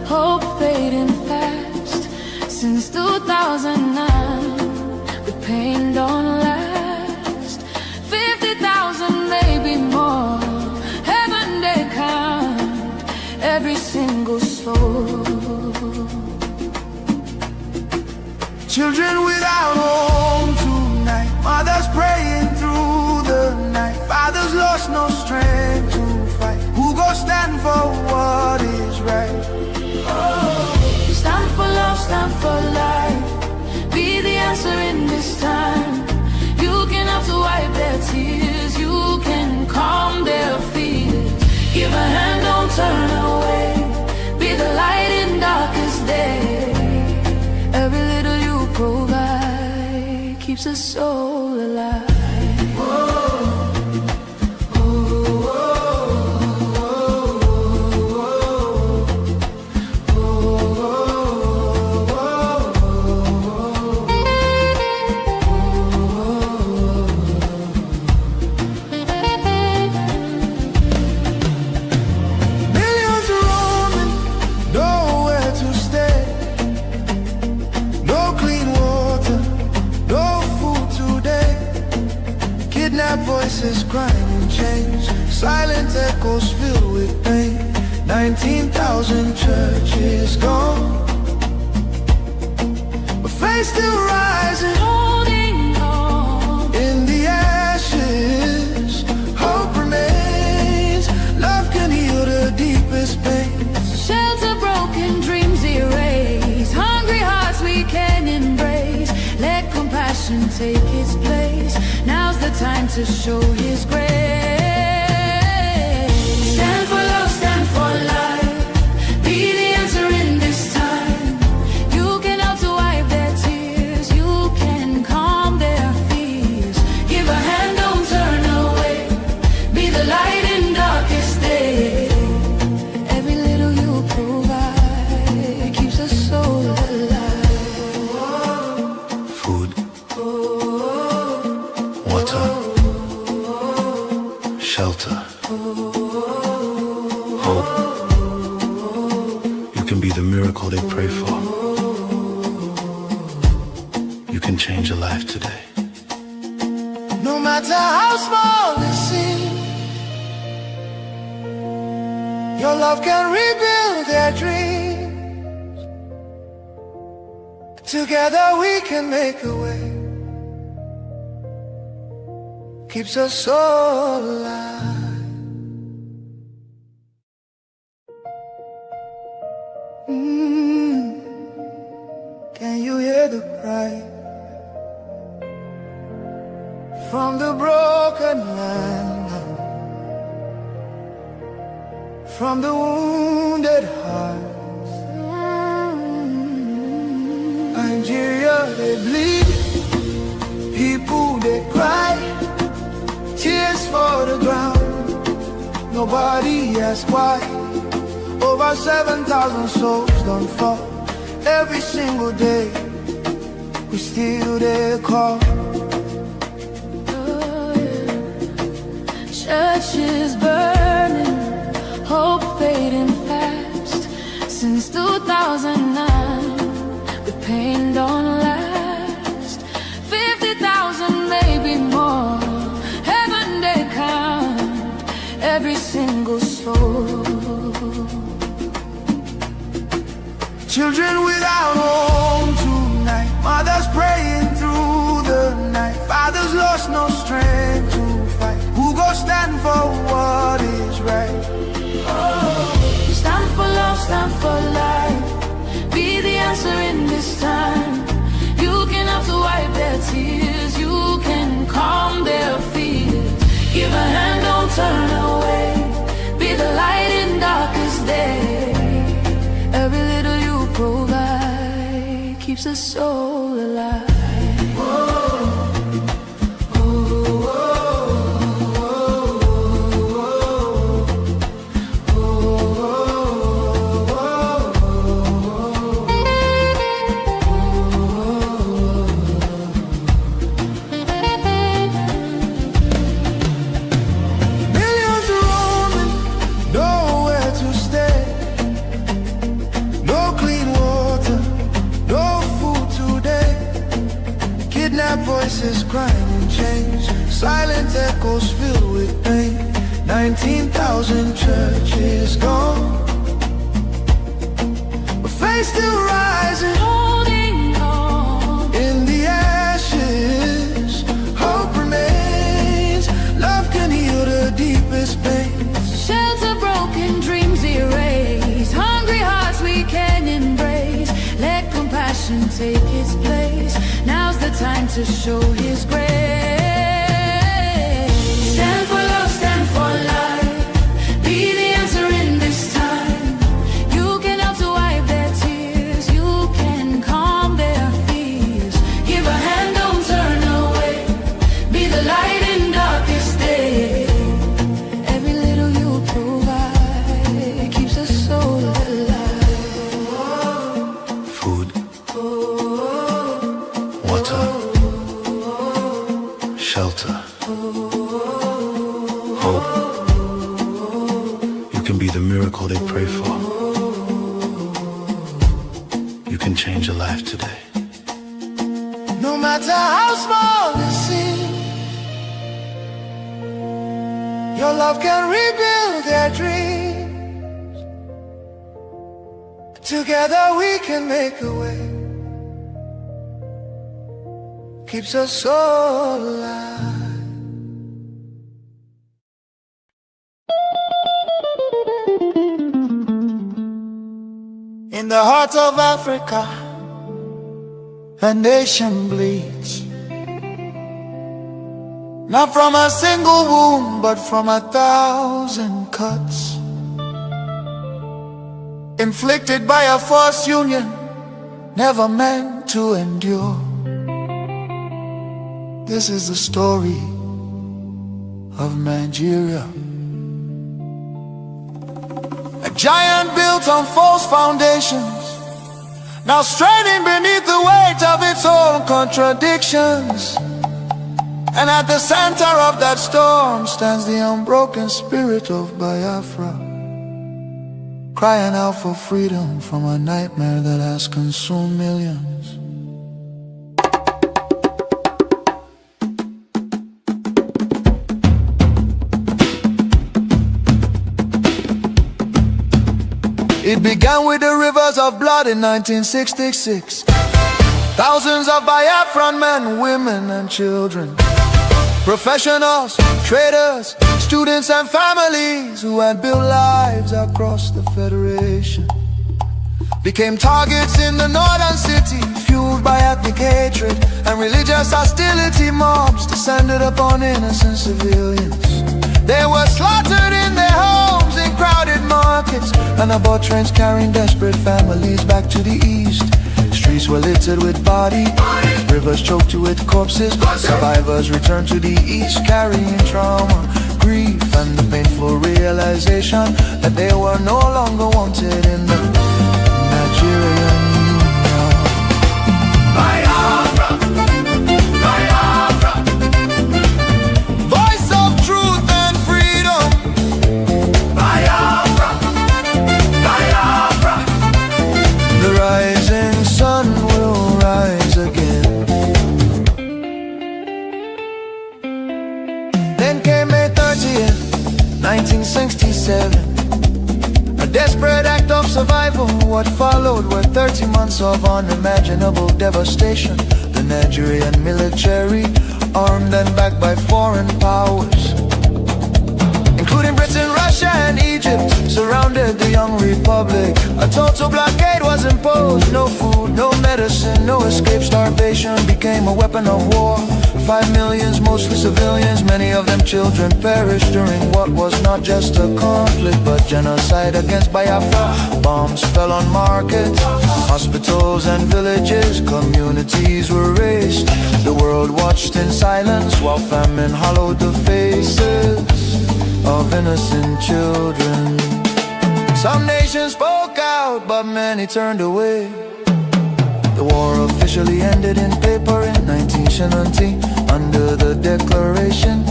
hope fading fast. Since 2009, the pain don't last. 50,000, maybe more. Heaven they count every single soul. Children without home tonight, mothers praying through the night, fathers lost no strength to fight. Who go stand for what is right? Stand for love, stand for life. Be the answer in this time. You can have to wipe their tears. You can calm their fears. Give a hand, don't turn away. Be the light in darkest day. Every little you provide keeps a soul alive. Voices crying in chains, silent echoes filled with pain. 19,000 churches gone, but faith still rising, Holding on in the ashes. Hope remains, love can heal the deepest pain. shelter, broken dreams erase. Hungry hearts we can embrace. Let compassion take its place. Now's the time to show His grace. Stand for love, stand for life. Be the answer in this time. You can help to wipe their tears. You can calm their fears. Give a hand, don't turn away. Be the light in darkest day. Every little you provide keeps a soul alive. Food, water, shelter, hope. You can be the miracle they pray for. You can change a life today. No matter how small it seems, your love can rebuild their dreams. Together we can make a way. Keeps us all alive. Can you hear the cry from the broken land, from the wounded hearts? Nigeria, they bleed, people they cry, tears for the ground. Nobody asks why. Over 7,000 souls don't fall. Every single day we still they call. Churches burning, hope fading fast. Since 2009, the pain don't last. 50,000, maybe more. Heaven they count every single soul. Children without home tonight, mothers praying through the night, fathers lost no strength to fight. Who go stand for what is right? Stand for love, stand for life. Be the answer in this time. You can help to wipe their tears. You can calm their fears. Give a hand, don't turn away. Be the light in darkest day. Every little you provide keeps a soul alive. voices crying in chains, silent echoes filled with pain. 19,000 churches gone, but faith still rising, holding on. In the ashes, hope remains. Love can heal the deepest pain. Shelter broken, dreams erased. Hungry hearts we can embrace. Let compassion take its place. Now's the time to show His grace. Stand for love, stand for life. Be the answer in this time. You can help to wipe their tears. You can calm their fears. Give a hand, don't turn away. Be the light in darkest day. Every little you provide keeps a soul alive. Food, water, shelter, hope. You can be the miracle they pray for. You can change a life today. No matter how small it seems, your love can rebuild their dreams. Together we can make a way. Keeps us all alive. In the heart of Africa, a nation bleeds, not from a single wound, but from 1,000 cuts, inflicted by a false union, never meant to endure. This is the story of Nigeria. A giant built on false foundations, now straining beneath the weight of its own contradictions. And at the center of that storm stands the unbroken spirit of Biafra, crying out for freedom from a nightmare that has consumed millions. It began with the rivers of blood in 1966. Thousands of Biafran men, women and children, professionals, traders, students and families who had built lives across the Federation, became targets in the northern city, fueled by ethnic hatred and religious hostility. Mobs descended upon innocent civilians. They were slaughtered in their homes, in crowded markets, and aboard trains carrying desperate families back to the east. Streets were littered with bodies, rivers choked with corpses. Survivors returned to the east carrying trauma, grief, and the painful realization that they were no longer wanted in the Nigerian Union. Biafra, Biafra, voice of truth and freedom. Biafra, Biafra, the rising sun will rise again. Then came May 30th, 1967. A desperate act of survival. What followed were 30 months of unimaginable devastation. The Nigerian military, armed and backed by foreign powers, including Britain, Russia and Egypt, surrounded the young republic. A total blockade was imposed. No food, no medicine, no escape. Starvation became a weapon of war. 5 million, mostly civilians, many of them children, perished during what was not just a conflict but genocide against Biafra. Bombs fell on markets, hospitals and villages. Communities were razed. The world watched in silence while famine hollowed the faces of innocent children. Some nations spoke out, but many turned away. The war officially ended in paper in 1970 under the declaration,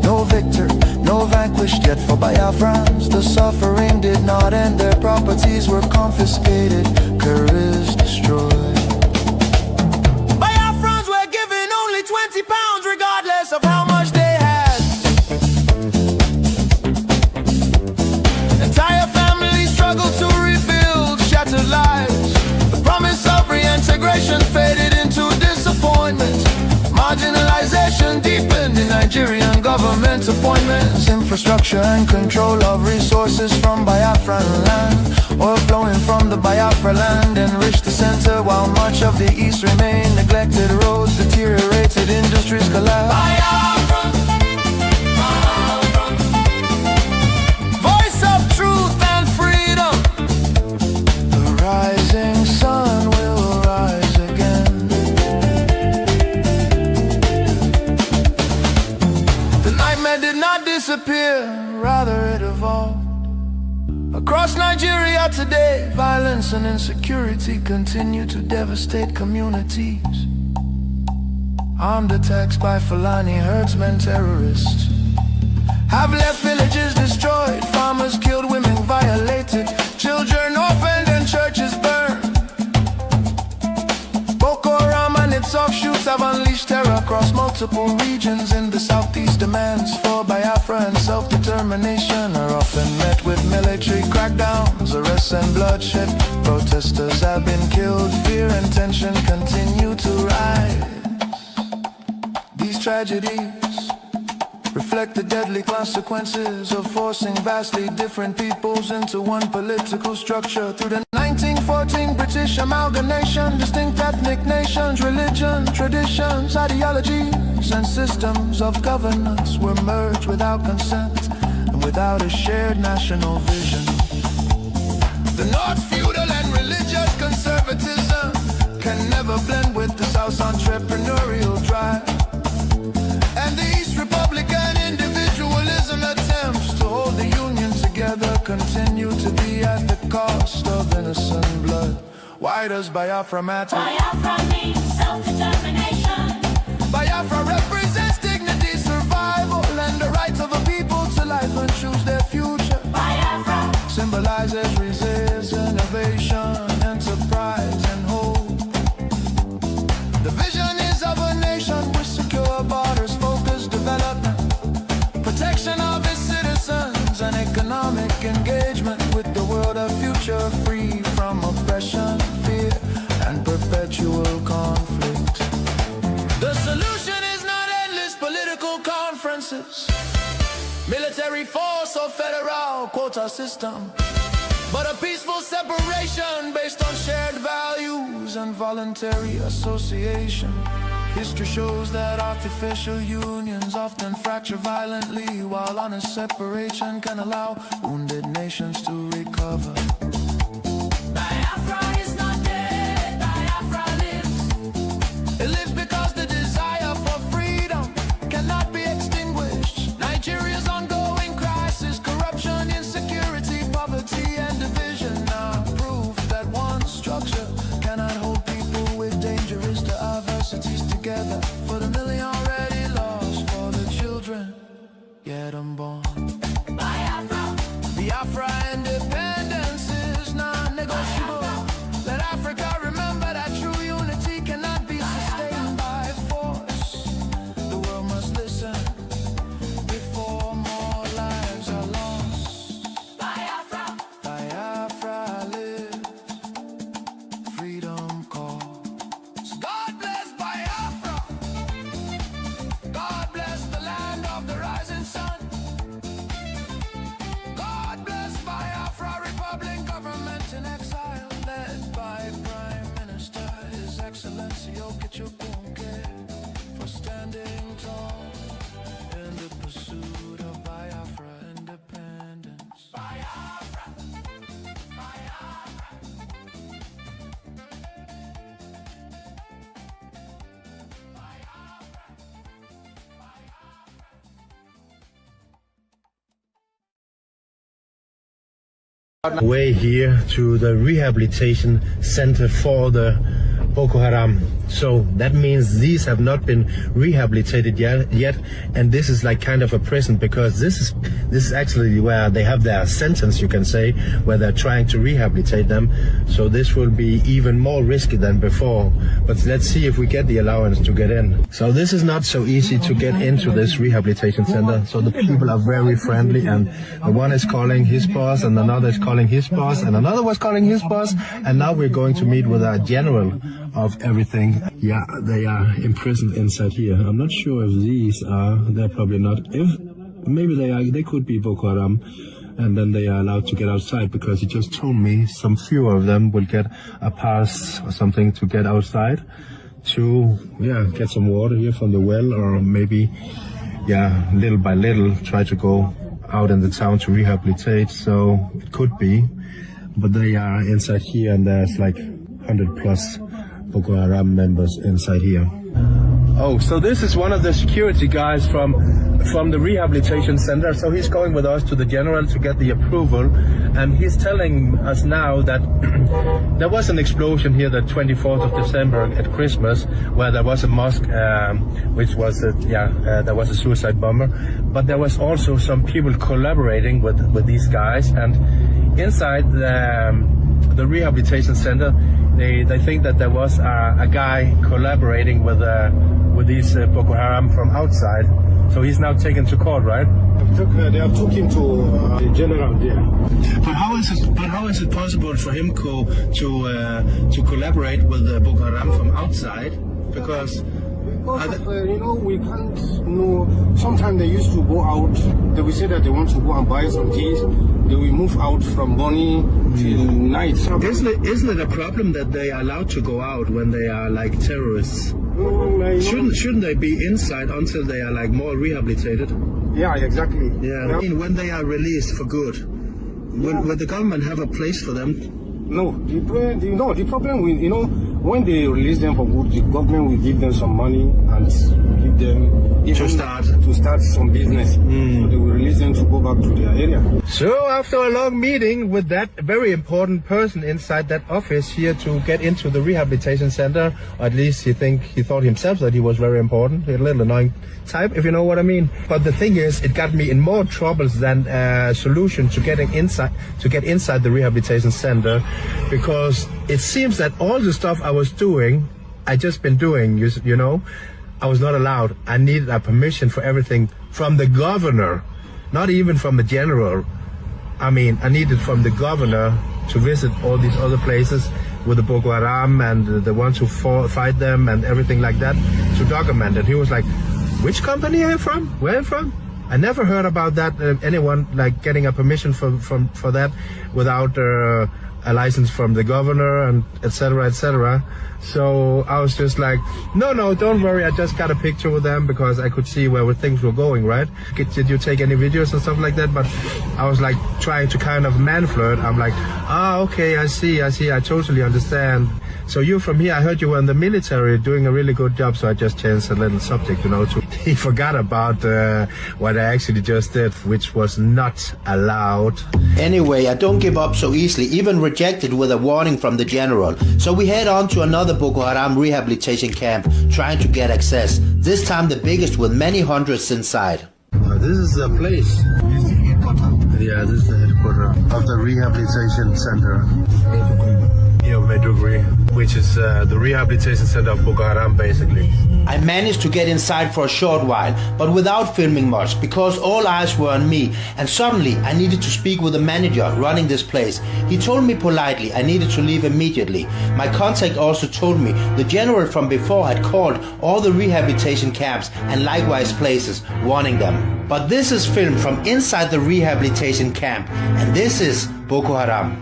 no victor, no vanquished. Yet for Biafrans the suffering did not end. Their properties were confiscated, careers destroyed. Biafrans were given only 20 Nigerian government appointments, infrastructure and control of resources from Biafran land. Oil flowing from the Biafra land enriched the center, while much of the east remained neglected. Roads deteriorated, industries collapsed. Biafra, Biafra. Voice of truth and freedom. The rising sun will rise again. The nightmare did not disappear, rather it evolved. Across Nigeria today, violence and insecurity continue to devastate communities. Armed attacks by Fulani herdsmen terrorists have left villages destroyed, farmers killed, women violated, children orphaned and churches burned. Boko Haram and its offshoots have unleashed terror across multiple regions in the southeast. Demands for Biafra and self-determination are often met with military crackdowns, arrests and bloodshed. Protesters have been killed, fear and tension continue to rise. These tragedies reflect the deadly consequences of forcing vastly different peoples into one political structure. Through the 1914 British amalgamation, distinct ethnic nations, religion, traditions, ideologies, and systems of governance were merged without consent and without a shared national vision. The North's feudal and religious conservatism can never blend with the South's entrepreneurial drive. And the East Republican individualism attempts to hold the Union together continue to be at the cost of innocent blood. Why does Biafra matter? Biafra means self-determination. Biafra represents dignity, survival, and the right of a people to life and choose their future. Biafra symbolizes resistance, innovation, enterprise, and hope. The vision is of a nation with secure borders, focused development, protection of its citizens, and economic engagement with the world, a future free from oppression, fear, and perpetual conflict. The solution is not endless political conferences, military force or federal quota system, but a peaceful separation based on shared values and voluntary association. History shows that artificial unions often fracture violently, while honest separation can allow wounded nations to recover. Biafra is not dead, Biafra lives. It lives because the desire for freedom cannot be extinguished. Nigeria's ongoing crisis, corruption, insecurity, poverty, and division are proof that one structure cannot hold people with dangerous diversities together. For the million already lost, for the children yet unborn. Biafra, Biafra independence is non-negotiable. Let Africa remember that true unity cannot be sustained by force. The world must listen before more lives are lost. Biafra, Biafra lives, freedom calls. God bless Biafra. God bless the land of the rising sun. God bless Biafra Republic, government in exile, led by Prime Minister His Excellency Nkere, for standing tall in the pursuit of Biafra independence. Biafra, Biafra. Way here to the rehabilitation center for the Boko Haram. So that means these have not been rehabilitated yet, and this is like kind of a prison, because this is actually where they have their sentence, you can say, where they're trying to rehabilitate them. So this will be even more risky than before, but let's see if we get the allowance to get in. So this is not so easy to get into this rehabilitation center. So the people are very friendly, and the one is calling his boss, and another is calling his boss, and another was calling his boss, and now we're going to meet with our general of everything. Yeah, they are imprisoned inside here. I'm not sure if these are. They're probably not. If maybe they are. They could be Boko Haram, and then they are allowed to get outside because he just told me some few of them will get a pass or something to get outside to get some water here from the well, or maybe little by little try to go out in the town to rehabilitate. So it could be, but they are inside here, and there's like 100 plus Boko Haram members inside here. Oh, so this is one of the security guys from the rehabilitation center. So he's going with us to the general to get the approval, and he's telling us now that there was an explosion here the 24th of December at Christmas, where there was a mosque, which was there was a suicide bomber, but there was also some people collaborating with these guys, and inside the rehabilitation center, they think that there was a guy collaborating with these Boko Haram from outside. So he's now taken to court, right? They have took him to the general there. But how is it possible for him to collaborate with the Boko Haram from outside? Because we can't know. Sometimes they used to go out. They will say that they want to go and buy some things. They will move out from morning till night. Isn't it a problem that they are allowed to go out when they are like terrorists? Shouldn't they be inside until they are like more rehabilitated? Yeah, exactly. Yeah. When they are released for good, will the government have a place for them? No, the problem with when they release them for good, the government will give them some money and give them to start some business. So they will release them to go back to their area. So after a long meeting with that very important person inside that office here to get into the rehabilitation center, or at least he thought himself that he was very important, a little annoying type, if you know what I mean. But the thing is, it got me in more troubles than a solution to get inside the rehabilitation center, because it seems that all the stuff I was doing, I just been doing, you know, I was not allowed. I needed a permission for everything from the governor, not even from the general. I mean, I needed from the governor to visit all these other places with the Boko Haram and the ones who fight them and everything like that to document it. He was like, which company are you from? Where are you from? I never heard about that, anyone like getting a permission for that without a license from the governor and etc. etc. So I was just like, no, don't worry, I just got a picture with them because I could see where things were going, right? Did you take any videos and stuff like that? But I was like trying to kind of man flirt. I'm like, okay, I see, I totally understand. So you're from here, I heard you were in the military doing a really good job, so I just changed a little subject, he forgot about what I actually just did, which was not allowed. Anyway, I don't give up so easily, even rejected with a warning from the general. So we head on to another Boko Haram rehabilitation camp, trying to get access, this time the biggest with many hundreds inside. This is the place. Yeah, this is the headquarters of the rehabilitation center. Maiduguri, which is the rehabilitation center of Boko Haram, basically. I managed to get inside for a short while, but without filming much, because all eyes were on me, and suddenly I needed to speak with the manager running this place. He told me politely I needed to leave immediately. My contact also told me the general from before had called all the rehabilitation camps and likewise places, warning them. But this is filmed from inside the rehabilitation camp, and this is Boko Haram.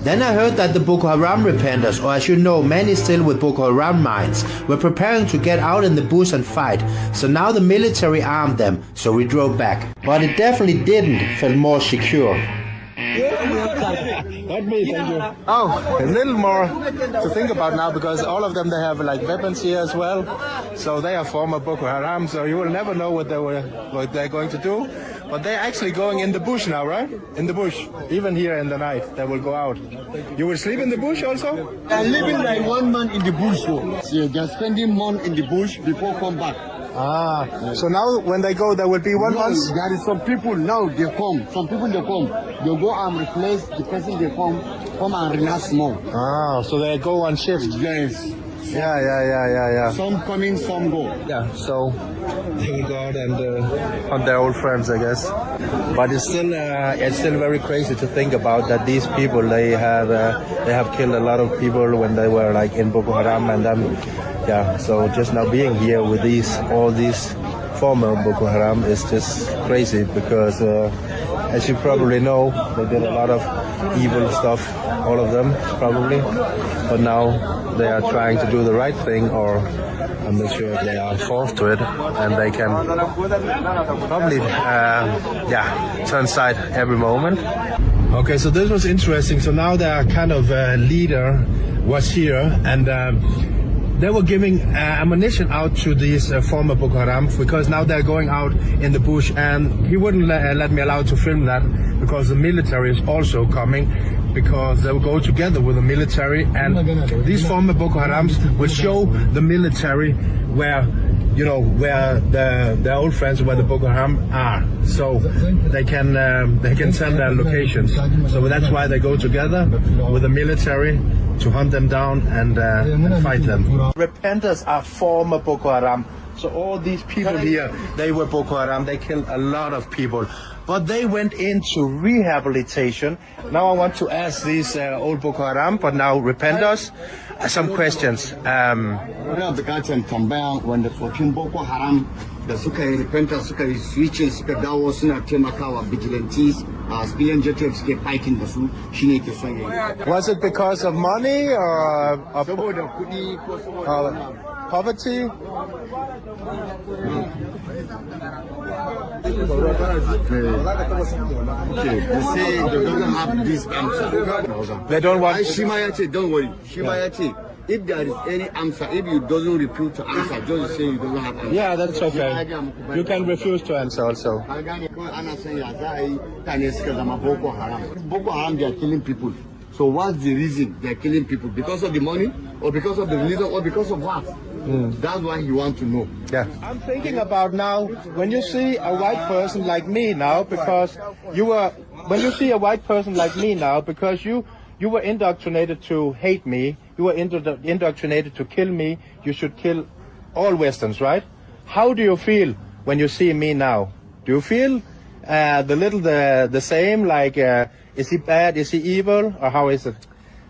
Then I heard that the Boko Haram repenters, or as you know, many still with Boko Haram minds, were preparing to get out in the bush and fight. So now the military armed them, so we drove back. But it definitely didn't feel more secure. Not me, thank you. Oh, a little more to think about now, because all of them, they have like weapons here as well. So they are former Boko Haram, so you will never know what they're going to do. But they're actually going in the bush now, right? In the bush. Even here in the night, they will go out. You will sleep in the bush also? I'm living like one man in the bush. So they're spending month in the bush before come back. So now when they go, there will be 1 month? There is some people now, they come. Some people, they come. They go and replace the person they come and relax more. So they go on shift? Yes. Yeah. Some come in, some go. Yeah, so they will go out and hunt their old friends, I guess. But it's still very crazy to think about that these people they have killed a lot of people when they were like in Boko Haram, and then so just now being here with all these former Boko Haram is just crazy because as you probably know, they did a lot of evil stuff, all of them probably, but now they are trying to do the right thing, or I'm not sure if they are forced to it, and they can probably turn side every moment. Okay, so this was interesting. So now their kind of leader was here, and they were giving ammunition out to these former Boko Haram, because now they're going out in the bush, and he wouldn't let me allow to film that because the military is also coming, because they will go together with the military, and these former Boko Harams will show the military where the old friends where the Boko Haram are, so they can tell their locations. So that's why they go together with the military to hunt them down and fight them. Repenters are former Boko Haram. So all these people here, they were Boko Haram. They killed a lot of people, but they went into rehabilitation. Now I want to ask these old Boko Haram, but now repenters, some questions. When the 14 Boko Haram, the suka yi repentance, suka yi switching, suka dawo suna taimakawa vigilantes, civilian JTF suke fighting da su, shine ke son yayi. Was it because of money or Saboda kudi ko saboda poverty? They say they don't have this answer. They don't want. Shima yace, don't worry. Shima yace, if there is any answer, if you doesn't refuse to answer, just say you don't have answer. Yeah, that's okay. You can refuse to answer also. Boko Haram, they are killing people. So what's the reason they are killing people? Because of the money, or because of the religion, or because of what? That's why you want to know. Yeah. I'm thinking about now, when you see a white person like me now, because when you see a white person like me now, because you were indoctrinated to hate me, you were indoctrinated to kill me, you should kill all Westerns, right? How do you feel when you see me now? Do you feel the same, like, is he bad, is he evil, or how is it?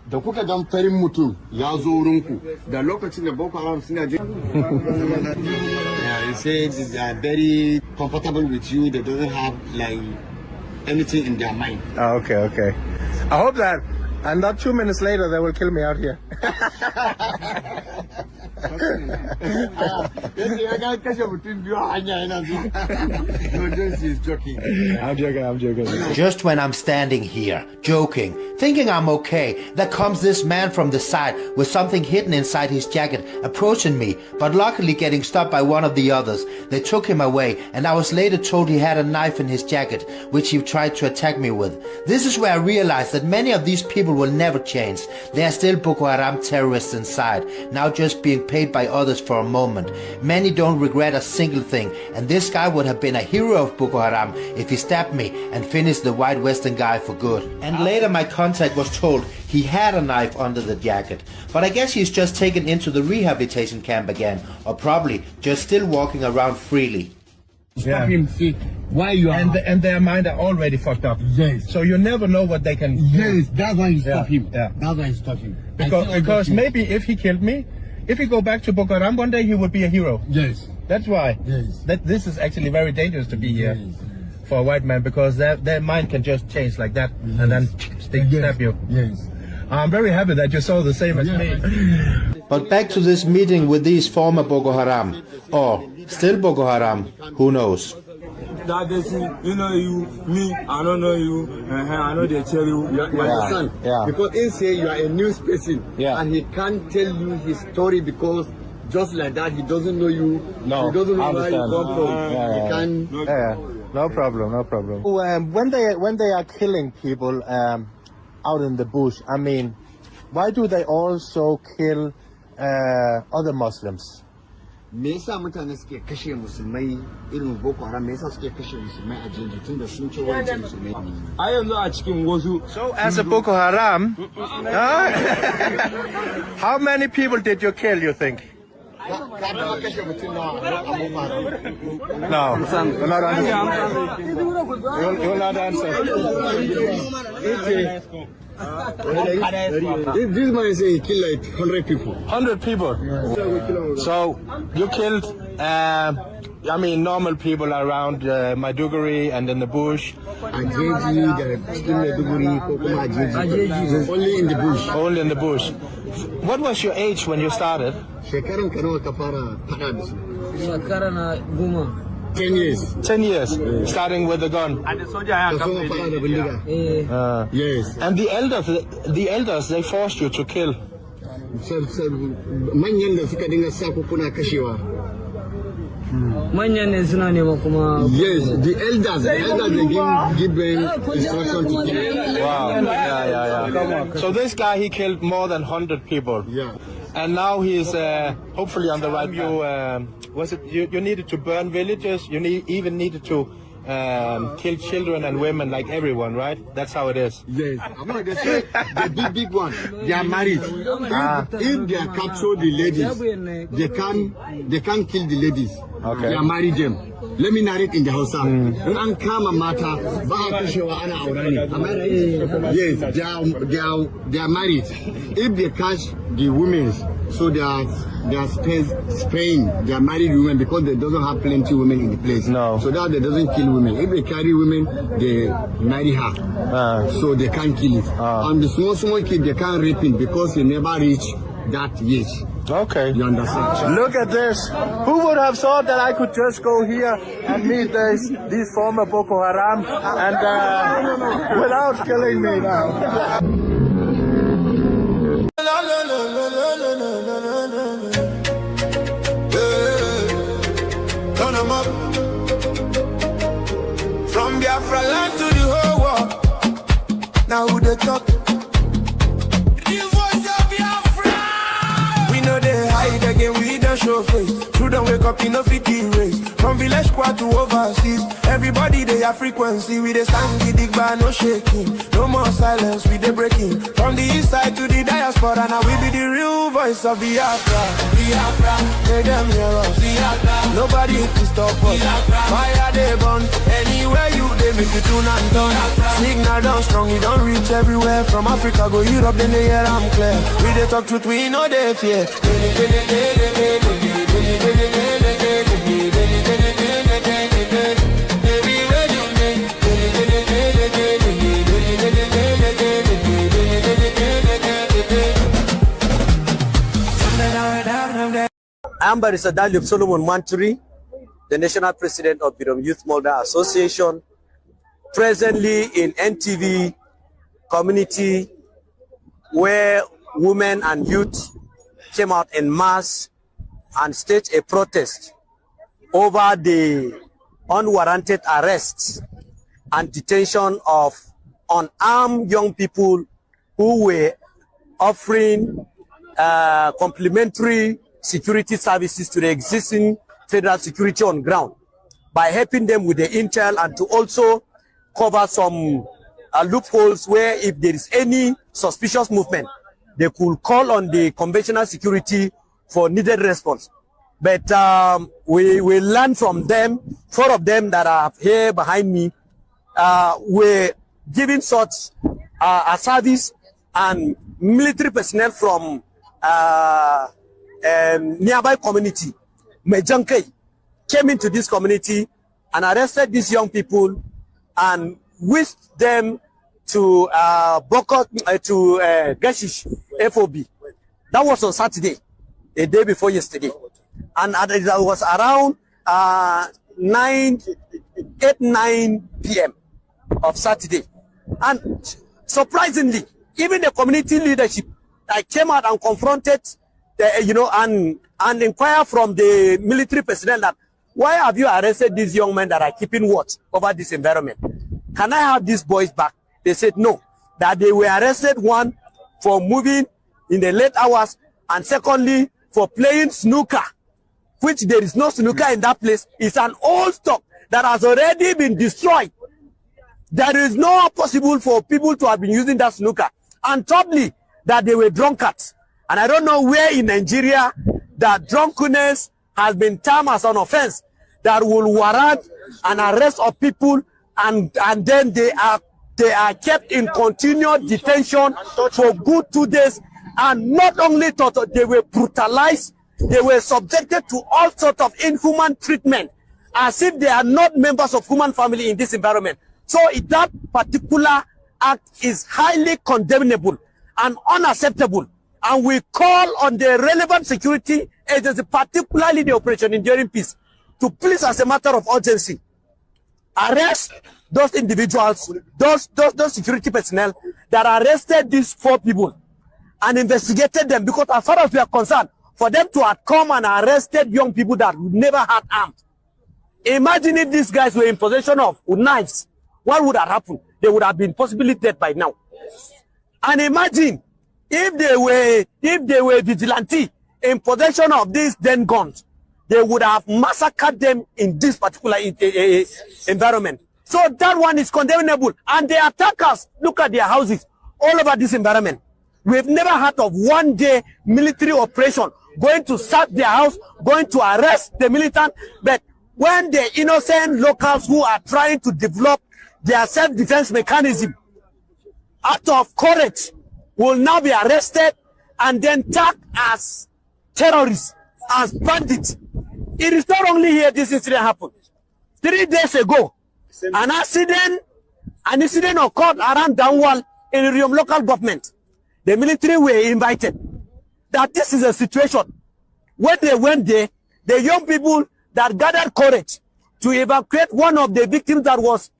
Da kuka dan farin mutum ya zo wurinku da lokacin da Boko Haram suna je they say they are very comfortable with you, they don't have like anything in their mind. Okay. I hope that, and not 2 minutes later they will kill me out here. I'm joking. Just when I'm standing here, joking, thinking I'm okay, there comes this man from the side with something hidden inside his jacket, approaching me, but luckily getting stopped by one of the others. They took him away, and I was later told he had a knife in his jacket, which he tried to attack me with. This is where I realized that many of these people will never change. They are still Boko Haram terrorists inside, now just being paid by others for a moment. Many don't regret a single thing, and this guy would have been a hero of Boko Haram if he stabbed me and finished the white Western guy for good. And later my contact was told he had a knife under the jacket, but I guess he's just taken into the rehabilitation camp again, or probably just still walking around freely. Stop him, see why you are. And their mind are already fucked up. Yes. So you never know what they can. Yes, that's why you stop him. Yeah. That's why you stop him. Because maybe if he killed me, if he go back to Boko Haram one day, he would be a hero. Yes. That's why. Yes. This is actually very dangerous to be here for a white man, because their mind can just change like that and then stab you. Yes. I'm very happy that you saw the same as me. But back to this meeting with these former Boko Haram, or still Boko Haram, who knows? That they see, you know you, me, I don't know you, I know they tell you. You understand? Yeah. Because he say you are a news person, Yeah. and he can't tell you his story because just like that he doesn't know you. No, he doesn't know I where you understand. come from. He can. Yeah, no problem. When they are killing people out in the bush, I mean, why do they also kill other Muslims? Me yasa mutane suke kashe musulmai irin Boko Haram? Me yasa suke kashe musulmai a jinji tunda sun ce wancan musulmai? I am not a chicken wasu. So as a Boko Haram, how many people did you kill, you think? No, you're not answering. You're not answering. This man say he killed like 100 people. 100 people? So, you killed, I mean, normal people around Maiduguri and in the bush? Ajeji, Maiduguri, only in the bush. Only in the bush. What was your age when you started? 10 years. 10 years, starting with a gun. Yes. And the elders, they forced you to kill. Yes, the elders they give them instruction to kill. Wow. Yeah. So this guy, he killed more than 100 people. Yeah. And now he's hopefully on the right. You needed to burn villages. You even needed to kill children and women, like everyone, right? That's how it is. Yes. They say the big one, they are married. If they capture the ladies, they can't kill the ladies. Okay. They are married them. Let me narrate in the house. Yes, they are married. If they catch the women, so they are spraying. They are married women because they doesn't have plenty women in the place. No. So that they doesn't kill women. If they carry women, they marry her. So they can't kill it. And the small kid, they can't rape him because he never reach that age. Okay. You understand? Look at this. Who would have thought that I could just go here and meet these former Boko Haram and without killing me now? Turn them up. From Biafra land to the whole world. Now who they talk? Again, we don't show face. Children wake up in a 50 race. From village squad to overseas. Everybody they have frequency. We they stand the dig bar, no shaking. No more silence, we they breaking. From the east side to the diaspora. Now we be the real voice of Biafra. Biafra, make them hear us. Biafra, nobody can stop us. Fire they burn. Anywhere you they make it tune and done. Signal down strong, it don't reach everywhere. From Africa go Europe, then they hear I'm clear. We they talk truth, we know they fear. I am Barrister Dali of Solomon Manturi, the National President of Birom Youth Molder Association, presently in NTV community where women and youth came out en masse and staged a protest over the unwarranted arrests and detention of unarmed young people who were offering complementary security services to the existing federal security on ground by helping them with the intel and to also cover some loopholes where if there is any suspicious movement, they could call on the conventional security for needed response. But we learned from them, 4 of them that are here behind me, were giving such a service, and military personnel from nearby community, Mejanke, came into this community and arrested these young people and whisked them to Gashish FOB. That was on Saturday, a day before yesterday. And it was around 9 p.m. of Saturday. And surprisingly, even the community leadership came out and confronted, and inquired from the military personnel that, why have you arrested these young men that are keeping watch over this environment? Can I have these boys back? They said no, that they were arrested, one, for moving in the late hours, and secondly, for playing snooker, which there is no snooker in that place. It's an old stock that has already been destroyed. There is no possible for people to have been using that snooker. And thirdly, that they were drunkards. And I don't know where in Nigeria that drunkenness has been termed as an offense that will warrant an arrest of people, and then they are kept in continued detention for good 2 days. And not only they were brutalized, they were subjected to all sorts of inhuman treatment, as if they are not members of human family in this environment. So that particular act is highly condemnable and unacceptable. And we call on the relevant security agency, particularly the Operation Enduring Peace, to please, as a matter of urgency, arrest those individuals, those security personnel that arrested these 4 people and investigated them, because as far as we are concerned, for them to have come and arrested young people that would never had armed. Imagine if these guys were in possession of knives, what would have happened? They would have been possibly dead by now. And imagine if they were vigilante in possession of these then guns, they would have massacred them in this particular environment. So that one is condemnable. And the attackers, look at their houses all over this environment. We've never heard of one-day military operation going to sack their house, going to arrest the militant. But when the innocent locals who are trying to develop their self-defense mechanism out of courage will now be arrested and then tagged as terrorists, as bandits. It is not only here this incident happened. 3 days ago, an incident occurred around Downwall in the Riom local government. The military were invited. That this is a situation. When they went there, the young people that gathered courage to evacuate one of the victims that was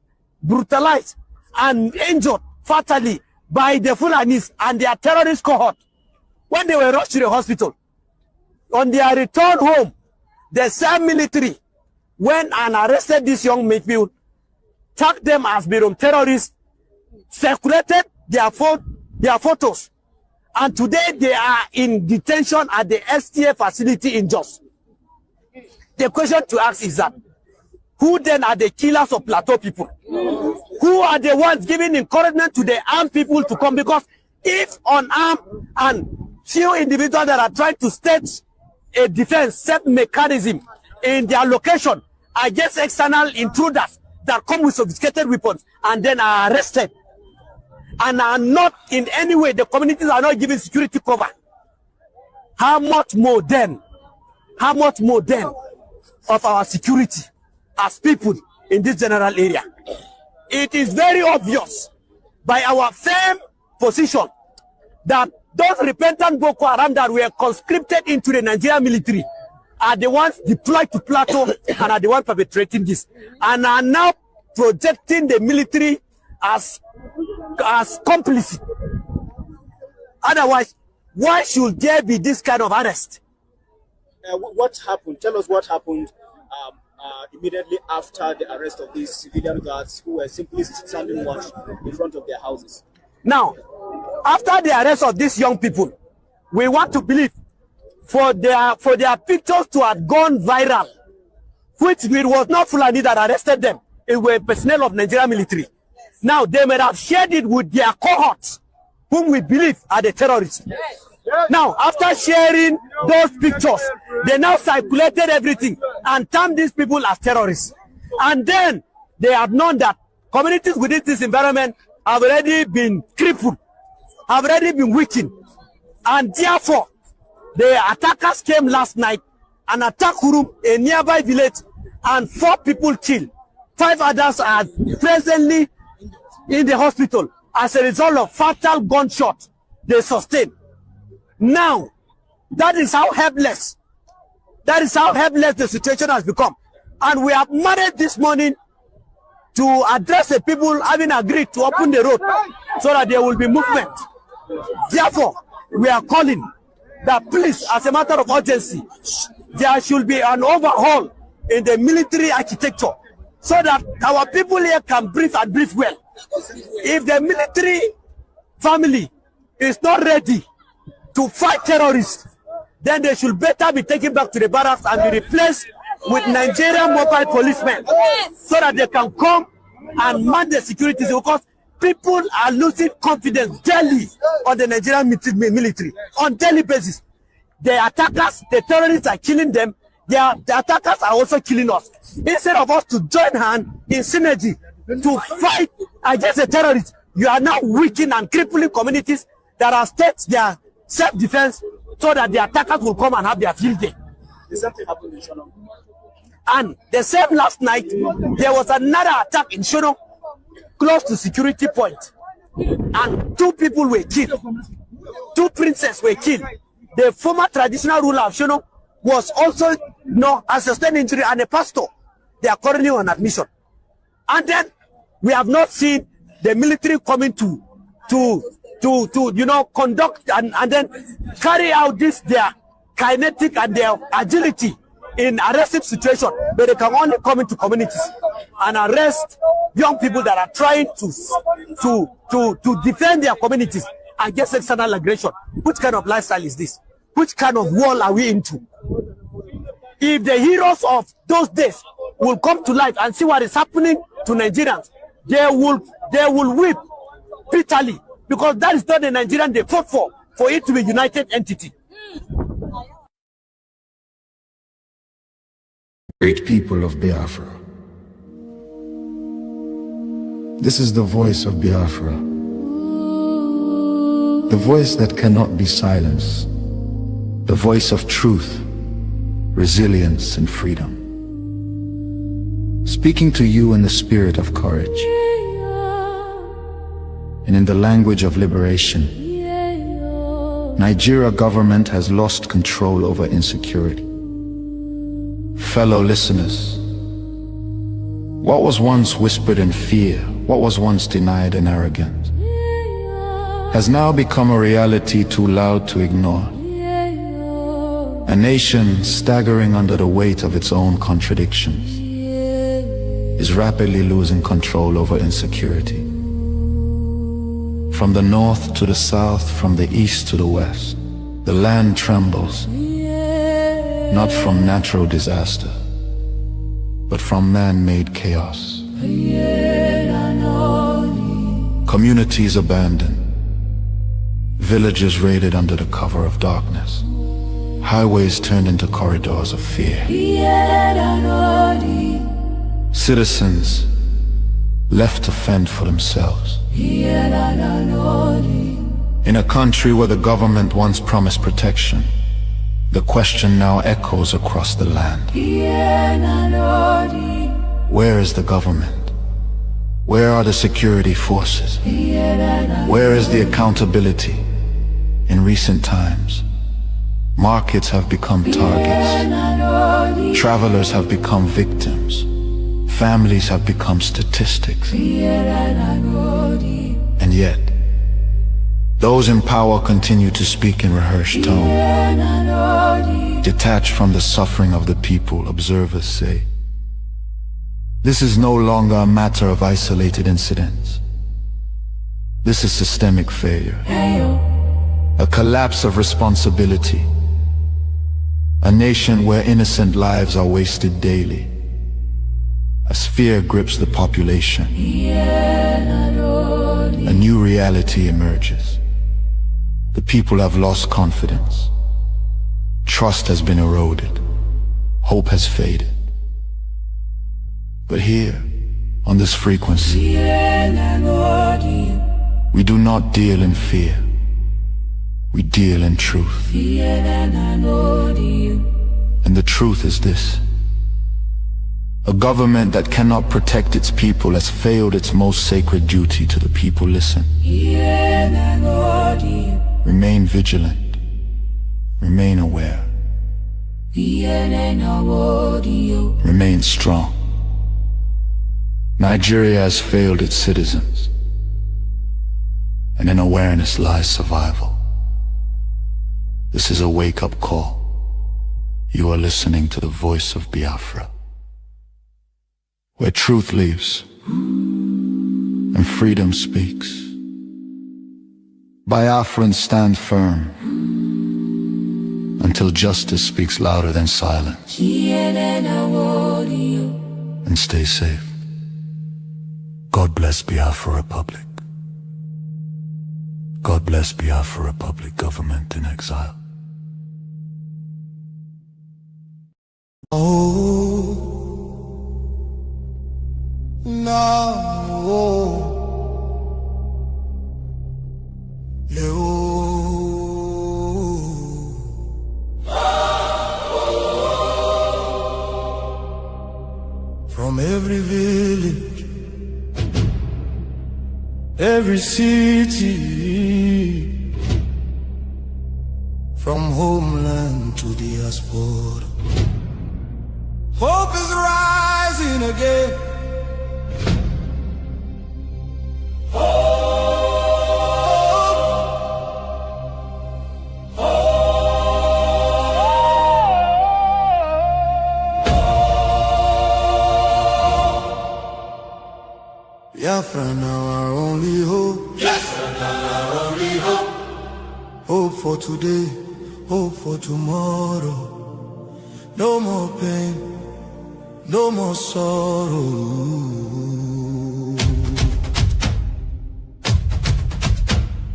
brutalized and injured fatally by the Fulanis and their terrorist cohort, when they were rushed to the hospital, on their return home, the same military went and arrested this young people, tagged them as Birom terrorists, circulated their photos, and today they are in detention at the STA facility in Jos. The question to ask is that, who then are the killers of Plateau people? Who are the ones giving encouragement to the armed people to come? Because if unarmed and few individuals that are trying to stage a defense set mechanism in their location against external intruders that come with sophisticated weapons and then are arrested and are not in any way, the communities are not giving security cover, how much more then of our security as people in this general area? It is very obvious by our firm position that those repentant Boko Haram that were conscripted into the Nigerian military are the ones deployed to Plateau and are the ones perpetrating this, and are now projecting the military as complicit. Otherwise, why should there be this kind of arrest? What happened? Tell us what happened immediately after the arrest of these civilian guards who were simply standing watch in front of their houses. Now, after the arrest of these young people, we want to believe for their pictures to have gone viral, which it was not Fulani that arrested them, it were personnel of Nigerian military. Now, they may have shared it with their cohorts, whom we believe are the terrorists. Now, after sharing those pictures, they now circulated everything and termed these people as terrorists. And then they have known that communities within this environment have already been crippled, have already been weakened. And therefore, the attackers came last night and attacked Hurum, a nearby village, and 4 people killed. 5 others are presently in the hospital as a result of fatal gunshot they sustained. Now, that is how helpless the situation has become. And we have managed this morning to address the people having agreed to open the road so that there will be movement. Therefore, we are calling that please, as a matter of urgency, there should be an overhaul in the military architecture so that our people here can breathe and breathe well. If the military family is not ready to fight terrorists, then they should better be taken back to the barracks and be replaced with Nigerian mobile policemen so that they can come and man the security, because people are losing confidence daily on the Nigerian military on daily basis. the attackers, the terrorists are killing them. The attackers are also killing us. Instead of us to join hands in synergy to fight against the terrorists, you are now weakening and crippling communities that have staked their self-defense so that the attackers will come and have their field day. Something happened in Shono. And the same last night, there was another attack in Shono, close to security point. And 2 people were killed. 2 princes were killed. The former traditional ruler of Shono was also a sustained injury, and a pastor. They are currently on admission. And then we have not seen the military coming to conduct and then carry out their kinetic and their agility in arresting situation, but they can only come into communities and arrest young people that are trying to defend their communities against external aggression. Which kind of lifestyle is this? Which kind of world are we into? If the heroes of those days will come to light and see what is happening to Nigerians, they will weep bitterly, because that is not the Nigerian they fought for it to be a united entity. Great people of Biafra. This is the voice of Biafra. The voice that cannot be silenced. The voice of truth, resilience, and freedom. Speaking to you in the spirit of courage and in the language of liberation. Nigeria government has lost control over insecurity. Fellow listeners, what was once whispered in fear, what was once denied in arrogance, has now become a reality too loud to ignore. A nation staggering under the weight of its own contradictions is rapidly losing control over insecurity. From the north to the south, from the east to the west, the land trembles, not from natural disaster, but from man-made chaos. Communities abandoned, villages raided under the cover of darkness, highways turned into corridors of fear. Citizens left to fend for themselves. In a country where the government once promised protection, the question now echoes across the land. Where is the government? Where are the security forces? Where is the accountability? In recent times, markets have become targets. Travelers have become victims. Families have become statistics. And yet, those in power continue to speak in rehearsed tone. Detached from the suffering of the people, observers say, this is no longer a matter of isolated incidents. This is systemic failure. A collapse of responsibility. A nation where innocent lives are wasted daily. As fear grips the population, a new reality emerges. The people have lost confidence. Trust has been eroded. Hope has faded. But here, on this frequency, we do not deal in fear. We deal in truth. And the truth is this. A government that cannot protect its people has failed its most sacred duty to the people. Listen. Remain vigilant. Remain aware. Remain strong. Nigeria has failed its citizens, and in awareness lies survival. This is a wake-up call. You are listening to the voice of Biafra, where truth lives and freedom speaks. Biafrans stand firm until justice speaks louder than silence. And stay safe. God bless Biafra Republic. God bless Biafra Republic, government in exile. Oh, no. From every village, every city, from homeland to diaspora, hope is rising again. Biafra now our only hope. Yes, now our only hope. Hope for today, hope for tomorrow. No more pain, no more sorrow.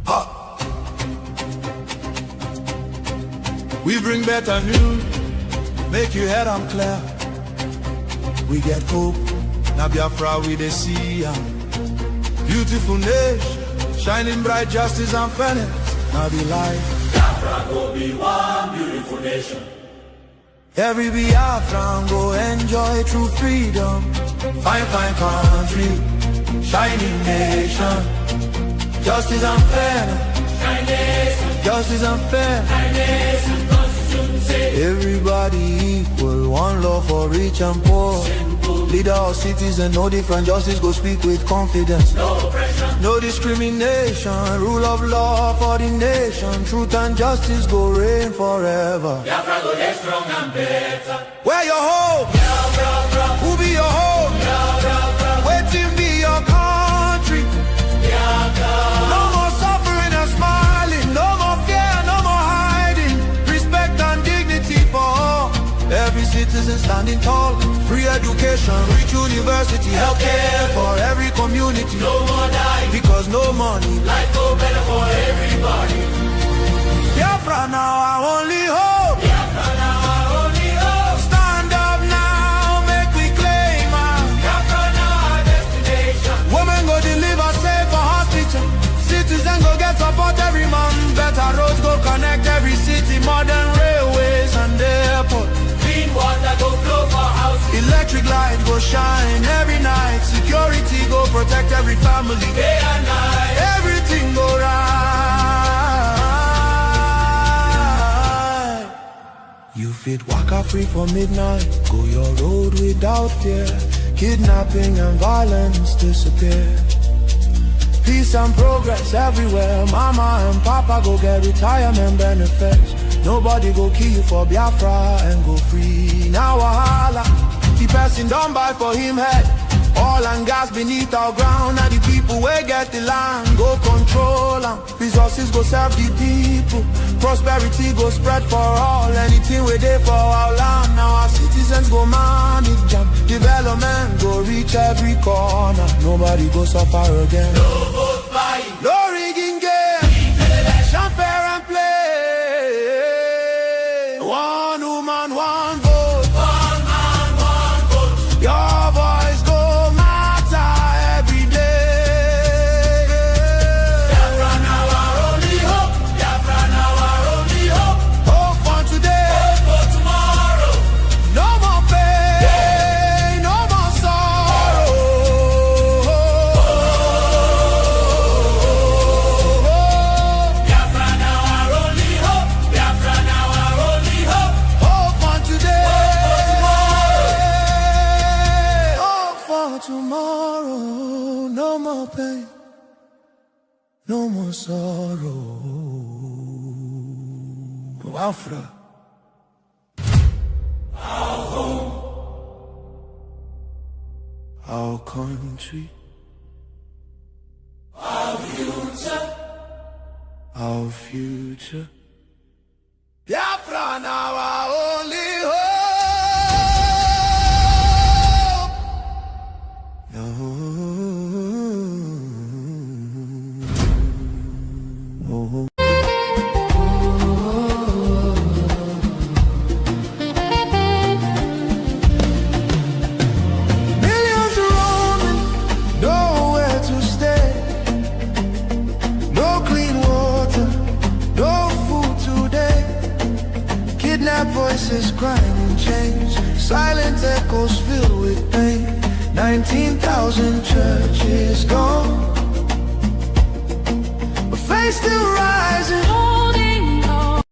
Ha! We bring better news, make your head on clear. We get hope, now Biafra we dey see. Beautiful nation, shining bright justice and fairness. Now be life. Biafra go be one beautiful nation. Every Biafran go enjoy true freedom. Fine, fine country, shining nation. Justice and fairness. Justice and fairness. Everybody equal, one love for rich and poor. Leader or citizen, no different, justice go speak with confidence. No oppression, no discrimination, rule of law for the nation. Truth and justice go reign forever. Biafra go get strong and better. Where your hope? Biafra. Who be your hope? Biafra. Waiting be your country. Biafra. No more suffering and smiling, no more fear, no more hiding. Respect and dignity for all. Every citizen standing tall. Free education, rich university, healthcare for every community. No more dying, because no money. Life go better for everybody. Biafra now our only hope. Biafra now our only hope. Stand up now, make we claim our Biafra now our destination. Women go deliver safe for hospital. Citizen go get support every month. Better roads go connect every city. Modern railways and airport. Clean water go flow for houses. Electric light go shine every night. Security go protect every family. Day and night. Everything go right. You fit waka free for midnight. Go your road without fear. Kidnapping and violence disappear. Peace and progress everywhere. Mama and papa go get retirement benefits. Nobody go kill you for Biafra and go free. Now wahala, the person don't buy for him head. Oil and gas beneath our ground. Now the people wey get the land go control them. Resources go serve the people. Prosperity go spread for all. Anything we dey for our land. Now our citizens go manage them. Development go reach every corner. Nobody go suffer again. No vote buying, no rigging game. Election fair and play. One woman, one vote. One man, one vote. Your voice go matter every day. Biafra now our only hope. Biafra now our only hope. Hope for today. Hope for tomorrow. No more pain, no more sorrow. Biafra now our only hope. Biafra now our only hope. Hope for today. Hope for tomorrow. No more pain, no more sorrow. Biafra. Our home, our country, our future, our future. Biafra now our only hope. grinding chains, silent echoes filled with pain. 19,000 churches gone, but faith still rising, holding on.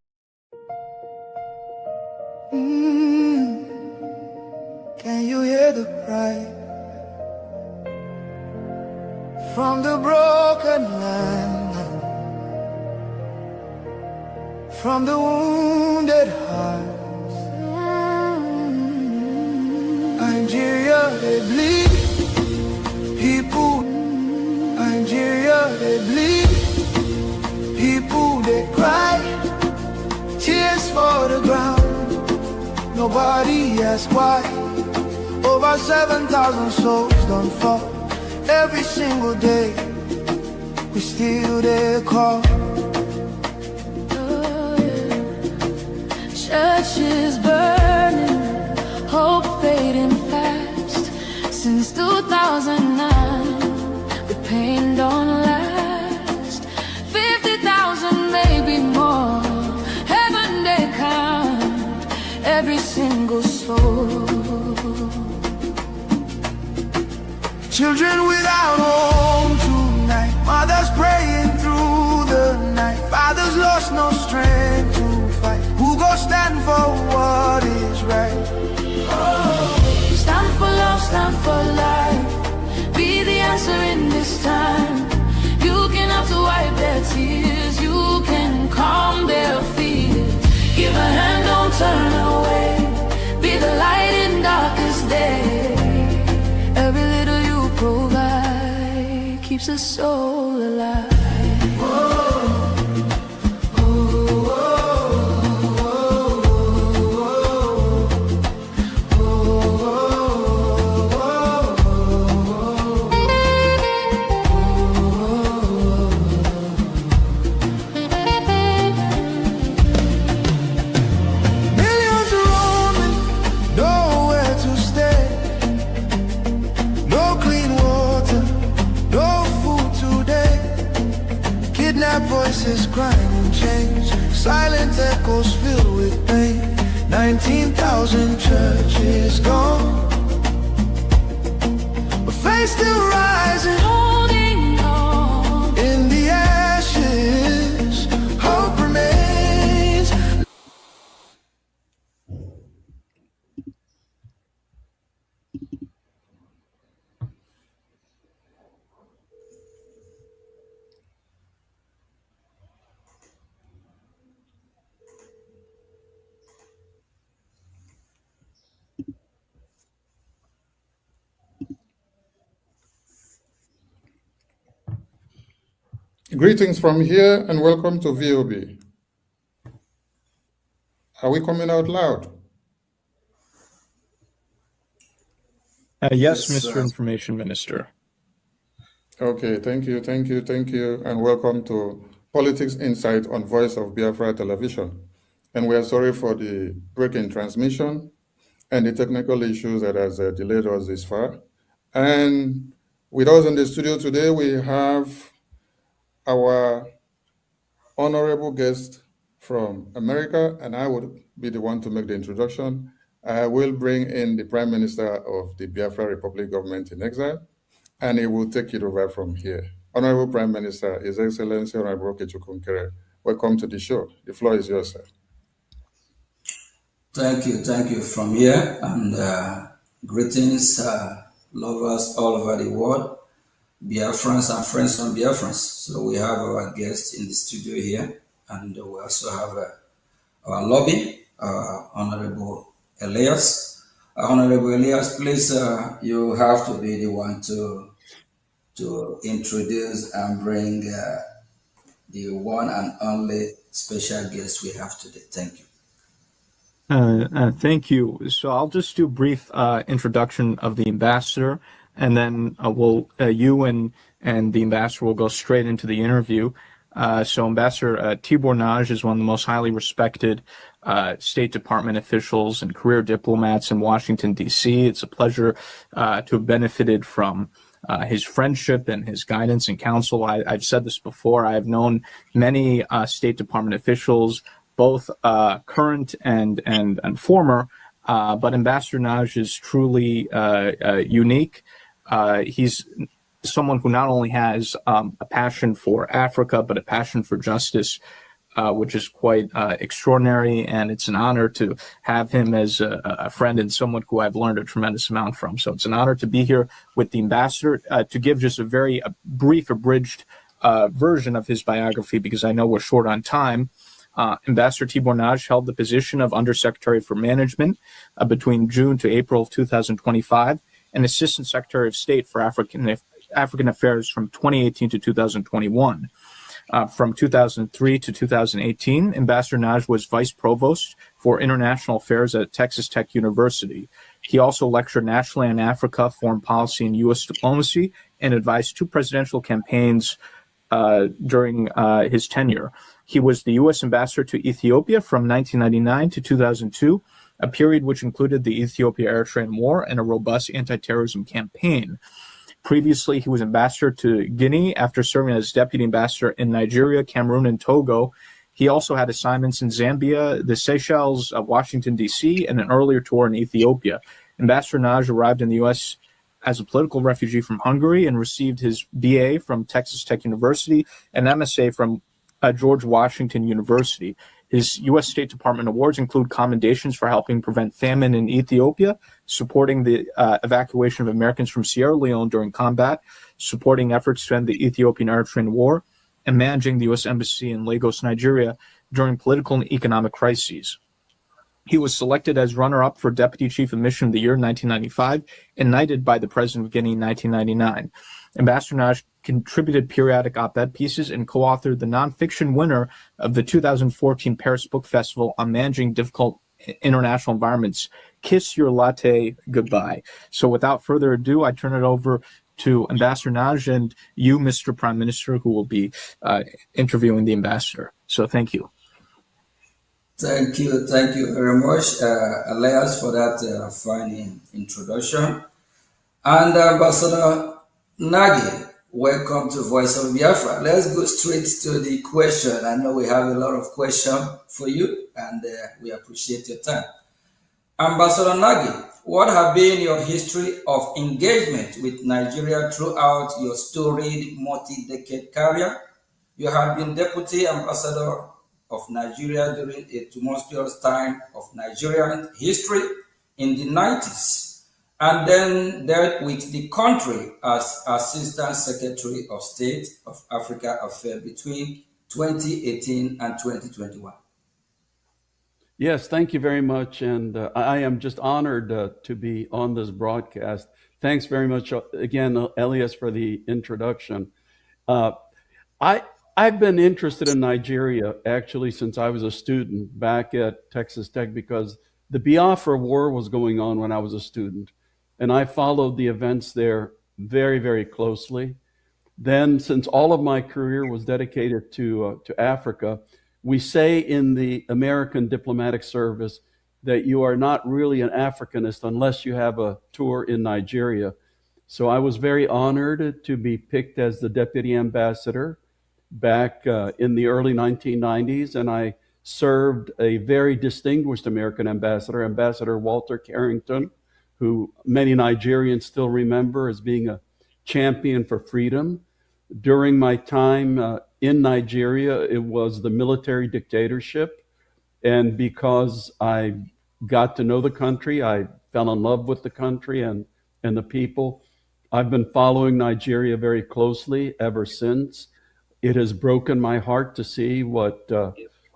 Can you hear the cry from the broken land, from the wounded hearts? Nigeria, they bleed. People, Nigeria, they bleed. People, they cry. Tears for the ground. Nobody asks why. Over 7,000 souls don't fall. Every single day, we still their call. Churches burning, hope fading fast. Since 2009, the pain don't last. 50,000, maybe more. Heaven they count every single soul. Children without home tonight, mothers praying through the night, fathers lost no strength to fight. Who go stand for what is right? Stand for love, stand for life. Be the answer in this time. You can have to wipe their tears. You can calm their fears. Give a hand, don't turn away. Be the light in darkest day. Every little you provide keeps a soul alive. Voices grinding chains, silent echoes filled with pain. 19,000 churches gone, but faith still rising, holding on. In the ashes, hope remains. Greetings from here and welcome to VOB. Are we coming out loud? Yes, Mr. Information Minister. Okay, thank you, and welcome to Politics Insight on Voice of Biafra Television. And we are sorry for the break in transmission and the technical issues that has delayed us this far. And with us in the studio today, we have our honorable guest from America, and I would be the one to make the introduction. I will bring in the Prime Minister of the Biafra Republic Government in Exile, and he will take it over from here. Honorable Prime Minister, His Excellency Honorable Nkere, welcome to the show. The floor is yours, sir. Thank you from here, and greetings, lovers all over the world, Biafrans and friends from Biafrans. So we have our guests in the studio here, and we also have our lobby, Honorable Elias. Honorable Elias, please, you have to be the one to introduce and bring the one and only special guest we have today. Thank you. Thank you. So I'll just do a brief introduction of the ambassador, and then you and the ambassador will go straight into the interview. So Ambassador Tibor Nagy is one of the most highly respected State Department officials and career diplomats in Washington, D.C. It's a pleasure to have benefited from his friendship and his guidance and counsel. I've said this before. I've known many State Department officials, both current and former. But Ambassador Naj is truly unique. He's someone who not only has a passion for Africa, but a passion for justice, which is quite extraordinary. And it's an honor to have him as a friend and someone who I've learned a tremendous amount from. So it's an honor to be here with the ambassador to give just a very brief, abridged version of his biography, because I know we're short on time. Ambassador Tibor Naj held the position of Undersecretary for Management between June to April of 2025 and Assistant Secretary of State for African Affairs from 2018 to 2021. From 2003 to 2018, Ambassador Naj was Vice Provost for International Affairs at Texas Tech University. He also lectured nationally on Africa, foreign policy, and U.S. diplomacy, and advised 2 presidential campaigns during his tenure. He was the U.S. ambassador to Ethiopia from 1999 to 2002, a period which included the Ethiopia-Eritrean War and a robust anti-terrorism campaign. Previously, he was ambassador to Guinea after serving as deputy ambassador in Nigeria, Cameroon, and Togo. He also had assignments in Zambia, the Seychelles, Washington, D.C., and an earlier tour in Ethiopia. Ambassador Naj arrived in the U.S. as a political refugee from Hungary and received his BA from Texas Tech University and MSA from George Washington University. His U.S. State Department awards include commendations for helping prevent famine in Ethiopia, supporting the evacuation of Americans from Sierra Leone during combat, supporting efforts to end the Ethiopian-Eritrean War, and managing the U.S. Embassy in Lagos, Nigeria during political and economic crises. He was selected as runner-up for Deputy Chief of Mission of the Year in 1995 and knighted by the President of Guinea in 1999. Ambassador Naj contributed periodic op-ed pieces and co-authored the nonfiction winner of the 2014 Paris Book Festival on managing difficult international environments, Kiss Your Latte Goodbye. So without further ado, I turn it over to Ambassador Naj and you, Mr. Prime Minister, who will be interviewing the ambassador. So thank you. Thank you very much, Elias, for that fine introduction. And Ambassador Nagi, welcome to Voice of Biafra. Let's go straight to the question. I know we have a lot of questions for you, and we appreciate your time. Ambassador Nagi, what have been your history of engagement with Nigeria throughout your storied multi-decade career? You have been Deputy Ambassador of Nigeria during a tumultuous time of Nigerian history in the 90s, and then dealt with the country as Assistant Secretary of State of Africa Affairs between 2018 and 2021. Yes, thank you very much, and I am just honored to be on this broadcast. Thanks very much again, Elias, for the introduction. I've been interested in Nigeria actually since I was a student back at Texas Tech, because the Biafra War was going on when I was a student, and I followed the events there very, very closely. Then, since all of my career was dedicated to Africa, we say in the American Diplomatic Service that you are not really an Africanist unless you have a tour in Nigeria. So I was very honored to be picked as the Deputy Ambassador back in the early 1990s, and I served a very distinguished American ambassador, Ambassador Walter Carrington, who many Nigerians still remember as being a champion for freedom. During my time in Nigeria, it was the military dictatorship, and because I got to know the country, I fell in love with the country and the people. I've been following Nigeria very closely ever since. It has broken my heart to see what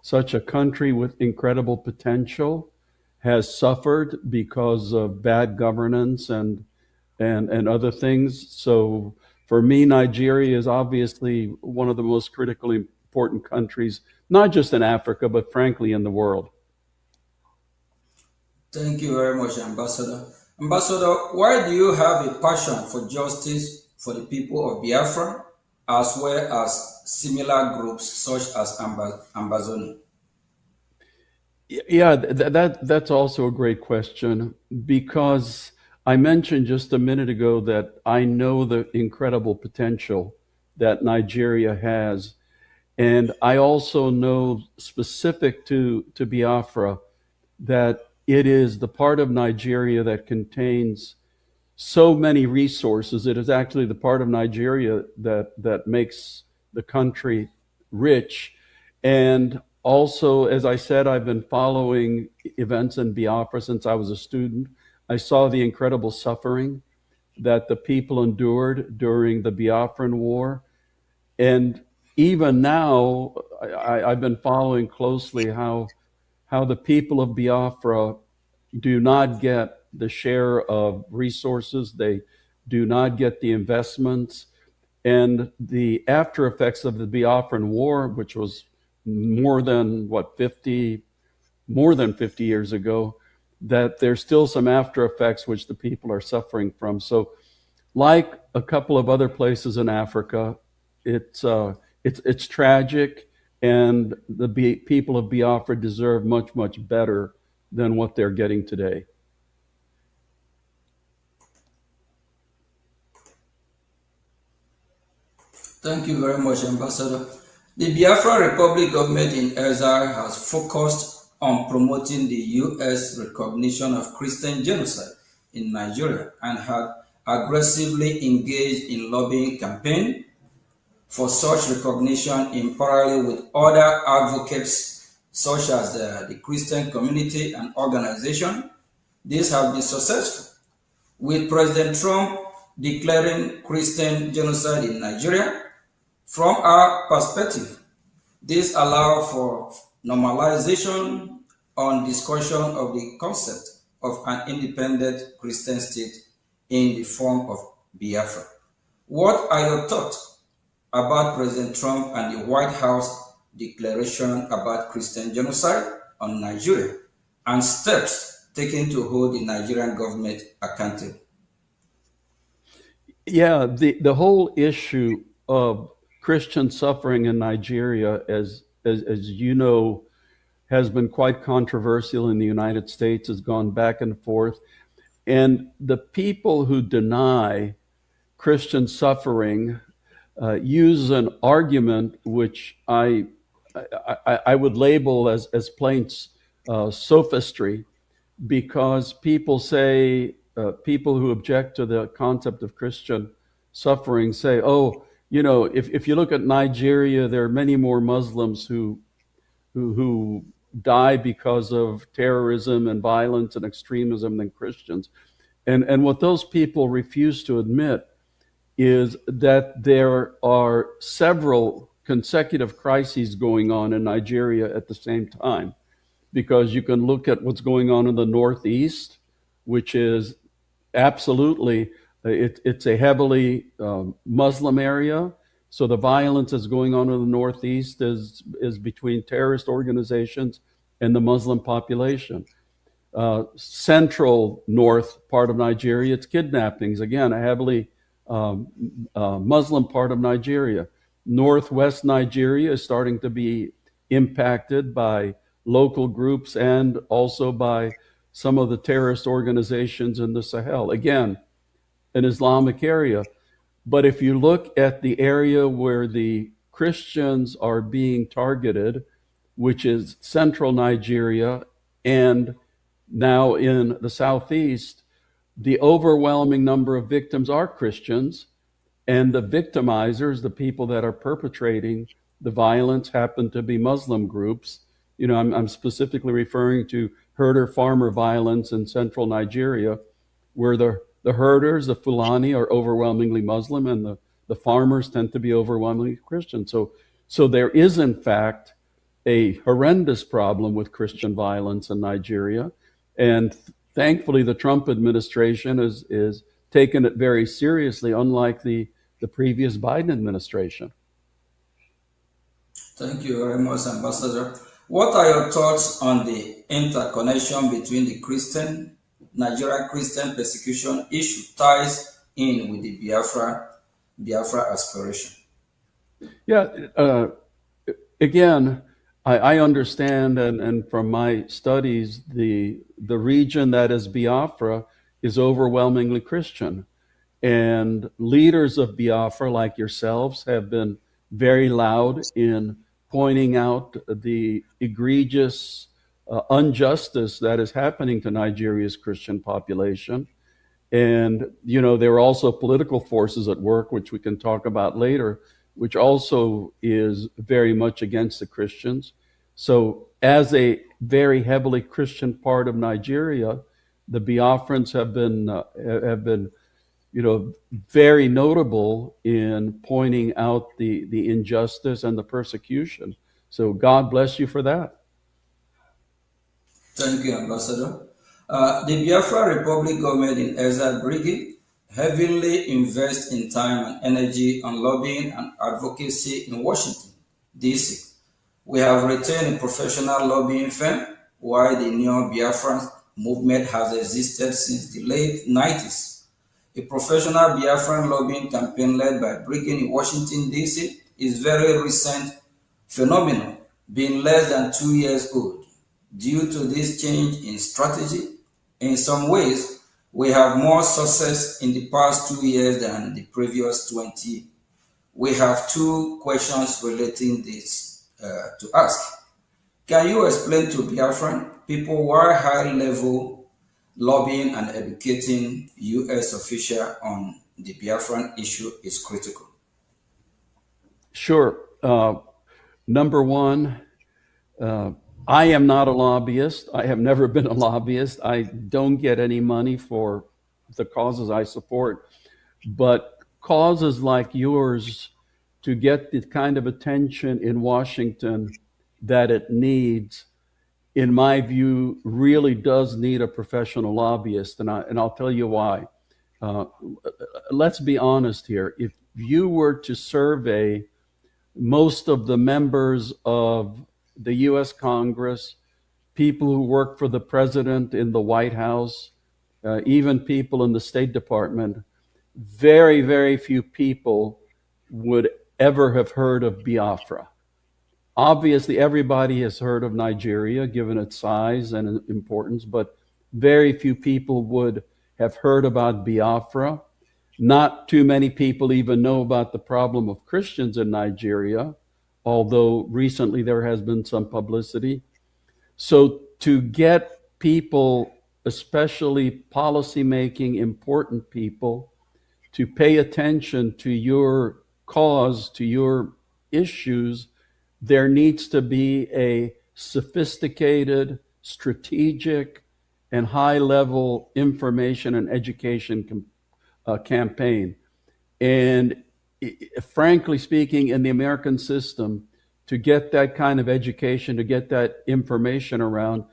such a country with incredible potential has suffered because of bad governance and other things. So for me, Nigeria is obviously one of the most critically important countries, not just in Africa, but frankly in the world. Thank you very much, Ambassador. Ambassador, why do you have a passion for justice for the people of Biafra, as well as similar groups such as Ambazoni? Yeah, that's also a great question, because I mentioned just a minute ago that I know the incredible potential that Nigeria has. And I also know specific to Biafra that it is the part of Nigeria that contains so many resources. It is actually the part of Nigeria that makes the country rich. And also, as I said, I've been following events in Biafra since I was a student. I saw the incredible suffering that the people endured during the Biafran War. And even now, I've been following closely how the people of Biafra do not get the share of resources. They do not get the investments. And the after effects of the Biafran War, which was more than 50 years ago, that there's still some after effects which the people are suffering from. So like a couple of other places in Africa, it's tragic, and the people of Biafra deserve much, much better than what they're getting today. Thank you very much, Ambassador. The Biafra Republic government in exile has focused on promoting the U.S. recognition of Christian genocide in Nigeria and had aggressively engaged in lobbying campaign for such recognition in parallel with other advocates such as the Christian community and organization. These have been successful, with President Trump declaring Christian genocide in Nigeria. From our perspective, this allows for normalization on discussion of the concept of an independent Christian state in the form of Biafra. What are your thoughts about President Trump and the White House declaration about Christian genocide on Nigeria and steps taken to hold the Nigerian government accountable? Yeah, the whole issue of Christian suffering in Nigeria, as you know, has been quite controversial in the United States, has gone back and forth. And the people who deny Christian suffering use an argument which I would label as plain sophistry, because people say, people who object to the concept of Christian suffering say, oh, you know, if you look at Nigeria, there are many more Muslims who die because of terrorism and violence and extremism than Christians. And what those people refuse to admit is that there are several consecutive crises going on in Nigeria at the same time, because you can look at what's going on in the Northeast, which is absolutely, it's a heavily Muslim area. So the violence that's going on in the Northeast is between terrorist organizations and the Muslim population. Central north part of Nigeria, it's kidnappings. Again, a heavily Muslim part of Nigeria. Northwest Nigeria is starting to be impacted by local groups and also by some of the terrorist organizations in the Sahel. Again, an Islamic area. But if you look at the area where the Christians are being targeted, which is central Nigeria and now in the southeast, the overwhelming number of victims are Christians, and the victimizers, the people that are perpetrating the violence, happen to be Muslim groups. You know, I'm specifically referring to herder-farmer violence in central Nigeria, where the herders, the Fulani, are overwhelmingly Muslim, and the farmers tend to be overwhelmingly Christian. So there is, in fact, a horrendous problem with Christian violence in Nigeria. And thankfully, the Trump administration is taken it very seriously, unlike the previous Biden administration. Thank you very much, Ambassador. What are your thoughts on the interconnection between the Nigerian Christian persecution issue ties in with the Biafra aspiration? Yeah, again, I understand, and from my studies, the region that is Biafra is overwhelmingly Christian. And leaders of Biafra, like yourselves, have been very loud in pointing out the egregious injustice that is happening to Nigeria's Christian population. And, you know, there are also political forces at work, which we can talk about later, which also is very much against the Christians. So as a very heavily Christian part of Nigeria, the Biafrans have been, you know, very notable in pointing out the injustice and the persecution. So God bless you for that. Thank you, Ambassador. The Biafra Republic government in exile Brgie heavily invests in time and energy on lobbying and advocacy in Washington, D.C. We have retained a professional lobbying firm, while the Neo Biafran movement has existed since the late 90s. A professional Biafran lobbying campaign led by Brgie in Washington, D.C. is very recent phenomenon, being less than 2 years old. Due to this change in strategy, in some ways, we have more success in the past 2 years than the previous 20. We have two questions relating this to ask. Can you explain to Biafran people why high-level lobbying and educating U.S. officials on the Biafran issue is critical? Sure. Number one, I am not a lobbyist. I have never been a lobbyist. I don't get any money for the causes I support. But causes like yours, to get the kind of attention in Washington that it needs, in my view, really does need a professional lobbyist. And I'll tell you why. Let's be honest here. If you were to survey most of the members of the U.S. Congress, people who work for the president in the White House, even people in the State Department, very, very few people would ever have heard of Biafra. Obviously, everybody has heard of Nigeria, given its size and importance, but very few people would have heard about Biafra. Not too many people even know about the problem of Christians in Nigeria, although recently there has been some publicity. So to get people, especially policymaking important people, to pay attention to your cause, to your issues, there needs to be a sophisticated, strategic, and high-level information and education campaign. And frankly speaking, in the American system, to get that kind of education, to get that information around,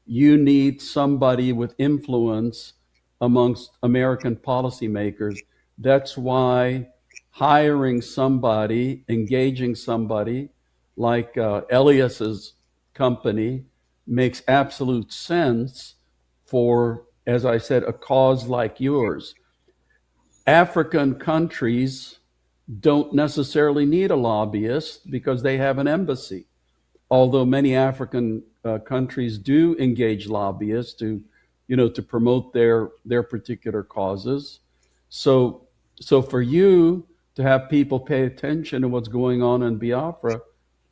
you need somebody with influence amongst American policymakers. That's why hiring somebody, engaging somebody like Elias's company makes absolute sense for, as I said, a cause like yours. African countries don't necessarily need a lobbyist because they have an embassy, although many African countries do engage lobbyists to, to promote their particular causes. So for you to have people pay attention to what's going on in Biafra,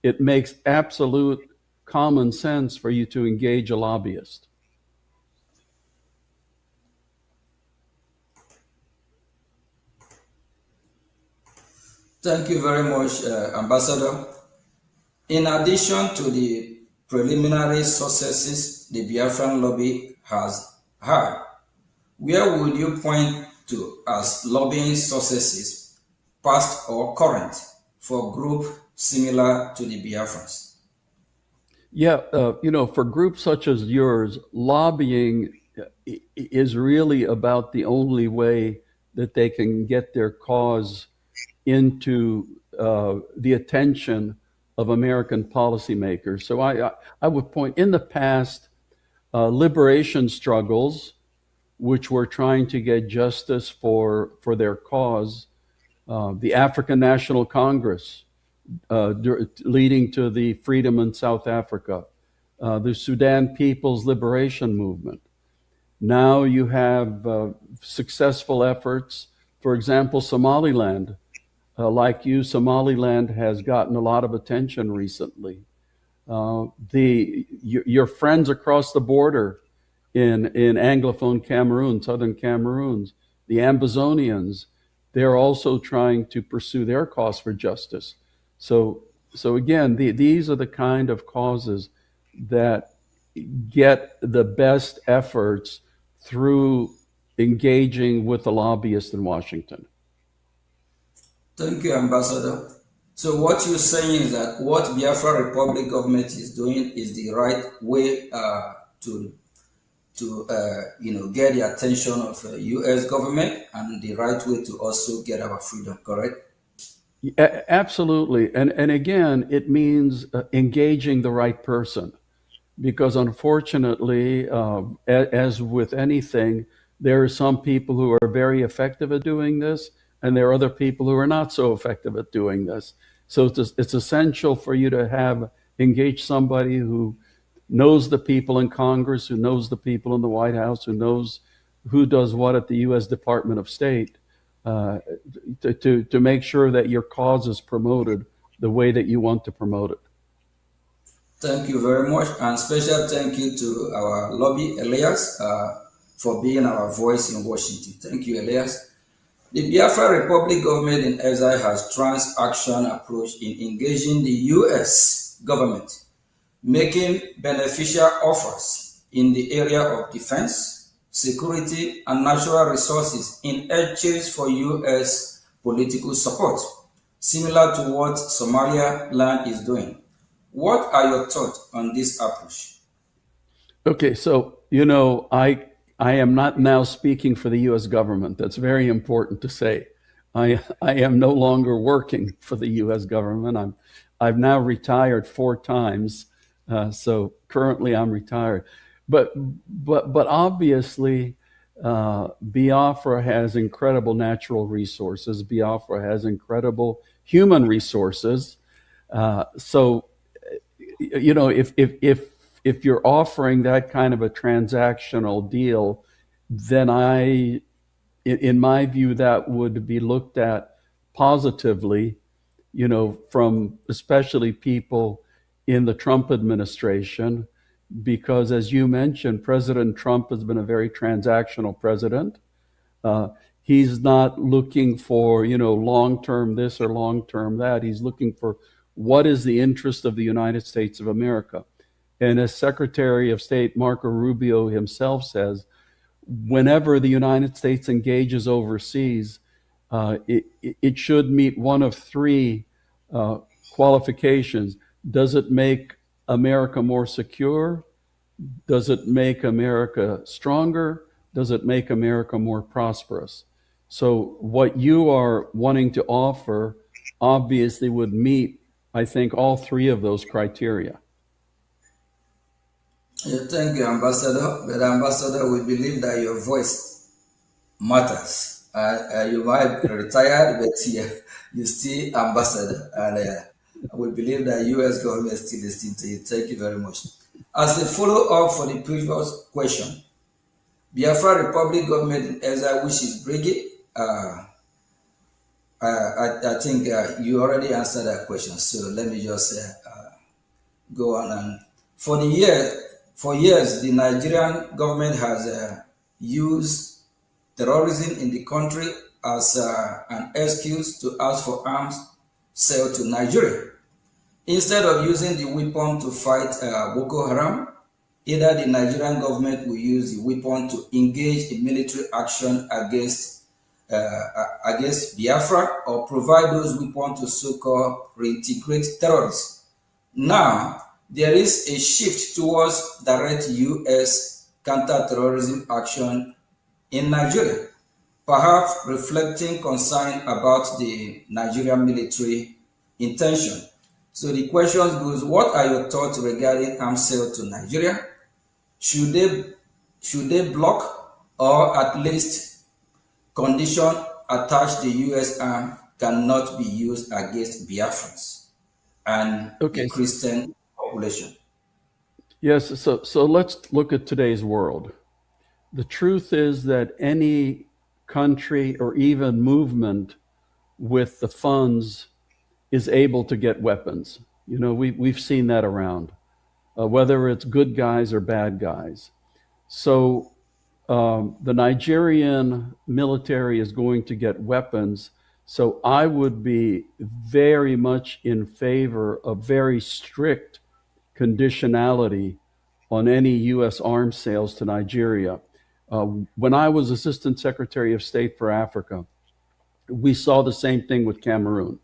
it makes absolute common sense for you to engage a lobbyist. Thank you very much, Ambassador. In addition to the preliminary successes the Biafran lobby has had, where would you point to as lobbying successes, past or current, for groups similar to the Biafrans? Yeah, for groups such as yours, lobbying is really about the only way that they can get their cause into the attention of American policymakers. So I would point, in the past, liberation struggles, which were trying to get justice for their cause, the African National Congress, leading to the freedom in South Africa, the Sudan People's Liberation Movement. Now you have successful efforts, for example, Somaliland, like you, Somaliland has gotten a lot of attention recently. Your friends across the border in Anglophone Cameroon, Southern Cameroon, the Ambazonians, they're also trying to pursue their cause for justice. So again, these are the kind of causes that get the best efforts through engaging with the lobbyists in Washington. Thank you, Ambassador. So what you're saying is that what Biafra Republic government is doing is the right way to get the attention of the U.S. government, and the right way to also get our freedom, correct? Absolutely. And again, it means engaging the right person, because unfortunately, as with anything, there are some people who are very effective at doing this, and there are other people who are not so effective at doing this. So it's essential for you to engage somebody who knows the people in Congress, who knows the people in the White House, who knows who does what at the U.S. Department of State, to make sure that your cause is promoted the way that you want to promote it. Thank you very much, and special thank you to our lobby, Elias, for being our voice in Washington. Thank you, Elias. The Biafra Republic government in exile has trans-action approach in engaging the U.S. government, making beneficial offers in the area of defense, security, and natural resources in exchange for U.S. political support, similar to what Somaliland is doing. What are your thoughts on this approach? Okay, so, I am not now speaking for the U.S. government. That's very important to say. I am no longer working for the U.S. government. I've now retired 4 times, so currently I'm retired. But obviously, Biafra has incredible natural resources. Biafra has incredible human resources. So, if you're offering that kind of a transactional deal, then in my view, that would be looked at positively, from especially people in the Trump administration, because as you mentioned, President Trump has been a very transactional president. He's not looking for, long-term this or long-term that. He's looking for what is the interest of the United States of America. And as Secretary of State Marco Rubio himself says, whenever the United States engages overseas, it should meet one of 3 qualifications. Does it make America more secure? Does it make America stronger? Does it make America more prosperous? So what you are wanting to offer obviously would meet, I think, all 3 of those criteria. Yeah, thank you, Ambassador. But Ambassador, we believe that your voice matters. You might be retired, but you're still Ambassador. And we believe that U.S. government is still listening to you. Thank you very much. As a follow-up for the previous question, Biafra Republic government in exile, which is Brgie, I think you already answered that question. So let me just go on. And for years, the Nigerian government has used terrorism in the country as an excuse to ask for arms sale to Nigeria. Instead of using the weapon to fight Boko Haram, either the Nigerian government will use the weapon to engage in military action against Biafra, or provide those weapons to so-called reintegrate terrorists. Now, there is a shift towards direct U.S. counter-terrorism action in Nigeria, perhaps reflecting concern about the Nigerian military intention. So the question goes, what are your thoughts regarding arms sale to Nigeria? Should they block, or at least condition attached the U.S. arm cannot be used against Biafrans and the Christian population? Yes, so let's look at today's world. The truth is that any country or even movement with the funds is able to get weapons. You know, we've seen that around, whether it's good guys or bad guys. So the Nigerian military is going to get weapons. So I would be very much in favor of very strict conditionality on any U.S. arms sales to Nigeria. When I was Assistant Secretary of State for Africa, we saw the same thing with Cameroon,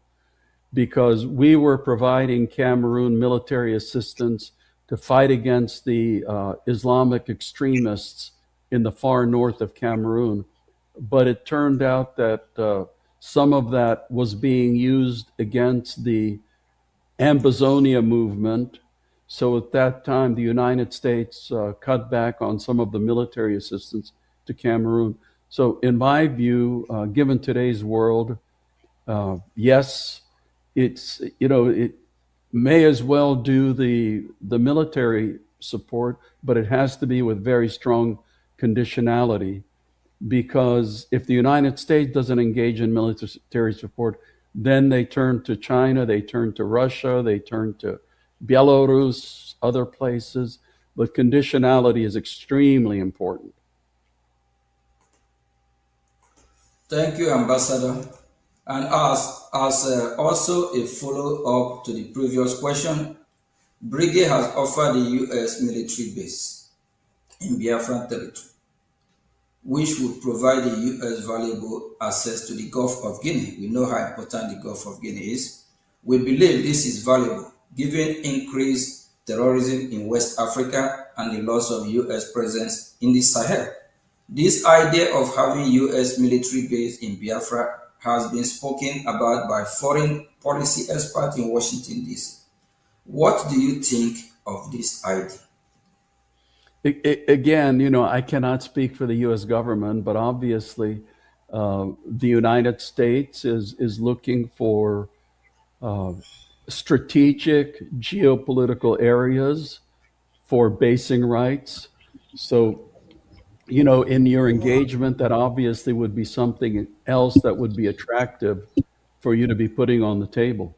because we were providing Cameroon military assistance to fight against the Islamic extremists in the far north of Cameroon. But it turned out that some of that was being used against the Ambazonia movement. So at that time, the United States cut back on some of the military assistance to Cameroon. So in my view, given today's world, yes, it's, you know, it may as well do the military support, but it has to be with very strong conditionality, because if the United States doesn't engage in military support, then they turn to China, they turn to Russia, they turn to Belarus, other places. But conditionality is extremely important. Thank you, Ambassador. And as also a follow-up to the previous question, Brgie has offered the U.S. military base in Biafran territory, which would provide the U.S. valuable access to the Gulf of Guinea. We know how important the Gulf of Guinea is. We believe this is valuable, given increased terrorism in West Africa and the loss of U.S. presence in the Sahel. This idea of having U.S. military base in Biafra has been spoken about by foreign policy experts in Washington, D.C. What do you think of this idea? Again, you know, I cannot speak for the U.S. government, but obviously the United States is looking for strategic geopolitical areas for basing rights. So, you know, in your engagement, that obviously would be something else that would be attractive for you to be putting on the table.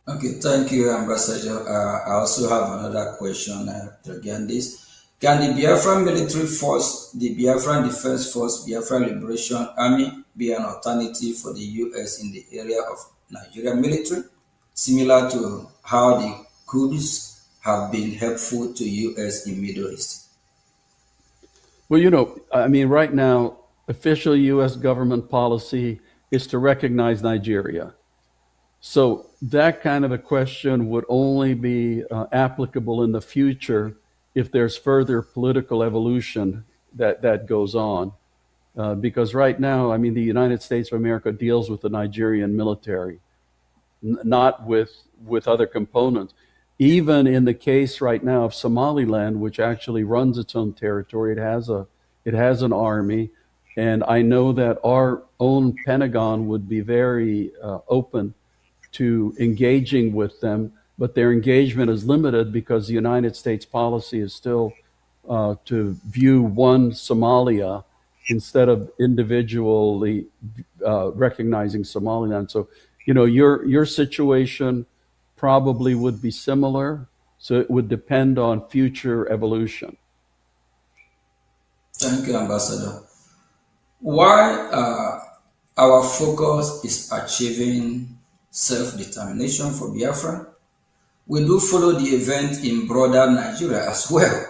Okay, thank you, Ambassador. I also have another question regarding this. Can the Biafran military force, the Biafran Defense Force, Biafran Liberation Army, be an alternative for the U.S. in the area of Nigerian military, similar to how the Kurds have been helpful to U.S. in Middle East? Well, you know, I mean, right now, official U.S. government policy is to recognize Nigeria. So that kind of a question would only be applicable in the future if there's further political evolution that goes on. Because right now, I mean, the United States of America deals with the Nigerian military, not with other components. Even in the case right now of Somaliland, which actually runs its own territory, it has an army. And I know that our own Pentagon would be very open to engaging with them, but their engagement is limited because the United States policy is still to view one Somalia instead of individually recognizing Somaliland. So, you know, your situation probably would be similar, so it would depend on future evolution. Thank you, Ambassador. While our focus is achieving self-determination for Biafra, we do follow the event in broader Nigeria as well.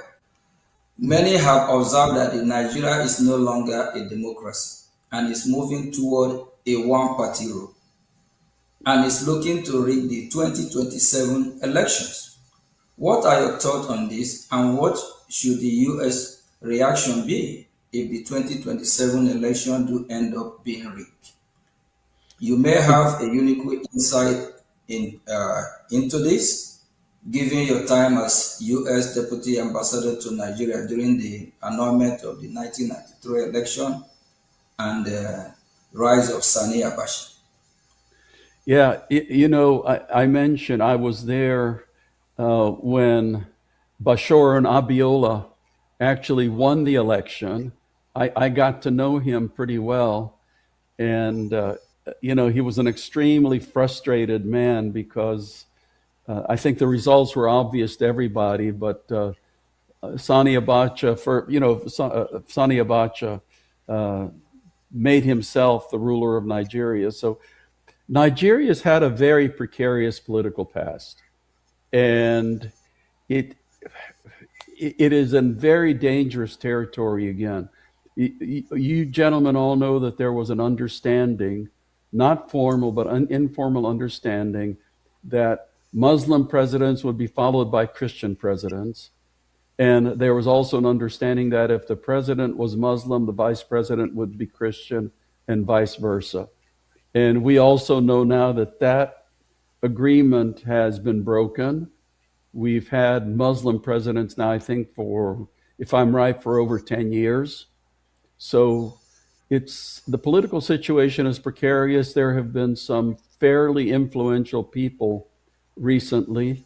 Many have observed that Nigeria is no longer a democracy and is moving toward a one-party rule and is looking to rig the 2027 elections. What are your thoughts on this, and what should the U.S. reaction be if the 2027 election do end up being rigged? You may have a unique insight into this, given your time as U.S. Deputy Ambassador to Nigeria during the annulment of the 1993 election and the rise of Sani Abacha. Yeah, you know, I mentioned I was there when Bashir and Abiola actually won the election. I got to know him pretty well. And, he was an extremely frustrated man because I think the results were obvious to everybody, but Sani Abacha, Sani Abacha made himself the ruler of Nigeria. So Nigeria's had a very precarious political past, and it is in very dangerous territory again. You gentlemen all know that there was an understanding, not formal but informal understanding, that Muslim presidents would be followed by Christian presidents. And there was also an understanding that if the president was Muslim, the vice president would be Christian, and vice versa. And we also know now that that agreement has been broken. We've had Muslim presidents now, I think, for, if I'm right, for over 10 years. So the political situation is precarious. There have been some fairly influential people recently,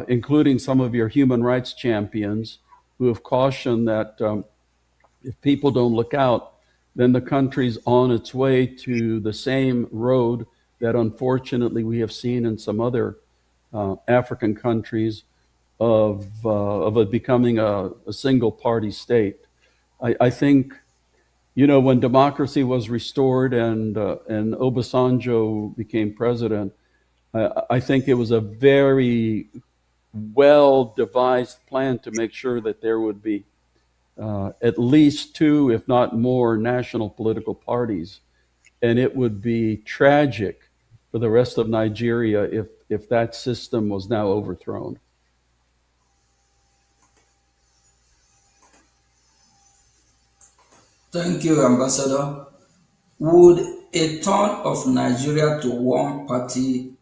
including some of your human rights champions, who have cautioned that if people don't look out, then the country's on its way to the same road that unfortunately we have seen in some other African countries of it becoming a single party state. I think, when democracy was restored and Obasanjo became president, I think it was a very well-devised plan to make sure that there would be at least two, if not more, national political parties. And it would be tragic for the rest of Nigeria if that system was now overthrown. Thank you, Ambassador. Would a turn of Nigeria to one-party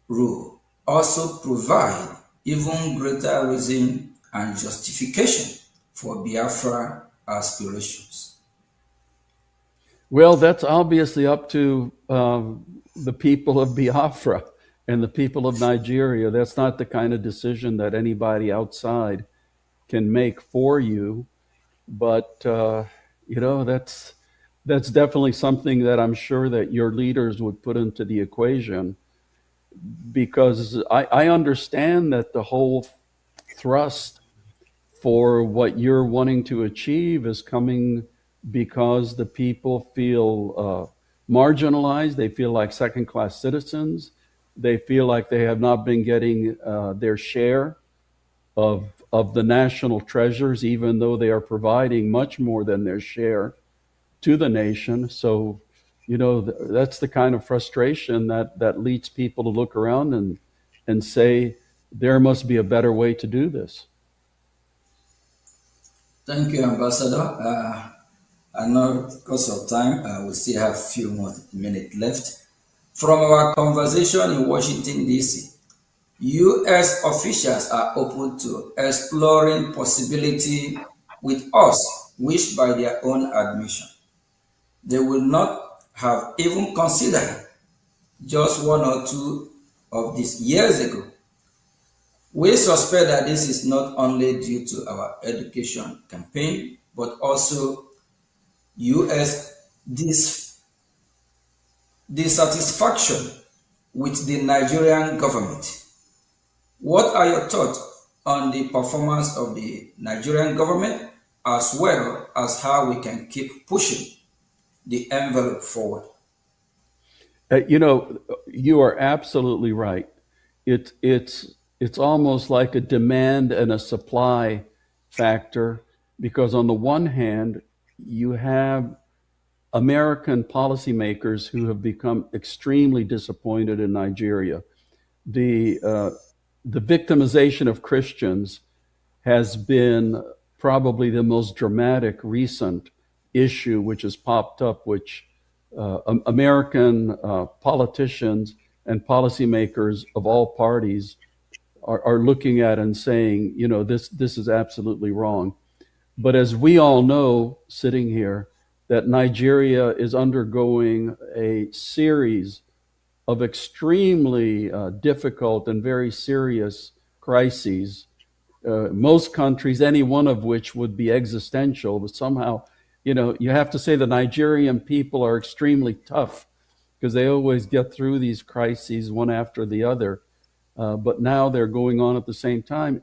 rule also provide even greater reason and justification for Biafra aspirations? Well, that's obviously up to the people of Biafra and the people of Nigeria. That's not the kind of decision that anybody outside can make for you. But, that's definitely something that I'm sure that your leaders would put into the equation, because I understand that the whole thrust for what you're wanting to achieve is coming because the people feel marginalized. They feel like second-class citizens. They feel like they have not been getting their share of the national treasures, even though they are providing much more than their share to the nation. So, that's the kind of frustration that leads people to look around and say, there must be a better way to do this. Thank you, Ambassador. I know because of time, we still have a few more minutes left. From our conversation in Washington, D.C., U.S. officials are open to exploring possibility with us, which by their own admission, they will not have even considered just 1 or 2 of these years ago. We suspect that this is not only due to our education campaign, but also U.S. dissatisfaction with the Nigerian government. What are your thoughts on the performance of the Nigerian government, as well as how we can keep pushing the envelope forward? You are absolutely right. It's almost like a demand and a supply factor, because on the one hand, you have American policymakers who have become extremely disappointed in Nigeria. The victimization of Christians has been probably the most dramatic recent issue which has popped up, which American politicians and policymakers of all parties are looking at and saying, this is absolutely wrong. But as we all know, sitting here, that Nigeria is undergoing a series of extremely difficult and very serious crises. Most countries, any one of which would be existential, but somehow you know, you have to say the Nigerian people are extremely tough because they always get through these crises one after the other. But now they're going on at the same time.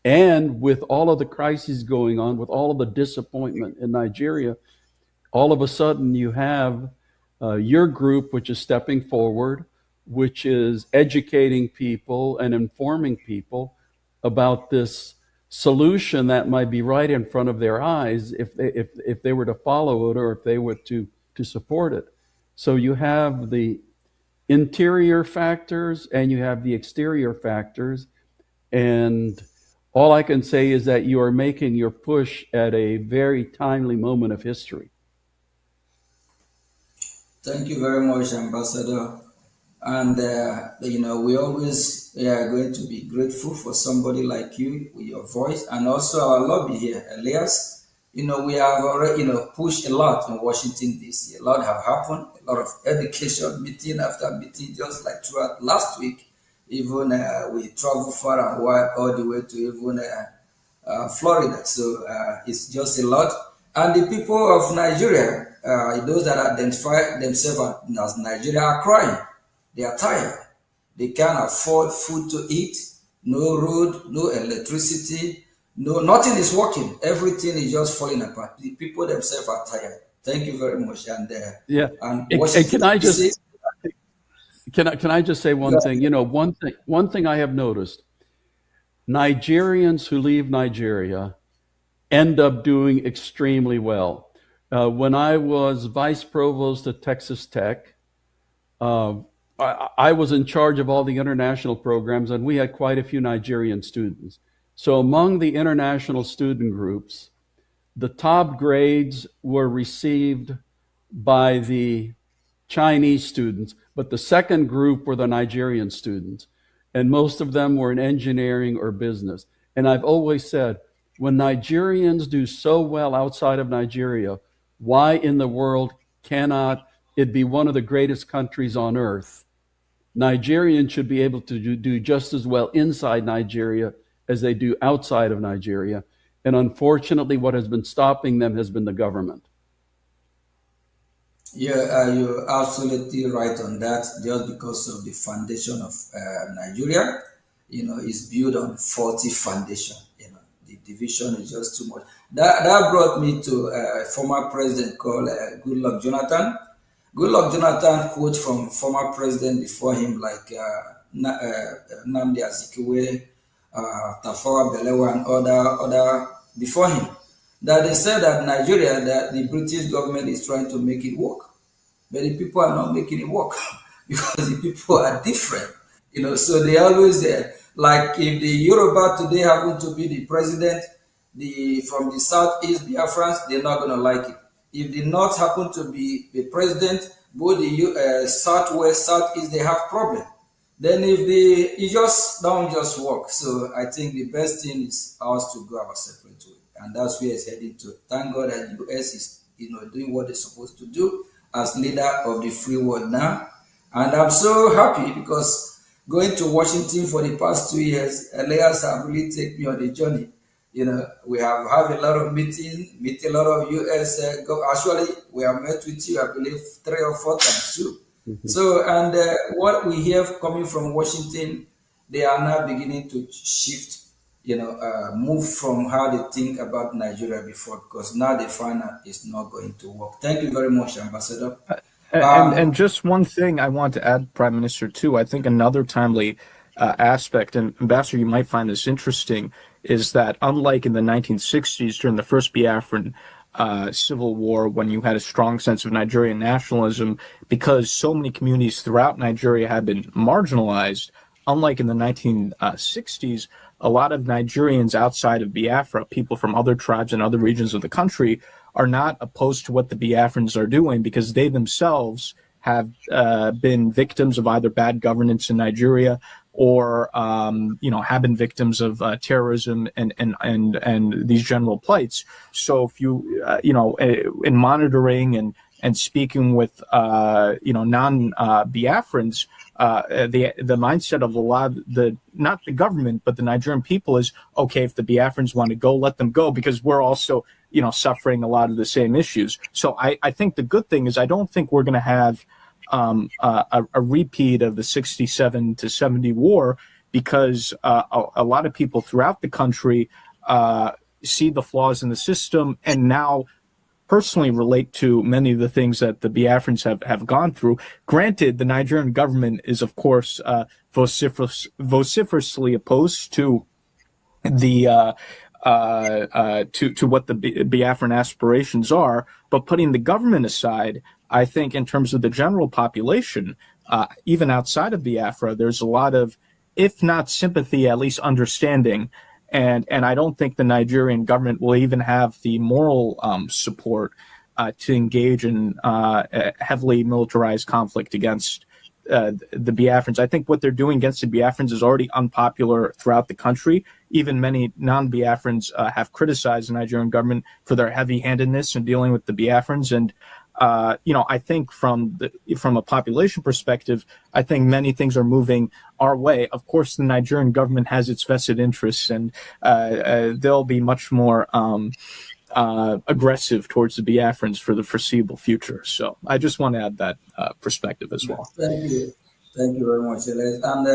And with all of the crises going on, with all of the disappointment in Nigeria, all of a sudden you have your group, which is stepping forward, which is educating people and informing people about this solution that might be right in front of their eyes if they were to follow it or if they were to support it. So you have the interior factors and you have the exterior factors, and all I can say is that you are making your push at a very timely moment of history. Thank you very much, Ambassador. And, you know, we always are going to be grateful for somebody like you with your voice, and also our lobby here, Elias. You know, we have already, you know, pushed a lot in Washington, D.C. A lot have happened, a lot of education, meeting after meeting, just like throughout last week. Even we traveled far and wide all the way to even Florida. So it's just a lot. And the people of Nigeria, those that identify themselves as Nigeria, are crying. They are tired. They can't afford food to eat, no road, no electricity, nothing is working. Everything is just falling apart. The people themselves are tired. Thank you very much. And and can I just say one thing? You know, one thing I have noticed: Nigerians who leave Nigeria end up doing extremely well. When I was vice provost at Texas Tech, I was in charge of all the international programs, and we had quite a few Nigerian students. So among the international student groups, the top grades were received by the Chinese students, but the second group were the Nigerian students, and most of them were in engineering or business. And I've always said, when Nigerians do so well outside of Nigeria, why in the world cannot it be one of the greatest countries on earth? Nigerians should be able to do just as well inside Nigeria as they do outside of Nigeria. And unfortunately, what has been stopping them has been the government. Yeah, you're absolutely right on that. Just because of the foundation of Nigeria, you know, is built on faulty foundation. You know, the division is just too much. That brought me to a former president called Goodluck Jonathan. Goodluck Jonathan quote from former president before him, like Nnamdi Azikiwe, Tafawa Balewa, and other before him, that they said that Nigeria, that the British government is trying to make it work, but the people are not making it work because the people are different. You know, so they always like if the Yoruba today happen to be the president, from the southeast Biafrans, they're not gonna like it. If the North happen to be the president, both the southwest, southeast, they have problem. Then if it just don't just work. So I think the best thing is us to go our separate way, and that's where it's heading to. Thank God that the US is, you know, doing what they're supposed to do as leader of the free world now, and I'm so happy because going to Washington for the past 2 years, Elias have really taken me on the journey. You know, we have a lot of meet a lot of US. Actually, we have met with you, I believe, 3 or 4 times too. So, and what we hear coming from Washington, they are now beginning to shift, you know, move from how they think about Nigeria before, because now they find out it's not going to work. Thank you very much, Ambassador. And just one thing I want to add, Prime Minister, too. I think another timely aspect, and Ambassador, you might find this interesting, is that unlike in the 1960s during the first Biafran civil war, when you had a strong sense of Nigerian nationalism, because so many communities throughout Nigeria had been marginalized, unlike in the 1960s, a lot of Nigerians outside of Biafra, people from other tribes and other regions of the country, are not opposed to what the Biafrans are doing because they themselves have been victims of either bad governance in Nigeria or you know, have been victims of terrorism and these general plights. So if you you know, in monitoring and and speaking with non-Biafrans, the mindset of a lot of not the government but the Nigerian people is, okay, if the Biafrans want to go, let them go, because we're also suffering a lot of the same issues. So I think the good thing is I don't think we're going to have a repeat of the 67 to 70 war, because a lot of people throughout the country see the flaws in the system and now personally relate to many of the things that the Biafrans have gone through. Granted, the Nigerian government is, of course, vociferously opposed to the to what the Biafran aspirations are, but putting the government aside, I think in terms of the general population, even outside of Biafra, there's a lot of, if not sympathy, at least understanding. And I don't think the Nigerian government will even have the moral support to engage in heavily militarized conflict against the Biafrans. I think what they're doing against the Biafrans is already unpopular throughout the country. Even many non-Biafrans have criticized the Nigerian government for their heavy-handedness in dealing with the Biafrans. And I think from a population perspective, I think many things are moving our way. Of course, the Nigerian government has its vested interests, and they'll be much more aggressive towards the Biafrans for the foreseeable future. So I just want to add that perspective as well. Thank you very much, Elias. And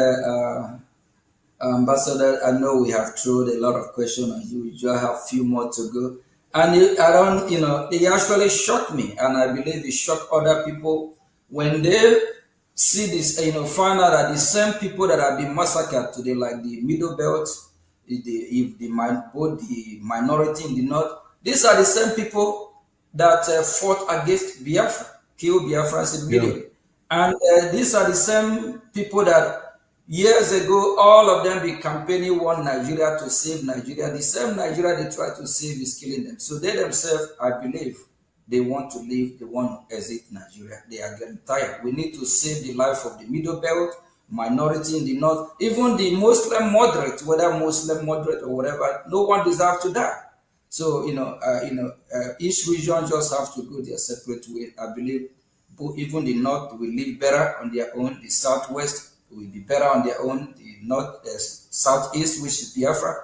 Ambassador, I know we have thrown a lot of questions on you. You have a few more to go. And it actually shocked me, and I believe it shocked other people when they see this, find out that the same people that have been massacred today, like the Middle Belt, both the minority in the north, these are the same people that fought against Biafra, killed Biafrans in million. Yeah. And these are the same people that years ago, all of them be campaigning one Nigeria to save Nigeria. The same Nigeria they try to save is killing them. So they themselves, I believe, they want to leave, they want to exit Nigeria. They are getting tired. We need to save the life of the Middle Belt, minority in the north, even the Muslim moderate, whether Muslim moderate or whatever, no one deserves to die. So, each region just have to go their separate way. I believe even the north will live better on their own, the southwest will be better on their own, the north, southeast, which is Biafra,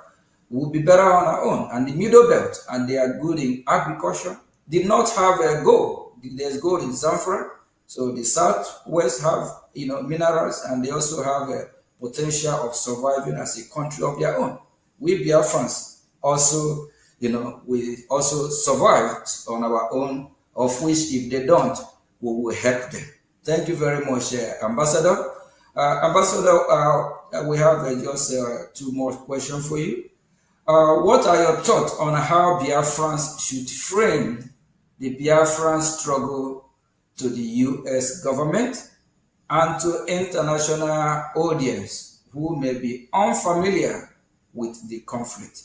will be better on our own, and the Middle Belt, and they are good in agriculture, did not have a gold. There's gold in Zamfara, so the southwest have minerals, and they also have a potential of surviving as a country of their own. We Biafrans also, we also survive on our own, of which if they don't, we will help them. Thank you very much, Ambassador. Ambassador, we have just two more questions for you. What are your thoughts on how Biafrans should frame the Biafran struggle to the U.S. government and to international audience who may be unfamiliar with the conflict?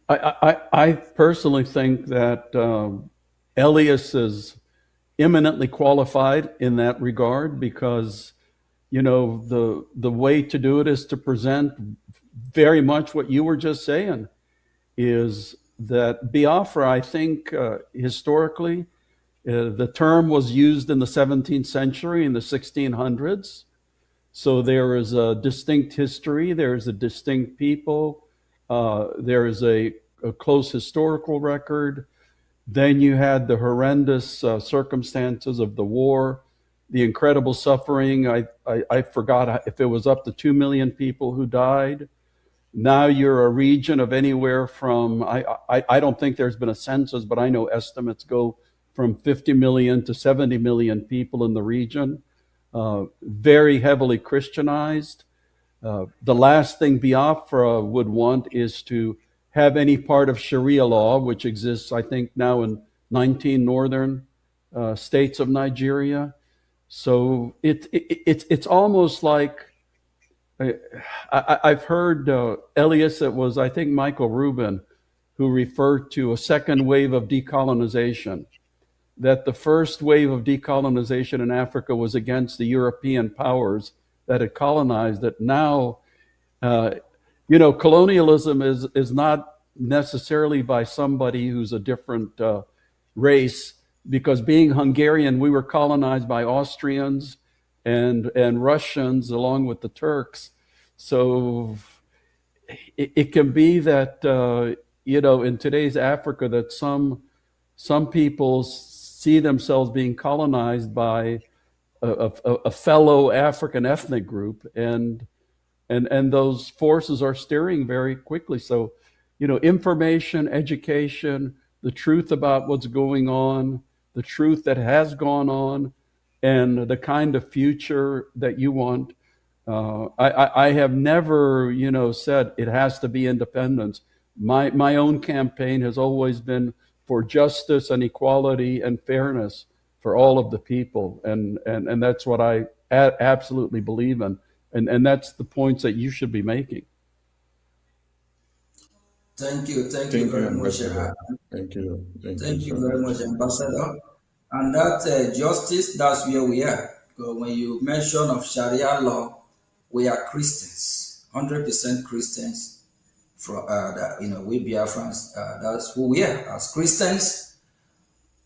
I personally think that Elias is eminently qualified in that regard, because the way to do it is to present very much what you were just saying, is that Biafra, I think, historically, the term was used in the 17th century, in the 1600s. So there is a distinct history, there is a distinct people, there is a close historical record. Then you had the horrendous circumstances of the war, the incredible suffering. I forgot if it was up to 2 million people who died. Now you're a region of anywhere from, I don't think there's been a census, but I know estimates go from 50 million to 70 million people in the region, very heavily Christianized. The last thing Biafra would want is to have any part of Sharia law, which exists, I think, now in 19 northern states of Nigeria. So it's almost like, I've heard Elias, it was, I think, Michael Rubin, who referred to a second wave of decolonization, that the first wave of decolonization in Africa was against the European powers that had colonized it. Now, colonialism is not necessarily by somebody who's a different race, because being Hungarian, we were colonized by Austrians and Russians along with the Turks. So it can be that, in today's Africa, that some people see themselves being colonized by a fellow African ethnic group, and those forces are stirring very quickly. So, information, education, the truth about what's going on, the truth that has gone on, and the kind of future that you want. I have never, said it has to be independence. My own campaign has always been for justice and equality and fairness for all of the people, and that's what I absolutely believe in, and that's the points that you should be making. Thank you very much. Thank you. Thank you very much, Ambassador. And that justice, that's where we are. Because when you mention of Sharia law, we are Christians, 100% Christians. For we Biafrans, that's who we are as Christians.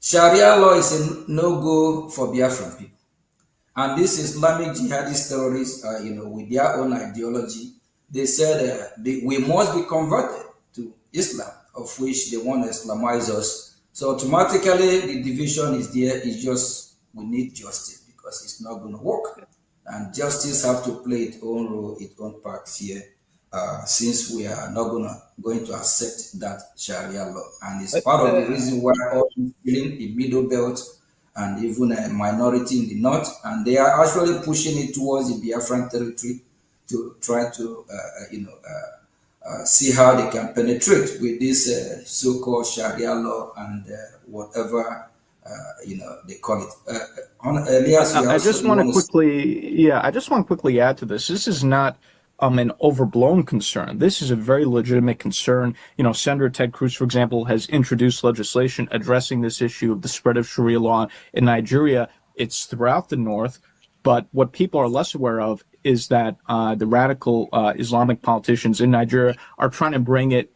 Sharia law is a no-go for Biafran people. And these Islamic jihadist terrorists, with their own ideology, they said we must be converted to Islam, of which they want to Islamize us. So automatically the division is there. It's just we need justice because it's not going to work. And justice have to play its own role, its own part here, since we are not going to accept that Sharia law. And it's part of the reason why all feeling the middle belt and even a minority in the north, and they are actually pushing it towards the Biafran territory to try to, see how they can penetrate with this so-called Sharia law and whatever they call it. Elias, I just want to quickly add to this. This is not an overblown concern. This is a very legitimate concern. Senator Ted Cruz, for example, has introduced legislation addressing this issue of the spread of Sharia law in Nigeria. It's throughout the north, but what people are less aware of is that the radical Islamic politicians in Nigeria are trying to bring it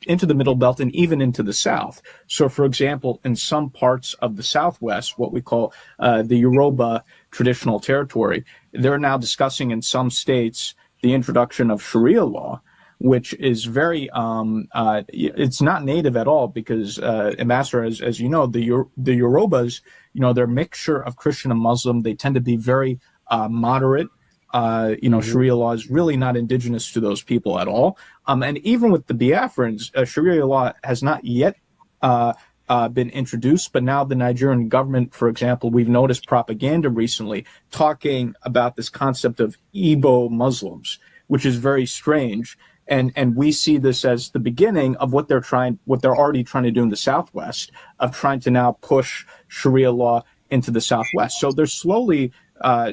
into the Middle Belt and even into the South. So, for example, in some parts of the Southwest, what we call the Yoruba traditional territory, they're now discussing in some states the introduction of Sharia law, which is very, it's not native at all because, Ambassador, as you know, the Yorubas, they're a mixture of Christian and Muslim. They tend to be very moderate. Sharia law is really not indigenous to those people at all. And even with the Biafrans, Sharia law has not yet been introduced, but now the Nigerian government, for example, we've noticed propaganda recently talking about this concept of Igbo Muslims, which is very strange. And we see this as the beginning of what they're already trying to do in the Southwest, of trying to now push Sharia law into the Southwest. So they're slowly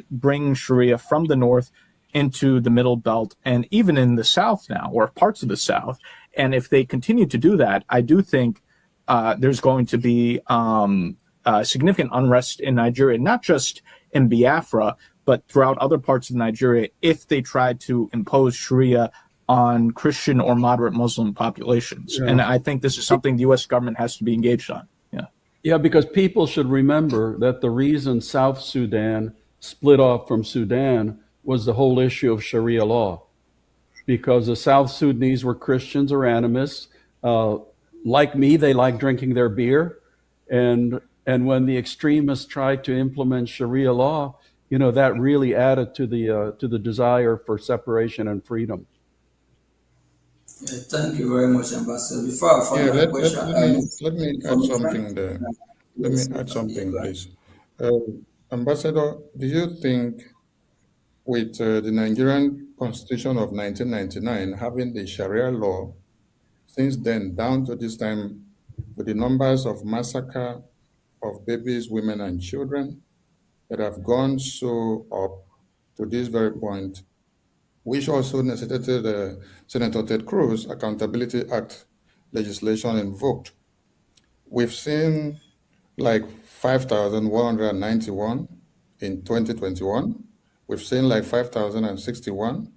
bringing Sharia from the north into the Middle Belt and even in the South now, or parts of the South. And if they continue to do that, I do think there's going to be significant unrest in Nigeria, not just in Biafra, but throughout other parts of Nigeria, if they try to impose Sharia on Christian or moderate Muslim populations. Yeah. And I think this is something the U.S. government has to be engaged on. Yeah, because people should remember that the reason South Sudan split off from Sudan was the whole issue of Sharia law, because the South Sudanese were Christians or animists. Like me, they like drinking their beer. And when the extremists tried to implement Sharia law, that really added to the desire for separation and freedom. Thank you very much, Ambassador. Before I find a question, let me add something there. Let me add something, please. Ambassador, do you think with the Nigerian Constitution of 1999 having the Sharia law, since then down to this time, with the numbers of massacre of babies, women, and children that have gone so up to this very point, which also necessitated Senator Ted Cruz Accountability Act legislation invoked. We've seen like 5,191 in 2021. We've seen like 5,061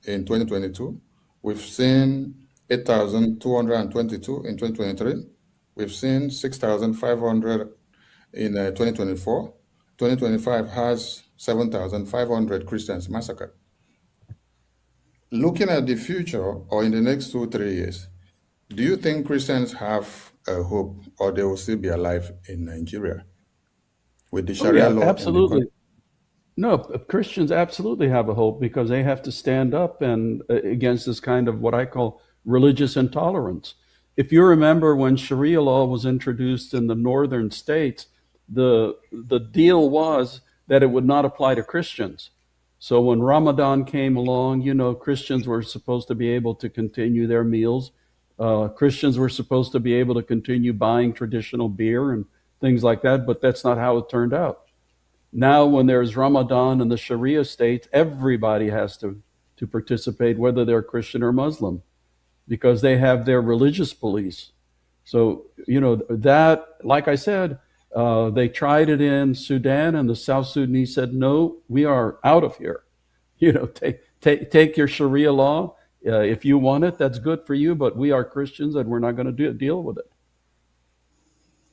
in 2022. We've seen 8,222 in 2023. We've seen 6,500 in 2024. 2025 has 7,500 Christians massacred. Looking at the future, or in the next 2-3 years, do you think Christians have a hope, or they will still be alive in Nigeria with the Sharia yeah, law in the absolutely. country? No, Christians absolutely have a hope because they have to stand up and against this kind of what I call religious intolerance. If you remember when Sharia law was introduced in the northern states, the deal was that it would not apply to Christians. So when Ramadan came along, Christians were supposed to be able to continue their meals. Christians were supposed to be able to continue buying traditional beer and things like that, but that's not how it turned out. Now, when there's Ramadan in the Sharia states, everybody has to participate, whether they're Christian or Muslim, because they have their religious police. So, that, like I said, they tried it in Sudan, and the South Sudanese said, no, we are out of here. Take your Sharia law. If you want it, that's good for you, but we are Christians, and we're not going to deal with it.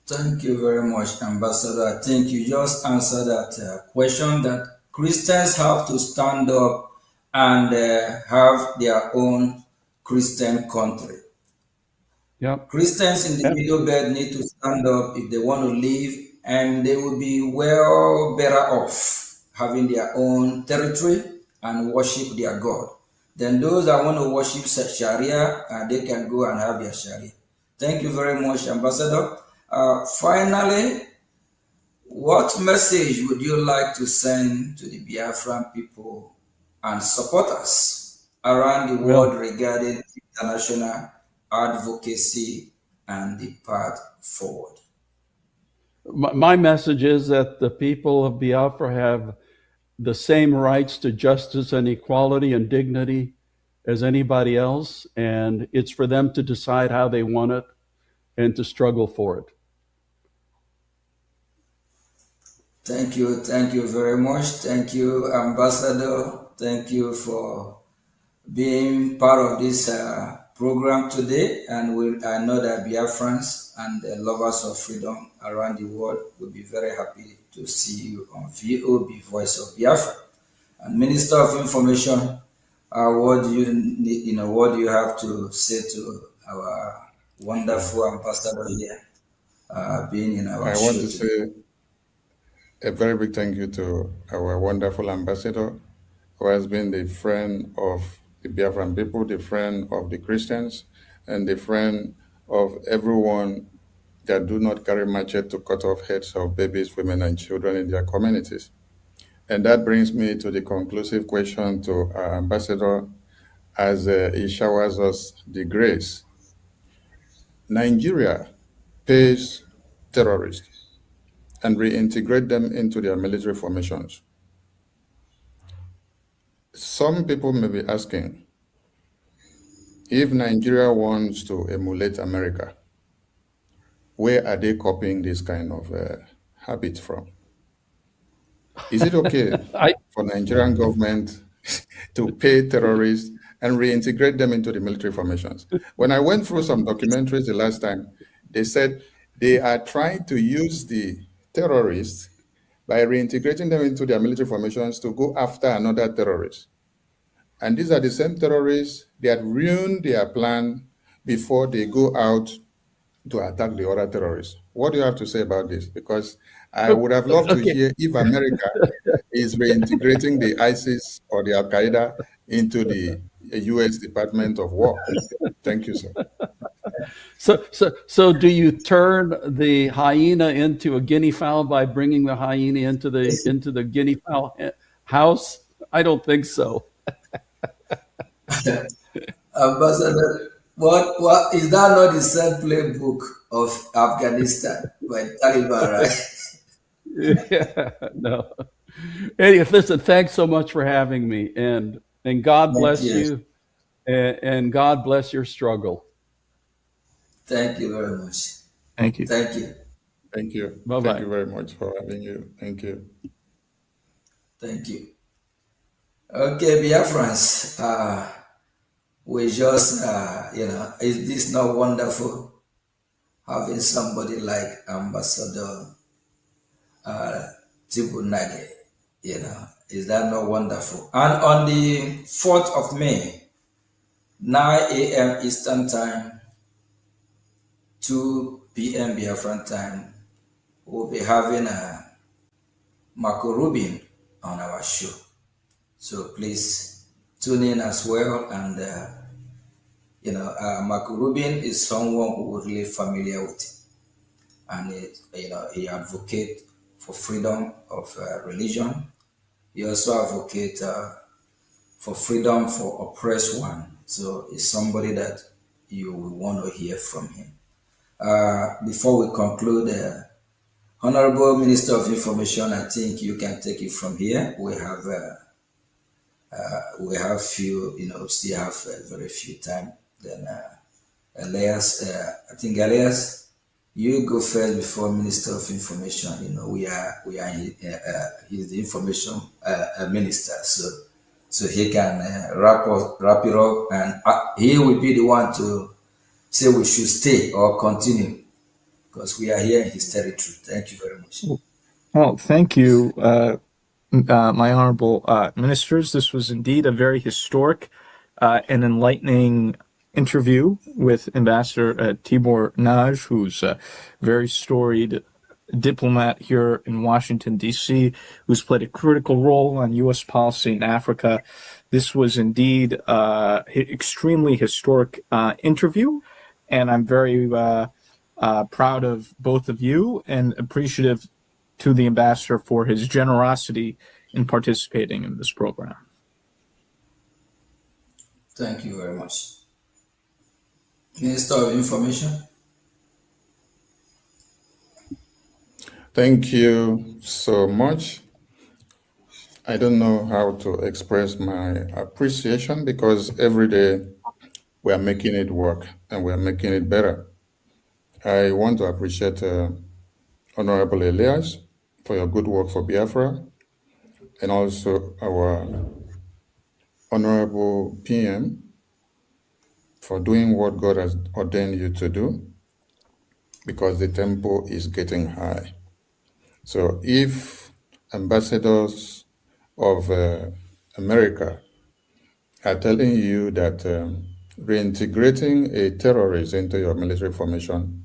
Thank you very much, Ambassador. I think you just answered that question that Christians have to stand up and have their own Christian country. Yep. Christians in the Middle Belt need to stand up if they want to live, and they will be well better off having their own territory and worship their God. Then those that want to worship Sharia, they can go and have their Sharia. Thank you very much, Ambassador. Finally, what message would you like to send to the Biafran people and supporters around the world regarding international advocacy and the path forward? My message is that the people of Biafra have the same rights to justice and equality and dignity as anybody else, and it's for them to decide how they want it and to struggle for it. Thank you very much. Thank you, Ambassador. Thank you for being part of this program today. And I know that Biafrans and the lovers of freedom around the world will be very happy to see you on VOB, Voice of Biafra. And Minister of Information, what do you need, what do you have to say to our wonderful ambassador here, being in our show? I want to say a very big thank you to our wonderful ambassador, who has been the friend of the Biafran people, the friend of the Christians, and the friend of everyone that do not carry machete to cut off heads of babies, women, and children in their communities. And that brings me to the conclusive question to our ambassador as he showers us the grace. Nigeria pays terrorists and reintegrate them into their military formations. Some people may be asking, if Nigeria wants to emulate America, where are they copying this kind of habit from? Is it okay for Nigerian government to pay terrorists and reintegrate them into the military formations? When I went through some documentaries the last time, they said they are trying to use the terrorists by reintegrating them into their military formations to go after another terrorist. And these are the same terrorists that ruined their plan before they go out to attack the other terrorists. What do you have to say about this? Because I would have loved to hear if America is reintegrating the ISIS or the Al-Qaeda into the U.S. Department of War. Thank you, sir. So do you turn the hyena into a guinea fowl by bringing the hyena into the guinea fowl house? I don't think so. Ambassador, what is that not the same playbook of Afghanistan by Taliban, right? Yeah, no. Hey, listen, thanks so much for having me, and God bless you, and God bless your struggle. Thank you very much. Thank you. Thank you. Thank you. Bye-bye. Thank you very much for having you. Thank you. Thank you. Okay, Biafrans, we just, is this not wonderful having somebody like Ambassador Tibunage. Is that not wonderful? And on the 4th of May, 9 a.m. Eastern Time, 2 p.m. Biafran Time, we'll be having a Marco Rubin on our show. So please tune in as well. And, Marco Rubin is someone who we're really familiar with. And, he advocates for freedom of religion. He also advocates for freedom for oppressed one. So it's somebody that you will want to hear from him. Before we conclude, Honorable Minister of Information, I think you can take it from here. We have few, still have very few time. Then Elias, I think Elias, you go first before Minister of Information. He's the information minister, so he can wrap it up, and he will be the one to say we should stay or continue, because we are here in his territory. Thank you very much. Well, thank you, my honorable ministers. This was indeed a very historic and enlightening interview with Ambassador Tibor Nagy, who's a very storied diplomat here in Washington, D.C., who's played a critical role on U.S. policy in Africa. This was indeed an extremely historic interview, and I'm very proud of both of you and appreciative to the ambassador for his generosity in participating in this program. Thank you very much. Minister of Information. Thank you so much. I don't know how to express my appreciation, because every day we are making it work and we are making it better. I want to appreciate Honorable Elias for your good work for Biafra, and also our Honorable PM for doing what God has ordained you to do, because the tempo is getting high. So if ambassadors of America are telling you that reintegrating a terrorist into your military formation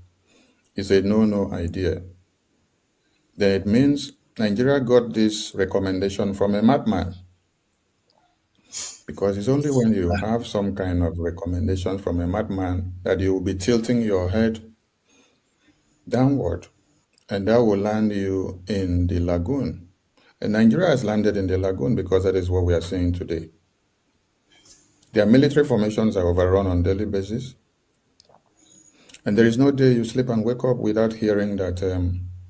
is a no-no idea, then it means Nigeria got this recommendation from a madman. Because it's only when you have some kind of recommendation from a madman that you will be tilting your head downward, and that will land you in the lagoon. And Nigeria has landed in the lagoon because that is what we are seeing today. Their military formations are overrun on a daily basis. And there is no day you sleep and wake up without hearing that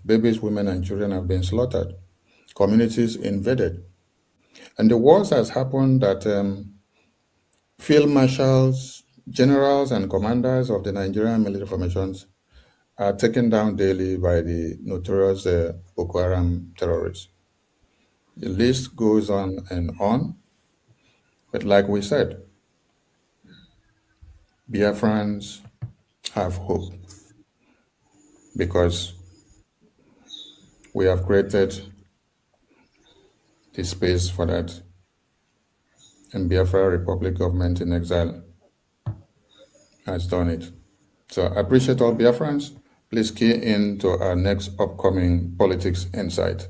babies, women, and children have been slaughtered, communities invaded. And the worst has happened that field marshals, generals, and commanders of the Nigerian military formations are taken down daily by the notorious Boko Haram terrorists. The list goes on and on. But like we said, Biafrans have hope, because we have created the space for that, and Biafra Republic government in exile has done it. So I appreciate all Biafrans. Please key in to our next upcoming Politics Insight.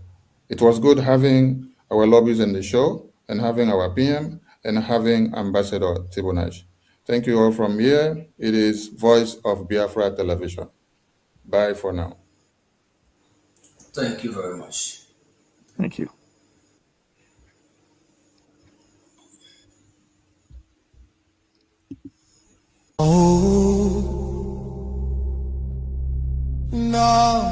It was good having our lobbies in the show, and having our PM, and having Ambassador Tibor Nagy. Thank you all from here. It is Voice of Biafra Television. Bye for now. Thank you very much. Thank you. Oh, no.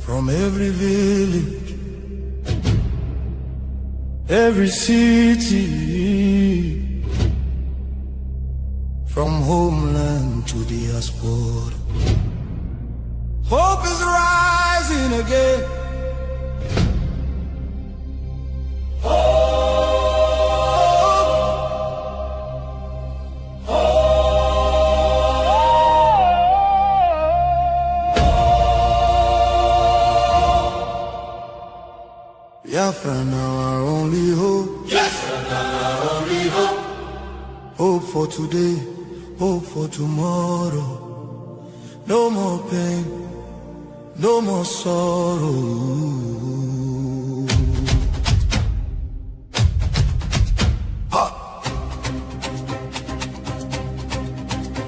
From every village, every city, from homeland to diaspora, hope is rising again. Oh! Biafra now our only hope. Biafra now our only hope. Hope for today, hope for tomorrow. No more pain, no more sorrow.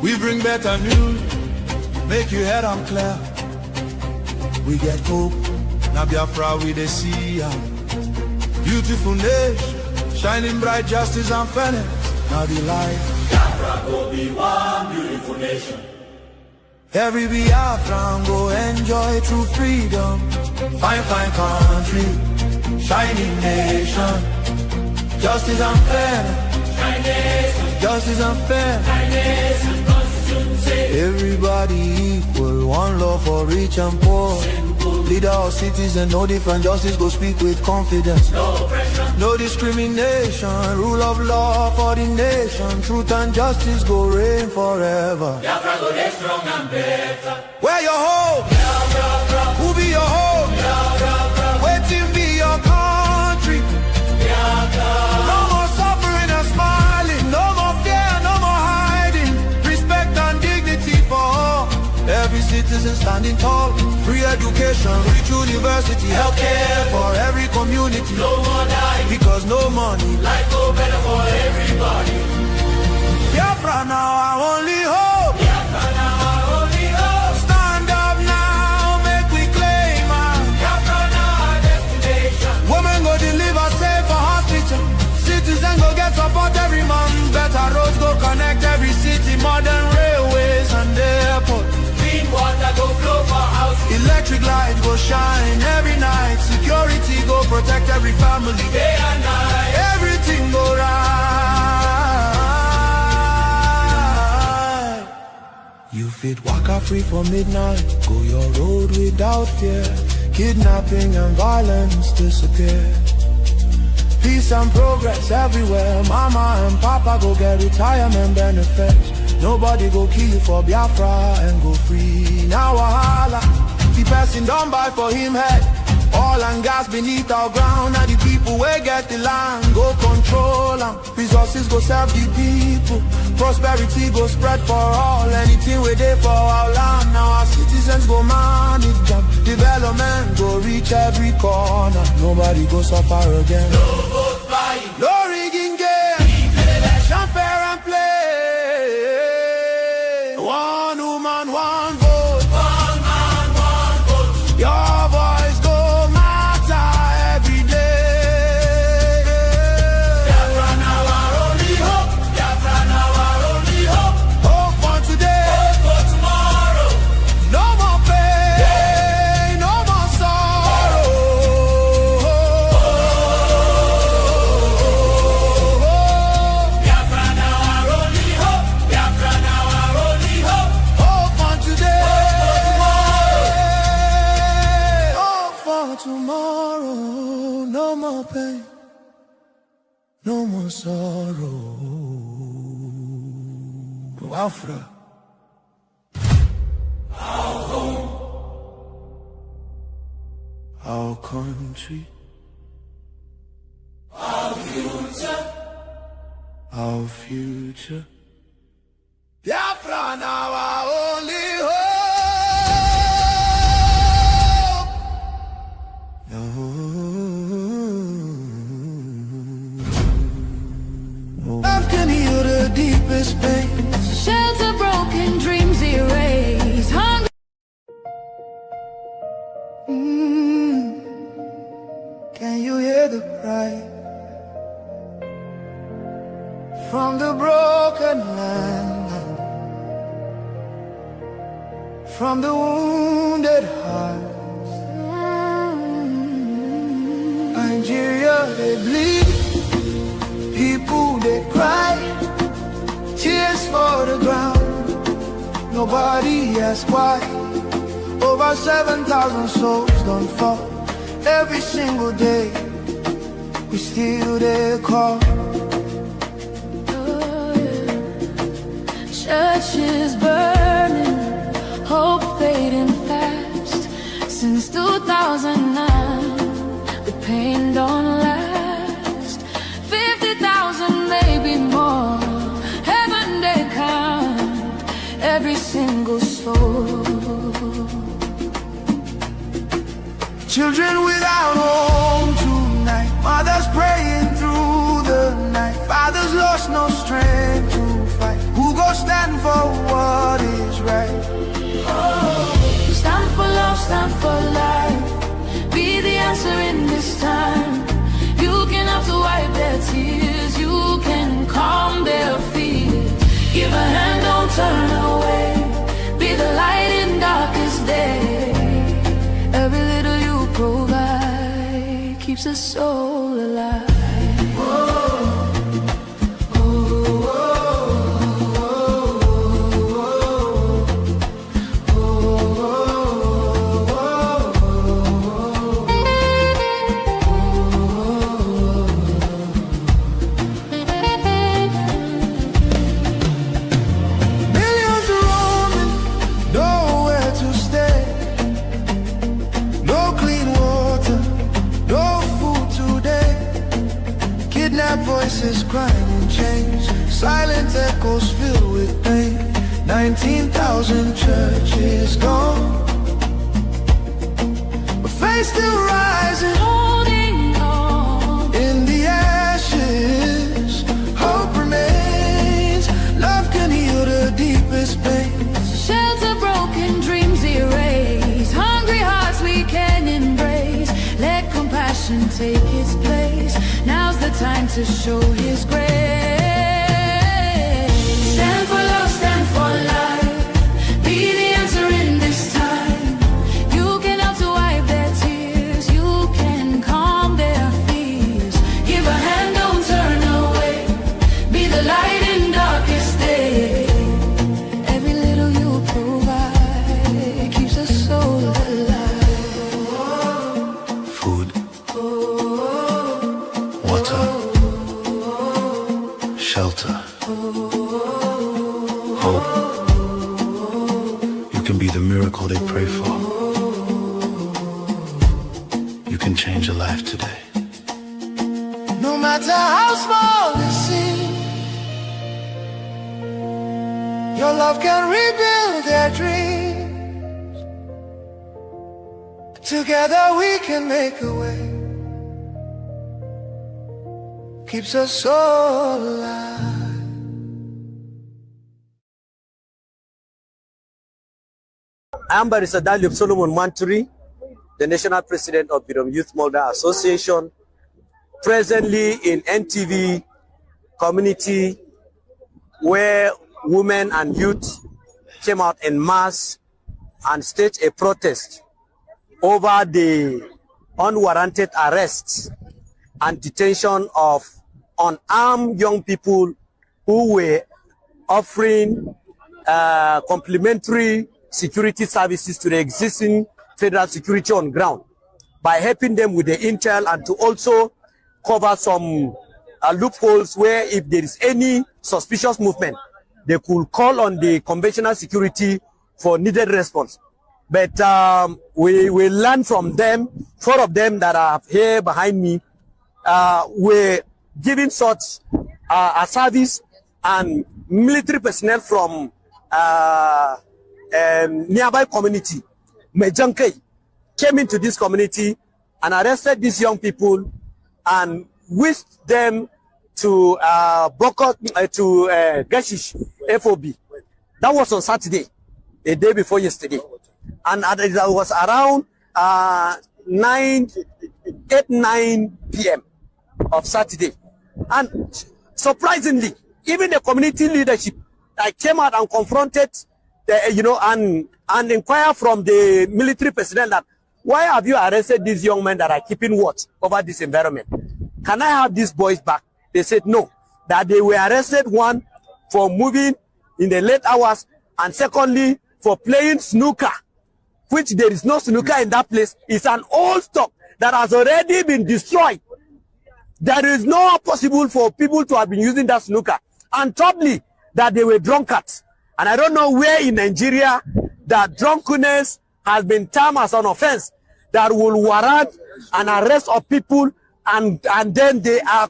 We bring better news, make your head on clear. We get hope, now Biafra we dey see ya. Beautiful nation, shining bright justice and fairness. Now the light, Biafra go be one beautiful nation. Every Biafran go enjoy true freedom. Fine, fine country, shining nation. Justice and fairness, justice and fairness. Everybody equal, one love for rich and poor. Leader or citizen, no different, justice go speak with confidence. No pressure, no discrimination, rule of law for the nation. Truth and justice go reign forever. Biafra go get strong and better. Where your hope? Biafra. Who be your hope? Biafra. Waiting be your country. Biafra. No more suffering and smiling, no more fear, no more hiding. Respect and dignity for all. Every citizen standing tall. Free education, rich university, healthcare for every community. No more dying, because no money. Life go better for everybody. Biafra now our only hope. Biafra now our only hope. Stand up now, make we claim our Biafra now our destination. Women go deliver safe for hospital. Citizen go get support every month. Better roads go connect every city. Modern railways and airport. Clean water go flow for house. Electric light go shine every night. Security go protect every family. Day and night. Everything go right. You fit waka free for midnight. Go your road without fear. Kidnapping and violence disappear. Peace and progress everywhere. Mama and papa go get retirement benefits. Nobody go kill you for Biafra and go free. Now wahala, the person don't buy for him head. Oil and gas beneath our ground. Now the people will get the land, go control them. Resources go serve the people. Prosperity go spread for all. Anything we do for our land. Now our citizens go manage them. Development go reach every corner. Nobody go suffer again. No vote buying, no rigging game. Election fair and play. One woman, one vote. One man, one vote. Your voice go matter every day. Biafra now our only hope. Biafra now our only hope. Hope for today. Hope for tomorrow. No more pain, no more sorrow. Biafra now our only hope. Biafra now our only hope. Hope for today. Hope for tomorrow. No more pain, no more sorrow. Biafra, our home, our country, our future, our future. Biafra now our only hope. Love can heal the deepest pain. Shelter broken dreams erase. Hunger. Can you hear the cry from the broken land, from the wounded hearts? Nigeria, they bleed, people they cry, tears for the ground. Nobody asks why. Over 7,000 souls don't fall. Every single day, we still they call. Churches burning, hope fading fast. Since 2009, the pain don't Children without home tonight, mothers praying through the night, fathers lost no strength to fight. Who go stand for what is right? Oh, stand for love, stand for life. Be the answer in this time. You can have to wipe their tears. You can calm their fears. Give a hand, don't turn away. Be the light in darkest day. Every little you provide keeps a soul alive. Voices crying in chains, silent echoes filled with pain. 19,000 churches gone, but faith still rising, holding on. In the ashes, hope remains. Love can heal the deepest pains. Shelter broken dreams erase. Hungry hearts we can embrace. Let compassion take its place. Now's the time to show his grace. Stand for love, stand for life. Be the answer in this time. You can help to wipe their tears. You can calm their fears. Give a hand, don't turn away. Be the light in darkest day. Every little you provide keeps a soul alive. Food, water, shelter, hope. You can be the miracle they pray for. You can change a life today. No matter how small it seems, your love can rebuild their dreams. Together we can make a way. Keeps us so alive. I am Barrister Daliop Solomon Manturi, the National President of Birom Youth Molder Association, presently in NTV community where women and youth came out en masse and staged a protest over the unwarranted arrests and detention of unarmed young people who were offering complementary security services to the existing federal security on ground by helping them with the intel and to also cover some loopholes where if there is any suspicious movement, they could call on the conventional security for needed response. But we learned from them, 4 of them that are here behind me, were giving such a service, and military personnel from nearby community, Mejanke, came into this community and arrested these young people and whisked them to Gashish FOB. That was on Saturday, a day before yesterday. And it was around 9 p.m. of Saturday. And surprisingly, even the community leadership came out and confronted the, and inquired from the military personnel that why have you arrested these young men that are keeping watch over this environment? Can I have these boys back? They said no, that they were arrested, one for moving in the late hours, and secondly for playing snooker, which there is no snooker in that place. It's an old stock that has already been destroyed. There is no possible for people to have been using that snooker. And thirdly, that they were drunkards. And I don't know where in Nigeria that drunkenness has been termed as an offense that will warrant an arrest of people, and then they are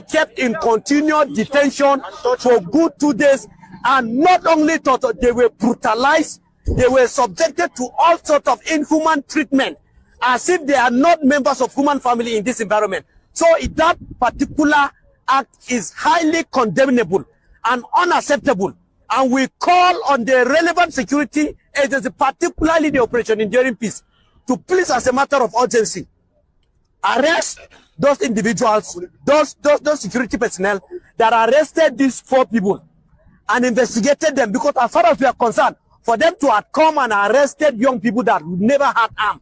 kept in continued detention for good 2 days. And not only they were brutalized, they were subjected to all sorts of inhuman treatment as if they are not members of human family in this environment. So that particular act is highly condemnable and unacceptable. And we call on the relevant security agency, particularly the Operation Enduring Peace, to please, as a matter of urgency, arrest those individuals, those security personnel that arrested these 4 people and investigated them, because as far as we are concerned, for them to have come and arrested young people that would never had armed.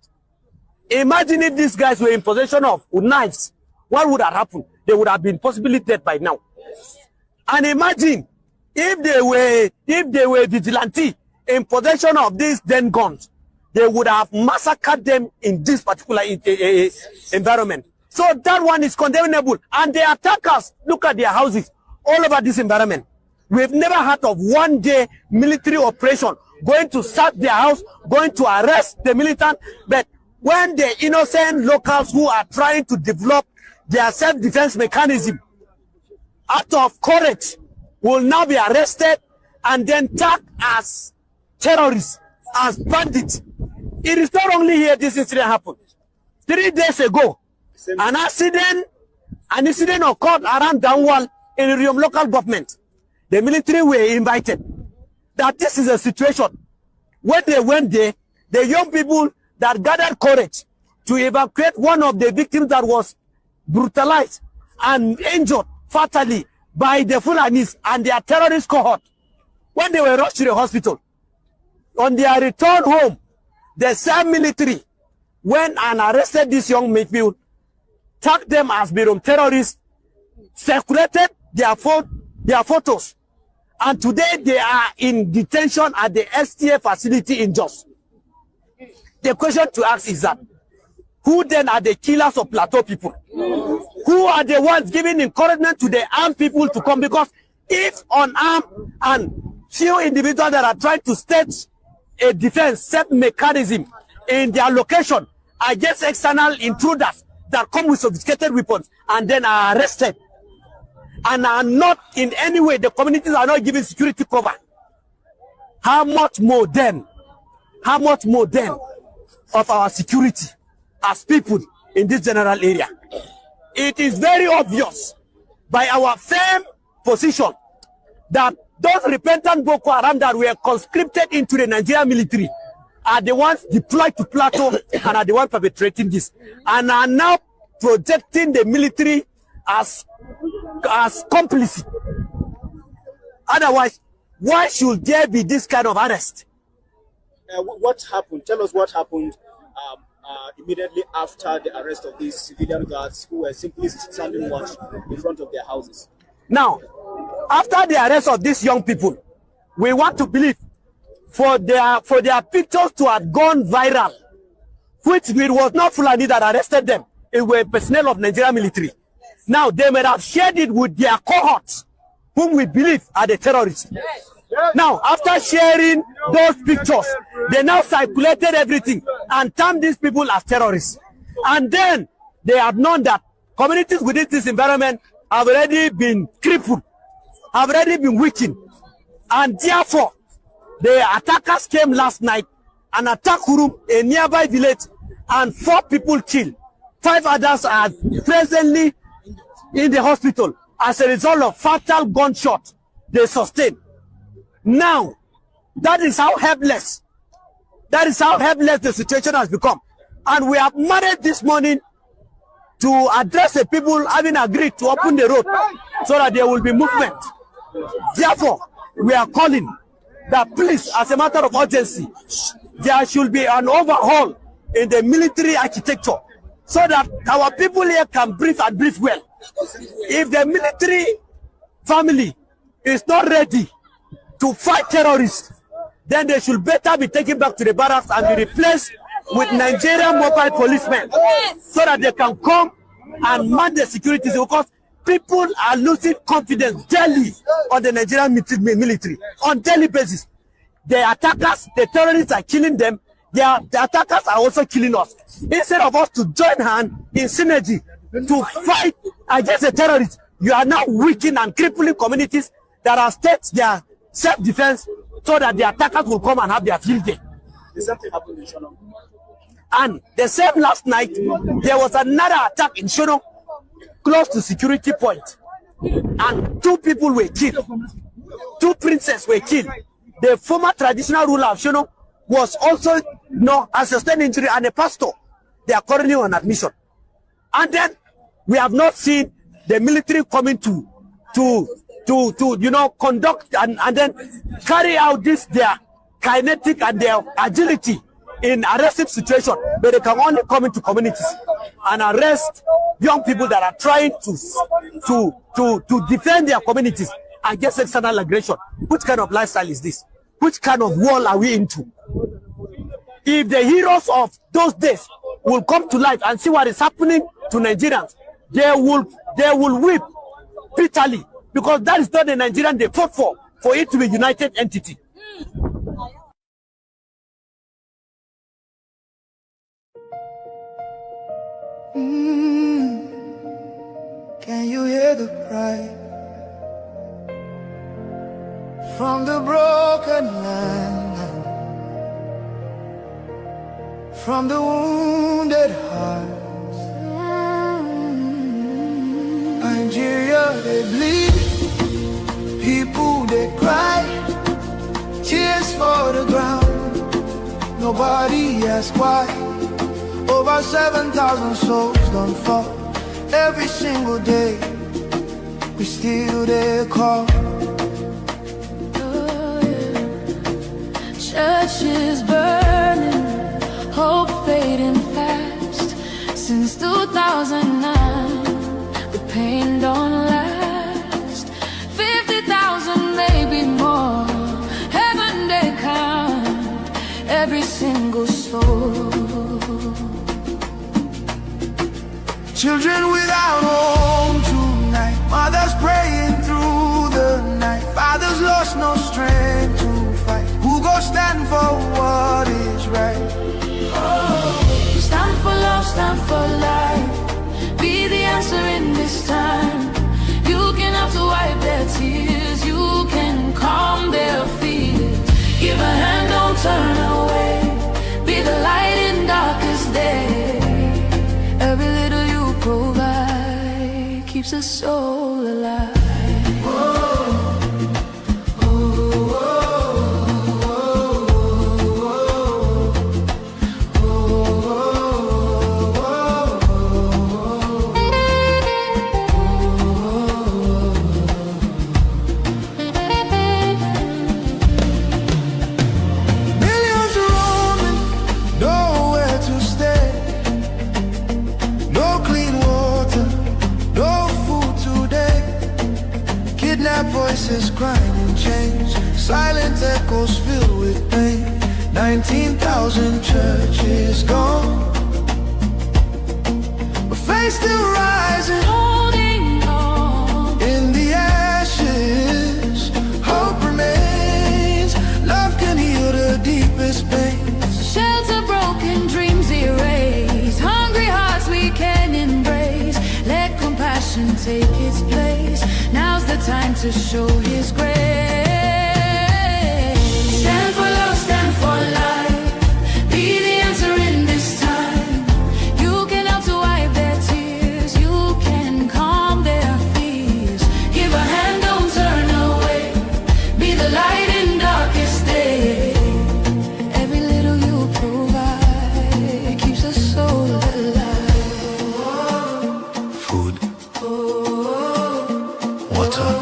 Imagine if these guys were in possession of knives, what would have happened? They would have been possibly dead by now. And imagine if they were vigilante in possession of these then guns, they would have massacred them in this particular environment. So that one is condemnable. And the attackers, look at their houses all over this environment. We've never heard of one-day military operation going to sack their house, going to arrest the militant. But when the innocent locals who are trying to develop their self-defense mechanism out of courage will now be arrested and then tagged as terrorists, as bandits. It is not only here this incident happened. 3 days ago, an incident occurred around Downwall in the Riom local government. The military were invited. That this is a situation. When they went there, the young people that gathered courage to evacuate one of the victims that was brutalized and injured fatally by the Fulanis and their terrorist cohort, when they were rushed to the hospital, on their return home, the same military went and arrested these young people, tagged them as Birom terrorists, circulated their photos, and today they are in detention at the STA facility in Jos. The question to ask is that, who then are the killers of Plateau people? Who are the ones giving encouragement to the armed people to come? Because if unarmed and few individuals that are trying to stage a defense set mechanism in their location against external intruders that come with sophisticated weapons and then are arrested and are not in any way, the communities are not giving security cover, how much more then of our security as people in this general area? It is very obvious by our firm position that those repentant Boko Haram that were conscripted into the Nigerian military are the ones deployed to Plateau and are the ones perpetrating this, and are now projecting the military as complicit. Otherwise, why should there be this kind of arrest? What happened? Tell us what happened immediately after the arrest of these civilian guards who were simply standing watch in front of their houses. Now, after the arrest of these young people, we want to believe for their pictures to have gone viral, which it was not Fulani that arrested them, it were personnel of Nigerian military. Now, they may have shared it with their cohorts, whom we believe are the terrorists. Now, after sharing those pictures, they now circulated everything and termed these people as terrorists. And then they have known that communities within this environment have already been crippled, have already been weakened. And therefore, the attackers came last night and attacked Hurum, a nearby village, and 4 people killed. 5 others are presently in the hospital as a result of fatal gunshot they sustained. Now, that is how helpless the situation has become. And we have managed this morning to address the people having agreed to open the road so that there will be movement. Therefore, we are calling that please, as a matter of urgency, there should be an overhaul in the military architecture so that our people here can breathe and breathe well. If the military family is not ready to fight terrorists, then they should better be taken back to the barracks and be replaced with Nigerian mobile policemen so that they can come and man the security, because people are losing confidence daily on the Nigerian military on daily basis. The attackers, the terrorists are killing them. The attackers are also killing us. Instead of us to join hands in synergy to fight against the terrorists, you are now weakening and crippling communities that are staked their self-defense so that the attackers will come and have their field day. Did something happen in Shannon? And the same last night, there was another attack in Shono, close to security point. And 2 people were killed. 2 princes were killed. The former traditional ruler of Shono was also a sustained injury, and a pastor. They are currently on admission. And then we have not seen the military coming to conduct and then carry out their kinetic and their agility in arresting situation, but they can only come into communities and arrest young people that are trying to defend their communities against external aggression. Which kind of lifestyle is this? Which kind of world are we into? If the heroes of those days will come to life and see what is happening to Nigerians, they will weep bitterly, because that is not the Nigerian they fought for it to be a united entity. Can you hear the cry from the broken land, from the wounded hearts? Nigeria, they bleed, people they cry, tears for the ground, nobody asks why. Over 7,000 souls don't fall every single day, we still there call. Churches burning, hope fading fast. Since 2009, the pain don't last. 50,000, maybe more. Heaven they count every single soul. Children without home tonight, mothers praying through the night, fathers lost no strength to fight. Who go stand for what is right? Oh, stand for love, stand for life. Be the answer in this time. You can have to wipe their tears, you can calm their fears. Give a hand, don't turn away. Be the light in darkest day. Every little you provide keeps a soul alive. Voices crying in chains, silent echoes filled with pain. 19,000 churches gone, but faith still rising, holding on. In the ashes, hope remains. Love can heal the deepest pains. Shelter broken, dreams erased. Hungry hearts we can embrace. Let compassion take its place. Now's the time to show His grace. Stand for love, stand for life. Be the answer in this time. You can help to wipe their tears. You can calm their fears. Give a hand, don't turn away. Be the light in darkest day. Every little you provide keeps a soul alive. Food, water,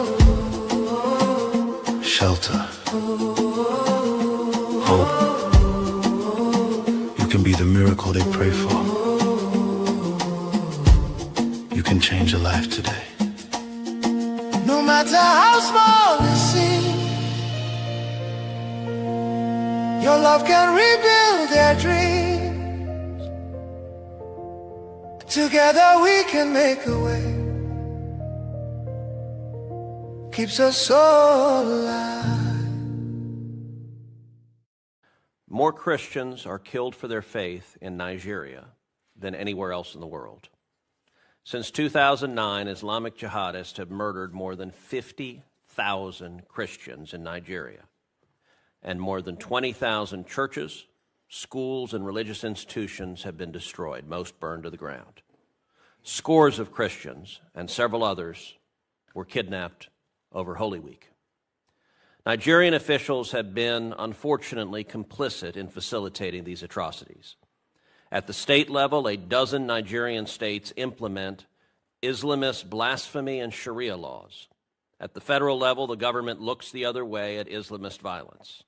shelter, hope. You can be the miracle they pray for. You can change a life today. No matter how small it seems, your love can rebuild their dreams. Together we can make a way. Keeps us all alive. More Christians are killed for their faith in Nigeria than anywhere else in the world. Since 2009, Islamic jihadists have murdered more than 50,000 Christians in Nigeria, and more than 20,000 churches schools and religious institutions have been destroyed, most burned to the ground. Scores of Christians and several others were kidnapped over Holy Week. Nigerian officials have been, unfortunately, complicit in facilitating these atrocities. At the state level, a dozen Nigerian states implement Islamist blasphemy and Sharia laws. At the federal level, the government looks the other way at Islamist violence.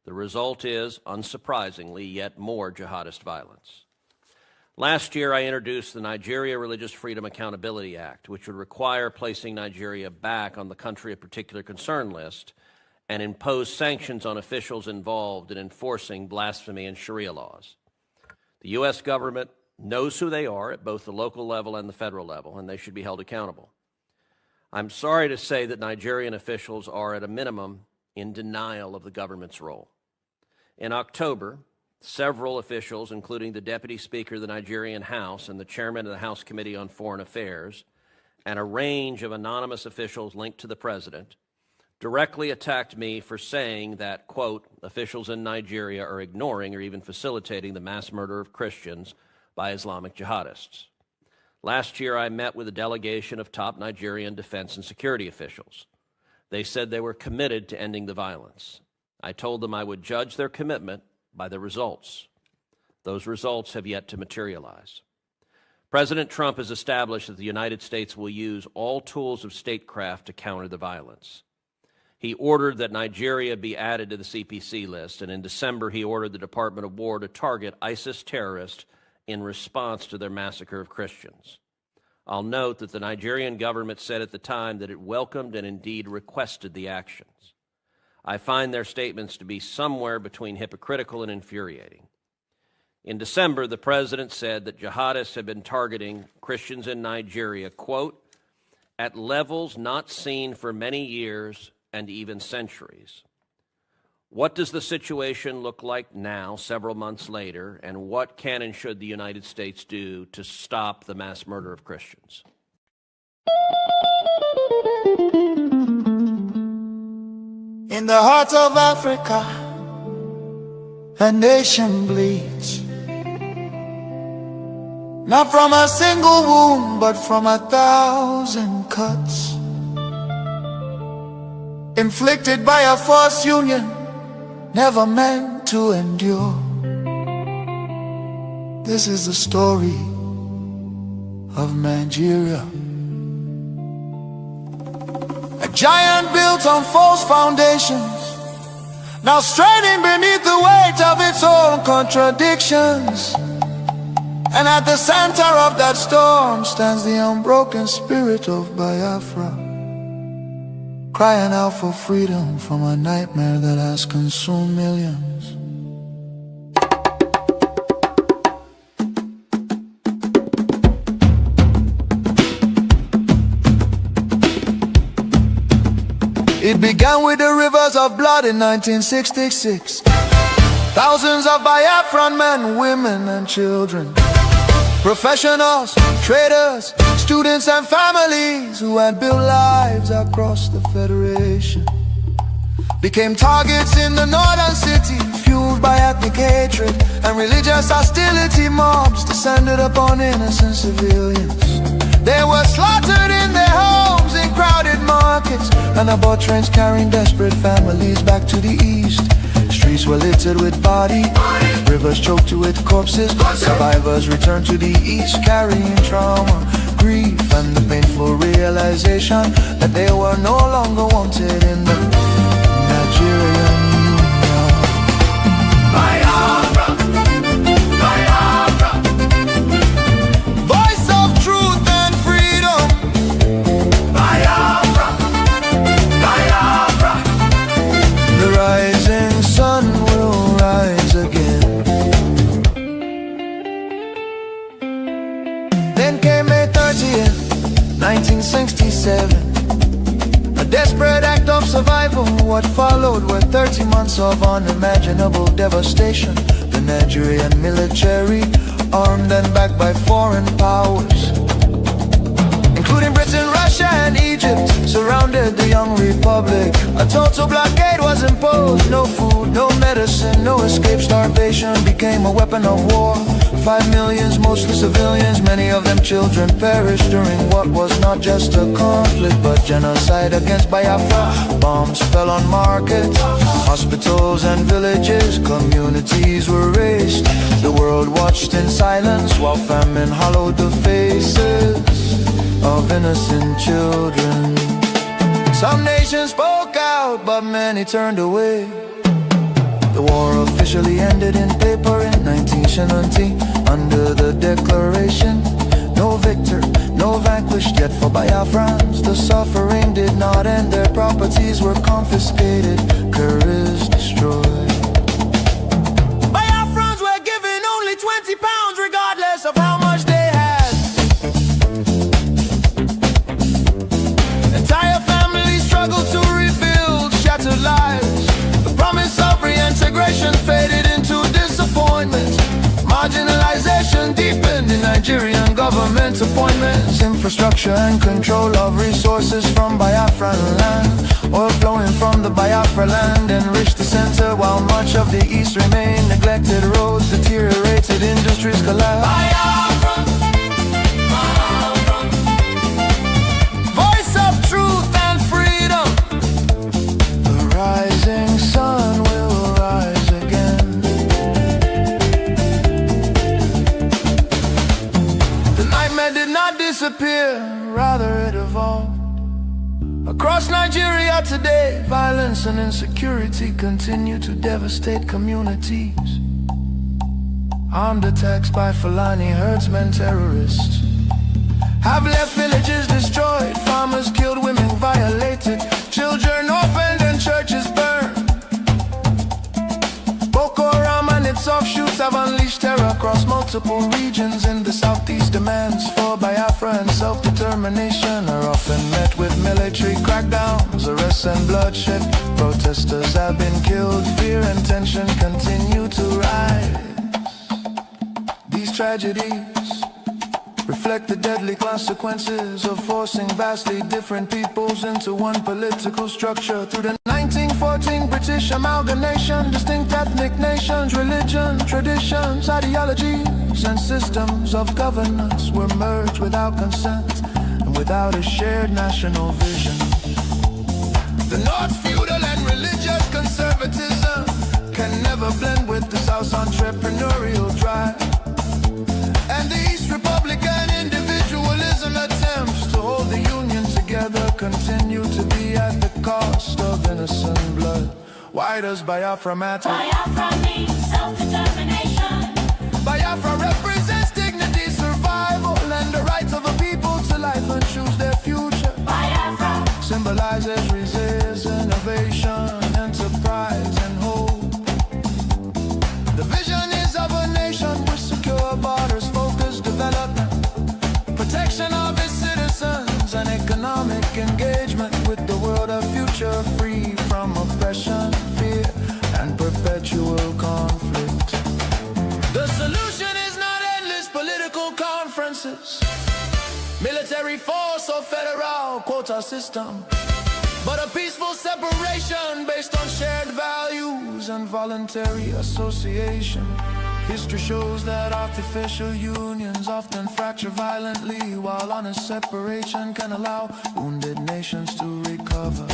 The result is, unsurprisingly, yet more jihadist violence. Last year, I introduced the Nigeria Religious Freedom Accountability Act, which would require placing Nigeria back on the country of particular concern list and impose sanctions on officials involved in enforcing blasphemy and Sharia laws. The U.S. government knows who they are at both the local level and the federal level, and they should be held accountable. I'm sorry to say that Nigerian officials are, at a minimum, in denial of the government's role. In October, several officials, including the Deputy Speaker of the Nigerian House and the Chairman of the House Committee on Foreign Affairs, and a range of anonymous officials linked to the President, directly attacked me for saying that, quote, officials in Nigeria are ignoring or even facilitating the mass murder of Christians by Islamic jihadists. Last year, I met with a delegation of top Nigerian defense and security officials. They said they were committed to ending the violence. I told them I would judge their commitment by the results. Those results have yet to materialize. President Trump has established that the United States will use all tools of statecraft to counter the violence. He ordered that Nigeria be added to the CPC list, and in December he ordered the Department of War to target ISIS terrorists in response to their massacre of Christians. I'll note that the Nigerian government said at the time that it welcomed and indeed requested the actions. I find their statements to be somewhere between hypocritical and infuriating. In December, the president said that jihadists have been targeting Christians in Nigeria, quote, at levels not seen for many years and even centuries. What does the situation look like now, several months later, and what can and should the United States do to stop the mass murder of Christians? In the heart of Africa, a nation bleeds. Not from a single wound, but from 1,000 cuts, inflicted by a forced union never meant to endure. This is the story of Nigeria, a giant built on false foundations, now straining beneath the weight of its own contradictions. And at the center of that storm stands the unbroken spirit of Biafra, crying out for freedom from a nightmare that has consumed millions. It began with the rivers of blood in 1966. Thousands of Biafran men, women and children, professionals, traders, students and families who had built lives across the Federation became targets in the northern city, fueled by ethnic hatred and religious hostility. Mobs descended upon innocent civilians. They were slaughtered in their homes, in crowded markets, and aboard trains carrying desperate families back to the east. Streets were littered with bodies, rivers choked with corpses. Survivors returned to the east carrying trauma, grief, and the painful realization that they were no longer wanted in the Nigerian Union. Biafra, Biafra, voice of truth and freedom. Biafra, Biafra, the rising sun will rise again. Then came May 30th, 1967, a desperate act of survival. What followed were 30 months of unimaginable devastation. The Nigerian military, armed and backed by foreign powers, including including Britain, Russia and Egypt, surrounded the young republic. A total blockade was imposed. No food, no medicine, no escape. Starvation became a weapon of war. 5 million, mostly civilians, many of them children, perished during what was not just a conflict but genocide against Biafra. Bombs fell on markets, hospitals and villages. Communities were razed. The world watched in silence while famine hollowed the faces of innocent children. Some nations spoke out, but many turned away. The war officially ended in paper in 1970 under the declaration. No victor, no vanquished, yet for Biafrans the suffering did not end. Their properties were confiscated, Nkere destroyed. Biafrans were given only £20 regardless of how much they had. Entire families struggled to rebuild shattered lives. The promise of reintegration faded into disappointment. Marginalization deepened in Nigerian government appointments. Infrastructure and control of resources from Biafran land. Oil flowing from the Biafra land enriched the center, while much of the east remained neglected. Roads deteriorated, industries collapsed. Biafra, Biafra. Voice of truth and freedom. The rising sun will rise again. The nightmare did not disappear, rather it evolved. Across Nigeria today, violence and insecurity continue to devastate communities. Armed attacks by Fulani herdsmen terrorists have left villages destroyed, farmers killed, women violated, children orphaned and churches burned. Boko Haram and its offshoots have unleashed terror across multiple regions in the southeast. Demands for Biafra and self-determination are often met with military crackdowns, arrests and bloodshed. Protesters have been killed, fear and tension continue to rise. These tragedies reflect the deadly consequences of forcing vastly different peoples into one political structure. Through the 1914 British amalgamation, distinct ethnic nations, religion, traditions, ideologies and systems of governance were merged without consent and without a shared national vision. The North's feudal and religious conservatism can never blend with the South's entrepreneurial drive. And the East Republican individualism attempts to hold the Union together continue to be at the cost of innocent blood. Why does Biafra matter? Biafra means self-determination. Biafra represents dignity, survival, and the rights of a people to life and choose their future. Biafra symbolizes resistance, innovation, enterprise, and hope. The vision is of a nation with secure borders, focused development, protection of its citizens, and economic engagement with the world of future, free from oppression, fear, and perpetual conflict. The solution is not endless political conferences, military force or federal quota system, but a peaceful separation based on shared values and voluntary association. History shows that artificial unions often fracture violently, while honest separation can allow wounded nations to recover.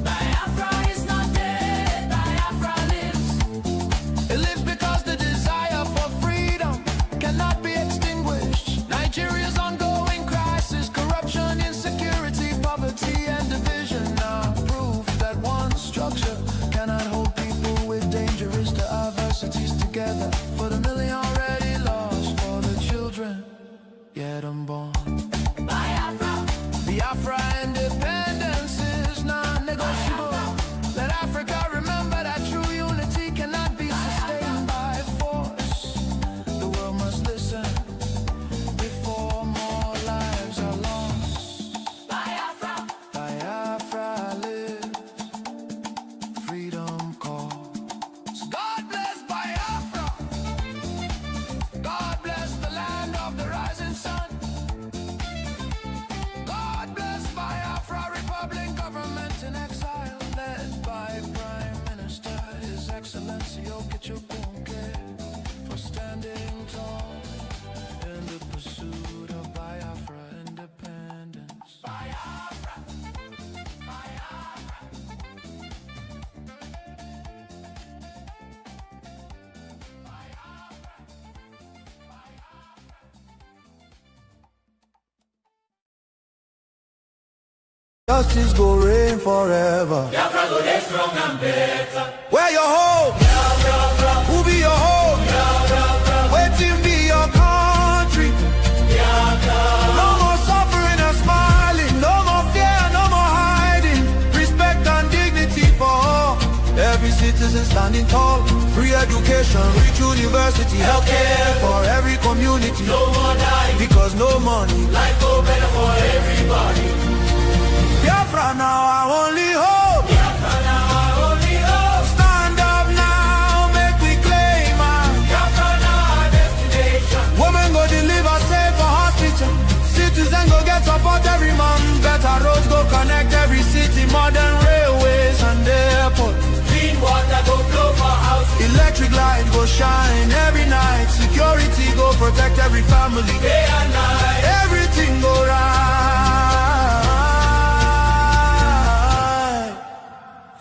Biafra is not dead, Biafra lives. It lives because the desire for freedom cannot be extinguished. Nigeria's ongoing crisis, corruption, insecurity, poverty, and division are proof that one structure cannot hold people with dangerous diversities together. For the million already lost, for the children yet unborn. Biafra, Biafra independence is non-negotiable. Let Africa remember that true unity cannot be sustained by force. The world must listen before more lives are lost. Biafra, Biafra lives, freedom calls. God bless Biafra. God bless the land of the rising sun. justice go reign forever. Biafra go dey strong and better. Where your hope? Biafra. Who be your hope? Biafra. Waiting be your country. Biafra. No more suffering and smiling. No more fear, no more hiding. Respect and dignity for all. Every citizen standing tall. Free education, rich university, healthcare for every community. No more dying, because no money. Life go better for everybody. Biafra now our only hope. Biafra now our only hope. Stand up now, make we claim our Biafra now our destination. Women go deliver safe for hospital. Citizen go get support every month. Better roads go connect every city. Modern railways and airport. Clean water go flow for houses. Electric light go shine every night. Security go protect every family. Day and night. Everything go right.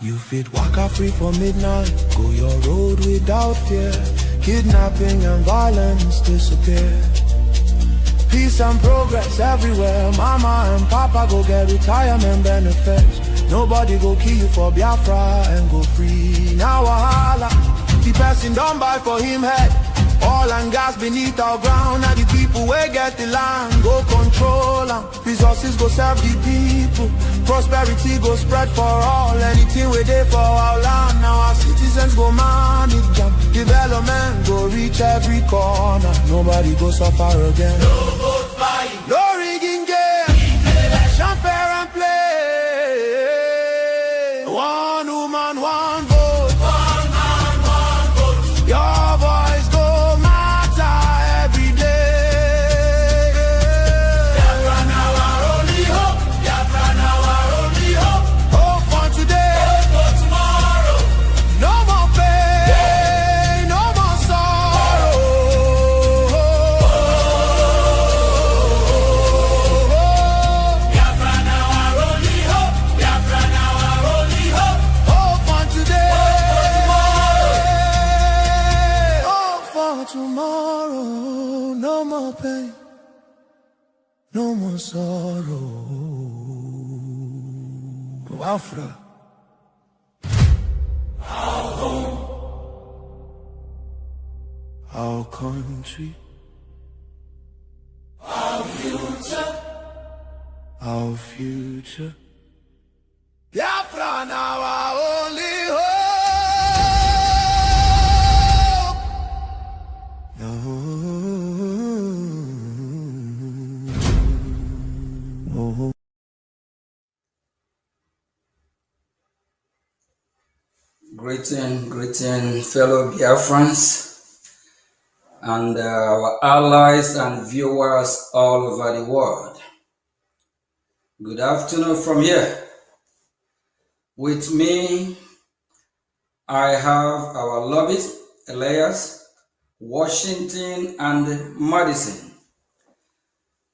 You fit waka free for midnight. Go your road without fear. Kidnapping and violence disappear. Peace and progress everywhere. Mama and papa go get retirement benefits. Nobody go kill you for Biafra and go free. Now wahala, the person don't buy for him head. Oil and gas beneath our ground. Now the people where get the land go control them. Resources go serve the people. Prosperity go spread for all. Anything we do for our land. Now our citizens go manage them. Development go reach every corner. Nobody go suffer again. No vote buying. No rigging game. Election fair and play. One woman, one vote. One man, one vote. Your voice go matter every day. Biafra now our only hope. Biafra now our only hope. Hope for today. Hope for tomorrow. No more pain, no more sorrow. Biafra now our only hope. Biafra now our only hope. Hope for today. Hope for tomorrow. No more pain, no more sorrow. Biafra. Our home. Our country. Our future. Our future. Biafra now our only hope. No. Greeting, fellow Biafrans and our allies and viewers all over the world. Good afternoon from here. With me, I have our lobbyist, Elias, Washignton, and Madison.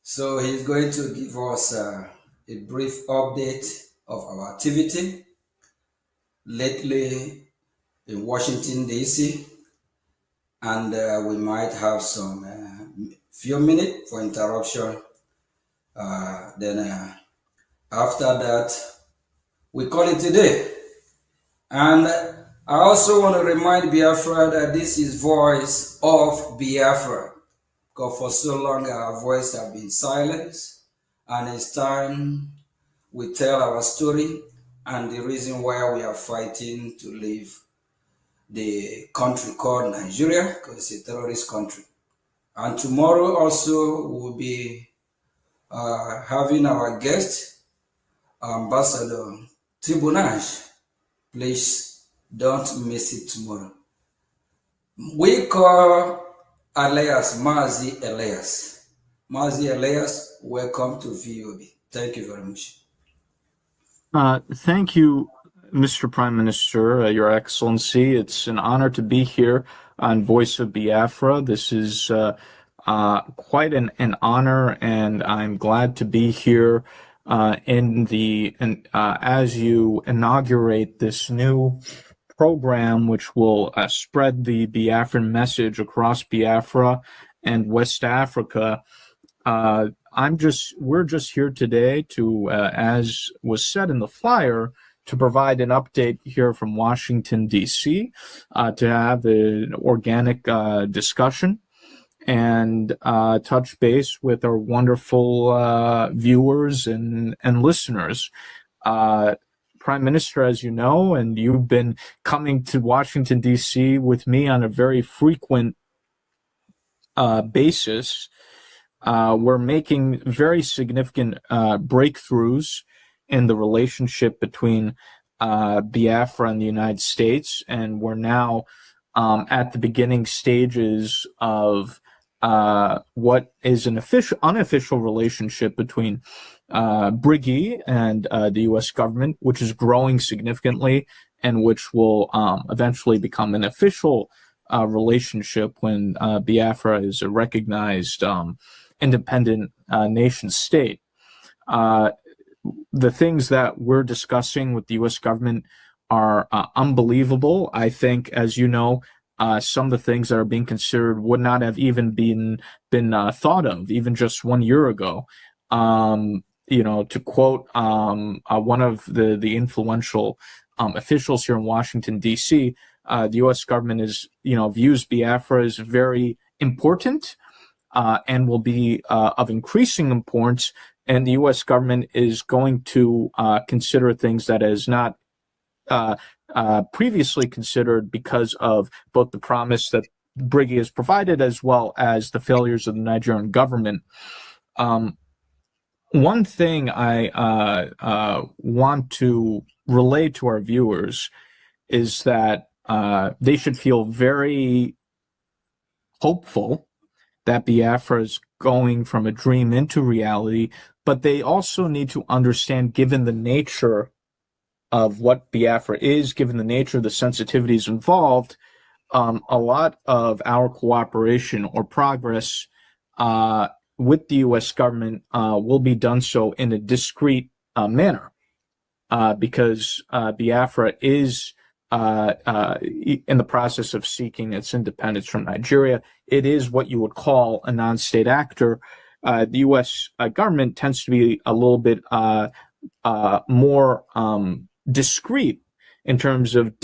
So he's going to give us a brief update of our activity lately in Washington, D.C., and we might have some few minutes for interruption. Then after that, we call it a day. And I also want to remind Biafra that this is Voice of Biafra, because for so long our voice have been silenced, and it's time we tell our story and the reason why we are fighting to leave the country called Nigeria, because it's a terrorist country. And tomorrow also we'll be having our guest, Ambassador Tribunage. Please don't miss it tomorrow. We call Elias Mazi Elias. Mazi Elias, welcome to VOB. Thank you very much. Thank you, Mr. Prime Minister, Your Excellency. It's an honor to be here on Voice of Biafra. This is quite an honor, and I'm glad to be here as you inaugurate this new program, which will spread the Biafran message across Biafra and West Africa. we're just here today to, as was said in the flyer, to provide an update here from Washington, D.C., to have an organic discussion and touch base with our wonderful viewers and listeners. Prime Minister, as you know, and you've been coming to Washington, D.C. with me on a very frequent basis. We're making very significant breakthroughs in the relationship between Biafra and the United States, and we're now at the beginning stages of what is an unofficial relationship between Brgie and the U.S. government, which is growing significantly and which will eventually become an official relationship when Biafra is a recognized independent nation state. The things that we're discussing with the U.S. government are unbelievable. I think, as you know, some of the things that are being considered would not have even been thought of even just 1 year ago. To quote one of the influential officials here in Washington, D.C., the U.S. government views Biafra as very important and will be of increasing importance. And the U.S. government is going to consider things that is not previously considered because of both the promise that Brgie has provided as well as the failures of the Nigerian government. One thing I want to relay to our viewers is that they should feel very hopeful that Biafra is going from a dream into reality, but they also need to understand, given the nature of what Biafra is, given the nature of the sensitivities involved, a lot of our cooperation or progress with the U.S. government will be done so in a discreet manner, because Biafra is in the process of seeking its independence from Nigeria. It is what you would call a non-state actor. The U.S. government tends to be a little bit more discreet in terms of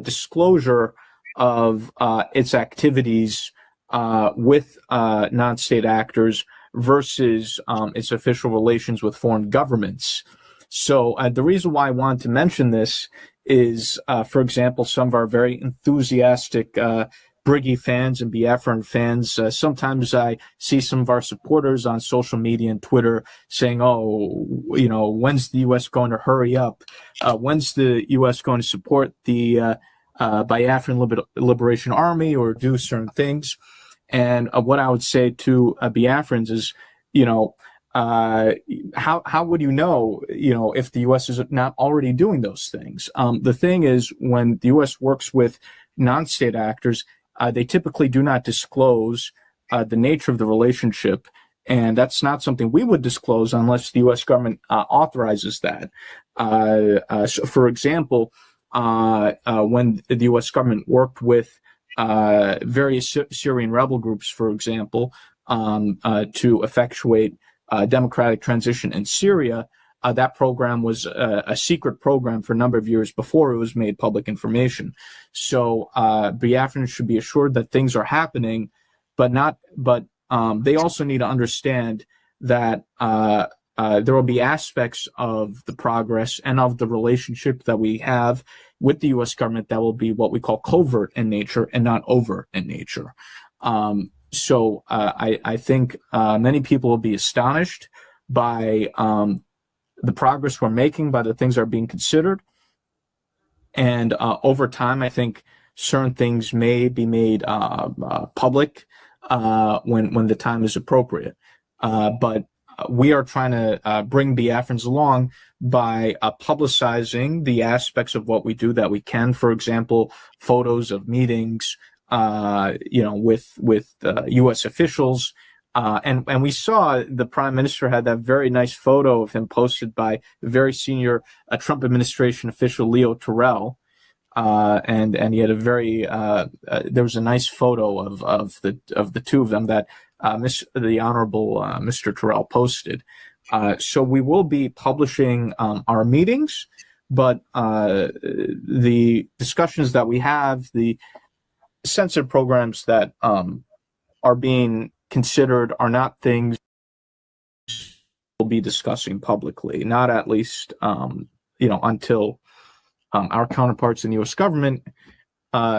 disclosure of its activities with non-state actors versus its official relations with foreign governments. So the reason why I wanted to mention this is, for example, some of our very enthusiastic Brgie fans and Biafran fans. Sometimes I see some of our supporters on social media and Twitter saying, "Oh, when's the U.S. going to hurry up? When's the U.S. going to support the Biafran Liberation Army or do certain things?" And what I would say to Biafrans is, how would you know, if the U.S. is not already doing those things? The thing is, when the U.S. works with non-state actors, they typically do not disclose the nature of the relationship, and that's not something we would disclose unless the U.S. government authorizes that. So for example, when the U.S. government worked with various Syrian rebel groups, for example, to effectuate democratic transition in Syria, that program was a secret program for a number of years before it was made public information. So Biafrans should be assured that things are happening, but they also need to understand that there will be aspects of the progress and of the relationship that we have with the U.S. government that will be what we call covert in nature and not overt in nature. So I think many people will be astonished by the progress we're making, by the things that are being considered. And over time, I think certain things may be made public when the time is appropriate. But we are trying to bring Biafrans along by publicizing the aspects of what we do that we can. For example, photos of meetings, with U.S. officials. And we saw the Prime Minister had that very nice photo of him posted by a very senior Trump administration official, Leo Terrell. And he had a very there was a nice photo of the two of them that the Honorable Mr. Terrell posted. So we will be publishing our meetings, but the discussions that we have, the sensitive programs that are being considered are not things we'll be discussing publicly, not at least until our counterparts in the U.S. government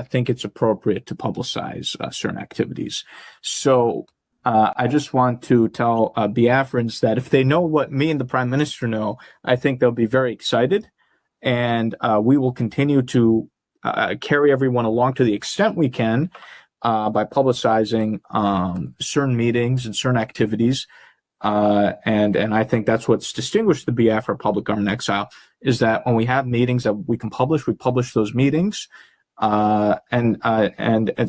think it's appropriate to publicize certain activities. So I just want to tell Biafrans that if they know what me and the Prime Minister know, I think they'll be very excited, and we will continue to carry everyone along to the extent we can by publicizing certain meetings and certain activities. And I think that's what's distinguished the Biafra Public Government Exile, is that when we have meetings that we can publish, we publish those meetings. And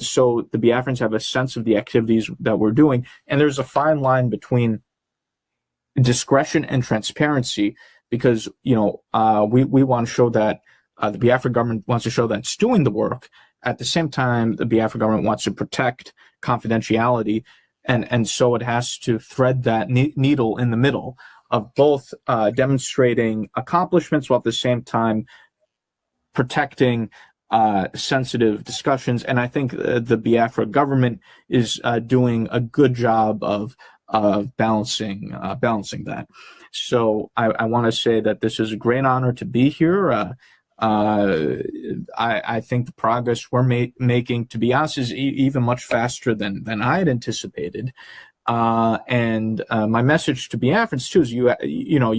so the Biafrans have a sense of the activities that we're doing. And there's a fine line between discretion and transparency, because, we want to show that the Biafra government wants to show that it's doing the work. At the same time, the Biafra government wants to protect confidentiality. And so it has to thread that needle in the middle of both demonstrating accomplishments while at the same time protecting sensitive discussions. And I think the Biafra government is doing a good job of balancing that. So I want to say that this is a great honor to be here. I think the progress we're making, to be honest, is even much faster than I had anticipated. And my message to Biafrans too is you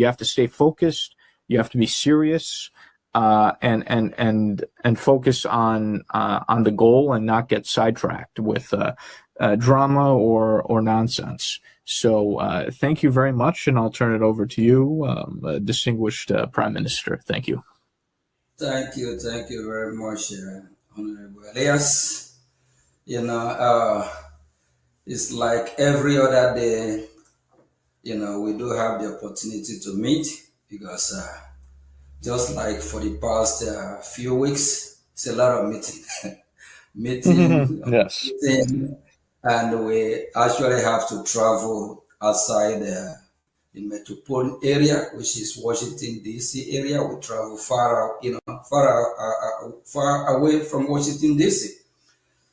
have to stay focused, you have to be serious, and focus on the goal and not get sidetracked with drama or nonsense. So thank you very much, and I'll turn it over to you, distinguished Prime Minister. Thank you. Thank you very much, Honorable Elias. It's like every other day, we do have the opportunity to meet, because just like for the past few weeks, it's a lot of meeting, yes. And we actually have to travel outside the metropolitan area, which is Washington D.C. area. We travel far away from Washington D.C.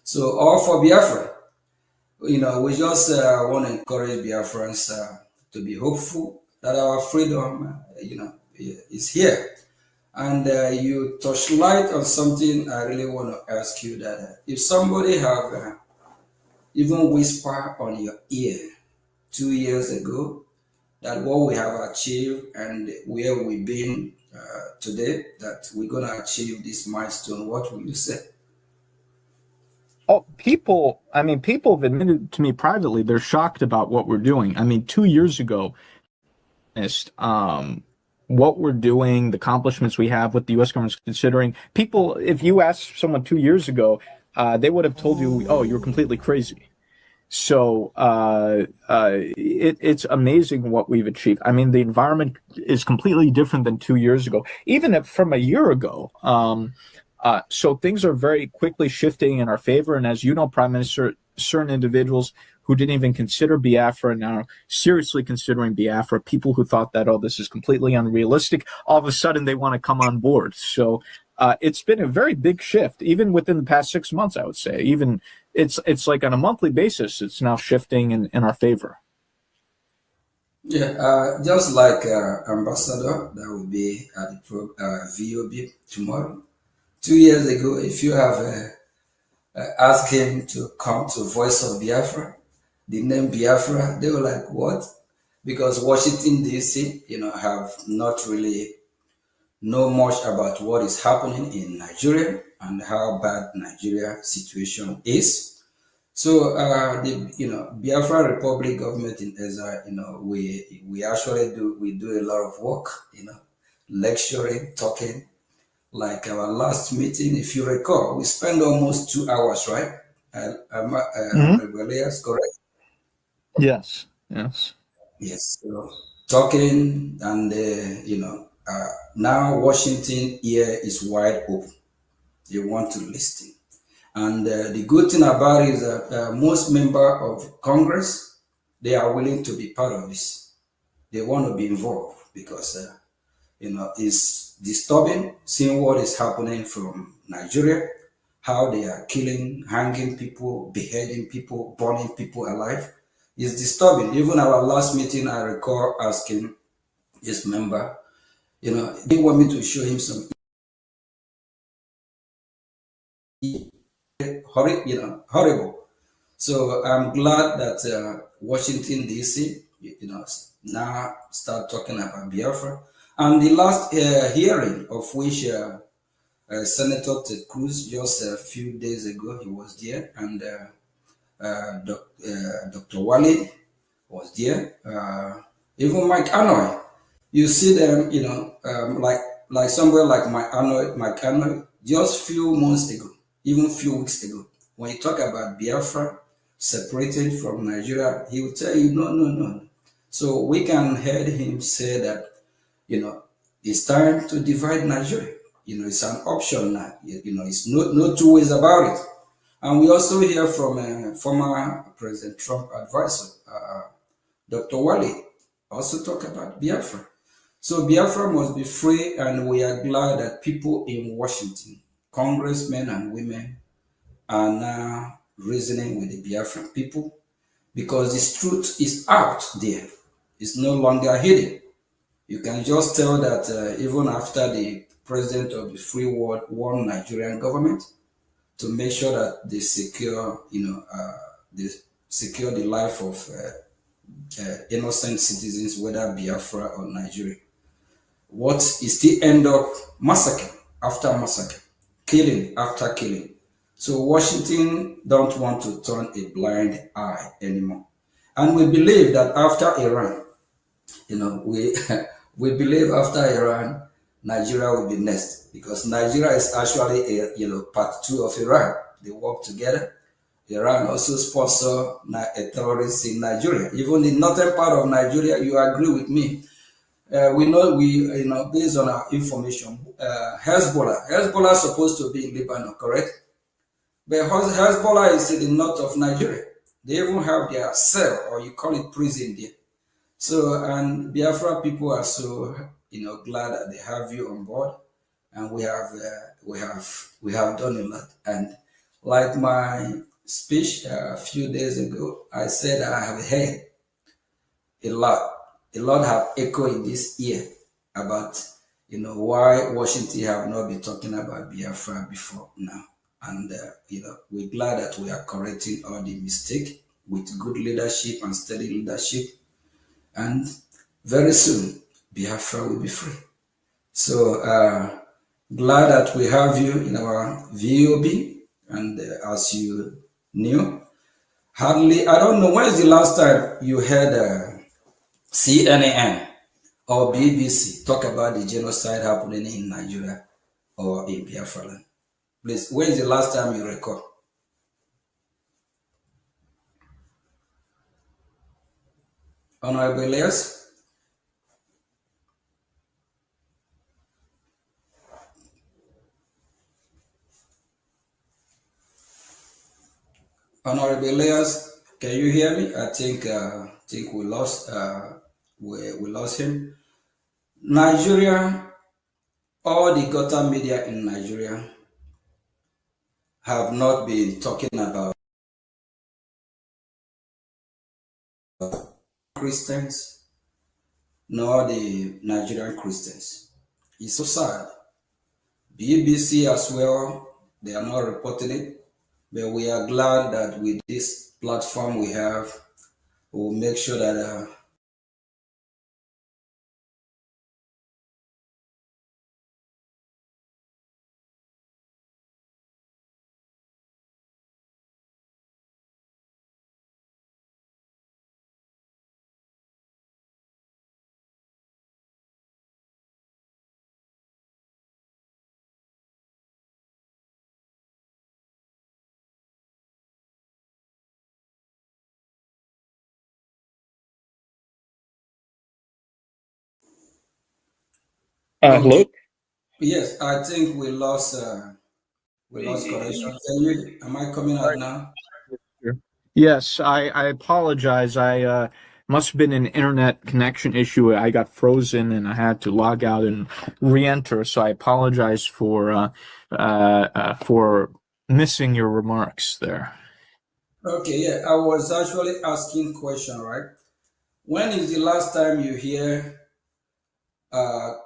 So all for Biafra. We just want to encourage Biafrans to be hopeful that our freedom, is here. And you touch light on something I really want to ask you, that if somebody have even whisper on your ear 2 years ago that what we have achieved and where we've been today, that we're going to achieve this milestone, what will you say? Oh, people have admitted to me privately they're shocked about what we're doing. 2 years ago, what we're doing, the accomplishments we have, what the U.S. government's considering. People, if you asked someone 2 years ago, they would have told you, oh, you're completely crazy. So it's amazing what we've achieved. The environment is completely different than 2 years ago, even from a year ago. So things are very quickly shifting in our favor. And as you know, Prime Minister, certain individuals who didn't even consider Biafra now seriously considering Biafra, people who thought that, oh, this is completely unrealistic, all of a sudden they want to come on board. So it's been a very big shift, even within the past 6 months, I would say. Even it's like on a monthly basis, it's now shifting in our favor. Yeah, just like Ambassador, that will be at the VOB tomorrow. 2 years ago, if you have asked him to come to Voice of Biafra, the name Biafra, they were like, what? Because Washington, D.C., have not really know much about what is happening in Nigeria and how bad Nigeria situation is. So the Biafra Republic government in exile, we actually do a lot of work, lecturing, talking. Like our last meeting, if you recall, we spent almost 2 hours, right? Elias, correct? Yes. Yes. So, talking, and now Washington ear is wide open. They want to listen. And the good thing about it is that most members of Congress, they are willing to be part of this. They want to be involved because it's disturbing seeing what is happening from Nigeria, how they are killing, hanging people, beheading people, burning people alive. It's disturbing. Even our last meeting, I recall asking this member, they want me to show him some horrible. So I'm glad that Washington DC, now start talking about Biafra. And the last hearing of which Senator Ted Cruz just a few days ago, he was there, and Dr. Walid was there. Even Mike Anoy, you see them, like somewhere like Mike Anoy, just few months ago, even few weeks ago, when you talk about Biafra separated from Nigeria, he will tell you, no. So we can hear him say that, it's time to divide Nigeria. It's an option now. It's no two ways about it. And we also hear from former President Trump advisor, Dr. Wale, also talk about Biafra. So Biafra must be free, and we are glad that people in Washington, congressmen and women, are now reasoning with the Biafran people, because this truth is out there. It's no longer hidden. You can just tell that even after the president of the free world warned Nigerian government to make sure that they secure, the life of innocent citizens, whether Biafra or Nigeria. What is still end up massacre after massacre, killing after killing. So Washington don't want to turn a blind eye anymore. And we believe that after Iran, we believe after Iran, Nigeria will be next, because Nigeria is actually part 2 of Iran. They work together. Iran also sponsor a terrorist in Nigeria. Even in northern part of Nigeria, you agree with me. We know based on our information, Hezbollah is supposed to be in Lebanon, correct? But Hezbollah is in the north of Nigeria. They even have their cell, or you call it prison there. So, and Biafra people are so glad that they have you on board, and we have done a lot. And like my speech a few days ago, I said I have heard a lot have echoed in this ear about why Washington have not been talking about Biafra before now. And we're glad that we are correcting all the mistake with good leadership and steady leadership. And very soon, Biafra will be free. So glad that we have you in our VOB. And as you knew, hardly, I don't know, when is the last time you heard CNN or BBC talk about the genocide happening in Nigeria or in Biafra land? Please, when is the last time you recall? Honorable Elias? Honorable Elias, can you hear me? I think we lost we lost him. Nigeria, all the Govt media in Nigeria have not been talking about Christians nor the Nigerian Christians. It's so sad. BBC as well, they are not reporting it. But we are glad that with this platform we have, we'll make sure that Hello? yes, I think we lost connection. Am I coming out now? Sure. Yes, I apologize. I must have been an internet connection issue. I got frozen and I had to log out and re-enter. So I apologize for missing your remarks there. Okay, yeah, I was actually asking question, right? When is the last time you hear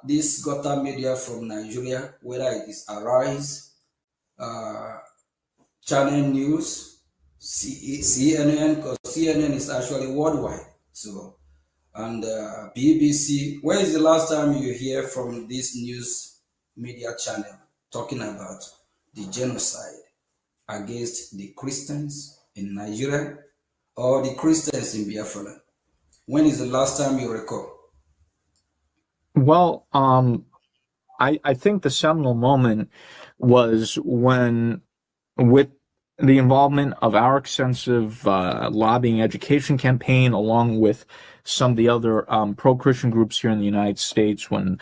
this Govt media from Nigeria, whether it is Arise, Channel News, CNN, because CNN is actually worldwide. So, and BBC. When is the last time you hear from this news media channel talking about the genocide against the Christians in Nigeria or the Christians in Biafra? When is the last time you recall? Well, I think the seminal moment was when, with the involvement of our extensive lobbying education campaign, along with some of the other pro-Christian groups here in the United States, when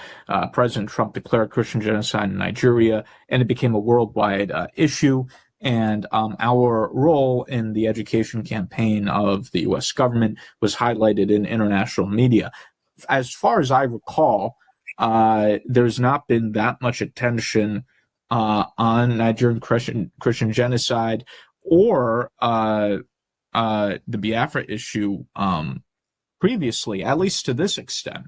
President Trump declared Christian genocide in Nigeria, and it became a worldwide issue, and our role in the education campaign of the U.S. government was highlighted in international media. As far as I recall, there's not been that much attention on Nigerian Christian genocide or the Biafra issue previously, at least to this extent.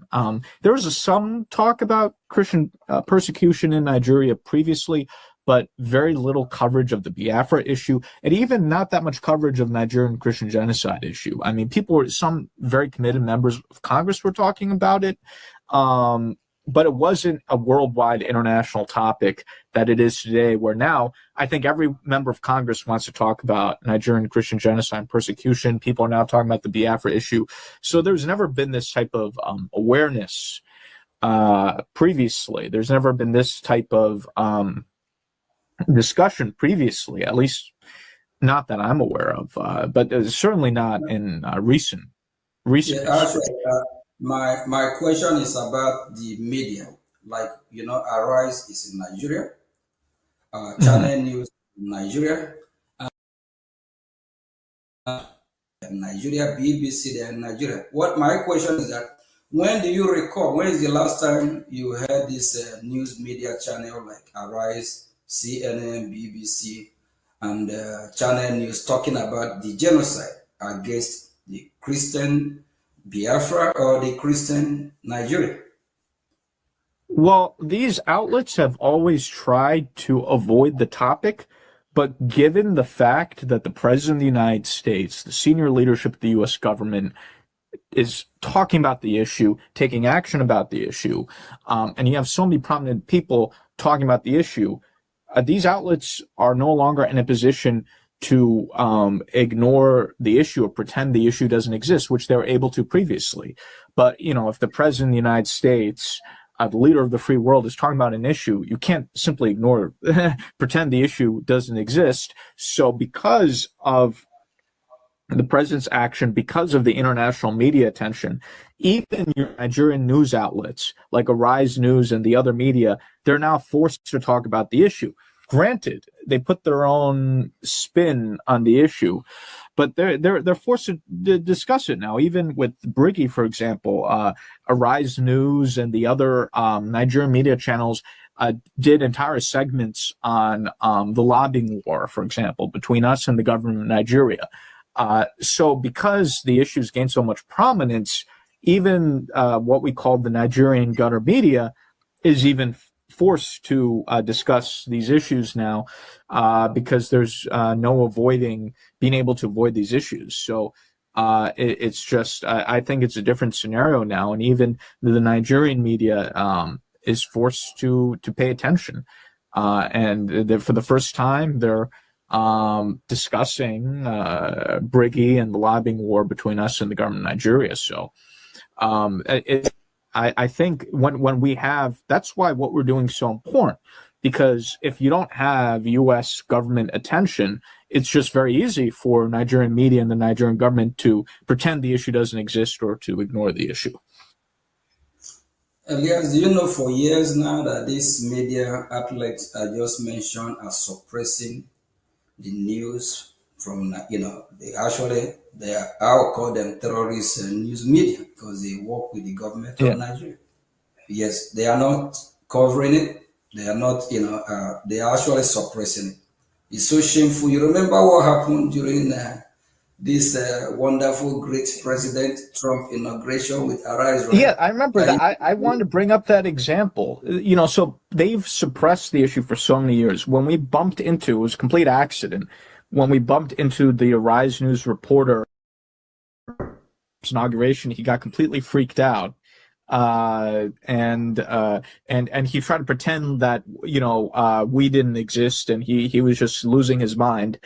There was some talk about Christian persecution in Nigeria previously, but very little coverage of the Biafra issue, and even not that much coverage of Nigerian Christian genocide issue. I mean, some very committed members of Congress were talking about it, but it wasn't a worldwide international topic that it is today, where now I think every member of Congress wants to talk about Nigerian Christian genocide and persecution. People are now talking about the Biafra issue. So there's never been this type of awareness previously. There's never been this type of discussion previously, at least not that I'm aware of, but certainly not in recent. Yeah, actually, my question is about the media. Like, Arise is in Nigeria, Channel News in Nigeria, Nigeria, BBC, they're in Nigeria. What my question is that, when do you recall, when is the last time you heard this news media channel like Arise, CNN, BBC, and Channel News talking about the genocide against the Christian Biafra or the Christian Nigeria? Well, these outlets have always tried to avoid the topic, but given the fact that the President of the United States, the senior leadership of the U.S. government, is talking about the issue, taking action about the issue, and you have so many prominent people talking about the issue, these outlets are no longer in a position to ignore the issue or pretend the issue doesn't exist, which they were able to previously. But, if the President of the United States, the leader of the free world, is talking about an issue, you can't simply ignore, pretend the issue doesn't exist. So because of the president's action, because of the international media attention, even your Nigerian news outlets like Arise News and the other media, they're now forced to talk about the issue. Granted, they put their own spin on the issue, but they're forced to discuss it now. Even with Brgie, for example, Arise News and the other Nigerian media channels did entire segments on the lobbying war, for example, between us and the government of Nigeria. So because the issues gained so much prominence, even what we call the Nigerian gutter media is even forced to discuss these issues now because there's no being able to avoid these issues. So it's just, I think it's a different scenario now, and even the Nigerian media is forced to pay attention. And for the first time, they're discussing Brgie and the lobbying war between us and the government of Nigeria. So I think when we have, that's why what we're doing is so important, because if you don't have U.S. government attention, it's just very easy for Nigerian media and the Nigerian government to pretend the issue doesn't exist or to ignore the issue. Elias, do you know for years now that these media outlets I just mentioned are suppressing the news from, I'll call them terrorist news media because they work with the government of Nigeria. Yes, they are not covering it. They are not, they are actually suppressing it. It's so shameful. You remember what happened during this wonderful, great President Trump inauguration with Arise, right? Yeah, I remember that. I wanted to bring up that example. So they've suppressed the issue for so many years. When we bumped into, it was a complete accident, when we bumped into the Arise News reporter inauguration, he got completely freaked out. And he tried to pretend that, we didn't exist and he was just losing his mind.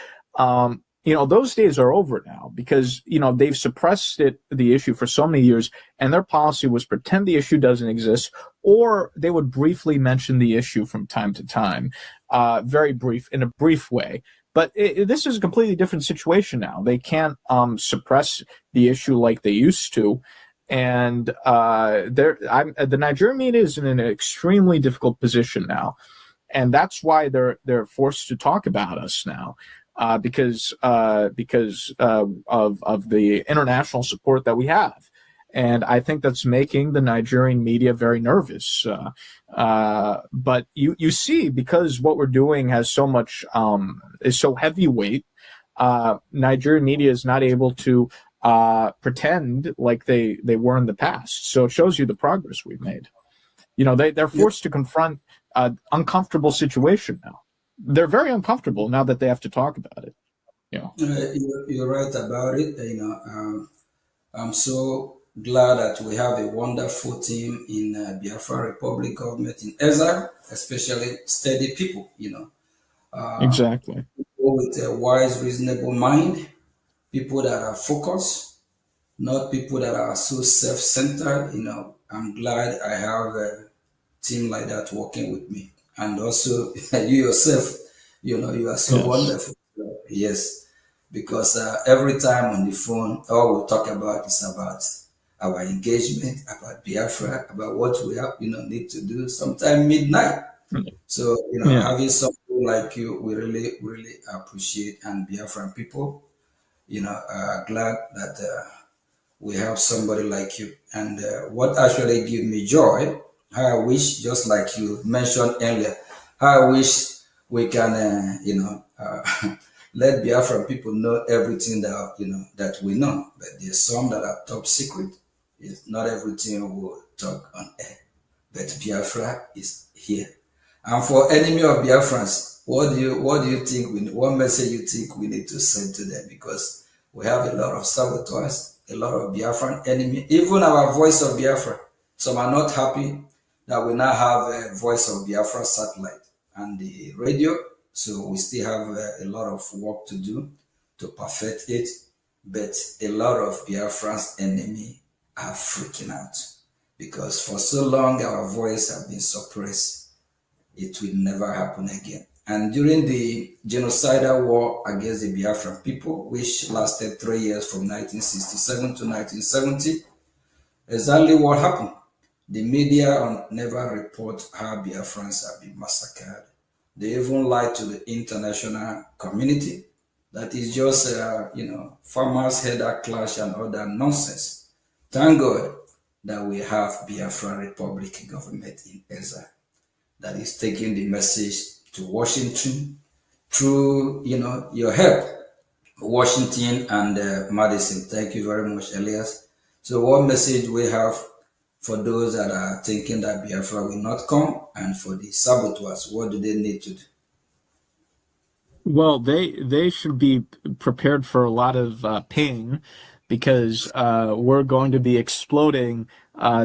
Those days are over now because, they've suppressed the issue for so many years, and their policy was pretend the issue doesn't exist, or they would briefly mention the issue from time to time, in a brief way. But this is a completely different situation now. They can't suppress the issue like they used to. And the Nigerian media is in an extremely difficult position now. And that's why they're forced to talk about us now. Because of the international support that we have. And I think that's making the Nigerian media very nervous. But you see, because what we're doing has so much, is so heavyweight, Nigerian media is not able to pretend like they were in the past. So it shows you the progress we've made. They're forced to confront an uncomfortable situation now. They're very uncomfortable now that they have to talk about it. You're right about it. I'm so glad that we have a wonderful team in Biafra Republic government in Ezra, especially steady people. Exactly. People with a wise, reasonable mind, people that are focused, not people that are so self-centered. I'm glad I have a team like that working with me. And also you yourself, you are so wonderful. Yes, because every time on the phone, all we talk about is about our engagement, about Biafra, about what we have, need to do sometime midnight. So, having something like you, we really, really appreciate, and Biafran people, glad that we have somebody like you. And what actually gives me joy, how I wish, just like you mentioned earlier, how I wish we can, let Biafran people know everything that, that we know. But there's some that are top secret. It's not everything we'll talk on air. But Biafra is here. And for enemy of Biafrans, what do you think? What message you think we need to send to them? Because we have a lot of saboteurs, a lot of Biafran enemy, even our Voice of Biafra. Some are not happy that we now have a Voice of Biafra satellite and the radio. So we still have a lot of work to do to perfect it. But a lot of Biafran's enemy are freaking out because for so long our voice has been suppressed. It will never happen again. And during the genocidal war against the Biafran people, which lasted 3 years from 1967 to 1970, exactly what happened. The media never report how Biafrans have been massacred. They even lied to the international community. That is just, farmers' header clash and all that nonsense. Thank God that we have Biafra Republic government in Ezra that is taking the message to Washington through, your help, Washington and Madison. Thank you very much, Elias. So what message we have for those that are thinking that Biafra will not come, and for the saboteurs, what do they need to do? Well, they should be prepared for a lot of pain because we're going to be exploding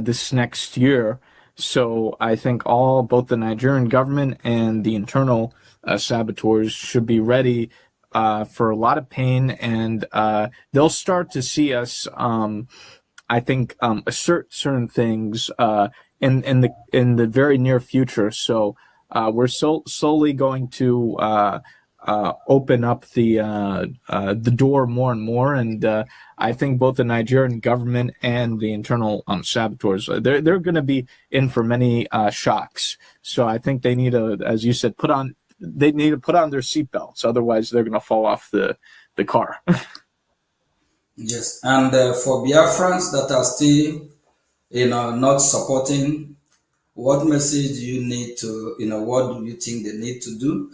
this next year. So I think both the Nigerian government and the internal saboteurs should be ready for a lot of pain, and they'll start to see us, I think, assert certain things in the very near future. So we're slowly going to open up the door more and more, and I think both the Nigerian government and the internal saboteurs, they're going to be in for many shocks. So I think they need to, as you said, put on their seatbelts. Otherwise, they're going to fall off the the car. Yes, and for Biafrans that are still, not supporting, what message do you need to, what do you think they need to do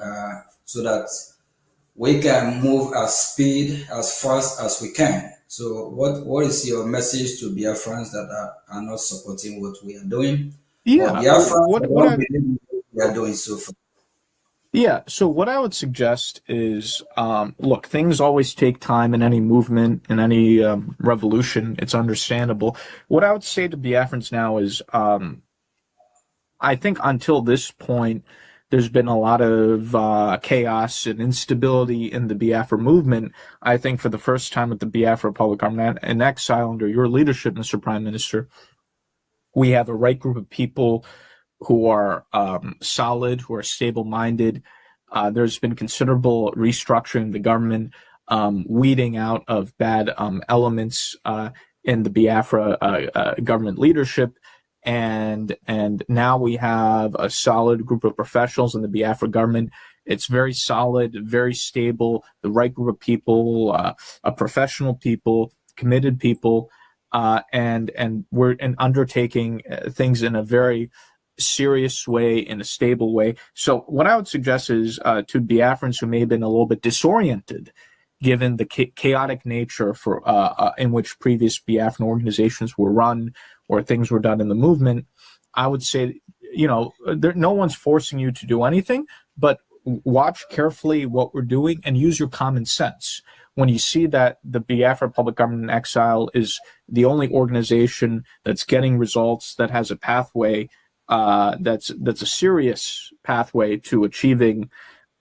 so that we can move as fast as we can? So what is your message to Biafrans that are not supporting what we are doing? Yeah, or Biafrans what that what don't I believe what we are doing so far? Yeah, so what I would suggest is, look, things always take time in any movement, in any revolution. It's understandable. What I would say to Biafrans now is, I think until this point, there's been a lot of chaos and instability in the Biafra movement. I think for the first time with the Biafra Republic Government in exile under your leadership, Mr. Prime Minister, we have a right group of people who are solid, who are stable-minded. There's been considerable restructuring of the government, weeding out of bad elements in the Biafra government leadership. And now we have a solid group of professionals in the Biafra government. It's very solid, very stable, the right group of people, professional people, committed people, and we're undertaking things in a very serious way, in a stable way. So what I would suggest is to Biafrans who may have been a little bit disoriented, given the chaotic nature for in which previous Biafran organizations were run or things were done in the movement, I would say, no one's forcing you to do anything, but watch carefully what we're doing and use your common sense. When you see that the Biafra Public Government in Exile is the only organization that's getting results, that has a pathway, that's a serious pathway to achieving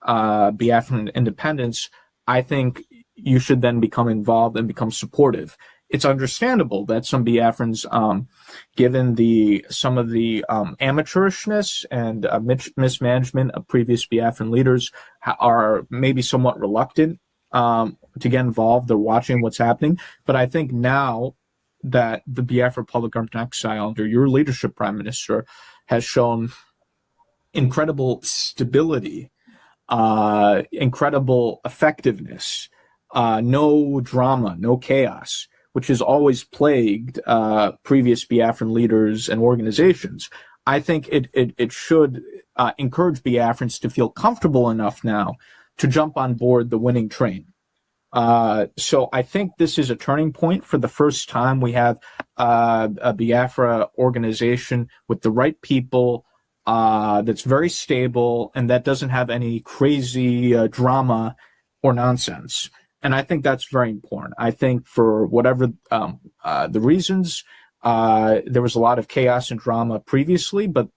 Biafran independence, I think you should then become involved and become supportive. It's understandable that some Biafrans, given some of the amateurishness and mismanagement of previous Biafran leaders, are maybe somewhat reluctant to get involved. They're watching what's happening. But I think now that the Biafra Public Government in Exile under your leadership, Prime Minister, has shown incredible stability, incredible effectiveness, no drama, no chaos, which has always plagued previous Biafran leaders and organizations. I think it should encourage Biafrans to feel comfortable enough now to jump on board the winning train. So I think this is a turning point. For the first time, we have a Biafra organization with the right people, that's very stable and that doesn't have any crazy drama or nonsense. And I think that's very important. I think for whatever the reasons, there was a lot of chaos and drama previously, but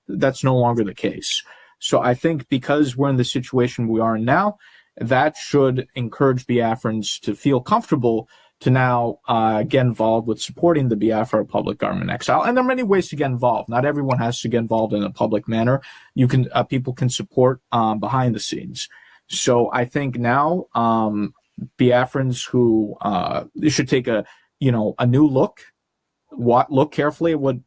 that's no longer the case. So I think because we're in the situation we are in now, that should encourage Biafrans to feel comfortable to now get involved with supporting the Biafra Public Government in Exile. And there are many ways to get involved. Not everyone has to get involved in a public manner. You can people can support behind the scenes. So I think now Biafrans who should take a new look carefully at what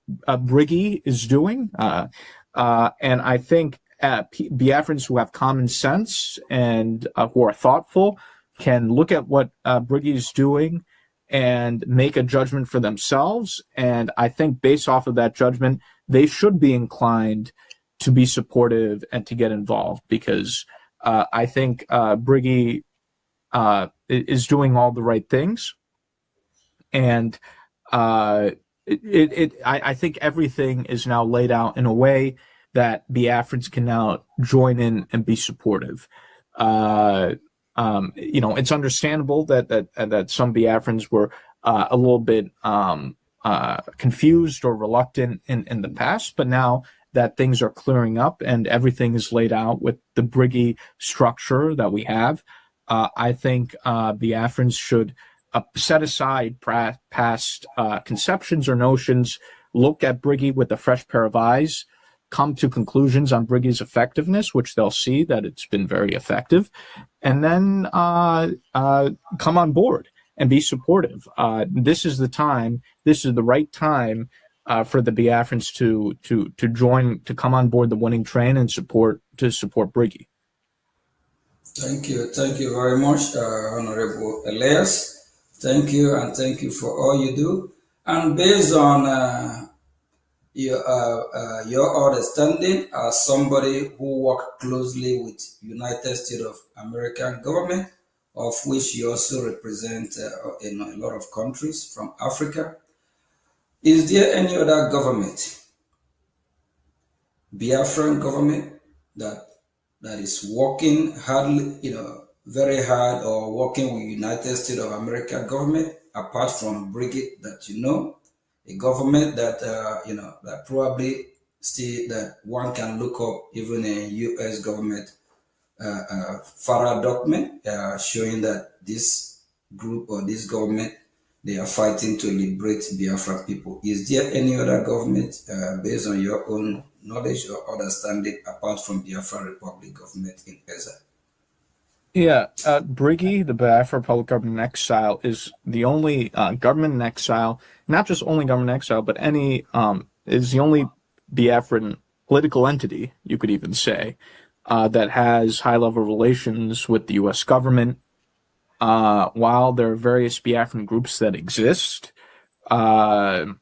Brgie is doing, and I think Biafrans who have common sense and who are thoughtful can look at what Brgie is doing and make a judgment for themselves. And I think based off of that judgment, they should be inclined to be supportive and to get involved, because I think Brgie is doing all the right things. And I think everything is now laid out in a way that Biafrans can now join in and be supportive. It's understandable that some Biafrans were a little bit confused or reluctant in the past, but now that things are clearing up and everything is laid out with the Brgie structure that we have, I think Biafrans should set aside past conceptions or notions, look at Brgie with a fresh pair of eyes, come to conclusions on Brigie's effectiveness, which they'll see that it's been very effective, and then come on board and be supportive. This is the time. This is the right time for the Biafrans to join, to come on board the winning train and support Brgie. Thank you very much, Honorable Elias. Thank you, and thank you for all you do. And based on your understanding as somebody who worked closely with United States of American government, of which you also represent in a lot of countries from Africa, is there any other government, Biafran government, that is working hardly, very hard, or working with United States of America government, apart from Brgie that you know, a government that that probably still that one can look up even a U.S. government FARA document showing that this group or this government, they are fighting to liberate Biafra people. Is there any other government, based on your own knowledge or understanding, apart from Biafra Republic government in Gaza? Yeah, Brgie, the Biafra Public Government in Exile, is the only government in exile, not just only government in exile, but is the only Biafran political entity, you could even say, that has high-level relations with the U.S. government. While there are various Biafran groups that exist, the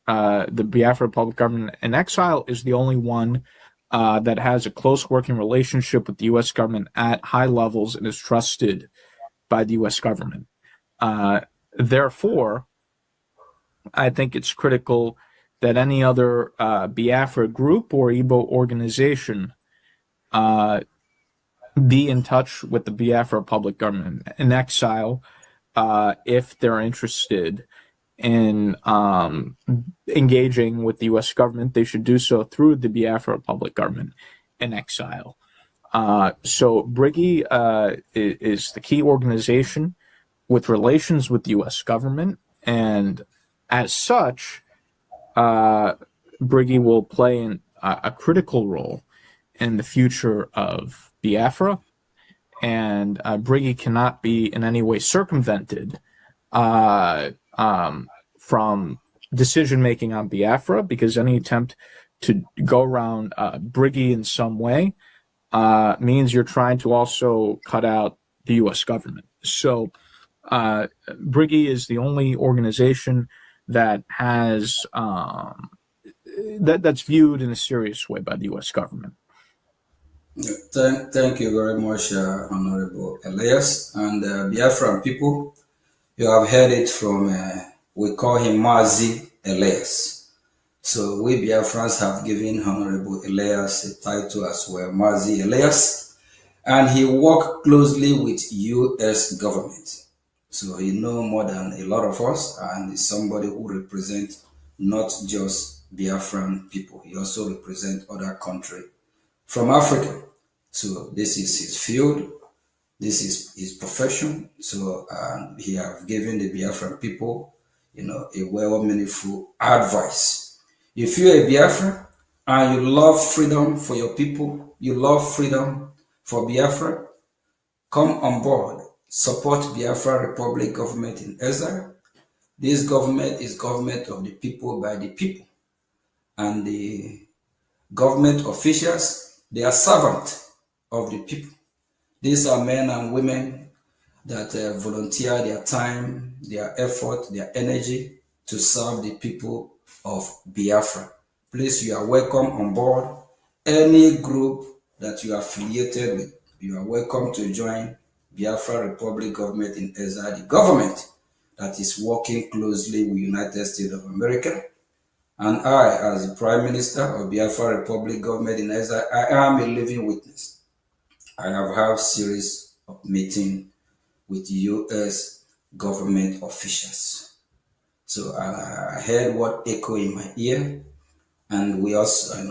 Biafra Public Government in Exile is the only one that has a close working relationship with the U.S. government at high levels and is trusted by the U.S. government. Therefore, I think it's critical that any other Biafra group or Igbo organization be in touch with the Biafra Public Government in Exile if they're interested in engaging with the U.S. government. They should do so through the Biafra Public Government in Exile. So Brgie is the key organization with relations with the U.S. government, and as such, Brgie will play a critical role in the future of Biafra, and Brgie cannot be in any way circumvented from decision-making on Biafra, because any attempt to go around Brgie in some way means you're trying to also cut out the U.S. government. So Brgie is the only organization that has that's viewed in a serious way by the U.S. government. Thank you very much, Honorable Elias. And Biafran people, you have heard it from, we call him Mazi Elias. So we Biafrans have given Honorable Elias a title as well, Mazi Elias. And he worked closely with U.S. government. So he knows more than a lot of us, and is somebody who represents not just Biafran people. He also represents other countries from Africa. So this is his field, this is his profession. So he have given the Biafran people, a well-meaningful advice. If you're a Biafran and you love freedom for your people, you love freedom for Biafra, come on board, support Biafra Republic government in exile. This government is government of the people, by the people, and the government officials, they are servants of the people. These are men and women that volunteer their time, their effort, their energy to serve the people of Biafra. Please, you are welcome on board. Any group that you are affiliated with, you are welcome to join Biafra Republic government in exile, the government that is working closely with United States of America. And I, as the Prime Minister of Biafra Republic government in exile, I am a living witness. I have had series of meetings with U.S. government officials. So I heard what echo in my ear, and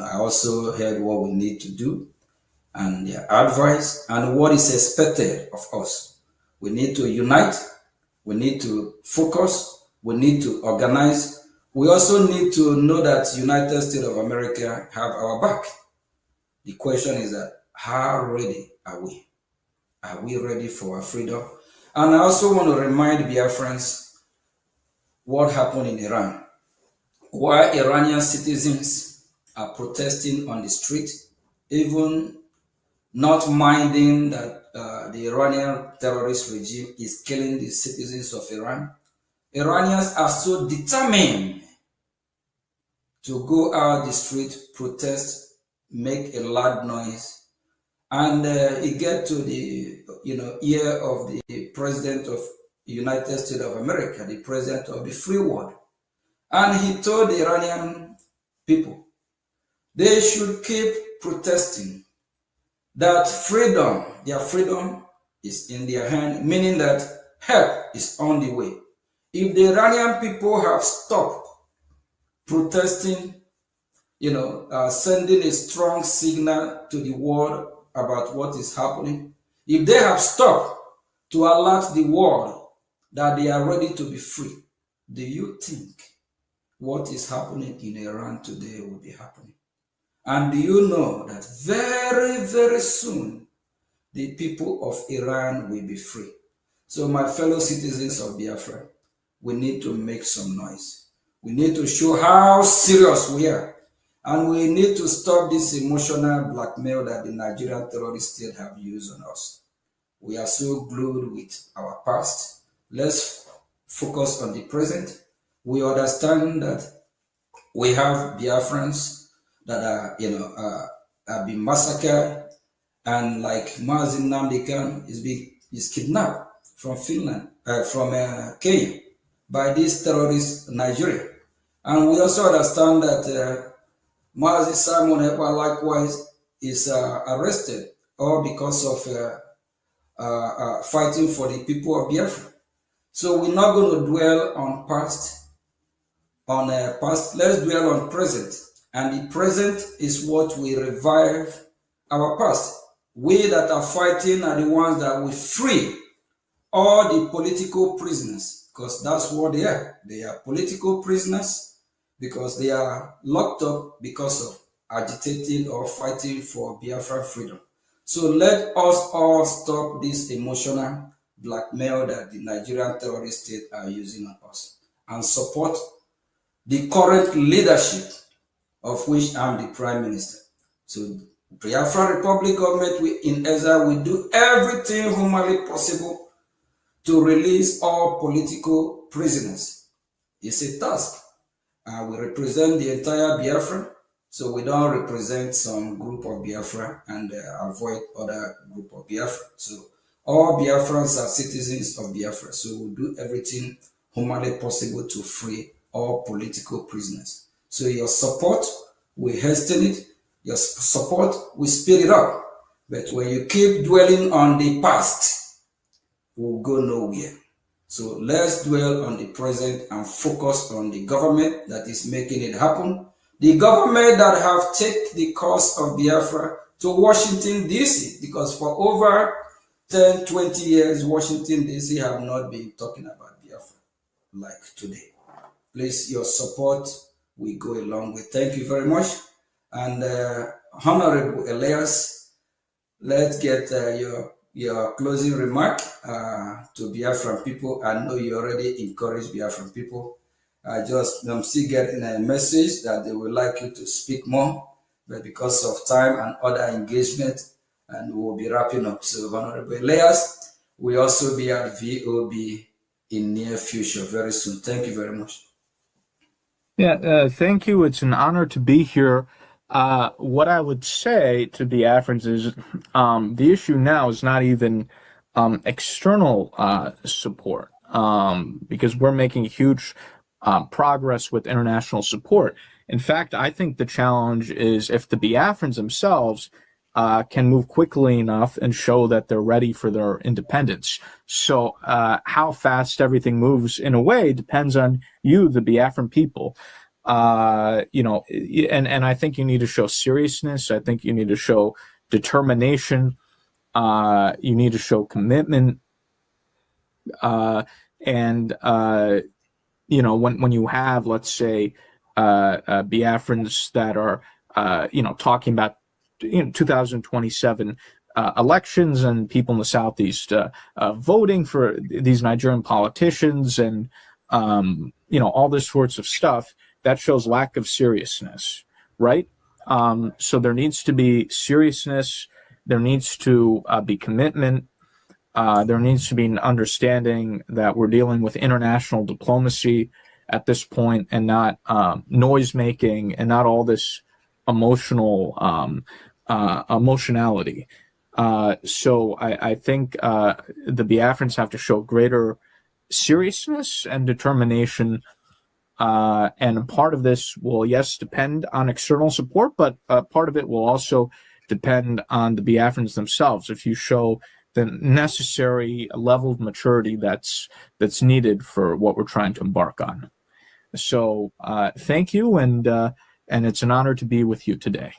I also heard what we need to do, and their advice, and what is expected of us. We need to unite. We need to focus. We need to organize. We also need to know that United States of America have our back. The question is that, how ready are we? Are we ready for our freedom? And I also want to remind Biafrans what happened in Iran. Why Iranian citizens are protesting on the street, even not minding that the Iranian terrorist regime is killing the citizens of Iran. Iranians are so determined to go out the street, protest, make a loud noise, and it get to the ear of the president of the United States of America, the president of the free world, and he told the Iranian people they should keep protesting, that freedom, their freedom is in their hand, meaning that help is on the way. If the Iranian people have stopped protesting, sending a strong signal to the world about what is happening, if they have stopped to alert the world that they are ready to be free, do you think what is happening in Iran today will be happening? And do you know that very, very soon the people of Iran will be free? So my fellow citizens of Biafra, we need to make some noise. We need to show how serious we are. And we need to stop this emotional blackmail that the Nigerian terrorist state have used on us. We are so glued with our past. Let's focus on the present. We understand that we have Biafrans that are, have been massacred, and like Mazin Namdekan is kidnapped from Finland, from Kenya, by these terrorists Nigeria. And we also understand that Mazi Simon Ekpa likewise is arrested, all because of fighting for the people of Biafra. So we're not going to dwell on past. Let's dwell on present. And the present is what we revive our past. We that are fighting are the ones that will free all the political prisoners, because that's what they are. They are political prisoners because they are locked up because of agitating or fighting for Biafra freedom. So let us all stop this emotional blackmail that the Nigerian terrorist state are using on us and support the current leadership, of which I'm the Prime Minister. So Biafra Republic government in exile will do everything humanly possible to release all political prisoners. It's a task. We represent the entire Biafra, so we don't represent some group of Biafra and avoid other group of Biafra. So all Biafrans are citizens of Biafra, so we'll do everything humanly possible to free all political prisoners. So your support, we hasten it. Your support, we speed it up. But when you keep dwelling on the past, we'll go nowhere. So let's dwell on the present and focus on the government that is making it happen. The government that have taken the cause of Biafra to Washington, D.C., because for over 10, 20 years, Washington, D.C. have not been talking about Biafra like today. Please, your support, we go along with. Thank you very much. And Honorable Elias, let's get your closing remark to Biafran people. I know you already encouraged Biafran people. I'm still getting a message that they would like you to speak more, but because of time and other engagement, and we'll be wrapping up. So Honorable Elias will also be at VOB in near future, very soon. Thank you very much. Yeah, thank you. It's an honor to be here. What I would say to Biafrans is the issue now is not even external support, because we're making huge progress with international support. In fact, I think the challenge is if the Biafrans themselves can move quickly enough and show that they're ready for their independence. So how fast everything moves in a way depends on you, the Biafran people. And I think you need to show seriousness. I think you need to show determination. You need to show commitment. When you have, let's say, Biafrans that are, talking about 2027 elections and people in the Southeast voting for these Nigerian politicians and, all this sorts of stuff, that shows lack of seriousness, right? So there needs to be seriousness. there needs to be commitment. There needs to be an understanding that we're dealing with international diplomacy at this point, and not noise making, and not all this emotionality. So I think the Biafrans have to show greater seriousness and determination. And part of this will, yes, depend on external support, but part of it will also depend on the Biafrans themselves. If you show the necessary level of maturity that's needed for what we're trying to embark on. So thank you, and it's an honor to be with you today.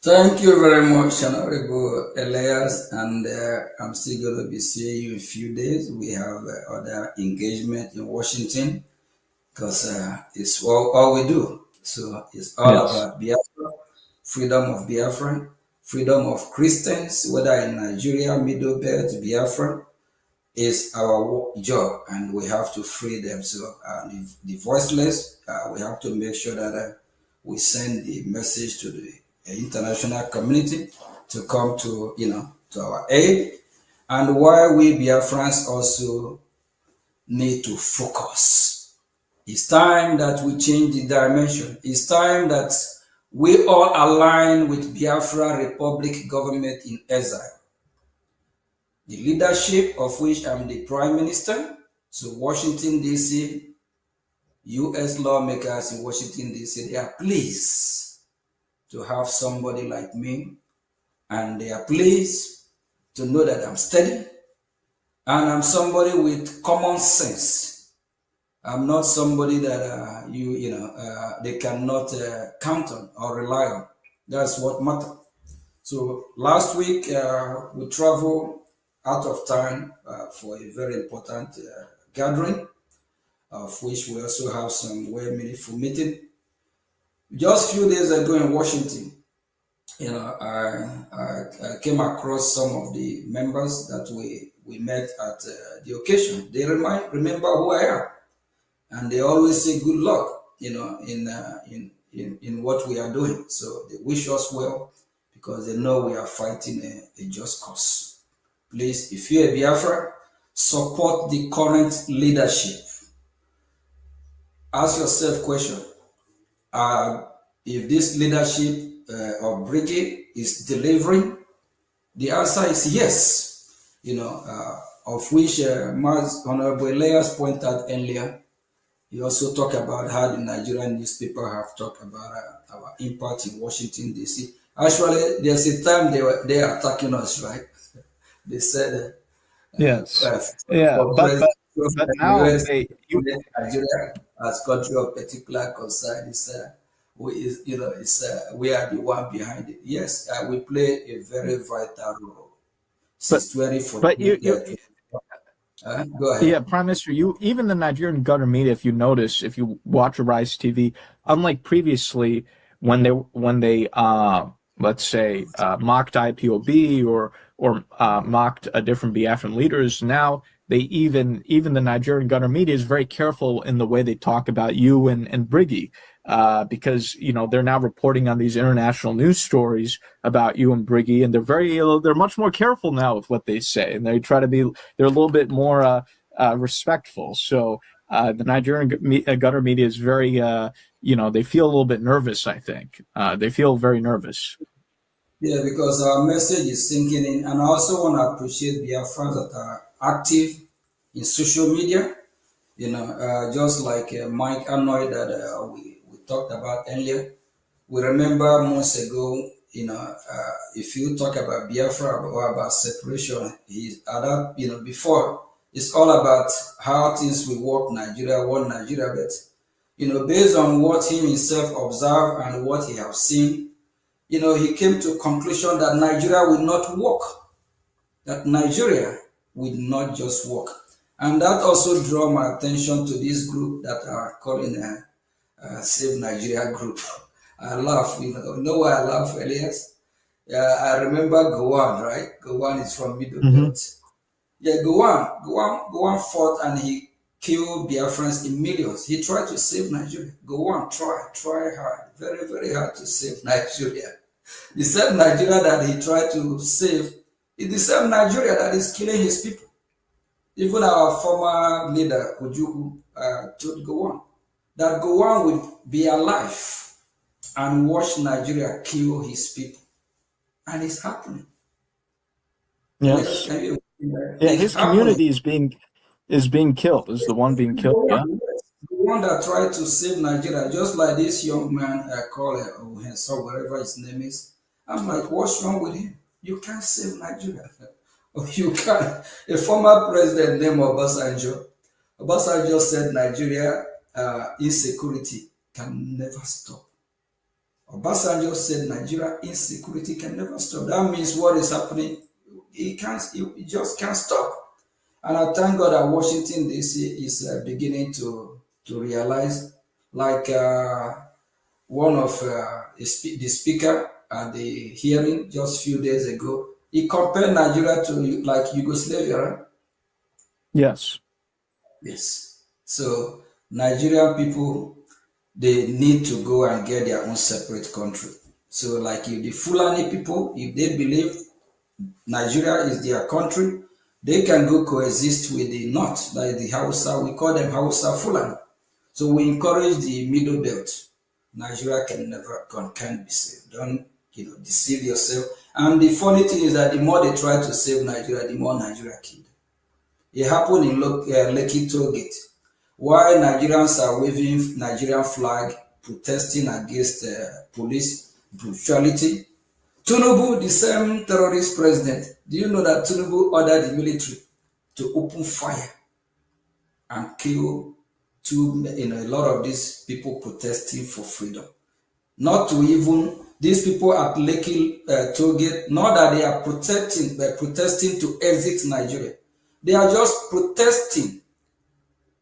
Thank you very much, Honorable Elias, and I'm still going to be seeing you in a few days. We have other engagement in Washington, because it's all we do. So it's all about Biafra, freedom of Biafra, freedom of Christians, whether in Nigeria, Middle Belt, Biafra, is our job, and we have to free them. So the voiceless, we have to make sure that we send the message to the international community to come to, to our aid. And while we Biafrans also need to focus, it's time that we change the dimension. It's time that we all align with Biafra Republic government in exile, the leadership of which I'm the Prime Minister. So Washington, D.C., U.S. lawmakers in Washington, D.C., they are pleased to have somebody like me, and they are pleased to know that I'm steady, and I'm somebody with common sense. I'm not somebody that they cannot count on or rely on. That's what matters. So last week we traveled out of town for a very important gathering, of which we also have some very meaningful meeting. Just a few days ago in Washington, I came across some of the members that we met at the occasion. They remember who I am, and they always say good luck, in what we are doing. So they wish us well, because they know we are fighting a just cause. Please, if you're a Biafra, support the current leadership. Ask yourself question. If this leadership of Brgie is delivering, the answer is yes. Of which Honorable Elias pointed out earlier. He also talked about how the Nigerian newspaper have talked about our impact in Washington, D.C. Actually, there's a time they are attacking us, right? They said, yes, but now Nigeria as country of particular concern is we are the one behind it. Yes, we play a very vital role. Go ahead. Yeah, Prime Minister, even the Nigerian government media, if you notice, if you watch Arise TV, unlike previously when they let's say mocked IPOB or mocked different Biafran leaders, now they even the Nigerian government media is very careful in the way they talk about you and Brgie. Because they're now reporting on these international news stories about you and Brgie, and they're much more careful now with what they say, and they're a little bit more respectful. So the Nigerian gutter media is very they feel a little bit nervous. I think they feel very nervous. Yeah, because our message is sinking in, and I also want to appreciate Biafrans that are active in social media. Just like Mike Anoy that we talked about earlier. We remember months ago, if you talk about Biafra or about separation, before, it's all about how things will work Nigeria, but, based on what he himself observed and what he has seen, he came to a conclusion that Nigeria will not work, that Nigeria will not just work. And that also drew my attention to this group that are calling Save Nigeria group. I laugh, you know why I laugh, Elias? I remember Gowon, right? Gowon is from Middle Belt. Yeah, Gowon fought and he killed Biafrans in millions. He tried to save Nigeria. Gowon try hard, very, very hard to save Nigeria. The same Nigeria that he tried to save is the same Nigeria that is killing his people. Even our former leader, Ojukwu, told Gowon that Gowon will be alive and watch Nigeria kill his people. And it's happening. Yes. Yeah, his community is being killed, is the one being killed, yeah. The one that tried to save Nigeria, just like this young man called or whatever his name is. I'm like, what's wrong with him? You can't save Nigeria. You can't. A former president named Obasanjo said Nigeria insecurity can never stop. Obasanjo said Nigeria insecurity can never stop. That means what is happening, it just can't stop. And I thank God that Washington DC is beginning to realize, like one of the speaker at the hearing just a few days ago, he compared Nigeria to like Yugoslavia, right? Yes. Yes. So Nigerian people, they need to go and get their own separate country. So like if the Fulani people, if they believe Nigeria is their country, they can go coexist with the North, like the Hausa. We call them Hausa Fulani. So we encourage the middle belt. Nigeria can't be saved. Don't deceive yourself. And the funny thing is that the more they try to save Nigeria, the more Nigeria killed. It happened in Lekki Toll Gate. While Nigerians are waving Nigerian flag, protesting against police brutality, Tinubu, the same terrorist president, do you know that Tinubu ordered the military to open fire and kill a lot of these people protesting for freedom? Not to even, these people at Lekki Toll Gate, not that they are protesting to exit Nigeria. They are just protesting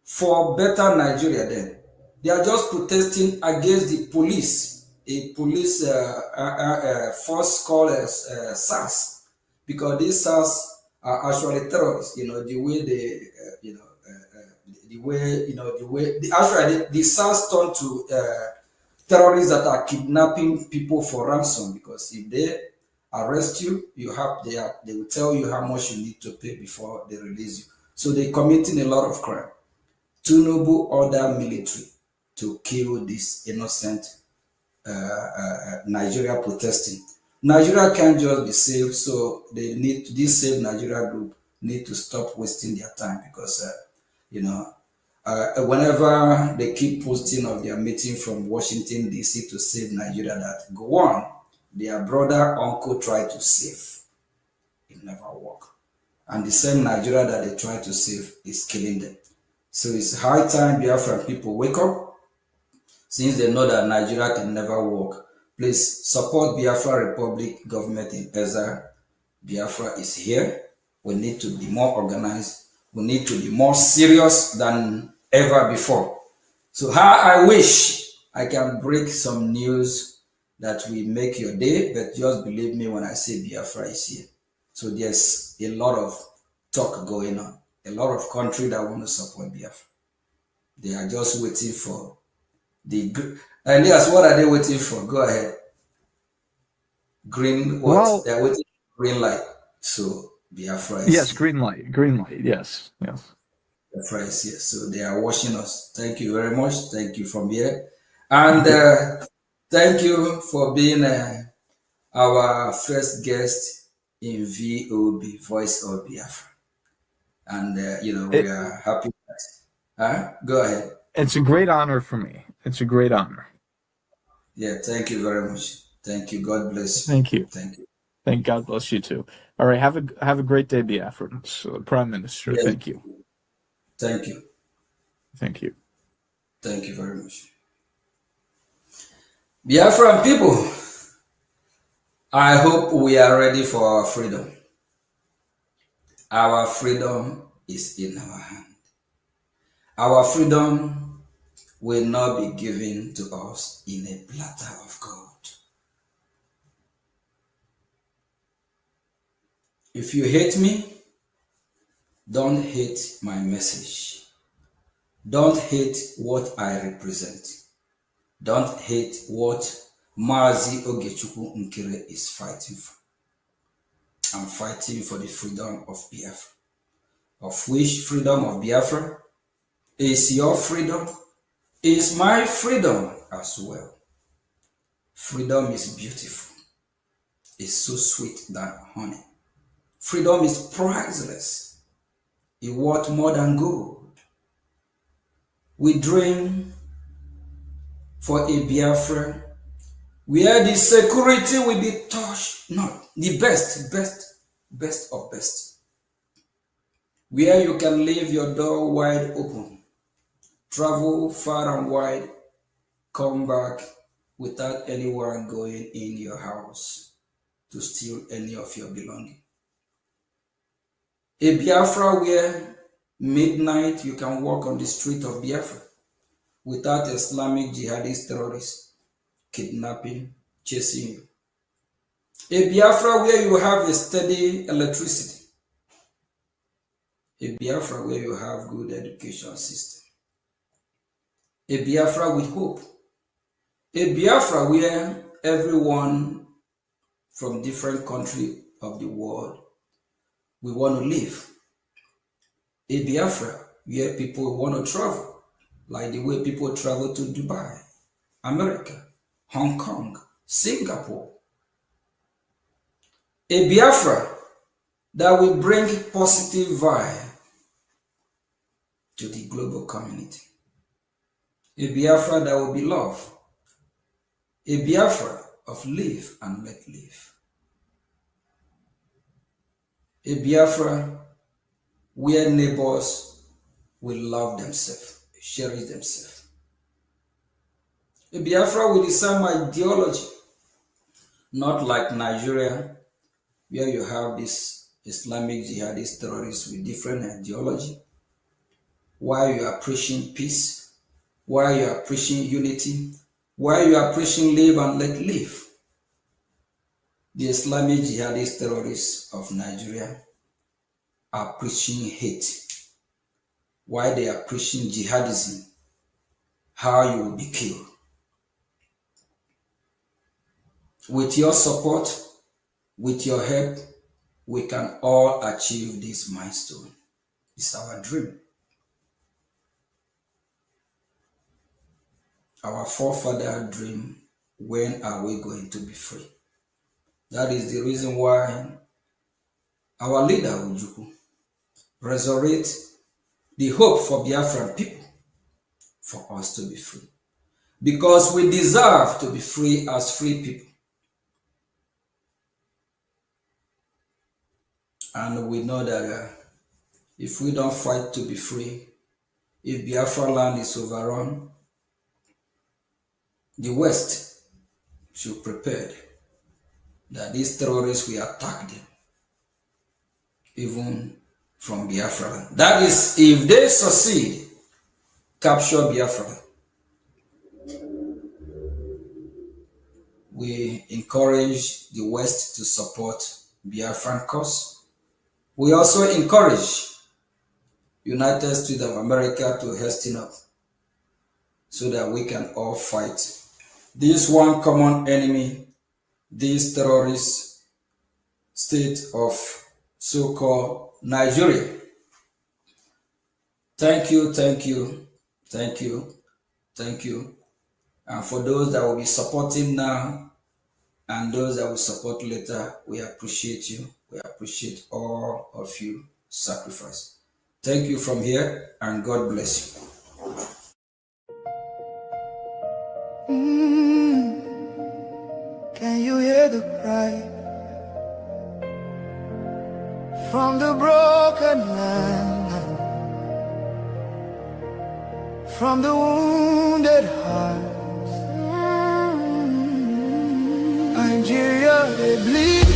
for better Nigeria then. They are just protesting against the police, a police force called SARS, because these SARS are actually terrorists. The way the SARS turned to terrorists that are kidnapping people for ransom, because if they arrest you, they will tell you how much you need to pay before they release you. So they're committing a lot of crime. Tinubu ordered military to kill this innocent Nigeria protesting. Nigeria can't just be saved, so this Save Nigeria group need to stop wasting their time, because whenever they keep posting of their meeting from Washington DC to save Nigeria, that go on, their brother, uncle tried to save. It never worked. And the same Nigeria that they try to save is killing them. So it's high time Biafran people wake up, since they know that Nigeria can never work. Please support Biafra Republic government in Peza. Biafra is here. We need to be more organized. We need to be more serious than ever before. So how I wish I can break some news that will make your day, but just believe me when I say Biafra is here. So there's a lot of talk going on. A lot of countries that want to support Biafra. They are just waiting for the... Elias, what are they waiting for? Go ahead. Green, what? Well, they're waiting for green light. So Biafra is yes, here. green light, yes. Biafra is here. So they are watching us. Thank you very much. Thank you from here. And thank you for being our first guest in VOB, Voice of Biafra. And, we are happy. Go ahead. It's a great honor for me. It's a great honor. Yeah, thank you very much. Thank you. God bless you. Thank you. Thank you. Thank God bless you too. All right, have a great day, Biafrans. Prime Minister, Yeah. thank you. Thank you. Thank you. Thank you very much. Biafran people, I hope we are ready for our freedom. Our freedom is in our hand. Our freedom will not be given to us in a platter of gold. If you hate me, don't hate my message. Don't hate what I represent. Don't hate what Mazi Ogechukwu Nkere is fighting for. I'm fighting for the freedom of Biafra, of which freedom of Biafra is your freedom, is my freedom as well. Freedom is beautiful. It's so sweet than honey. Freedom is priceless. It's worth more than gold. We dream for a Biafra where the security will be touched, not the best of best. Where you can leave your door wide open, travel far and wide, come back without anyone going in your house to steal any of your belongings. A Biafra where midnight you can walk on the street of Biafra without Islamic jihadist terrorists kidnapping, chasing you. A Biafra where you have a steady electricity. A Biafra where you have good education system. A Biafra with hope. A Biafra where everyone from different countries of the world we want to live. A Biafra where people want to travel, like the way people travel to Dubai, America, Hong Kong, Singapore. A Biafra that will bring positive vibe to the global community. A Biafra that will be love. A Biafra of live and let live. A Biafra where neighbors will love themselves, cherish themselves. A Biafra with the same ideology, not like Nigeria, where you have this Islamic jihadist terrorists with different ideology. While you are preaching peace, while you are preaching unity, while you are preaching live and let live, the Islamic jihadist terrorists of Nigeria are preaching hate. While they are preaching jihadism, how you will be killed. With your support, with your help, we can all achieve this milestone. It's our dream. Our forefather dream, when are we going to be free? That is the reason why our leader, Ojukwu, resurrect the hope for Biafran people, for us to be free. Because we deserve to be free as free people. And we know that if we don't fight to be free, if Biafra land is overrun, the West should prepare that these terrorists will attack them, even from Biafra land. That is, if they succeed, capture Biafra. We encourage the West to support Biafran cause. We also encourage United States of America to hasten up so that we can all fight this one common enemy, this terrorist state of so-called Nigeria. Thank you, thank you, thank you, thank you. And for those that will be supporting now and those that will support later, we appreciate you. We appreciate all of you sacrifice. Thank you from here, and God bless you. Can you hear the cry from the broken land, from the wounded hearts? Nigeria, they bleed,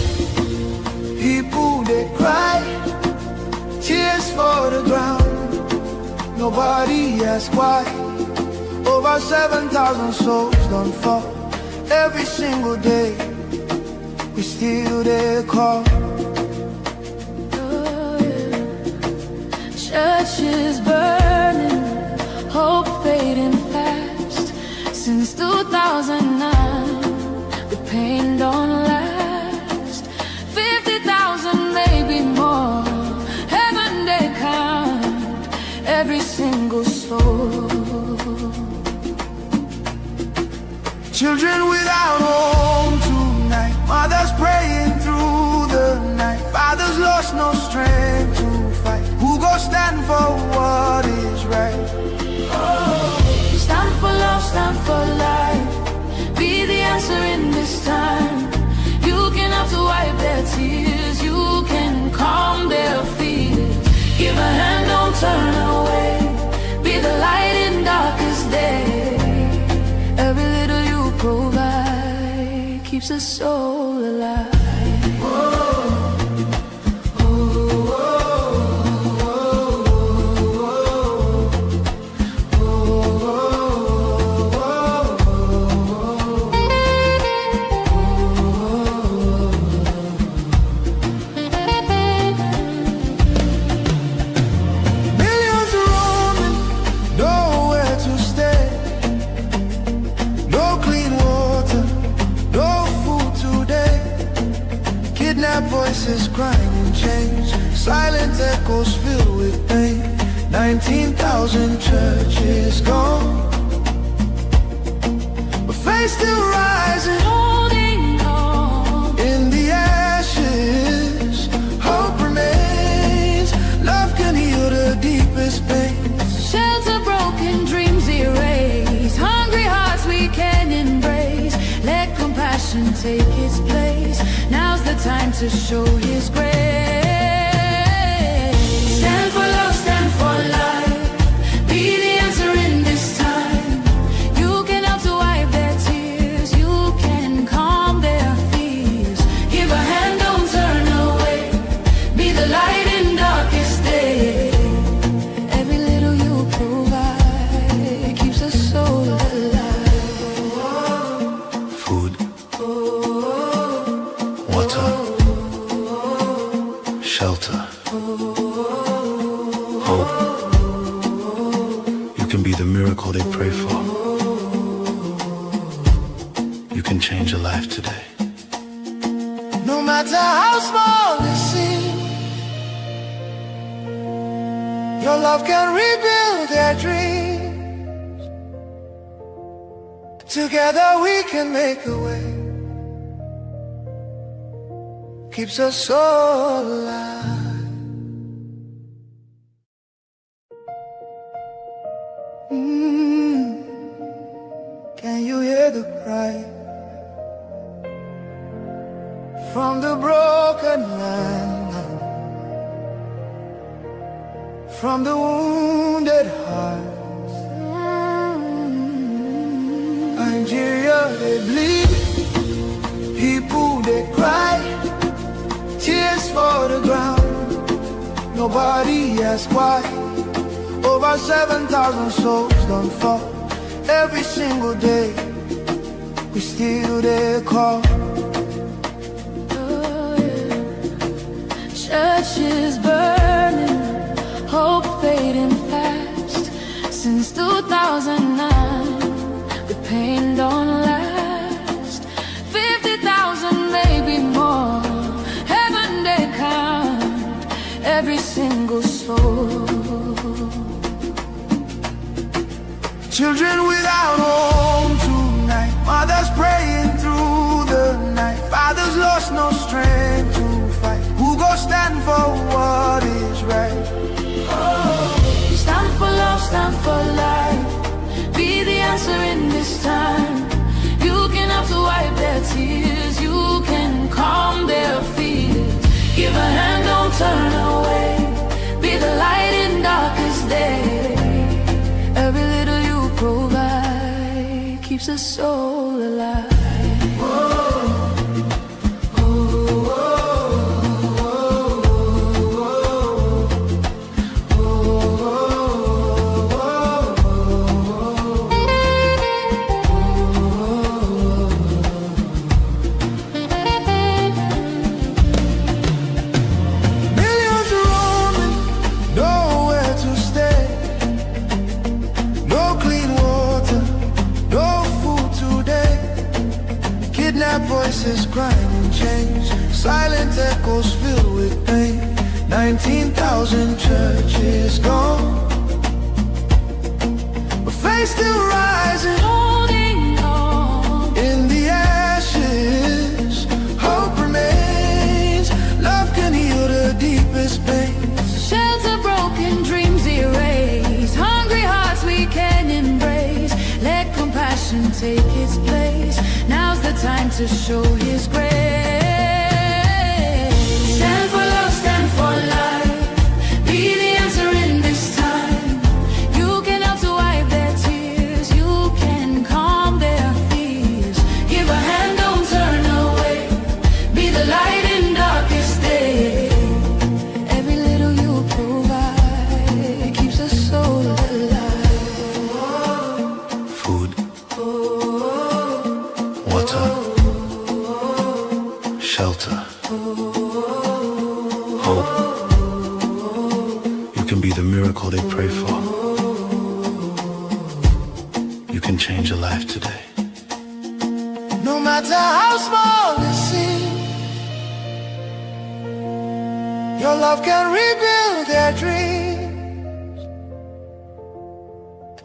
people they cry, tears for the ground. Nobody asks why. Over 7,000 souls don't fall. Every single day, we still there call. Churches burning, hope fading fast. Since 2009, single soul. Children without home tonight, mothers praying through the night, fathers lost no strength to fight. Who go stand for what is right? Stand for love, stand for life. Be the answer in this time. You can have to wipe their tears. You can calm their fears. Give a hand, don't turn away. Be the light in darkest day. Every little you provide keeps a soul alive. Voices crying in chains, silent echoes filled with pain. 19,000 churches gone, but faith still rising, holding on. In the ashes, hope remains. Love can heal the deepest pains. Shelter broken, dreams erased. Hungry hearts we can embrace. Let compassion take its place. Now's the time to show His grace. Stand for love, stand for life. Be the answer in this time. You can help to wipe their tears. You can calm their fears. Give a hand, don't turn away. Be the light in darkest day. Every little you provide keeps a soul alive. Food, water, shelter, hope. You can be the miracle they pray for. You can change a life today. No matter how small it seems, your love can rebuild their dreams. Together we can make a way. Keeps us so alive. Can you hear the cry from the broken land, from the wounded hearts? Nigeria, they bleed, people they cry, tears for the ground. Nobody asks why. Over 7,000 souls don't fall. Every single day we still there call. Churches burning, hope fading fast. Since 2009, the pain don't last. 50,000, maybe more. Heaven they count every single soul. Children without home tonight, mothers praying through the night, fathers lost no strength to fight. Who go stand for what is right? Stand for love, stand for life. Be the answer in this time. You can have to wipe their tears. You can calm their fears. Give a hand, don't turn away. Be the light in darkest day. Every little you provide keeps a soul alive. Voices crying in chains, silent echoes filled with pain. 19,000 churches gone, day still rising, holding on. in the ashes, hope remains. Love can heal the deepest pain. Shelter broken, dreams erased. Hungry hearts we can embrace. Let compassion take its place. Now's the time to show His grace. Stand for love, stand for life. Be the answer in this time. You can help to wipe their tears. You can calm their fears. Give a hand, don't turn away. Be the light in darkest day. Every little you provide keeps a soul alive. Food, water, shelter, hope. You can be the miracle they pray for. You can change a life today. No matter how small it seems, your love can rebuild their dreams.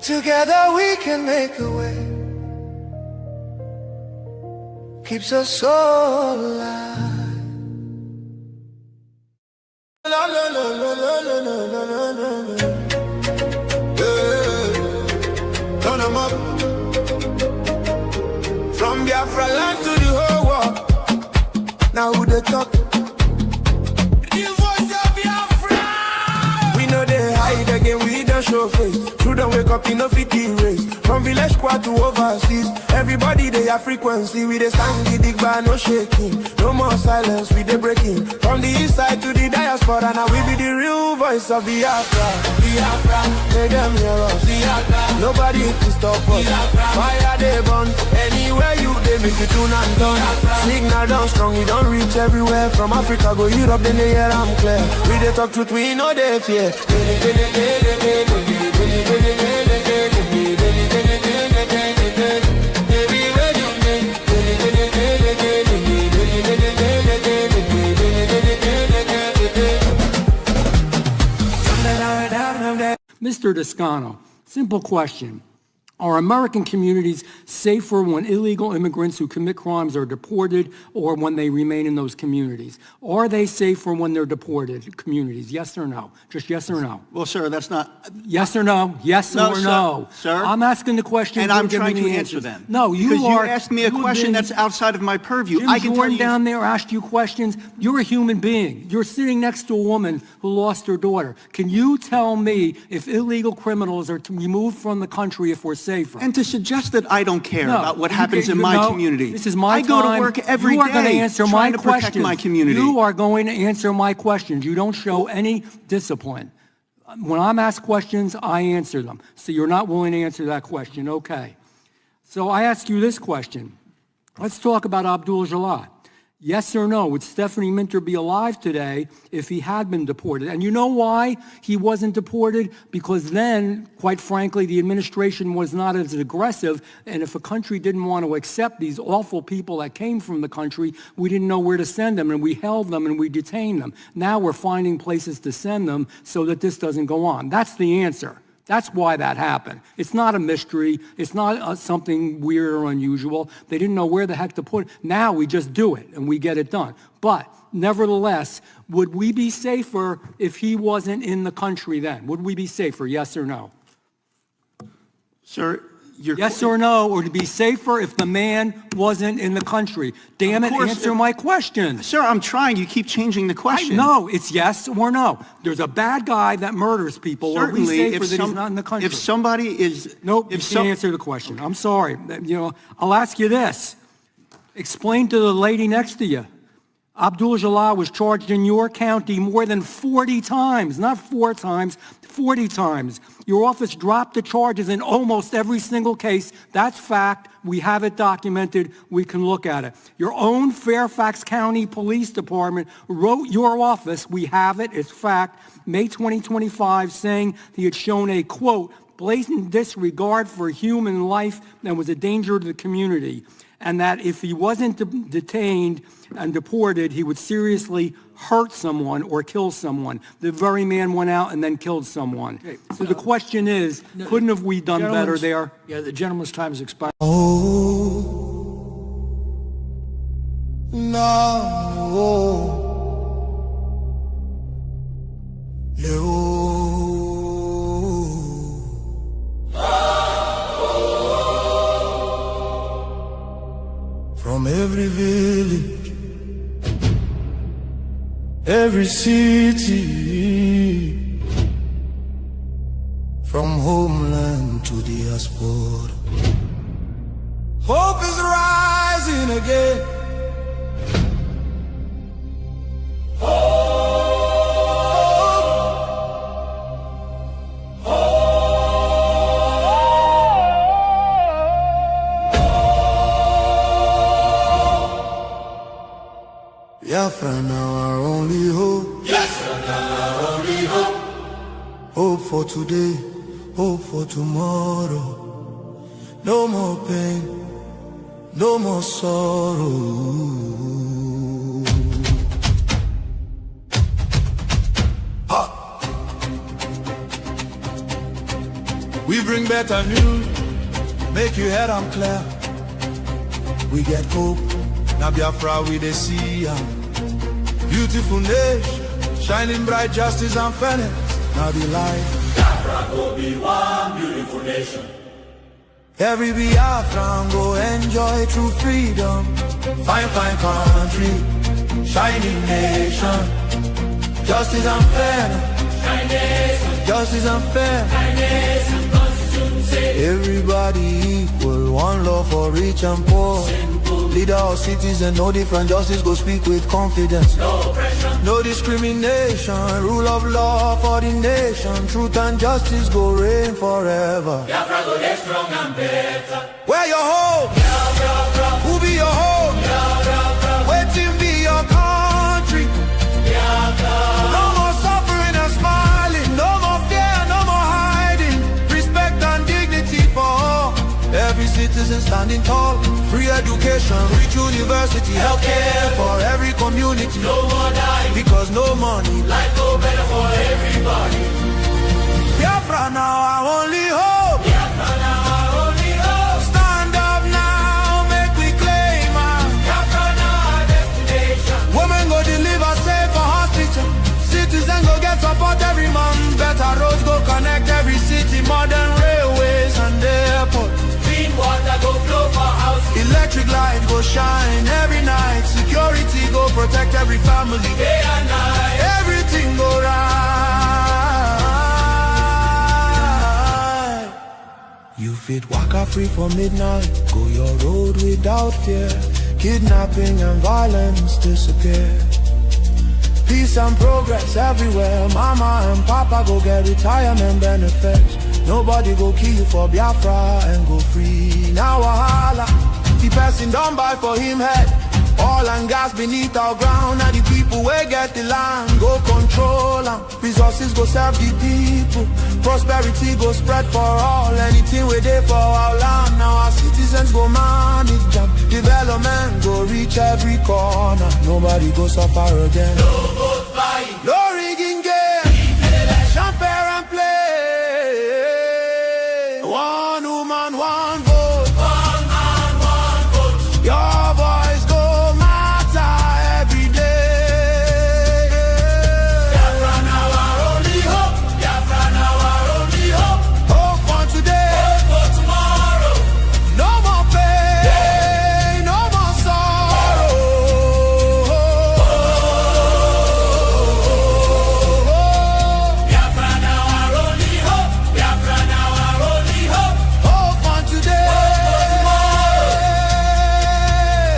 Together we can make a way. Keeps us all alive. La, la, la, la, la, la, la, la, la, la. Yeah. Turn 'em up. From Biafra land to the whole world. Now who they talk? The voice of Biafra. We know they hide again, we don't show face. True don't wake up in no 50 race. From village squad to overseas, everybody they have frequency. We they stand the big bar, no shaking. No more silence, we they breaking. From the east side to the diaspora, now we be the real voice of Biafra. Biafra, make them hear us. Biafra, nobody can stop us. Biafra, fire they burn. Anywhere you they make you tune and done. Signal down strong, we don't reach everywhere. From Africa go Europe, then they hear I'm clear. We they talk truth, we know they fear. Mr. Toscano, simple question. Are American communities safer when illegal immigrants who commit crimes are deported or when they remain in those communities? Are they safer when they're deported communities? Yes or no? Just yes or no? Well, sir, that's not... Yes or no? Yes no, or no? Sir? I'm asking the question. And I'm trying to answer them. No, you because are... you asked me a question that's outside of my purview. Jim I can Jordan tell you... down there asked you questions. You're a human being. You're sitting next to a woman who lost her daughter. Can you tell me if illegal criminals are removed from the country if we're safer? And to suggest that I don't care about what happens in my community. This is my I go to work every day. You are going to answer my to protect my community. You are going to answer my questions. You don't show any discipline. When I'm asked questions, I answer them. So you're not willing to answer that question. Okay. So I ask you this question. Let's talk about Abdul Jalal. Yes or no, would Stephanie Minter be alive today if he had been deported? And you know why he wasn't deported? Because then, quite frankly, the administration was not as aggressive, and if a country didn't want to accept these awful people that came from the country, we didn't know where to send them, and we held them and we detained them. Now we're finding places to send them so that this doesn't go on. That's the answer. That's why that happened. It's not a mystery. It's not something weird or unusual. They didn't know where the heck to put it. Now we just do it and we get it done. But nevertheless, would we be safer if he wasn't in the country then? Would we be safer, yes or no? Sir, yes or no, or to be safer if the man wasn't in the country? Damn it, answer my question. Sir, I'm trying. You keep changing the question. No, it's yes or no. There's a bad guy that murders people. Certainly, are we safer that he's not in the country? If somebody is... Nope, you can't answer the question. I'm sorry. I'll ask you this. Explain to the lady next to you. Abdul Jalal was charged in your county more than 40 times, not 4 times, 40 times. Your office dropped the charges in almost every single case. That's fact. We have it documented. We can look at it. Your own Fairfax County Police Department wrote your office, we have it, it's fact, May 2025, saying he had shown a, quote, blatant disregard for human life and was a danger to the community. and that if he wasn't detained and deported, he would seriously hurt someone or kill someone. The very man went out and then killed someone. Okay. So the question is, couldn't have we done better there? Yeah, the gentleman's time has expired. From every village, every city, from homeland to diaspora, hope is rising again. Biafra now our only hope. Biafra now our only hope. Hope for today, hope for tomorrow. No more pain, no more sorrow. Ha! We bring better news, make you head on clear. We get hope, now Biafra we dey see. Beautiful nation, shining bright justice and fairness. Now the light. Biafra go be one beautiful nation. Every Biafran go enjoy true freedom. Fine, fine country, shining nation. Justice and fairness. Justice and fairness. Everybody equal, one law for rich and poor. Leader or citizen, no different, justice go speak with confidence. No oppression, no discrimination, rule of law for the nation. Truth and justice go reign forever. Biafra go get strong and better. Where your home? Biafra. Who be your home? Biafra. Waiting be your country. Biafra. No more suffering and smiling, no more fear, no more hiding. Respect and dignity for all. Every citizen standing tall. Free education, rich university, healthcare for every community. No more dying, because no money. Life go better for everybody. Biafra now our only hope. Biafra now our only hope. Stand up now, make we claim our Biafra now our destination. Women go deliver safe for hospital. Citizen go get support every month. Better roads go connect every city. Modern railways and airport. Clean water go flow for house. Electric light go shine every night. Security go protect every family. Day and night. Everything go right. You fit waka free for midnight. Go your road without fear. Kidnapping and violence disappear. Peace and progress everywhere. Mama and papa go get retirement benefits. Nobody go kill you for Biafra and go free. Now wahala, the person don't buy for him head. Oil and gas beneath our ground. Now the people will get the land, go control them. Resources go serve the people. Prosperity go spread for all. Anything we do for our land. Now our citizens go manage them. Development go reach every corner. Nobody go suffer again. No vote buying, no rigging game. Election fair and play. One woman, one vote. One man, one vote. Your voice go matter every day. Biafra now our only hope. Biafra now our only hope. Hope for today. Hope for tomorrow. No more pain, no more sorrow. Biafra now our only hope. Biafra now our only hope. Hope for today.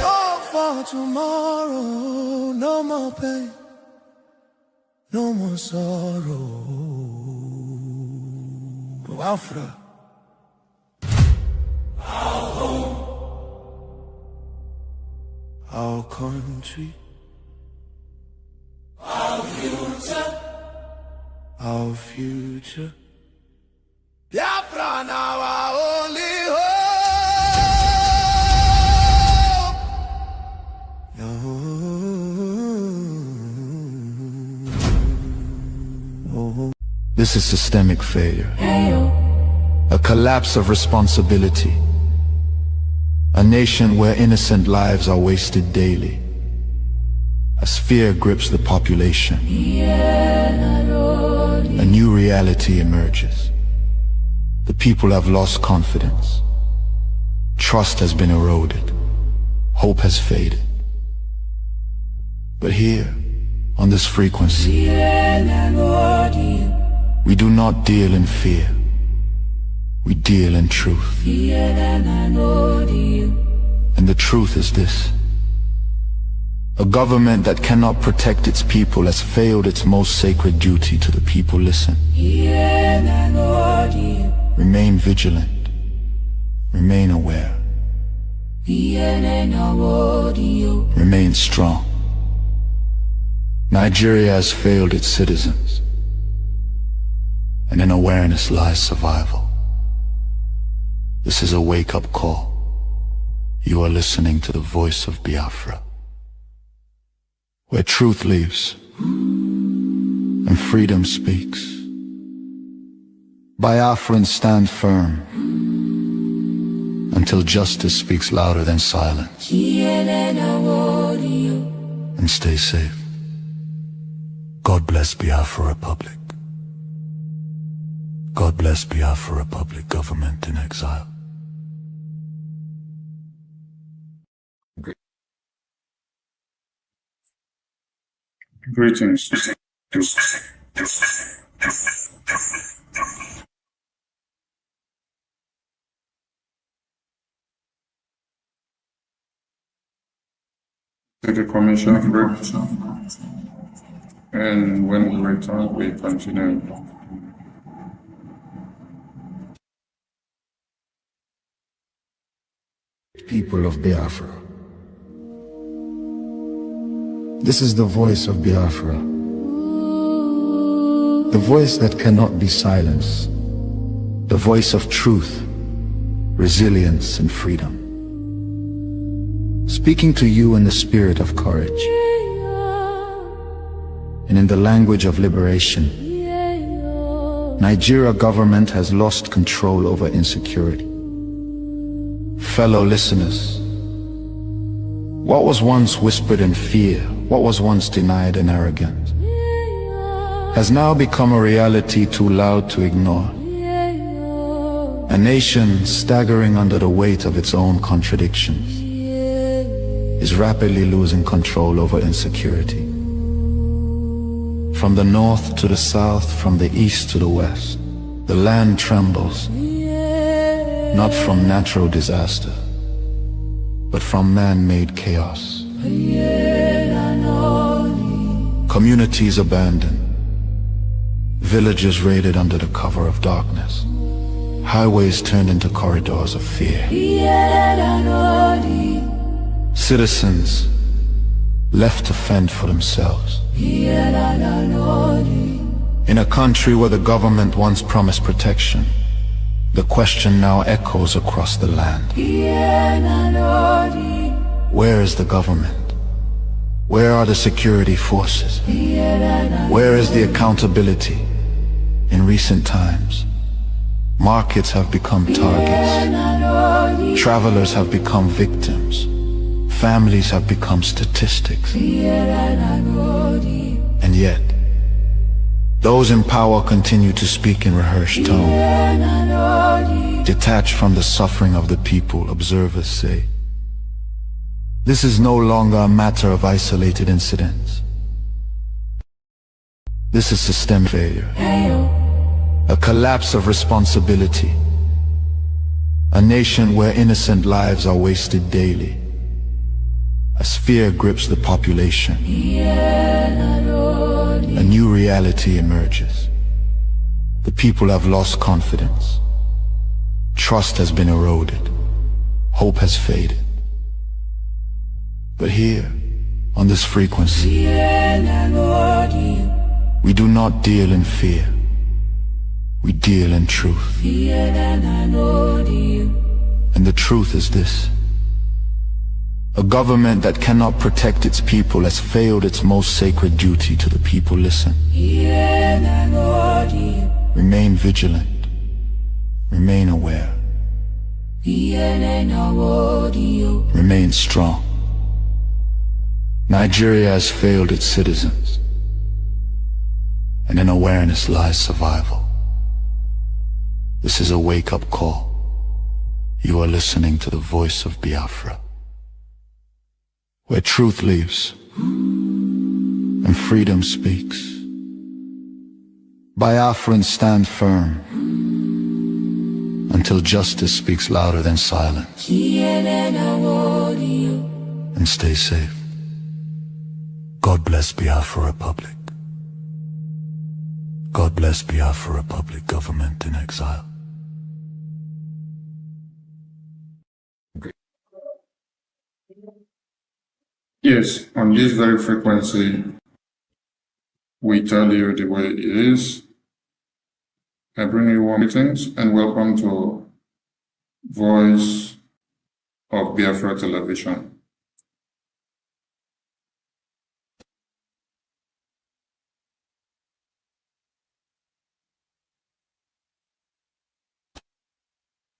Hope for tomorrow. No more pain, no more sorrow. Biafra. Our home, our country, our future, our future. Biafra now our only hope. This is systemic failure, a collapse of responsibility, a nation where innocent lives are wasted daily, as fear grips the population. A new reality emerges. The people have lost confidence. Trust has been eroded. Hope has faded. But here, on this frequency, we do not deal in fear. We deal in truth. And the truth is this: a government that cannot protect its people has failed its most sacred duty to the people. Listen. Remain vigilant. Remain aware. Remain strong. Nigeria has failed its citizens, and in awareness lies survival. This is a wake-up call. You are listening to the voice of Biafra, where truth lives and freedom speaks. Biafrans stand firm until justice speaks louder than silence. And stay safe. God bless Biafra Republic. God bless Biafra Republic, government in exile. Greetings. Take a commercial break, and when we return, we continue. People of Biafra. This is the voice of Biafra, the voice that cannot be silenced, the voice of truth, resilience, and freedom. Speaking to you in the spirit of courage and in the language of liberation. Nigeria government has lost control over insecurity. Fellow listeners, what was once whispered in fear, what was once denied in arrogance, has now become a reality too loud to ignore. A nation staggering under the weight of its own contradictions is rapidly losing control over insecurity. From the north to the south, from the east to the west, the land trembles, not from natural disaster, but from man-made chaos. Communities abandoned, villages raided under the cover of darkness, highways turned into corridors of fear. Citizens left to fend for themselves. In a country where the government once promised protection, the question now echoes across the land. Where is the government? Where are the security forces? Where is the accountability? In recent times, markets have become targets. Travelers have become victims. Families have become statistics. And yet, those in power continue to speak in rehearsed tone. Detached from the suffering of the people, observers say, this is no longer a matter of isolated incidents. This is systemic failure, a collapse of responsibility, a nation where innocent lives are wasted daily, as fear grips the population. A new reality emerges. The people have lost confidence. Trust has been eroded. Hope has faded. But here, on this frequency, we do not deal in fear. We deal in truth. And the truth is this: a government that cannot protect its people has failed its most sacred duty to the people. Listen. Remain vigilant. Remain aware. Remain strong. Nigeria has failed its citizens, and in awareness lies survival. This is a wake-up call. You are listening to the voice of Biafra, where truth lives and freedom speaks. Biafrans stand firm until justice speaks louder than silence. And stay safe. God bless Biafra Republic. God bless Biafra Republic government in exile. Yes, on this very frequency, we tell you the way it is. I bring you warm greetings and welcome to Voice of Biafra Television.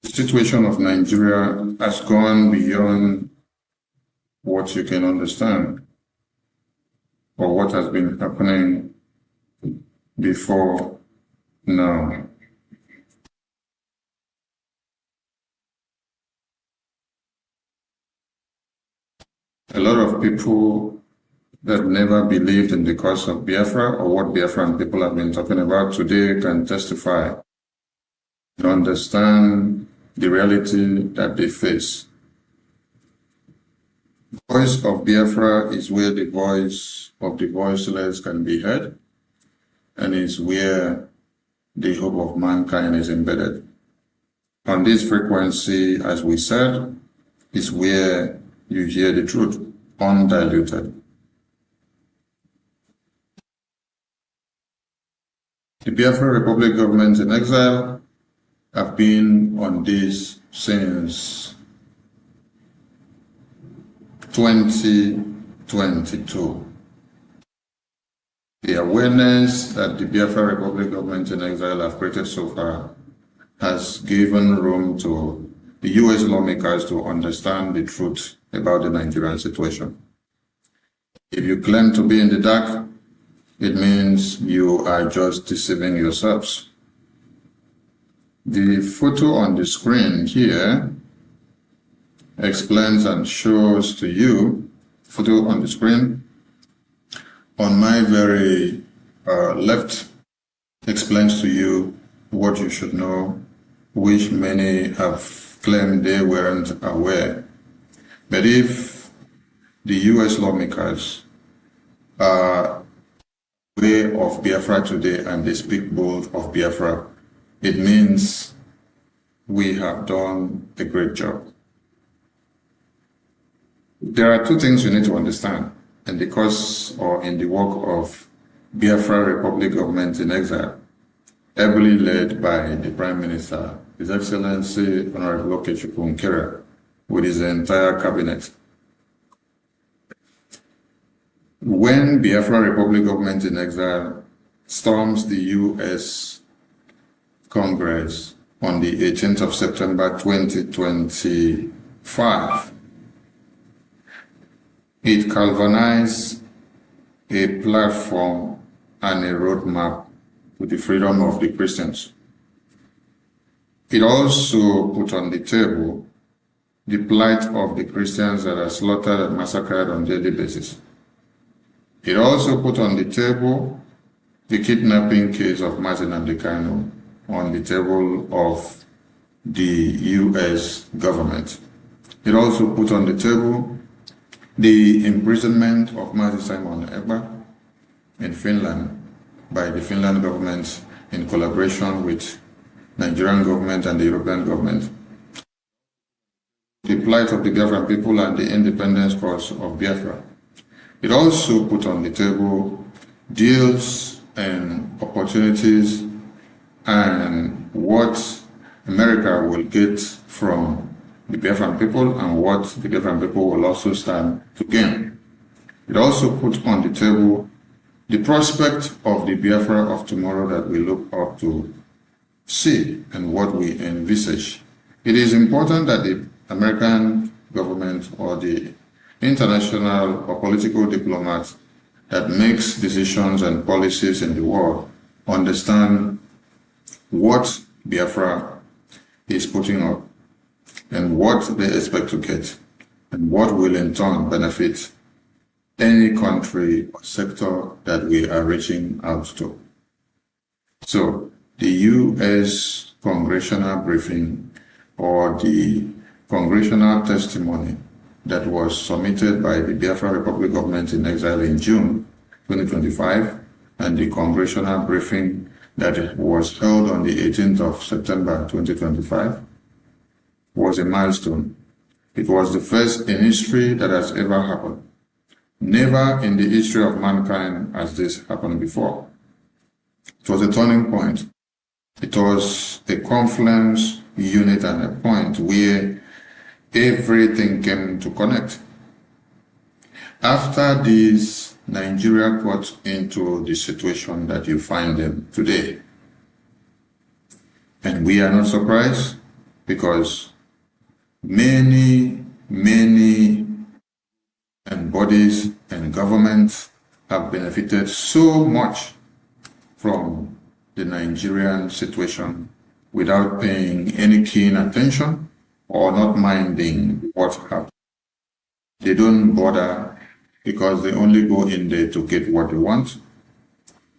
The situation of Nigeria has gone beyond what you can understand or what has been happening before now. A lot of people that never believed in the cause of Biafra or what Biafran people have been talking about today can testify and understand the reality that they face. The voice of Biafra is where the voice of the voiceless can be heard, and is where the hope of mankind is embedded. On this frequency, as we said, is where you hear the truth, undiluted. The Biafra Republic government in exile have been on this since 2022. The awareness that the Biafra Republic government in exile have created so far has given room to the US lawmakers to understand the truth about the Nigerian situation. If you claim to be in the dark, it means you are just deceiving yourselves. The photo on the screen here explains and shows to you, photo on the screen, on my very left, explains to you what you should know, which many have claimed they weren't aware. But if the US lawmakers are aware of Biafra today and they speak bold of Biafra, it means we have done a great job. There are two things you need to understand in the cause or in the work of Biafra Republic government in exile, heavily led by the Prime Minister, His Excellency Honorable Nkere, with his entire cabinet. When Biafra Republic government in exile storms the US Congress on the 18th of September 2025, it galvanized a platform and a roadmap to the freedom of the Christians. It also put on the table the plight of the Christians that are slaughtered and massacred on a daily basis. It also put on the table the kidnapping case of Martin and Nkere on the table of the US government. It also put on the table the imprisonment of Martin Simon Ebba in Finland by the Finland government in collaboration with Nigerian government and the European government. The plight of the Biafran people and the independence cause of Biafra. It also put on the table deals and opportunities and what America will get from the Biafran people and what the Biafran people will also stand to gain. It also put on the table the prospect of the Biafra of tomorrow that we look up to see and what we envisage. It is important that the American government or the international or political diplomats that makes decisions and policies in the world understand what Biafra is putting up and what they expect to get and what will in turn benefit any country or sector that we are reaching out to. So the U.S. congressional briefing or the congressional testimony that was submitted by the Biafra Republic government in exile in June 2025 and the congressional briefing that was held on the 18th of September 2025 was a milestone. It was the first in history that has ever happened. Never in the history of mankind has this happened before. It was a turning point. It was a confluence, unit, and a point where everything came to connect. After this, Nigeria got into the situation that you find them today. And we are not surprised because many and bodies and governments have benefited so much from the Nigerian situation without paying any keen attention or not minding what happened. They don't bother because they only go in there to get what they want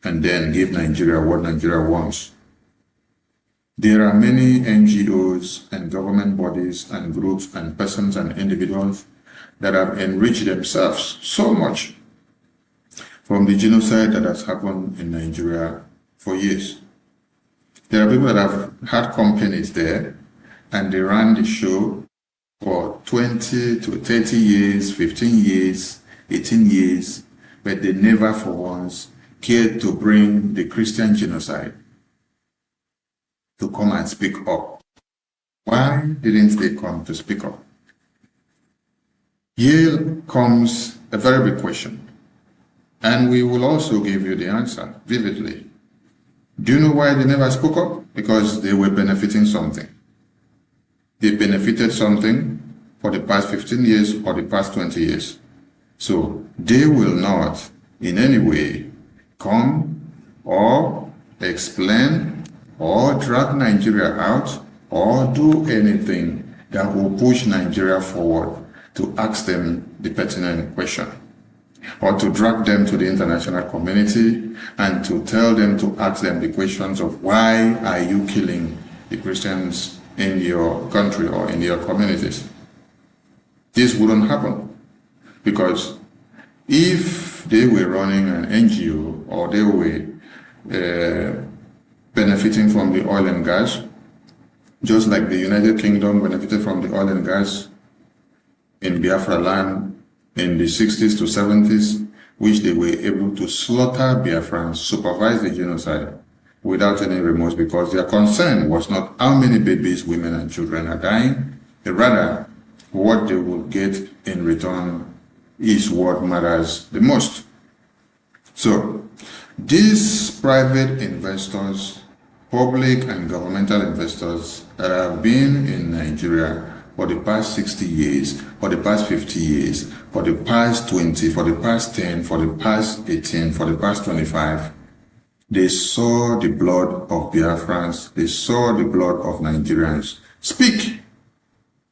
and then give Nigeria what Nigeria wants. There are many NGOs and government bodies and groups and persons and individuals that have enriched themselves so much from the genocide that has happened in Nigeria for years. There are people that have had companies there and they ran the show for 20 to 30 years, 15 years, 18 years, but they never for once cared to bring the Christian genocide to come and speak up. Why didn't they come to speak up? Here comes a very big question, and we will also give you the answer vividly. Do you know why they never spoke up? Because they were benefiting something. They benefited something for the past 15 years or the past 20 years. So they will not in any way come or explain or drag Nigeria out or do anything that will push Nigeria forward to ask them the pertinent question, or to drag them to the international community and to tell them to ask them the questions of why are you killing the Christians in your country or in your communities. This wouldn't happen because if they were running an NGO or they were benefiting from the oil and gas, just like the United Kingdom benefited from the oil and gas in Biafra land in the 60s to 70s, which they were able to slaughter Biafrans, supervise the genocide without any remorse, because their concern was not how many babies, women, and children are dying, but rather what they will get in return is what matters the most. So these private investors, public and governmental investors that have been in Nigeria for the past 60 years, for the past 50 years, for the past 20, for the past 10, for the past 18, for the past 25, they saw the blood of Biafrans, they saw the blood of Nigerians speak.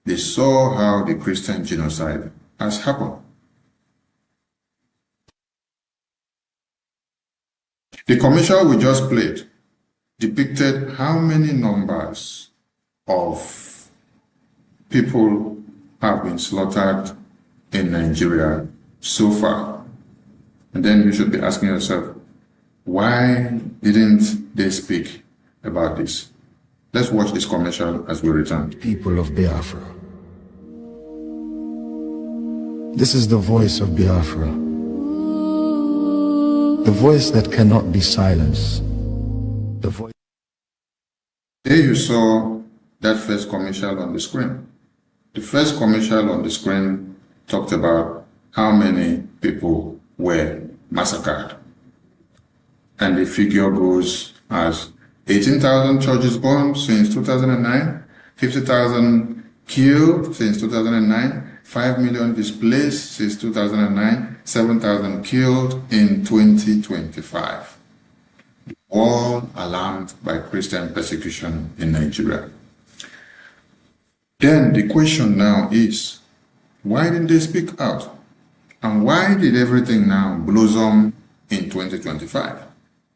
They saw how the Christian genocide has happened. The commercial we just played depicted how many numbers of people have been slaughtered in Nigeria so far. And then you should be asking yourself, why didn't they speak about this? Let's watch this commercial as we return. People of Biafra. This is the voice of Biafra. The voice that cannot be silenced. The voice. There you saw that first commercial on the screen. The first commercial on the screen talked about how many people were massacred. And the figure goes as 18,000 churches burned since 2009, 50,000 killed since 2009, 5 million displaced since 2009, 7,000 killed in 2025. All alarmed by Christian persecution in Nigeria. Then the question now is, why didn't they speak out? And why did everything now blossom in 2025?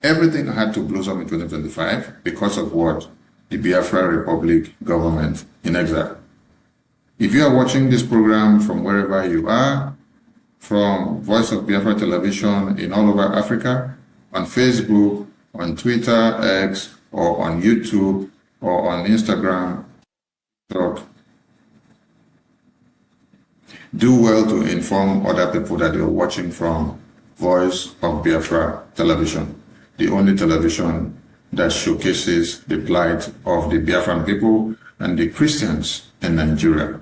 Everything had to blossom in 2025 because of what? The Biafra Republic government in exile. If you are watching this program from wherever you are, from Voice of Biafra television in all over Africa, on Facebook, on Twitter, X, or on YouTube, or on Instagram, do well to inform other people that you're watching from Voice of Biafra television, the only television that showcases the plight of the Biafran people and the Christians in Nigeria.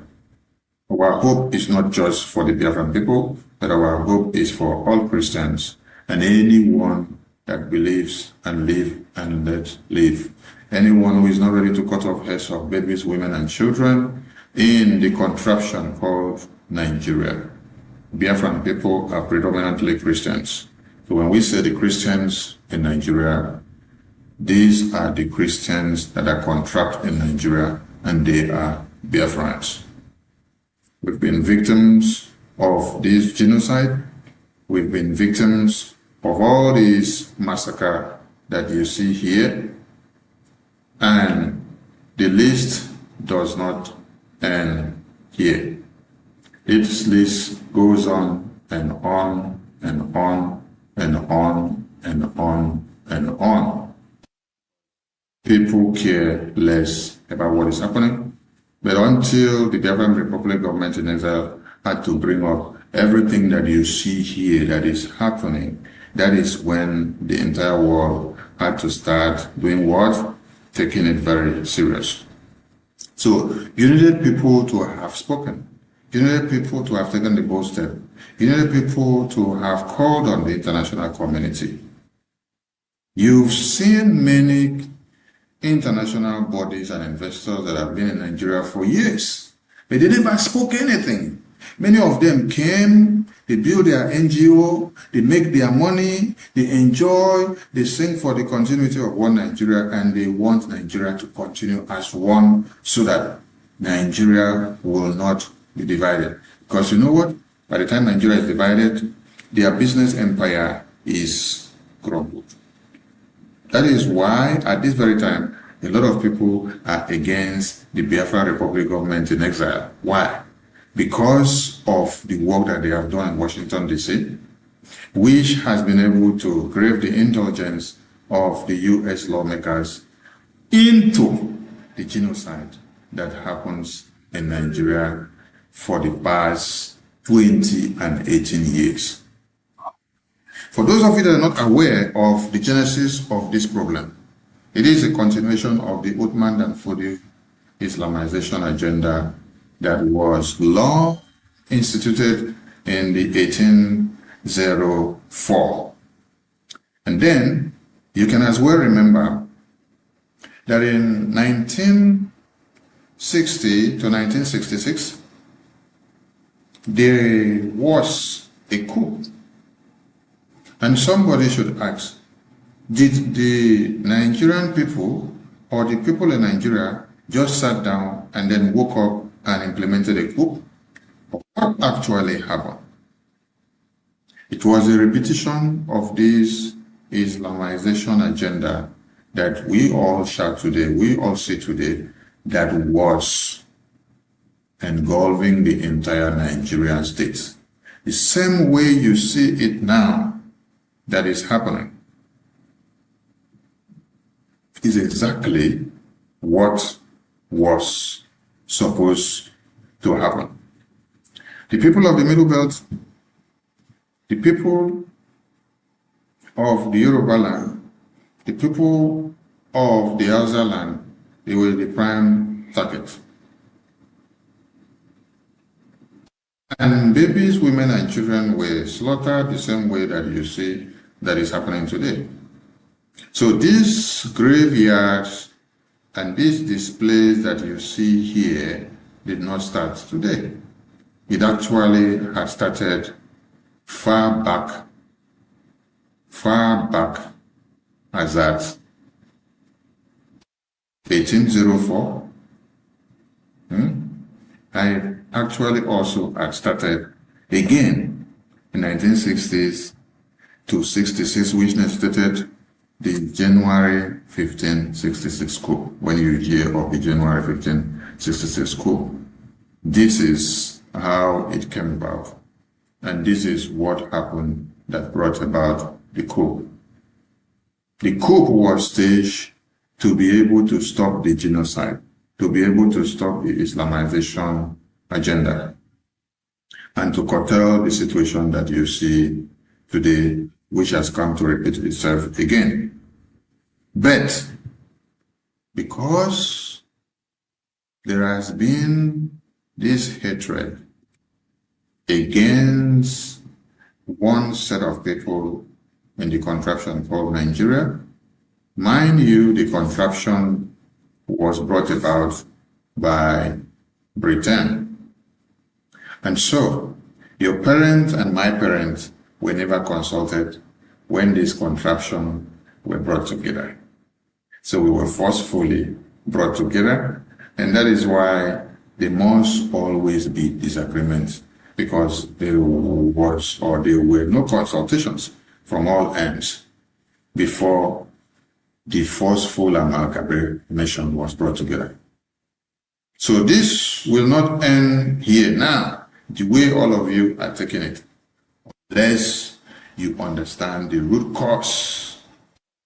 Our hope is not just for the Biafran people, but our hope is for all Christians and anyone that believes and live and let live. Anyone who is not ready to cut off heads of babies, women, and children in the contraption called Nigeria. Biafran people are predominantly Christians. So when we say the Christians in Nigeria, these are the Christians that are contract in Nigeria, and they are Biafrans. We've been victims of this genocide. We've been victims of all these massacre that you see here. And the list does not end here. Its list goes on and on and on and on and on and on. People care less about what is happening, but until the Biafran Republic government in exile had to bring up everything that you see here that is happening, that is when the entire world had to start doing what? Taking it very serious. So you needed people to have spoken. You needed people to have taken the bold step. You needed people to have called on the international community. You've seen many international bodies and investors that have been in Nigeria for years, but they never spoke anything. Many of them came, they build their NGO, they make their money, they enjoy, they sing for the continuity of one Nigeria, and they want Nigeria to continue as one so that Nigeria will not be divided. Because you know what? By the time Nigeria is divided, their business empire is crumbled. That is why, at this very time, a lot of people are against the Biafra Republic government in exile. Why? Because of the work that they have done in Washington, D.C., which has been able to crave the indulgence of the U.S. lawmakers into the genocide that happens in Nigeria for the past 20 and 18 years. For those of you that are not aware of the genesis of this problem, it is a continuation of the Uthman and Fodi Islamization agenda that was long instituted in the 1804. And then you can as well remember that in 1960 to 1966, there was a coup. And somebody should ask, did the Nigerian people or the people in Nigeria just sat down and then woke up and implemented a coup? What actually happened? It was a repetition of this Islamization agenda that we all shout today, we all see today, that was engulfing the entire Nigerian state. The same way you see it now that is happening is exactly what was supposed to happen. The people of the Middle Belt, the people of the Yoruba land, the people of the Hausa land, they were the prime target. And babies, women, and children were slaughtered the same way that you see that is happening today. So these graveyards and these displays that you see here did not start today. It actually had started far back as at 1804. I actually also had started again in 1960s to 66, which necessitated the January 1566 coup. When you hear of the January 1566 coup, this is how it came about. And this is what happened that brought about the coup. The coup was staged to be able to stop the genocide, to be able to stop the Islamization agenda, and to curtail the situation that you see today, which has come to repeat itself again. But because there has been this hatred against one set of people in the contraption called Nigeria, mind you, the contraption was brought about by Britain. And so, your parents and my parents were never consulted when this contraption were brought together. So we were forcefully brought together, and that is why there must always be disagreements, because there were no consultations from all ends before the forceful amalgamation was brought together. So this will not end here now, the way all of you are taking it, unless you understand the root cause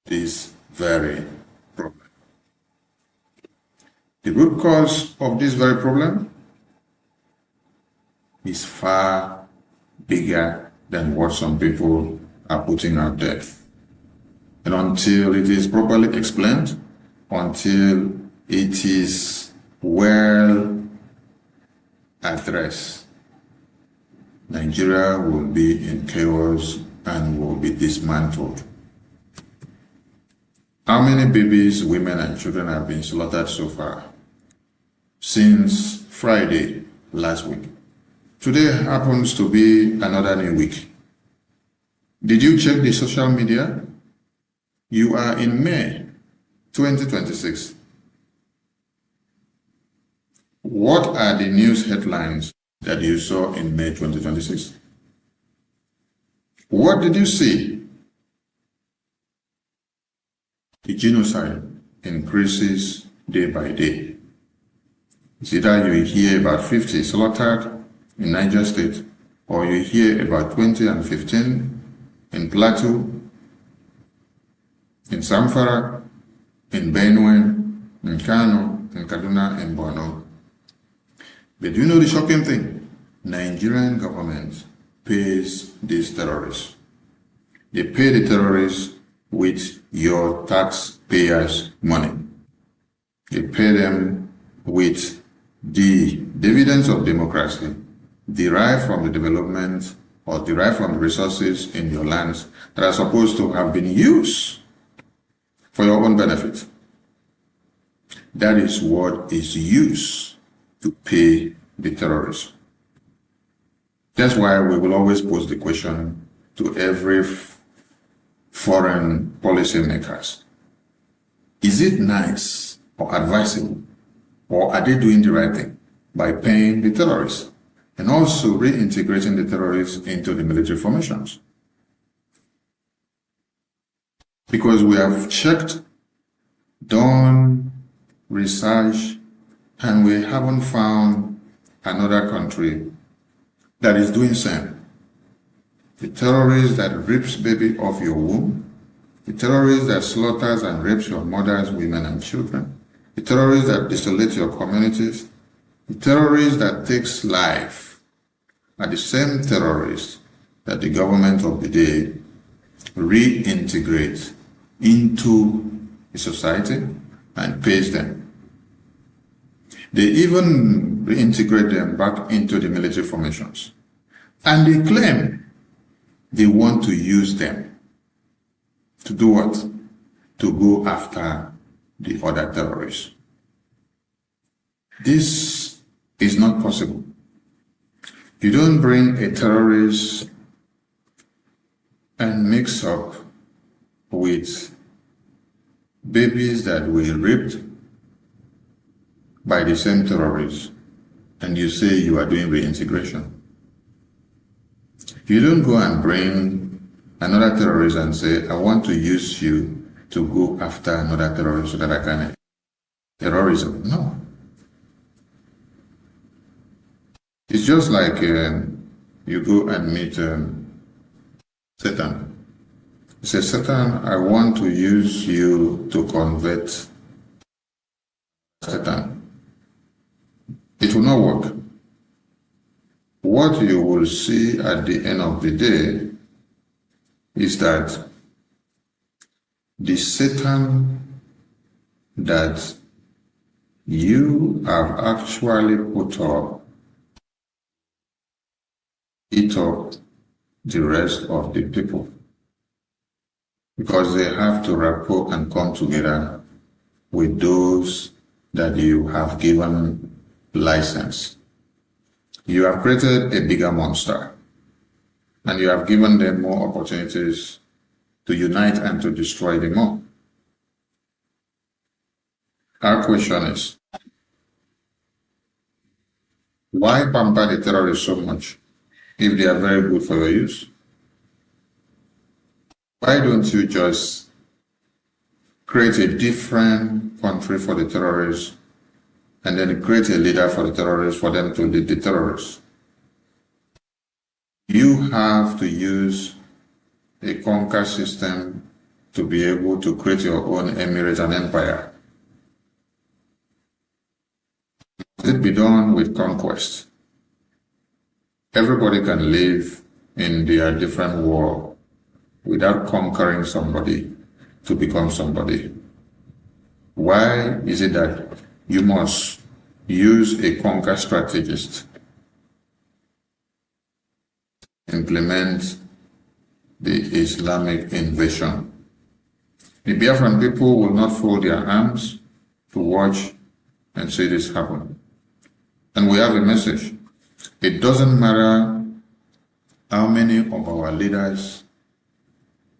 of this very problem. The root cause of this very problem is far bigger than what some people are putting out there. And until it is properly explained, until it is well addressed, Nigeria will be in chaos and will be dismantled. How many babies, women, and children have been slaughtered so far? Since Friday last week. Today happens to be another new week. Did you check the social media? You are in May 2026. What are the news headlines that you saw in May 2026? What did you see? The genocide increases day by day. It's either you hear about 50 slaughtered in Niger State, or you hear about 20 and 15 in Plateau, in Zamfara, in Benue, in Kano, in Kaduna, in Borno. But you know the shocking thing? Nigerian government pays these terrorists. They pay the terrorists with your taxpayers' money. They pay them with the dividends of democracy derived from the development or derived from the resources in your lands that are supposed to have been used for your own benefit. That is what is used to pay the terrorists. That's why we will always pose the question to every foreign policy makers. Is it nice or advisable, or are they doing the right thing by paying the terrorists and also reintegrating the terrorists into the military formations? Because we have checked, done research, and we haven't found another country that is doing the same. The terrorist that rips baby off your womb, the terrorist that slaughters and rapes your mothers, women, and children, the terrorist that desolates your communities, the terrorist that takes life, are the same terrorists that the government of the day reintegrates into the society and pays them. They even reintegrate them back into the military formations. And they claim they want to use them to do what? to go after the other terrorists. This is not possible. You don't bring a terrorist and mix up with babies that were raped by the same terrorists, and you say you are doing reintegration. You don't go and bring another terrorist and say, I want to use you to go after another terrorist so that I can terrorism. No. It's just like you go and meet Satan. You say, Satan, I want to use you to convert Satan. It will not work. What you will see at the end of the day is that the Satan that you have actually put up, eat up the rest of the people, because they have to rapport and come together with those that you have given license. You have created a bigger monster, and you have given them more opportunities to unite and to destroy them all. Our question is, why pamper the terrorists so much if they are very good for your use? Why don't you just create a different country for the terrorists and then create a leader for the terrorists for them to lead the terrorists? You have to use a conquer system to be able to create your own emirate and empire. Must it be done with conquest? Everybody can live in their different world without conquering somebody to become somebody. Why is it that you must use a conquer strategist to implement the Islamic invasion? The Biafran people will not fold their arms to watch and see this happen. And we have a message. It doesn't matter how many of our leaders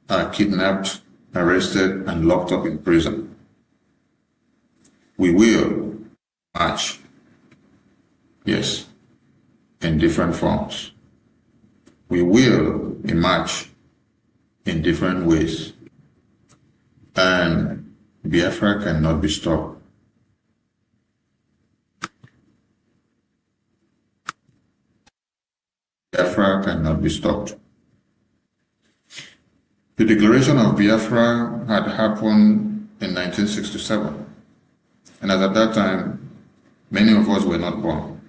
are kidnapped, arrested, and locked up in prison. We will march, yes, in different forms. We will emerge in different ways. And Biafra cannot be stopped. Biafra cannot be stopped. The declaration of Biafra had happened in 1967. And at that time, many of us were not born.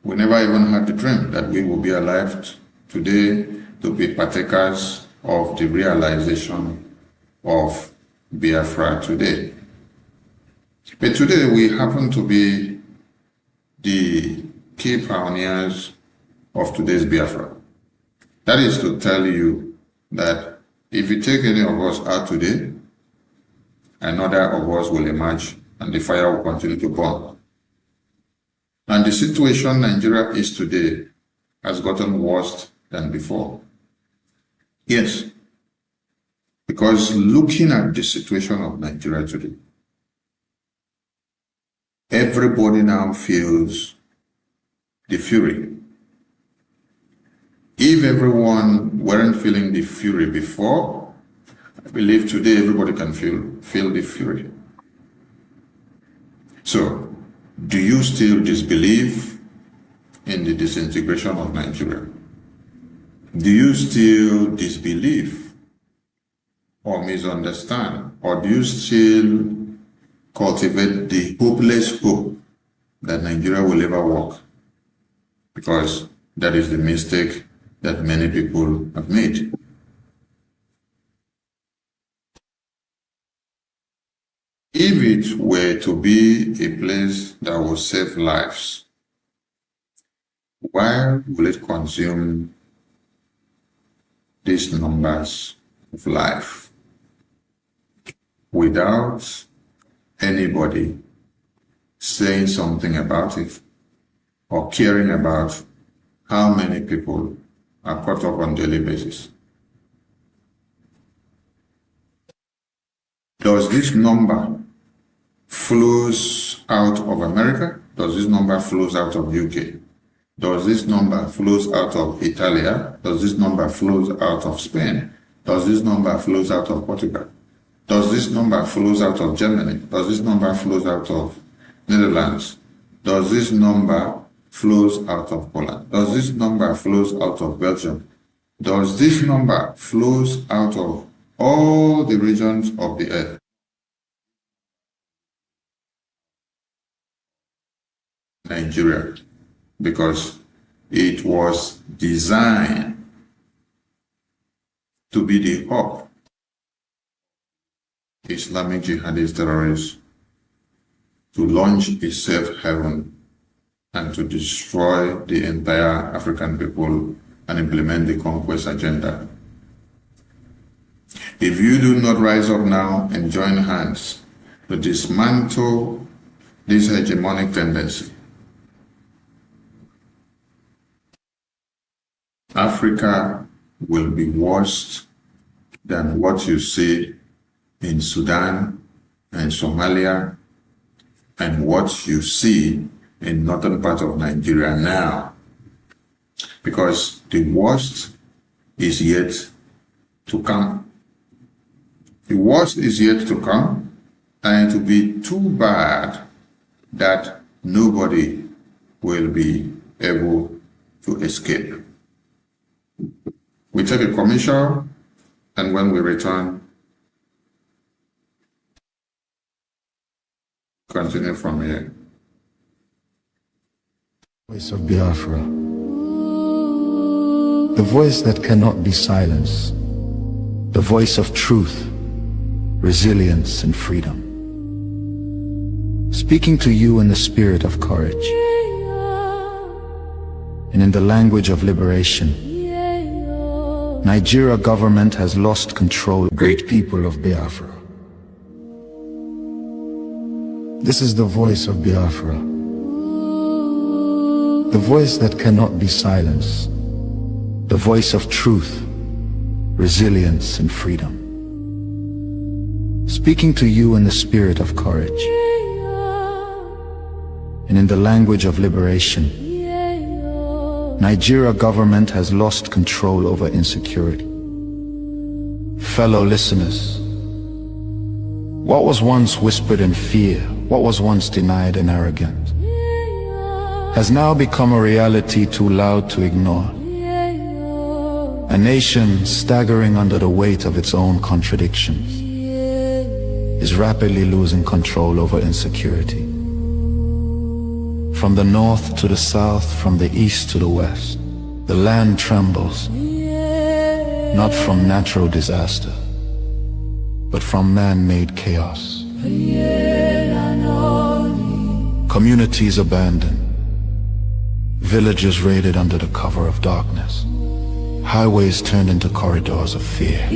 We never even had the dream that we will be alive today to be partakers of the realization of Biafra today. But today we happen to be the key pioneers of today's Biafra. That is to tell you that if you take any of us out today, another of us will emerge and the fire will continue to burn. And the situation Nigeria is today has gotten worse than before. Yes, because looking at the situation of Nigeria today, everybody now feels the fury. If everyone weren't feeling the fury before, I believe today everybody can feel the fury. So, do you still disbelieve in the disintegration of Nigeria? Do you still disbelieve or misunderstand? Or do you still cultivate the hopeless hope that Nigeria will ever work? Because that is the mistake that many people have made. If it were to be a place that will save lives, why will it consume these numbers of life? without anybody saying something about it or caring about how many people are caught up on a daily basis. Does this number flows out of America? Does this number flows out of UK? Does this number flows out of Italia? Does this number flows out of Spain? Does this number flows out of Portugal? Does this number flows out of Germany? Does this number flows out of Netherlands? Does this number flows out of Poland? Does this number flows out of Belgium? Does this number flows out of all the regions of the earth? Nigeria, because it was designed to be the hub Islamic jihadist terrorists to launch a safe haven and to destroy the entire African people and implement the conquest agenda. If you do not rise up now and join hands to dismantle this hegemonic tendency, Africa will be worse than what you see in Sudan and Somalia and what you see in northern part of Nigeria now. Because the worst is yet to come. The worst is yet to come, and it will be too bad that nobody will be able to escape. We take a commercial, and when we return, continue from here. Voice of Biafra, the voice that cannot be silenced, the voice of truth, resilience, and freedom. Speaking to you in the spirit of courage and in the language of liberation. Nigeria government has lost control. Great people of Biafra. This is the voice of Biafra, the voice that cannot be silenced, the voice of truth, resilience, and freedom. Speaking to you in the spirit of courage and in the language of liberation. Nigeria government has lost control over insecurity. Fellow listeners, what was once whispered in fear, what was once denied in arrogance, has now become a reality too loud to ignore. A nation staggering under the weight of its own contradictions is rapidly losing control over insecurity. From the north to the south, from the east to the west, the land trembles, not from natural disaster, but from man-made chaos. Communities abandoned, villages raided under the cover of darkness, highways turned into corridors of fear.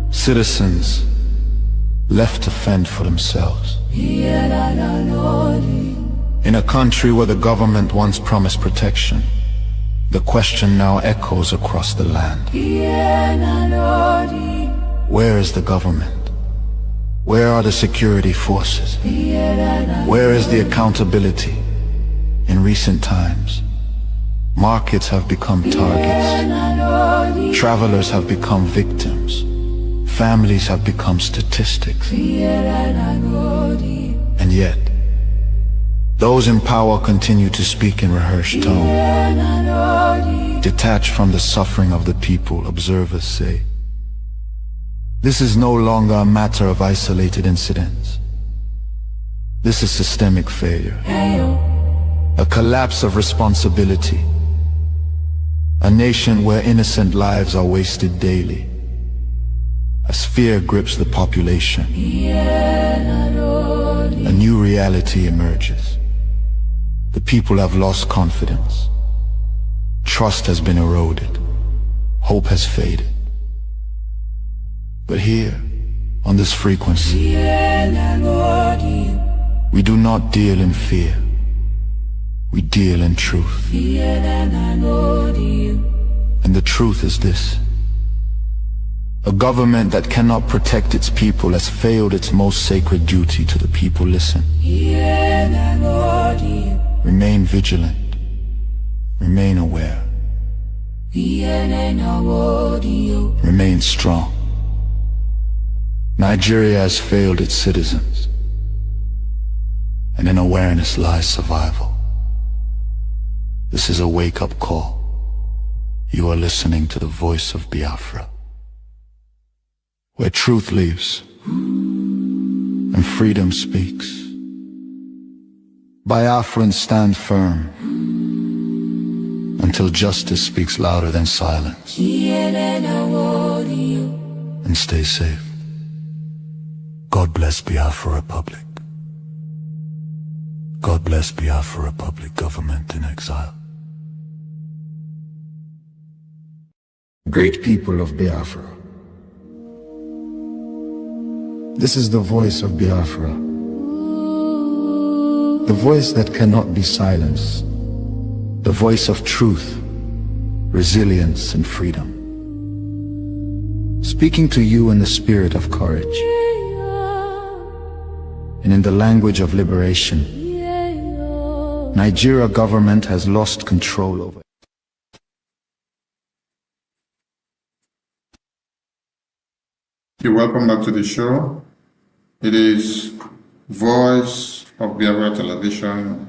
Citizens left to fend for themselves. In a country where the government once promised protection, the question now echoes across the land. Where is the government? Where are the security forces? Where is the accountability? In recent times, markets have become targets. Travelers have become victims. Families have become statistics. And yet, those in power continue to speak in rehearsed tone. Detached from the suffering of the people, observers say, this is no longer a matter of isolated incidents. This is systemic failure. A collapse of responsibility. A nation where innocent lives are wasted daily. As fear grips the population, a new reality emerges. The people have lost confidence. Trust has been eroded. Hope has faded. But here, on this frequency, we do not deal in fear. We deal in truth. And the truth is this: a government that cannot protect its people has failed its most sacred duty to the people. Listen. Remain vigilant. Remain aware. Remain strong. Nigeria has failed its citizens, and in awareness lies survival. This is a wake-up call. You are listening to the voice of Biafra, where truth lives and freedom speaks. Biafrans stand firm until justice speaks louder than silence. And stay safe. God bless Biafra Republic. God bless Biafra Republic, government in exile. Great people of Biafra, this is the voice of Biafra, the voice that cannot be silenced, the voice of truth, resilience, and freedom. Speaking to you in the spirit of courage and in the language of liberation. Nigeria government has lost control over. You're welcome back to the show. It is Voice of Biafra Television,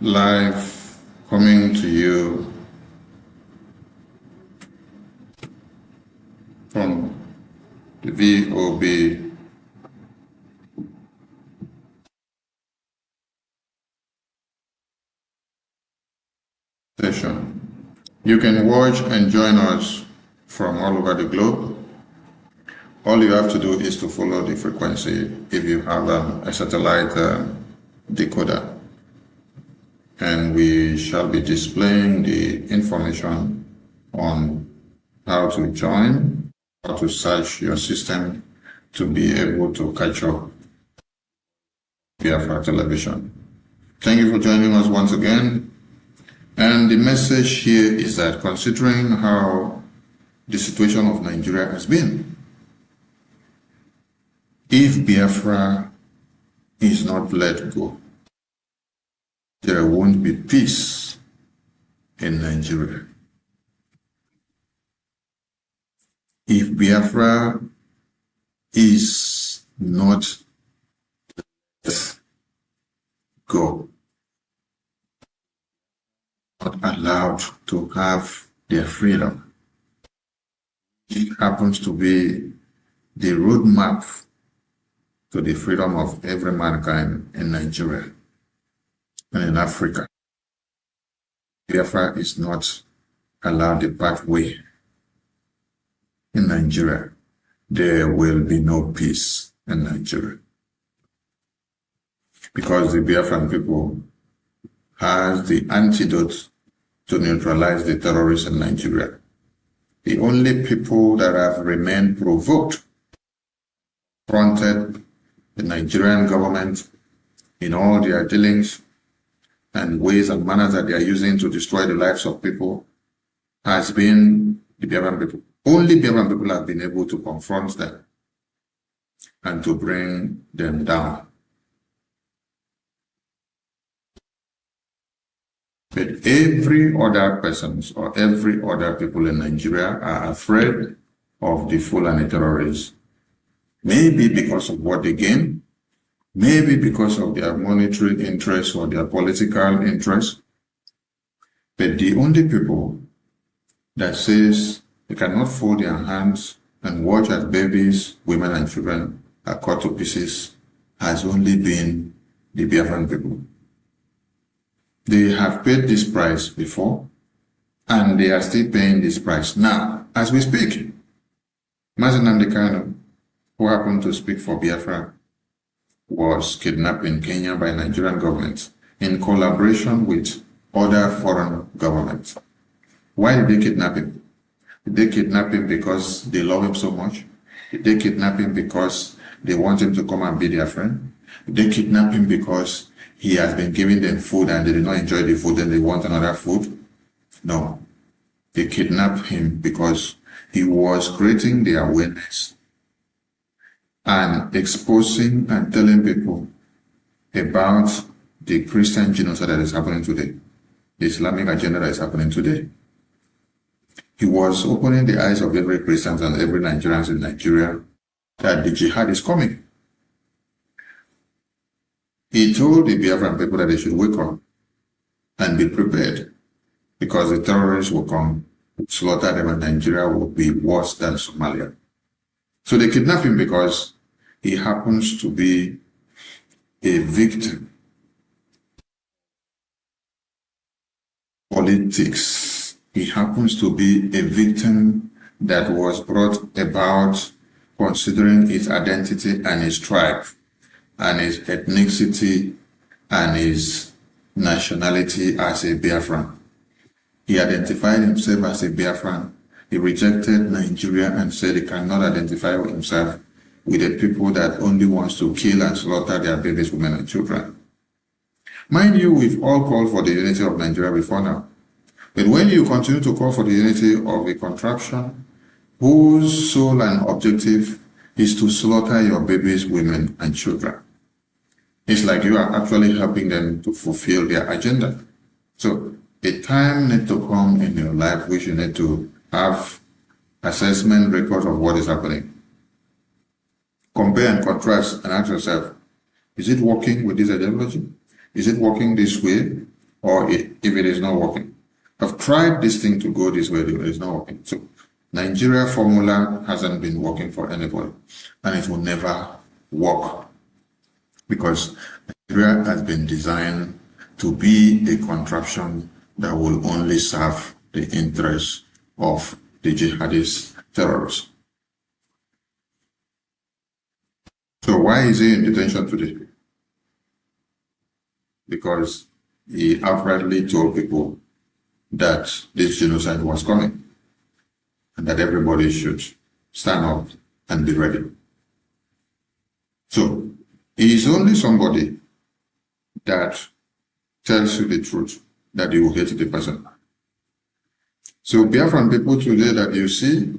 live, coming to you from the VOB session. You can watch and join us from all over the globe. All you have to do is to follow the frequency if you have a satellite decoder. And we shall be displaying the information on how to join, how to search your system to be able to catch up Biafra Television. Thank you for joining us once again. And the message here is that, considering how the situation of Nigeria has been, if Biafra is not let go, there won't be peace in Nigeria. If Biafra is not let go, not allowed to have their freedom, it happens to be the roadmap to the freedom of every mankind in Nigeria and in Africa. Biafra is not allowed the pathway in Nigeria. There will be no peace in Nigeria, because the Biafran people has the antidote to neutralize the terrorists in Nigeria. The only people that have remained provoked, confronted the Nigerian government in all their dealings and ways and manners that they are using to destroy the lives of people, has been the Biafran people. Only Biafran people have been able to confront them and to bring them down. But every other persons or every other people in Nigeria are afraid of the Fulani terrorists. Maybe because of what they gain, maybe because of their monetary interests or their political interests. But the only people that says they cannot fold their hands and watch as babies, women and children are cut to pieces has only been the Biafran people. They have paid this price before, and they are still paying this price now, as we speak. Mazi Nnamdi Kanu, who happened to speak for Biafra, was kidnapped in Kenya by Nigerian government in collaboration with other foreign governments. Why did they kidnap him? Did they kidnap him because they love him so much? Did they kidnap him because they want him to come and be their friend? Did they kidnap him because he has been giving them food and they did not enjoy the food and they want another food? No. They kidnapped him because he was creating the awareness and exposing and telling people about the Christian genocide that is happening today, the Islamic agenda that is happening today. He was opening the eyes of every Christian and every Nigerian in Nigeria that the jihad is coming. He told the Biafran people that they should wake up and be prepared because the terrorists will come, slaughter them, and Nigeria will be worse than Somalia. So they kidnapped him because he happens to be a victim of politics. He happens to be a victim that was brought about considering his identity and his tribe and his ethnicity and his nationality as a Biafran. He identified himself as a Biafran. He rejected Nigeria and said he cannot identify himself with the people that only wants to kill and slaughter their babies, women, and children. Mind you, we've all called for the unity of Nigeria before now. But when you continue to call for the unity of a contraption whose sole and objective is to slaughter your babies, women, and children, it's like you are actually helping them to fulfill their agenda. So a time needs to come in your life which you need to have assessment record of what is happening. Compare and contrast and ask yourself, is it working with this ideology? Is it working this way? Or if it is not working? I've tried this thing to go this way, it is not working. So Nigeria formula hasn't been working for anybody, and it will never work because Nigeria has been designed to be a contraption that will only serve the interests of the jihadist terrorists. So why is he in detention today? Because he outrightly told people that this genocide was coming and that everybody should stand up and be ready. So he is only somebody that tells you the truth, that you will hate the person. So Biafran people today that you see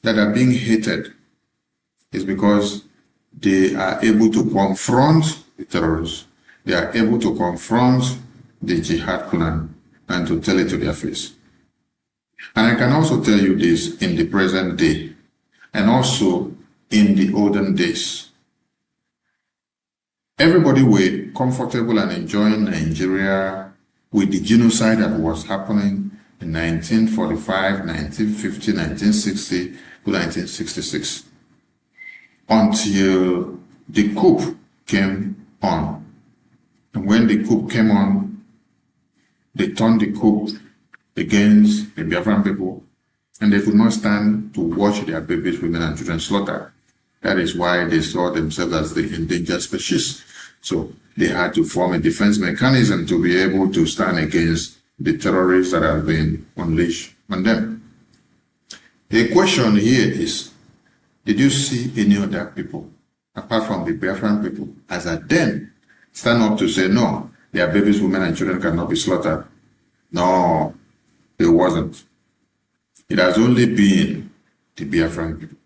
that are being hated is because they are able to confront the terrorists. They are able to confront the jihad clan and to tell it to their face. And I can also tell you this in the present day and also in the olden days. Everybody were comfortable and enjoying Nigeria with the genocide that was happening in 1945, 1950, 1960 to 1966 until the coup came on. And when the coup came on, they turned the coup against the Biafran people, and they could not stand to watch their babies, women, and children slaughtered. That is why they saw themselves as the endangered species. So they had to form a defense mechanism to be able to stand against the terrorists that have been unleashed on them. The question here is, did you see any other people, apart from the Biafran people, as at then, stand up to say, no, their babies, women, and children cannot be slaughtered? No, it wasn't. It has only been the Biafran people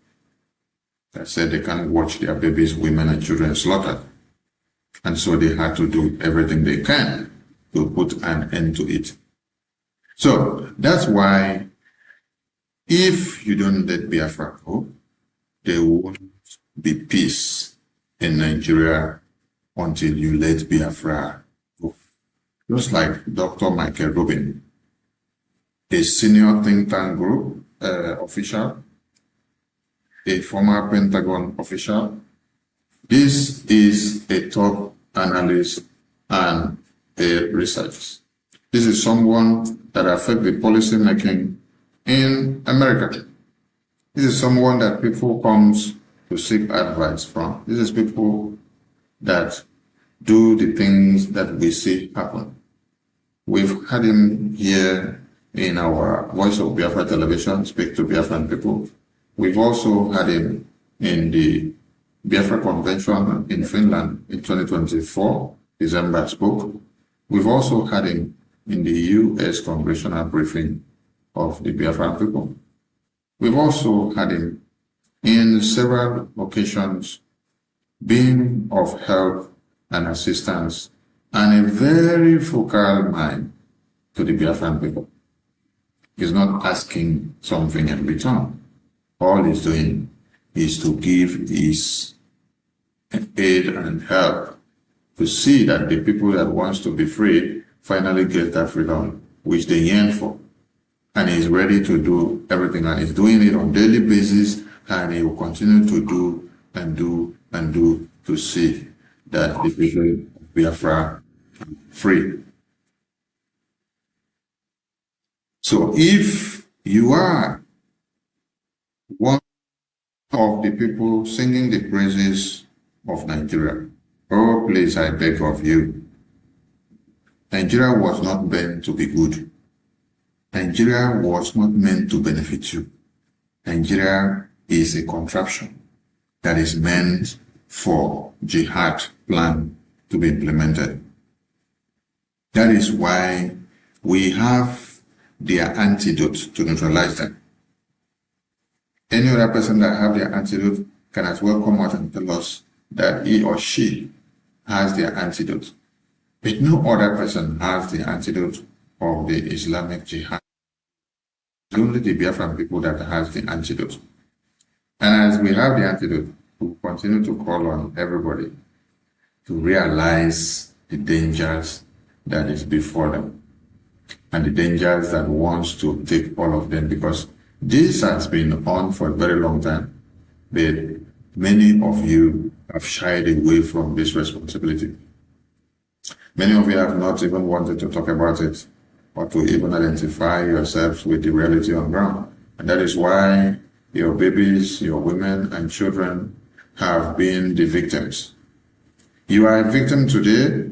that said they can't watch their babies, women, and children slaughtered. And so they had to do everything they can to put an end to it. So that's why if you don't let Biafra go, there won't be peace in Nigeria until you let Biafra go. Just like Dr. Michael Rubin, a senior think tank group official, a former Pentagon official. This is a top analyst and a researcher. This is someone that affects the policy making in America. This is someone that people comes to seek advice from. This is people that do the things that we see happen. We've had him here in our Voice of Biafra television, Speak to Biafran People. We've also had him in the Biafra Convention in Finland in 2024, December spoke. We've also had him in the U.S. Congressional briefing of the Biafran people. We've also had him in several occasions being of help and assistance and a very focal mind to the Biafran people. He's not asking something in return. All he's doing is to give his aid and help to see that the people that wants to be free finally get that freedom which they yearn for. And he's ready to do everything, and he's doing it on a daily basis, and he will continue to do and do and do to see that the people of Biafra are free. So if you are one of the people singing the praises of Nigeria, oh please, I beg of you, Nigeria was not meant to be good. Nigeria was not meant to benefit you. Nigeria is a contraption that is meant for jihad plan to be implemented. That is why we have their antidote to neutralize them. Any other person that have their antidote can as well come out and tell us that he or she has their antidote. But no other person has the antidote of the Islamic jihad. It's only the Biafran people that has the antidote. And as we have the antidote, we continue to call on everybody to realize the dangers that is before them and the dangers that wants to take all of them, because this has been on for a very long time, but many of you have shied away from this responsibility. Many of you have not even wanted to talk about it or to even identify yourselves with the reality on ground. And that is why your babies, your women and children have been the victims. You are a victim today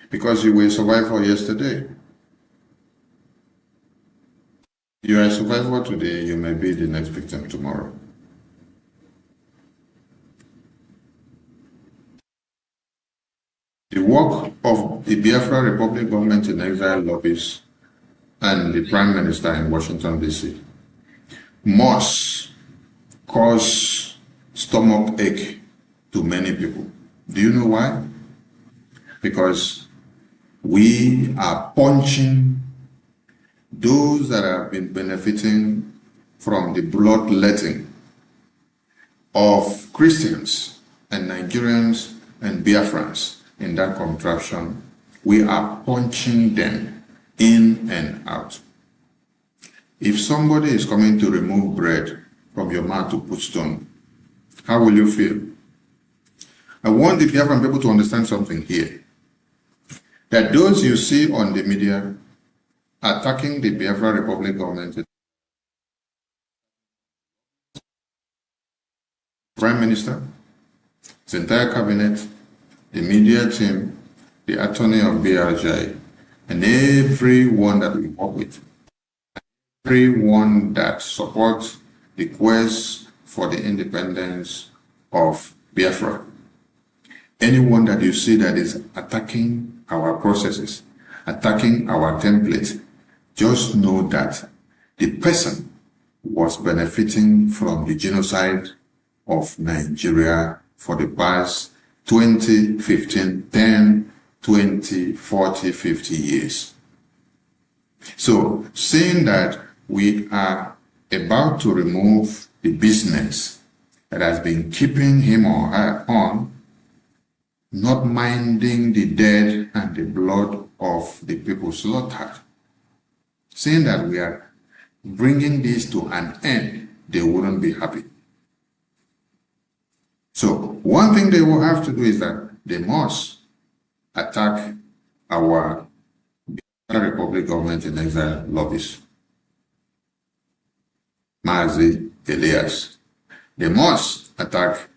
because you were a survivor yesterday. You are a survivor today, you may be the next victim tomorrow. The work of the Biafra Republic Government in Exile lobbies and the Prime Minister in Washington, D.C. must cause stomach ache to many people. Do you know why? Because we are punching those that have been benefiting from the bloodletting of Christians and Nigerians and Biafrans in that contraption. We are punching them in and out. If somebody is coming to remove bread from your mouth to put stone, how will you feel? I want the Biafran people to understand something here. That those you see on the media attacking the Biafra Republic government, Prime Minister, his entire cabinet, the media team, the attorney of Brgie, and everyone that we work with, everyone that supports the quest for the independence of Biafra. Anyone that you see that is attacking our processes, attacking our template, just know that the person was benefiting from the genocide of Nigeria for the past 20, 15, 10, 20, 40, 50 years. So, saying that we are about to remove the business that has been keeping him or her on, not minding the dead and the blood of the people slaughtered, saying that we are bringing this to an end, they wouldn't be happy. So one thing they will have to do is that they must attack our Republic Government in Exile lobbies. Mazi Elias. They must attack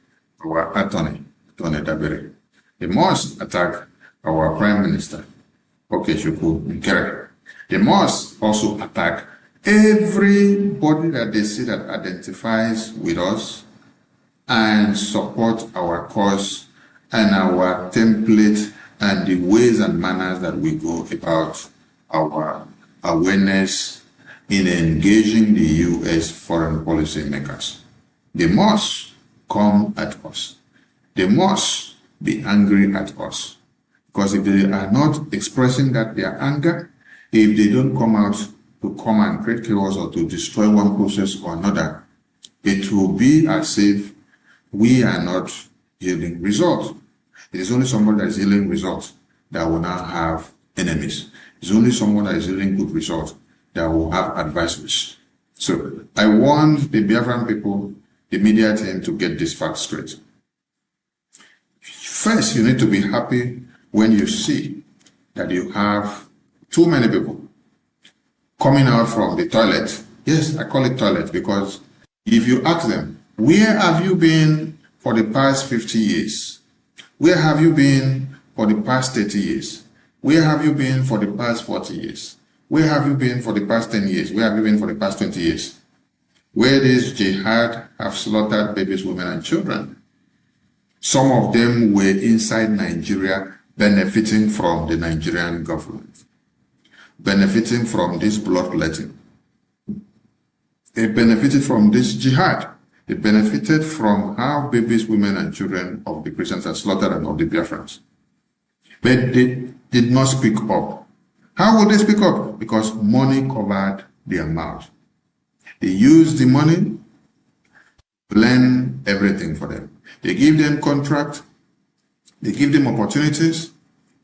our attorney Dabere. They must attack our Prime Minister, Nkere. They must also attack everybody that they see that identifies with us and support our cause and our template and the ways and manners that we go about our awareness in engaging the U.S. foreign policy makers. They must come at us. They must be angry at us. Because if they are not expressing that their anger, if they don't come out to come and create chaos or to destroy one process or another, it will be as if we are not yielding results. It is only someone that is yielding results that will now have enemies. It's only someone that is yielding good results that will have adversaries. So I want the Biafran people, the media team, to get this fact straight. First, you need to be happy when you see that you have too many people coming out from the toilet. Yes, I call it toilet because if you ask them, where have you been for the past 50 years? Where have you been for the past 30 years? Where have you been for the past 40 years? Where have you been for the past 10 years? Where have you been for the past 20 years? Where this jihad have slaughtered babies, women, and children. Some of them were inside Nigeria benefiting from the Nigerian government, benefiting from this bloodletting. They benefited from this jihad. They benefited from how babies, women, and children of the Christians are slaughtered and of the Biafrans. But they did not speak up. How would they speak up? Because money covered their mouth. They used the money, plan everything for them. They give them contract, they give them opportunities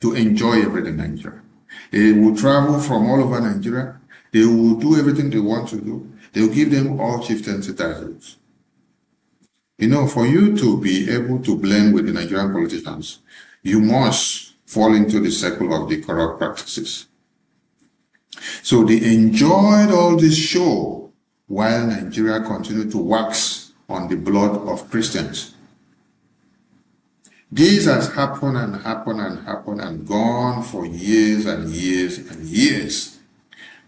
to enjoy everything in Nigeria. They will travel from all over Nigeria. They will do everything they want to do. They will give them all chieftaincy titles. You know, for you to be able to blend with the Nigerian politicians, you must fall into the circle of the corrupt practices. So they enjoyed all this show while Nigeria continued to wax on the blood of Christians. This has happened and happened and happened and gone for years and years and years.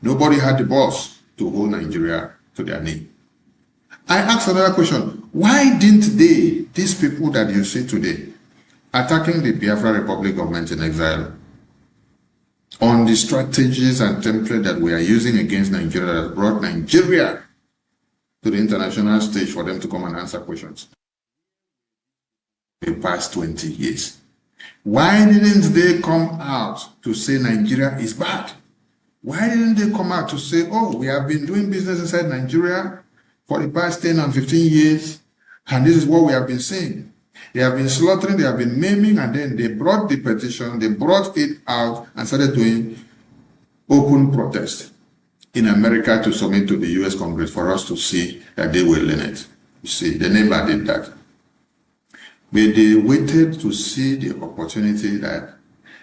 Nobody had the balls to hold Nigeria to their knee. I asked another question. Why didn't they, these people that you see today, attacking the Biafra Republic government in exile, on the strategies and template that we are using against Nigeria that brought Nigeria to the international stage for them to come and answer questions in the past 20 years? Why didn't they come out to say Nigeria is bad? Why didn't they come out to say, oh, we have been doing business inside Nigeria for the past 10 and 15 years, and this is what we have been saying. They have been slaughtering, they have been maiming, and then they brought the petition, they brought it out and started doing open protest in America to submit to the US Congress for us to see that they will learn it. You see, they never did that. But they waited to see the opportunity that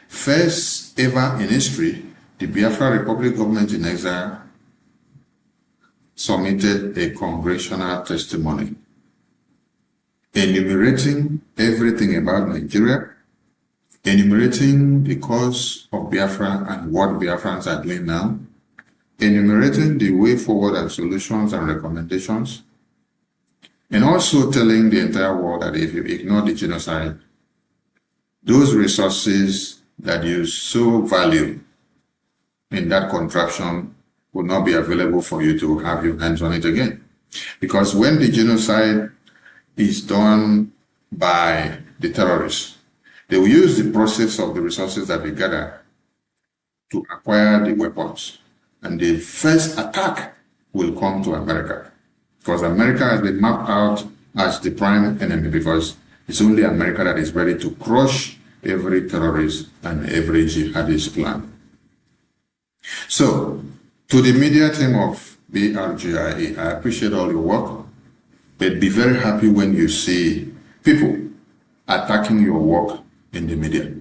first ever in history, the Biafra Republic government in exile submitted a congressional testimony enumerating everything about Nigeria, enumerating the cause of Biafra and what Biafrans are doing now, enumerating the way forward and solutions and recommendations, and also telling the entire world that if you ignore the genocide, those resources that you so value in that contraption will not be available for you to have your hands on it again. Because when the genocide is done by the terrorists, they will use the process of the resources that they gather to acquire the weapons. And the first attack will come to America. Because America has been mapped out as the prime enemy, because it's only America that is ready to crush every terrorist and every jihadist plan. So, to the media team of Brgie, I appreciate all your work. But be very happy when you see people attacking your work in the media,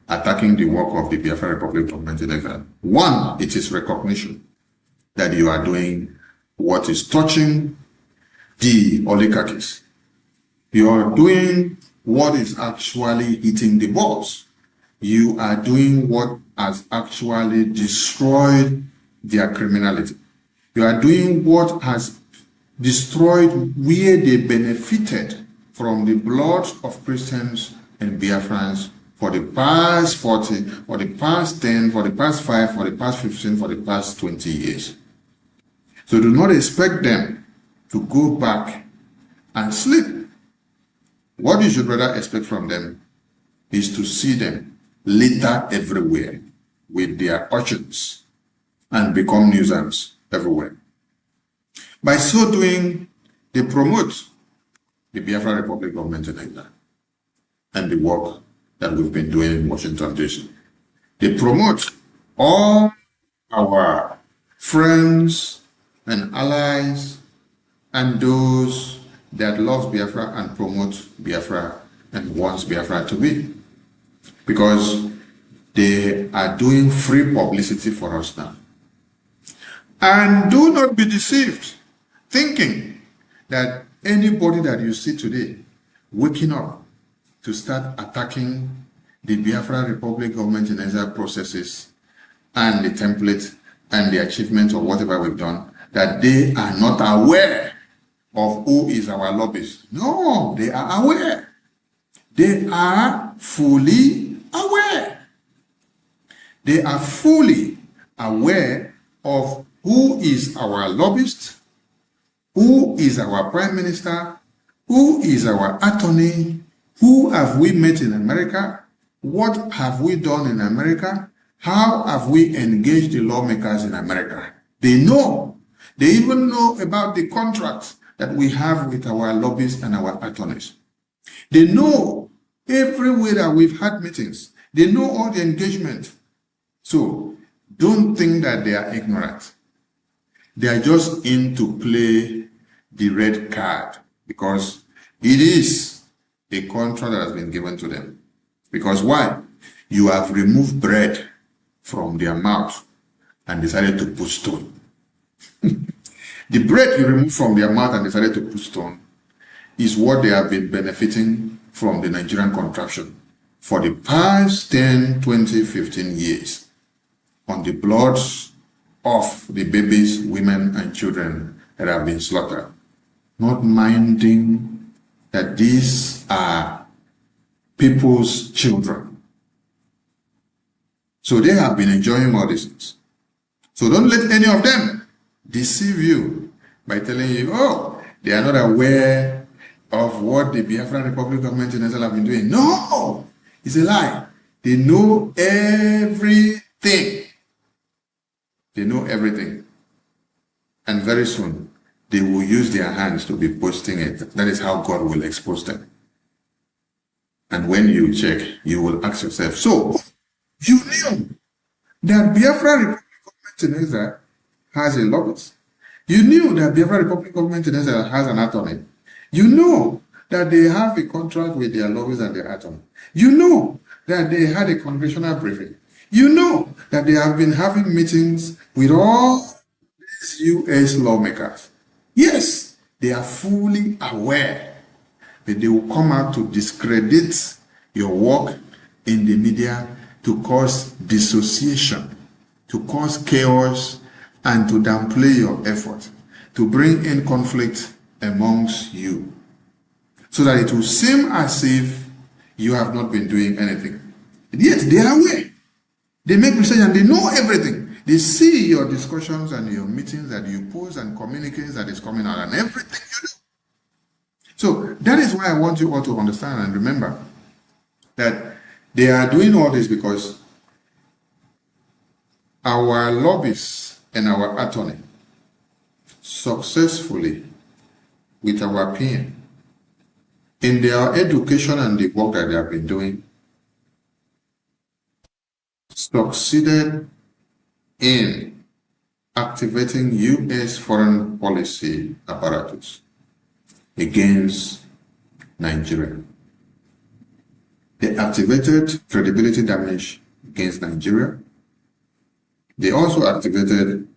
attacking the work of the Biafra Republic government in exile. One, it is recognition that you are doing what is touching the oligarchies. You are doing what is actually hitting the balls. You are doing what has actually destroyed their criminality. You are doing what has destroyed where they benefited from the blood of Christians and Biafrans for the past 40, for the past 10, for the past 5, for the past 15, for the past 20 years. So do not expect them to go back and sleep. What you should rather expect from them is to see them litter everywhere with their urchins and become nuisance everywhere. By so doing, they promote the Biafra Republic government in Nigeria and the work that we've been doing in Washington, D.C. They promote all our friends and allies and those that love Biafra and promote Biafra and wants Biafra to be. Because they are doing free publicity for us now. And do not be deceived, thinking that anybody that you see today waking up to start attacking the Biafra Republic government in Israel processes and the template and the achievement of whatever we've done, that they are not aware of who is our lobbyist. No, they are aware. They are fully aware. They are fully aware of who is our lobbyist, who is our prime minister, who is our attorney, who have we met in America, what have we done in America, how have we engaged the lawmakers in America. They know. They even know about the contracts that we have with our lobbyists and our attorneys. They know everywhere that we've had meetings. They know all the engagement. So don't think that they are ignorant. They are just in to play the red card because it is a contract that has been given to them. Because why? You have removed bread from their mouth and decided to put stone. The bread you removed from their mouth and decided to put stone is what they have been benefiting from the Nigerian contraption for the past 10, 20, 15 years on the bloods of the babies, women, and children that have been slaughtered, not minding that these are people's children. So they have been enjoying all these things. So don't let any of them deceive you by telling you, oh, they are not aware of what the Biafra Republic government in Israel have been doing. No, it's a lie. They know everything. They know everything. And very soon, they will use their hands to be posting it. That is how God will expose them. And when you check, you will ask yourself, so, you knew that Biafra Republic government in Israel has a lobbyist. You knew that Biafra Republic government in Israel has an attorney. You know that they have a contract with their lobbyists and their attorney. You know that they had a congressional briefing. You know that they have been having meetings with all these U.S. lawmakers. Yes, they are fully aware that they will come out to discredit your work in the media, to cause dissociation, to cause chaos, and to downplay your effort, to bring in conflict amongst you, so that it will seem as if you have not been doing anything. And yet they are aware. They make research and they know everything. They see your discussions and your meetings that you post and communications that is coming out and everything you do. So that is why I want you all to understand and remember that they are doing all this because our lobbyists and our attorney successfully, with our PM, in their education and the work that they have been doing, succeeded in activating U.S. foreign policy apparatus against Nigeria. They activated credibility damage against Nigeria. They also activated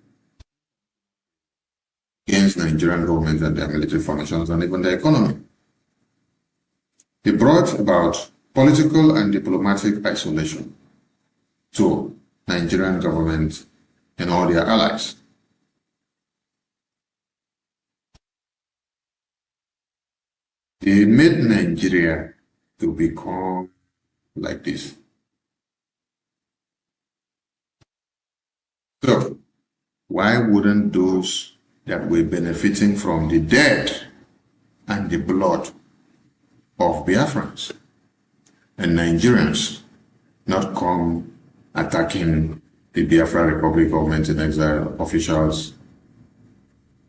against Nigerian government and their military formations and even the economy. They brought about political and diplomatic isolation to Nigerian government and all their allies. They made Nigeria to become like this. So, why wouldn't those that were benefiting from the death and the blood of Biafrans and Nigerians not come attacking the Biafra Republic government in exile officials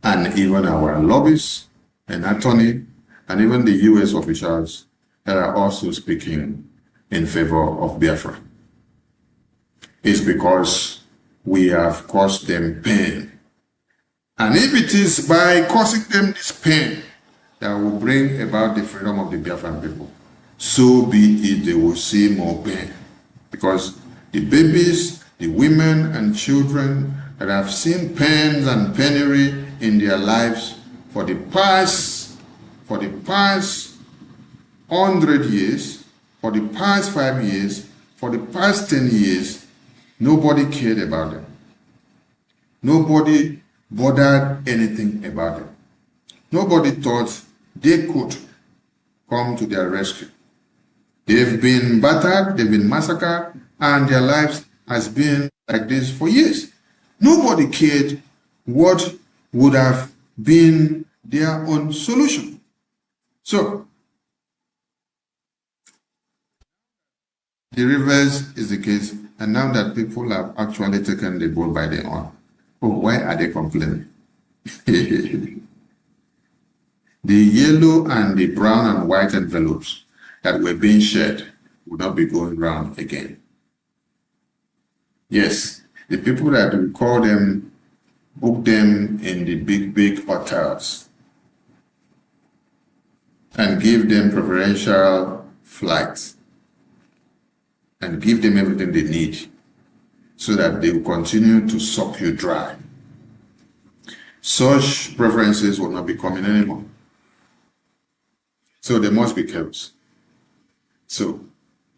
and even our lobbyists and attorney and even the US officials that are also speaking in favor of Biafra? It's because we have caused them pain. And if it is by causing them this pain that will bring about the freedom of the Biafran people, so be it. They will see more pain. Because the babies, the women and children that have seen pains and penury in their lives for the past 100 years, for the past 5 years, for the past 10 years, nobody cared about them. Nobody bothered anything about them. Nobody thought they could come to their rescue. They've been battered, they've been massacred, and their lives has been like this for years. Nobody cared what would have been their own solution. So, the reverse is the case, and now that people have actually taken the bull by the horn, why are they complaining? The yellow and the brown and white envelopes that were being shared would not be going round again. Yes, the people that we call them, book them in the big hotels and give them preferential flights and give them everything they need so that they will continue to suck you dry. Such preferences will not be coming anymore. So there must be chaos. So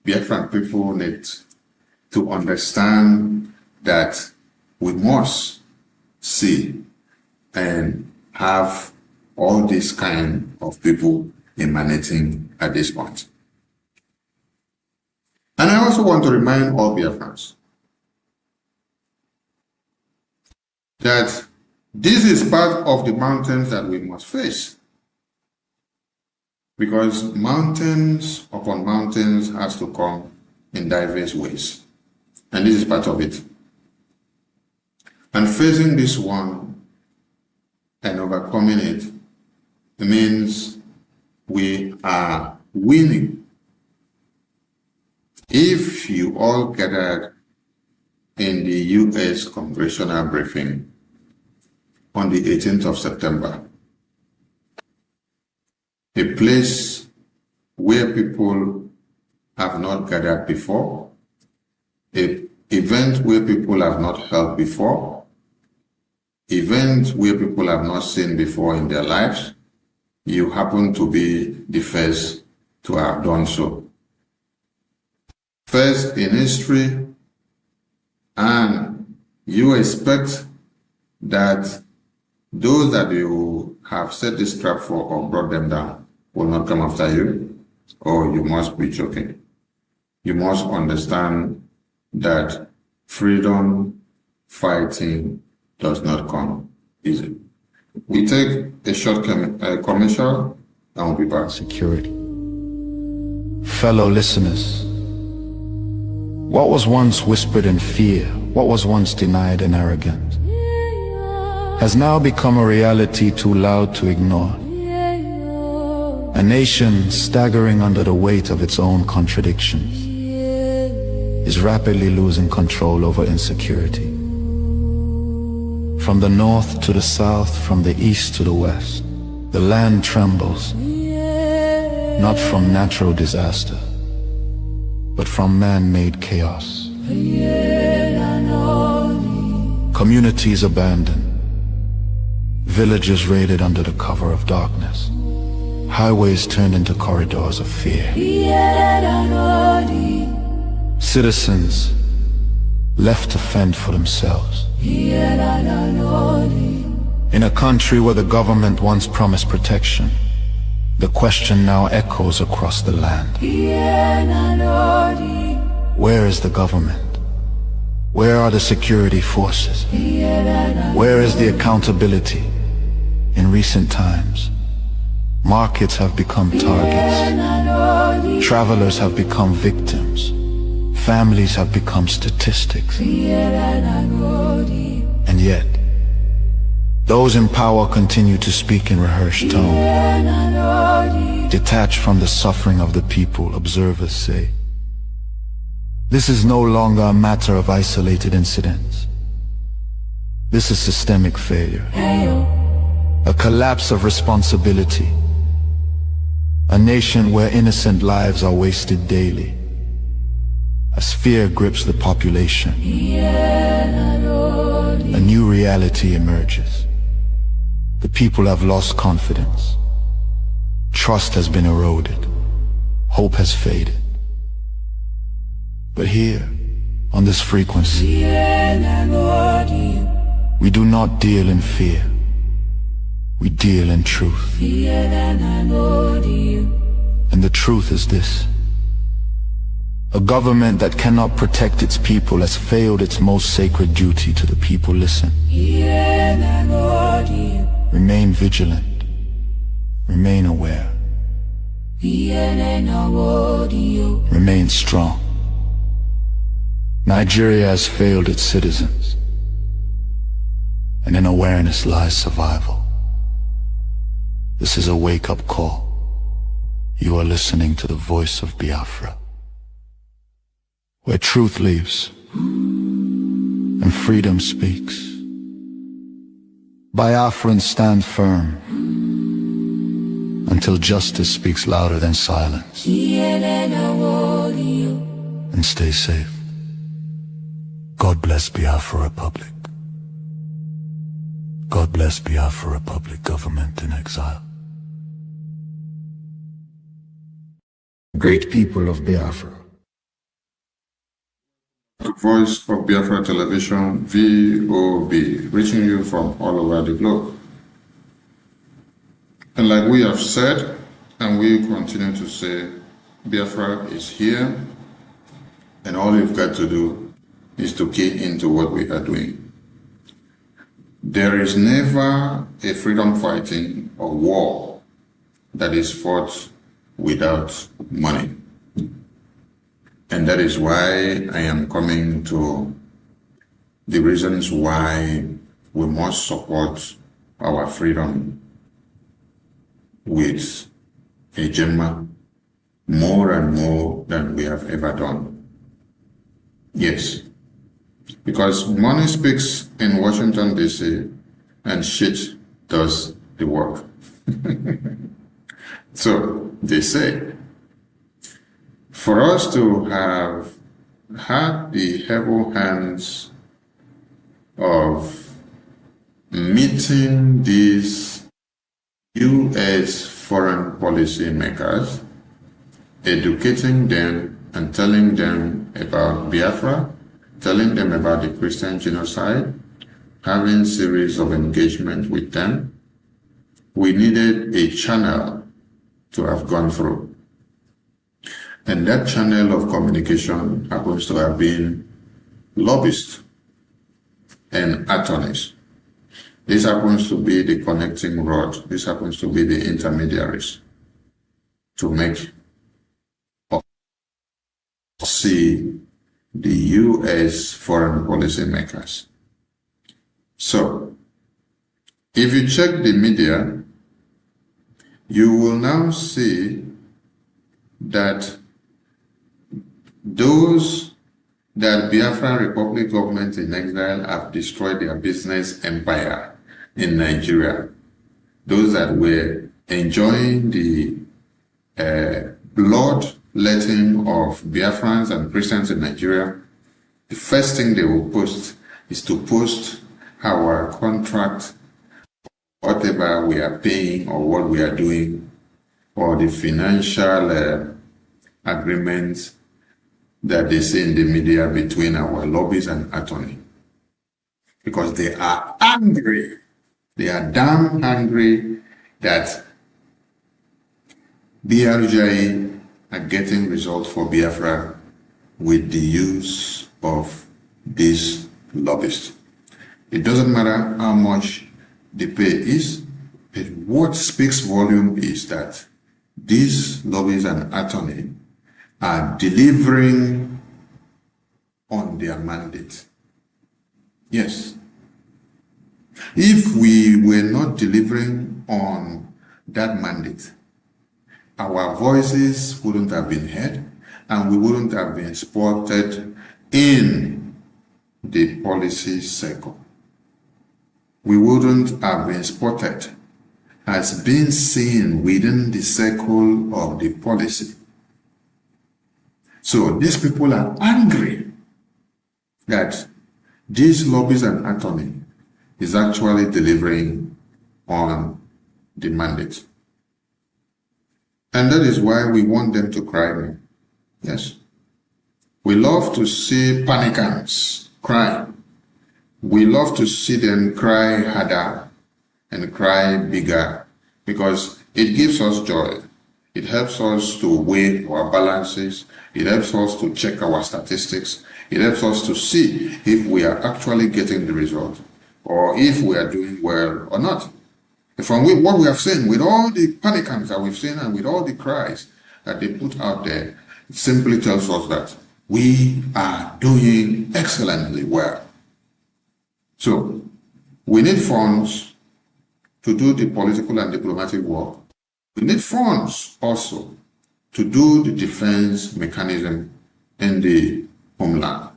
Biafran people need to understand that we must see and have all these kind of people emanating at this point. And I also want to remind all Biafrans that this is part of the mountains that we must face. Because mountains upon mountains has to come in diverse ways. And this is part of it. And facing this one and overcoming it means we are winning. If you all gathered in the US congressional briefing on the 18th of September, a place where people have not gathered before, an event where people have not held before, event where people have not seen before in their lives, you happen to be the first to have done so. First in history, and you expect that those that you have set this trap for or brought them down will not come after you, or you must be joking. You must understand that freedom fighting does not come easy. We take a short commercial and we'll be back. Security. Fellow listeners, what was once whispered in fear, what was once denied in arrogance, has now become a reality too loud to ignore. A nation staggering under the weight of its own contradictions is rapidly losing control over insecurity. From the north to the south, from the east to the west, the land trembles, not from natural disaster, but from man-made chaos. Communities abandoned, villages raided under the cover of darkness, highways turned into corridors of fear. Citizens left to fend for themselves. In a country where the government once promised protection, the question now echoes across the land. Where is the government? Where are the security forces? Where is the accountability? In recent times, markets have become targets. Travelers have become victims. Families have become statistics. And yet, those in power continue to speak in rehearsed tone. Detached from the suffering of the people, observers say, this is no longer a matter of isolated incidents. This is systemic failure. A collapse of responsibility. A nation where innocent lives are wasted daily. As fear grips the population, a new reality emerges. The people have lost confidence. Trust has been eroded. Hope has faded. But here, on this frequency, we do not deal in fear. We deal in truth. And the truth is this: a government that cannot protect its people has failed its most sacred duty to the people. Listen. Remain vigilant. Remain aware. Remain strong. Nigeria has failed its citizens, and in awareness lies survival. This is a wake-up call. You are listening to the voice of Biafra, where truth lives and freedom speaks. Biafrans stand firm until justice speaks louder than silence. And stay safe. God bless Biafra Republic. God bless Biafra Republic, government in exile. Great people of Biafra. The Voice of Biafra Television, VOB, reaching you from all over the globe. And like we have said, and we continue to say, Biafra is here, and all you've got to do is to key into what we are doing. There is never a freedom fighting or war that is fought without money. And that is why I am coming to the reasons why we must support our freedom with a gemma more and more than we have ever done. Yes, because money speaks in Washington, D.C., and shit does the work. So they say, for us to have had the heavy hands of meeting these U.S. foreign policy makers, educating them and telling them about Biafra, telling them about the Christian genocide, having a series of engagement with them, we needed a channel to have gone through. And that channel of communication happens to have been lobbyists and attorneys. This happens to be the connecting rod. This happens to be the intermediaries to make or see the U.S. foreign policy makers. So, if you check the media, you will now see that those that Biafran Republic government in exile have destroyed their business empire in Nigeria, those that were enjoying the bloodletting of Biafrans and Christians in Nigeria, the first thing they will post is to post our contract, whatever we are paying or what we are doing, or the financial agreements that they see in the media between our lobbies and attorney. Because they are angry. They are damn angry that BRGE are getting results for Biafra with the use of these lobbyists. It doesn't matter how much the pay is, but what speaks volume is that these lobbyists and attorney are delivering on their mandate. Yes. If we were not delivering on that mandate, our voices wouldn't have been heard and we wouldn't have been spotted in the policy circle. We wouldn't have been spotted as being seen within the circle of the policy. So these people are angry that these lobbies and attorney is actually delivering on the mandate. And that is why we want them to cry now. Yes. We love to see panicants cry. We love to see them cry harder and cry bigger because it gives us joy. It helps us to weigh our balances. It helps us to check our statistics. It helps us to see if we are actually getting the result or if we are doing well or not. From what we have seen, with all the panicants that we've seen and with all the cries that they put out there, it simply tells us that we are doing excellently well. So, we need funds to do the political and diplomatic work. We need funds also to do the defense mechanism in the homeland.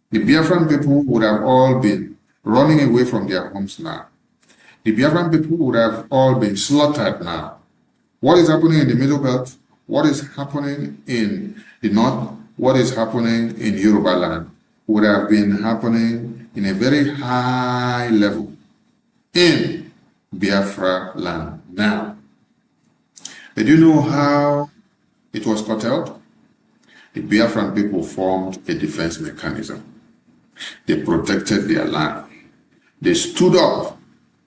The Biafran people would have all been running away from their homes now. The Biafran people would have all been slaughtered now. What is happening in the Middle Belt? What is happening in the North? What is happening in Yoruba land would have been happening in a very high level in Biafra land now. But do you know how it was curtailed? The Biafran people formed a defense mechanism. They protected their land. They stood up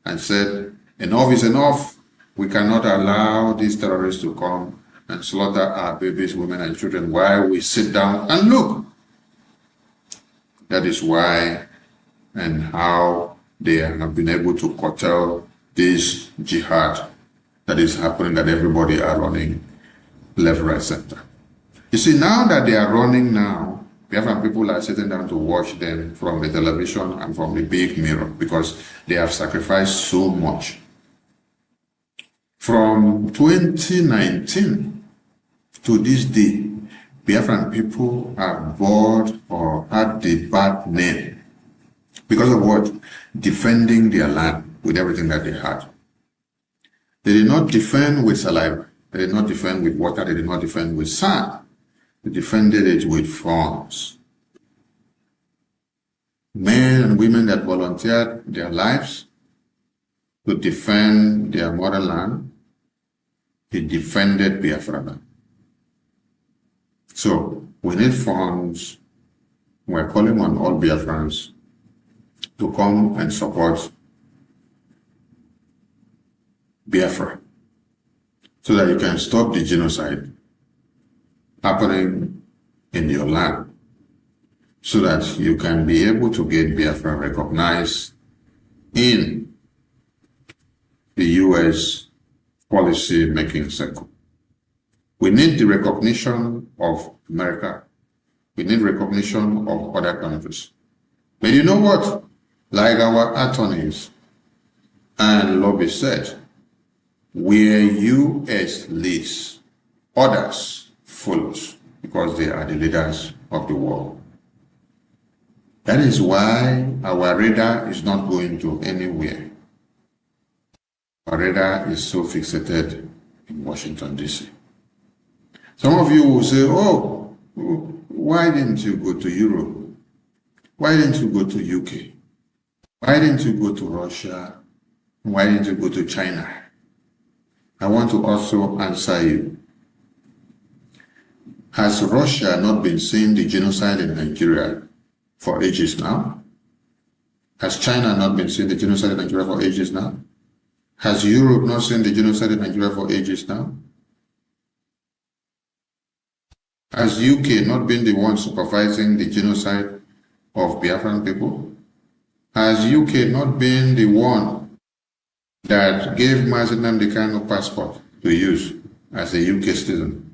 and said, enough is enough. We cannot allow these terrorists to come and slaughter our babies, women, and children while we sit down and look. That is why and how they have been able to curtail this jihad that is happening, that everybody are running left, right, center. You see, now that they are running now, Biafran people are sitting down to watch them from the television and from the big mirror because they have sacrificed so much. From 2019 to this day, Biafran people are bored or had the bad name because of what? Defending their land with everything that they had. They did not defend with saliva. They did not defend with water. They did not defend with sand. They defended it with funds. Men and women that volunteered their lives to defend their motherland, they defended Biafra. So we need funds. We're calling on all Biafrans to come and support Biafra so that you can stop the genocide happening in your land, so that you can be able to get Biafra recognized in the U.S. policy-making circle. We need the recognition of America. We need recognition of other countries. But you know what? Like our attorneys and lobbyists said, where U.S. leads, others follows, because they are the leaders of the world. That is why our radar is not going to anywhere. Our radar is so fixated in Washington, D.C. Some of you will say, oh, why didn't you go to Europe? Why didn't you go to UK? Why didn't you go to Russia? Why didn't you go to China? I want to also answer you. Has Russia not been seeing the genocide in Nigeria for ages now? Has China not been seeing the genocide in Nigeria for ages now? Has Europe not seen the genocide in Nigeria for ages now? Has UK not been the one supervising the genocide of Biafran people? Has UK not been the one that gave Mazinam the kind of passport to use as a UK citizen?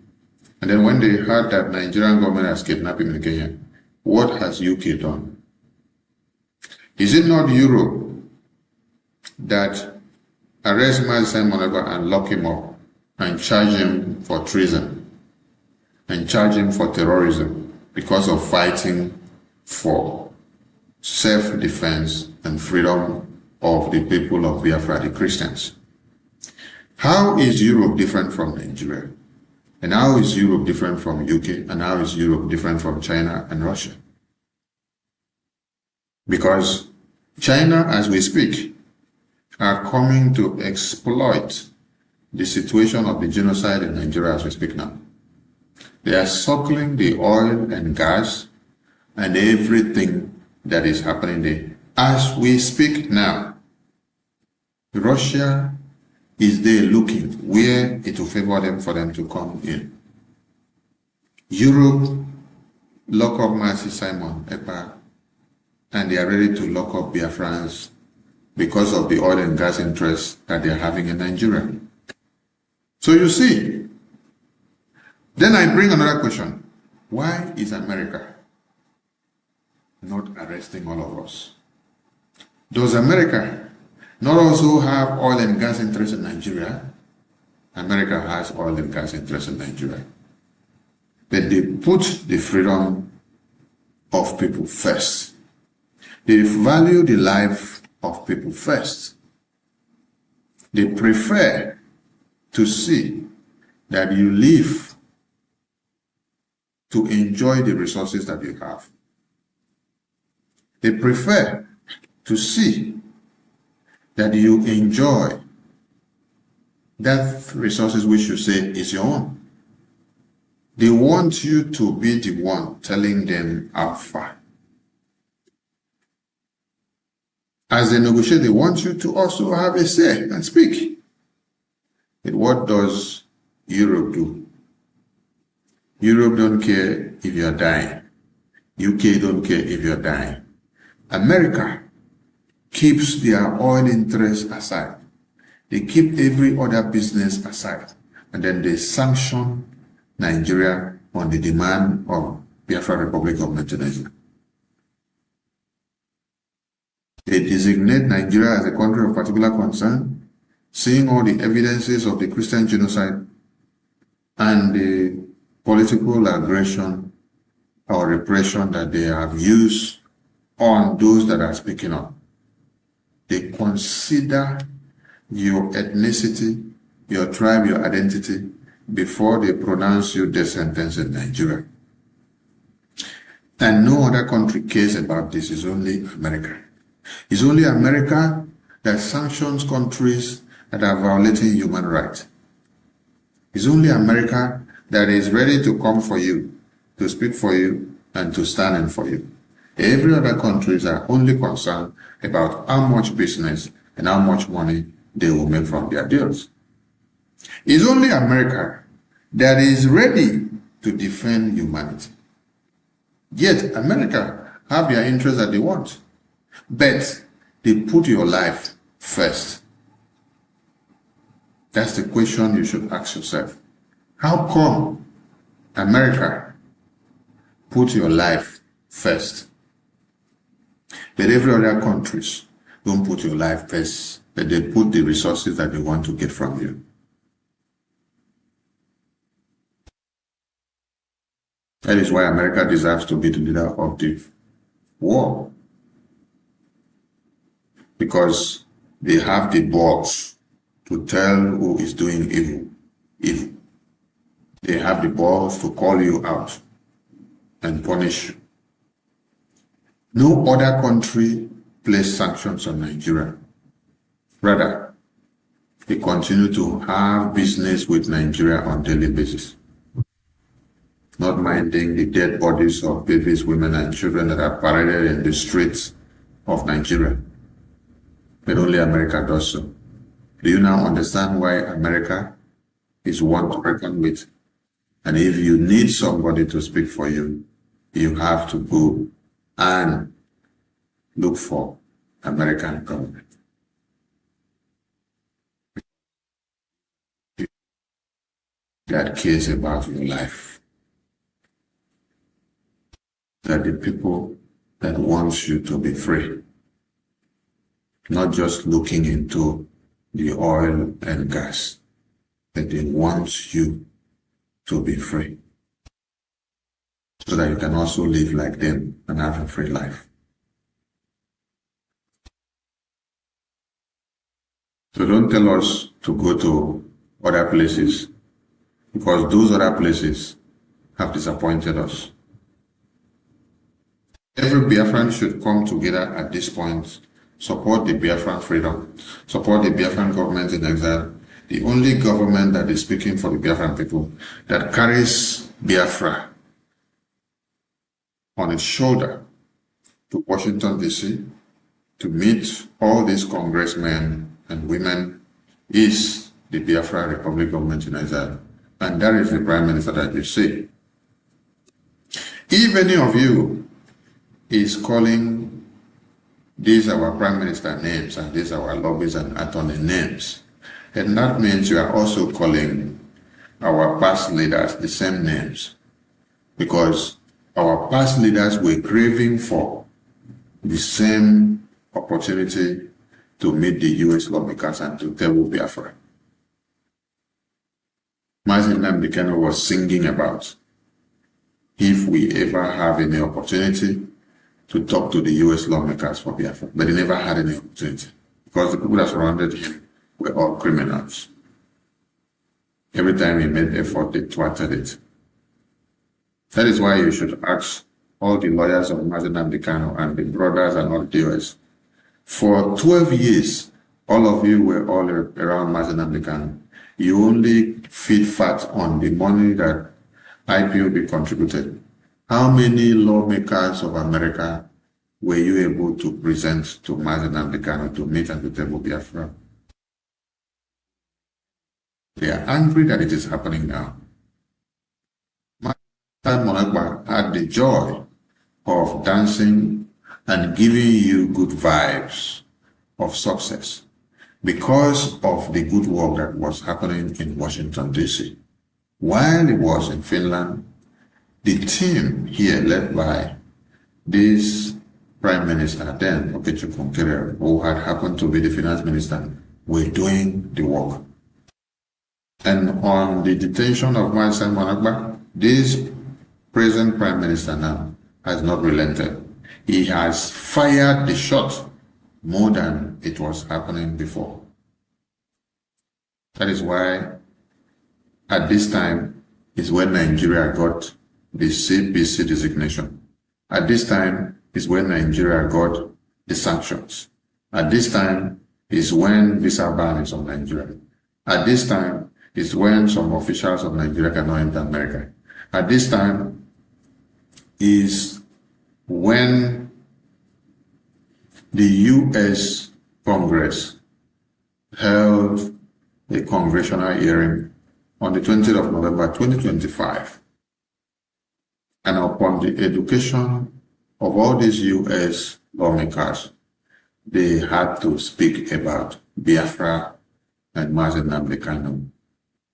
And then when they heard that Nigerian government has kidnapped him in Kenya, what has UK done? Is it not Europe that arrest Mazinam and lock him up and charge him for treason and charge him for terrorism because of fighting for self-defense and freedom of the people of Biafra, the Christians? How is Europe different from Nigeria? And how is Europe different from UK? And how is Europe different from China and Russia? Because China, as we speak, are coming to exploit the situation of the genocide in Nigeria as we speak now. They are suckling the oil and gas and everything that is happening there. As we speak now, Russia is there looking where it will favor them for them to come in. Europe lock up Mercy Simon Epa, and they are ready to lock up Biafrans because of the oil and gas interests that they are having in Nigeria. So you see, then I bring another question. Why is America not arresting all of us? Does America not also have oil and gas interests in Nigeria? America has oil and gas interests in Nigeria. But they put the freedom of people first. They value the life of people first. They prefer to see that you live to enjoy the resources that you have. They prefer to see that you enjoy that resources which you say is your own. They want you to be the one telling them how far. As they negotiate, they want you to also have a say and speak. But what does Europe do? Europe don't care if you're dying. UK don't care if you're dying. America keeps their oil interests aside. They keep every other business aside. And then they sanction Nigeria on the demand of Biafra Republic of Nigeria. They designate Nigeria as a country of particular concern, seeing all the evidences of the Christian genocide and the political aggression or repression that they have used on those that are speaking up. They consider your ethnicity, your tribe, your identity before they pronounce you death sentence in Nigeria. And no other country cares about this. It's only America. It's only America that sanctions countries that are violating human rights. It's only America that is ready to come for you, to speak for you, and to stand in for you. Every other countries are only concerned about how much business and how much money they will make from their deals. It's only America that is ready to defend humanity. Yet America have their interests that they want, but they put your life first. That's the question you should ask yourself. How come America put your life first, but every other countries don't put your life first, but they put the resources that they want to get from you? That is why America deserves to be the leader of the war. Because they have the balls to tell who is doing evil. They have the balls to call you out and punish you. No other country placed sanctions on Nigeria. Rather, they continue to have business with Nigeria on a daily basis. not minding the dead bodies of babies, women, and children that are paraded in the streets of Nigeria. But only America does so. Do you now understand why America is one to reckon with? And if you need somebody to speak for you, you have to go and look for American government. That cares about your life. That the people that wants you to be free. Not just looking into the oil and gas, but they want you to be free. So that you can also live like them and have a free life. So don't tell us to go to other places, because those other places have disappointed us. Every Biafran should come together at this point, support the Biafran freedom, support the Biafran government in exile, the only government that is speaking for the Biafran people, that carries Biafra on its shoulder to Washington, D.C., to meet all these congressmen and women, is the Biafra Republic government in exile. And that is the Prime Minister that you see. If any of you is calling these our Prime Minister names and these our lobbies and attorney names, and that means you are also calling our past leaders the same names, because our past leaders were craving for the same opportunity to meet the U.S. lawmakers and to table Biafra. Washignton Nkere was singing about, if we ever have any opportunity to talk to the U.S. lawmakers for Biafra, but he never had any opportunity because the people that surrounded him were all criminals. Every time he made effort, they thwarted it. That is why you should ask all the lawyers of Washignton Nkere and the brothers and all the US. For 12 years, all of you were all around Washignton Nkere. You only feed fat on the money that IPOB contributed. How many lawmakers of America were you able to present to Washignton Nkere to meet at the table Biafra? They are angry that it is happening now. Monagba had the joy of dancing and giving you good vibes of success because of the good work that was happening in Washington, D.C. While it was in Finland, the team here led by this Prime Minister then, Nkere, who had happened to be the Finance Minister, were doing the work. And on the detention of Marcel Monagba, this present Prime Minister now has not relented. He has fired the shot more than it was happening before. That is why at this time is when Nigeria got the CBC designation. At this time is when Nigeria got the sanctions. At this time is when visa ban is on Nigeria. At this time is when some officials of Nigeria cannot enter America. At this time is when the U.S. Congress held a congressional hearing on the 20th of November 2025. And upon the education of all these U.S. lawmakers, they had to speak about Biafra and Washignton Nkere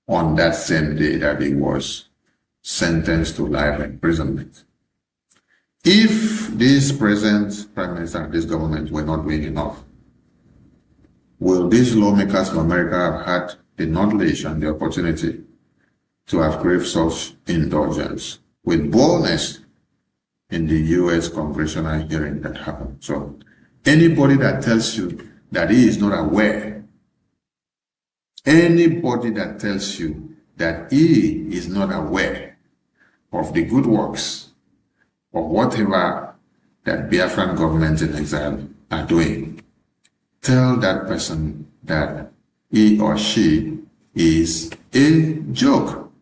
on that same day that he was sentenced to life imprisonment. If this present Prime Minister and this government were not doing enough, will these lawmakers of America have had the knowledge and the opportunity to have craved such indulgence with boldness in the U.S. congressional hearing that happened? So anybody that tells you that he is not aware, anybody that tells you that he is not aware of the good works of whatever that Biafran government in exile are doing, tell that person that he or she is a joke.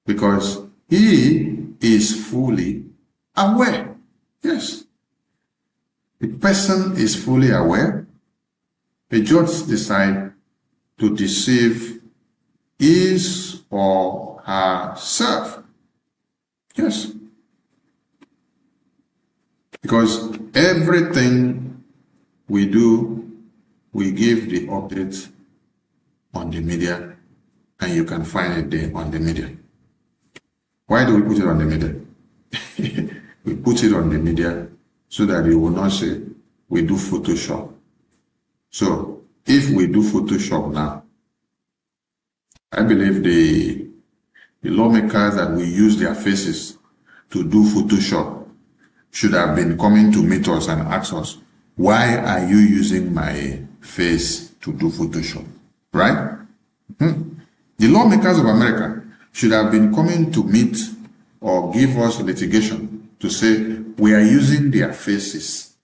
Because he is fully aware. Yes. The person is fully aware. The judge decides to deceive his or herself. Yes. Because everything we do, we give the update on the media, and you can find it there on the media. Why do we put it on the media? We put it on the media so that you will not say we do Photoshop. So if we do Photoshop now, I believe the lawmakers that will use their faces to do Photoshop should have been coming to meet us and ask us, why are you using my face to do Photoshop? Right? The lawmakers of America should have been coming to meet or give us litigation to say we are using their faces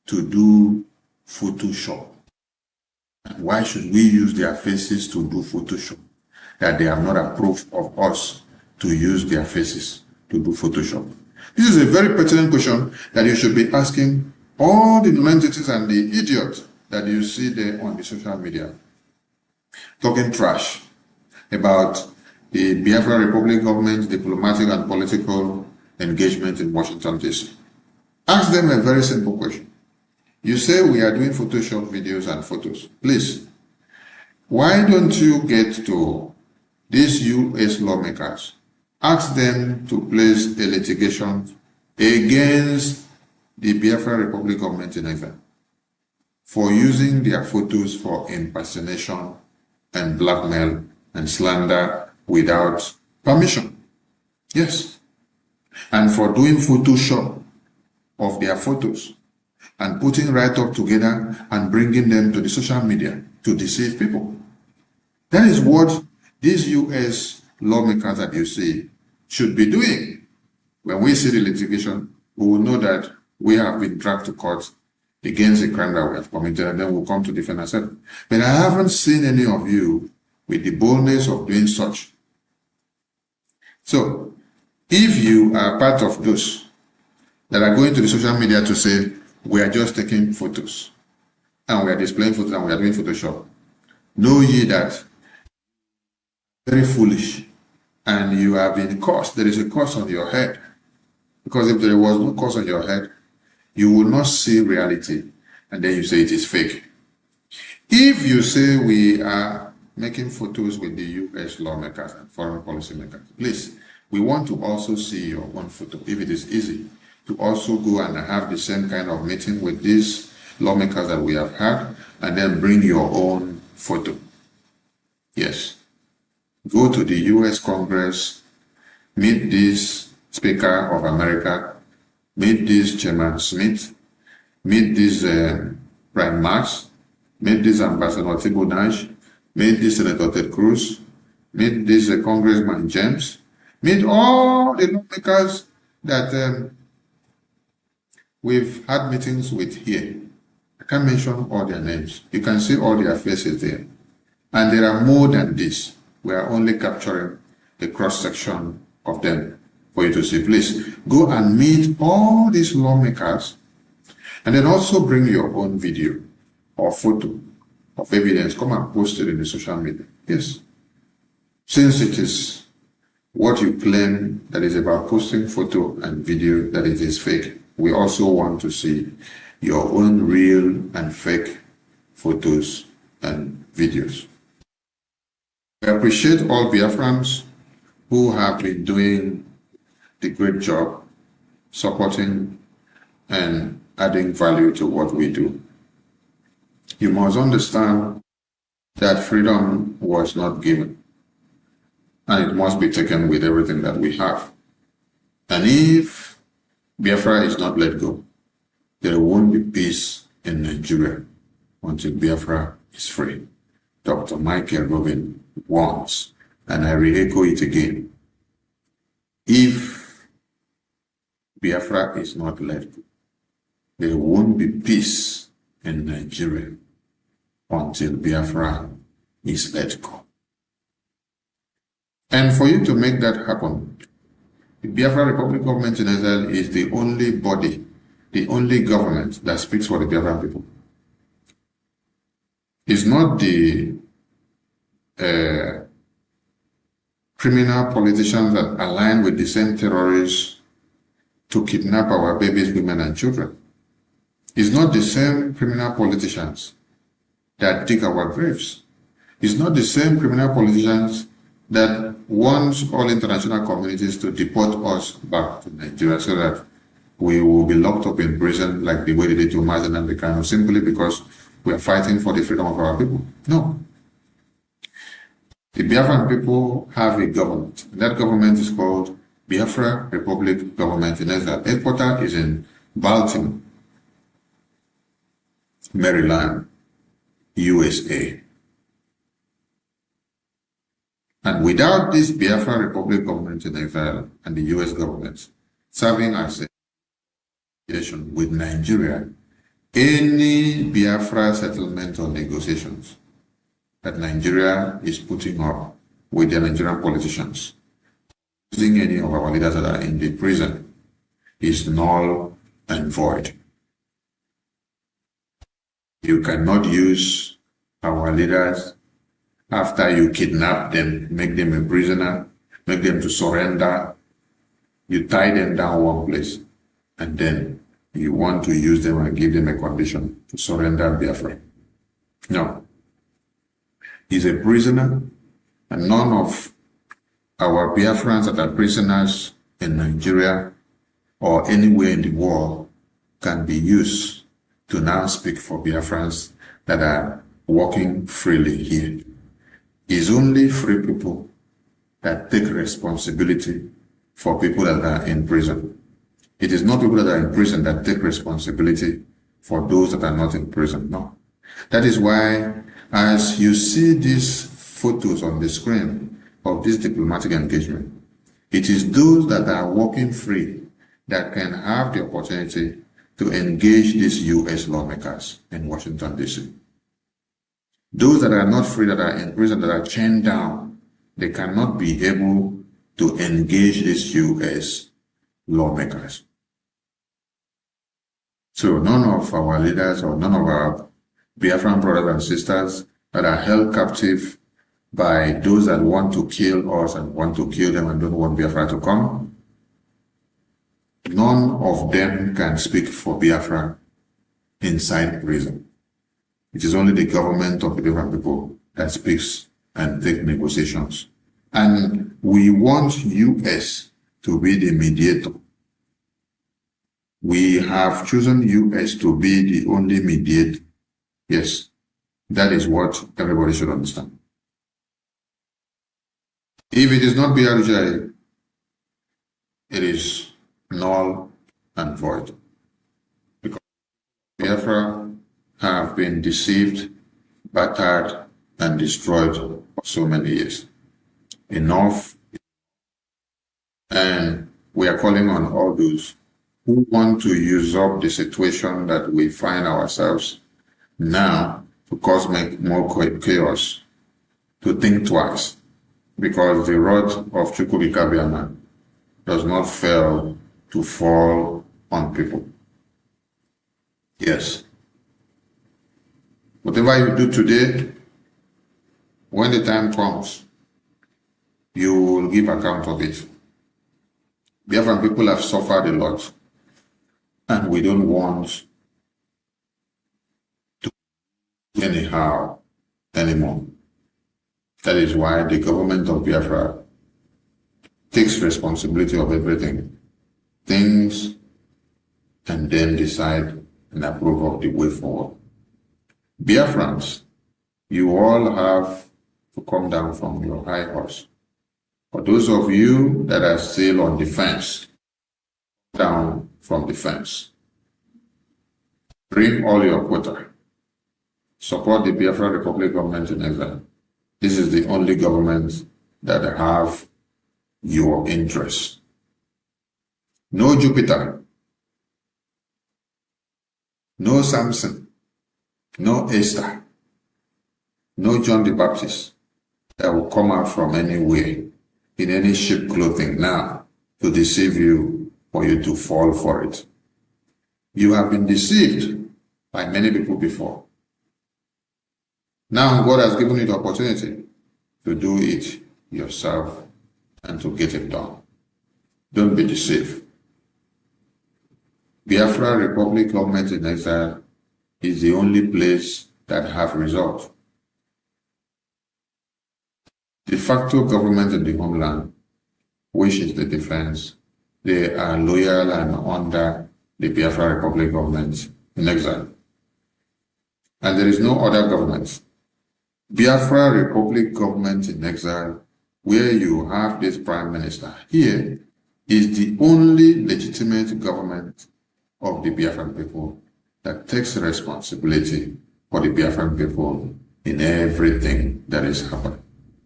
to do Photoshop. And why should we use their faces to do Photoshop? That they have not approved of us to use their faces to do Photoshop. This is a very pertinent question that you should be asking all the non-entities and the idiots that you see there on the social media talking trash about the Biafra Republic government's diplomatic and political engagement in Washington, D.C. Ask them a very simple question. You say we are doing Photoshop videos and photos. Please, why don't you get to these U.S. lawmakers, ask them to place a litigation against the Biafra Republic government in Nigeria for using their photos for impersonation and blackmail and slander without permission. Yes. And for doing Photoshop of their photos and putting right up together and bringing them to the social media to deceive people. That is what these U.S. lawmakers that you see should be doing. When we see the litigation, we will know that we have been dragged to court against a crime that we have committed, and then we'll come to defend ourselves. But I haven't seen any of you with the boldness of doing such. So, if you are part of those that are going to the social media to say, we are just taking photos, and we are displaying photos, and we are doing Photoshop, know ye that very foolish, and you have been cursed. There is a curse on your head. Because if there was no curse on your head, you will not see reality, and then you say it is fake. If you say we are making photos with the U.S. lawmakers and foreign policy makers, please, we want to also see your own photo. If it is easy to also go and have the same kind of meeting with these lawmakers that we have had, and then bring your own photo. Yes. Go to the U.S. Congress, meet this Speaker of America, meet this Chairman Smith, meet this Prime Max, meet this Ambassador Thibault Nash, meet this Senator Ted Cruz, meet this Congressman James, meet all the lawmakers that we've had meetings with here. I can't mention all their names. You can see all their faces there. And there are more than this. We are only capturing the cross-section of them for you to see. Please go and meet all these lawmakers, and then also bring your own video or photo of evidence. Come and post it in the social media. Yes. Since it is what you claim that is about posting photo and video that it is fake, we also want to see your own real and fake photos and videos. We appreciate all Biafrans who have been doing the great job supporting and adding value to what we do. You must understand that freedom was not given, and it must be taken with everything that we have. And if Biafra is not let go, there won't be peace in Nigeria until Biafra is free. Dr. Michael Robin warns, and I re-echo it again. If Biafra is not let go, there won't be peace in Nigeria until Biafra is let go. And for you to make that happen, The Biafra Republic Government in Exile is the only body, the only government that speaks for the Biafran people. It's not the criminal politicians that align with the same terrorists to kidnap our babies, women, and children. It's not the same criminal politicians that dig our graves. It's not the same criminal politicians that wants all international communities to deport us back to Nigeria so that we will be locked up in prison like the way they did to Mazen and Bekano, simply because we are fighting for the freedom of our people. No. The Biafran people have a government. That government is called Biafra Republic Government in Exile. Headquarters is in Baltimore, Maryland, USA. And without this Biafra Republic Government in Exile and the US government serving as a relation with Nigeria, any Biafra settlement or negotiations that Nigeria is putting up with the Nigerian politicians, using any of our leaders that are in the prison, is null and void. You cannot use our leaders after you kidnap them, make them a prisoner, make them to surrender. You tie them down one place, and then you want to use them and give them a condition to surrender Biafra. No. He's a prisoner, and none of our Biafrans that are prisoners in Nigeria or anywhere in the world can be used to now speak for Biafrans that are walking freely here. It's only free people that take responsibility for people that are in prison. It is not people that are in prison that take responsibility for those that are not in prison. No. That is why, as you see these photos on the screen of this diplomatic engagement, it is those that are walking free that can have the opportunity to engage these U.S. lawmakers in Washington, D.C. Those that are not free, that are in prison, that are chained down, they cannot be able to engage these U.S. lawmakers. So none of our leaders or none of our Biafran brothers and sisters that are held captive by those that want to kill us and want to kill them and don't want Biafra to come, none of them can speak for Biafra inside prison. It is only the government of the Biafran people that speaks and takes negotiations. And we want US to be the mediator. We have chosen US to be the only mediator. Yes, that is what everybody should understand. If it is not BRGI, it is null and void. Because Biafra have been deceived, battered, and destroyed for so many years. Enough. And we are calling on all those who want to use up the situation that we find ourselves now to cause more chaos, to think twice, because the rod of Chukwukabiama does not fail to fall on people. Yes. Whatever you do today, when the time comes, you will give account of it. Biafran people have suffered a lot, and we don't want to do anyhow anymore. That is why the government of Biafra takes responsibility of everything, thinks, and then decide and approve of the way forward. Biafrans, you all have to come down from your high horse. For those of you that are still on the fence, down from the fence. Bring all your quota. Support the Biafra Republic government in exile. This is the only government that have your interests. No Jupiter, no Samson, no Esther, no John the Baptist that will come out from anywhere in any sheep clothing now to deceive you for you to fall for it. You have been deceived by many people before. Now God has given you the opportunity to do it yourself and to get it done. Don't be deceived. Biafra Republic Government in Exile is the only place that have result. De facto government in the homeland, which is the defense, they are loyal and under the Biafra Republic Government in Exile. And there is no other government. Biafra Republic Government in Exile, where you have this Prime Minister here, is the only legitimate government of the Biafran people that takes responsibility for the Biafran people in everything that is happening.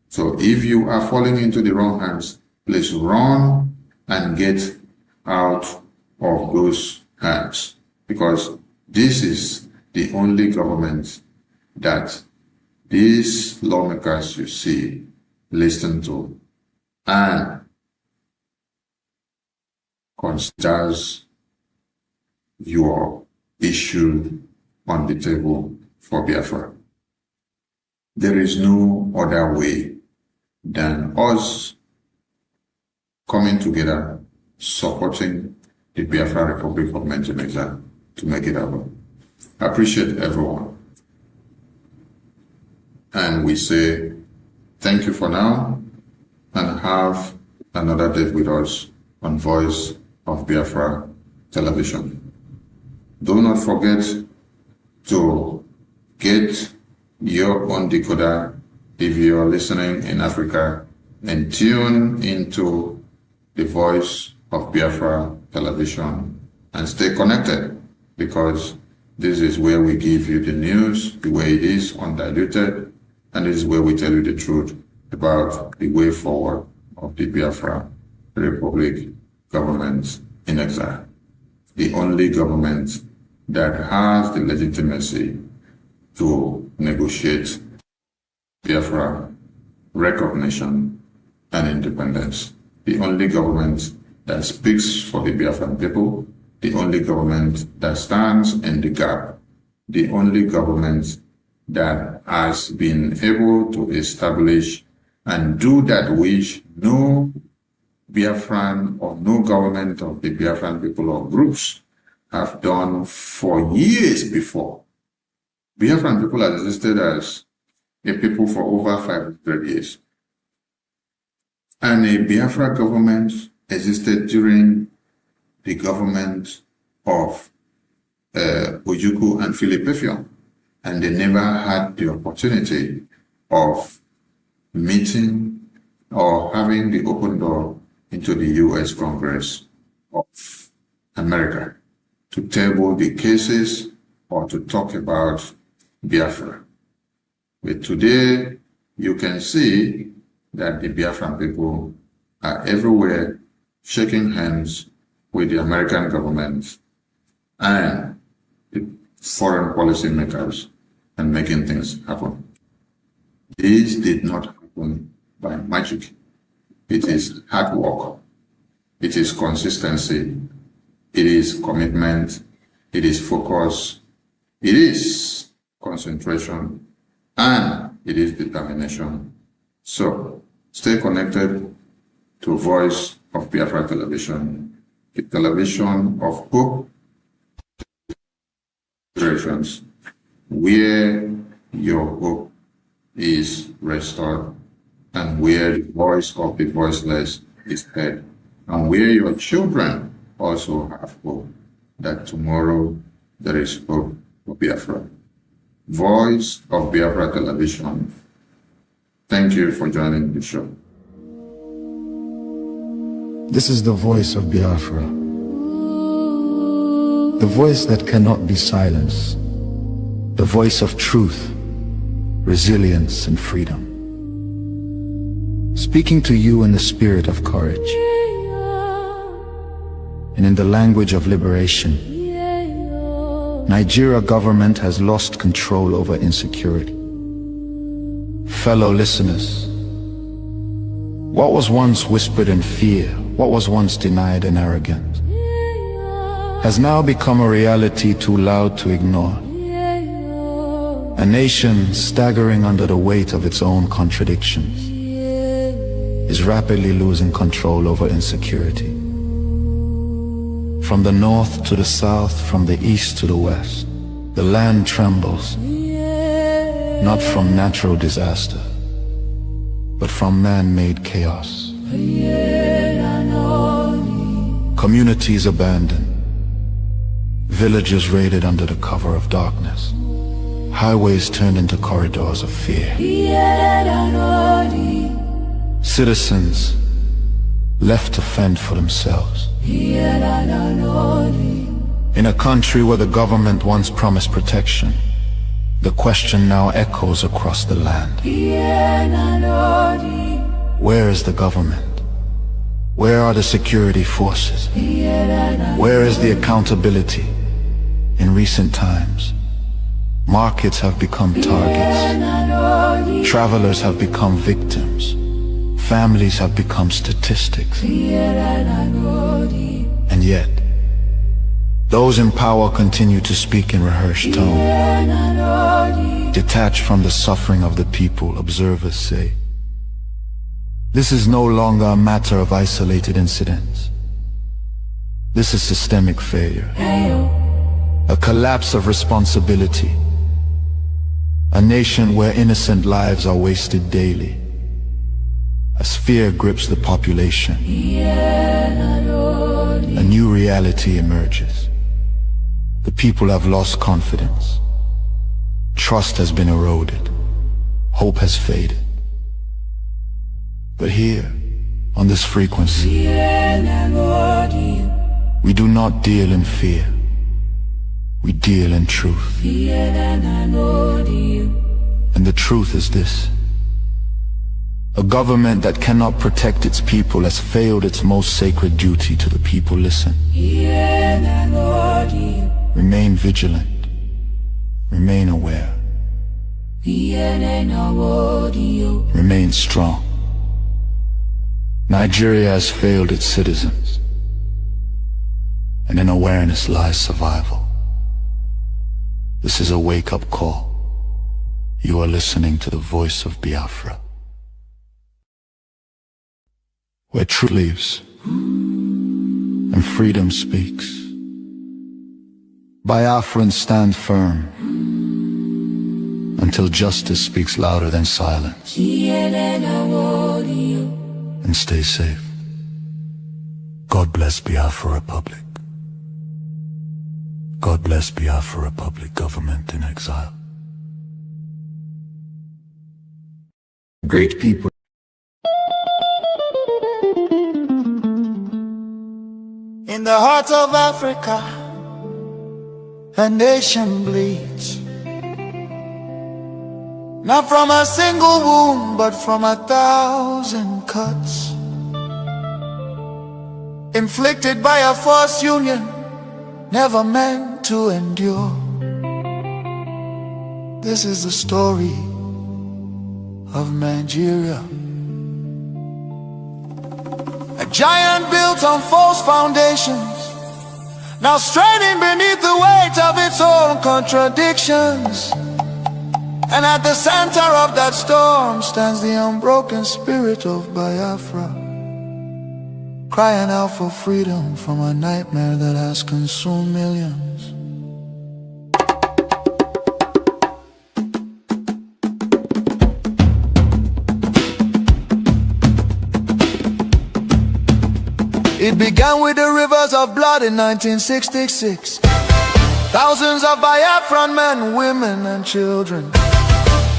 So if you are falling into the wrong hands, please run and get out of those hands, because this is the only government that these lawmakers you see listen to and considers your issue on the table for Biafra. There is no other way than us coming together, supporting the Biafra Republic Government in Exile to make it happen. I appreciate everyone. And we say thank you for now, and have another day with us on Voice of Biafra Television. Do not forget to get your own decoder if you are listening in Africa, and tune into the Voice of Biafra Television and stay connected, because this is where we give you the news the way it is, undiluted, and this is where we tell you the truth about the way forward of the Biafra Republic Government in Exile, the only government that has the legitimacy to negotiate Biafra recognition and independence, the only government that speaks for the Biafran people, the only government that stands in the gap, the only government that has been able to establish and do that which no Biafran or no government of the Biafran people or groups have done for years before. Biafran people have existed as a people for over 500 years. And a Biafra government existed during the government of Ojukwu and Philip Effiong, and they never had the opportunity of meeting or having the open door into the U.S. Congress of America to table the cases or to talk about Biafra. But today, you can see that the Biafran people are everywhere shaking hands with the American government and the foreign policy makers and making things happen. This did not happen by magic. It is hard work. It is consistency. It is commitment. It is focus. It is concentration. And it is determination. So stay connected to Voice of Biafra Television, the television of hope, where your hope is restored, and where the voice of the voiceless is heard, and where your children also have hope that tomorrow there is hope for Biafra. Voice of Biafra Television. Thank you for joining the show. This is the voice of Biafra, the voice that cannot be silenced, the voice of truth, resilience, and freedom. Speaking to you in the spirit of courage and in the language of liberation. Nigeria government has lost control over insecurity. Fellow listeners, what was once whispered in fear, what was once denied and arrogant, has now become a reality too loud to ignore. A nation staggering under the weight of its own contradictions is rapidly losing control over insecurity. From the north to the south, from the east to the west, the land trembles, not from natural disaster, but from man-made chaos. Communities abandoned, villages raided under the cover of darkness, highways turned into corridors of fear. Citizens left to fend for themselves. In a country where the government once promised protection, the question now echoes across the land. Where is the government? Where are the security forces? Where is the accountability? In recent times, markets have become targets. Travelers have become victims. Families have become statistics. And yet, those in power continue to speak in rehearsed tone. Detached from the suffering of the people, observers say, this is no longer a matter of isolated incidents. This is systemic failure. A collapse of responsibility. A nation where innocent lives are wasted daily. As fear grips the population, a new reality emerges. The people have lost confidence. Trust has been eroded. Hope has faded. But here, on this frequency, we do not deal in fear. We deal in truth. And the truth is this: a government that cannot protect its people has failed its most sacred duty to the people. Listen. Remain vigilant. Remain aware. Remain strong. Nigeria has failed its citizens, and in awareness lies survival. This is a wake-up call. You are listening to the voice of Biafra, where truth lives and freedom speaks. Biafrans stand firm until justice speaks louder than silence. And stay safe. God bless Biafra Republic. God bless Biafra Republic, government in exile. Great people. In the heart of Africa, a nation bleeds. Not from a single wound, but from 1,000 cuts, inflicted by a false union, never meant to endure. This is the story of Nigeria. A giant built on false foundations, now straining beneath the weight of its own contradictions. And at the center of that storm stands the unbroken spirit of Biafra, crying out for freedom from a nightmare that has consumed millions. It began with the rivers of blood in 1966. Thousands of Biafran men, women and children,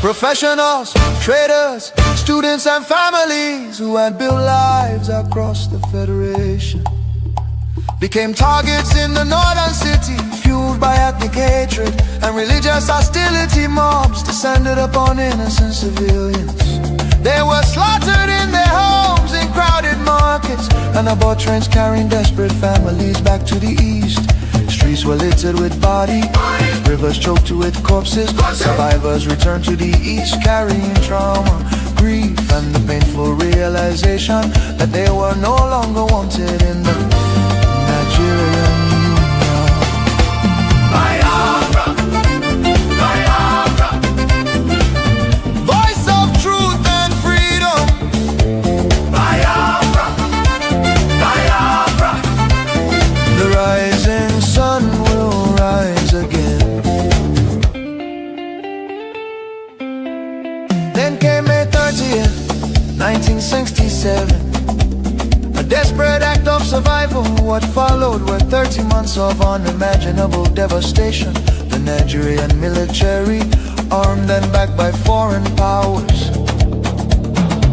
professionals, traders, students and families who had built lives across the Federation, became targets in the northern city, fueled by ethnic hatred and religious hostility. Mobs descended upon innocent civilians. They were slaughtered in their homes, in crowded markets, and aboard trains carrying desperate families back to the east. Streets were littered with bodies, rivers choked with corpses. Survivors returned to the east carrying trauma, grief and the painful realization that they were no longer wanted in the Nigerian Union. Biafra, Biafra, voice of truth and freedom. Biafra, Biafra, the rising sun will rise again. Then came May 30th, 1967. A desperate act of survival. What followed were 30 months of unimaginable devastation. The Nigerian military, armed and backed by foreign powers,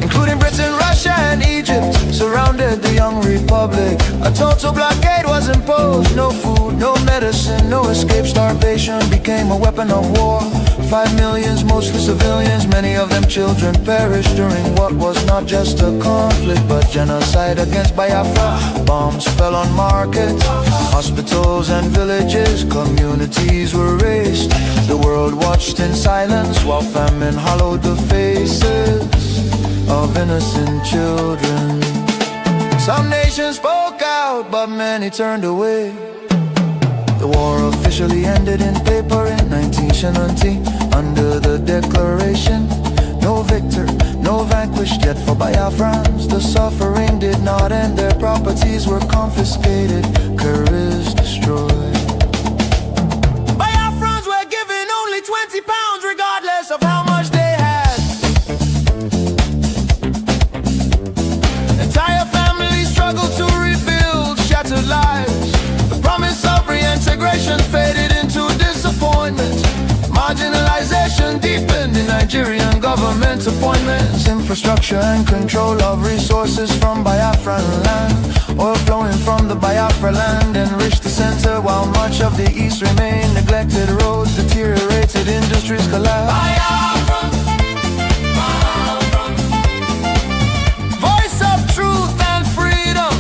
including Britain, Russia and Egypt, surrounded the young republic. A total blockade was imposed. No food, no medicine, no escape. Starvation became a weapon of war. 5 million, mostly civilians, many of them children, perished during what was not just a conflict but genocide against Biafra. Bombs fell on markets, hospitals and villages. Communities were razed. The world watched in silence while famine hollowed the faces of innocent children. Some nations spoke out, but many turned away. The war officially ended in paper in 1970 under the declaration. No victor, no vanquished, yet for Biafrans the suffering did not end. Their properties were confiscated, careers destroyed. Biafrans were given only £20 regardless of how much they had. Entire families struggled to rebuild shattered lives. The promise of reintegration faded into disappointment. Marginalization deepened in Nigerian government appointments. Infrastructure and control of resources from Biafran land. Oil flowing from the Biafra land enriched the center while much of the east remained neglected. Roads deteriorated, industries collapsed. Biafra, Biafra, voice of truth and freedom.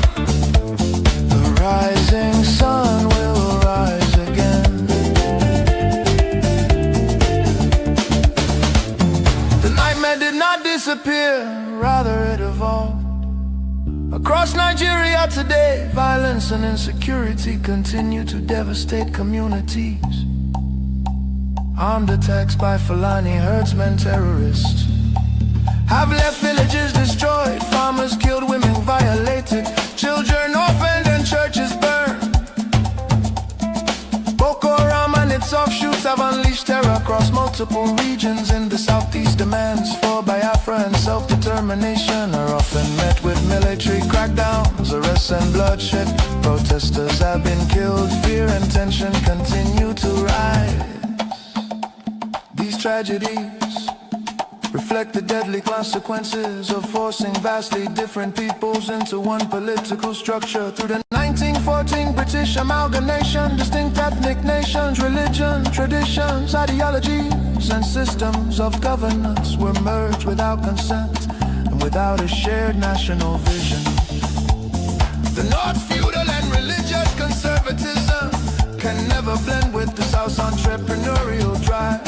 The rising sun will rise again. The nightmare did not disappear, rather it evolved. Across Nigeria today, violence and insecurity continue to devastate communities. Armed attacks by Fulani herdsmen, terrorists, have left villages destroyed, farmers killed, women violated, children orphaned and churches burned. Boko Haram and its offshoots have unleashed terror across multiple regions in the southeast. Demands for Biafra and self-determination are often met with military crackdowns, arrests and bloodshed. Protesters have been killed, fear and tension continue to rise. These tragedies reflect the deadly consequences of forcing vastly different peoples into one political structure. Through the 1914 British amalgamation, distinct ethnic nations, religion, traditions, ideologies and systems of governance were merged without consent and without a shared national vision. The North's feudal and religious conservatism can never blend with the South's entrepreneurial drive.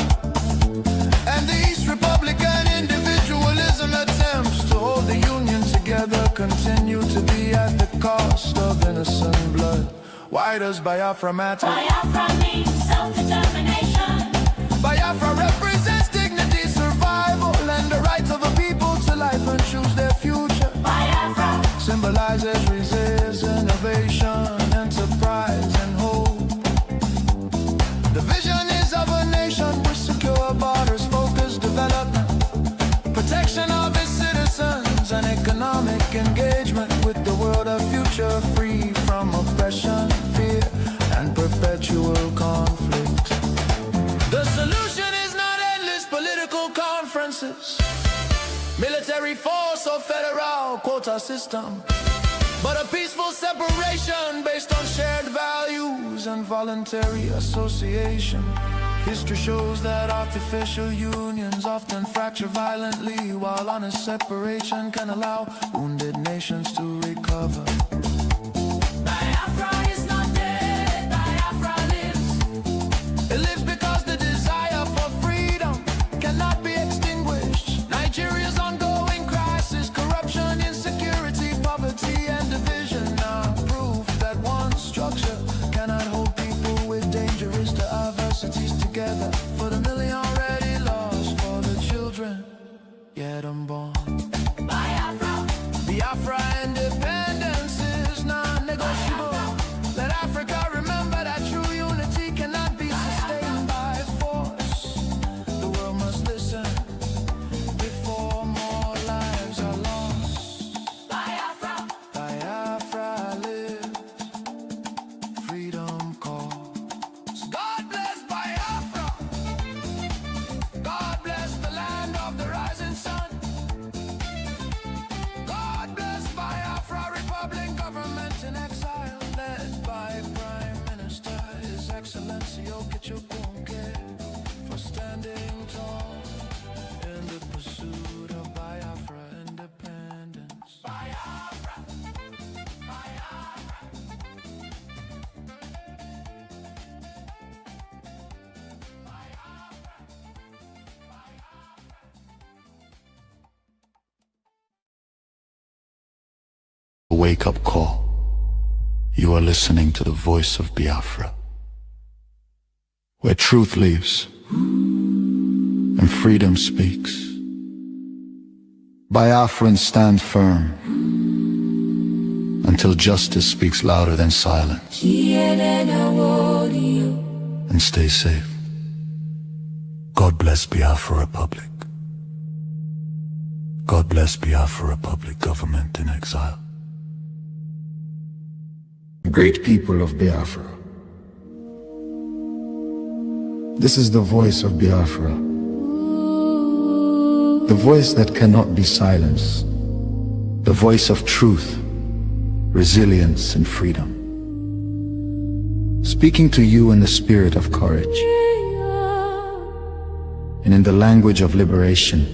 And the East Republican individualism attempts to hold the Union together continue to be at the cost of innocent blood. Why does Biafra matter? Biafra means self-determination. Biafra represents dignity, survival, and the right of a people to life and choose their future. Biafra symbolizes resistance, innovation, enterprise, and hope. The vision is of a nation with secure borders, focused development, protection of its citizens, and economic engagement with the world of future, free from oppression, fear, and perpetual conflict. The solution is not endless political conferences, military force or federal quota system, but a peaceful separation based on shared values and voluntary association. History shows that artificial unions often fracture violently, while honest separation can allow wounded nations to recover. Biafra is not dead, Biafra lives. It lives because the desire for freedom cannot be extinguished. Nigeria's ongoing atrocities together. For the million already lost, for the children yet unborn. Biafra, Biafra independence is non-negotiable. Let Africa remember that true unity cannot be sustained by force. The world must listen before more lives are lost. Biafra, Biafra lives, freedom calls. God bless Biafra. God bless the land of the rising sun. God bless Biafra Republic, government in exile, led by Prime Minister His Excellency Nkere, for standing tall in the pursuit of Biafra independence. Biafra, Biafra. A wake-up call. You are listening to the voice of Biafra, where truth lives and freedom speaks. Biafrans stand firm until justice speaks louder than silence. And stay safe. God bless Biafra Republic. God bless Biafra Republic, government in exile. Great people of Biafra, this is the voice of Biafra, the voice that cannot be silenced, the voice of truth, resilience, and freedom. Speaking to you in the spirit of courage and in the language of liberation.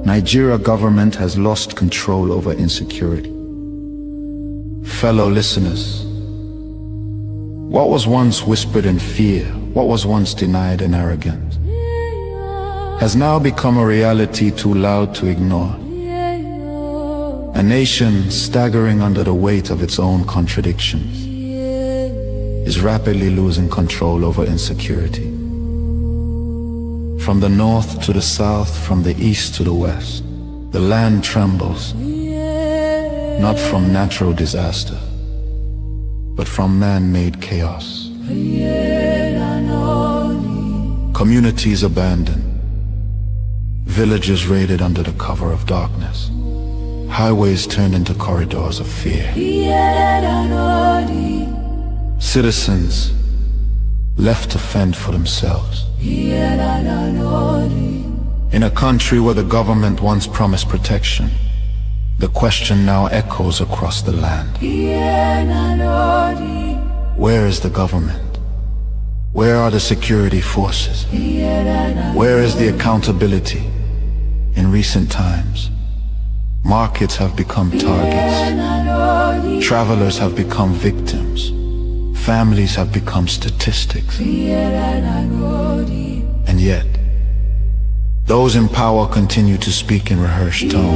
Nigeria government has lost control over insecurity. Fellow listeners, what was once whispered in fear, what was once denied in arrogance, has now become a reality too loud to ignore. A nation staggering under the weight of its own contradictions is rapidly losing control over insecurity. From the north to the south, from the east to the west, the land trembles. Not from natural disaster, but from man-made chaos. Communities abandoned, villages raided under the cover of darkness, highways turned into corridors of fear. Citizens left to fend for themselves. In a country where the government once promised protection, the question now echoes across the land. Where is the government? Where are the security forces? Where is the accountability? In recent times, markets have become targets. Travelers have become victims. Families have become statistics. And yet, those in power continue to speak in rehearsed tone.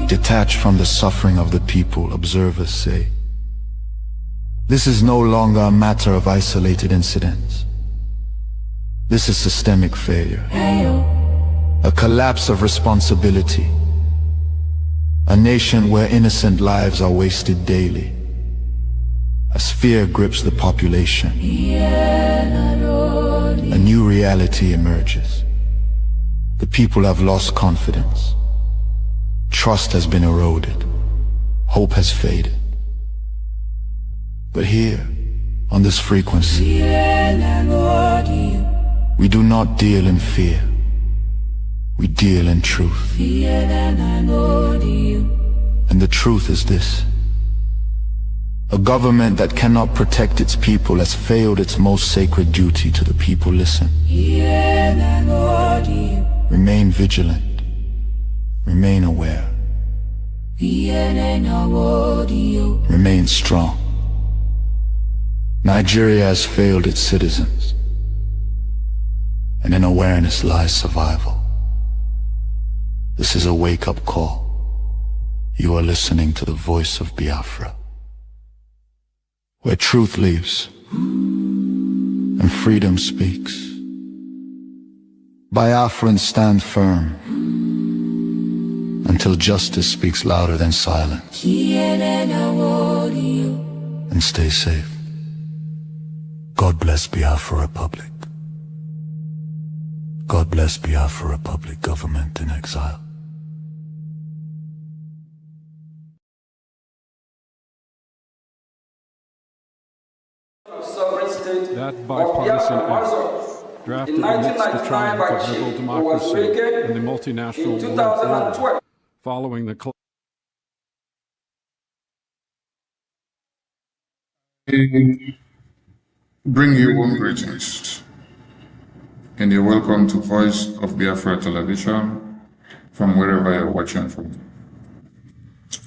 Detached from the suffering of the people, observers say. This is no longer a matter of isolated incidents. This is systemic failure. A collapse of responsibility. A nation where innocent lives are wasted daily. As fear grips the population, a new reality emerges. The people have lost confidence. Trust has been eroded. Hope has faded. But here, on this frequency, we do not deal in fear. We deal in truth. And the truth is this. A government that cannot protect its people has failed its most sacred duty to the people. Listen. Remain vigilant. Remain aware. Remain strong. Nigeria has failed its citizens, and in awareness lies survival. This is a wake-up call. You are listening to the voice of Biafra, where truth lives and freedom speaks. Biafrans stand firm until justice speaks louder than silence. And stay safe. God bless Biafra Republic. God bless Biafra Republic, government in exile. That bipartisan act, drafted amidst the triumph of liberal democracy and the multinational world order, following the bring you warm greetings, and you're welcome to Voice of Biafra Television from wherever you're watching from.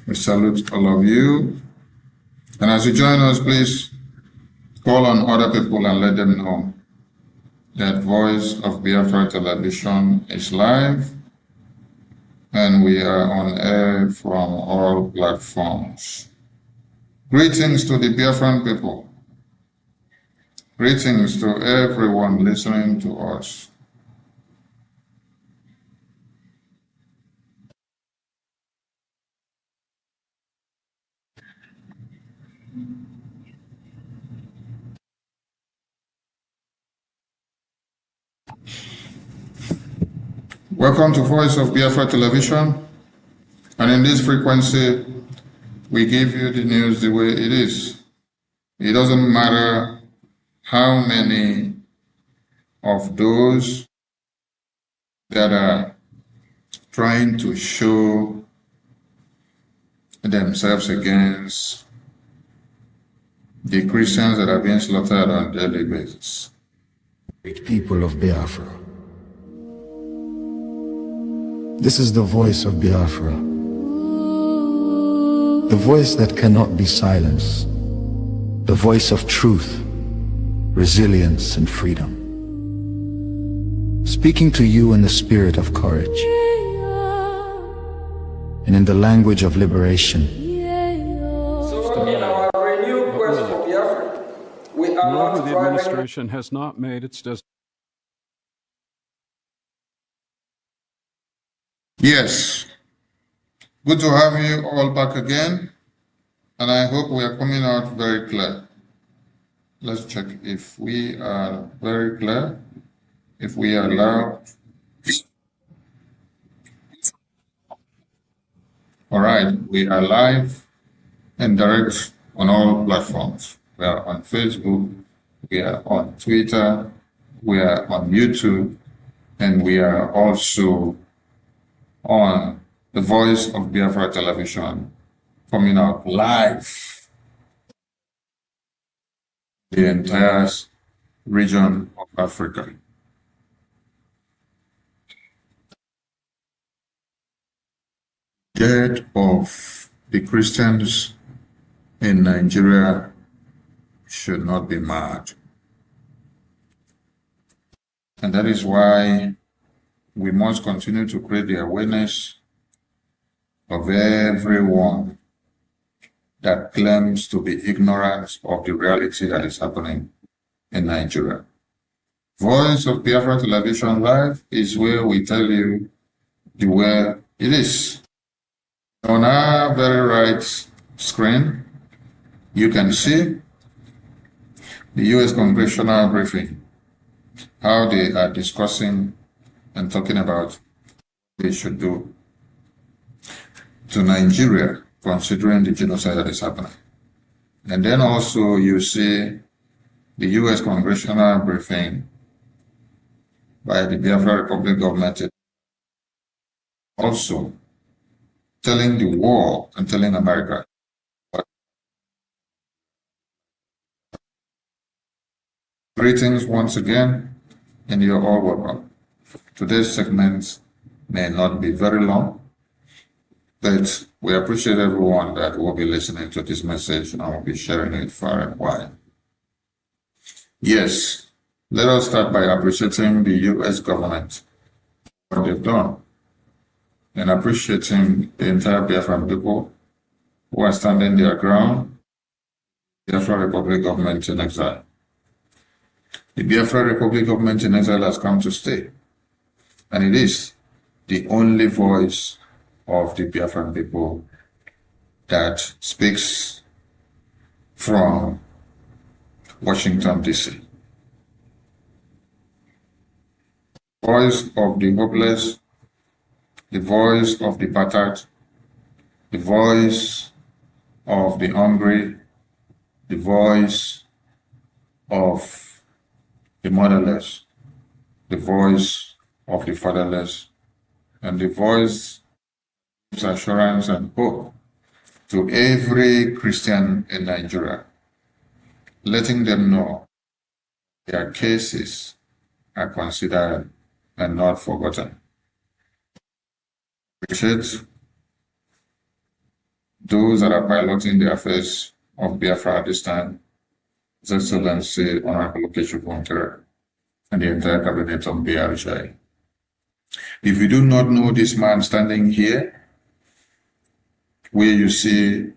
We salute all of you, and as you join us, please call on other people and let them know that Voice of Biafra Television is live, and we are on air from all platforms. Greetings to the Biafran people. Greetings to everyone listening to us. Welcome to Voice of Biafra Television, and in this frequency, we give you the news the way it is. It doesn't matter how many of those that are trying to show themselves against the Christians that are being slaughtered on a daily basis. People of Biafra. This is the voice of Biafra. The voice that cannot be silenced. The voice of truth, resilience, and freedom. Speaking to you in the spirit of courage and in the language of liberation. So in our renewed quest for Biafra, we are not the administration has not made its decision. Yes, good to have you all back again, and I hope we are coming out very clear. Let's check if we are very clear, if we are loud. All right, we are live and direct on all platforms. We are on Facebook, we are on Twitter, we are on YouTube, and we are also on the Voice of Biafra Television, coming out live the entire region of Africa. Death of the Christians in Nigeria should not be mad. And that is why we must continue to create the awareness of everyone that claims to be ignorant of the reality that is happening in Nigeria. Voice of Biafra Television Live is where we tell you the way it is. On our very right screen, you can see the U.S. Congressional briefing, how they are discussing and talking about what they should do to Nigeria, considering the genocide that is happening. And then also you see the U.S. Congressional briefing by the Biafra Republic government also telling the world and telling America. Greetings once again, and you're all welcome. Today's segment may not be very long, but we appreciate everyone that will be listening to this message and will be sharing it far and wide. Yes, let us start by appreciating the U.S. government, what they've done, and appreciating the entire Biafran people who are standing their ground, Biafra Republic government in exile. The Biafra Republic Government in Exile has come to stay, and it is the only voice of the Biafran people that speaks from Washington, D.C. The voice of the hopeless, the voice of the battered, the voice of the hungry, the voice of the motherless, the voice of the fatherless, and the voice of assurance and hope to every Christian in Nigeria, letting them know their cases are considered and not forgotten. Appreciate those that are piloting the affairs of Biafra at this time, His Excellency Honorable Nkere and the entire cabinet of Brgie. If you do not know this man standing here, where you see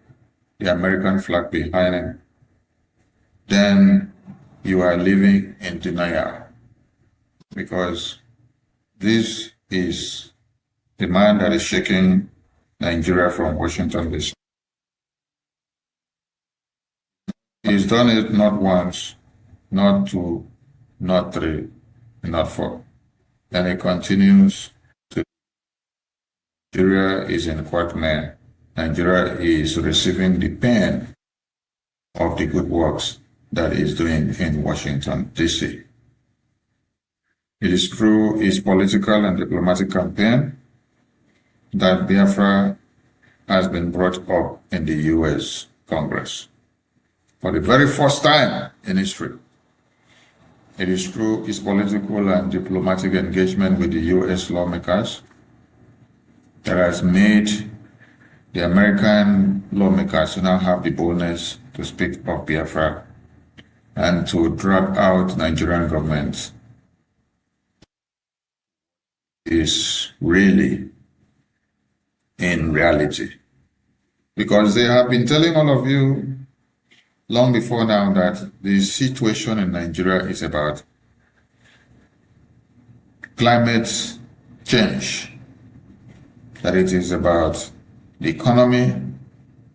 the American flag behind him, then you are living in denial, because this is the man that is shaking Nigeria from Washington, D.C. He's done it not once, not two, not three, not four. And he continues to. Nigeria is in quagmire. Nigeria is receiving the pain of the good works that he's doing in Washington, D.C. It is through his political and diplomatic campaign that Biafra has been brought up in the U.S. Congress for the very first time in history. It is through his political and diplomatic engagement with the U.S. lawmakers that has made the American lawmakers now have the boldness to speak of Biafra and to drag out Nigerian government is really in reality. Because they have been telling all of you long before now that the situation in Nigeria is about climate change, that it is about the economy,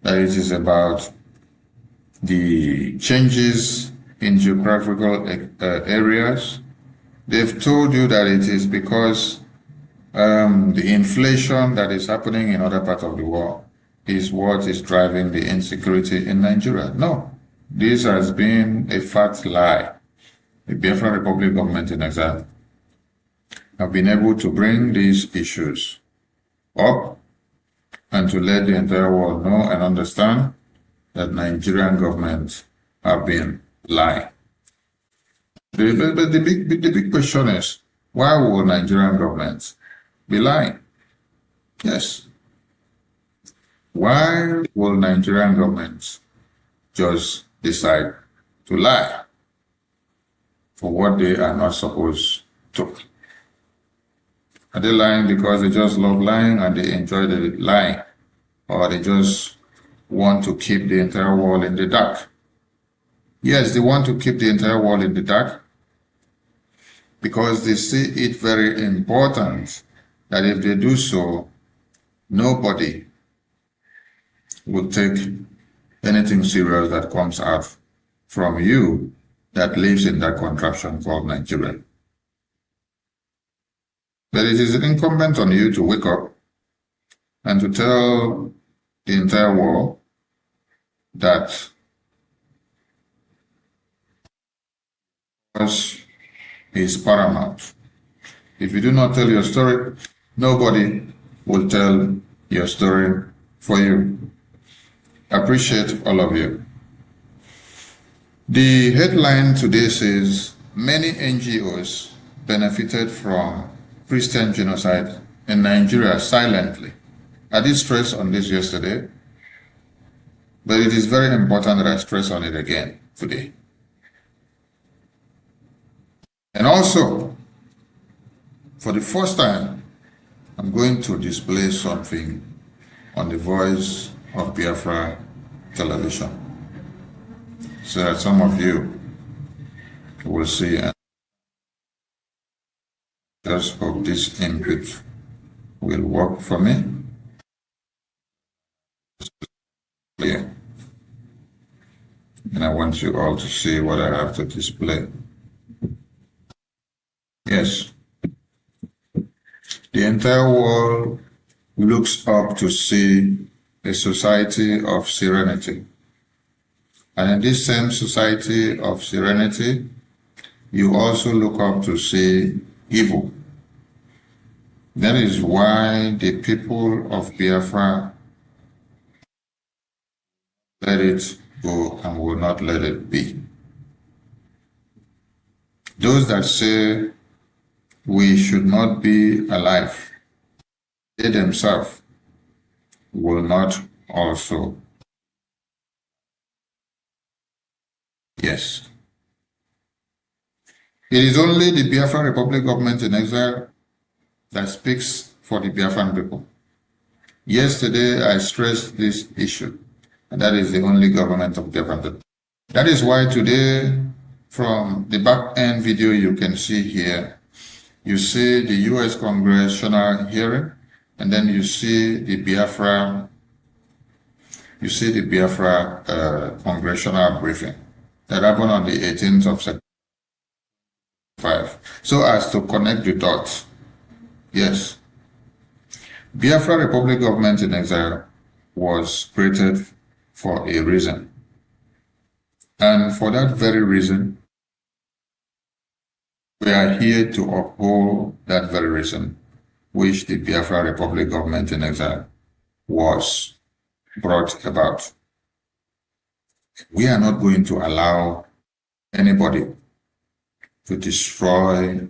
that it is about the changes in geographical areas. They've told you that it is because the inflation that is happening in other parts of the world is what is driving the insecurity in Nigeria. No, this has been a fat lie. The Biafra Republic government in exile have been able to bring these issues up and to let the entire world know and understand that Nigerian government have been lying. The big question is, why will Nigerian government be lying? Yes. Why will Nigerian government just decide to lie for what they are not supposed to? Are they lying because they just love lying and they enjoy the lying? Or they just want to keep the entire world in the dark? Yes, they want to keep the entire world in the dark because they see it very important that if they do so, nobody will take anything serious that comes out from you that lives in that contraption called Nigeria. But it is incumbent on you to wake up and to tell the entire world that is paramount. If you do not tell your story, nobody will tell your story for you. Appreciate all of you. The headline today says, many NGOs benefited from Christian genocide in Nigeria silently. I did stress on this yesterday, but it is very important that I stress on it again today. And also, for the first time, I'm going to display something on the Voice of Biafra television, so that some of you we'll see. And just hope this input will work for me. Yeah. And I want you all to see what I have to display. Yes. The entire world looks up to see a society of serenity. And in this same society of serenity, you also look up to see evil. That is why the people of Biafra let it go and will not let it be. Those that say we should not be alive, they themselves will not also. Yes. It is only the Biafra Republic government in exile that speaks for the Biafran people. Yesterday, I stressed this issue, and that is the only government of Biafran people. That is why today, from the back end video you can see here, you see the U.S. congressional hearing, and then you see the Biafra congressional briefing that happened on the 18th of September. So as to connect the dots. Yes. Biafra Republic government in exile was created for a reason. And for that very reason, we are here to uphold that very reason, which the Biafra Republic government in exile was brought about. We are not going to allow anybody to destroy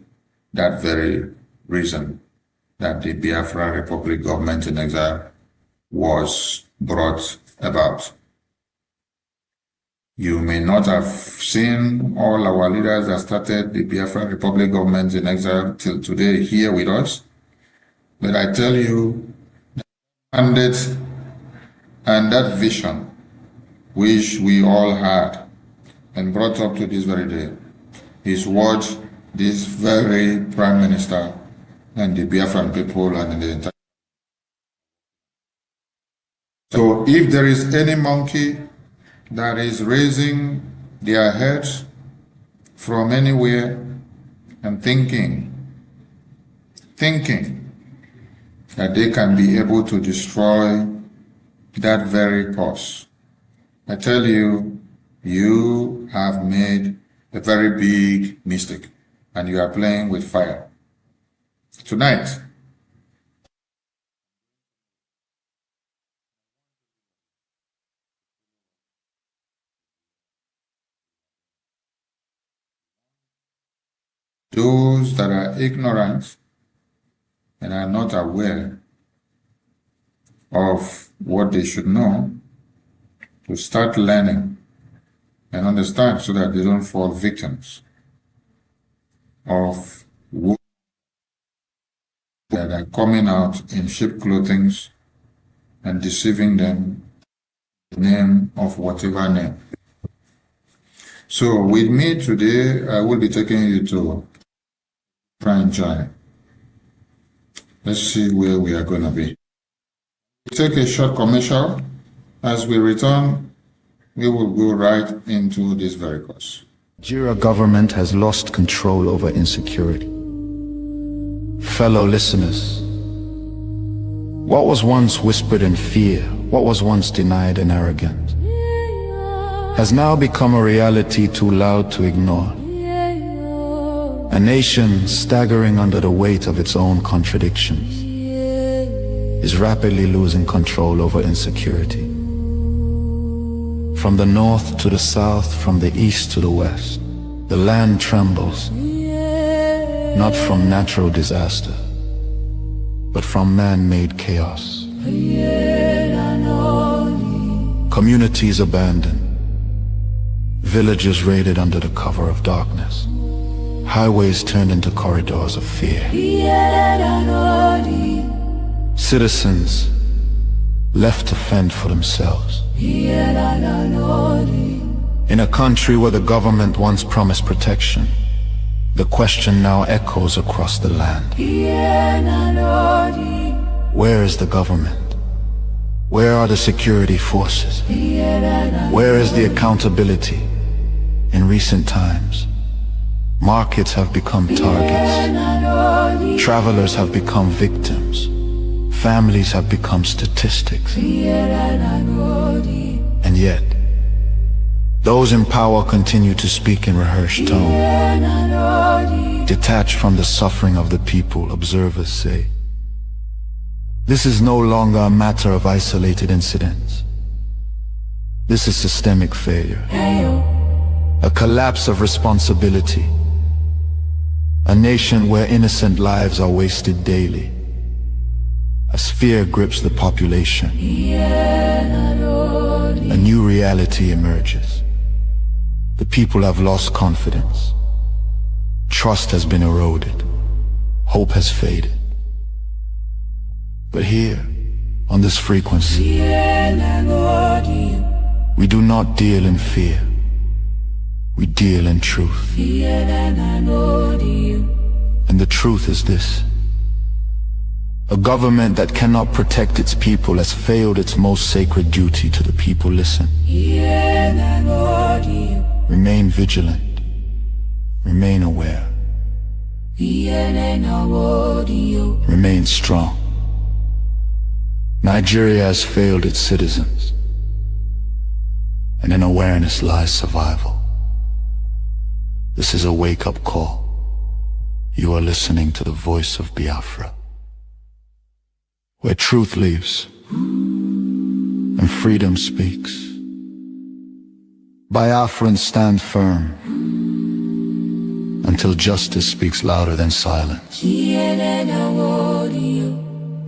that very reason that the Biafra Republic government in exile was brought about. You may not have seen all our leaders that started the Biafra Republic government in exile till today here with us, but I tell you, that mandate and that vision which we all had and brought up to this very day is what this very Prime Minister and the Biafran people and the entire. So if there is any monkey that is raising their heads from anywhere and thinking that they can be able to destroy that very cause, I tell you, you have made a very big mistake and you are playing with fire. Tonight, those that are ignorant and are not aware of what they should know, to start learning and understand so that they don't fall victims of that are coming out in sheep clothing and deceiving them in the name of whatever name. So with me today, I will be taking you to Prime Journey. Let's see where we are going to be. We'll take a short commercial. As we return, we will go right into this very course. Nigeria government has lost control over insecurity. Fellow listeners, what was once whispered in fear, what was once denied in arrogance, has now become a reality too loud to ignore. A nation staggering under the weight of its own contradictions is rapidly losing control over insecurity. From the north to the south, from the east to the west, the land trembles, not from natural disaster, but from man-made chaos. Communities abandoned, villages raided under the cover of darkness, highways turned into corridors of fear. Citizens left to fend for themselves. In a country where the government once promised protection, the question now echoes across the land. Where is the government? Where are the security forces? Where is the accountability? In recent times, markets have become targets. Travelers have become victims. Families have become statistics. And yet, those in power continue to speak in rehearsed tone. Detached from the suffering of the people, observers say. This is no longer a matter of isolated incidents. This is systemic failure. A collapse of responsibility. A nation where innocent lives are wasted daily. As fear grips the population, a new reality emerges. The people have lost confidence. Trust has been eroded. Hope has faded. But here, on this frequency, we do not deal in fear. We deal in truth. And the truth is this. A government that cannot protect its people has failed its most sacred duty to the people. Listen. Remain vigilant. Remain aware. Remain strong. Nigeria has failed its citizens, and in awareness lies survival. This is a wake-up call. You are listening to the voice of Biafra, where truth lives and freedom speaks. Biafrans stand firm until justice speaks louder than silence.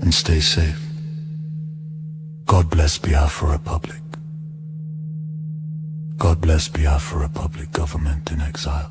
And stay safe. God bless Biafra Republic. God bless Biafra Republic government in exile.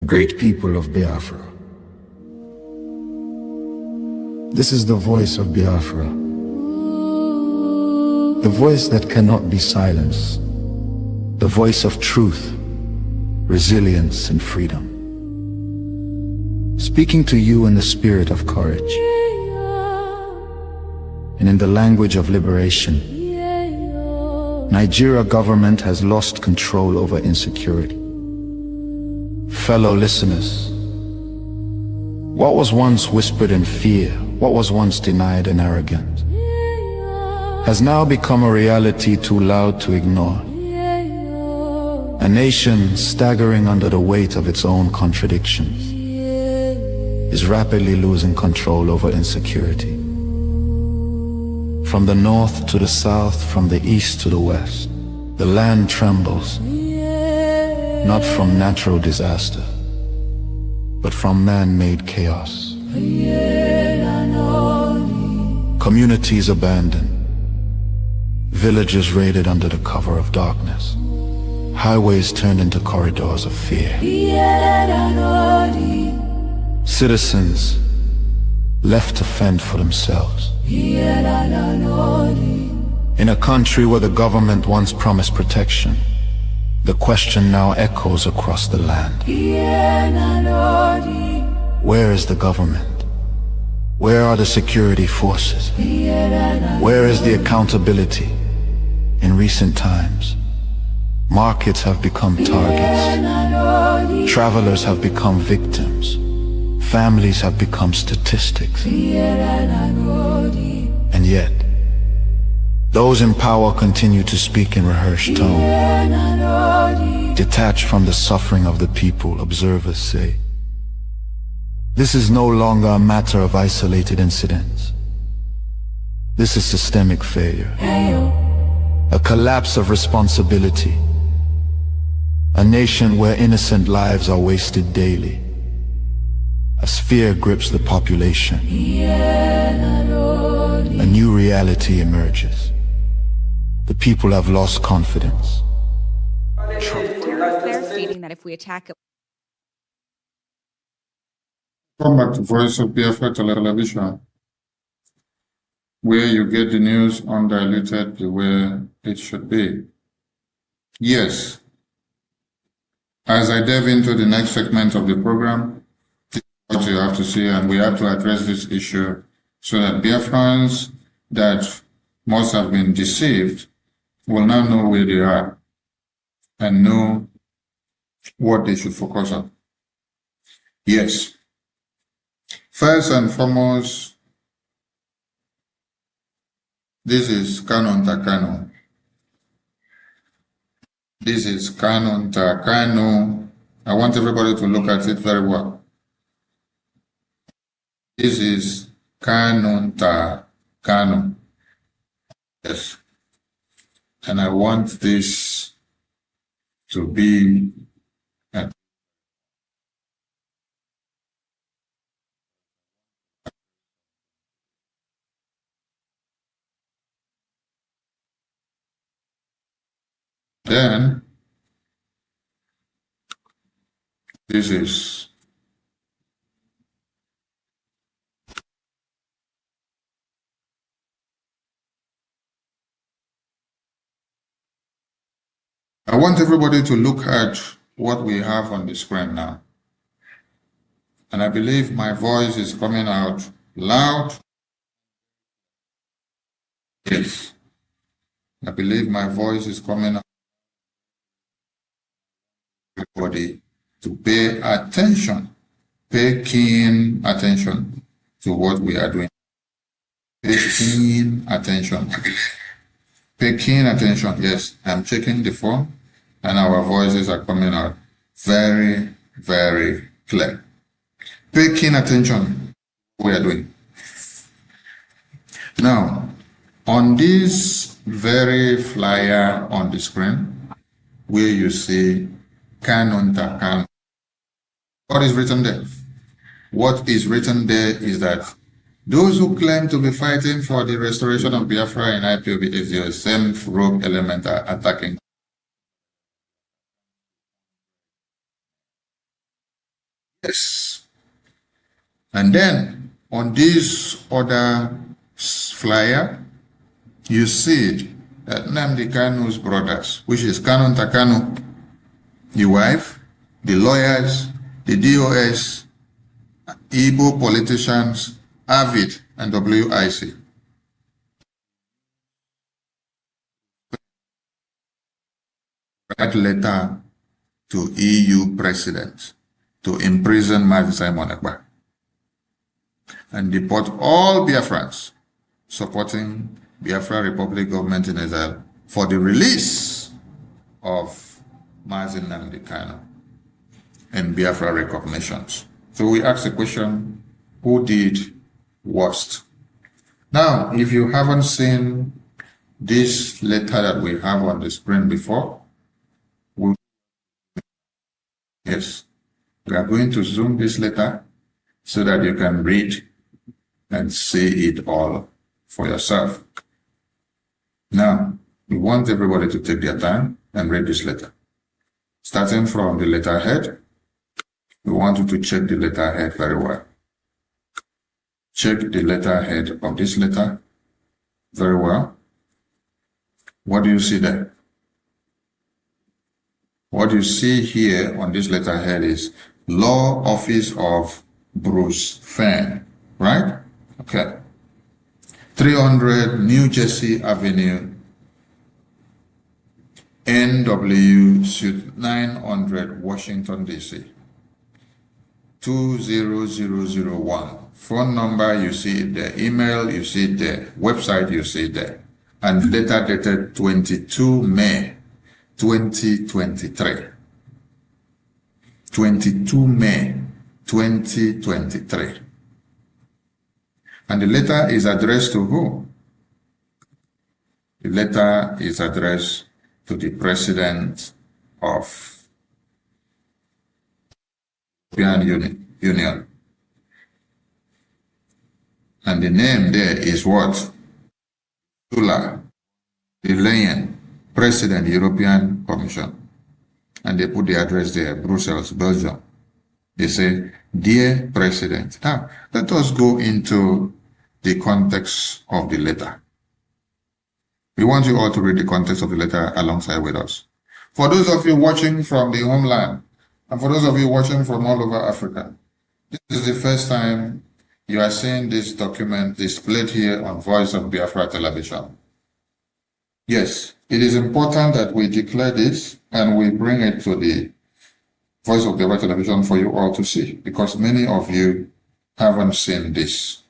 Great people of Biafra. This is the voice of Biafra. The voice that cannot be silenced. The voice of truth, resilience, and freedom. Speaking to you in the spirit of courage and in the language of liberation. Nigeria government has lost control over insecurity. Fellow listeners, what was once whispered in fear, what was once denied in arrogance, has now become a reality too loud to ignore. A nation staggering under the weight of its own contradictions is rapidly losing control over insecurity. From the north to the south, from the east to the west, the land trembles. Not from natural disaster, but from man-made chaos. Communities abandoned, villages raided under the cover of darkness, highways turned into corridors of fear. Citizens left to fend for themselves. In a country where the government once promised protection, the question now echoes across the land. Where is the government? Where are the security forces? Where is the accountability? In recent times, markets have become targets. Travelers have become victims. Families have become statistics. And yet, those in power continue to speak in rehearsed tone. Detached from the suffering of the people, observers say. This is no longer a matter of isolated incidents. This is systemic failure. A collapse of responsibility. A nation where innocent lives are wasted daily. As fear grips the population, a new reality emerges. The people have lost confidence. They're stating that if we attack Come back to Voice of Biafra television, where you get the news undiluted the way it should be. Yes, as I delve into the next segment of the program, this is what you have to see, and we have to address this issue so that Biafrans that must have been deceived will now know where they are and know what they should focus on. Yes. First and foremost, this is Canon Takano. This is Canon Takano. I want everybody to look at it very well. This is Canon Takano. Yes. And I want this to be then this is I want everybody to look at what we have on the screen now. And I believe my voice is coming out loud. Yes. I believe my voice is coming out. Everybody to pay attention, pay keen attention to what we are doing. Pay keen attention. Pay keen attention. Yes, I'm checking the phone and our voices are coming out very, very clear. Pay keen attention to what we are doing. Now, on this very flyer on the screen, where you see Canon Takano, what is written there? What is written there is that those who claim to be fighting for the restoration of Biafra in IPOB is the same rogue element are attacking. Yes. And then on this other flyer, you see that Nnamdi Kanu's brothers, which is Canon Takano, the wife, the lawyers, the DOS, Igbo politicians, AVID, and WIC. Write letter to EU president to imprison Mazi Simon Ekpa and deport all Biafrans supporting Biafra Republic government in exile for the release of Mazi Nnamdi Kanu and Biafra recognitions. So we ask the question, who did worst? Now, if you haven't seen this letter that we have on the screen before, yes, we are going to zoom this letter so that you can read and see it all for yourself. Now, we want everybody to take their time and read this letter. Starting from the letterhead, we want you to check the letterhead very well. Check the letterhead of this letter very well. What do you see there? What you see here on this letterhead is Law Office of Bruce Fenn, right? Okay. 300 New Jersey Avenue, NW Suite 900, Washington, D.C. 20001. Phone number, you see it there. Email, you see it there. Website, you see it there. And letter dated 22 May 2023. 22 May 2023. And the letter is addressed to who? The letter is addressed to the President of the European Union. And the name there is what? Ursula de Leyen, President, European Commission. And they put the address there, Brussels, Belgium. They say, Dear President. Now, let us go into the context of the letter. We want you all to read the context of the letter alongside with us. For those of you watching from the homeland, and for those of you watching from all over Africa, this is the first time you are seeing this document displayed here on Voice of Biafra television. Yes, it is important that we declare this and we bring it to the Voice of Biafra television for you all to see, because many of you haven't seen this.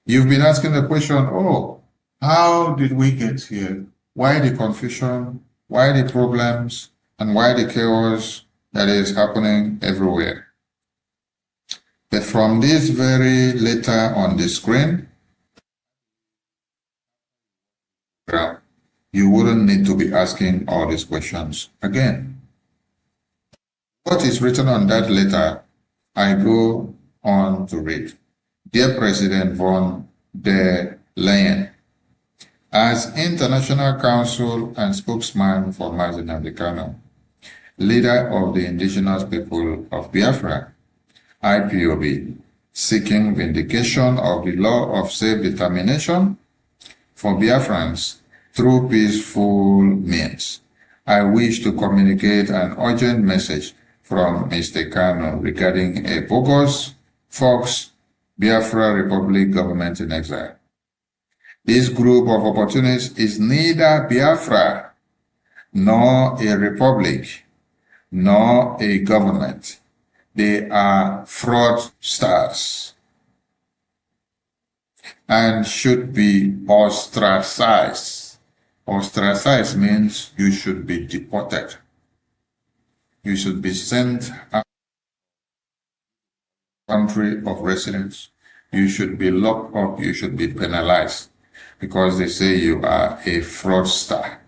You've been asking the question, oh, how did we get here? Why the confusion? Why the problems? And why the chaos that is happening everywhere? But from this very letter on the screen, you wouldn't need to be asking all these questions again. What is written on that letter, I go on to read. Dear President von der Leyen, as International Council and spokesman for Mazi Nnamdi Kanu, leader of the indigenous people of Biafra, IPOB, seeking vindication of the law of self-determination for Biafrans through peaceful means, I wish to communicate an urgent message from Mr. Kanu regarding a bogus, Fox, Biafra Republic government in exile. This group of opportunists is neither Biafra, nor a republic, nor a government. They are fraudsters and should be ostracized. Ostracized means you should be deported. You should be sent out of the country of residence. You should be locked up. You should be penalized because they say you are a fraudster.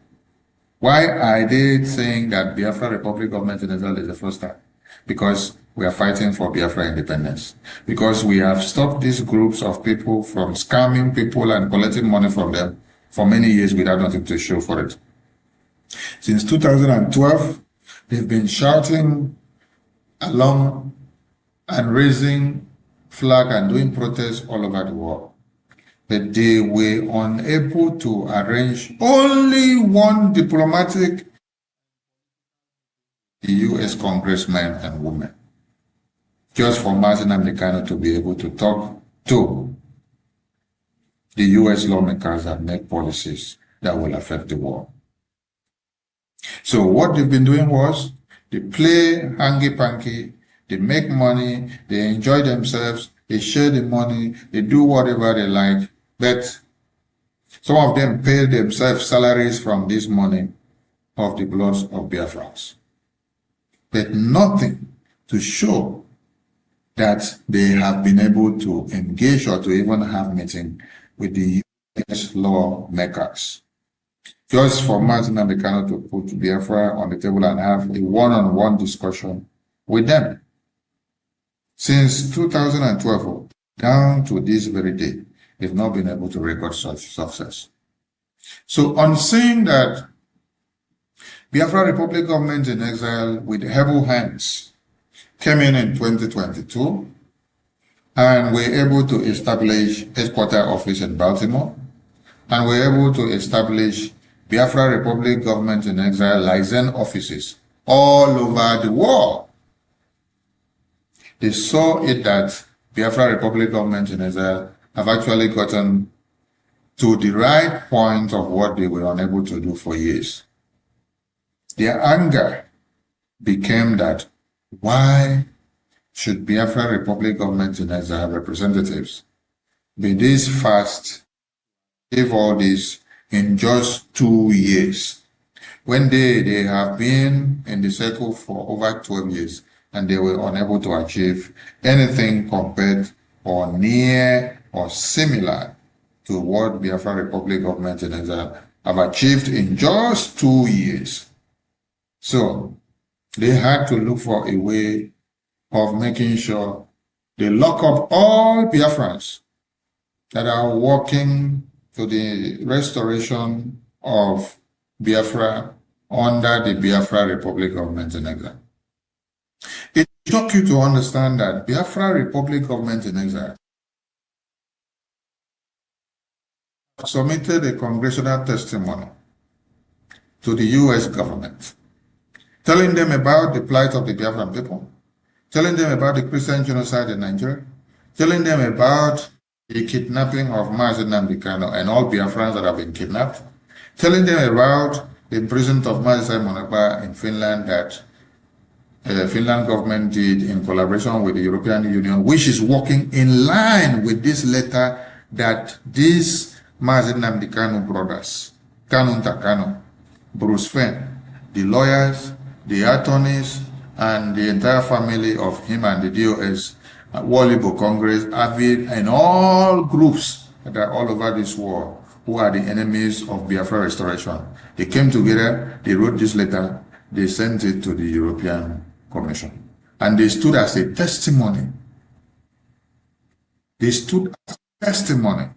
Why are they saying that Biafra Republic government in Israel is a fraudster? Because we are fighting for Biafra independence. Because we have stopped these groups of people from scamming people and collecting money from them for many years without nothing to show for it. Since 2012, they've been shouting along and raising flag and doing protests all over the world. But they were unable to arrange only one diplomatic U.S. congressmen and women, just for Mazi Nnamdi Kanu to be able to talk to the U.S. lawmakers and make policies that will affect the world. So what they've been doing was, they play hanky-panky, they make money, they enjoy themselves, they share the money, they do whatever they like, but some of them pay themselves salaries from this money of the blood of Biafrans. But nothing to show that they have been able to engage or to even have meeting with the U.S. lawmakers. Just for Mazi Nnamdi Kanu to put Biafra on the table and have a one-on-one discussion with them. Since 2012, down to this very day, they've not been able to record such success. So on saying that Biafra Republic government in exile with able hands came in 2022 and were able to establish headquarter office in Baltimore, and were able to establish Biafra Republic government in exile license offices all over the world. They saw it that Biafra Republic government in exile have actually gotten to the right point of what they were unable to do for years. Their anger became that, why should Biafra Republic government in exile representatives be this fast, give all this in just 2 years, when they have been in the circle for over 12 years, and they were unable to achieve anything compared or near or similar to what Biafra Republic government in exile have achieved in just 2 years. So they had to look for a way of making sure they lock up all Biafrans that are working to the restoration of Biafra under the Biafra Republic government in exile. It shocked you to understand that Biafra Republic government in exile submitted a congressional testimony to the US government, telling them about the plight of the Biafran people, telling them about the Christian genocide in Nigeria, telling them about the kidnapping of Mazi Nnamdi Kanu and all Biafrans that have been kidnapped, telling them about the imprisonment of Mazi Simon Ekpa in Finland that Finland government did in collaboration with the European Union, which is working in line with this letter that these Mazi Nnamdi Kanu brothers, Kanu Ntakanu, Bruce Fenn, the lawyers, the attorneys, and the entire family of him and the DOS, Walibo Congress, AVID, and all groups that are all over this world who are the enemies of Biafra restoration. They came together, they wrote this letter, they sent it to the European Commission. And they stood as a testimony. They stood as a testimony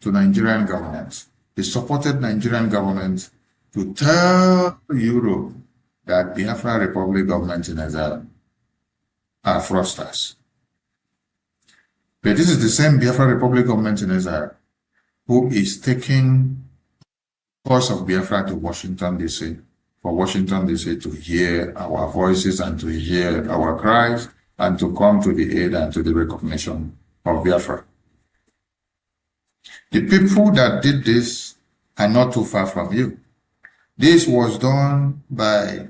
to Nigerian government. They supported Nigerian government to tell Europe that Biafra Republic government in exile are fraudsters. But this is the same Biafra Republic government in exile who is taking Bcos of Biafra to Washington, D.C., for Washington, D.C. to hear our voices and to hear our cries and to come to the aid and to the recognition of Biafra. The people that did this are not too far from you. This was done by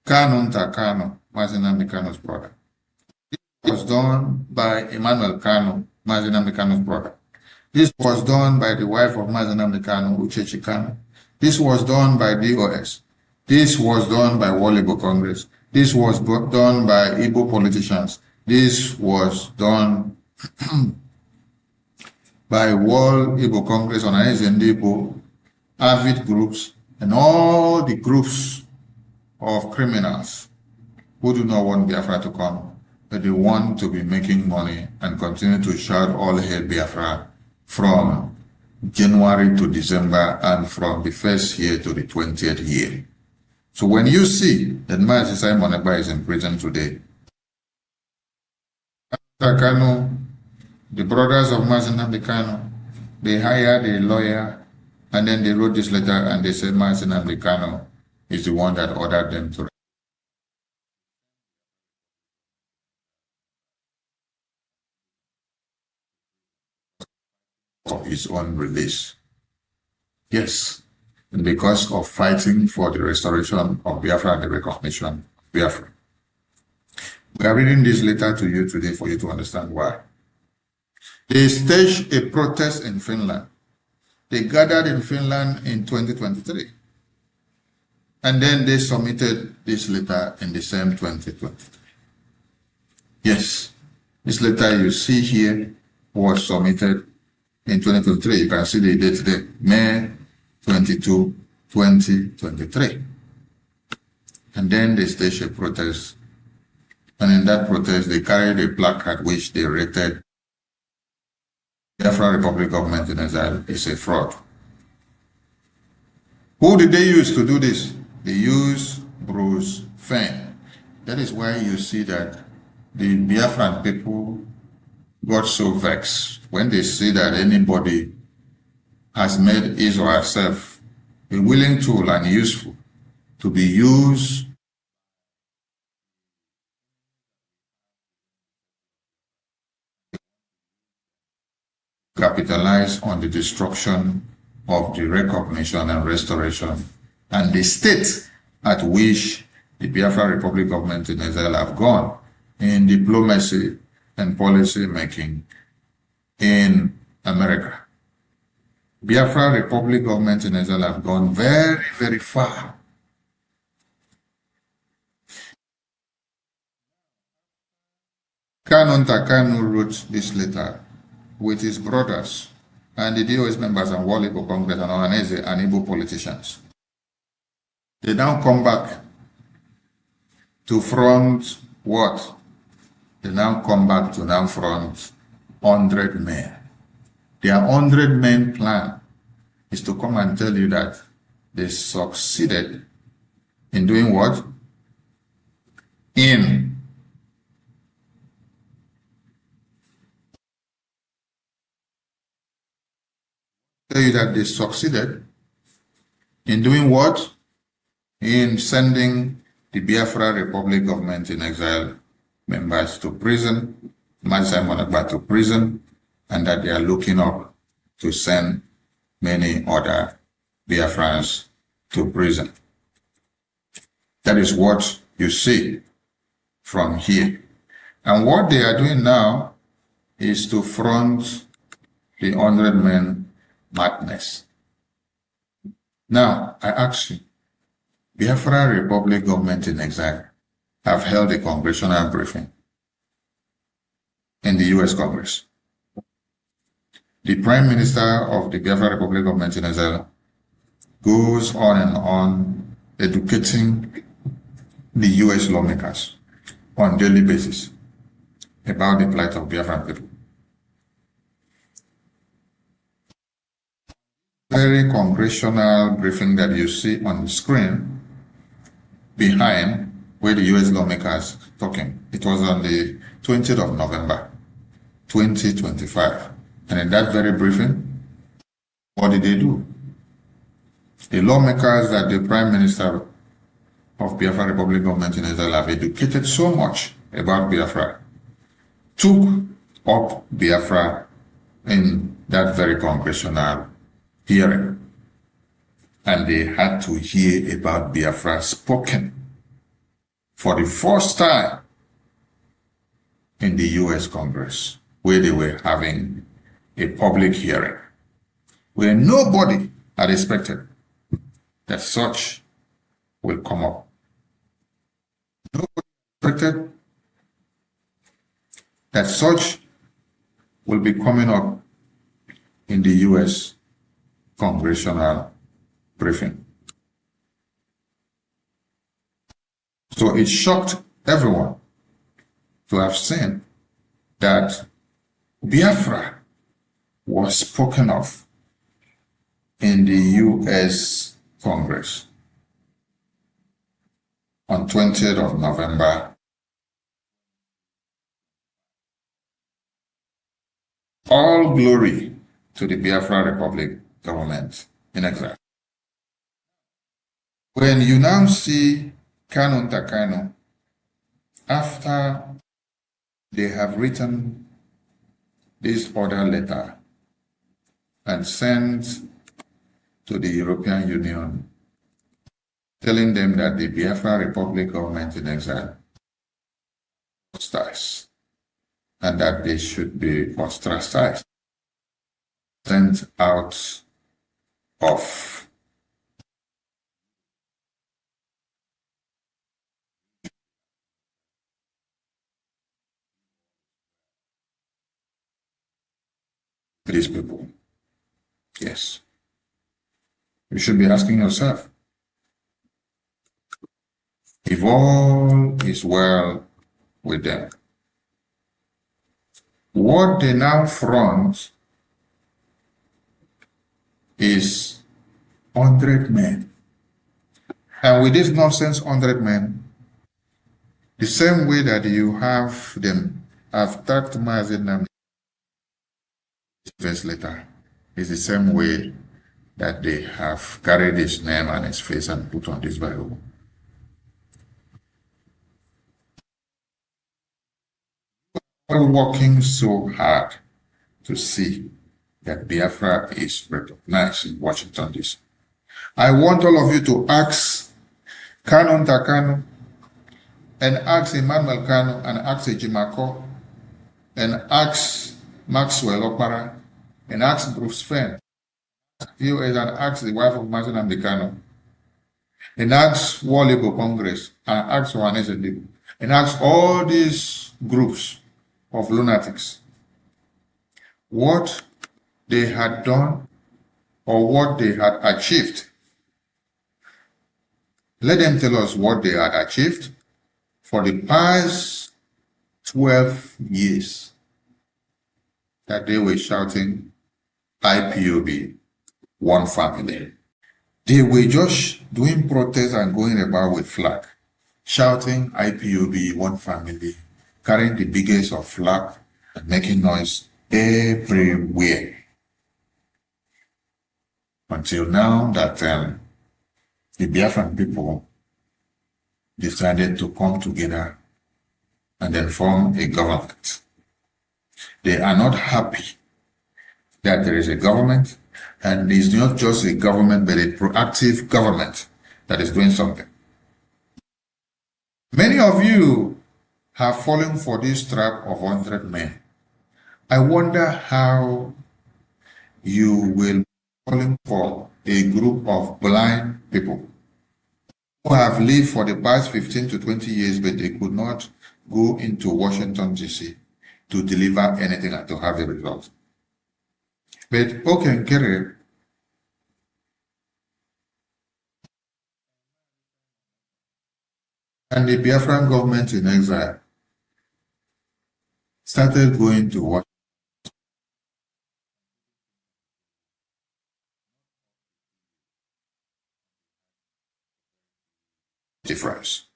Kanu Ntakanu, Mazi Nnamdi Kanu's brother. This was done by Emmanuel Kanu, Mazi Nnamdi Kanu's brother. This was done by the wife of Mazi Nnamdi Kanu, Uchechi Kanu. This was done by DOS. This was done by Walibo Congress. This was done by Igbo politicians. This was done by World Igbo Congress, Organizing Igbo, AVID groups, and all the groups of criminals who do not want Biafra to come, but they want to be making money and continue to shout all hail Biafra from January to December and from the first year to the 20th year. So when you see that Mazi Simon Ekpa is in prison today, Kanu, the brothers of Mazi Nnamdi Kanu, they hired a lawyer and then they wrote this letter and they said Mazi Nnamdi Kanu is the one that ordered them to of his own release. Yes, and because of fighting for the restoration of Biafra and the recognition of Biafra. We are reading this letter to you today for you to understand why. They staged a protest in Finland. They gathered in Finland in 2023. And then they submitted this letter in the same 2023. Yes, this letter you see here was submitted in 2023. You can see the date today, May 22, 2023. And then they staged a protest. And in that protest, they carried a placard which they rated the Biafra Republic government in exile is a fraud. Who did they use to do this? They used Bruce Fenn. That is why you see that the Biafran people got so vexed when they see that anybody has made his or herself a willing tool and useful to be used to capitalize on the destruction of the recognition and restoration and the state at which the Biafra Republic government in exile have gone in diplomacy and policy making in America. Biafra Republic government in exile have gone very, very far. Kanu Ntakanu wrote this letter with his brothers and the DOS members and World Igbo Congress and Ohanese and Igbo politicians. They now come back to front what? They now come back to now front 100 men. Their 100 men plan is to come and tell you that they succeeded in doing what? In tell you that they succeeded in doing what? In sending the Biafra Republic government in exile members to prison, Simon Agba to prison, and that they are looking up to send many other Biafrans to prison. That is what you see from here. And what they are doing now is to front the 100 men madness. Now, I ask you, Biafra Republic government in exile have held a congressional briefing in the US Congress. The Prime Minister of the Biafra Republic government in exile goes on and on educating the US lawmakers on a daily basis about the plight of Biafran people. Very congressional briefing that you see on the screen behind where the US lawmakers talking. It was on the 20th of November, 2025. And in that very briefing, what did they do? The lawmakers that the Prime Minister of Biafra Republic government in Israel have educated so much about Biafra took up Biafra in that very congressional hearing. And they had to hear about Biafra spoken for the first time in the US Congress, where they were having a public hearing, where nobody had expected that such will come up. Nobody expected that such will be coming up in the US congressional briefing. So it shocked everyone to have seen that Biafra was spoken of in the US Congress on 20th of November. All glory to the Biafra Republic government in exile. When you now see Kanu Ntakanu, after they have written this order letter and sent to the European Union, telling them that the Biafra Republic government in exile ostracized and that they should be ostracized, sent out of these people. Yes. You should be asking yourself, if all is well with them, what they now front is 100 men. And with this nonsense 100 men, the same way that you have them attacked Mazen verse later, is the same way that they have carried his name and his face and put on this Bible. We're working so hard to see that Biafra is recognized in Washington, D.C. I want all of you to ask Kanu Ntakanu and ask Emmanuel Kanu and ask Ejimako and ask Maxwell Okpara and ask Bruce Fenn and ask the wife of Mazen Kanu and ask World Igbo Congress and ask Ohanese and ask all these groups of lunatics. What they had done or what they had achieved. Let them tell us what they had achieved for the past 12 years that they were shouting IPOB, one family. They were just doing protests and going about with flag, shouting IPOB, one family, carrying the biggest of flag and making noise everywhere. Until now that the Biafran people decided to come together and then form a government. They are not happy that there is a government, and it's not just a government, but a proactive government that is doing something. Many of you have fallen for this trap of 100 men. I wonder how you will be falling for a group of blind people who have lived for the past 15 to 20 years, but they could not go into Washington, D.C. to deliver anything and to have a result. But okay, Nkere and the Biafran government in exile started going to Washington. Difference.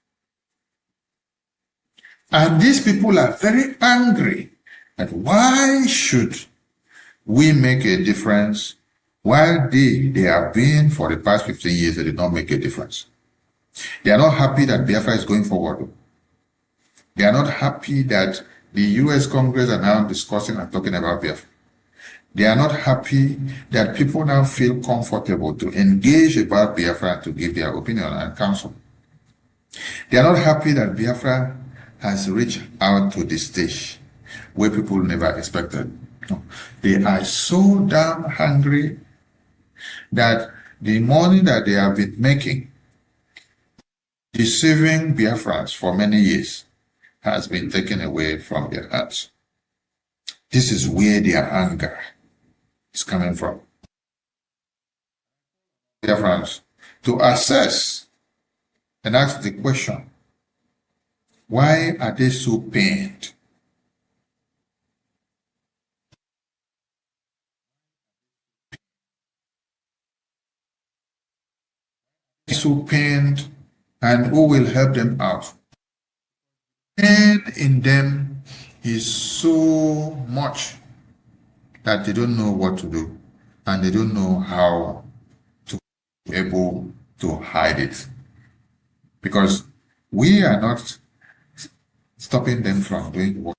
And these people are very angry that why should we make a difference while they have been for the past 15 years, they did not make a difference. They are not happy that Biafra is going forward. They are not happy that the US Congress are now discussing and talking about Biafra. They are not happy that people now feel comfortable to engage about Biafra to give their opinion and counsel. They are not happy that Biafra has reached out to the stage where people never expected. No. They are so damn hungry that the money that they have been making, deceiving Biafrans for many years, has been taken away from their hands. This is where their anger is coming from. Biafrans to assess and ask the question, why are they so pained? So pained, and who will help them out? Pain in them is so much that they don't know what to do, and they don't know how to be able to hide it. Because we are not stopping them from doing what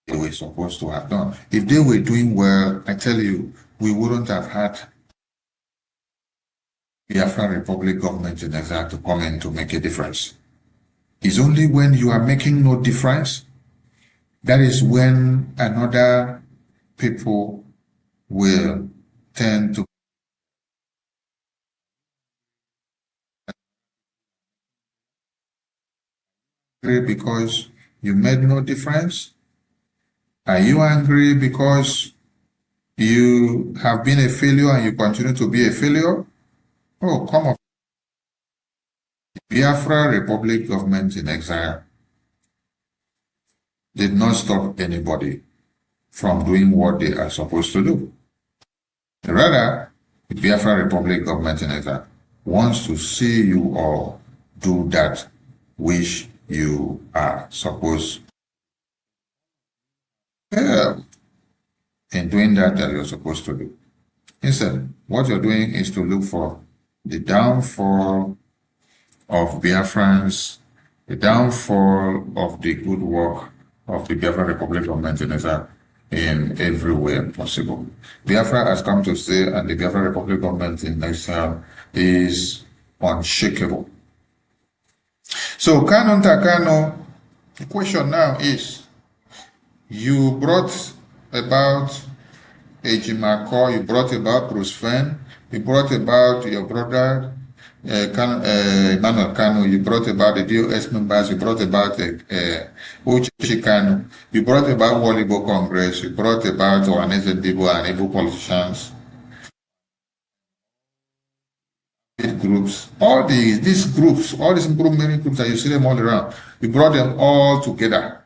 they were supposed to have done. If they were doing well, I tell you, we wouldn't have had the Biafran Republic government in exile to come in to make a difference. It's only when you are making no difference, that is when another people will tend to angry because you made no difference? Are you angry because you have been a failure and you continue to be a failure? Oh, come on. The Biafra Republic government in exile did not stop anybody from doing what they are supposed to do. Rather, the Biafra Republic government in exile wants to see you all do that which you are supposed to in doing that you're supposed to do. Instead, what you're doing is to look for the downfall of Biafrans, the downfall of the good work of the Biafra Republic government in exile in every way possible. Biafra has come to stay, and the Biafra Republic government in exile is unshakable. So, Kano Takano, the question now is, you brought about Ejimako, you brought about Bruce Fenn, you brought about your brother, Emmanuel Kanu, you brought about the DOS members, you brought about Uchichi Kanu, you brought about World Igbo Congress, you brought about Ohaneze Ndigbo and Igbo politicians, groups, all these groups, all these improvement groups that you see them all around, you brought them all together.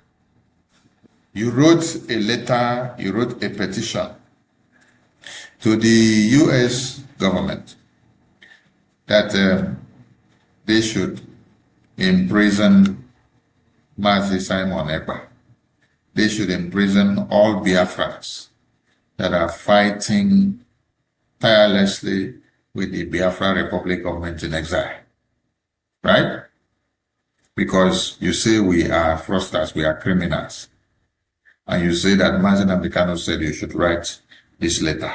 You wrote a letter, you wrote a petition to the US government that they should imprison Mazi Simon Ekpa. They should imprison all Biafrans that are fighting tirelessly with the Biafra Republic government in exile. Right? Because you say we are fraudsters, we are criminals. And you say that Mazi Nnamdi Kanu said you should write this letter.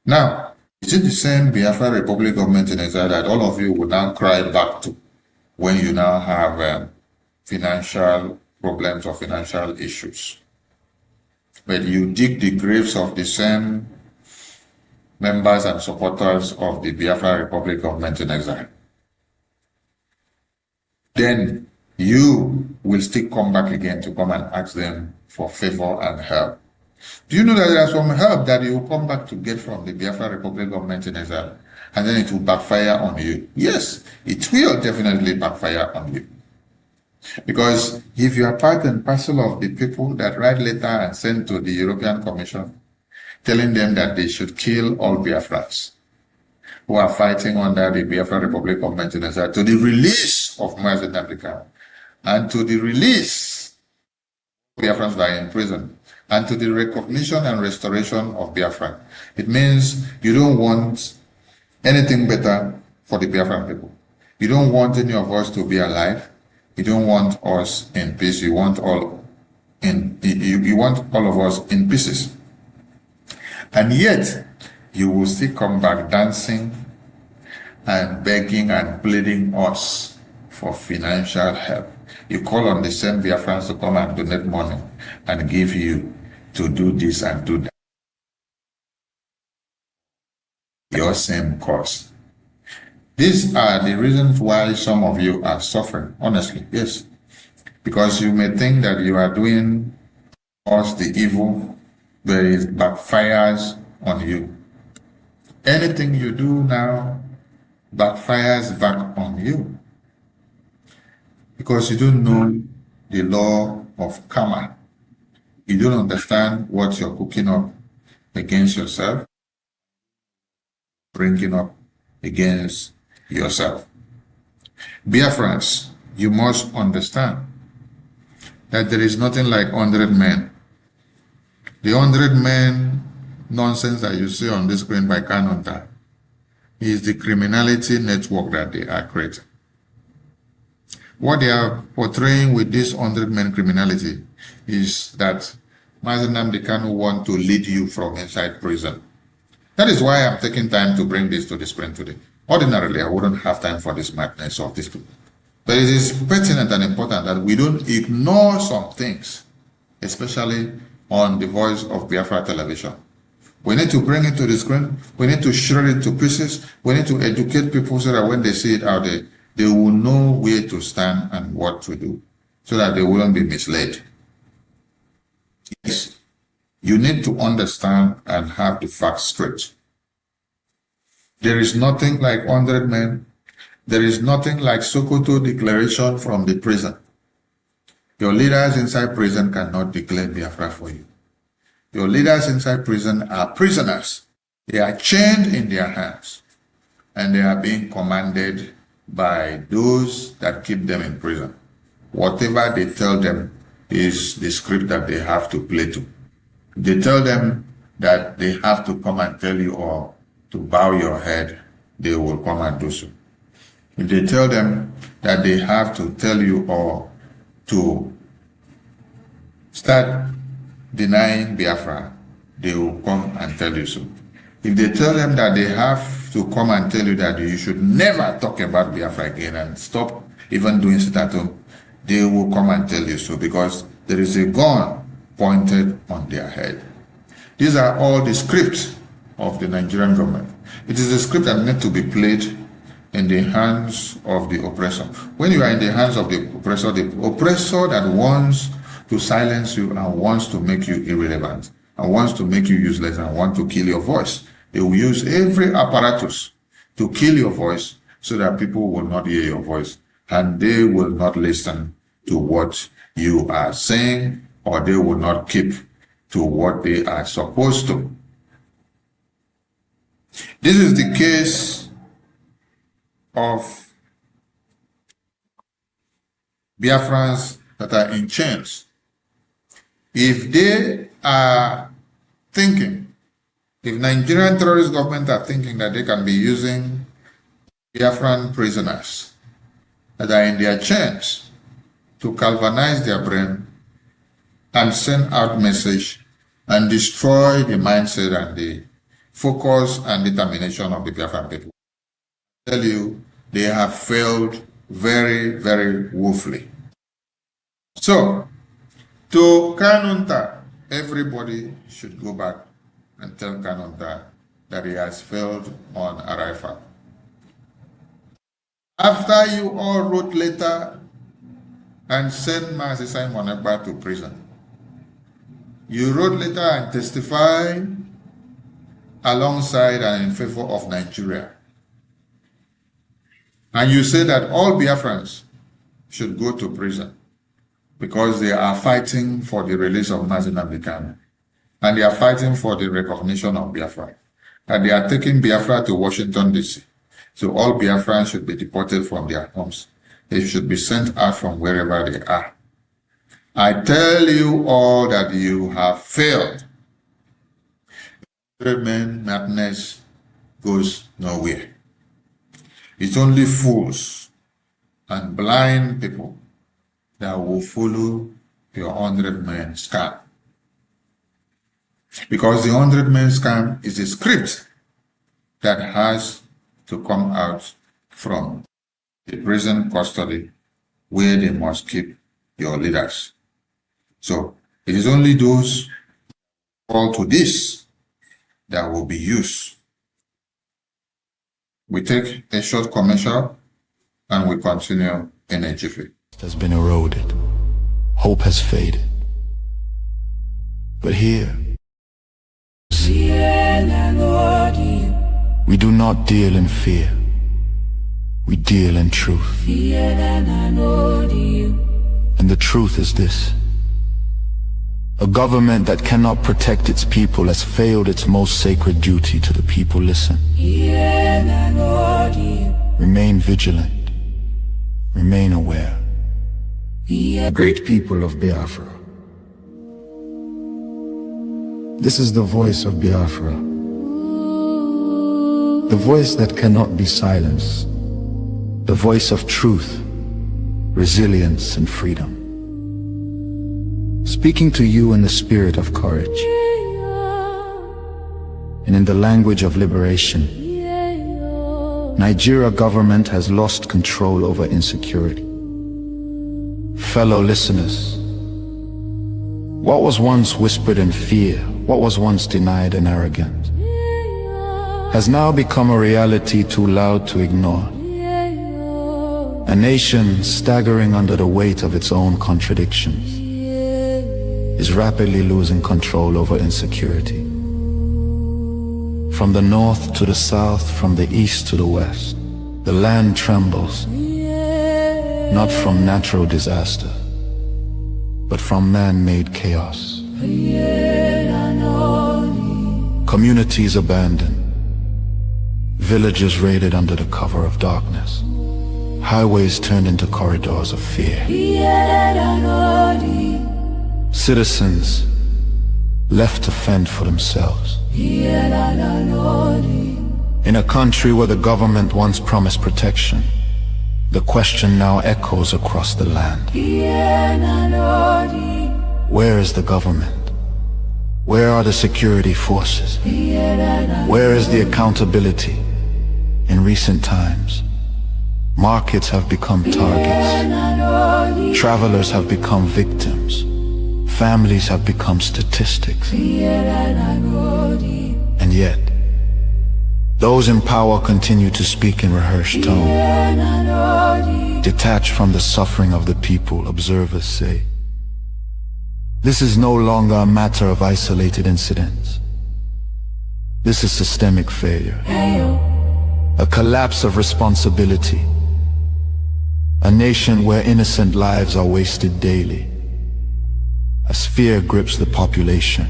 Now, is it the same Biafra Republic government in exile that all of you would now cry back to when you now have financial problems or financial issues? But you dig the graves of the same members and supporters of the Biafra Republic government in exile. Then you will still come back again to come and ask them for favor and help. Do you know that there is some help that you will come back to get from the Biafra Republic government in exile, and then it will backfire on you? Yes, it will definitely backfire on you. Because if you are part and parcel of the people that write letter and send to the European Commission, telling them that they should kill all Biafrans who are fighting under the Biafra Republic government in exile, to the release of Mazi Nnamdi Kanu, and to the release of Biafrans that are in prison, and to the recognition and restoration of Biafra. It means you don't want anything better for the Biafran people. You don't want any of us to be alive. You don't want us in peace. You want all you want all of us in pieces. And yet, you will still come back dancing and begging and pleading us for financial help. You call on the same Biafrans to come and donate money and give you to do this and do that. Your same cause. These are the reasons why some of you are suffering, honestly, yes. Because you may think that you are doing us the evil, but it backfires on you. Anything you do now backfires back on you. Because you don't know the law of karma. You don't understand what you're cooking up against yourself, bringing up against yourself. Biafrans, you must understand that there is nothing like 100 men. The 100 men nonsense that you see on this screen by Kanonta is the criminality network that they are creating. What they are portraying with this 100 men criminality is that Mazi Nnamdi Kanu want to lead you from inside prison. That is why I'm taking time to bring this to the screen today. Ordinarily, I wouldn't have time for this madness of these people. But it is pertinent and important that we don't ignore some things, especially on the Voice of Biafra television. We need to bring it to the screen. We need to shred it to pieces. We need to educate people so that when they see it out there, they will know where to stand and what to do, so that they won't be misled. Yes, you need to understand and have the facts straight. There is nothing like 100 men. There is nothing like Sokoto declaration from the prison. Your leaders inside prison cannot declare Biafra for you. Your leaders inside prison are prisoners. They are chained in their hands, and they are being commanded by those that keep them in prison. Whatever they tell them is the script that they have to play to. They tell them that they have to come and tell you or to bow your head, they will come and do so. If they tell them that they have to tell you or to start denying Biafra, they will come and tell you so. If they tell them that they have to come and tell you that you should never talk about Biafra again and stop even doing sit at home, they will come and tell you so, because there is a gun pointed on their head. These are all the scripts of the Nigerian government. It is a script that needs to be played in the hands of the oppressor. When you are in the hands of the oppressor that wants to silence you and wants to make you irrelevant and wants to make you useless and want to kill your voice, they will use every apparatus to kill your voice so that people will not hear your voice and they will not listen to what you are saying, or they will not keep to what they are supposed to. This is the case of Biafrans that are in chains. If they are thinking, if Nigerian terrorist government are thinking that they can be using Biafran prisoners that are in their chains to galvanize their brain and send out message and destroy the mindset and the focus and determination of the Biafran people, I tell you, they have failed very, very woefully. So, to Kanunta, everybody should go back and tell Kanunta that he has failed on arrival. After you all wrote letter and sent Mazi Simon Ekpa to prison, you wrote letter and testified alongside and in favor of Nigeria. And you say that all Biafrans should go to prison because they are fighting for the release of Mazi Nnamdi Kanu, and they are fighting for the recognition of Biafra, and they are taking Biafra to Washington, D.C. So all Biafrans should be deported from their homes. They should be sent out from wherever they are. I tell you all that you have failed. Men madness goes nowhere. It's only fools and blind people that will follow your 100-man scam. Because the 100-man scam is a script that has to come out from the prison custody where they must keep your leaders. So it is only those who fall to this that will be used. We take a short commercial and we continue in a jiffy. Has been eroded. Hope has faded. But here, we do not deal in fear. We deal in truth. And the truth is this: a government that cannot protect its people has failed its most sacred duty to the people. Listen. Remain vigilant. Remain aware. Great people of Biafra. This is the voice of Biafra. The voice that cannot be silenced. The voice of truth, resilience, and freedom. Speaking to you in the spirit of courage and in the language of liberation. Nigeria government has lost control over insecurity. Fellow listeners, what was once whispered in fear, what was once denied in arrogance, has now become a reality too loud to ignore. A nation staggering under the weight of its own contradictions is rapidly losing control over insecurity. From the north to the south, from the east to the west, the land trembles, not from natural disaster, but from man-made chaos. Communities abandoned, villages raided under the cover of darkness, highways turned into corridors of fear. Citizens left to fend for themselves. In a country where the government once promised protection, the question now echoes across the land. Where is the government? Where are the security forces? Where is the accountability? In recent times, markets have become targets. Travelers have become victims. Families have become statistics. And yet, Those in power continue to speak in rehearsed tone. Detached from the suffering of the people, observers say. This is no longer a matter of isolated incidents. This is systemic failure. A collapse of responsibility. A nation where innocent lives are wasted daily. As fear grips the population,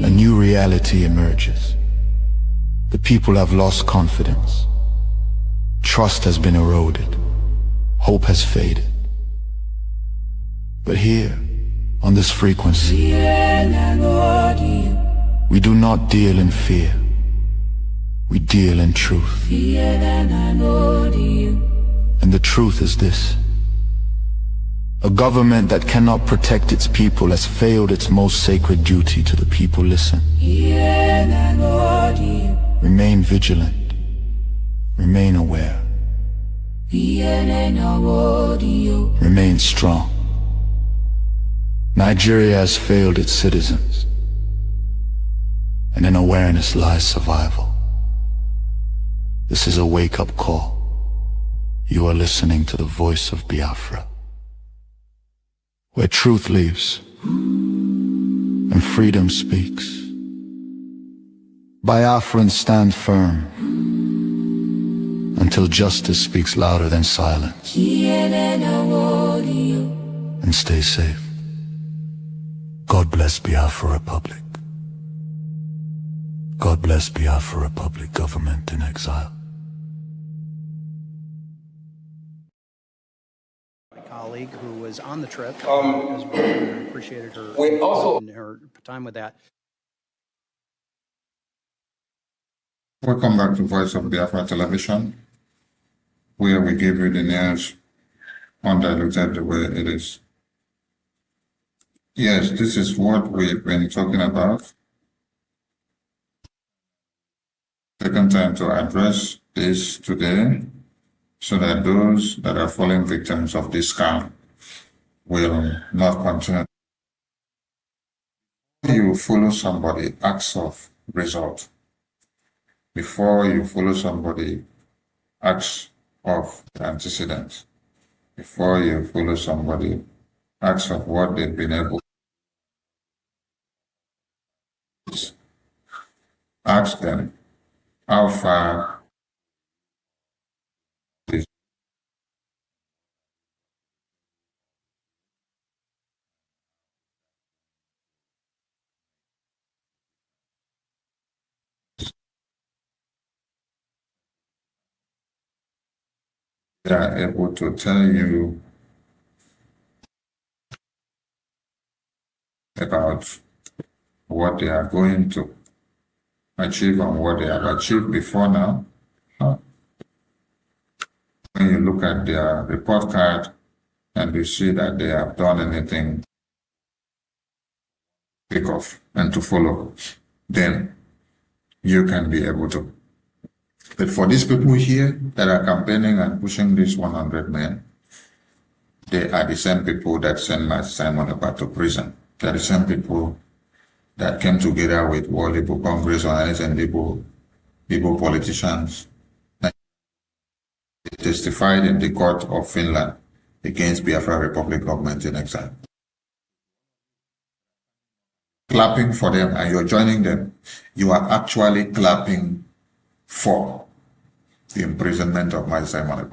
a new reality emerges. The people have lost confidence. Trust has been eroded. Hope has faded. But here, on this frequency, we do not deal in fear. We deal in truth. And the truth is this. A government that cannot protect its people has failed its most sacred duty to the people. Listen. Remain vigilant. Remain aware. Remain strong. Nigeria has failed its citizens. And in awareness lies survival. This is a wake-up call. You are listening to the voice of Biafra, where truth lives and freedom speaks. Biafrans stand firm until justice speaks louder than silence. And stay safe. God bless Biafra Republic. God bless Biafra Republic government in exile. Colleague who was on the trip as well, and appreciated her and her time with that. Welcome back to Voice of Biafra Television, where we give you the news undiluted the way it is. Yes, this is what we've been talking about. Taken time to address this today, so that those that are falling victims of this scam will not continue. You follow somebody, acts of result. Before you follow somebody, acts of antecedents. Before you follow somebody, acts of what they've been able to. Ask them how far they are able to tell you about what they are going to achieve and what they have achieved before now. When you look at their report card and you see that they have done anything to pick off and to follow, then you can be able to. But for these people here that are campaigning and pushing these 100 men, they are the same people that sent Master Simon about to prison. They are the same people that came together with World Igbo Congress and Igbo politicians. They testified in the court of Finland against Biafra Republic government in exile. Clapping for them, and you're joining them. You are actually clapping for the imprisonment of Master Simon.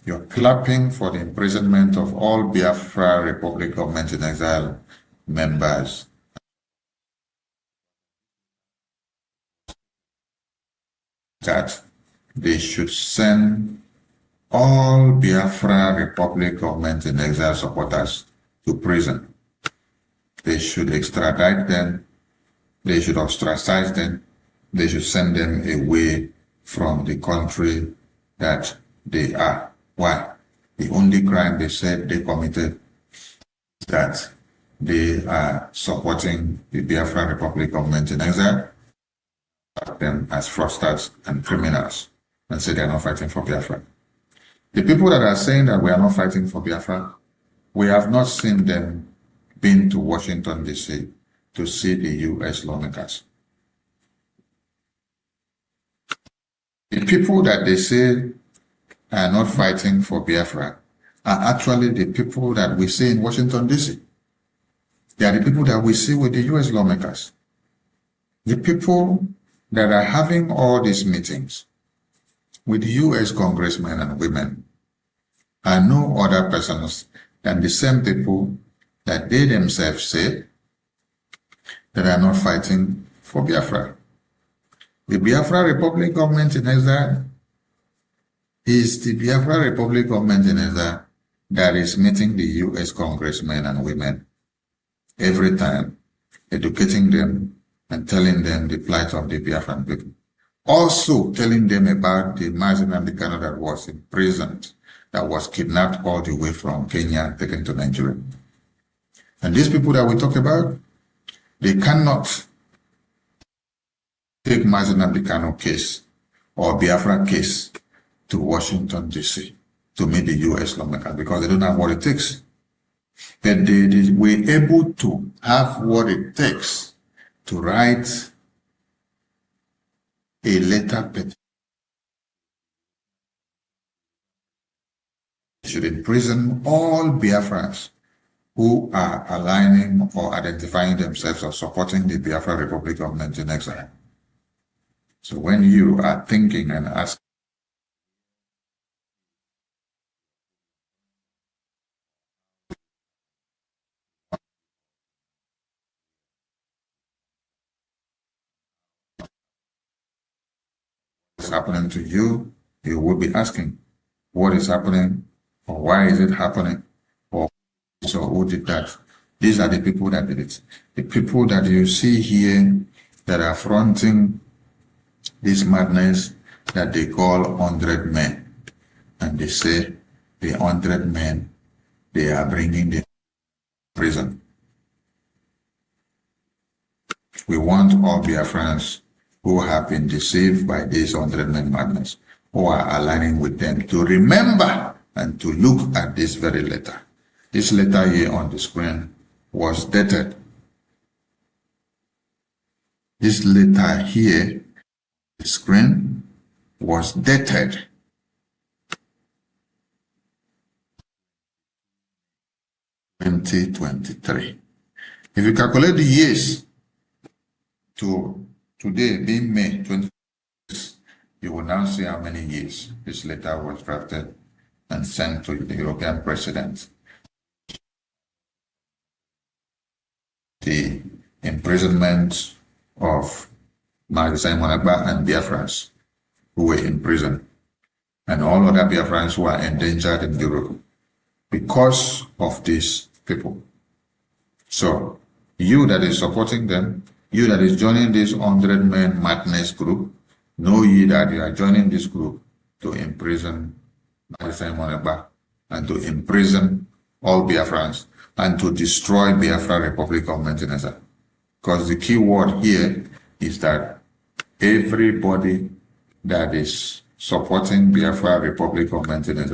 You're clapping for the imprisonment of all Biafra Republic government in exile members. That they should send all Biafra Republic government in exile supporters to prison. They should extradite them. They should ostracize them. They should send them away from the country that they are. Why? The only crime they said they committed is that they are supporting the Biafra Republic government in exile, them as fraudsters and criminals, and say they are not fighting for Biafra. The people that are saying that we are not fighting for Biafra, we have not seen them been to Washington, D.C. to see the U.S. lawmakers. The people that they say are not fighting for Biafra are actually the people that we see in Washington, D.C. They are the people that we see with the U.S. lawmakers. The people that are having all these meetings with U.S. congressmen and women are no other persons than the same people that they themselves say that are not fighting for Biafra. The Biafra Republic government in exile is the Biafra Republic government in exile that is meeting the U.S. congressmen and women every time, educating them and telling them the plight of the Biafran people. Also telling them about the Mazen and the Kano that was imprisoned, that was kidnapped all the way from Kenya, taken to Nigeria. And these people that we talk about, they cannot take Mazen and the Kano case or Biafra case to Washington, D.C. to meet the U.S. lawmakers because they don't have what it takes. But they were able to have what it takes to write a letter petition. Should imprison all Biafrans who are aligning or identifying themselves or supporting the Biafra Republic government in exile. So when you are thinking and asking, what's happening to you, you will be asking, what is happening, or why is it happening, or so who did that? These are the people that did it. The people that you see here that are fronting this madness that they call 100 men. And they say the 100 men, they are bringing them to prison. We want all Biafrans who have been deceived by this 100 men madness, who are aligning with them, to remember and to look at this very letter. This letter here on the screen was dated. This letter here on the screen was dated 2023. If you calculate the years to today being May 20, you will now see how many years this letter was drafted and sent to the European president. The imprisonment of Simon Agba and Biafrans who were in prison, and all other Biafrans who are endangered in Europe because of these people. So, you that is supporting them, you that is joining this 100 men madness group, know ye that you are joining this group to imprison Simon Agba and to imprison all Biafrans and to destroy Biafra Republic of Maintenance. Because the key word here is that everybody that is supporting Biafra Republic of Maintenance,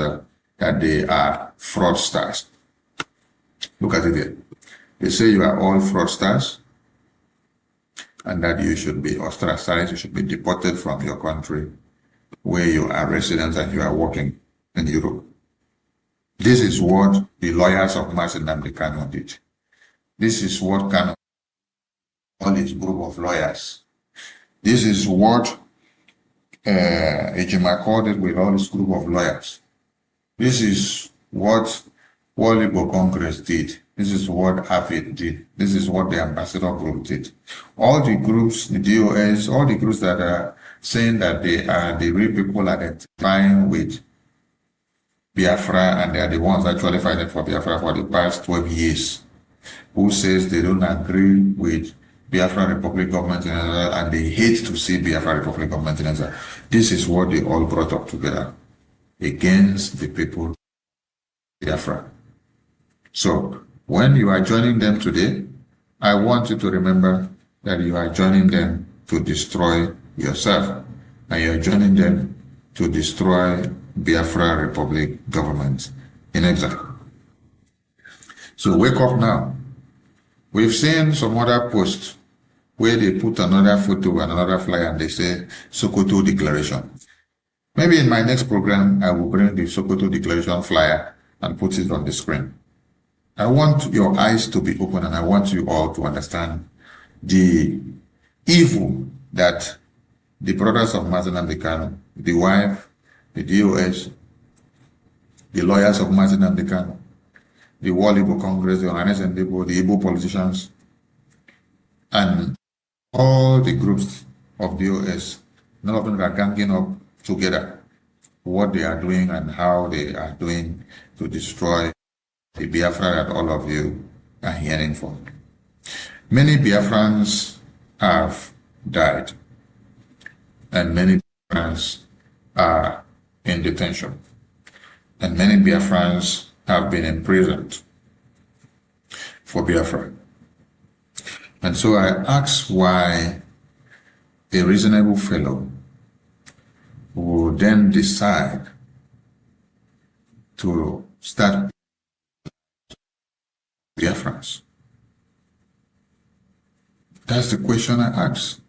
that they are fraudsters. Look at it here. They say you are all fraudsters and that you should be ostracized, you should be deported from your country where you are resident and you are working in Europe. This is what the lawyers of Mazen Nnamdi Kanu did. This is what Kanu, all his group of lawyers. This is what Ejima called it with all his group of lawyers. This is what World Igbo Congress did. This is what AFID did. This is what the ambassador group did. All the groups, the DOS, all the groups that are saying that they are the real people identifying with Biafra and they are the ones actually fighting for Biafra for the past 12 years, who says they don't agree with Biafra Republic government and they hate to see Biafra Republic government. This is what they all brought up together against the people of Biafra. So when you are joining them today, I want you to remember that you are joining them to destroy yourself, and you are joining them to destroy Biafra Republic government in exile. So wake up now. We've seen some other posts where they put another photo and another flyer and they say Sokoto Declaration. Maybe in my next program, I will bring the Sokoto Declaration flyer and put it on the screen. I want your eyes to be open, and I want you all to understand the evil that the brothers of Mazen Kanu, the wife, the DOS, the lawyers of Mazen Kanu, the World Igbo Congress, the Ohanes Igbo, the Igbo politicians, and all the groups of DOS, none of them are ganging up together what they are doing and how they are doing to destroy the Biafra that all of you are hearing for. Many Biafrans have died, and many Biafrans are in detention, and many Biafrans have been imprisoned for Biafra. And so I ask why a reasonable fellow would then decide to start Biafrans. That's the question I ask.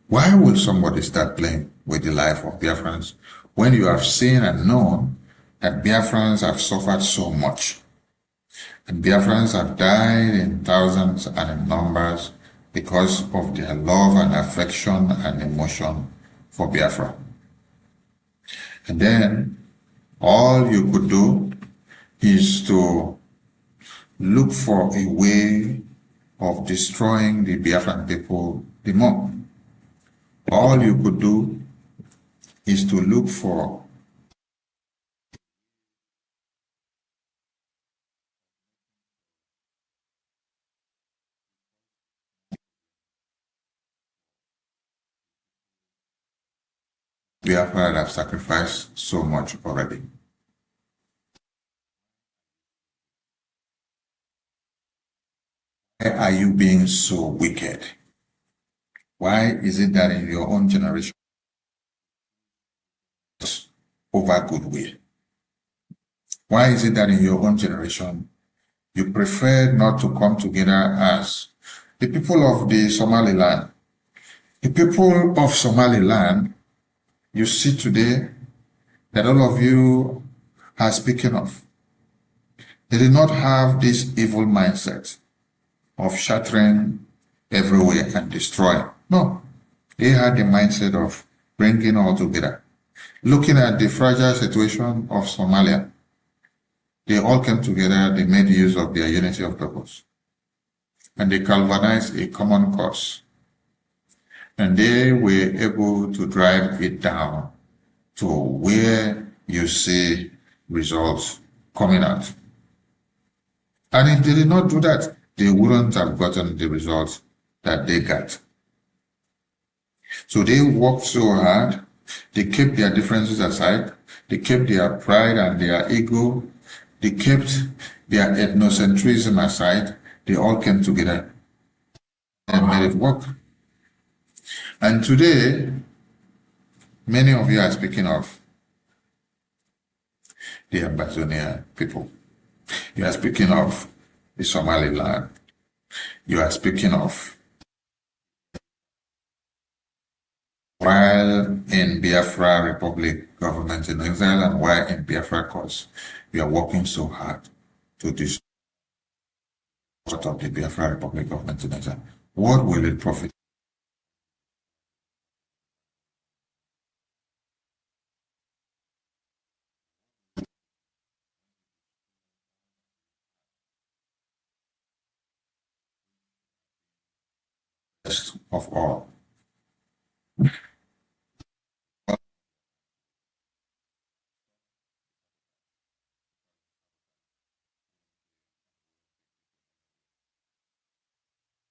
Why will somebody start playing with the life of Biafrans when you have seen and known that Biafrans have suffered so much? And Biafrans have died in thousands and in numbers because of their love and affection and emotion for Biafra. And then all you could do is to look for a way of destroying the Biafran people the more. All you could do is to look for Biafra that have sacrificed so much already. Why are you being so wicked? Why is it that in your own generation over goodwill? Why is it that in your own generation you prefer not to come together as the people of the Somaliland? The people of Somaliland, you see today that all of you are speaking of. They did not have this evil mindset of shattering everywhere and destroying. No, they had the mindset of bringing all together. Looking at the fragile situation of Somalia, they all came together, they made use of their unity of purpose, and they galvanized a common cause. And they were able to drive it down to where you see results coming out. And if they did not do that, they wouldn't have gotten the results that they got. So they worked so hard, they kept their differences aside, they kept their pride and their ego, they kept their ethnocentrism aside, they all came together and made it work. And today, many of you are speaking of the Ambazonia people. You are speaking of the Somaliland. You are speaking of while in Biafra Republic government in exile and while in Biafra cause, you are working so hard to destroy of the Biafra Republic government in exile. What will it profit? Of all.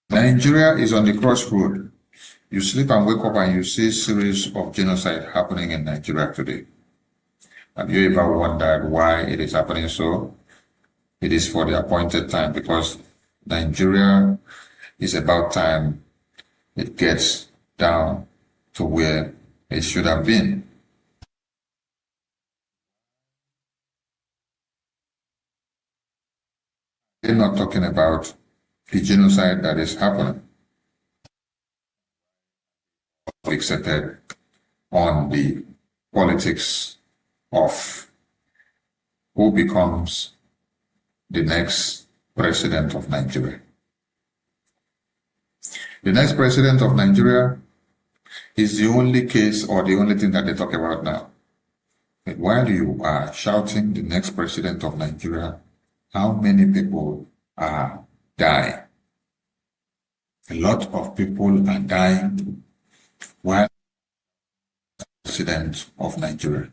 Nigeria is on the crossroad. You sleep and wake up and you see a series of genocide happening in Nigeria today. Have you ever wondered why it is happening so? It is for the appointed time, because Nigeria is about time it gets down to where it should have been. They're not talking about the genocide that is happening. Accepted on the politics of who becomes the next president of Nigeria. The next president of Nigeria is the only case or the only thing that they talk about now. But while you are shouting the next president of Nigeria, how many people are dying? A lot of people are dying while president of Nigeria.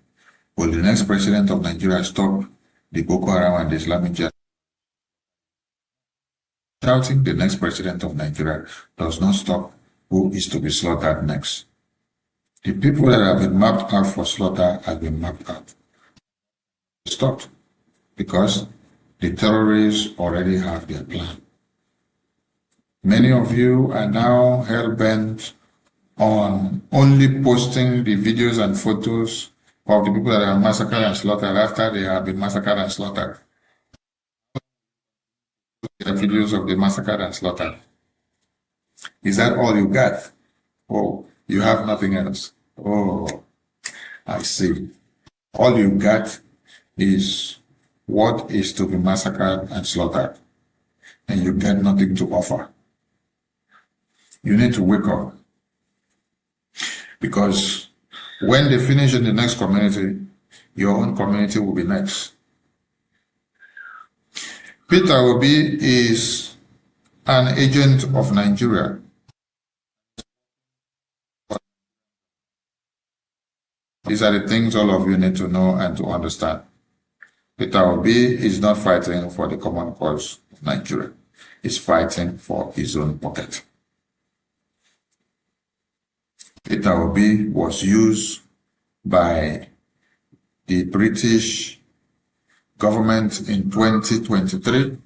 Will the next president of Nigeria stop the Boko Haram and the Islamic Jihad? Shouting the next president of Nigeria does not stop who is to be slaughtered next. The people that have been mapped out for slaughter have been mapped out. Stopped because the terrorists already have their plan. Many of you are now hell-bent on only posting the videos and photos of the people that are massacred and slaughtered after they have been massacred and slaughtered. The videos of the massacred and slaughtered. Is that all you got? Oh, you have nothing else. Oh, I see. All you got is what is to be massacred and slaughtered, and you get nothing to offer. You need to wake up, because when they finish in the next community, your own community will be next. Peter Obi is an agent of Nigeria. These are the things all of you need to know and to understand. Peter Obi is not fighting for the common cause of Nigeria. He's fighting for his own pocket. Peter Obi was used by the British government in 2023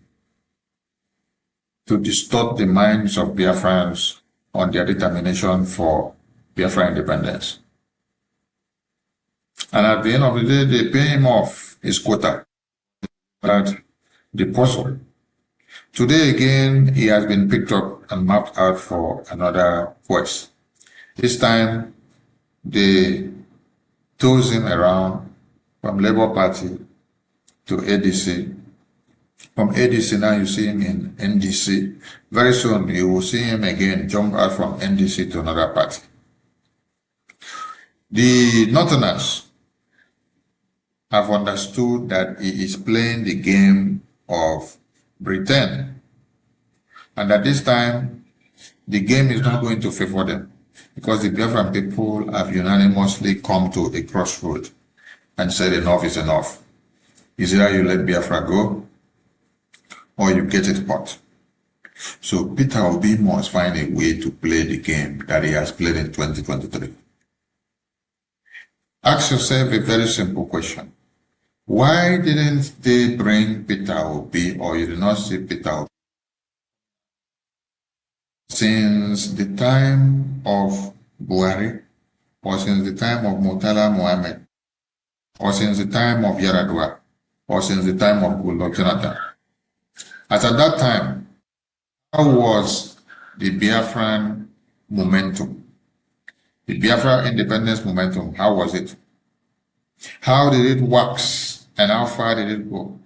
to distort the minds of Biafrans on their determination for Biafra independence. And at the end of the day, they pay him off his quota. But the puzzle. Today again, he has been picked up and mapped out for another quest. This time, they toss him around from Labour Party to ADC. From ADC now you see him in NDC. Very soon you will see him again jump out from NDC to another party. The Northerners have understood that he is playing the game of Britain, and at this time the game is not going to favor them, because the Biafran people have unanimously come to a crossroad and said enough is enough. Is either you let Biafra go or you get it hot. So Peter Obi must find a way to play the game that he has played in 2023. Ask yourself a very simple question. Why didn't they bring Peter Obi, or you did not see Peter Obi since the time of Buhari, or since the time of Murtala Mohammed, or since the time of Yaradua, or since the time of Goodluck Jonathan? As at that time, how was the Biafran momentum? The Biafra independence momentum, how was it? How did it wax and how far did it go?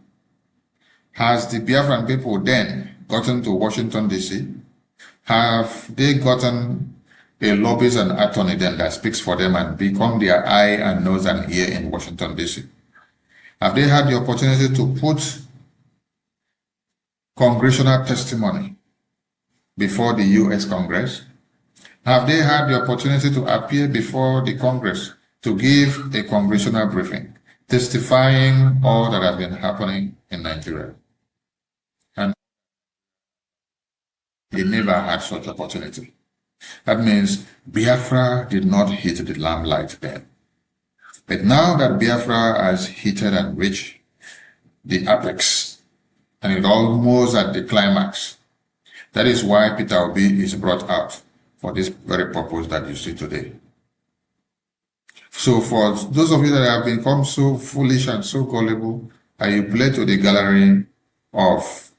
Has the Biafran people then gotten to Washington, D.C.? Have they gotten a lobbyist and attorney then that speaks for them and become their eye and nose and ear in Washington, D.C.? Have they had the opportunity to put congressional testimony before the U.S. Congress? Have they had the opportunity to appear before the Congress to give a congressional briefing, testifying all that has been happening in Nigeria? And they never had such opportunity. That means Biafra did not hit the limelight then. But now that Biafra has hit and reached the apex, and it almost at the climax, that is why Peter Obi is brought out for this very purpose that you see today. So for those of you that have become so foolish and so gullible, and you play to the gallery of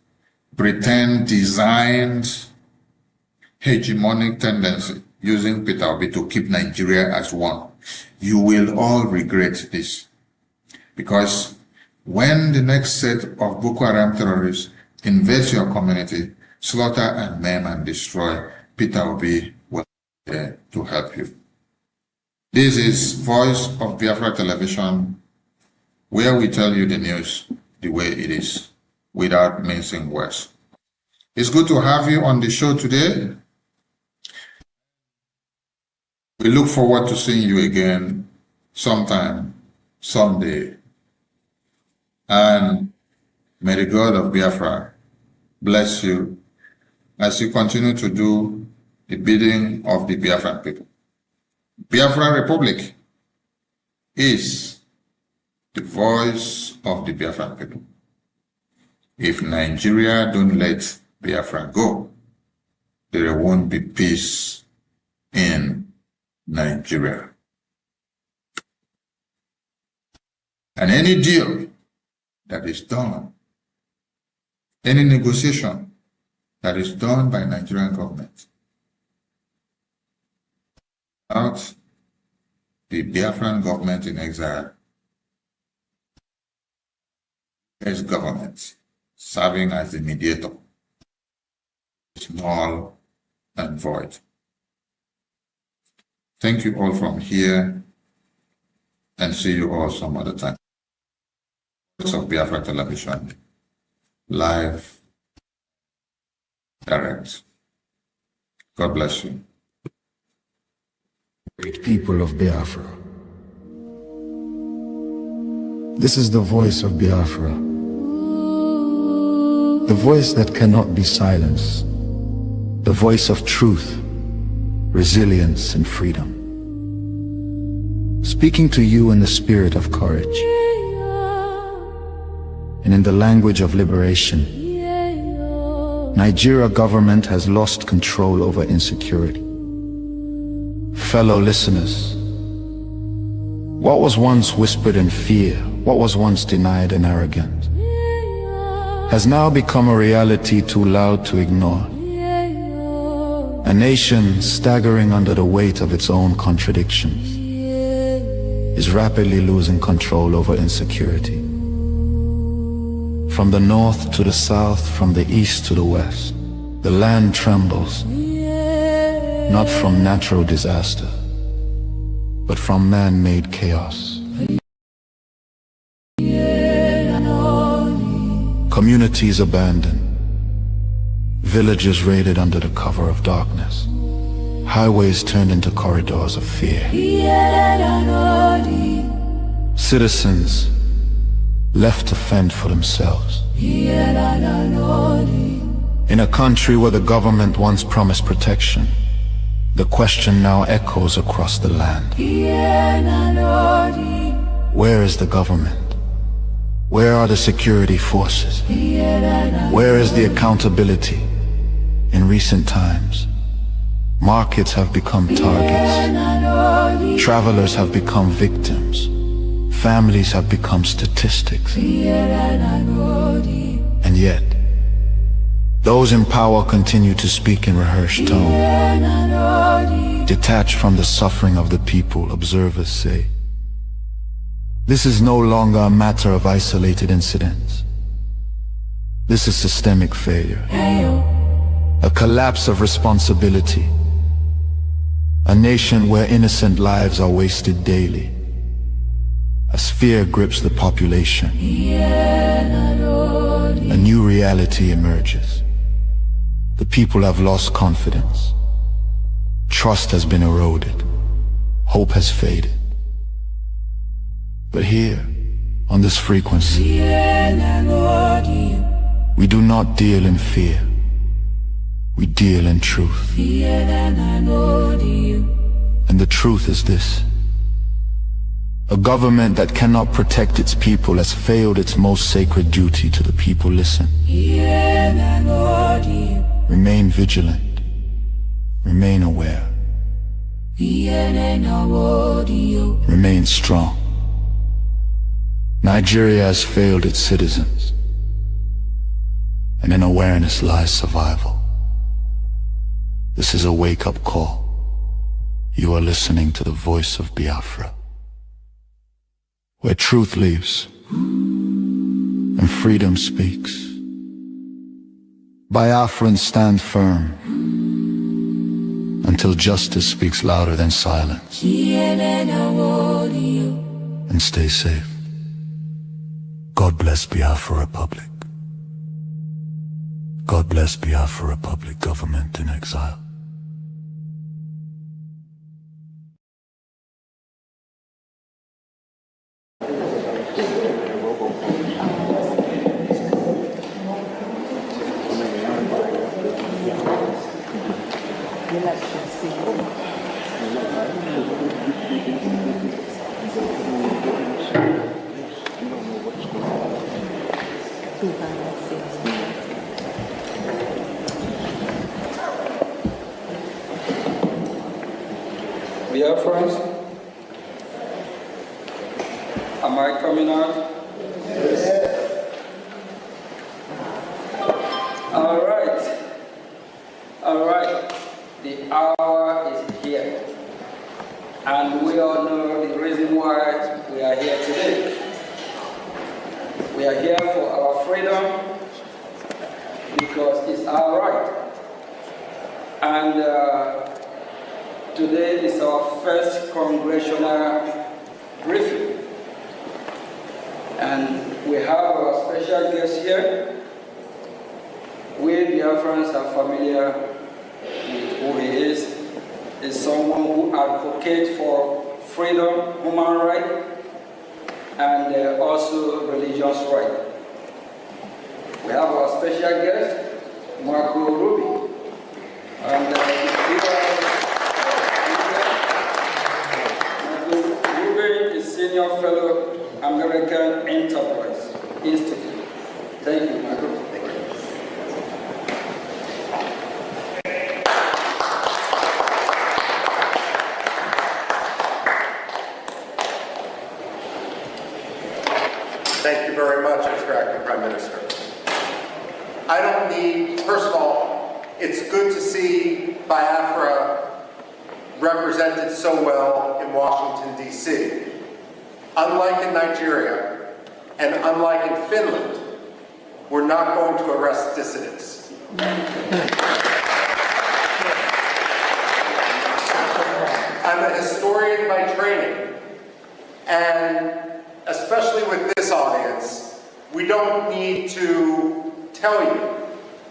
pretend designed hegemonic tendency using Peter Obi to keep Nigeria as one. You will all regret this. Because when the next set of Boko Haram terrorists invade your community, slaughter and maim and destroy, Peter Obi will be there to help you. This is Voice of Biafra Television, where we tell you the news the way it is, without mincing words. It's good to have you on the show today. We look forward to seeing you again sometime, someday. And may the God of Biafra bless you as you continue to do the bidding of the Biafran people. Biafra Republic is the voice of the Biafran people. If Nigeria don't let Biafra go, there won't be peace in Nigeria. And any deal that is done, any negotiation that is done by Nigerian government without the Biafran government in exile, as government serving as the mediator, is null and void. Thank you all from here, and see you all some other time. Voice of Biafra Television, live, direct. God bless you. Great people of Biafra. This is the voice of Biafra. The voice that cannot be silenced. The voice of truth, resilience, and freedom. Speaking to you in the spirit of courage and in the language of liberation. Nigeria government has lost control over insecurity. Fellow listeners, what was once whispered in fear, what was once denied and arrogant, has now become a reality too loud to ignore. A nation staggering under the weight of its own contradictions is rapidly losing control over insecurity. From the north to the south, from the east to the west, the land trembles, not from natural disaster, but from man-made chaos. Communities abandoned, villages raided under the cover of darkness, highways turned into corridors of fear. Citizens left to fend for themselves. In a country where the government once promised protection, the question now echoes across the land. Where is the government? Where are the security forces? Where is the accountability? In recent times, markets have become targets. Travelers have become victims. Families have become statistics. And yet, those in power continue to speak in rehearsed tone. Detached from the suffering of the people, observers say, this is no longer a matter of isolated incidents. This is systemic failure. A collapse of responsibility. A nation where innocent lives are wasted daily. As fear grips the population, a new reality emerges. The people have lost confidence. Trust has been eroded. Hope has faded. But here, on this frequency, we do not deal in fear. We deal in truth. And the truth is this. A government that cannot protect its people has failed its most sacred duty to the people. Listen. Remain vigilant. Remain aware. Remain strong. Nigeria has failed its citizens, and in awareness lies survival. This is a wake-up call. You are listening to the voice of Biafra, where truth lives and freedom speaks. Biafrans stand firm until justice speaks louder than silence. And stay safe. God bless Biafra Republic. God bless Biafra Republic government in exile. Biafrans, am I coming out? Yes. All right. The hour is here, and we all know the reason why we are here today. We are here for our freedom because it's our right. And today is our first congressional briefing. And we have our special guest here. We Biafrans are familiar with who he is. He's someone who advocates for freedom, human rights, and also religious rights. We have our special guest, Marco Ruby. And Ruby is Senior Fellow, American Enterprise Institute. Thank you, Marco. Thank you very much, Mr. Acting Prime Minister. I don't need, first of all, it's good to see Biafra represented so well in Washington, D.C. Unlike in Nigeria, and unlike in Finland, we're not going to arrest dissidents. I'm a historian by training, and especially with this audience, we don't need to tell you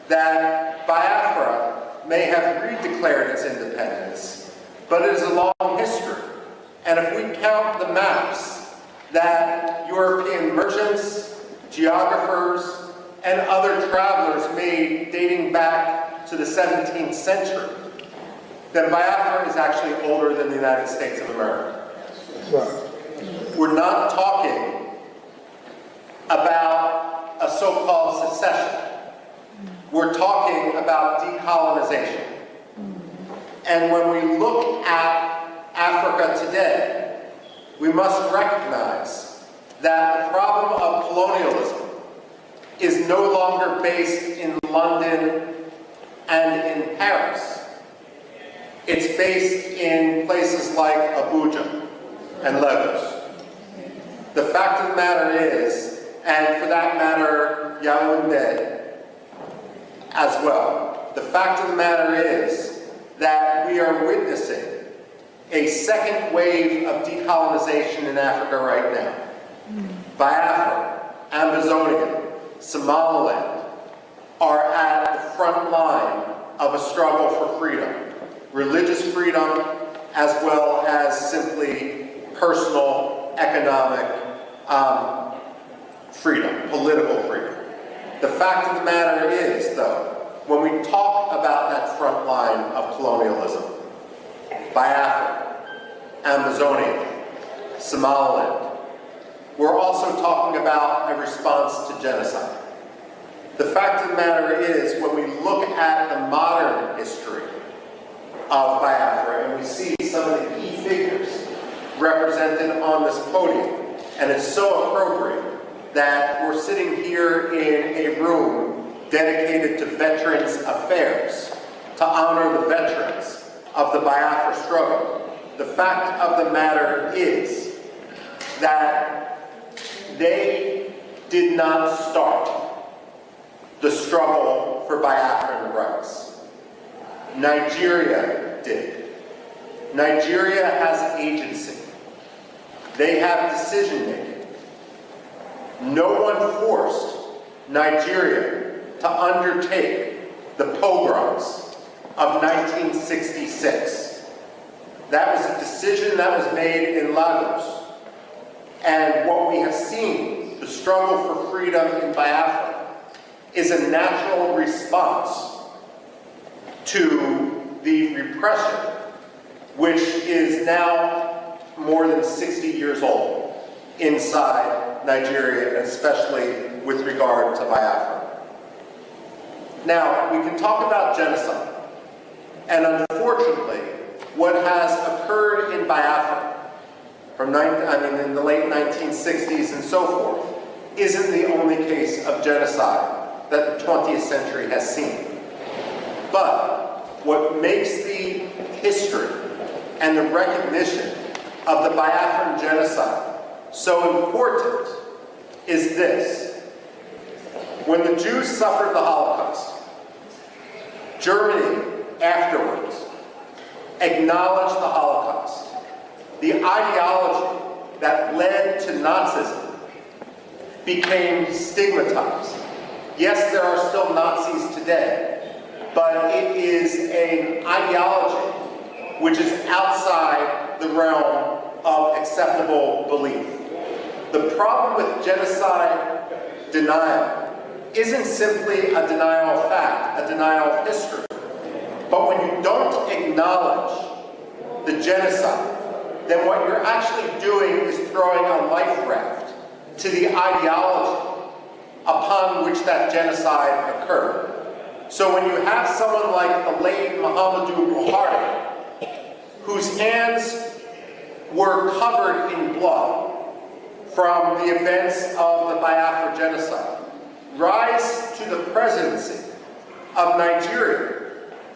that Biafra may have redeclared its independence, but it is a long history. And if we count the maps that European merchants, geographers, and other travelers made dating back to the 17th century, then Biafra is actually older than the United States of America. We're not talking about a so-called secession. We're talking about decolonization. And when we look at Africa today, we must recognize that the problem of colonialism is no longer based in London and in Paris. It's based in places like Abuja and Lagos. The fact of the matter is, and for that matter, Yaoundé as well, the fact of the matter is that we are witnessing a second wave of decolonization in Africa right now. Biafra, Amazonia, Somaliland are at the front line of a struggle for freedom. Religious freedom, as well as simply personal, economic freedom, political freedom. The fact of the matter is, though, when we talk about that front line of colonialism, Biafra, Amazonia, Somaliland, we're also talking about a response to genocide. The fact of the matter is, when we look at the modern history of Biafra and we see some of the key figures represented on this podium, and it's so appropriate that we're sitting here in a room dedicated to Veterans Affairs, to honor the veterans of the Biafra struggle. the fact of the matter is that they did not start the struggle for Biafran rights. Nigeria did. Nigeria has agency. They have decision-making. No one forced Nigeria to undertake the pogroms of 1966. That was a decision that was made in Lagos. And what we have seen, the struggle for freedom in Biafra, is a natural response to the repression, which is now more than 60 years old inside Nigeria, and especially with regard to Biafra. Now, we can talk about genocide, and unfortunately, what has occurred in Biafra from in the late 1960s and so forth isn't the only case of genocide that the 20th century has seen. But what makes the history and the recognition of the Biafran genocide so important is this. When the Jews suffered the Holocaust, Germany afterwards acknowledged the Holocaust. The ideology that led to Nazism became stigmatized. Yes, there are still Nazis today, but it is an ideology which is outside the realm of acceptable belief. The problem with genocide denial isn't simply a denial of fact, a denial of history. But when you don't acknowledge the genocide, then what you're actually doing is throwing a life raft to the ideology upon which that genocide occurred. So when you have someone like the late Muhammadu Buhari, whose hands were covered in blood from the events of the Biafra genocide, rise to the presidency of Nigeria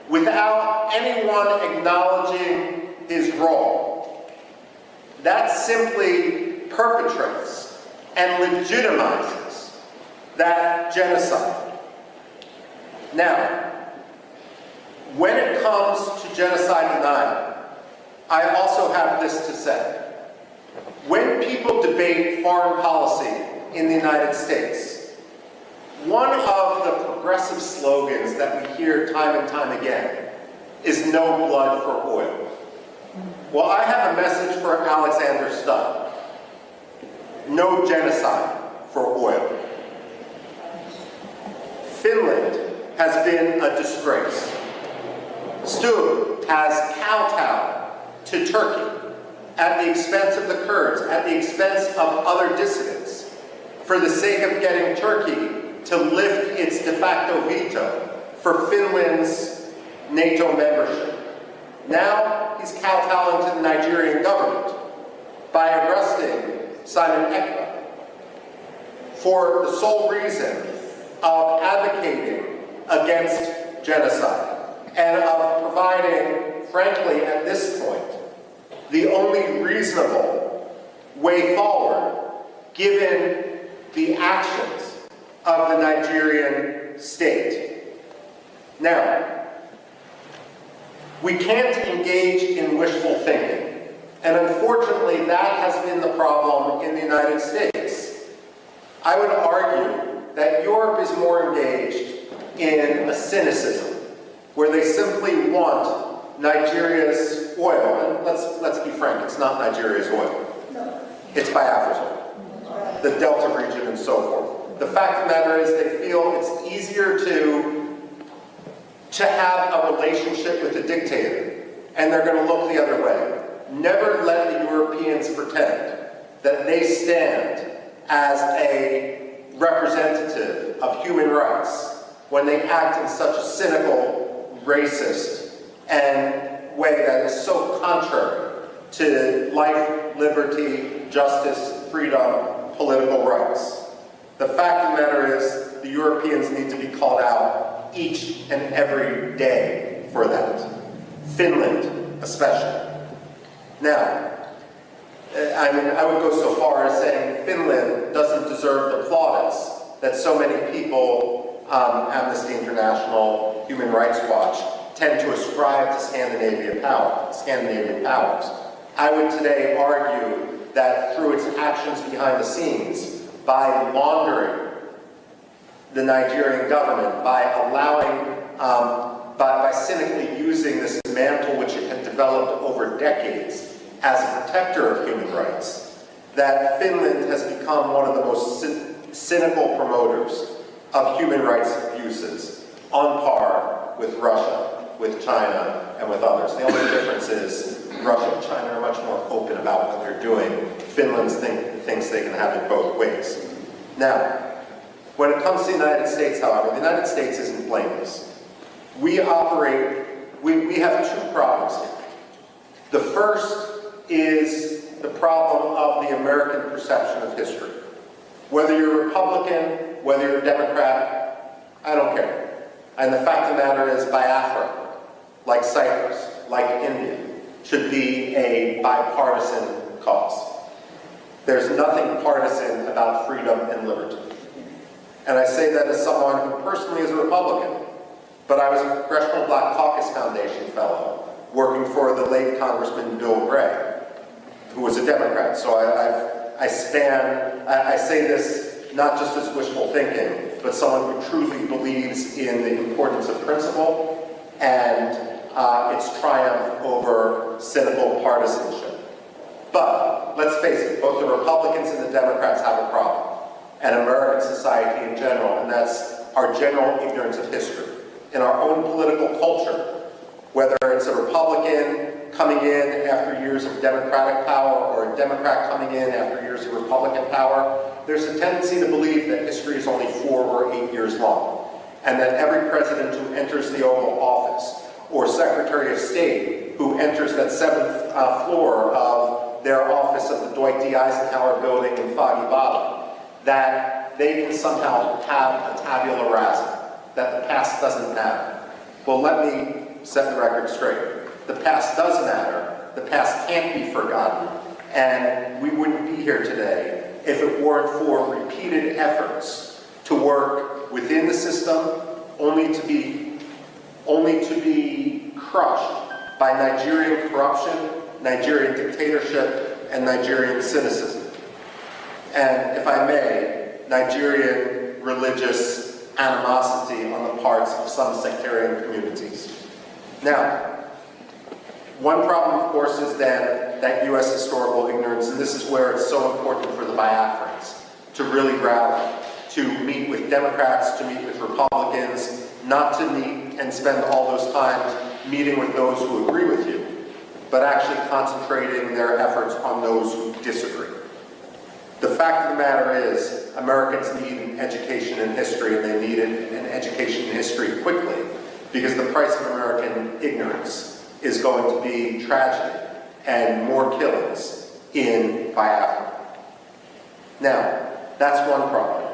without anyone acknowledging his role, that simply perpetrates and legitimizes that genocide. Now, when it comes to genocide denial, I also have this to say. When people debate foreign policy in the United States, one of the progressive slogans that we hear time and time again is no blood for oil. Well, I have a message for Alexander Stubb. No genocide for oil. Finland has been a disgrace. Stubb has kowtowed to Turkey at the expense of the Kurds, at the expense of other dissidents, for the sake of getting Turkey to lift its de facto veto for Finland's NATO membership. Now he's kowtowing to the Nigerian government by arresting Simon Ekpa for the sole reason of advocating against genocide and of providing, frankly, at this point, the only reasonable way forward given the actions of the Nigerian state. Now, we can't engage in wishful thinking, and unfortunately that has been the problem in the United States. I would argue that Europe is more engaged in a cynicism, where they simply want Nigeria's oil, and let's be frank, it's not Nigeria's oil. It's Biafra's oil, the Delta region and so forth. The fact of the matter is they feel it's easier to have a relationship with a dictator, and they're going to look the other way. Never let the Europeans pretend that they stand as a representative of human rights when they act in such a cynical, racist, and way that is so contrary to life, liberty, justice, freedom, political rights. The fact of the matter is the Europeans need to be called out each and every day for that. Finland especially. Now, I would go so far as saying Finland doesn't deserve the plaudits that so many people, Amnesty International, Human Rights Watch, tend to ascribe to Scandinavian powers. I would today argue that through its actions behind the scenes, by laundering the Nigerian government, by allowing, by cynically using this mantle which it had developed over decades as a protector of human rights, that Finland has become one of the most cynical promoters of human rights abuses, on par with Russia, with China, and with others. The only difference is Russia and China are much more open about what they're doing. Finland thinks they can have it both ways. Now, when it comes to the United States, however, the United States isn't blameless. We have two problems here. The first is the problem of the American perception of history. Whether you're Republican, whether you're Democrat, I don't care. And the fact of the matter is Biafra, like Cyprus, like India, should be a bipartisan cause. There's nothing partisan about freedom and liberty. And I say that as someone who personally is a Republican, but I was a Congressional Black Caucus Foundation fellow working for the late Congressman Bill Brgie, who was a Democrat. So I say this not just as wishful thinking, but someone who truly believes in the importance of principle and its triumph over cynical partisanship. But let's face it, both the Republicans and the Democrats have a problem, and American society in general, and that's our general ignorance of history. In our own political culture, whether it's a Republican coming in after years of Democratic power or a Democrat coming in after years of Republican power, there's a tendency to believe that history is only 4 or 8 years long, and that every president who enters the Oval Office or Secretary of State who enters that 7th floor of their office of the Dwight D. Eisenhower building in Foggy Bottom, that they can somehow have a tabula rasa, that the past doesn't matter. Well, let me set the record straight. The past does matter. The past can't be forgotten. And we wouldn't be here today if it weren't for repeated efforts to work within the system, only to be crushed by Nigerian corruption, Nigerian dictatorship, and Nigerian cynicism. And if I may, Nigerian religious animosity on the parts of some sectarian communities. Now, one problem, of course, is then that U.S. historical ignorance, and this is where it's so important for the Biafrans to really rally, to meet with Democrats, to meet with Republicans, not to meet and spend all those times meeting with those who agree with you, but actually concentrating their efforts on those who disagree. The fact of the matter is, Americans need an education in history, and they need an education in history quickly, because the price of American ignorance is going to be tragedy and more killings in Biafra. Now, that's one problem.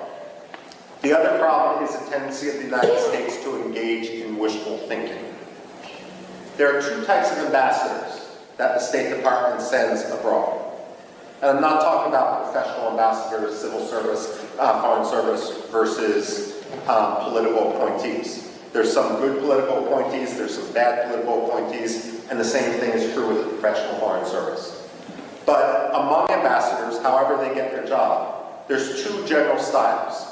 The other problem is a tendency of the United States to engage in wishful thinking. There are 2 types of ambassadors that the State Department sends abroad. And I'm not talking about professional ambassadors, civil service, foreign service versus political appointees. There's some good political appointees, there's some bad political appointees, and the same thing is true with the professional foreign service. But among ambassadors, however they get their job, there's 2 general styles.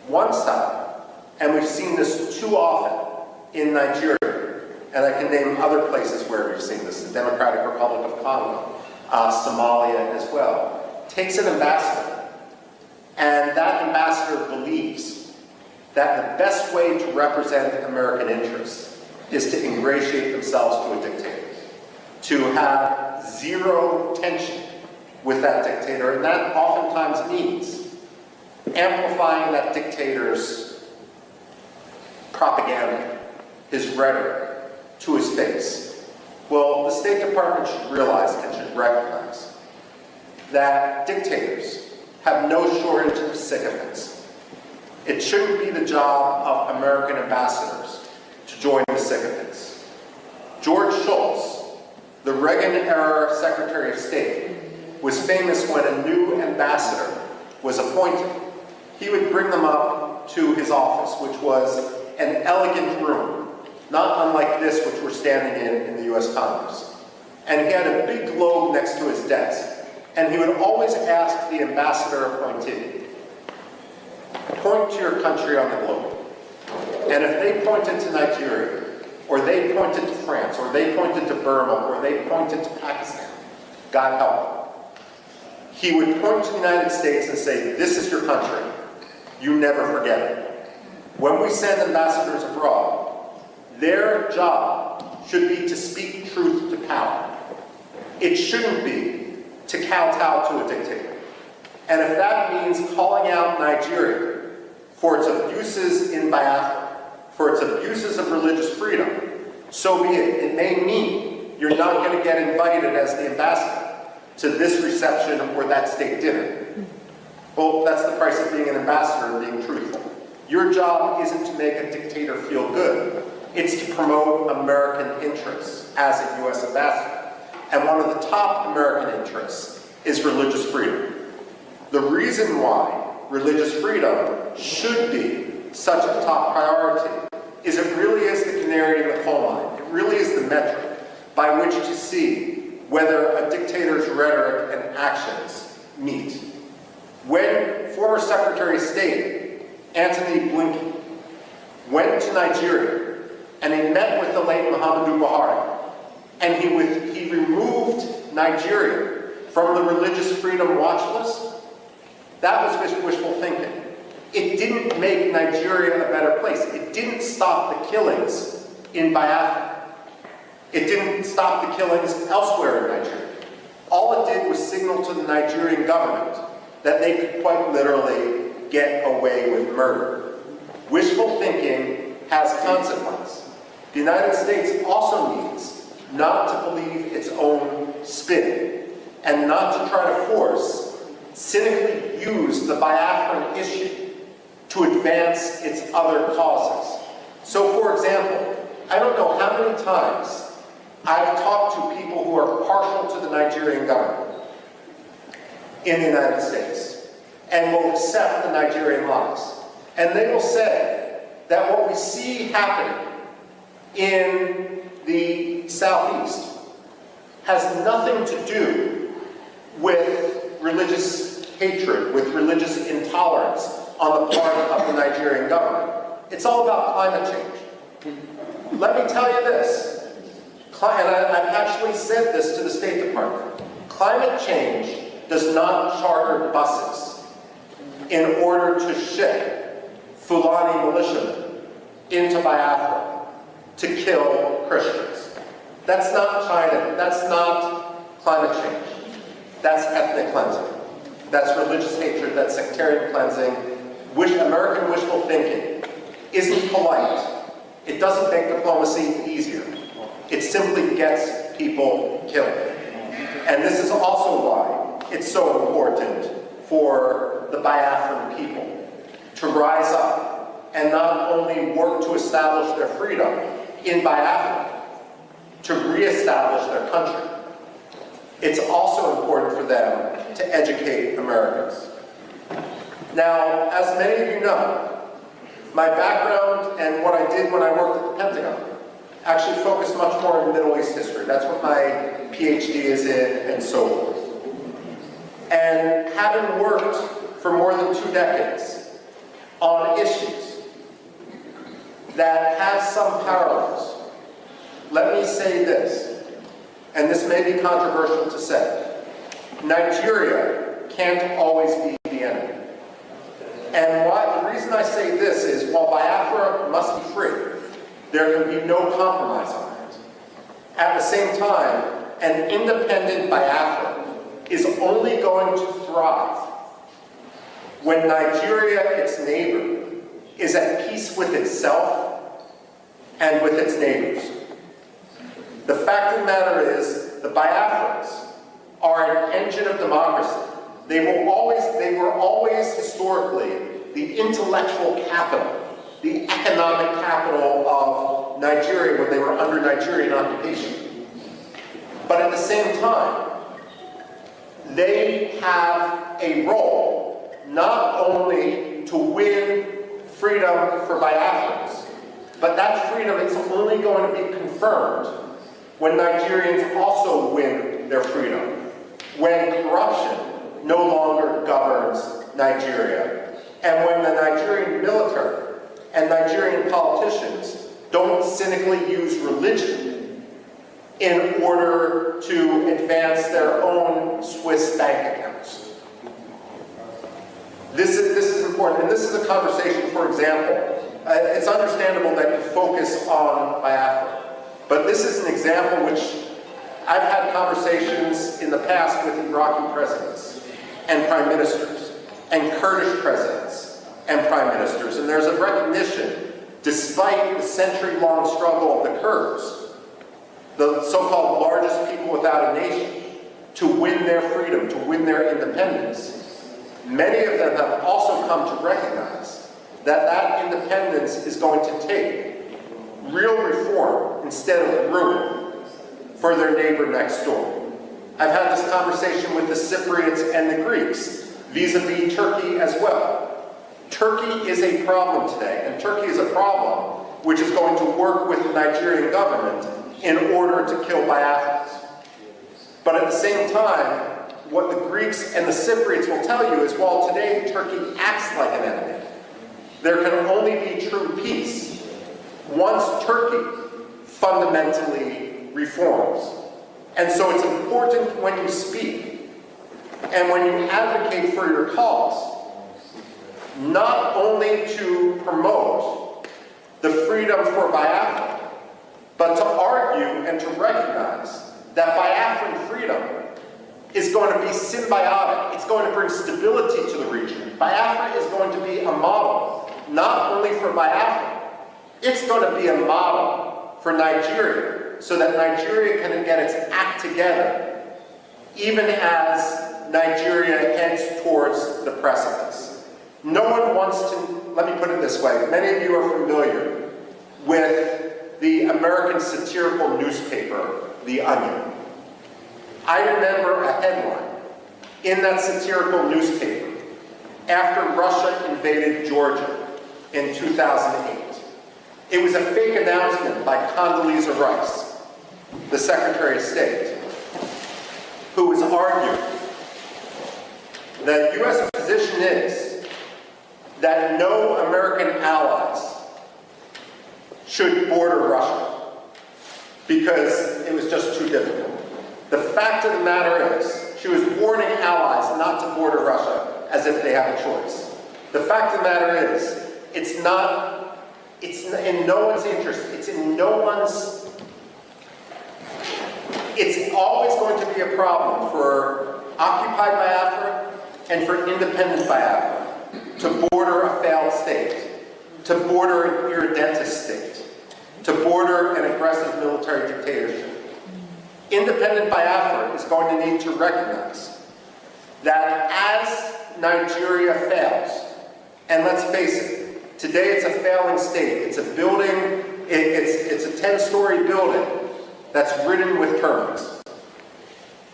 One style, and we've seen this too often in Nigeria, and I can name other places where we've seen this, the Democratic Republic of Congo, Somalia as well, takes an ambassador, and that ambassador believes that the best way to represent American interests is to ingratiate themselves to a dictator, to have zero tension with that dictator, and that oftentimes means amplifying that dictator's propaganda, his rhetoric, to his face. Well, the State Department should realize and should recognize that dictators have no shortage of sycophants. It shouldn't be the job of American ambassadors to join the sycophants. George Shultz the Reagan-era Secretary of State, was famous when a new ambassador was appointed. He would bring them up to his office, which was an elegant room, not unlike this which we're standing in the US Congress. And he had a big globe next to his desk. And he would always ask the ambassador appointee, point to your country on the globe. And if they pointed to Nigeria, or they pointed to France, or they pointed to Burma, or they pointed to Pakistan, God help them, he would point to the United States and say, this is your country. You never forget it. When we send ambassadors abroad, their job should be to speak truth to power. It shouldn't be to kowtow to a dictator. And if that means calling out Nigeria for its abuses in Biafra, for its abuses of religious freedom, so be it. It may mean you're not going to get invited as the ambassador to this reception or that state dinner. Well, that's the price of being an ambassador and being truthful. Your job isn't to make a dictator feel good. It's to promote American interests as a U.S. ambassador. And one of the top American interests is religious freedom. The reason why religious freedom should be such a top priority is it really is the canary in the coal mine. It really is the metric by which to see whether a dictator's rhetoric and actions meet. When former Secretary of State Antony Blinken went to Nigeria and he met with the late Muhammadu Buhari, and he removed Nigeria from the religious freedom watch list, that was wishful thinking. It didn't make Nigeria a better place. It didn't stop the killings in Biafra. It didn't stop the killings elsewhere in Nigeria. All it did was signal to the Nigerian government that they could quite literally get away with murder. Wishful thinking has consequence. The United States also needs not to believe its own spin and not to try to force, cynically use the Biafran issue to advance its other causes. So, for example, I don't know how many times I've talked to people who are partial to the Nigerian government in the United States and will accept the Nigerian lies. And they will say that what we see happening in the Southeast has nothing to do with religious hatred, with religious intolerance on the part of the Nigerian government. It's all about climate change. Let me tell you this, and I've actually said this to the State Department. Climate change does not charter buses in order to ship Fulani militiamen into Biafra to kill Christians. That's not China. That's not climate change. That's ethnic cleansing. That's religious hatred. That's sectarian cleansing. American wishful thinking isn't polite. It doesn't make diplomacy easier. It simply gets people killed. And this is also why it's so important for the Biafran people to rise up and not only work to establish their freedom in Biafra, to reestablish their country. It's also important for them to educate Americans. Now, as many of you know, my background and what I did when I worked at the Pentagon actually focused much more on Middle East history. That's what my PhD is in, and so forth. And having worked for more than 2 decades on issues that have some parallels, let me say this, and this may be controversial to say, Nigeria can't always be the enemy. And the reason I say this is, while Biafra must be free, there can be no compromise on it. At the same time, an independent Biafra is only going to thrive when Nigeria, its neighbor, is at peace with itself and with its neighbors. The fact of the matter is, the Biafrans are an engine of democracy. They were always historically the intellectual capital, the economic capital of Nigeria when they were under Nigerian occupation. But at the same time, they have a role not only to win freedom for Biafrans, but that freedom is only going to be confirmed when Nigerians also win their freedom, when corruption no longer governs Nigeria, and when the Nigerian military and Nigerian politicians don't cynically use religion in order to advance their own Swiss bank accounts. This is important, and this is a conversation, for example. It's understandable that you focus on Biafra, but this is an example which I've had conversations in the past with Iraqi presidents and prime ministers, and Kurdish presidents and prime ministers, and there's a recognition, despite the century-long struggle of the Kurds, the so-called largest people without a nation, to win their freedom, to win their independence. Many of them have also come to recognize that that independence is going to take real reform instead of ruin for their neighbor next door. I've had this conversation with the Cypriots and the Greeks, vis-a-vis Turkey as well. Turkey is a problem today, and Turkey is a problem which is going to work with the Nigerian government in order to kill Biafrans. But at the same time, what the Greeks and the Cypriots will tell you is, while today Turkey acts like an enemy, there can only be true peace once Turkey fundamentally reforms. And so it's important when you speak and when you advocate for your cause, not only to promote the freedom for Biafra, but to argue and to recognize that Biafran freedom is going to be symbiotic. It's going to bring stability to the region. Biafra is going to be a model, not only for Biafra, it's going to be a model for Nigeria, so that Nigeria can get its act together, even as Nigeria heads towards the precipice. No one wants to, let me put it this way, many of you are familiar with the American satirical newspaper, The Onion. I remember a headline in that satirical newspaper after Russia invaded Georgia in 2008. It was a fake announcement by Condoleezza Rice, the Secretary of State, who was arguing that the U.S. position is that no American allies should border Russia because it was just too difficult. The fact of the matter is, she was warning allies not to border Russia as if they have a choice. The fact of the matter is, it's in no one's interest. It's always going to be a problem for occupied Biafra and for independent Biafra to border a failed state, to border an irredentist state, to border an aggressive military dictatorship. Independent Biafra is going to need to recognize that as Nigeria fails, and let's face it, today it's a failing state. It's a building, it's a 10-story building that's ridden with termites.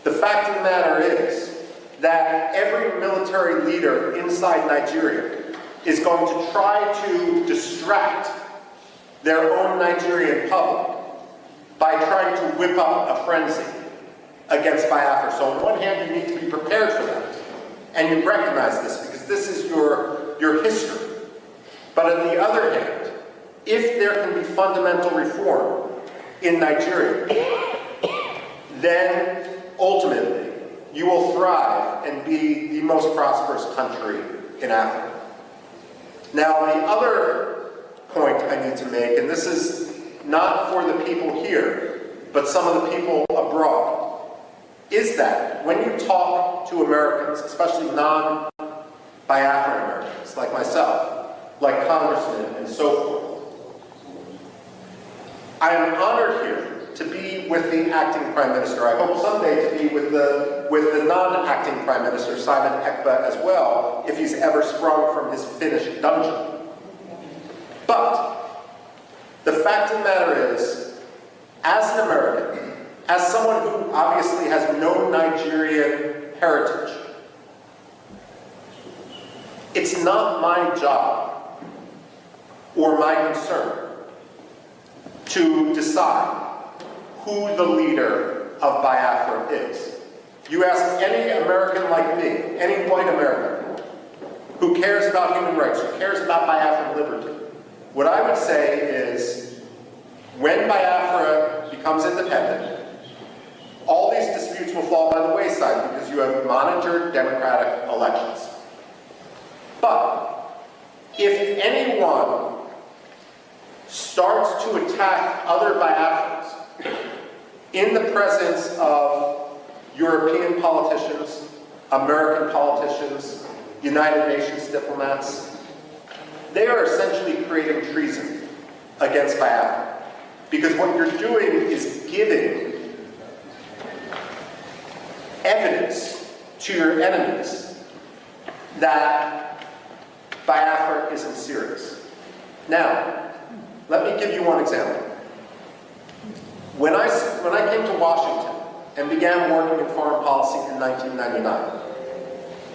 The fact of the matter is that every military leader inside Nigeria is going to try to distract their own Nigerian public by trying to whip up a frenzy against Biafra. So on one hand, you need to be prepared for that. And you recognize this because this is your history. But on the other hand, if there can be fundamental reform in Nigeria, then ultimately you will thrive and be the most prosperous country in Africa. Now, the other point I need to make, and this is not for the people here, but some of the people abroad, is that when you talk to Americans, especially non-Biafran Americans like myself, like congressmen and so forth, I am honored here to be with the acting Prime Minister. I hope someday to be with the non-acting Prime Minister, Simon Ekpa, as well, if he's ever sprung from his Finnish dungeon. But the fact of the matter is, as an American, as someone who obviously has no Nigerian heritage, it's not my job or my concern to decide who the leader of Biafra is. You ask any American like me, any white American, who cares about human rights, who cares about Biafran liberty, what I would say is, when Biafra becomes independent, all these disputes will fall by the wayside because you have monitored democratic elections. But if anyone starts to attack other Biafrans in the presence of European politicians, American politicians, United Nations diplomats, they are essentially creating treason against Biafra. Because what you're doing is giving evidence to your enemies that Biafra isn't serious. Now, let me give you one example. When I came to Washington and began working in foreign policy in 1999,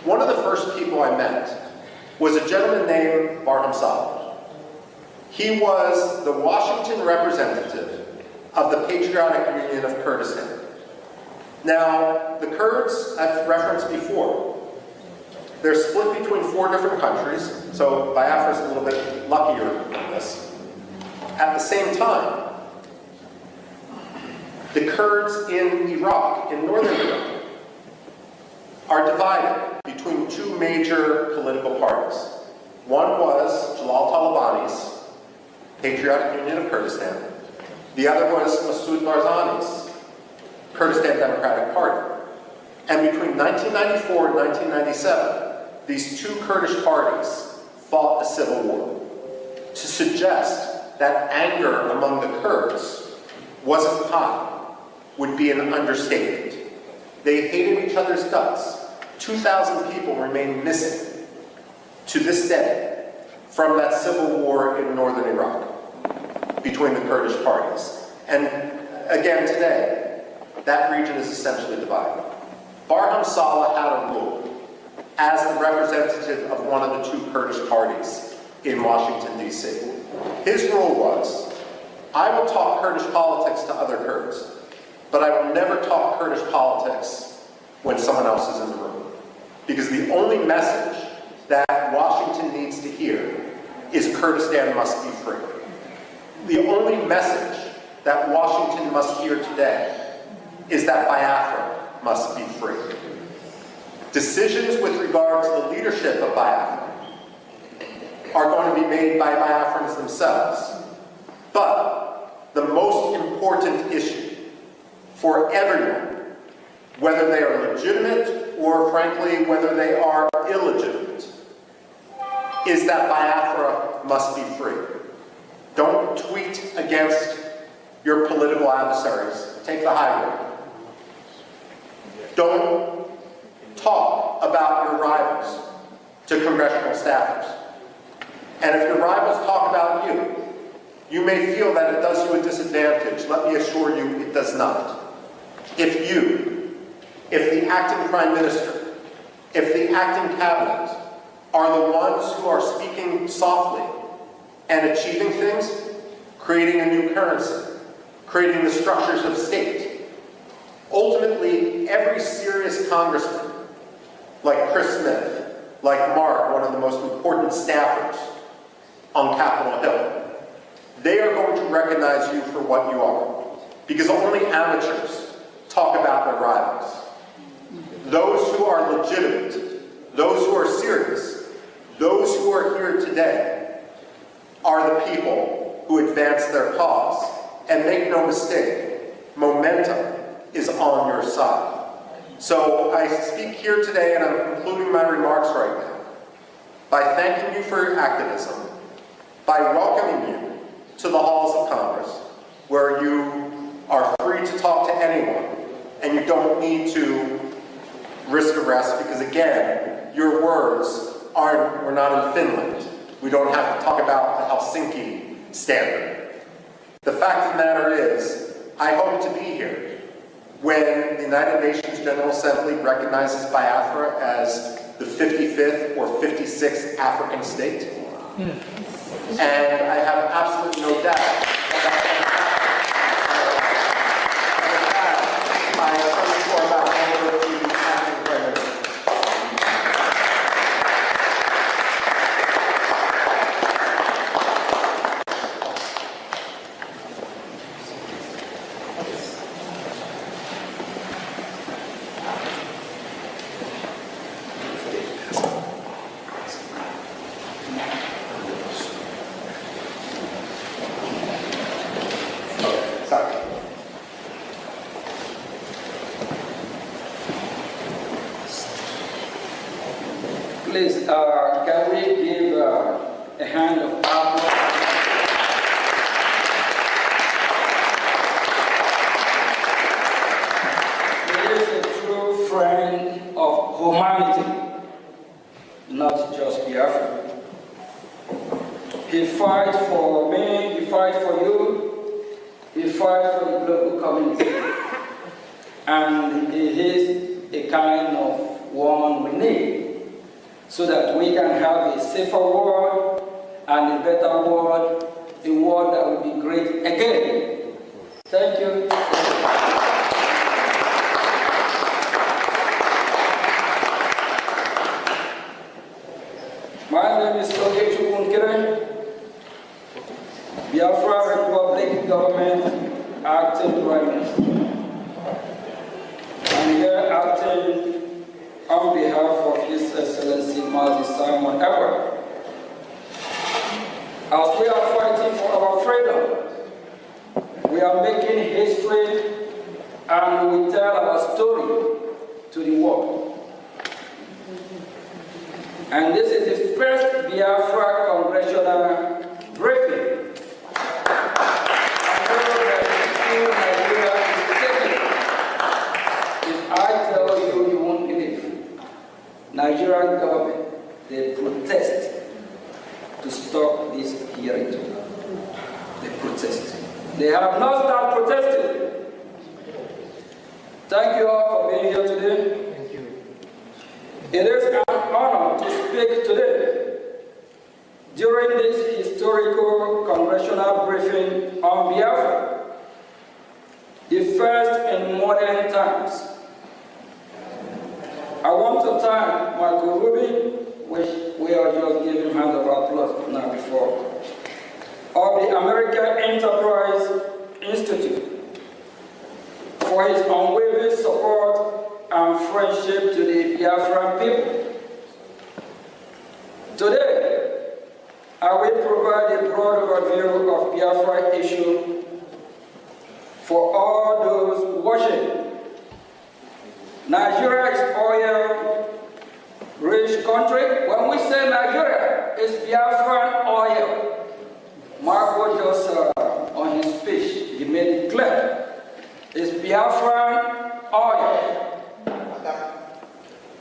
one of the first people I met was a gentleman named Barham Saleh. He was the Washington representative of the Patriotic Union of Kurdistan. Now, the Kurds, I've referenced before, they're split between 4 different countries, so Biafra's a little bit luckier than this. At the same time, the Kurds in Iraq, in northern Iraq, are divided between 2 major political parties. One was Jalal Talabani's Patriotic Union of Kurdistan. The other was Masoud Barzani's Kurdistan Democratic Party. And between 1994 and 1997, these 2 Kurdish parties fought a civil war to suggest that anger among the Kurds wasn't high would be an understatement. They hated each other's guts. 2,000 people remain missing to this day from that civil war in northern Iraq between the Kurdish parties. And again today, that region is essentially divided. Barham Saleh had a rule as the representative of one of the 2 Kurdish parties in Washington, D.C. His rule was, I will talk Kurdish politics to other Kurds, but I will never talk Kurdish politics when someone else is in the room. Because the only message that Washington needs to hear is Kurdistan must be free. The only message that Washington must hear today is that Biafra must be free. Decisions with regard to the leadership of Biafra are going to be made by Biafrans themselves. But the most important issue for everyone, whether they are legitimate or frankly whether they are illegitimate, is that Biafra must be free. Don't tweet against your political adversaries. Take the high road. Don't talk about your rivals to congressional staffers. And if your rivals talk about you, you may feel that it does you a disadvantage. Let me assure you, it does not. If the acting prime minister, if the acting cabinet are the ones who are speaking softly and achieving things, creating a new currency, creating the structures of state, ultimately every serious congressman, like Chris Smith, like Mark, one of the most important staffers on Capitol Hill, they are going to recognize you for what you are. Because only amateurs talk about their rivals. Those who are legitimate, those who are serious, those who are here today are the people who advance their cause. And make no mistake, momentum is on your side. So I speak here today, and I'm concluding my remarks right now, by thanking you for your activism, by welcoming you to the halls of Congress, where you are free to talk to anyone, and you don't need to risk arrest, because again, your words we're not in Finland. We don't have to talk about the Helsinki standard. The fact of the matter is, I hope to be here when the United Nations General Assembly recognizes Biafra as the 55th or 56th African state. And I have absolutely no doubt that I turn the floor back over to the acting Prime Minister. Please, can we give a hand of applause? He is a true friend of humanity, not just Biafra. He fights for me, he fights for you, he fights for the global community. And he is a kind of one we need, so that we can have a safer world and a better world, a world that will be great again. Thank you. My name is Nkere, Biafra Republic Government Acting Prime Minister. I'm here acting on behalf of His Excellency Mazi Simon Edward. As we are fighting for our freedom, we are making history and we tell our story to the world. And this is the first Biafra congressional briefing. If I tell you, you won't believe. Nigerian government, they protest to stop this hearing today. They protest. They have not started protesting. Thank you all for being here today. Thank you. It is an honor to speak today during this historical congressional briefing on Biafra, the first in modern times. I want to thank Michael Ruby, which we are just giving hand of applause now before, of the American Enterprise Institute for his unwavering support and friendship to the Biafran people. Today, I will provide a broad overview of Biafra issue for all those watching. Nigeria is oil-rich country. When we say Nigeria, it's Biafran oil. Marco just on his speech, he made it clear. It's Biafran oil.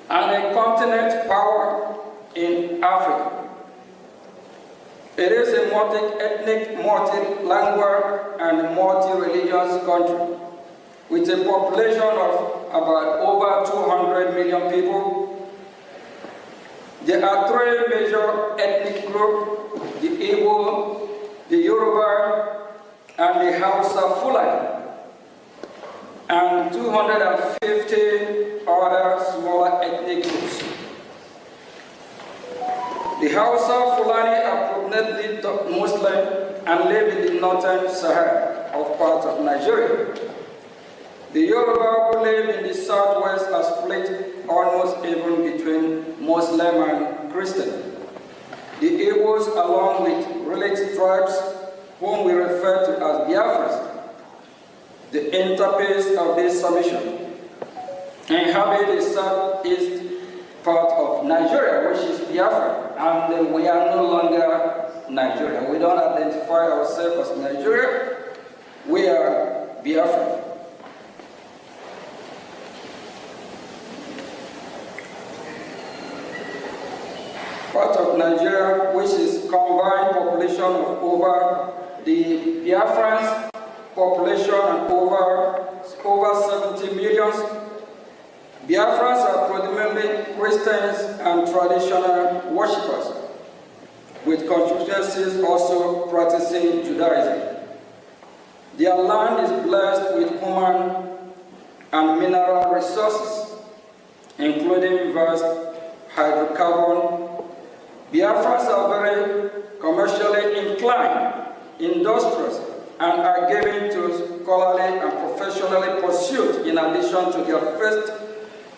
And a continent power in Africa. It is a multi-ethnic, multi-language, and multi-religious country with a population of about over 200 million people. There are three major ethnic groups: the Igbo, the Yoruba, and the Hausa Fulani, and 250 other smaller ethnic groups. The Hausa Fulani are predominantly Muslim and live in the northern Sahara of part of Nigeria. The Yoruba who live in the southwest are split almost even between Muslim and Christian. The Igbos, along with related tribes, whom we refer to as Biafras, the interface of this submission, inhabit the southeast part of Nigeria, which is Biafra, and we are no longer Nigeria. We don't identify ourselves as Nigeria, we are Biafra. Part of Nigeria, which is combined population of over the Biafrans population and over 70 religions, Biafrans are predominantly Christians and traditional worshippers, with constituencies also practicing Judaism. Their land is blessed with human and mineral resources, including vast hydrocarbon. Biafrans are very commercially inclined, industrious, and are given to scholarly and professionally pursuit in addition to their first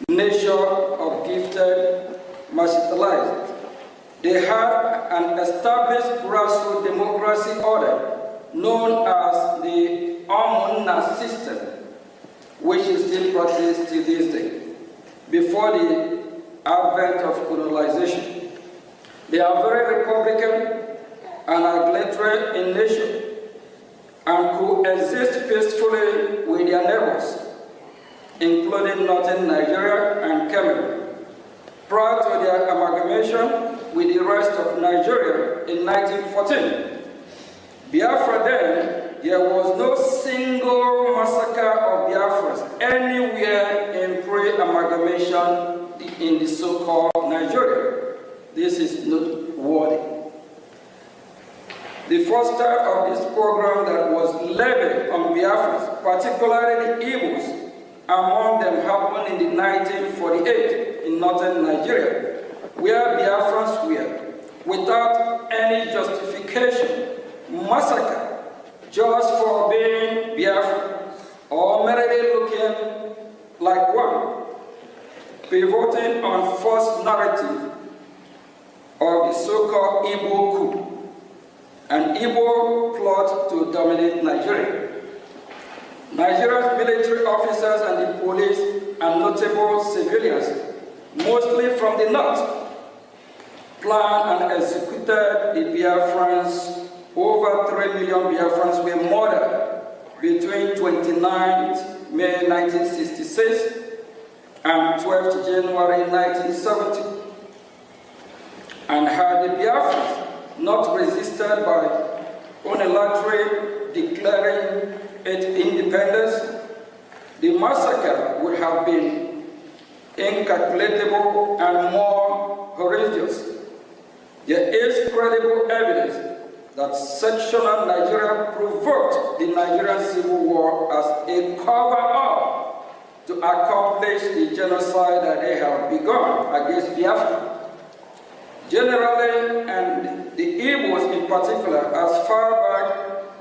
nature of gifted martialized. They had an established grassroots democracy order known as the Omuna system, which is still practiced to this day, before the advent of colonization. They are very republican and arbitrary in nature and coexist peacefully with their neighbors, including northern Nigeria and Cameroon. Prior to their amalgamation with the rest of Nigeria in 1914, Biafra then, there was no single massacre of Biafrans anywhere in pre-amalgamation in the so-called Nigeria. This is noteworthy. The first start of this program that was levied on Biafrans, particularly the Igbos, among them happened in 1948 in northern Nigeria, where Biafrans were, without any justification, massacred just for being Biafran or merely looking like one, pivoting on false narrative of the so-called Igbo coup, an Igbo plot to dominate Nigeria. Nigeria's military officers and the police and notable civilians, mostly from the north, planned and executed the Biafrans. Over 3 million Biafrans were murdered between 29th May 1966 and 12th January 1970. And had the Biafrans not resisted by unilaterally declaring its independence, the massacre would have been incalculable and more horrendous. There is credible evidence that sectional Nigeria provoked the Nigerian Civil War as a cover-up to accomplish the genocide that they have begun against Biafra. Generally, and the Igbos in particular, as far back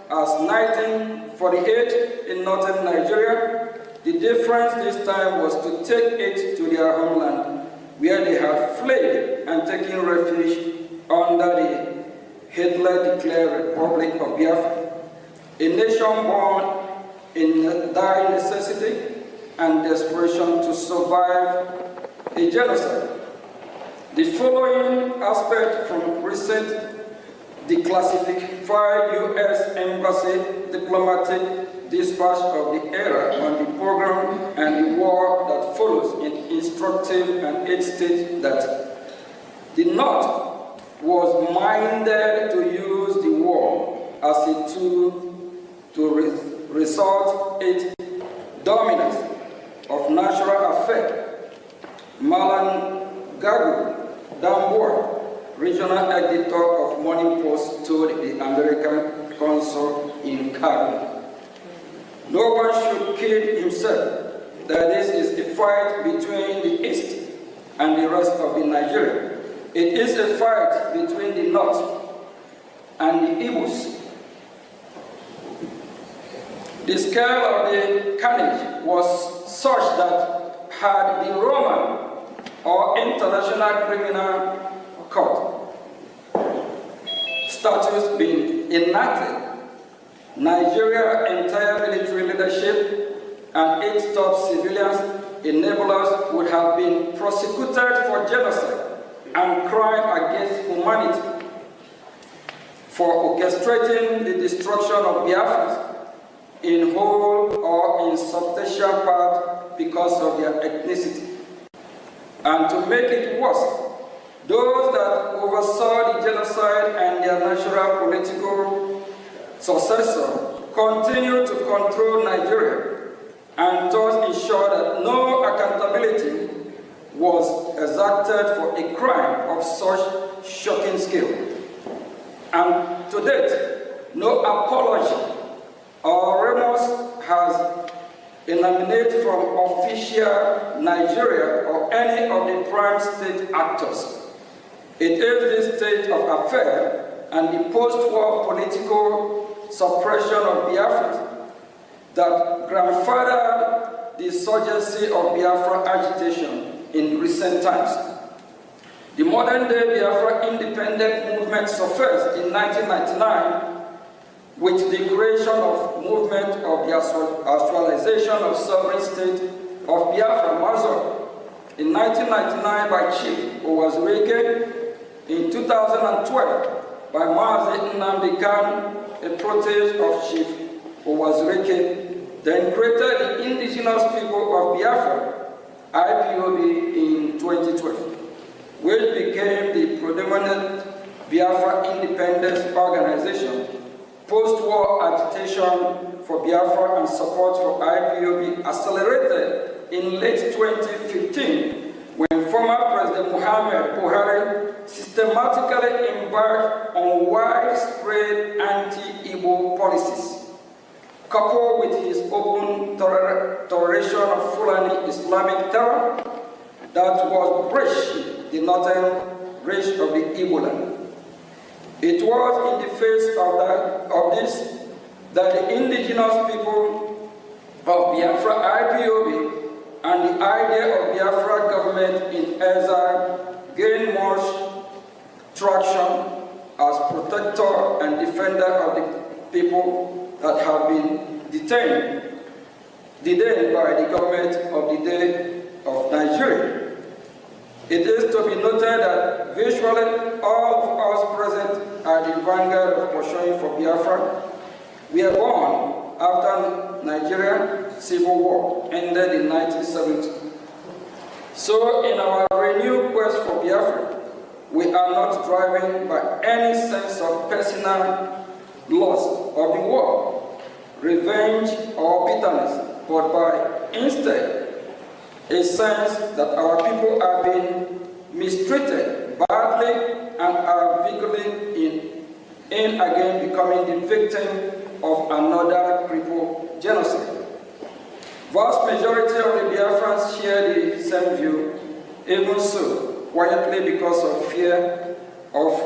as 1948 in northern Nigeria, the difference this time was to take it to their homeland, where they had fled and taken refuge under the Hitler-declared Republic of Biafra, a nation born in dire necessity and desperation to survive a genocide. The following aspect from recent declassified U.S. Embassy diplomatic dispatch of the era on the program and the war that follows is instructive, and it states that the North was minded to use the war as a tool to resort its dominance of natural affairs. Malan Gagu Damboa, regional editor of Morning Post, told the American consul in Nkere, "No one should kid himself that this is a fight between the East and the rest of the Nigeria. It is a fight between the North and the Igbos." The scale of the carnage was such that had the Roman or International Criminal Court statutes been enacted, Nigeria's entire military leadership and its top civilians enablers would have been prosecuted for genocide and crime against humanity, for orchestrating the destruction of Biafrans in whole or in substantial part because of their ethnicity. And to make it worse, those that oversaw the genocide and their natural political successor continue to control Nigeria and thus ensure that was exacted for a crime of such shocking scale. And to date, no apology or remorse has emanated from official Nigeria or any of the prime state actors. It is this state of affair and the post-war political suppression of Biafra that grandfathered the insurgency of Biafra agitation in recent times. The modern-day Biafra independent movement surfaced in 1999 with the creation of movement of the actualization of sovereign state of Biafra, Mazur, in 1999 by Chief Owazurike, in 2012 by Mazi Nnamdi Kanu, a protege of Chief Owazurike, then created the Indigenous People of Biafra, IPOB, in 2012, which became the predominant Biafra independence organization. Post-war agitation for Biafra and support for IPOB accelerated in late 2015 when former President Muhammad Buhari systematically embarked on widespread anti-Igbo policies, coupled with his open toleration of Fulani Islamic terror that was breaching the northern reach of the Igbo land. It was in the face of this that the indigenous people of Biafra IPOB and the idea of Biafra government in exile gained much traction as protector and defender of the people that have been detained by the government of the day of Nigeria. It is to be noted that virtually all of us present at the vanguard of pursuing for Biafra were born after Nigeria Civil War ended in 1970. So in our renewed quest for Biafra, we are not driven by any sense of personal loss of the war, revenge or bitterness, but by instead a sense that our people are being mistreated badly and are vigorously in again becoming the victim of another crippled genocide. Vast majority of the Biafrans share the same view, even so, quietly because of fear of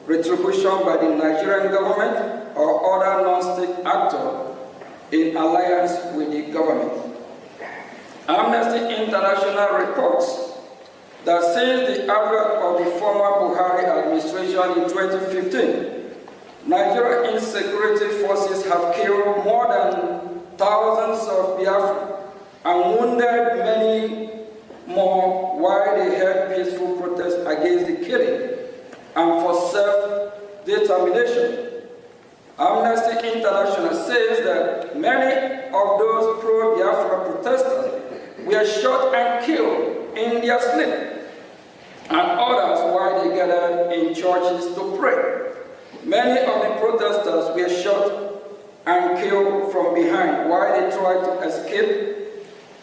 retribution by the Nigerian government or other non-state actor in alliance with the government. Amnesty International reports that since the advent of the former Buhari administration in 2015, Nigerian insecurity forces have killed more than thousands of Biafra and wounded many more while they held peaceful protests against the killing and for self-determination. Amnesty International says that many of those pro-Biafra protesters were shot and killed in their sleep, and others while they gathered in churches to pray. Many of the protesters were shot and killed from behind while they tried to escape.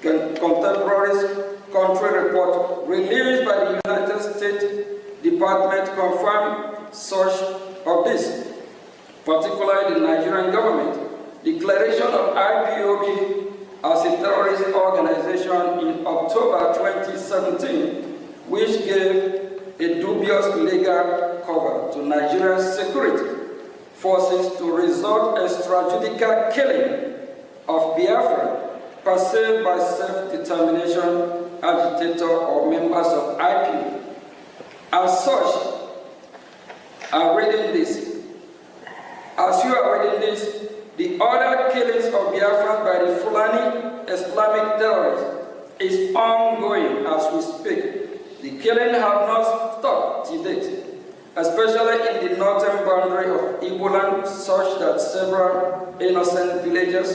Contemporaries country report released by the United States Department confirmed such of this, particularly the Nigerian government declaration of IPOB as a terrorist organization in October 2017, which gave a dubious legal cover to Nigeria's security forces to resort extrajudicial killing of Biafra perceived by self-determination agitator or members of IPOB. As such, as you are reading this, the other killings of Biafrans by the Fulani Islamic terrorists is ongoing as we speak. The killing have not stopped to date, especially in the northern boundary of Igbo land, such that several innocent villagers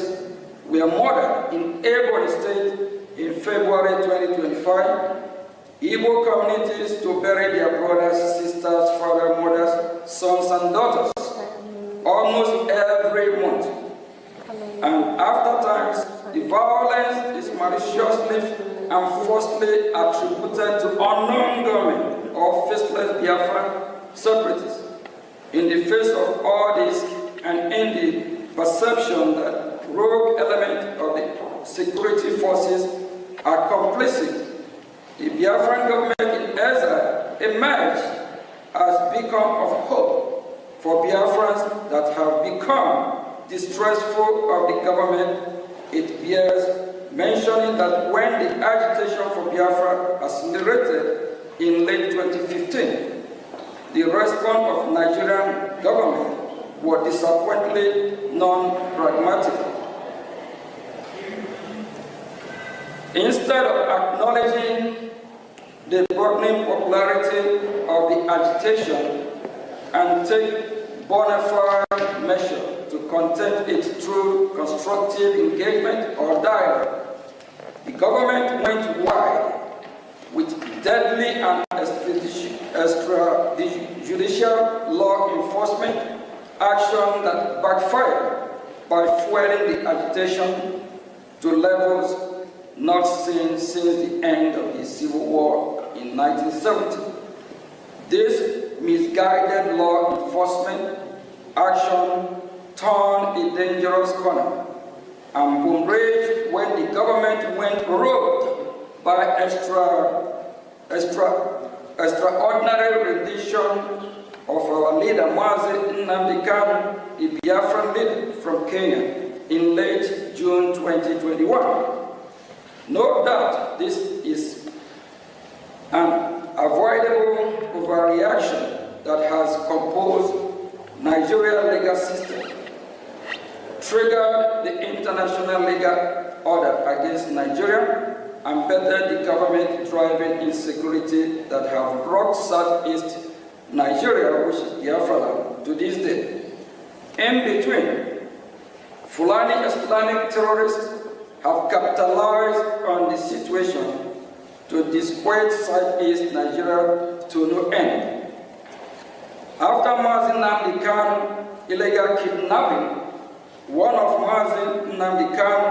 were murdered in Ebonyi State in February 2025. Igbo communities to bury their brothers, sisters, fathers, mothers, sons, and daughters almost every month. And after times, the violence is maliciously and falsely attributed to unknown government or faceless Biafran separatists. In the face of all this, and in the perception that rogue elements of the security forces are complicit, the Biafran government in exile emerged as beacon of hope for Biafrans that have become distrustful of the government. It bears mentioning that when the agitation for Biafra accelerated in late 2015, the response of Nigerian government was disappointingly non-pragmatic. Instead of acknowledging the burgeoning popularity of the agitation and take bona fide measures to contain it through constructive engagement or dialogue, the government went wide with deadly and extrajudicial law enforcement action that backfired by fueling the agitation to levels not seen since the end of the Civil War in 1970. This misguided law enforcement action turned a dangerous corner and boom-raged when the government went rogue by extraordinary rendition of our leader, Mazi Nnamdi Kanu, the Biafran leader from Kenya, in late June 2021. No doubt this is an avoidable overreaction that has composed Nigeria's legal system, triggered the international legal order against Nigeria, and bettered the government-driven insecurity that have brought Southeast Nigeria, which is Biafra, to this day. In between, Fulani Islamic terrorists have capitalized on the situation to dissuade Southeast Nigeria to no end. After Mazi Nnamdi Kanu illegal kidnapping, one of Mazi Nnamdi Kanu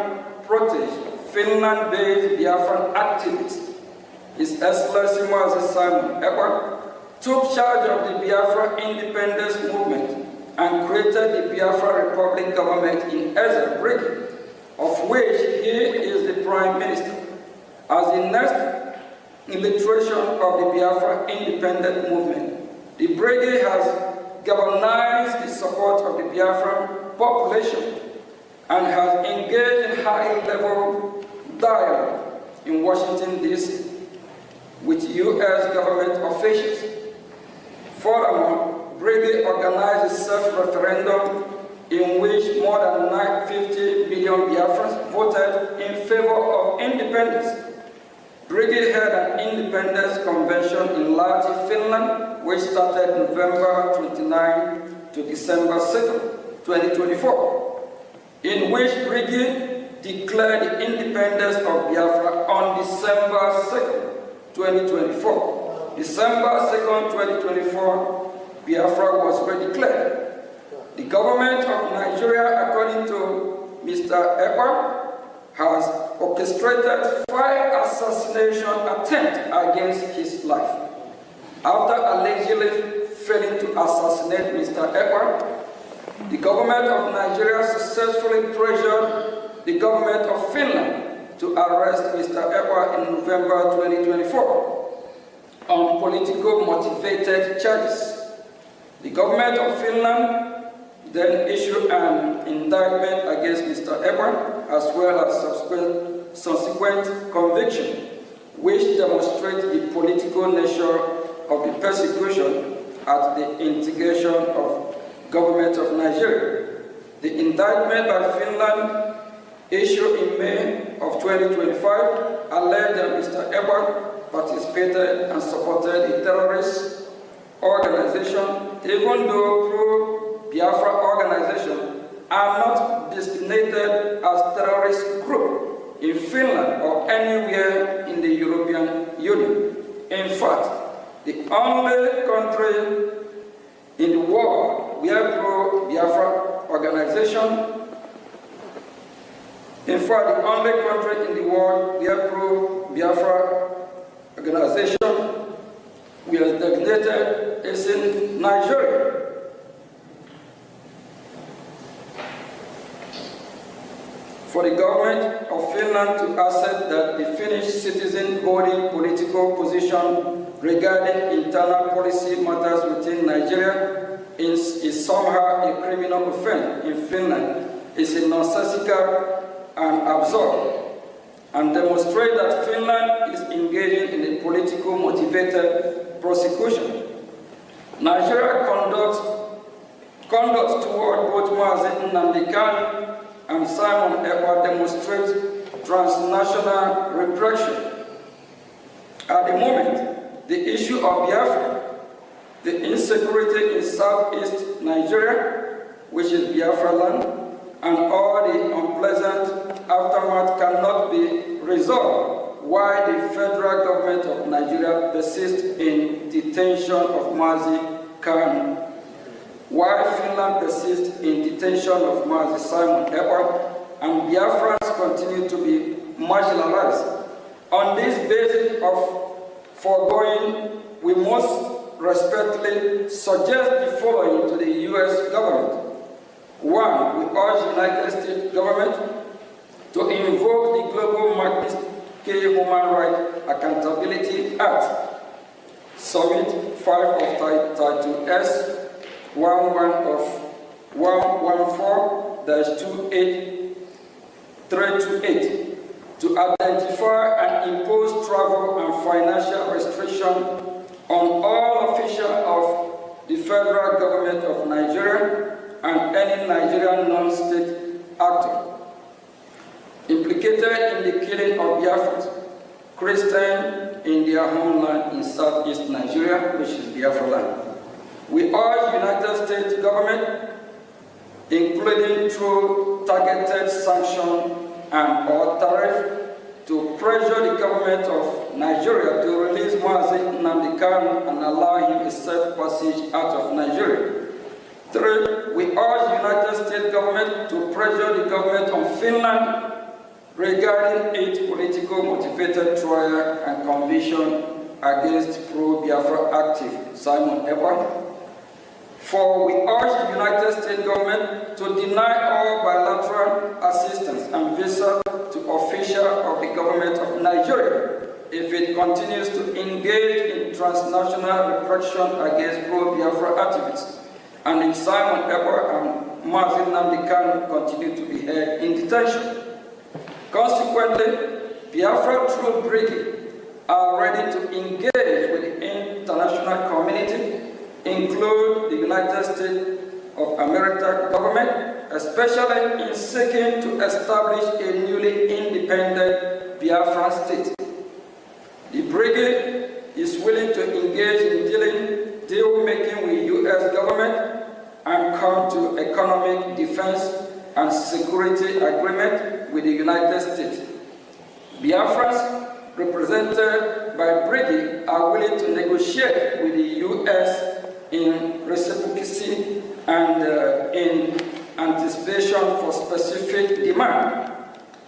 protege, Finland-based Biafran activist, His Excellency Mazi Simon Ekpa, took charge of the Biafra independence movement and created the Biafra Republic government in exile, Brgie, of which he is the Prime Minister. As the next illustration of the Biafra independent movement, the Brgie has galvanized the support of the Biafran population and has engaged in high-level dialogue in Washington, D.C. with U.S. government officials. Furthermore, Brgie organized a self-referendum in which more than 950 million Biafrans voted in favor of independence. Brgie held an independence convention in Lahti, Finland, which started November 29 to December 2, 2024, in which Brgie declared the independence of Biafra on December 2, 2024. December 2, 2024, Biafra was redeclared. The government of Nigeria, according to Mr. Ekpa, has orchestrated 5 assassination attempts against his life. After allegedly failing to assassinate Mr. Ekpa, the government of Nigeria successfully pressured the government of Finland to arrest Mr. Ekpa in November 2024 on political motivated charges. The government of Finland then issued an indictment against Mr. Ekpa, as well as subsequent conviction, which demonstrates the political nature of the persecution at the instigation of government of Nigeria. The indictment by Finland, issued in May of 2025, alleged that Mr. Ekpa participated and supported a terrorist organization, even though pro-Biafra organizations are not designated as terrorist group in Finland or anywhere in the European Union. In fact, the only country in the world where pro-Biafra organization, the only country in the world where pro Biafra organization, we are designated is in Nigeria. For the government of Finland to accept that the Finnish citizen holding political position regarding internal policy matters within Nigeria is somehow a criminal offense in Finland is a nonsensical and absurd, and demonstrate that Finland is engaging in a politically motivated prosecution. Nigeria conduct toward both Mazi Nnamdi Kanu and Simon Ekpa demonstrate transnational repression. At the moment, the issue of Biafra, the insecurity in southeast Nigeria, which is Biafra land, and all the unpleasant aftermath cannot be resolved, while the federal government of Nigeria persists in detention of Mazi Kanu, while Finland persists in detention of Mazi Simon Ekpa, and Biafrans continue to be marginalized. On this basis of foregoing, we must respectfully suggest the following to the U.S. government. One, we urge the United States government to invoke the Global Magnitsky Human Rights Accountability Act, Summit 5 of Title S, 11 of 114-28328, to identify and impose travel and financial restrictions on all officials of the federal government of Nigeria and any Nigerian non-state actor implicated in the killing of Biafrans, Christians in their homeland in southeast Nigeria, which is Biafra land. We urge the United States government, including through targeted sanction and or tariff, to pressure the government of Nigeria to release Mazi Nnamdi Kanu and allow him a safe passage out of Nigeria. Three, we urge the United States government to pressure the government of Finland regarding its politically motivated trial and conviction against pro-Biafra active Simon Ekpa. For we urge the United States government to deny all bilateral assistance and visa to officials of the government of Nigeria if it continues to engage in transnational repression against pro-Biafra activists, and if Simon Ekpa and Mazi Nnamdi Kanu continue to be held in detention. Consequently, Biafra through Brgie are ready to engage with the international community, include the United States of America government, especially in seeking to establish a newly independent Biafran state. The Brigade is willing to engage in deal-making with U.S. government and come to economic defense and security agreement with the United States. Biafrans represented by Brgie are willing to negotiate with the U.S. in reciprocity and in anticipation for specific demand,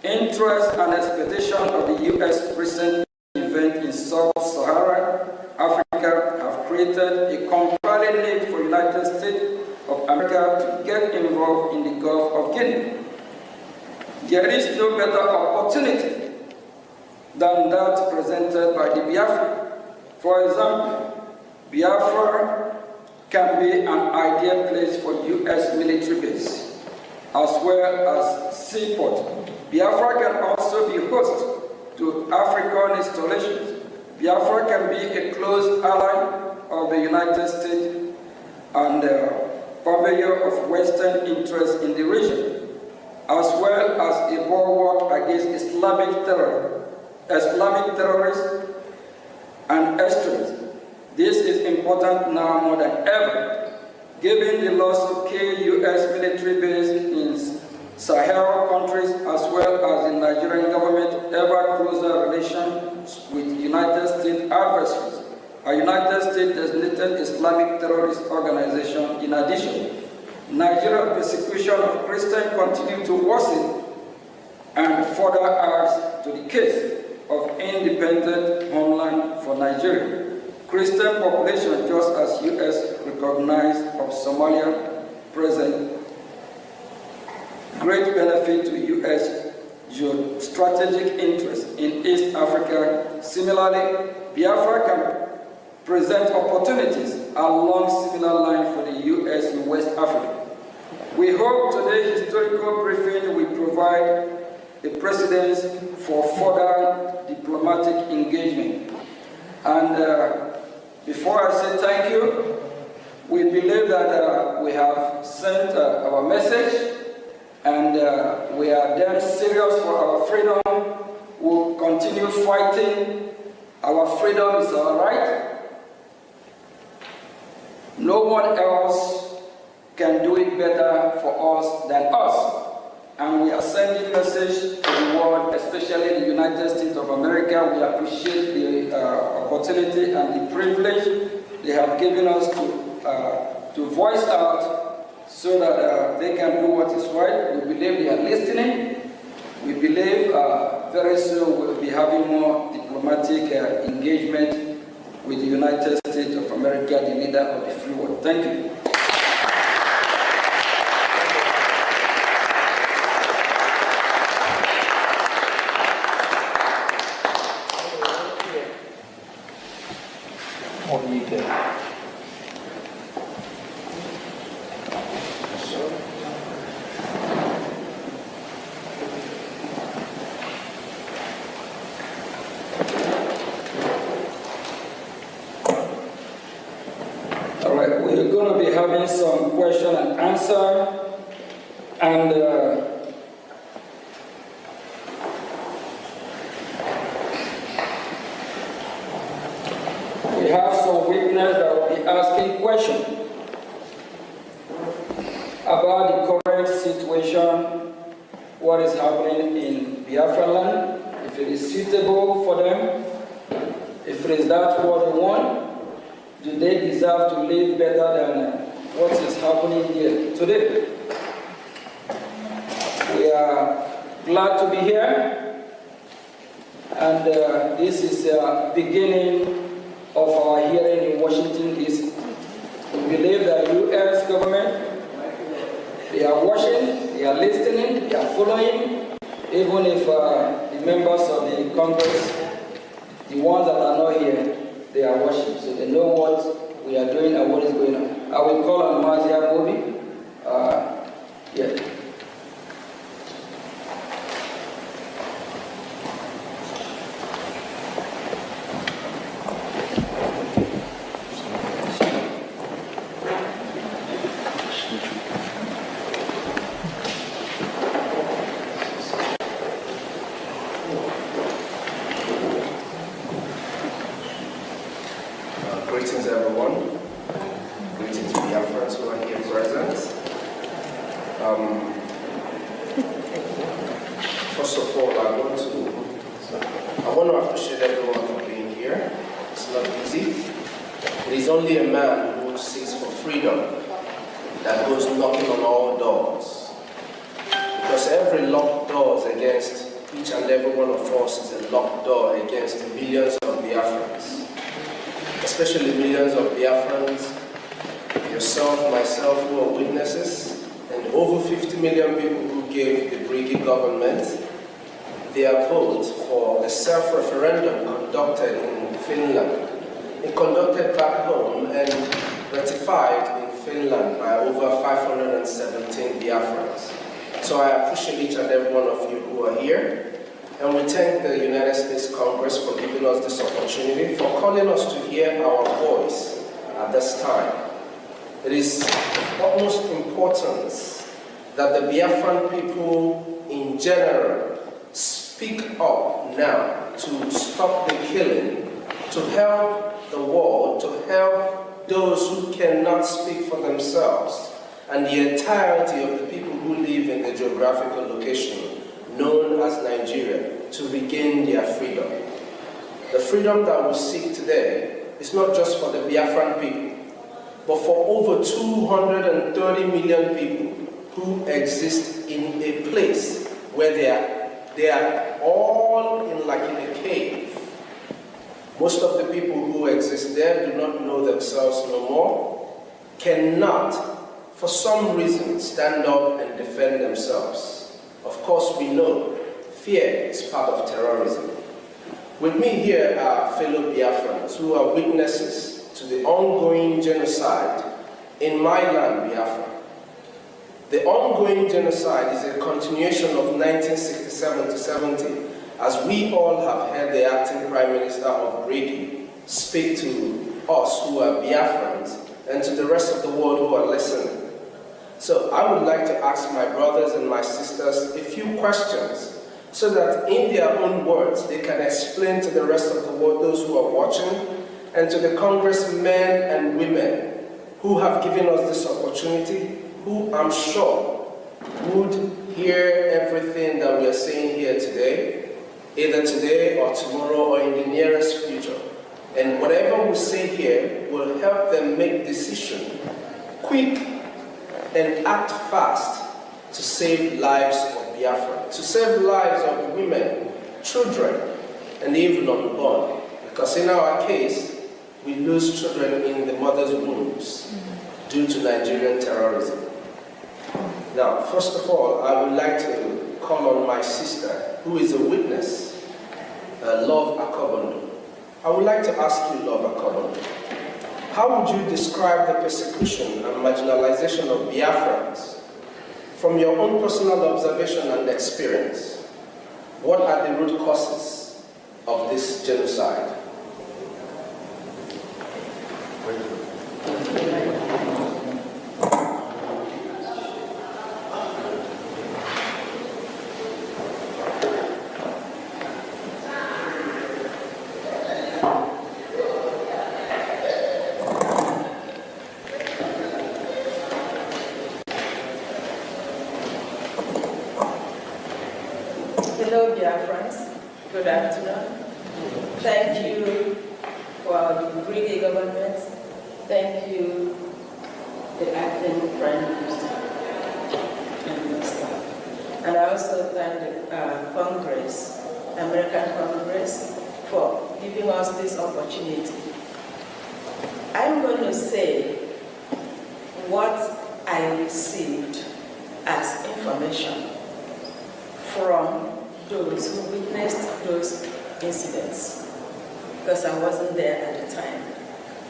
interest and expectation of the U.S. recent event in Sub-Saharan Africa have created a compelling need for United States of America to get involved in the Gulf of Guinea. There is no better opportunity than that presented by the Biafra. For example, Biafra can be an ideal place for U.S. military base, as well as seaport. Biafra can also be host to African installations. Biafra can be a close ally of the United States and purveyor of Western interests in the region, as well as a bulwark against Islamic terrorists and extremists. This is important now more than ever, given the loss of key U.S. military bases in Sahel countries, as well as the Nigerian government ever closer relations with United States adversaries, a United States designated Islamic terrorist organization. In addition, Nigeria's persecution of Christians continues to worsen and further adds to the case of independence independent homeland for Nigeria. Christian population, just as U.S. recognized of Somalia, present great benefit to U.S. strategic interest in East Africa. Similarly, Biafra can present opportunities along similar lines for the U.S. in West Africa. We hope today's historical briefing will provide a precedent for further diplomatic engagement. And before I say thank you, we believe that we have sent our message, and we are damn serious for our freedom. We'll continue fighting. Our freedom is our right. No one else can do it better for us than us. And we are sending message to the world, especially the United States of America. We appreciate the opportunity and the privilege they have given us to voice out so that they can do what is right. We believe they are listening. We believe very soon we'll be having more diplomatic engagement with the United States of America, the leader of the free world. Thank you. All right, we're going to be having some question and answer, and we have some witnesses that will be asking questions about the current situation, what is happening in Biafra land, if it is suitable for them, if it is that what they want. Do they deserve to live better than what is happening here today? We are glad to be here, and this is the beginning of our hearing in Washington, D.C. We believe that U.S. government, they are watching, they are listening, they are following, even if the members of the Congress, the ones that are not here, they are watching, so they know what we are doing and what is going on. I will call on Mazia Bobi. Yeah. Greetings, everyone. Greetings, Biafrans who are here present. First of all, I want to appreciate everyone for being here. It's not easy. It is only a man who seeks for freedom that goes knocking on all doors. Because every locked door against each and every one of us is a locked door against millions of Biafrans. Especially millions of Biafrans, yourself, myself, who are witnesses, and over 50 million people who gave the Brgie government their vote for a self-referendum conducted in Finland. It conducted back home and ratified in Finland by over 517 Biafrans. So I appreciate each and every one of you who are here. And we thank the United States Congress for giving us this opportunity, for calling us to hear our voice at this time. It is of utmost importance that the Biafran people in general speak up now to stop the killing, to help the world, to help those who cannot speak for themselves, and the entirety of the people who live in the geographical location known as Nigeria, to regain their freedom. The freedom that we seek today is not just for the Biafran people, but for over 230 million people who exist in a place where they are all in a cave, Most of the people who exist there do not know themselves no more, cannot, for some reason, stand up and defend themselves. Of course, we know fear is part of terrorism. With me here are fellow Biafrans who are witnesses to the ongoing genocide in my land, Biafra. The ongoing genocide is a continuation of 1967 to 70, as we all have heard the acting Prime Minister of Brgie speak to us who are Biafrans and to the rest of the world who are listening. So I would like to ask my brothers and my sisters a few questions so that in their own words they can explain to the rest of the world, those who are watching, and to the congressmen and women who have given us this opportunity, who I'm sure would hear everything that we are saying here today, either today or tomorrow or in the nearest future. And whatever we say here will help them make decisions quick and act fast to save lives of Biafra, to save lives of women, children, and even unborn. Because in our case, we lose children in the mother's wombs due to Nigerian terrorism. Now, first of all, I would like to call on my sister, who is a witness, Love Akobondo. I would like to ask you, Love Akobondo, how would you describe the persecution and marginalization of Biafrans from your own personal observation and experience? What are the root causes of this genocide? Hello, Biafrans. Good afternoon. Thank you for the Brgie government. Thank you, the acting Prime Minister and the staff. And I also thank the Congress, American Congress, for giving us this opportunity. I'm going to say what I received as information from those who witnessed those incidents, because I wasn't there at the time.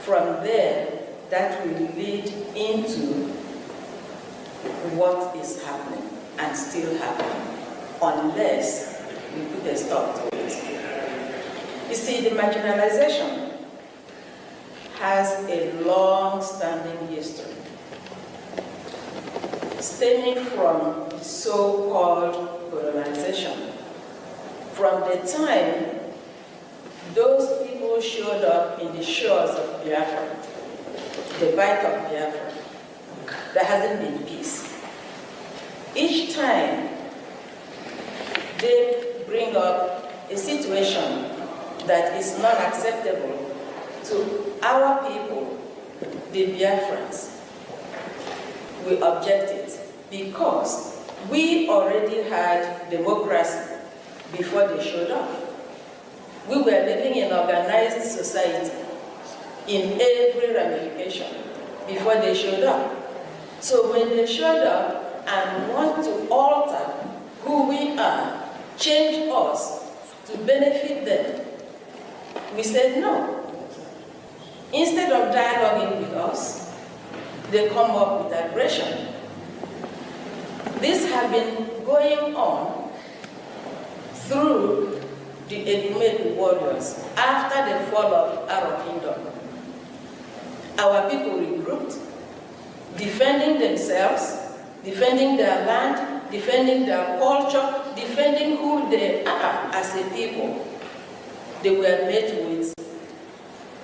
From there, that will lead into what is happening and still happening, unless we put a stop to it. You see, the marginalization has a long-standing history, stemming from the so-called colonization. From the time those people showed up in the shores of Biafra, the Bight of Biafra, there hasn't been peace. Each time they bring up a situation that is not acceptable to our people, the Biafrans, we object it because we already had democracy before they showed up. We were living in organized society in every ramification before they showed up. So when they showed up and want to alter who we are, change us to benefit them, we said no. Instead of dialoguing with us, they come up with aggression. This has been going on through the Edumate warriors after the fall of our kingdom. Our people regrouped, defending themselves, defending their land, defending their culture, defending who they are as a people. They were met with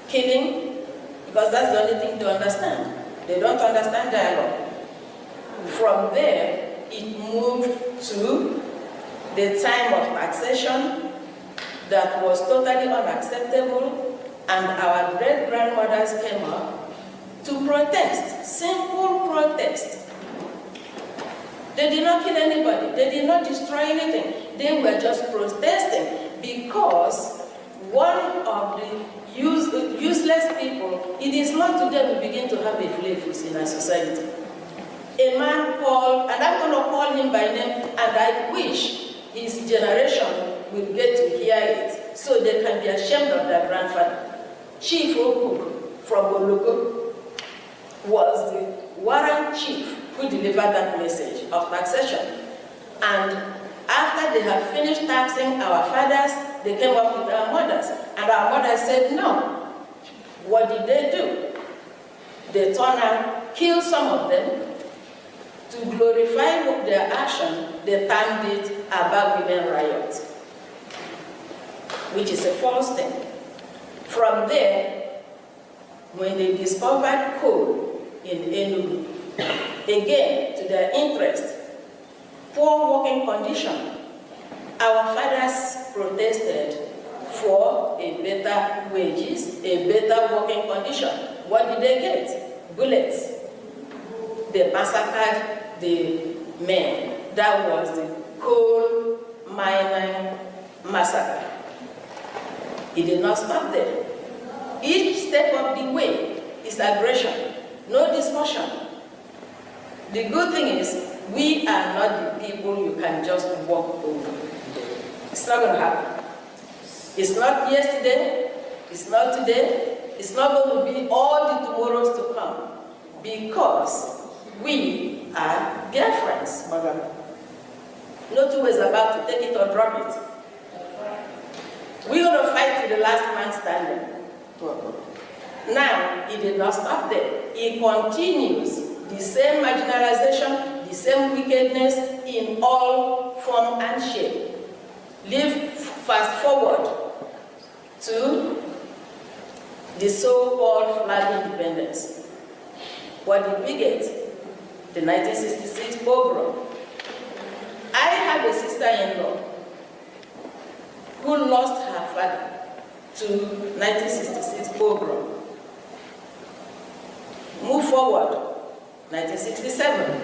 killing, because that's the only thing to understand. They don't understand dialogue. From there, it moved to the time of taxation that was totally unacceptable, and our great-grandmothers came up to protest, simple protest. They did not kill anybody, they did not destroy anything. They were just protesting because one of of the useless people, it is not today we begin to have a flavors in our society. A man called, and I'm going to call him by name, and I wish his generation will get to hear it, so they can be ashamed of their grandfather. Chief Okuk from Oloko was the warrant chief who delivered that message of taxation. And after they had finished taxing our fathers, they came up with our mothers. And our mothers said no. What did they do? They turned out, killed some of them. To glorify their action, they termed it Aba Women Riot, which is a false thing. From there, when they discovered coal in Enugu, again, to their interest, poor working condition, our fathers protested for a better wages, a better working condition. What did they get? Bullets. They massacred the men. That was the coal mining massacre. It did not stop there. Each step of the way is aggression, no discussion. The good thing is, we are not the people you can just walk over. It's not going to happen. It's not yesterday, it's not today, it's not going to be all the tomorrows to come, because we are Biafrans, madam. No two ways about to take it or drop it. We're going to fight to the last man standing. Now, it did not stop there. It continues the same marginalization, the same wickedness in all form and shape. Fast forward to the so-called flag independence. What did we get? The 1966 pogrom. I have a sister-in-law who lost her father to 1966 pogrom. Move forward, 1967,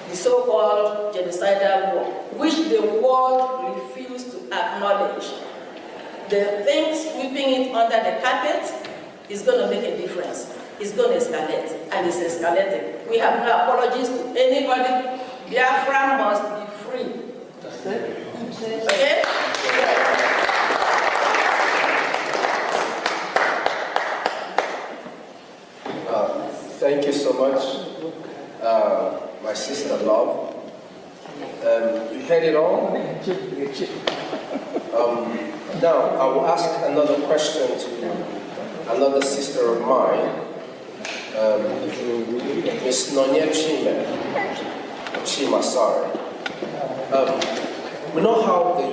the so-called genocidal war, which the world refused to acknowledge. The thing sweeping it under the carpet is going to make a difference. It's going to escalate, and it's escalating. We have no apologies to anybody. Biafra must be free. Okay? Thank you so much, my sister Love. You heard it all? Now, I will ask another question to another sister of mine, Ms. Nonye Chima, sorry. We know how the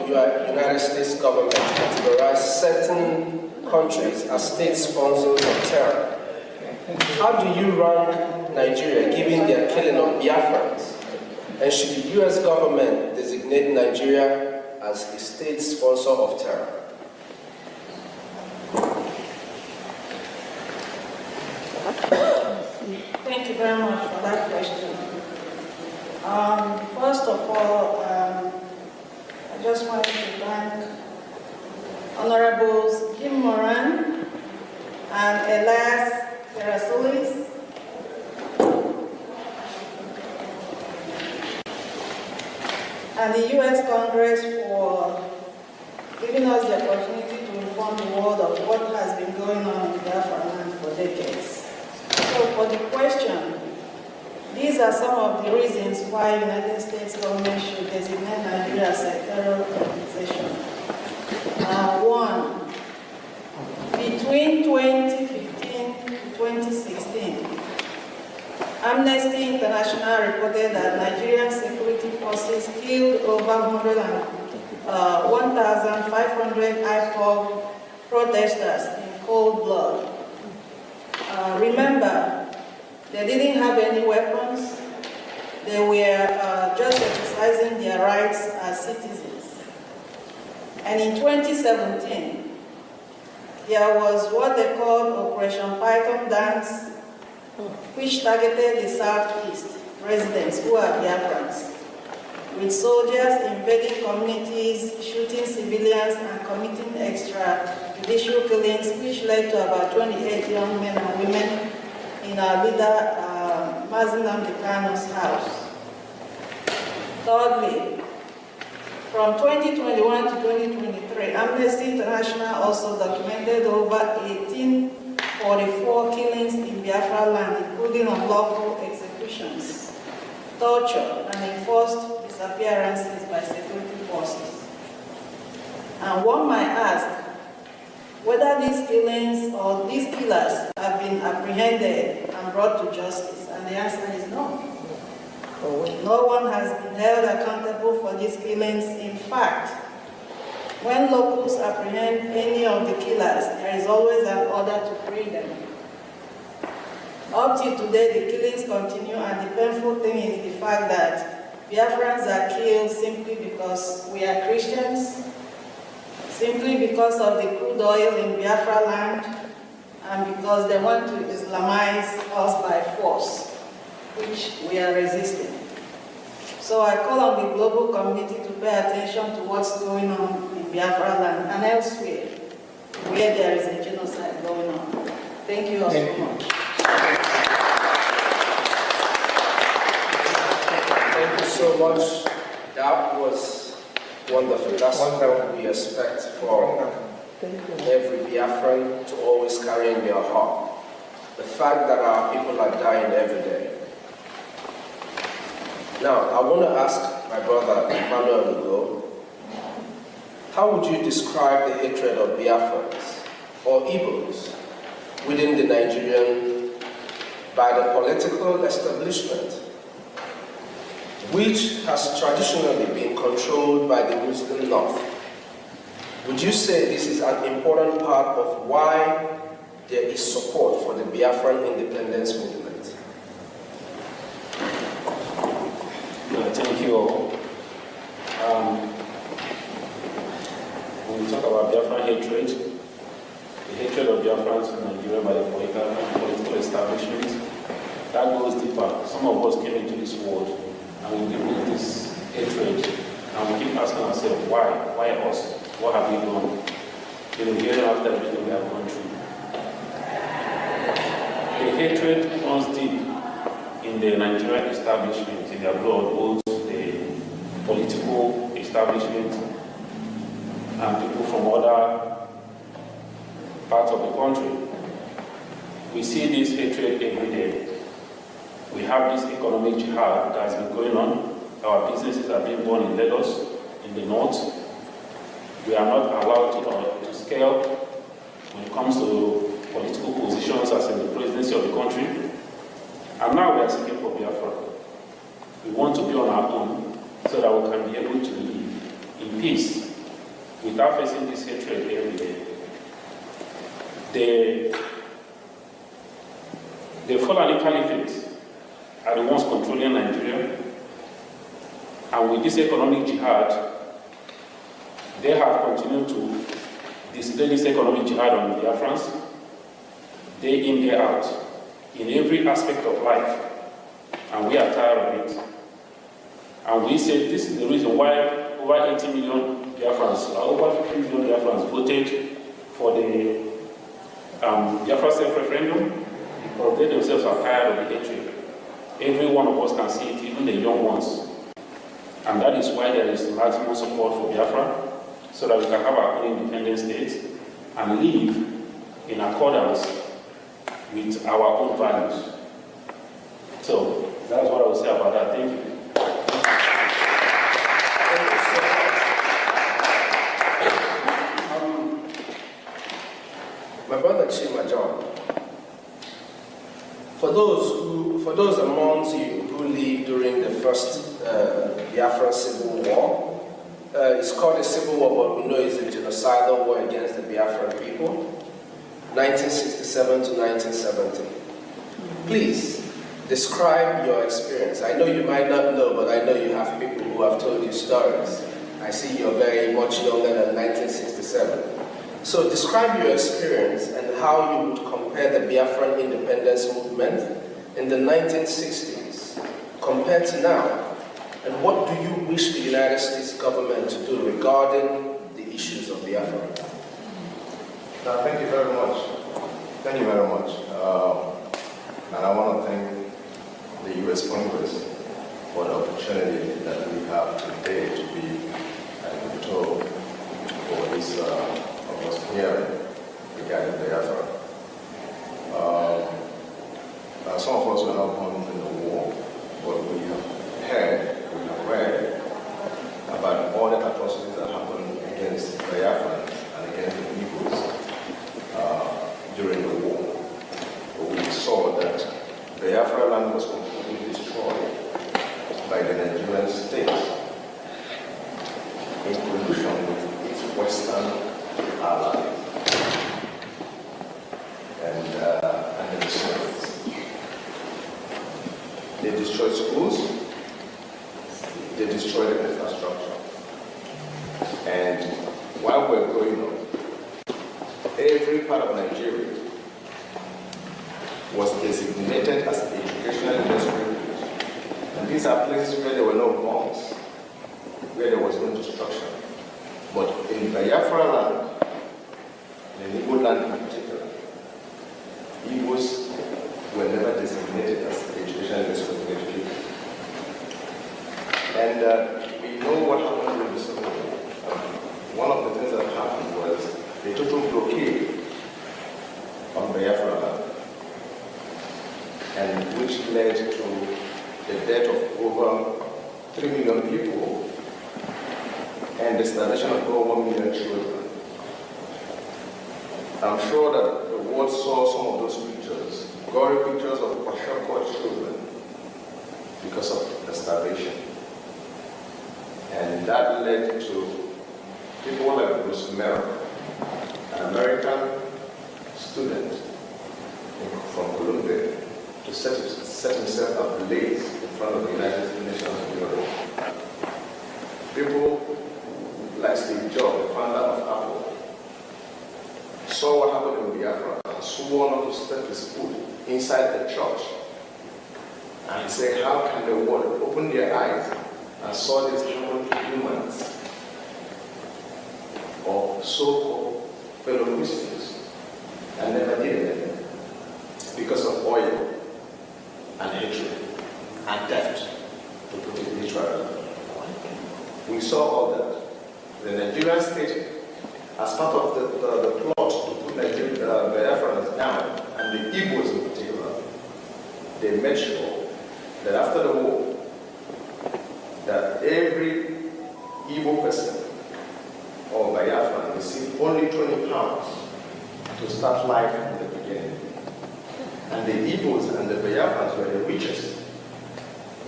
United States government categorizes certain countries as state sponsors of terror. How do you rank Nigeria given their killing of Biafrans? And should the US government designate Nigeria as a state sponsor of terror? Thank you very much for that question. First of all, I just wanted to thank Honorables Jim Moran and Elias Terasulis and the U.S. Congress for giving us the opportunity to inform the world of what has been going on in Biafra land for decades. So for the question, these are some of the reasons why the United States government should designate Nigeria as a terror organization. One, between 2015 to 2016, Amnesty International reported that Nigerian security forces killed over 1,500 IPOB protesters in cold blood. Remember, they didn't have any weapons. They were just exercising their rights as citizens. And in 2017, there was what they called Operation Python Dance, which targeted the Southeast residents who are Biafrans, with soldiers invading communities, shooting civilians, and committing extrajudicial judicial killings, which led to about 28 young men and women in our leader, Washignton's house. Thirdly, from 2021 to 2023, Amnesty International also documented over 1844 killings in Biafra land, including unlawful executions, torture, and enforced disappearances by security forces. And one might ask whether these killings or these killers have been apprehended and brought to justice, and the answer is no. No one has been held accountable for these killings. In fact, when locals apprehend any of the killers, there is always an order to free them. Up till today, the killings continue, and the painful thing is the fact that Biafrans are killed simply because we are Christians, simply because of the crude oil in Biafra land, and because they want to Islamize us by force, which we are resisting. So I call on the global community to pay attention to what's going on in Biafra land and elsewhere where there is a genocide going on. Thank you all so much. Thank you so much. That was wonderful. That's what we expect from every Biafran to always carry in their heart. The fact that our people are dying every day. Now, I want to ask my brother Emmanuel Ugo, how would you describe the hatred of Biafrans or Igbos within the Nigerian by the political establishment, which has traditionally been controlled by the Muslim North? Would you say this is an important part of why there is support for the Biafran independence movement? Thank you all. When we talk about Biafran hatred, the hatred of Biafrans in Nigeria by the political establishment, that goes deeper. Some of us came into this world and we live with this hatred, and we keep asking ourselves, why? Why us? What have we done? Hearing after everything we have gone through. The hatred runs deep in the Nigerian establishment, in their blood, both the political establishment and people from other parts of the country. We see this hatred every day. We have this economic jihad that has been going on. Our businesses are being born in Lagos, in the north. We are not allowed to scale when it comes to political positions as in the presidency of the country. And now we are seeking for Biafra. We want to be on our own so that we can be able to live in peace without facing this hatred every day. The Fulani Caliphate are the ones controlling Nigeria. And with this economic jihad, they have continued to display this economic jihad on the Biafrans, day in, day out, in every aspect of life. And we are tired of it. And we say this is the reason why over 80 million Biafrans, over 50 million Biafrans voted for the Biafra self-referendum, because they themselves are tired of the hatred. Every one of us can see it, even the young ones. And that is why there is maximum support for Biafra, so that we can have our own independent state and live in accordance with our own values. So that's what I will say about that. Thank you. My brother Chima John, for those amongst you who lived during the first Biafran Civil War, it's called a civil war, but we know it's a genocidal war against the Biafran people, 1967 to 1970. Please, describe your experience. I know you might not know, but I know you have people who have told you stories. I see you're very much younger than 1967. So describe your experience and how you would compare the Biafran independence movement in the 1960s compared to now. And what do you wish the United States government to do regarding the issues of Biafra? No, thank you very much. Thank you very much. And I want to thank the U.S. Congress for the opportunity that we have today to be at the tour for this August hearing regarding Biafra. Some of us were not born in the war, but we have heard, we have read about all the atrocities that happened against Biafrans and against the Igbos during the war. We saw that Biafra land was completely destroyed by the Nigerian state in collusion with its Western allies and the Soviets. They destroyed schools, they destroyed the infrastructure. And while we're going on, every part of Nigeria was designated as educational industrial village. And these are places where there were no bombs, where there was no destruction. But in Biafra land, in Igbo land in particular, Igbos were never designated as educational industrial village. And we know what happened during the Civil War. One of the things that happened was the total blockade on Biafra land, and which led to the death of over 3 million people and the starvation of over 1 million children. I'm sure that the world saw some of those pictures, gory pictures of Kwashiorkor children because of the starvation. And that led to people like Bruce Merrick, an American student from Columbia, to set himself ablaze in front of the United Nations Bureau. People like Steve Jobs, the founder of Apple, saw what happened in Biafra and swore not to step his foot inside the church. And he said, how can the world open their eyes and saw these humans or so-called fellow Christians and never did anything because of oil and hatred and theft, to put it literally. We saw all that. The Nigerian state, as part of the plot to put Biafrans down, and the Igbos in particular, they made sure that after the war, that every Igbo person or Biafran received only 20 pounds to start life in the beginning. And the Igbos and the Biafrans were the richest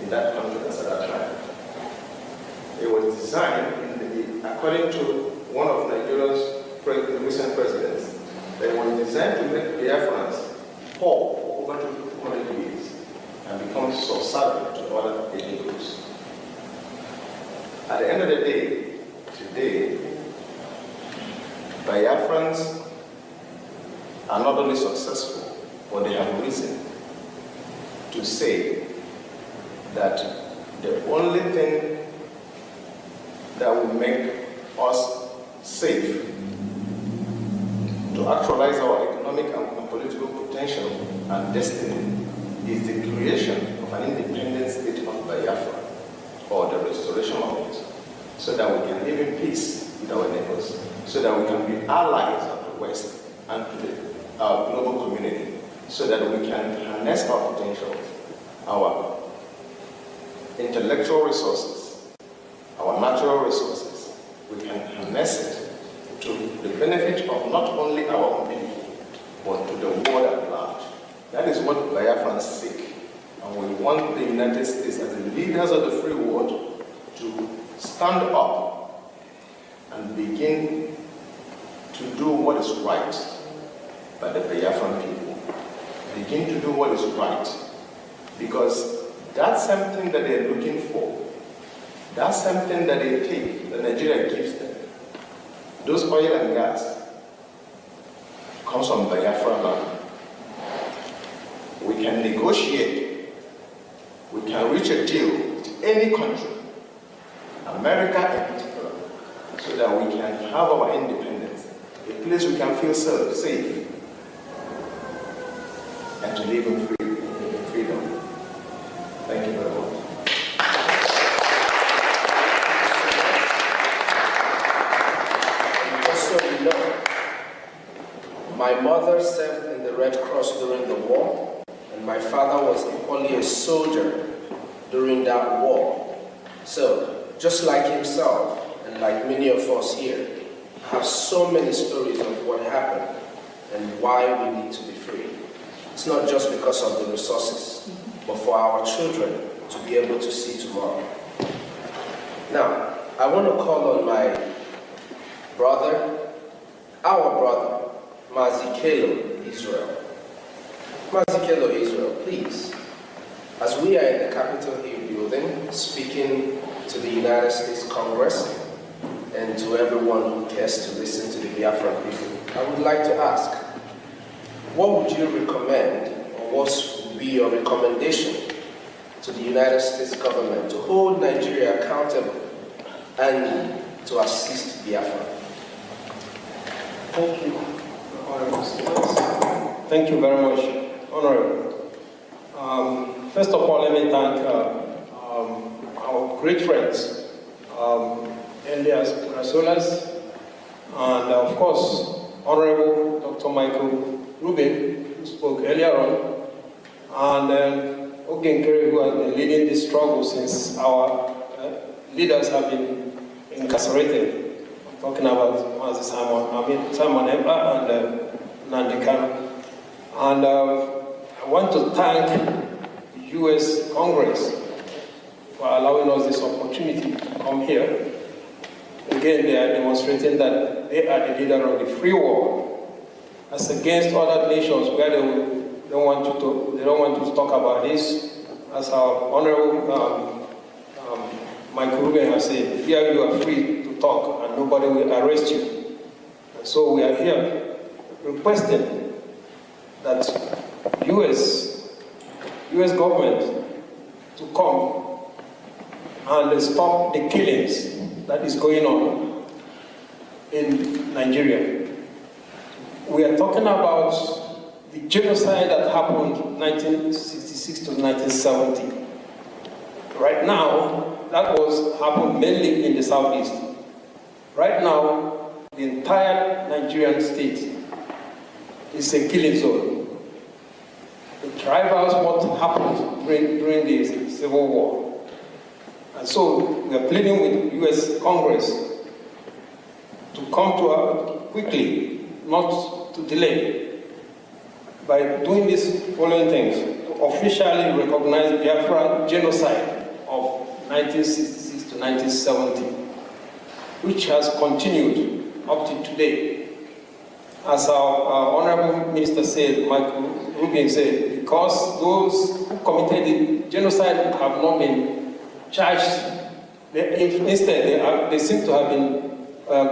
in that country at that time. It was designed, according to one of Nigeria's recent presidents, it was designed to make Biafrans poor for over 200 years and become subservient to other ethnic groups. At the end of the day, today, Biafrans are not only successful, but they have reason to say that the only thing that will make us safe to actualize our economic and political potential and destiny is the creation of an independent state of Biafra, or the restoration of it, so that we can live in peace with our neighbors, so that we can be allies of the West and to our global community, so that we can harness our potential, our intellectual resources, our natural resources. We can harness it to the benefit of not only our own people, but to the world at large. That is what Biafrans seek. And we want the United States, as the leaders of the free world, to stand up and begin to do what is right by the Biafran people. Begin to do what is right. Because that's something that they're looking for. That's something that they take, that Nigeria gives them. Those oil and gas comes from Biafra land. We can negotiate. We can reach a deal with any country, America in particular, so that we can have our independence a place we can feel safe, and to live in freedom. Thank you very much. Just so you know, my mother served in the Red Cross during the war, and my father was equally a soldier during that war. So, just like himself, and like many of us here, have so many stories of what happened and why we need to be free. It's not just because of the resources, but for our children to be able to see tomorrow. Now, I want to call on my brother, our brother, Mazikelo Israel. Mazikelo Israel, please. As we are in the Capitol Hill building, speaking to the United States Congress and to everyone who cares to listen to the Biafran people, I would like to ask, what would you recommend, or what would be your recommendation to the United States government to hold Nigeria accountable and to assist Biafra? Thank you, Honorable Speakers. Thank you very much, Honorable. First of all, let me thank our great friends, Elias Rasolas, and of course, Honorable Dr. Michael Rubin, who spoke earlier on, and Nkere, who has been leading this struggle since our leaders have been incarcerated. I'm talking about Simon Ebba and Nnamdi Kanu. And I want to thank the U.S. Congress for allowing us this opportunity to come here. Again, they are demonstrating that they are the leader of the free world, as against other nations where they don't want to talk about this. As our Honorable Michael Rubin has said, here you are free to talk and nobody will arrest you. And so we are here requesting that U.S. government to come and stop the killings that is going on in Nigeria. We are talking about the genocide that happened 1966 to 1970. Right now, that happened mainly in the southeast. Right now, the entire Nigerian state is a killing zone. It rivals what happened during the Civil War. And so we are pleading with the U.S. Congress to come to us quickly, not to delay, by doing these following things: to officially recognize Biafra genocide of 1966 to 1970, which has continued up to today. As our Honorable Minister said, Michael Rubin said, because those who committed the genocide have not been charged, instead they seem to have been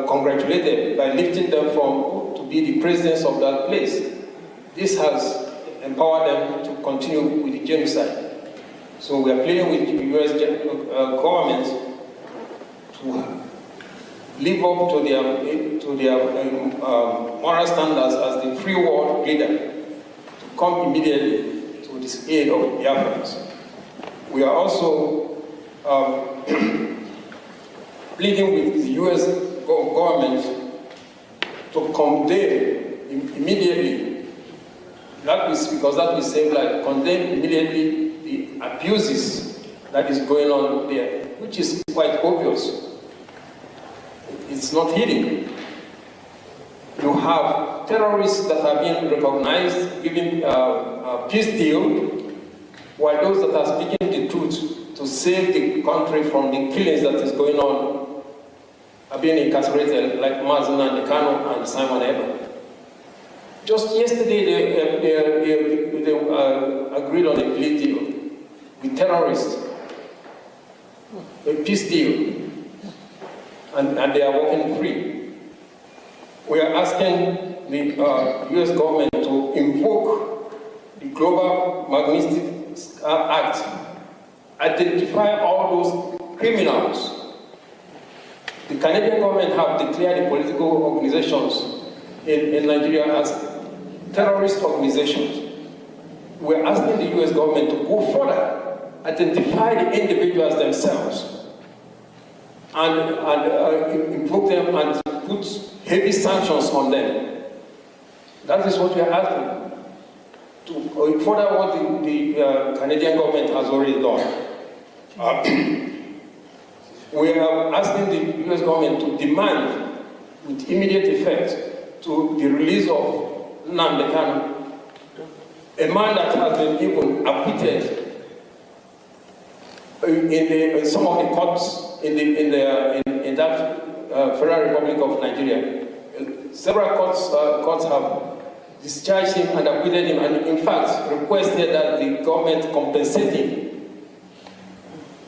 congratulated by lifting them to be the presidents of that place. This has empowered them to continue with the genocide. So we are pleading with the U.S. government to live up to their moral standards as the free world leader, to come immediately to this aid of Biafrans. We are also pleading with the U.S. government to condemn immediately, because that will save life, condemn immediately the abuses that is going on there, which is quite obvious. It's not hidden. You have terrorists that are being recognized, giving a peace deal, while those that are speaking the truth to save the country from the killings that is going on are being incarcerated, like Nnamdi Kanu and Simon Ebba. Just yesterday, they agreed on a plea deal with terrorists, a peace deal, and they are walking free. We are asking the U.S. government to invoke the Global Magnitsky Act, identify all those criminals. The Canadian government have declared the political organizations in Nigeria as terrorist organizations. We're asking the US government to go further, identify the individuals themselves, and invoke them and put heavy sanctions on them. That is what we are asking, to further what the Canadian government has already done. We are asking the US government to demand, with immediate effect, to the release of Nnamdi Kanu, a man that has been even acquitted in some of the courts in that Federal Republic of Nigeria. Several courts have discharged him and acquitted him, and in fact requested that the government compensate him.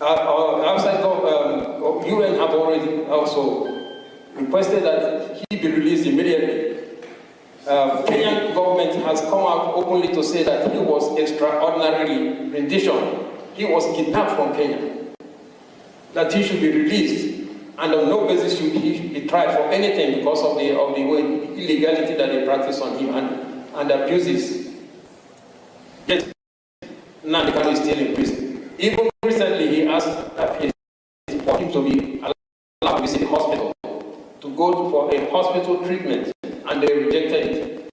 Outside UN have already also requested that he be released immediately. Kenyan government has come out openly to say that he was extraordinarily rendition. He was kidnapped from Kenya. That he should be released, and on no basis should he be tried for anything because of the illegality that they practice on him and abuses. Yet Nnamdi Kanu is still in prison. Even recently, he asked for him to be allowed to visit the hospital, to go for a hospital treatment, and they rejected it.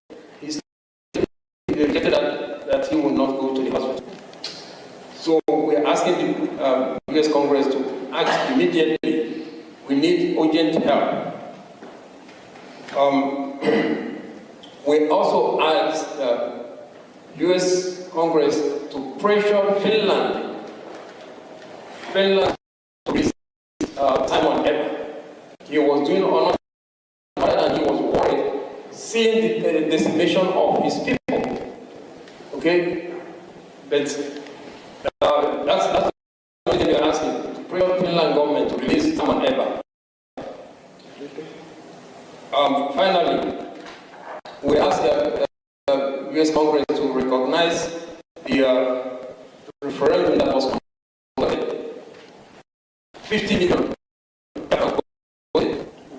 They rejected that he would not go to the hospital. So we are asking the US Congress to act immediately. We need urgent help. We also ask US Congress to pressure Finland to release Simon Eber. He was doing honor and he was worried seeing the decimation of his people. Okay? But that's the only thing we are asking, to pressure Finland government to release Simon Eber. Finally, we ask the US Congress to recognize the referendum that was conducted. 50 million.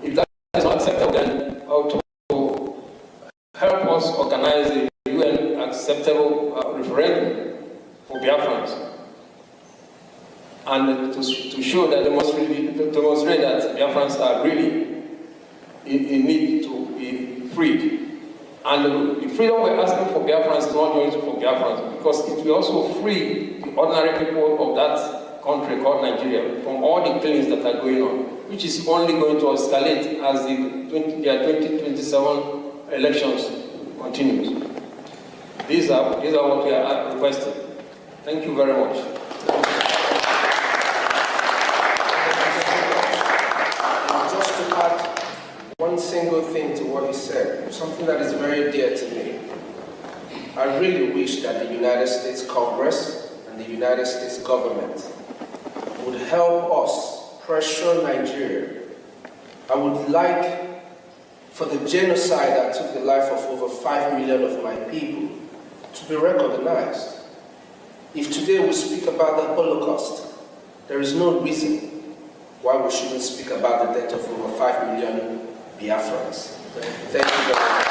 If that is not acceptable, then to help us organize a UN acceptable referendum for Biafrans, and to show that demonstrate that Biafrans are really in need to be freed. And the freedom we're asking for Biafrans is not only for Biafrans, because it will also free the ordinary people of that country called Nigeria from all the killings that are going on, which is only going to escalate as the 2027 elections continues. These are what we are requesting. Thank you very much. Just to add one single thing to what he said, something that is very dear to me. I really wish that the United States Congress and the United States government would help us pressure Nigeria. I would like for the genocide that took the life of over 5 million of my people to be recognized. If today we speak about the Holocaust, there is no reason why we shouldn't speak about the death of over 5 million Biafrans. Thank you very much.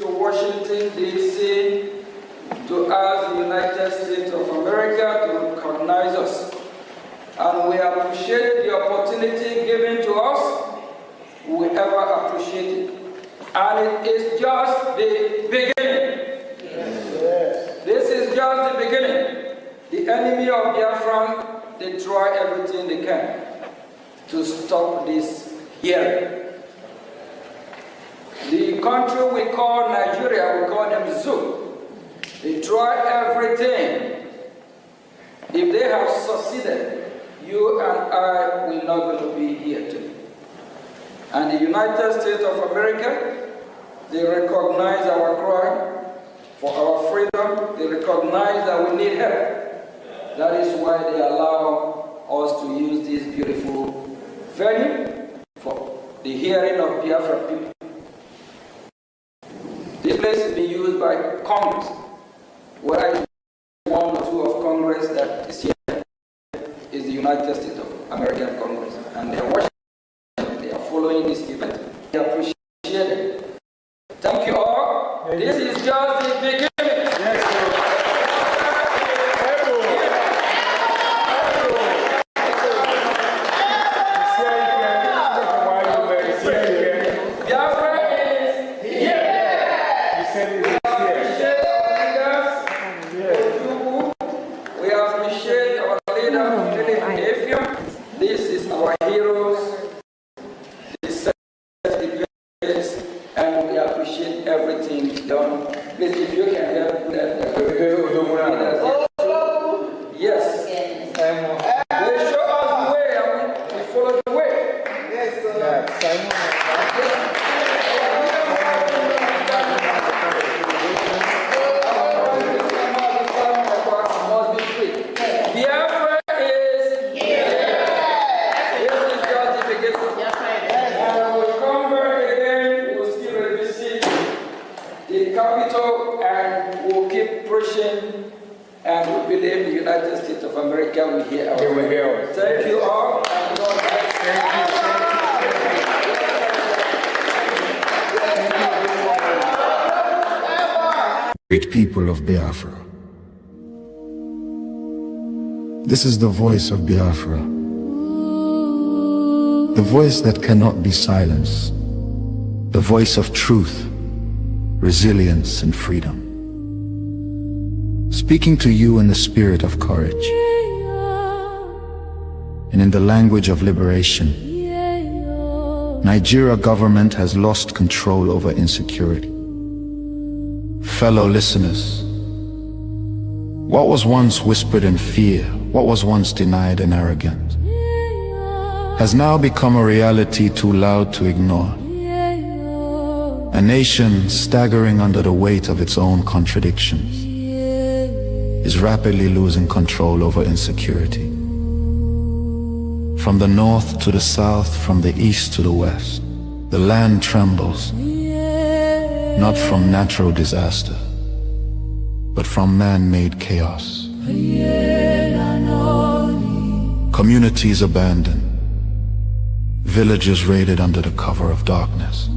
Washington, D.C. to ask the United States of America to recognize us. And we appreciate the opportunity given to us. We ever appreciate it. And it is just the beginning. Yes. This is just the beginning. The enemy of Biafra, they try everything they can. to stop this hearing. The country we call Nigeria, we call them zoo. They try everything. If they have succeeded, you and I will not going to be here today. And the United States of America, they recognize our cry for our freedom. They recognize that we need help. That is why they allow us to use this beautiful venue for the hearing of Biafra people. This place is being used by Congress, where one or two of Congress that is here is the United States of American Congress, and they are watching, they are following this event. They appreciate it. Thank you all. This is just the beginning. Great people of Biafra. This is the voice of Biafra, the voice that cannot be silenced, the voice of truth, resilience, and freedom. Speaking to you in the spirit of courage and in the language of liberation. Nigeria government has lost control over insecurity. Fellow listeners, what was once whispered in fear, what was once denied in arrogance, has now become a reality too loud to ignore. A nation staggering under the weight of its own contradictions is rapidly losing control over insecurity. From the north to the south, from the east to the west, the land trembles, not from natural disaster, but from man-made chaos. Communities abandoned, villages raided under the cover of darkness,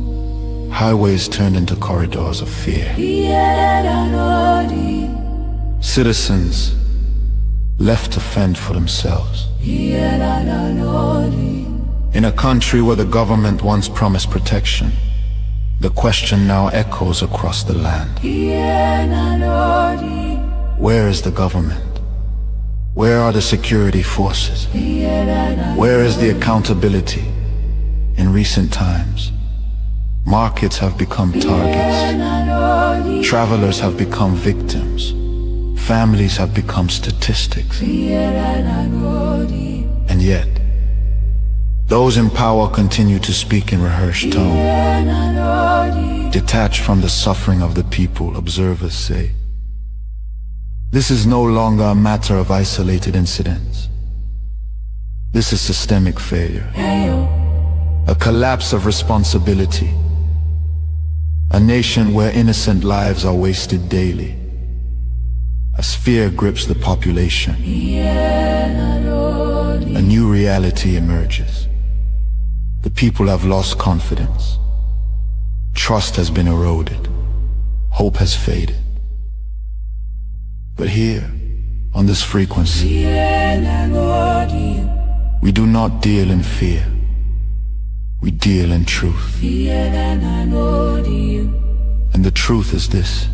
highways turned into corridors of fear. Citizens left to fend for themselves. In a country where the government once promised protection, the question now echoes across the land. Where is the government? Where are the security forces? Where is the accountability? In recent times, markets have become targets. Travelers have become victims. Families have become statistics. And yet, those in power continue to speak in rehearsed tone. Detached from the suffering of the people, observers say, this is no longer a matter of isolated incidents. This is systemic failure. A collapse of responsibility. A nation where innocent lives are wasted daily. As fear grips the population, a new reality emerges. The people have lost confidence. Trust has been eroded. Hope has faded. But here, on this frequency, we do not deal in fear. We deal in truth. And the truth is this: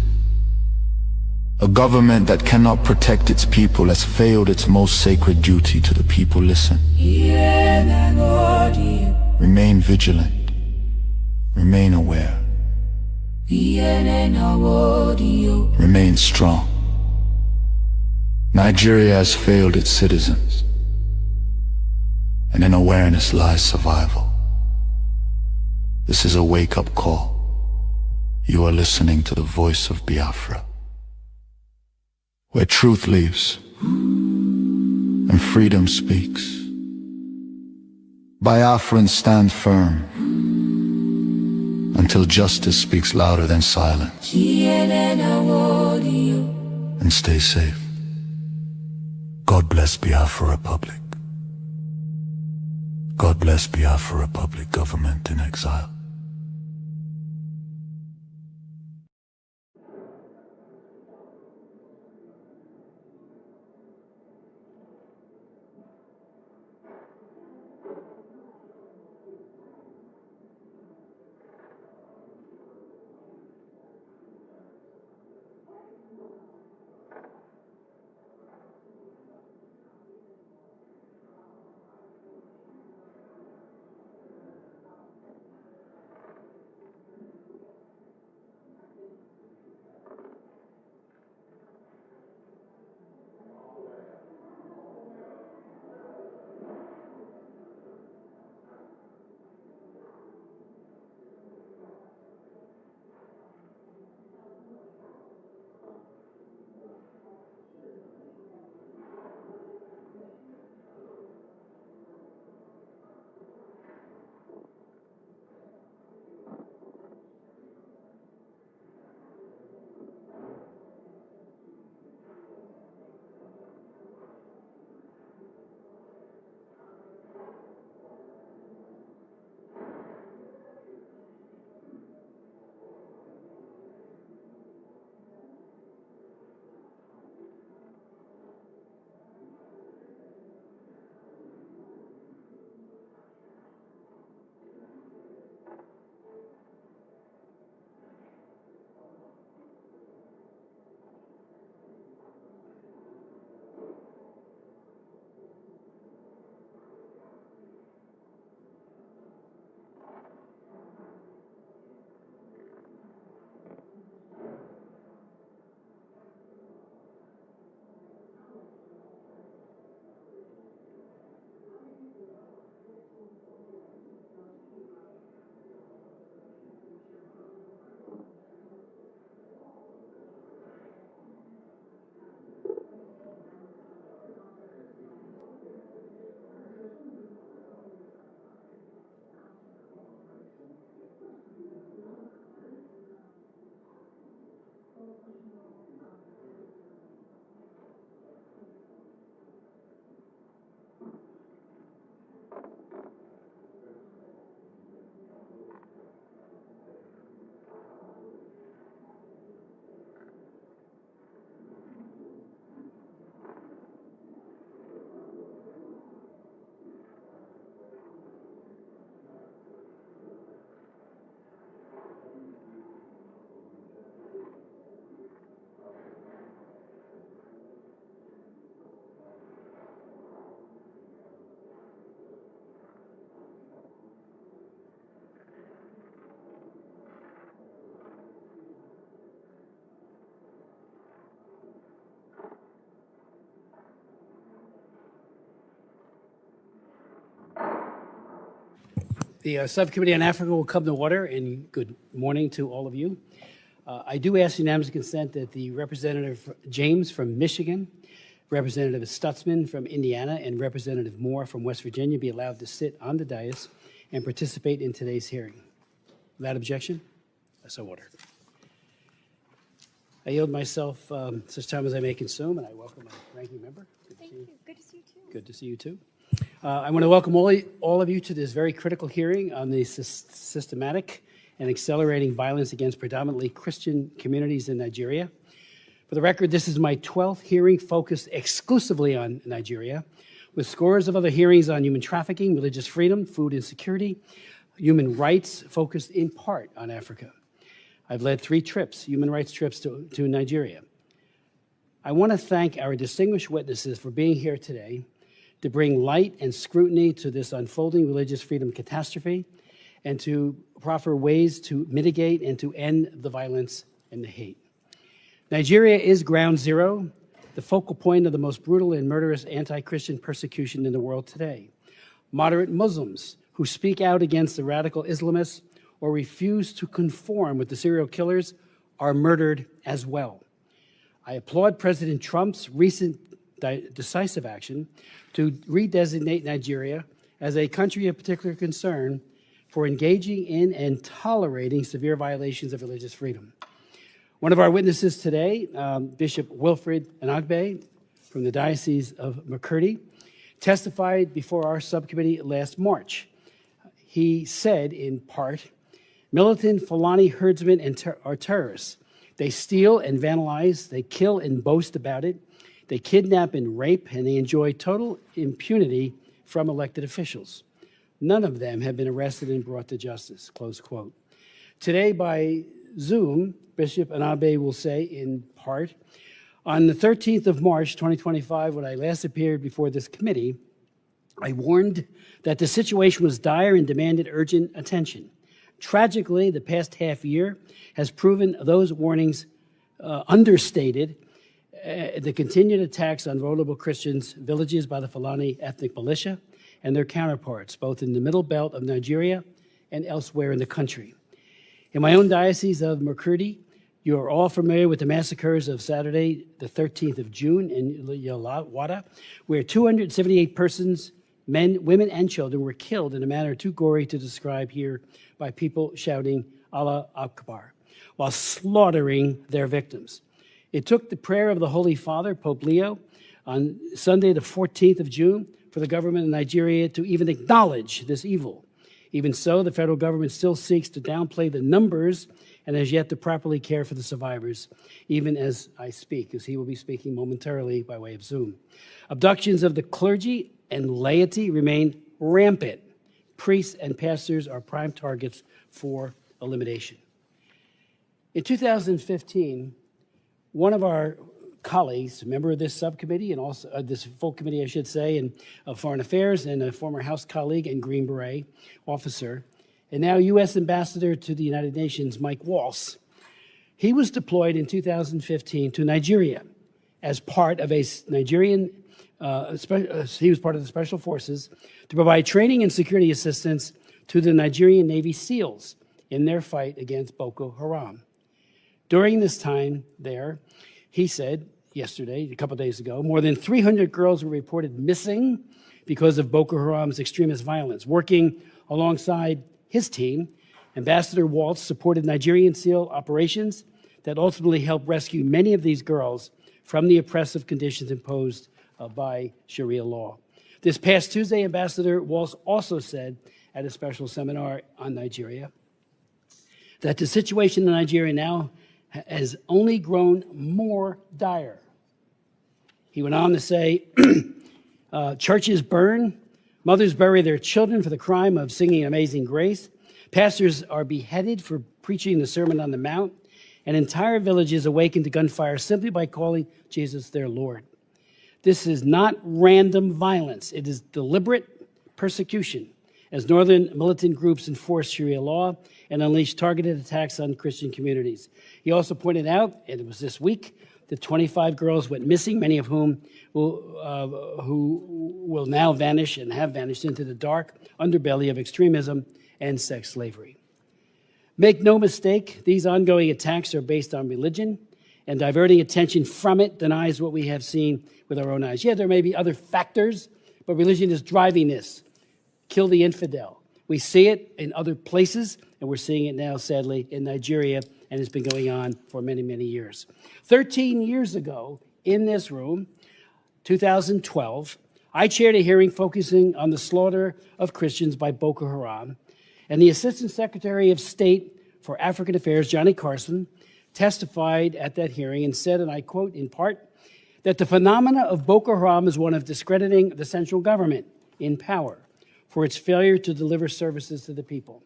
A government that cannot protect its people has failed its most sacred duty to the people. Listen. Remain vigilant. Remain aware. Remain strong. Nigeria has failed its citizens, and in awareness lies survival. This is a wake-up call. You are listening to the voice of Biafra, where truth lives and freedom speaks. Biafrans stand firm until justice speaks louder than silence. And stay safe. God bless Biafra Republic. God bless Biafra Republic, government in exile. The Subcommittee on Africa will come to order, and good morning to all of you. I do ask unanimous consent that the Representative James from Michigan, Representative Stutzman from Indiana, and Representative Moore from West Virginia be allowed to sit on the dais and participate in today's hearing. Without objection, so ordered. I yield myself such time as I may consume, and I welcome my ranking member. Thank you. Good to see you too. Good to see you too. I want to welcome all of you to this very critical hearing on the systematic and accelerating violence against predominantly Christian communities in Nigeria. For the record, this is my 12th hearing focused exclusively on Nigeria, with scores of other hearings on human trafficking, religious freedom, food insecurity, human rights focused in part on Africa. I've led 3 trips, human rights trips to Nigeria. I want to thank our distinguished witnesses for being here today to bring light and scrutiny to this unfolding religious freedom catastrophe and to proffer ways to mitigate and to end the violence and the hate. Nigeria is ground zero, the focal point of the most brutal and murderous anti-Christian persecution in the world today. Moderate Muslims who speak out against the radical Islamists or refuse to conform with the serial killers are murdered as well. I applaud President Trump's recent decisive action to redesignate Nigeria as a country of particular concern for engaging in and tolerating severe violations of religious freedom. One of our witnesses today, Bishop Wilfred Anagbe from the Diocese of Nkere, testified before our subcommittee last March. He said, in part, militant Fulani herdsmen are terrorists. They steal and vandalize, they kill and boast about it, they kidnap and rape, and they enjoy total impunity from elected officials. None of them have been arrested and brought to justice, close quote. Today, by Zoom, Bishop Anagbe will say, in part, on the 13th of March, 2025, when I last appeared before this committee, I warned that the situation was dire and demanded urgent attention. Tragically, the past half year has proven those warnings understated. The continued attacks on vulnerable Christians' villages by the Fulani ethnic militia and their counterparts, both in the middle belt of Nigeria and elsewhere in the country. In my own diocese of Nkere, you are all familiar with the massacres of Saturday, the 13th of June in Yalawada, where 278 persons, men, women, and children were killed in a manner too gory to describe here by people shouting Allah Akbar, while slaughtering their victims. It took the prayer of the Holy Father, Pope Leo, on Sunday, the 14th of June, for the government of Nigeria to even acknowledge this evil. Even so, the federal government still seeks to downplay the numbers and has yet to properly care for the survivors, even as I speak, as he will be speaking momentarily by way of Zoom. Abductions of the clergy and laity remain rampant. Priests and pastors are prime targets for elimination. In 2015, one of our colleagues, a member of this subcommittee and also this full committee, I should say, and of Foreign Affairs, and a former House colleague and Green Beret officer, and now U.S. Ambassador to the United Nations, Mike Waltz, he was deployed in 2015 to Nigeria as part of a Nigerian, he was part of the Special Forces to provide training and security assistance to the Nigerian Navy SEALs in their fight against Boko Haram. During this time there, he said yesterday, a couple of days ago, more than 300 girls were reported missing because of Boko Haram's extremist violence. Working alongside his team, Ambassador Waltz supported Nigerian SEAL operations that ultimately helped rescue many of these girls from the oppressive conditions imposed by Sharia law. This past Tuesday, Ambassador Waltz also said at a special seminar on Nigeria that the situation in Nigeria now has only grown more dire. He went on to say, churches burn, mothers bury their children for the crime of singing Amazing Grace, pastors are beheaded for preaching the Sermon on the Mount, and entire villages awaken to gunfire simply by calling Jesus their Lord. This is not random violence. It is deliberate persecution as northern militant groups enforce Sharia law and unleash targeted attacks on Christian communities. He also pointed out, and it was this week, that 25 girls went missing, many of whom who will now vanish and have vanished into the dark underbelly of extremism and sex slavery. Make no mistake, these ongoing attacks are based on religion, and diverting attention from it denies what we have seen with our own eyes. Yeah, there may be other factors, but religion is driving this. Kill the infidel. We see it in other places, and we're seeing it now, sadly, in Nigeria, and it's been going on for many, many years. 13 years ago, in this room, 2012, I chaired a hearing focusing on the slaughter of Christians by Boko Haram, and the Assistant Secretary of State for African Affairs, Johnny Carson, testified at that hearing and said, and I quote in part, that the phenomena of Boko Haram is one of discrediting the central government in power for its failure to deliver services to the people.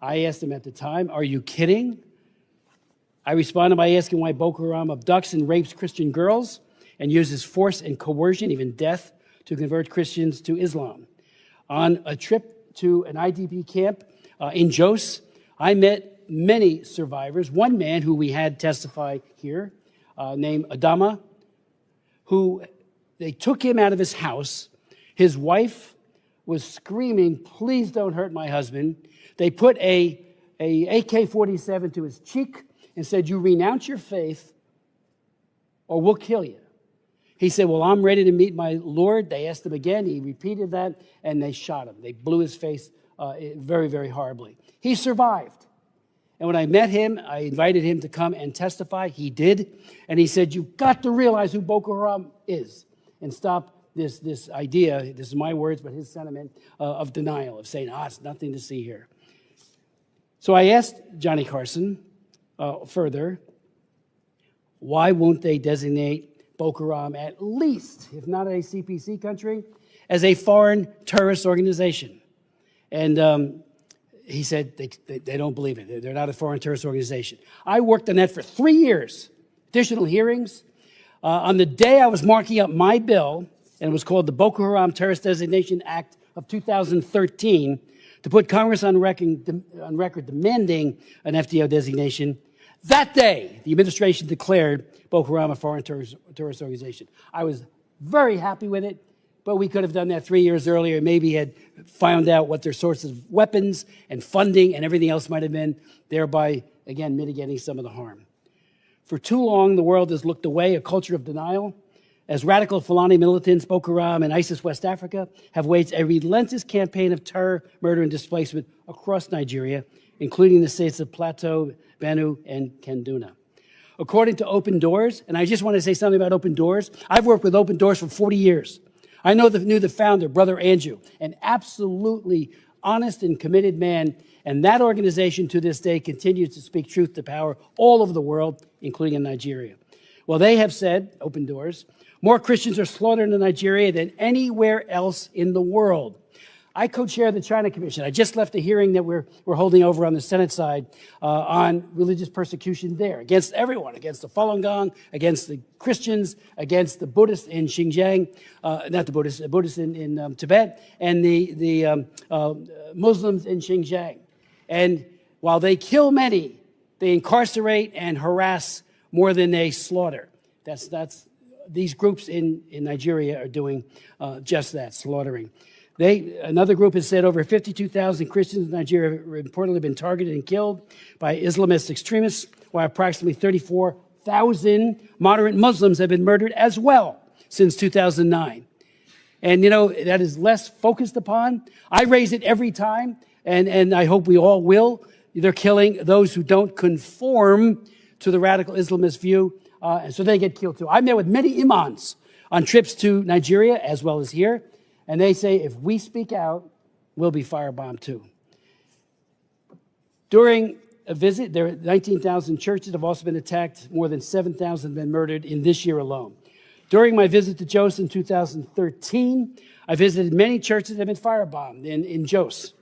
I asked him at the time, are you kidding? I responded by asking why Boko Haram abducts and rapes Christian girls and uses force and coercion, even death, to convert Christians to Islam. On a trip to an IDP camp in Jos, I met many survivors. One man who we had testify here, named Adama, who they took him out of his house. His wife was screaming, "Please don't hurt my husband." They put a AK-47 to his cheek and said, "You renounce your faith or we'll kill you." He said, "Well, I'm ready to meet my Lord." They asked him again. He repeated that, and they shot him. They blew his face very, very horribly. He survived. And when I met him, I invited him to come and testify. He did. And he said, "You've got to realize who Boko Haram is and stop this idea," this is my words, but his sentiment of denial, of saying, it's nothing to see here. So I asked Johnny Carson further, why won't they designate Boko Haram, at least, if not a CPC country, as a foreign terrorist organization? And he said they don't believe it. They're not a foreign terrorist organization. I worked on that for 3 years, additional hearings. On the day I was marking up my bill, and it was called the Boko Haram Terrorist Designation Act of 2013, to put Congress on record demanding an FDO designation, that day the administration declared Boko Haram a foreign terrorist organization. I was very happy with it, but we could have done that 3 years earlier, maybe had found out what their sources of weapons and funding and everything else might have been, thereby, again, mitigating some of the harm. For too long, the world has looked away, a culture of denial, as radical Fulani militants, Boko Haram and ISIS West Africa, have waged a relentless campaign of terror, murder, and displacement across Nigeria, including the states of Plateau, Benue, and Kaduna. According to Open Doors, and I just want to say something about Open Doors. I've worked with Open Doors for 40 years. I knew the founder, Brother Andrew, an absolutely honest and committed man, and that organization to this day continues to speak truth to power all over the world, including in Nigeria. Well, they have said, Open Doors, more Christians are slaughtered in Nigeria than anywhere else in the world. I co-chair the China Commission. I just left a hearing that we're holding over on the Senate side on religious persecution there, against everyone, against the Falun Gong, against the Christians, against the Buddhists in Xinjiang, not the Buddhists, the Buddhists in Tibet, and the Muslims in Xinjiang. And while they kill many, they incarcerate and harass more than they slaughter. These groups in Nigeria are doing just that, slaughtering. Another group has said over 52,000 Christians in Nigeria have reportedly been targeted and killed by Islamist extremists, while approximately 34,000 moderate Muslims have been murdered as well since 2009. And, that is less focused upon. I raise it every time, and I hope we all will. They're killing those who don't conform to the radical Islamist view, and so they get killed too. I met with many imams on trips to Nigeria as well as here, and they say if we speak out, we'll be firebombed too. During a visit, there are 19,000 churches have also been attacked. More than 7,000 have been murdered in this year alone. During my visit to Jos in 2013, I visited many churches that have been firebombed in Jos.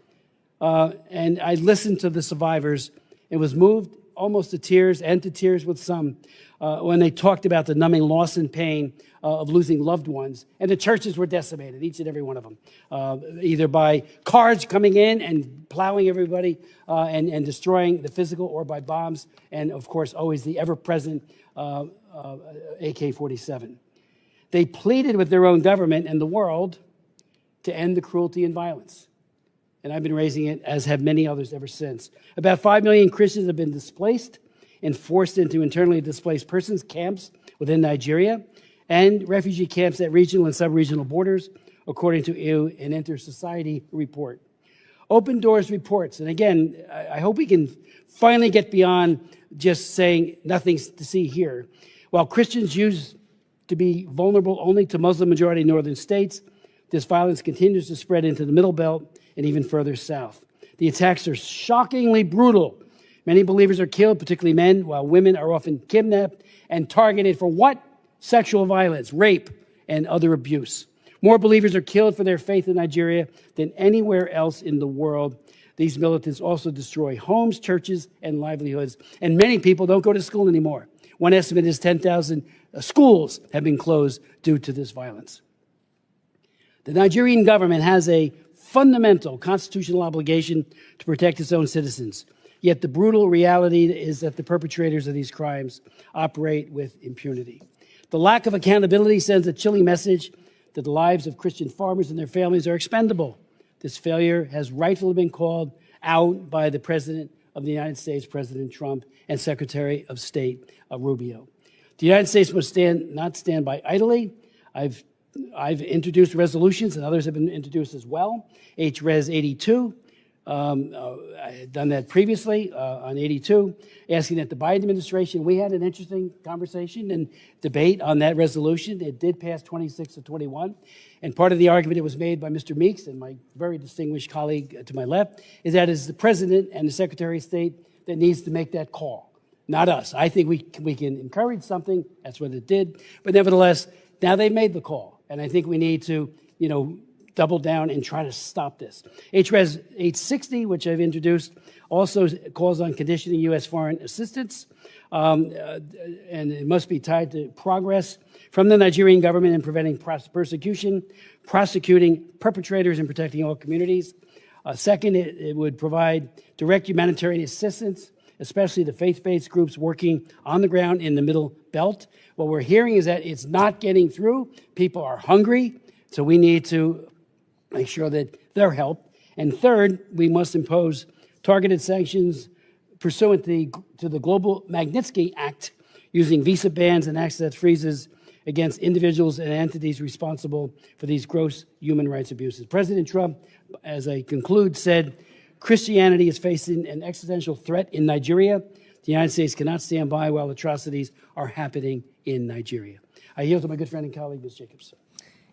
And I listened to the survivors and was moved almost to tears, and to tears with some, when they talked about the numbing loss and pain of losing loved ones. And the churches were decimated, each and every one of them, either by cars coming in and plowing everybody and destroying the physical, or by bombs, and of course always the ever-present AK-47. They pleaded with their own government and the world to end the cruelty and violence. And I've been raising it, as have many others ever since. About 5 million Christians have been displaced and forced into internally displaced persons camps within Nigeria and refugee camps at regional and sub-regional borders, according to an Inter-Society report. Open Doors reports, and again, I hope we can finally get beyond just saying nothing's to see here. While Christians used to be vulnerable only to Muslim-majority northern states, this violence continues to spread into the Middle Belt and even further south. The attacks are shockingly brutal. Many believers are killed, particularly men, while women are often kidnapped and targeted for what? Sexual violence, rape, and other abuse. More believers are killed for their faith in Nigeria than anywhere else in the world. These militants also destroy homes, churches, and livelihoods. And many people don't go to school anymore. One estimate is 10,000 schools have been closed due to this violence. The Nigerian government has a fundamental constitutional obligation to protect its own citizens. Yet the brutal reality is that the perpetrators of these crimes operate with impunity. The lack of accountability sends a chilling message that the lives of Christian farmers and their families are expendable. This failure has rightfully been called out by the President of the United States, President Trump, and Secretary of State Rubio. The United States must not stand by idly. I've introduced resolutions, and others have been introduced as well. H-Res 82, I had done that previously on 82, asking that the Biden administration, we had an interesting conversation and debate on that resolution. It did pass 26 to 21. And part of the argument that was made by Mr. Meeks and my very distinguished colleague to my left is that it's the President and the Secretary of State that needs to make that call, not us. I think we can encourage something. That's what it did. But nevertheless, now they've made the call. And I think we need to, double down and try to stop this. H-Res 860, which I've introduced, also calls on conditioning U.S. foreign assistance, and it must be tied to progress from the Nigerian government in preventing persecution, prosecuting perpetrators, and protecting all communities. Second, it would provide direct humanitarian assistance, especially the faith-based groups working on the ground in the Middle Belt. What we're hearing is that it's not getting through. People are hungry, so we need to make sure that they're helped. And third, we must impose targeted sanctions pursuant to the Global Magnitsky Act, using visa bans and access freezes against individuals and entities responsible for these gross human rights abuses. President Trump, as I conclude, said, Christianity is facing an existential threat in Nigeria. The United States cannot stand by while atrocities are happening in Nigeria. I yield to my good friend and colleague, Ms. Jacobs.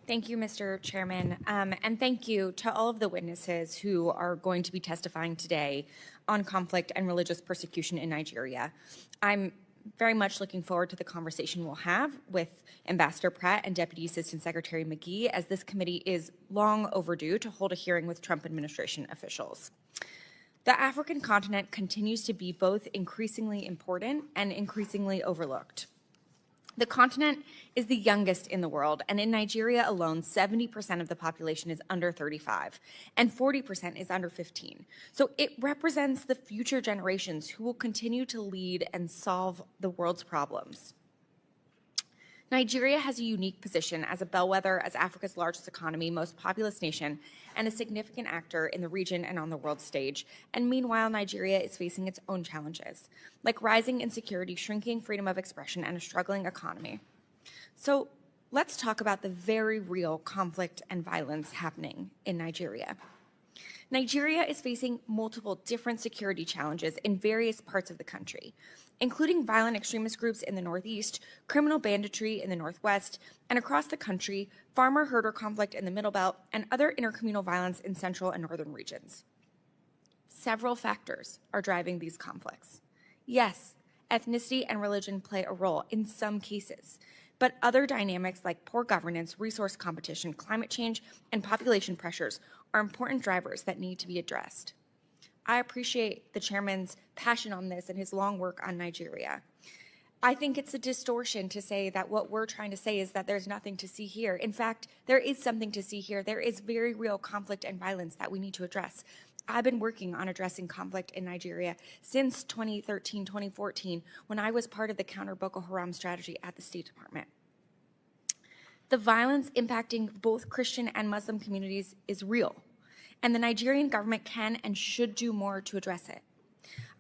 Thank you, Mr. Chairman, and thank you to all of the witnesses who are going to be testifying today on conflict and religious persecution in Nigeria. I'm very much looking forward to the conversation we'll have with Ambassador Pratt and Deputy Assistant Secretary McGee, as this committee is long overdue to hold a hearing with Trump administration officials. The African continent continues to be both increasingly important and increasingly overlooked. The continent is the youngest in the world, and in Nigeria alone, 70% of the population is under 35, and 40% is under 15. So it represents the future generations who will continue to lead and solve the world's problems. Nigeria has a unique position as a bellwether, as Africa's largest economy, most populous nation, and a significant actor in the region and on the world stage. And meanwhile, Nigeria is facing its own challenges, like rising insecurity, shrinking freedom of expression, and a struggling economy. So let's talk about the very real conflict and violence happening in Nigeria. Nigeria is facing multiple different security challenges in various parts of the country, including violent extremist groups in the Northeast, criminal banditry in the Northwest, and across the country, farmer-herder conflict in the Middle Belt, and other intercommunal violence in central and northern regions. Several factors are driving these conflicts. Yes, ethnicity and religion play a role in some cases, but other dynamics like poor governance, resource competition, climate change, and population pressures are important drivers that need to be addressed. I appreciate the chairman's passion on this and his long work on Nigeria. I think it's a distortion to say that what we're trying to say is that there's nothing to see here. In fact, there is something to see here. There is very real conflict and violence that we need to address. I've been working on addressing conflict in Nigeria since 2013, 2014, when I was part of the counter Boko Haram strategy at the State Department. The violence impacting both Christian and Muslim communities is real, and the Nigerian government can and should do more to address it.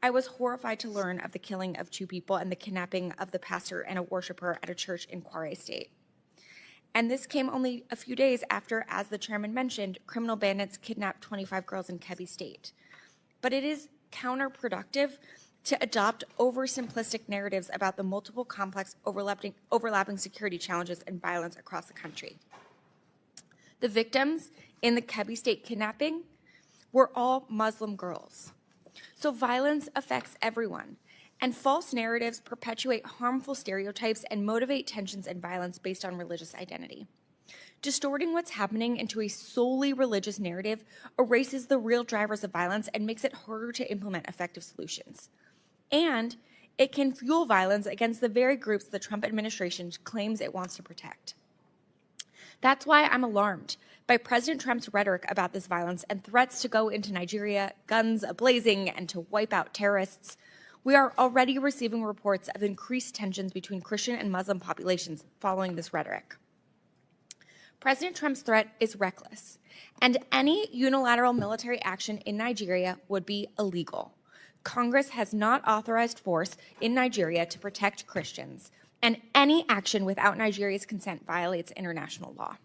I was horrified to learn of the killing of 2 people and the kidnapping of the pastor and a worshiper at a church in Kwara State. And this came only a few days after, as the chairman mentioned, criminal bandits kidnapped 25 girls in Kebbi State. But it is counterproductive to adopt oversimplistic narratives about the multiple complex overlapping security challenges and violence across the country. The victims in the Kebbi State kidnapping were all Muslim girls. So violence affects everyone, and false narratives perpetuate harmful stereotypes and motivate tensions and violence based on religious identity. Distorting what's happening into a solely religious narrative erases the real drivers of violence and makes it harder to implement effective solutions. And it can fuel violence against the very groups the Trump administration claims it wants to protect. That's why I'm alarmed by President Trump's rhetoric about this violence and threats to go into Nigeria, guns a-blazing, and to wipe out terrorists. We are already receiving reports of increased tensions between Christian and Muslim populations following this rhetoric. President Trump's threat is reckless, and any unilateral military action in Nigeria would be illegal. Congress has not authorized force in Nigeria to protect Christians, and any action without Nigeria's consent violates international law.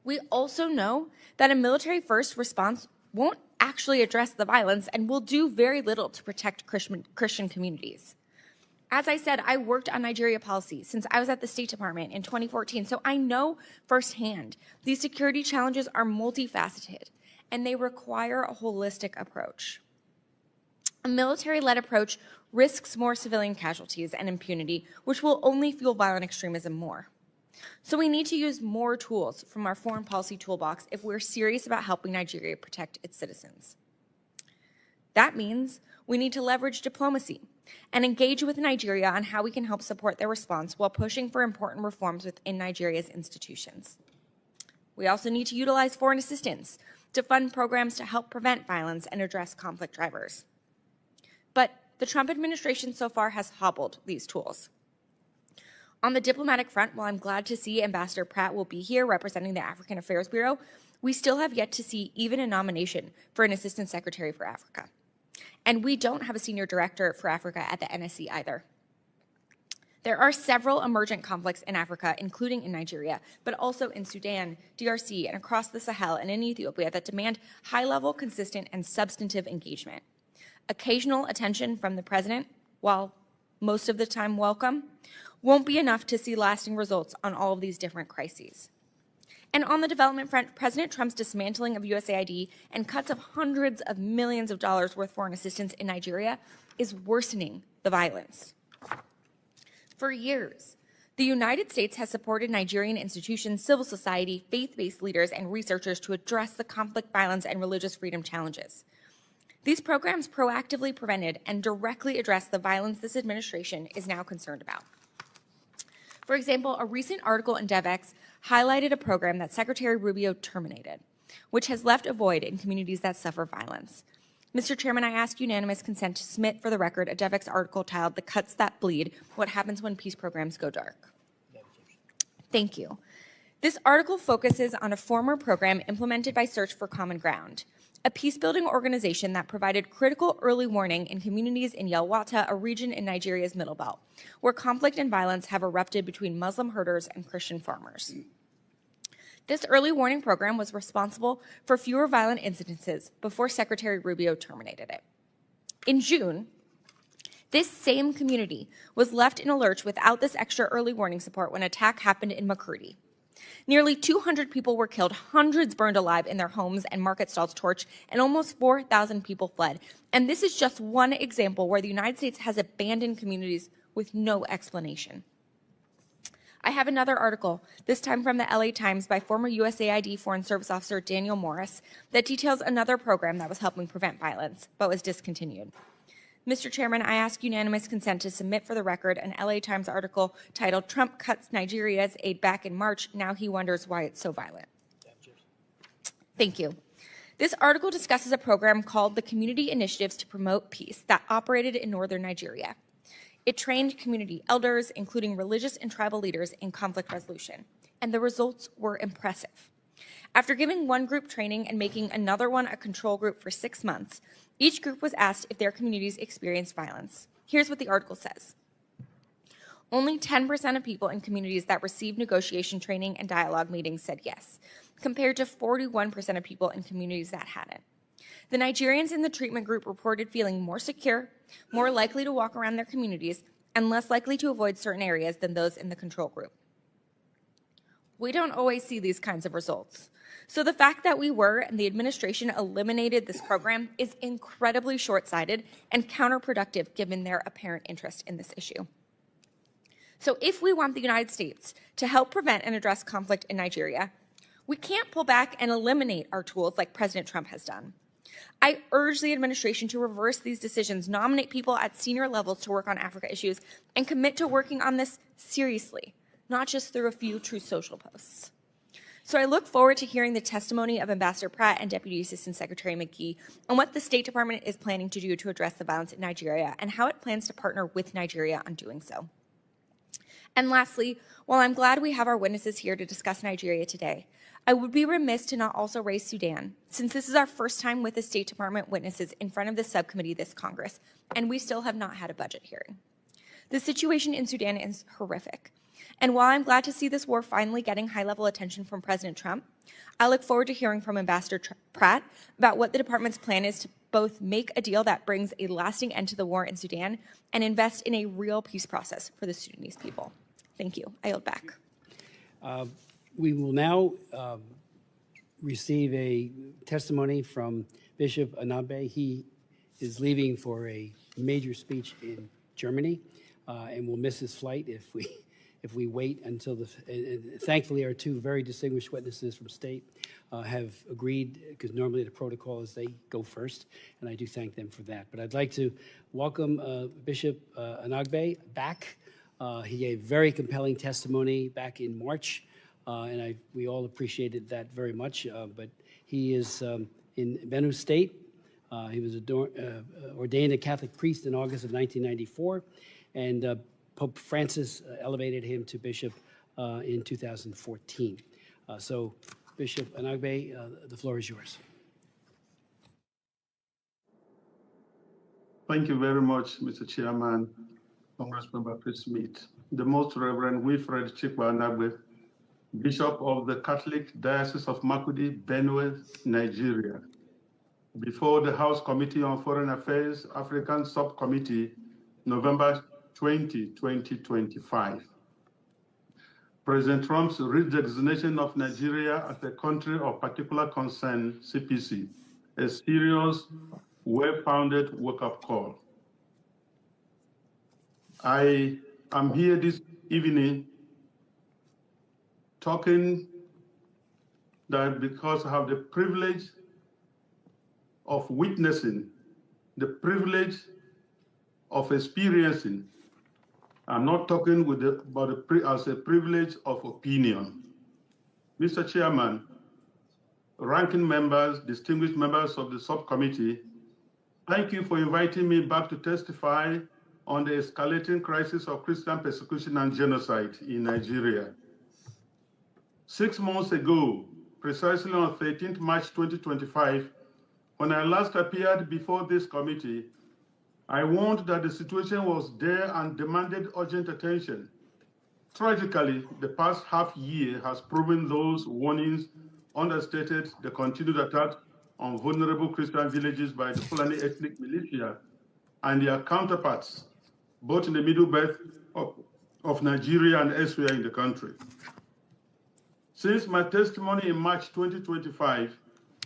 We also know that a military-first response won't actually address the violence and will do very little to protect Christian communities. As I said, I worked on Nigeria policy since I was at the State Department in 2014, so I know firsthand these security challenges are multifaceted and they require a holistic approach. A military-led approach risks more civilian casualties and impunity, which will only fuel violent extremism more. So we need to use more tools from our foreign policy toolbox if we're serious about helping Nigeria protect its citizens. That means we need to leverage diplomacy and engage with Nigeria on how we can help support their response while pushing for important reforms within Nigeria's institutions. We also need to utilize foreign assistance to fund programs to help prevent violence and address conflict drivers. But the Trump administration so far has hobbled these tools. On the diplomatic front, while I'm glad to see Ambassador Pratt will be here representing the African Affairs Bureau, we still have yet to see even a nomination for an Assistant Secretary for Africa. And we don't have a Senior Director for Africa at the NSC either. There are several emergent conflicts in Africa, including in Nigeria, but also in Sudan, DRC, and across the Sahel and in Ethiopia that demand high-level, consistent, and substantive engagement. Occasional attention from the president, while most of the time welcome, won't be enough to see lasting results on all of these different crises. And on the development front, President Trump's dismantling of USAID and cuts of hundreds of millions of dollars worth foreign assistance in Nigeria is worsening the violence. For years, the United States has supported Nigerian institutions, civil society, faith-based leaders, and researchers to address the conflict, violence, and religious freedom challenges. These programs proactively prevented and directly addressed the violence this administration is now concerned about. For example, a recent article in DevX highlighted a program that Secretary Rubio terminated, which has left a void in communities that suffer violence. Mr. Chairman, I ask unanimous consent to submit for the record a DevX article titled "The Cuts That Bleed: What Happens When Peace Programs Go Dark." Thank you. This article focuses on a former program implemented by Search for Common Ground, a peace-building organization that provided critical early warning in communities in Yelwata, a region in Nigeria's Middle Belt, where conflict and violence have erupted between Muslim herders and Christian farmers. This early warning program was responsible for fewer violent incidences before Secretary Rubio terminated it. In June, this same community was left in a lurch without this extra early warning support when an attack happened in Nkere. Nearly 200 people were killed, hundreds burned alive in their homes and market stalls torched, and almost 4,000 people fled. And this is just one example where the United States has abandoned communities with no explanation. I have another article, this time from the LA Times by former USAID Foreign Service Officer Daniel Morris, that details another program that was helping prevent violence, but was discontinued. Mr. Chairman, I ask unanimous consent to submit for the record an LA Times article titled "Trump Cuts Nigeria's Aid Back in March, Now He Wonders Why It's So Violent." Thank you. This article discusses a program called the Community Initiatives to Promote Peace that operated in northern Nigeria. It trained community elders, including religious and tribal leaders, in conflict resolution, and the results were impressive. After giving one group training and making another one a control group for 6 months, each group was asked if their communities experienced violence. Here's what the article says. Only 10% of people in communities that received negotiation training and dialogue meetings said yes, compared to 41% of people in communities that hadn't. The Nigerians in the treatment group reported feeling more secure, more likely to walk around their communities, and less likely to avoid certain areas than those in the control group. We don't always see these kinds of results. So the fact that we were and the administration eliminated this program is incredibly short-sighted and counterproductive given their apparent interest in this issue. So if we want the United States to help prevent and address conflict in Nigeria, we can't pull back and eliminate our tools like President Trump has done. I urge the administration to reverse these decisions, nominate people at senior levels to work on Africa issues, and commit to working on this seriously, not just through a few Truth Social posts. So I look forward to hearing the testimony of Ambassador Pratt and Deputy Assistant Secretary McGee on what the State Department is planning to do to address the violence in Nigeria and how it plans to partner with Nigeria on doing so. And lastly, while I'm glad we have our witnesses here to discuss Nigeria today, I would be remiss to not also raise Sudan, since this is our first time with the State Department witnesses in front of the subcommittee this Congress, and we still have not had a budget hearing. The situation in Sudan is horrific. And while I'm glad to see this war finally getting high-level attention from President Trump, I look forward to hearing from Ambassador Pratt about what the department's plan is to both make a deal that brings a lasting end to the war in Sudan and invest in a real peace process for the Sudanese people. Thank you. I yield back. We will now receive a testimony from Bishop Anagbe. He is leaving for a major speech in Germany, and will miss his flight if we wait until thankfully our two very distinguished witnesses from state have agreed, because normally the protocol is they go first, and I do thank them for that. But I'd like to welcome Bishop Anagbe back. He gave very compelling testimony back in March, and we all appreciated that very much. But he is in Benue State. He was ordained a Catholic priest in August of 1994, and Pope Francis elevated him to bishop in 2014. So, Bishop Anagbe, the floor is yours. Thank you very much, Mr. Chairman, Congressmember Chris Smith. The Most Reverend Wilfred Chikwa Anagbe, Bishop of the Catholic Diocese of Makurdi, Benue, Nigeria. Before the House Committee on Foreign Affairs, African Subcommittee, November 20, 2025. President Trump's redesignation of Nigeria as a country of particular concern, CPC, a serious, well-founded wake-up call. I am here this evening talking that because I have the privilege of witnessing, the privilege of experiencing. I'm not talking as a privilege of opinion. Mr. Chairman, ranking members, distinguished members of the subcommittee, thank you for inviting me back to testify on the escalating crisis of Christian persecution and genocide in Nigeria. 6 months ago, precisely on 13th March 2025, when I last appeared before this committee, I warned that the situation was there and demanded urgent attention. Tragically, the past half year has proven those warnings understated the continued attack on vulnerable Christian villages by the Fulani ethnic militia and their counterparts, both in the Middle Belt of Nigeria and elsewhere in the country. Since my testimony in March 2025,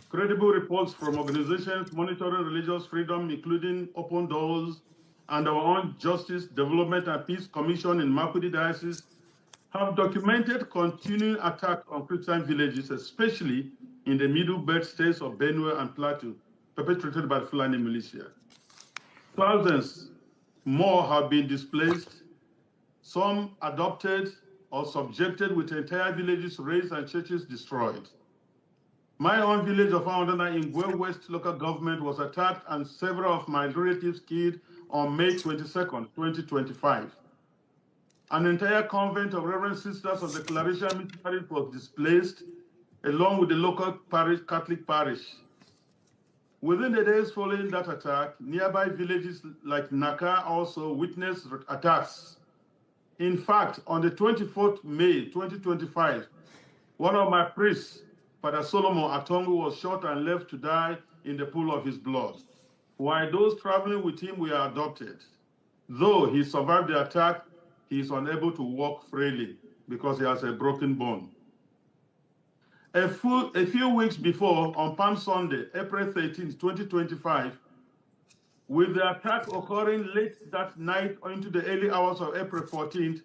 credible reports from organizations monitoring religious freedom, including Open Doors and our own Justice, Development and Peace Commission in Makurdi Diocese, have documented continuing attacks on Christian villages, especially in the Middle Belt states of Benue and Plateau, perpetrated by the Fulani militia. Thousands more have been displaced, some adopted or subjected, with entire villages razed and churches destroyed. My own village of Aondana in Gwe West local government was attacked and several of my relatives killed on May 22nd, 2025. An entire convent of Reverend Sisters of the Clarisha Missionary was displaced, along with the local Catholic parish. Within the days following that attack, nearby villages like Naka also witnessed attacks. In fact, on the 24th May 2025, one of my priests, Father Solomon Atongu, was shot and left to die in the pool of his blood, while those traveling with him were adopted. Though he survived the attack, he is unable to walk freely because he has a broken bone. A few weeks before, on Palm Sunday, April 13, 2025, with the attack occurring late that night into the early hours of April 14th,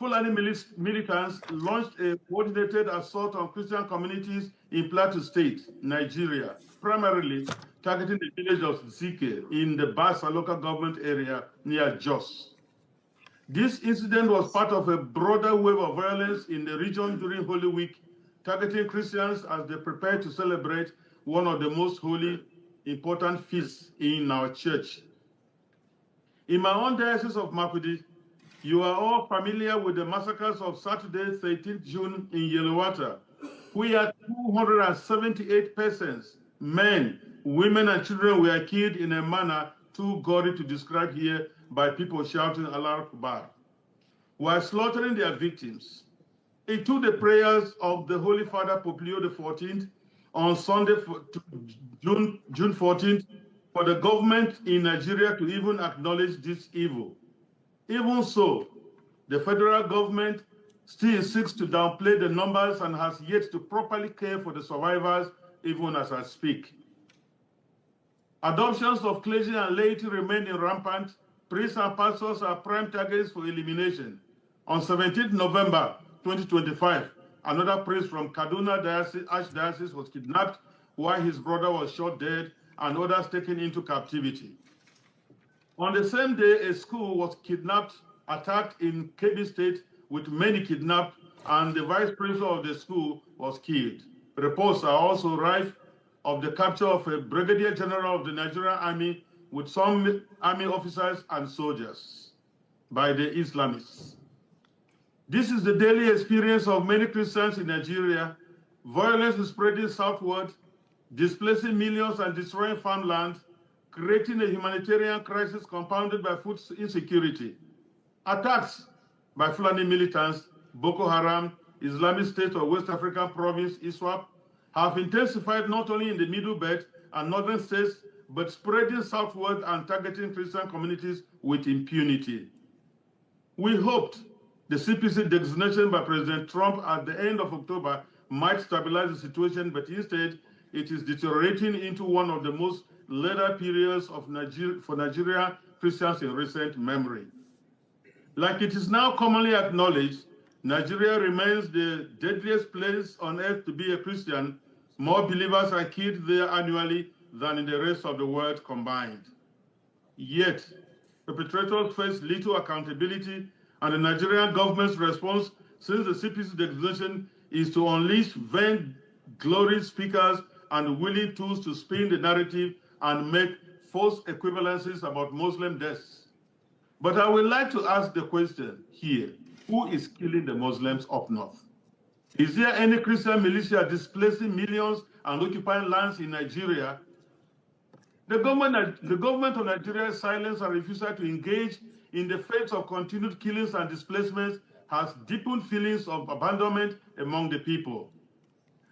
Fulani militants launched a coordinated assault on Christian communities in Plateau State, Nigeria, primarily targeting the village of Zike in the Basa local government area near Jos. This incident was part of a broader wave of violence in the region during Holy Week, targeting Christians as they prepare to celebrate one of the most holy, important feasts in our church. In my own diocese of Makurdi, you are all familiar with the massacres of Saturday, 13th June in Yellowater, where 278 persons, men, women, and children were killed in a manner too gory to describe here by people shouting Allah Akbar, while slaughtering their victims. It took the prayers of the Holy Father Pope Leo XIV on Sunday, June 14th, for the government in Nigeria to even acknowledge this evil. Even so, the federal government still seeks to downplay the numbers and has yet to properly care for the survivors, even as I speak. Adoptions of clergy and laity remain rampant. Priests and pastors are prime targets for elimination. On 17th November 2025, another priest from Kaduna Archdiocese was kidnapped while his brother was shot dead and others taken into captivity. On the same day, a school was attacked in Kebbi State with many kidnapped, and the vice principal of the school was killed. Reports are also rife of the capture of a brigadier general of the Nigerian army with some army officers and soldiers by the Islamists. This is the daily experience of many Christians in Nigeria. Violence is spreading southward, displacing millions and destroying farmland, creating a humanitarian crisis compounded by food insecurity. Attacks by Fulani militants, Boko Haram, Islamic State of West African province, ISWAP, have intensified not only in the Middle Belt and northern states, but spreading southward and targeting Christian communities with impunity. We hoped the CPC designation by President Trump at the end of October might stabilize the situation, but instead it is deteriorating into one of the most later periods of for Nigerian Christians in recent memory. Like it is now commonly acknowledged, Nigeria remains the deadliest place on earth to be a Christian. More believers are killed there annually than in the rest of the world combined. Yet, perpetrators face little accountability, and the Nigerian government's response since the CPC designation is to unleash vain glory speakers and willing tools to spin the narrative and make false equivalencies about Muslim deaths. But I would like to ask the question here, who is killing the Muslims up north? Is there any Christian militia displacing millions and occupying lands in Nigeria? The government of Nigeria's silence and refusal to engage in the face of continued killings and displacements has deepened feelings of abandonment among the people.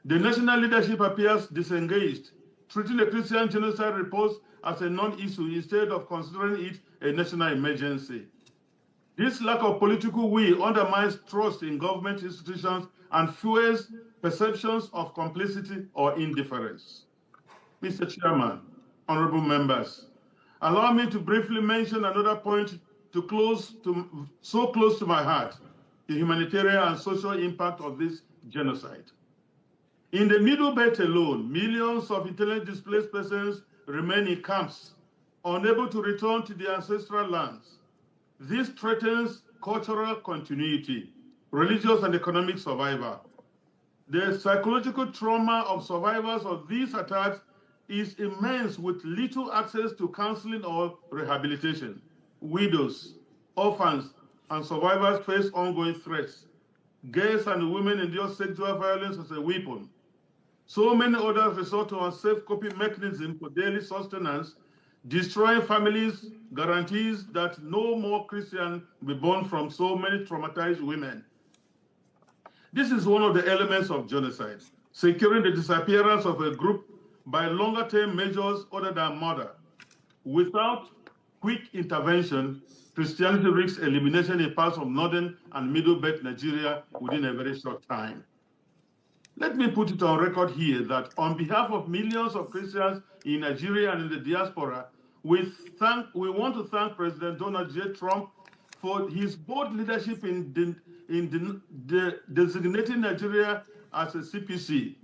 The national leadership appears disengaged, treating the Christian genocide report as a non-issue instead of considering it a national emergency. This lack of political will undermines trust in government institutions and fuels perceptions of complicity or indifference. Mr. Chairman, honorable members, allow me to briefly mention another point so close to my heart, the humanitarian and social impact of this genocide. In the Middle Belt alone, millions of internally displaced persons remain in camps, unable to return to their ancestral lands. This threatens cultural continuity, religious and economic survival. The psychological trauma of survivors of these attacks is immense, with little access to counseling or rehabilitation. Widows, orphans, and survivors face ongoing threats. Girls and women endure sexual violence as a weapon. So many others resort to unsafe coping mechanisms for daily sustenance, destroying families, guarantees that no more Christian will be born from so many traumatized women. This is one of the elements of genocide, securing the disappearance of a group by longer-term measures other than murder. Without quick intervention, Christianity risks elimination in parts of northern and middle belt Nigeria within a very short time. Let me put it on record here that on behalf of millions of Christians in Nigeria and in the diaspora, we want to thank President Donald J. Trump for his bold leadership in designating Nigeria as a CPC.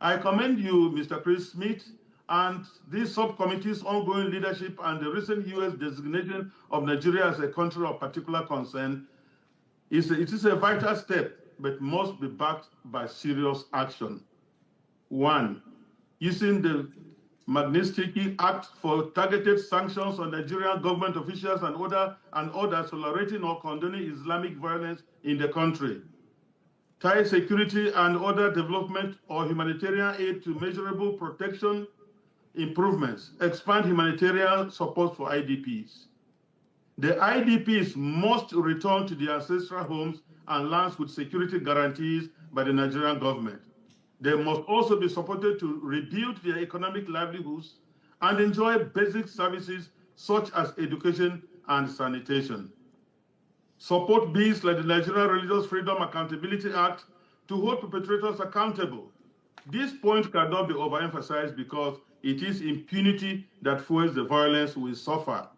I commend you, Mr. Chris Smith, and this subcommittee's ongoing leadership and the recent U.S. designation of Nigeria as a country of particular concern. It is a vital step, but must be backed by serious action. 1. Using the Magnitsky Act for targeted sanctions on Nigerian government officials and others tolerating or condoning Islamic violence in the country. Tie security and other development or humanitarian aid to measurable protection improvements. Expand humanitarian support for IDPs. The IDPs must return to their ancestral homes and lands with security guarantees by the Nigerian government. They must also be supported to rebuild their economic livelihoods and enjoy basic services such as education and sanitation. Support bills like the Nigerian Religious Freedom Accountability Act to hold perpetrators accountable. This point cannot be overemphasized because it is impunity that fuels the violence we suffer.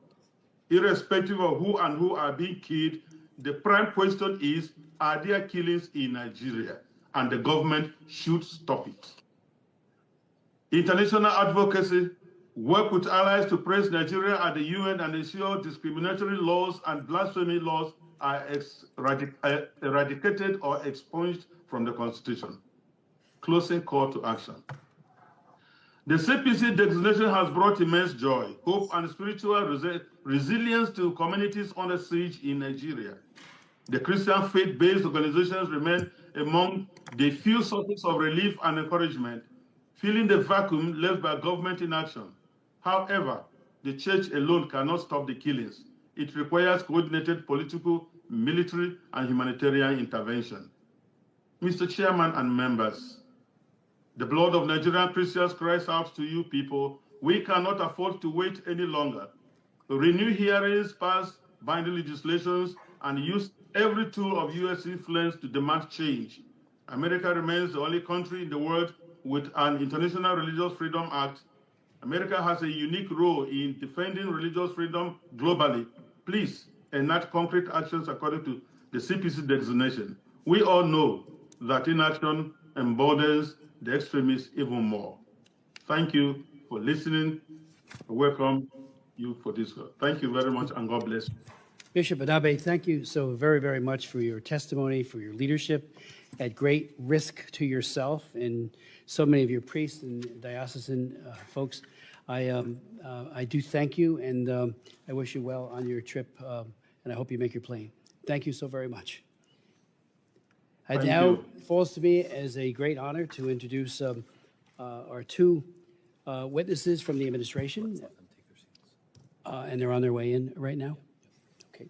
Irrespective of who are being killed, the prime question is, are there killings in Nigeria? And the government should stop it. International advocacy, work with allies to praise Nigeria at the UN and ensure discriminatory laws and blasphemy laws are eradicated or expunged from the Constitution. Closing call to action. The CPC designation has brought immense joy, hope, and spiritual resilience to communities under siege in Nigeria. The Christian faith-based organizations remain among the few sources of relief and encouragement, filling the vacuum left by government inaction. However, the church alone cannot stop the killings. It requires coordinated political, military, and humanitarian intervention. Mr. Chairman and members, the blood of Nigerian Christians cries out to you people. We cannot afford to wait any longer. Renew hearings, pass binding legislations, and use every tool of U.S. influence to demand change. America remains the only country in the world with an International Religious Freedom Act. America has a unique role in defending religious freedom globally. Please enact concrete actions according to the CPC designation. We all know that inaction emboldens the extremists even more. Thank you for listening. I welcome you for this. Thank you very much, and God bless you. Bishop Adabe, thank you so very, very much for your testimony, for your leadership at great risk to yourself and so many of your priests and diocesan folks. I do thank you, and I wish you well on your trip, and I hope you make your plane. Thank you so very much. It now falls to me as a great honor to introduce our two witnesses from the administration, and they're on their way in right now. Okay.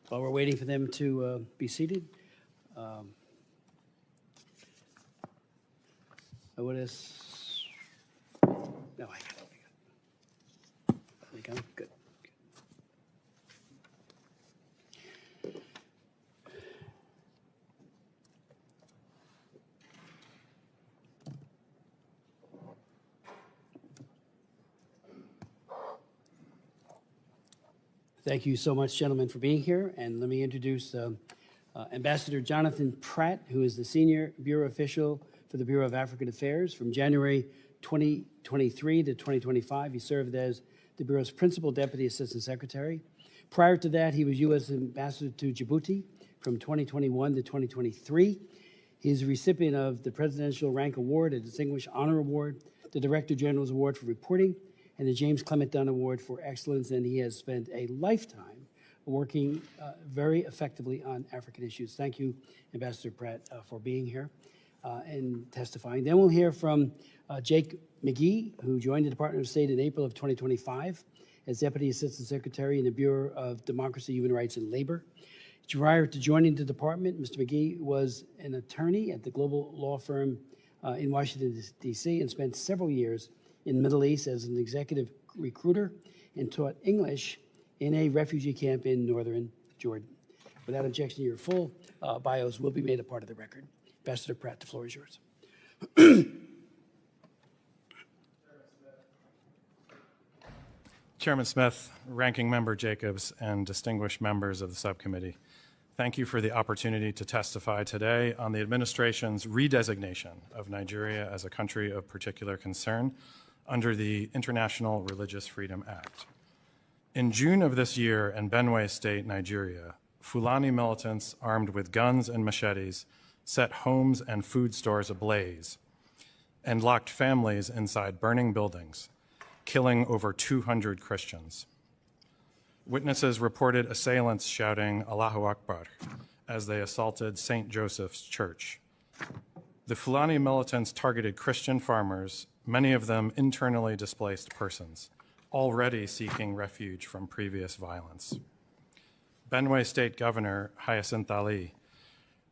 While we're waiting for them to be seated, I would have. No, I got it. There we go. Good. Thank you so much, gentlemen, for being here. And let me introduce Ambassador Jonathan Pratt, who is the Senior Bureau Official for the Bureau of African Affairs. From January 2023 to 2025, he served as the Bureau's Principal Deputy Assistant Secretary. Prior to that, he was U.S. Ambassador to Djibouti from 2021 to 2023. He is a recipient of the Presidential Rank Award, a Distinguished Honor Award, the Director General's Award for Reporting, and the James Clement Dunn Award for Excellence, and he has spent a lifetime working very effectively on African issues. Thank you, Ambassador Pratt, for being here and testifying. Then we'll hear from Jake McGee, who joined the Department of State in April of 2025 as Deputy Assistant Secretary in the Bureau of Democracy, Human Rights, and Labor. Prior to joining the department, Mr. McGee was an attorney at the global law firm in Washington, D.C., and spent several years in the Middle East as an executive recruiter and taught English in a refugee camp in northern Jordan. Without objection, your full bios will be made a part of the record. Ambassador Pratt, the floor is yours. Chairman Smith, Ranking Member Jacobs, and distinguished members of the subcommittee. Thank you for the opportunity to testify today on the administration's redesignation of Nigeria as a country of particular concern under the International Religious Freedom Act. In June of this year in Benue State, Nigeria, Fulani militants armed with guns and machetes set homes and food stores ablaze and locked families inside burning buildings, killing over 200 Christians. Witnesses reported assailants shouting Allahu Akbar as they assaulted St. Joseph's Church. The Fulani militants targeted Christian farmers, many of them internally displaced persons, already seeking refuge from previous violence. Benue State Governor Hyacinth Ali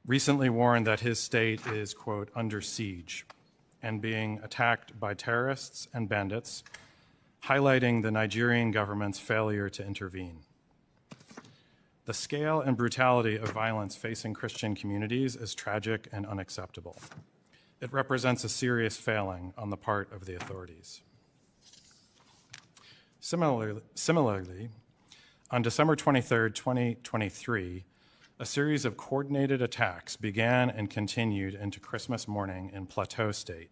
recently warned that his state is, quote, under siege and being attacked by terrorists and bandits, highlighting the Nigerian government's failure to intervene. The scale and brutality of violence facing Christian communities is tragic and unacceptable. It represents a serious failing on the part of the authorities. Similarly, on December 23, 2023, a series of coordinated attacks began and continued into Christmas morning in Plateau State.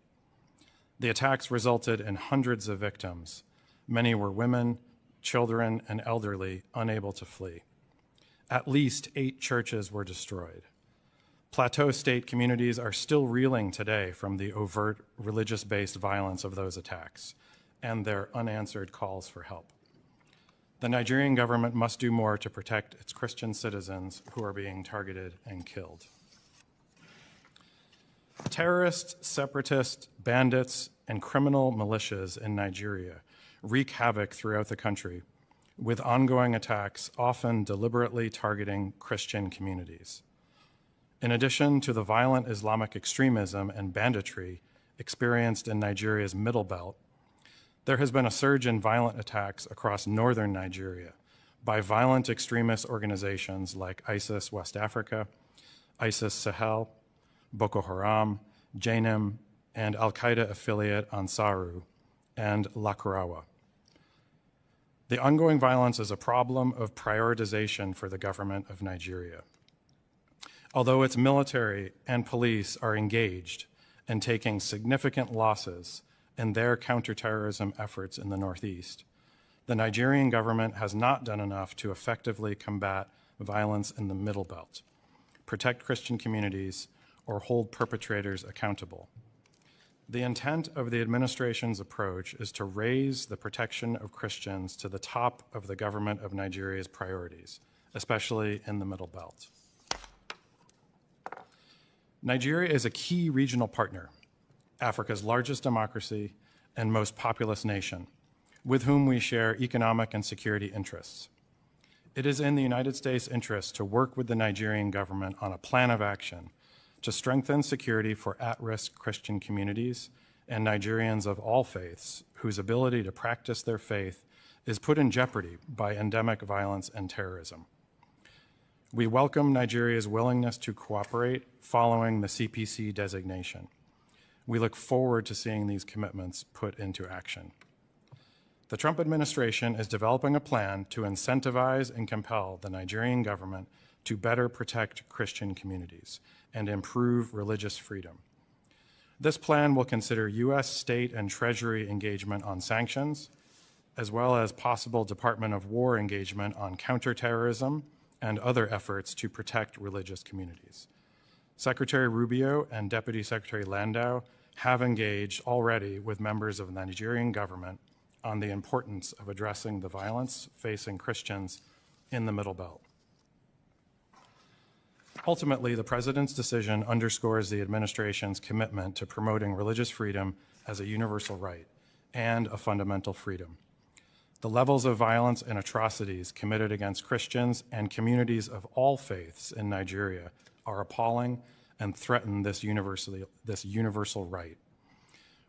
The attacks resulted in hundreds of victims. Many were women, children, and elderly unable to flee. At least 8 churches were destroyed. Plateau State communities are still reeling today from the overt religious-based violence of those attacks and their unanswered calls for help. The Nigerian government must do more to protect its Christian citizens who are being targeted and killed. Terrorists, separatists, bandits, and criminal militias in Nigeria wreak havoc throughout the country, with ongoing attacks often deliberately targeting Christian communities. In addition to the violent Islamic extremism and banditry experienced in Nigeria's Middle Belt, there has been a surge in violent attacks across northern Nigeria by violent extremist organizations like ISIS West Africa, ISIS Sahel, Boko Haram, Jainim, and Al-Qaeda affiliate Ansaru, and Lakurawa. The ongoing violence is a problem of prioritization for the government of Nigeria. Although its military and police are engaged and taking significant losses in their counterterrorism efforts in the Northeast, the Nigerian government has not done enough to effectively combat violence in the Middle Belt, protect Christian communities, or hold perpetrators accountable. The intent of the administration's approach is to raise the protection of Christians to the top of the government of Nigeria's priorities, especially in the Middle Belt. Nigeria is a key regional partner, Africa's largest democracy and most populous nation, with whom we share economic and security interests. It is in the United States' interest to work with the Nigerian government on a plan of action to strengthen security for at-risk Christian communities and Nigerians of all faiths whose ability to practice their faith is put in jeopardy by endemic violence and terrorism. We welcome Nigeria's willingness to cooperate following the CPC designation. We look forward to seeing these commitments put into action. The Trump administration is developing a plan to incentivize and compel the Nigerian government to better protect Christian communities and improve religious freedom. This plan will consider U.S. state and Treasury engagement on sanctions, as well as possible Department of War engagement on counterterrorism and other efforts to protect religious communities. Secretary Rubio and Deputy Secretary Landau have engaged already with members of the Nigerian government on the importance of addressing the violence facing Christians in the Middle Belt. Ultimately, the President's decision underscores the administration's commitment to promoting religious freedom as a universal right and a fundamental freedom. The levels of violence and atrocities committed against Christians and communities of all faiths in Nigeria are appalling and threaten this universal right.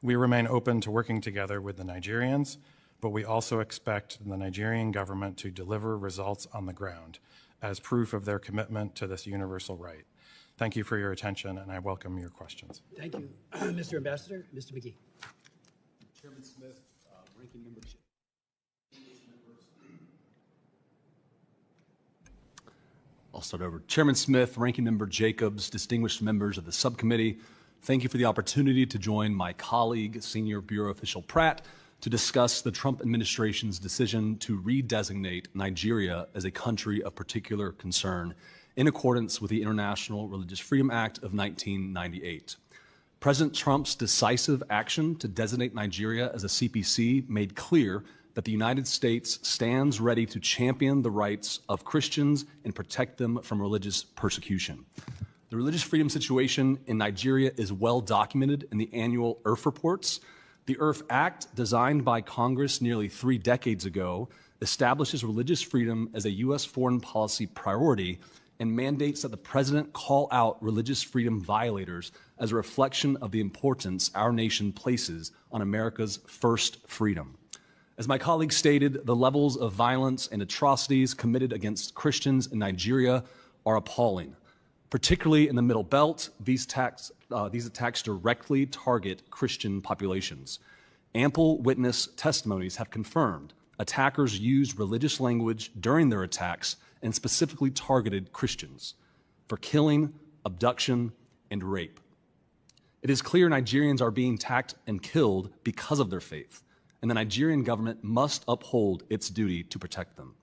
We remain open to working together with the Nigerians, but we also expect the Nigerian government to deliver results on the ground as proof of their commitment to this universal right. Thank you for your attention, and I welcome your questions. Thank you. Mr. Ambassador, Mr. McGee. Chairman Smith, Ranking Member I'll start over. Chairman Smith, Ranking Member Jacobs, distinguished members of the subcommittee, thank you for the opportunity to join my colleague, Senior Bureau Official Pratt, to discuss the Trump administration's decision to redesignate Nigeria as a country of particular concern in accordance with the International Religious Freedom Act of 1998. President Trump's decisive action to designate Nigeria as a CPC made clear that the United States stands ready to champion the rights of Christians and protect them from religious persecution. The religious freedom situation in Nigeria is well documented in the annual IRF reports. The IRF Act, designed by Congress nearly 3 decades ago, establishes religious freedom as a U.S. foreign policy priority and mandates that the president call out religious freedom violators as a reflection of the importance our nation places on America's first freedom. As my colleague stated, the levels of violence and atrocities committed against Christians in Nigeria are appalling. Particularly in the Middle Belt, these attacks directly target Christian populations. Ample witness testimonies have confirmed attackers used religious language during their attacks and specifically targeted Christians for killing, abduction, and rape. It is clear Nigerians are being attacked and killed because of their faith, and the Nigerian government must uphold its duty to protect them.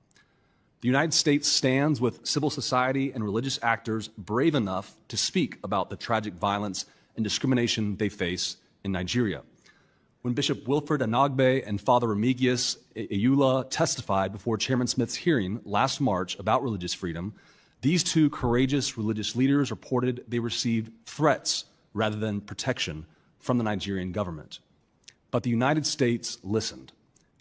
The United States stands with civil society and religious actors brave enough to speak about the tragic violence and discrimination they face in Nigeria. When Bishop Wilfred Anagbe and Father Remigius Eyula testified before Chairman Smith's hearing last March about religious freedom, these 2 courageous religious leaders reported they received threats rather than protection from the Nigerian government. But the United States listened,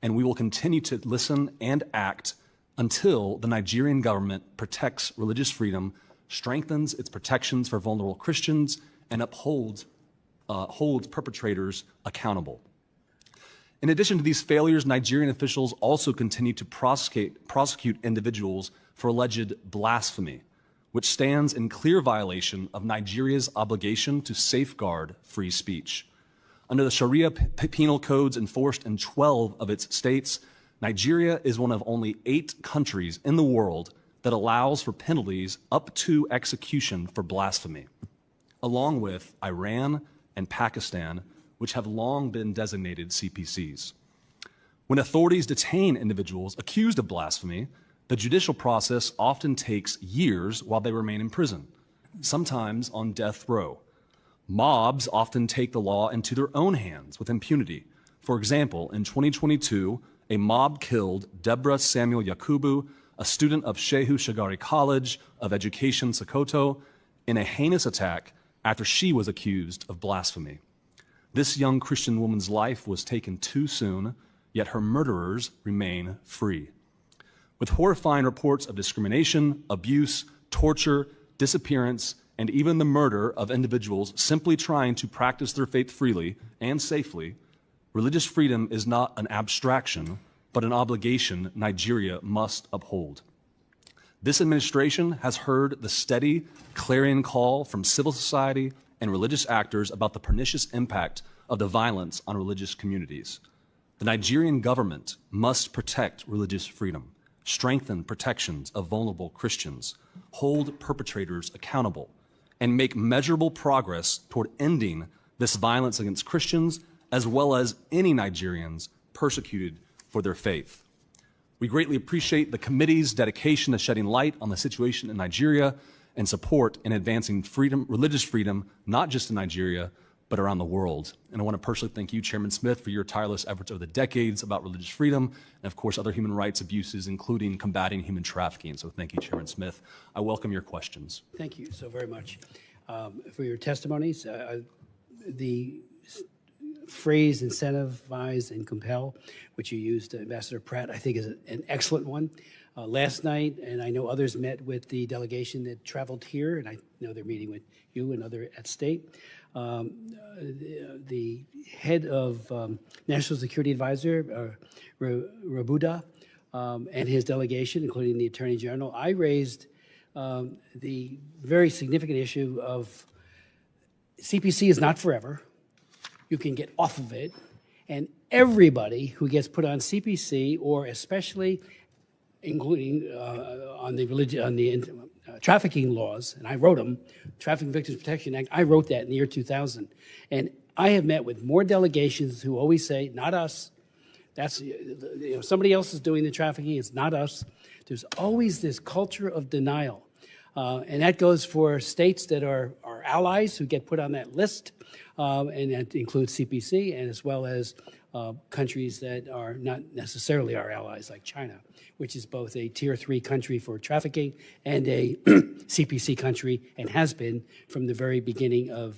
and we will continue to listen and act until the Nigerian government protects religious freedom, strengthens its protections for vulnerable Christians, and holds perpetrators accountable. In addition to these failures, Nigerian officials also continue to prosecute individuals for alleged blasphemy, which stands in clear violation of Nigeria's obligation to safeguard free speech. Under the Sharia penal codes enforced in 12 of its states, Nigeria is one of only 8 countries in the world that allows for penalties up to execution for blasphemy, along with Iran and Pakistan, which have long been designated CPCs. When authorities detain individuals accused of blasphemy, the judicial process often takes years while they remain in prison, sometimes on death row. Mobs often take the law into their own hands with impunity. For example, in 2022, a mob killed Deborah Samuel Yakubu, a student of Shehu Shagari College of Education, Sokoto, in a heinous attack after she was accused of blasphemy. This young Christian woman's life was taken too soon, yet her murderers remain free. With horrifying reports of discrimination, abuse, torture, disappearance, and even the murder of individuals simply trying to practice their faith freely and safely, religious freedom is not an abstraction, but an obligation Nigeria must uphold. This administration has heard the steady, clarion call from civil society and religious actors about the pernicious impact of the violence on religious communities. The Nigerian government must protect religious freedom, strengthen protections of vulnerable Christians, hold perpetrators accountable, and make measurable progress toward ending this violence against Christians as well as any Nigerians persecuted for their faith. We greatly appreciate the committee's dedication to shedding light on the situation in Nigeria and support in advancing freedom, religious freedom, not just in Nigeria, but around the world. And I want to personally thank you, Chairman Smith, for your tireless efforts over the decades about religious freedom and, of course, other human rights abuses, including combating human trafficking. So thank you, Chairman Smith. I welcome your questions. Thank you so very much for your testimonies. The phrase incentivize and compel, which you used, Ambassador Pratt, I think is an excellent one. Last night, and I know others met with the delegation that traveled here, and I know they're meeting with you and other at state. The head of National Security Advisor, Rabuda, and his delegation, including the Attorney General, I raised the very significant issue of CPC is not forever. You can get off of it, and everybody who gets put on CPC, or especially including on the trafficking laws, and I wrote them, Trafficking Victims Protection Act, I wrote that in the year 2000. And I have met with more delegations who always say, not us. That's, somebody else is doing the trafficking, it's not us. There's always this culture of denial. And that goes for states that are our allies who get put on that list, and that includes CPC, and as well as countries that are not necessarily our allies, like China, which is both a Tier 3 country for trafficking and a CPC country, and has been from the very beginning of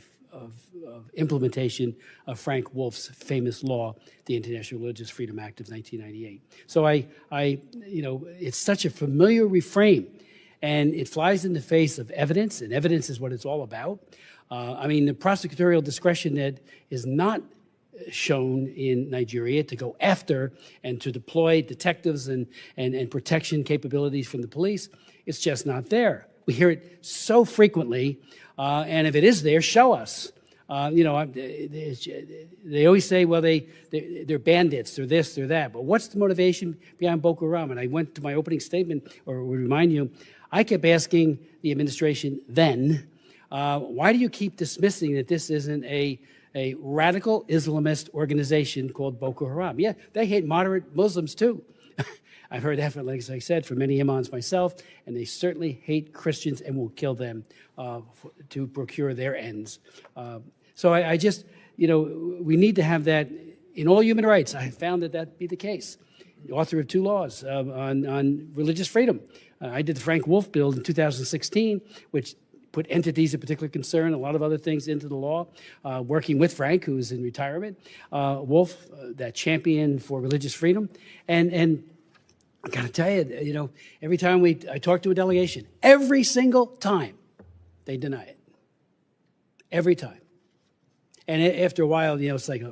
implementation of Frank Wolf's famous law, the International Religious Freedom Act of 1998. So it's such a familiar refrain, and it flies in the face of evidence, and evidence is what it's all about. The prosecutorial discretion that is not shown in Nigeria to go after and to deploy detectives and protection capabilities from the police, it's just not there. We hear it so frequently, and if it is there, show us. They always say, well, they're bandits, they're this, they're that. But what's the motivation behind Boko Haram? And I went to my opening statement, or would remind you, I kept asking the administration then, why do you keep dismissing that this isn't a radical Islamist organization called Boko Haram? Yeah, they hate moderate Muslims too. I've heard that, like I said, from many imams myself, and they certainly hate Christians and will kill them to procure their ends. So I just, we need to have that in all human rights. I found that be the case. The author of 2 laws on religious freedom. I did the Frank Wolf bill in 2016, which put entities of particular concern, a lot of other things into the law, working with Frank, who's in retirement, Wolf, that champion for religious freedom. And I got to tell you, every time I talk to a delegation, every single time, they deny it. Every time. And after a while, it's like,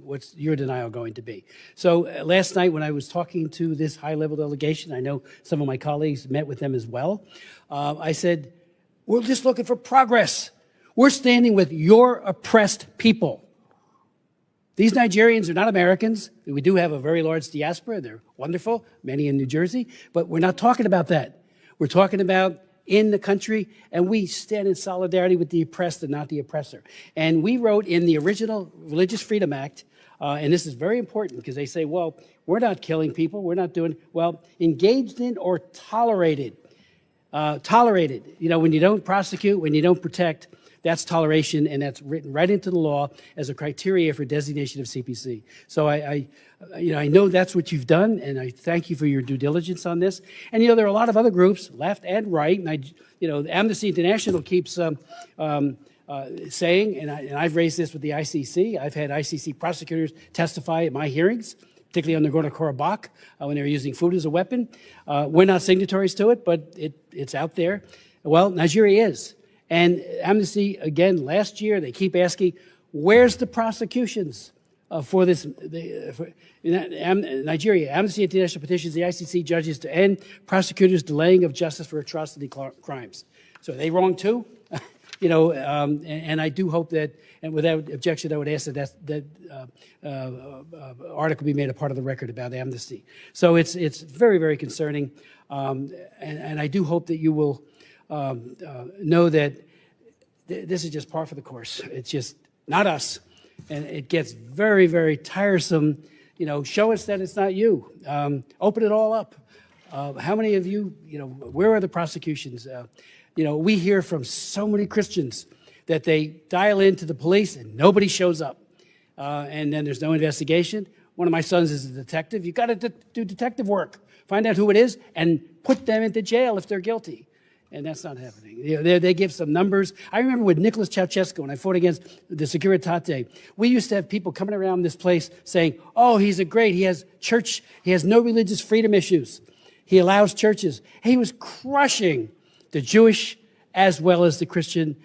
what's your denial going to be? So last night when I was talking to this high-level delegation, I know some of my colleagues met with them as well, I said, we're just looking for progress. We're standing with your oppressed people. These Nigerians are not Americans. We do have a very large diaspora. They're wonderful, many in New Jersey. But we're not talking about that. We're talking about in the country, and we stand in solidarity with the oppressed and not the oppressor. And we wrote in the original Religious Freedom Act, and this is very important because they say, well, we're not killing people. We're not doing, well, engaged in or tolerated. Tolerated, when you don't prosecute, when you don't protect, that's toleration, and that's written right into the law as a criteria for designation of CPC. So I know that's what you've done, and I thank you for your due diligence on this. And there are a lot of other groups, left and right, and Amnesty International keeps saying, and I've raised this with the ICC. I've had ICC prosecutors testify at my hearings, particularly on Nagorno-Karabakh, when they were using food as a weapon. We're not signatories to it, but it's out there. Well, Nigeria is. And Amnesty, again, last year, they keep asking, where's the prosecutions for this? Nigeria, Amnesty International petitions the ICC judges to end prosecutors' delaying of justice for atrocity crimes. So are they wrong too? And I do hope that, and without objection, I would ask that article be made a part of the record about Amnesty. So it's very, very concerning, and I do hope that you will know that this is just par for the course. It's just not us, and it gets very, very tiresome. Show us that it's not you. Open it all up. How many of you, where are the prosecutions? We hear from so many Christians that they dial into the police and nobody shows up. And then there's no investigation. One of my sons is a detective. You've got to do detective work. Find out who it is and put them into jail if they're guilty. And that's not happening. They give some numbers. I remember with Nicholas Ceausescu, when I fought against the Securitate, we used to have people coming around this place saying, oh, he has church, he has no religious freedom issues. He allows churches. He was crushing the Jewish as well as the Christian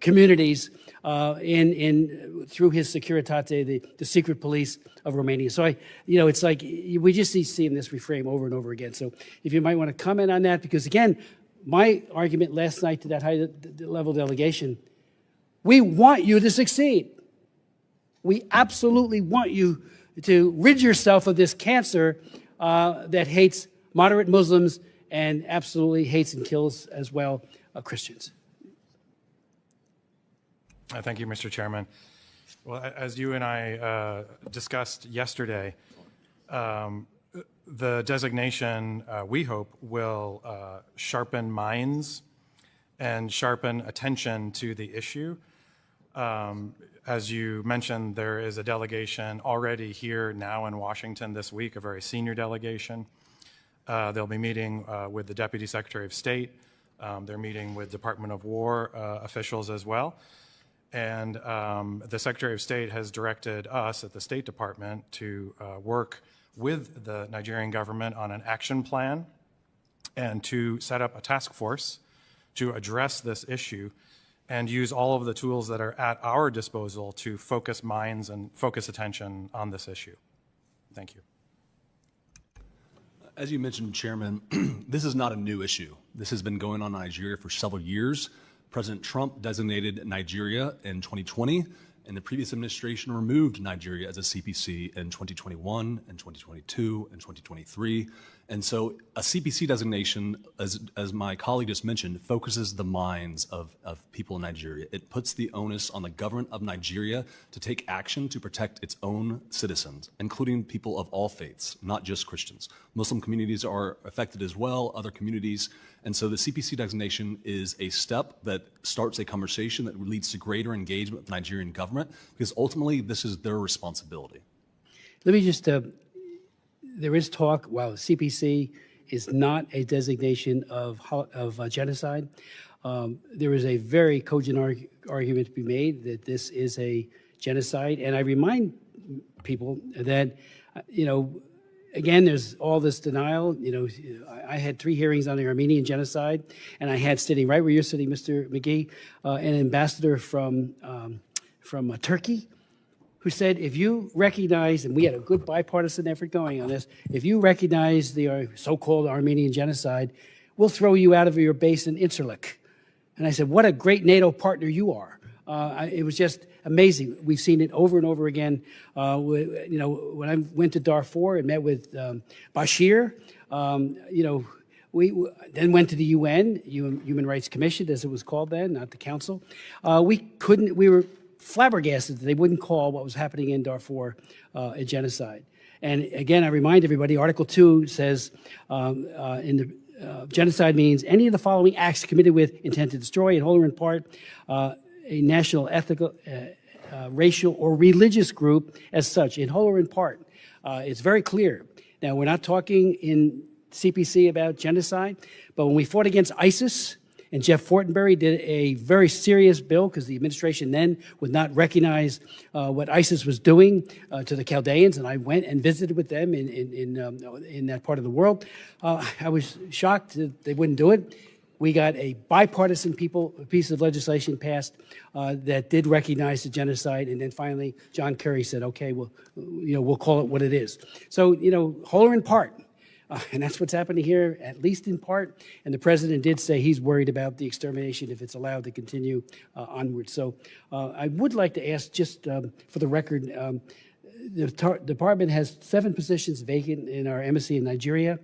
communities through his Securitate, the secret police of Romania. So it's like we just see this reframe over and over again. So if you might want to comment on that, because again, my argument last night to that high-level delegation, we want you to succeed. We absolutely want you to rid yourself of this cancer that hates moderate Muslims and absolutely hates and kills as well Christians. Thank you, Mr. Chairman. Well, as you and I discussed yesterday, the designation, we hope, will sharpen minds and sharpen attention to the issue. As you mentioned, there is a delegation already here now in Washington this week, a very senior delegation. They'll be meeting with the Deputy Secretary of State. They're meeting with Department of War officials as well. And the Secretary of State has directed us at the State Department to work with the Nigerian government on an action plan and to set up a task force to address this issue and use all of the tools that are at our disposal to focus minds and focus attention on this issue. Thank you. As you mentioned, Chairman, this is not a new issue. This has been going on in Nigeria for several years. President Trump designated Nigeria in 2020, and the previous administration removed Nigeria as a CPC in 2021 and 2022 and 2023. And so a CPC designation, as my colleague just mentioned, focuses the minds of people in Nigeria. It puts the onus on the government of Nigeria to take action to protect its own citizens, including people of all faiths, not just Christians. Muslim communities are affected as well, other communities. And so the CPC designation is a step that starts a conversation that leads to greater engagement with the Nigerian government, because ultimately this is their responsibility. Let me just, there is talk, while the CPC is not a designation of genocide, there is a very cogent argument to be made that this is a genocide. And I remind people that, again, there's all this denial. I had 3 hearings on the Armenian genocide, and I had, sitting right where you're sitting, Mr. McGee, an ambassador from Turkey, who said, if you recognize, and we had a good bipartisan effort going on this, if you recognize the so-called Armenian genocide, we'll throw you out of your base in Incirlik. And I said, what a great NATO partner you are. It was just amazing. We've seen it over and over again. When I went to Darfur and met with Bashir, we then went to the UN, Human Rights Commission, as it was called then, not the Council. We were flabbergasted that they wouldn't call what was happening in Darfur a genocide. And again, I remind everybody, Article 2 says genocide means any of the following acts committed with intent to destroy, in whole or in part, a national, ethnical, racial, or religious group as such, in whole or in part. It's very clear. Now, we're not talking in CPC about genocide, but when we fought against ISIS, and Jeff Fortenberry did a very serious bill because the administration then would not recognize what ISIS was doing to the Chaldeans, and I went and visited with them in that part of the world. I was shocked that they wouldn't do it. We got a bipartisan piece of legislation passed that did recognize the genocide, and then finally John Kerry said, "Okay, we'll call it what it is." So, whole or in part. And that's what's happening here, at least in part. And the president did say he's worried about the extermination if it's allowed to continue onward. So I would like to ask, just for the record, the department has 7 positions vacant in our embassy in Nigeria,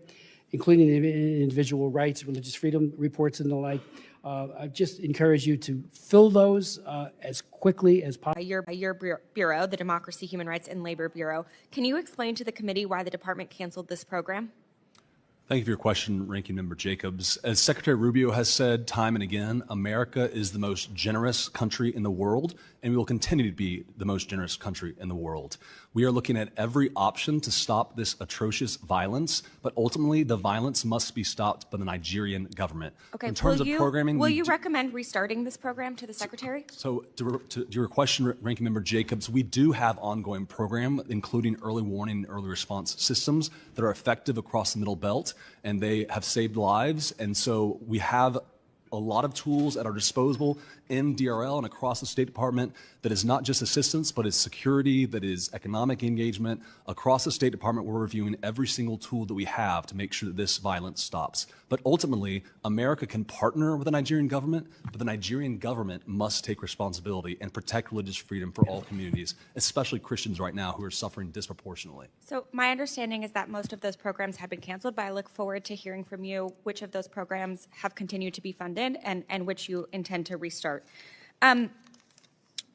including individual rights, religious freedom reports, and the like. I just encourage you to fill those as quickly as possible. By your bureau, the Democracy, Human Rights, and Labor Bureau. Can you explain to the committee why the department canceled this program? Thank you for your question, Ranking Member Jacobs. As Secretary Rubio has said time and again, America is the most generous country in the world, and we will continue to be the most generous country in the world. We are looking at every option to stop this atrocious violence, but ultimately the violence must be stopped by the Nigerian government. Okay, in terms of programming, will you recommend restarting this program to the Secretary? So to your question, Ranking Member Jacobs, we do have ongoing program, including early warning and early response systems that are effective across the Middle Belt, and they have saved lives. And so we have a lot of tools at our disposal in DRL and across the State Department that is not just assistance, but is security, that is economic engagement. Across the State Department, we're reviewing every single tool that we have to make sure that this violence stops. But ultimately, America can partner with the Nigerian government, but the Nigerian government must take responsibility and protect religious freedom for all communities, especially Christians right now who are suffering disproportionately. So my understanding is that most of those programs have been canceled, but I look forward to hearing from you which of those programs have continued to be funded and which you intend to restart.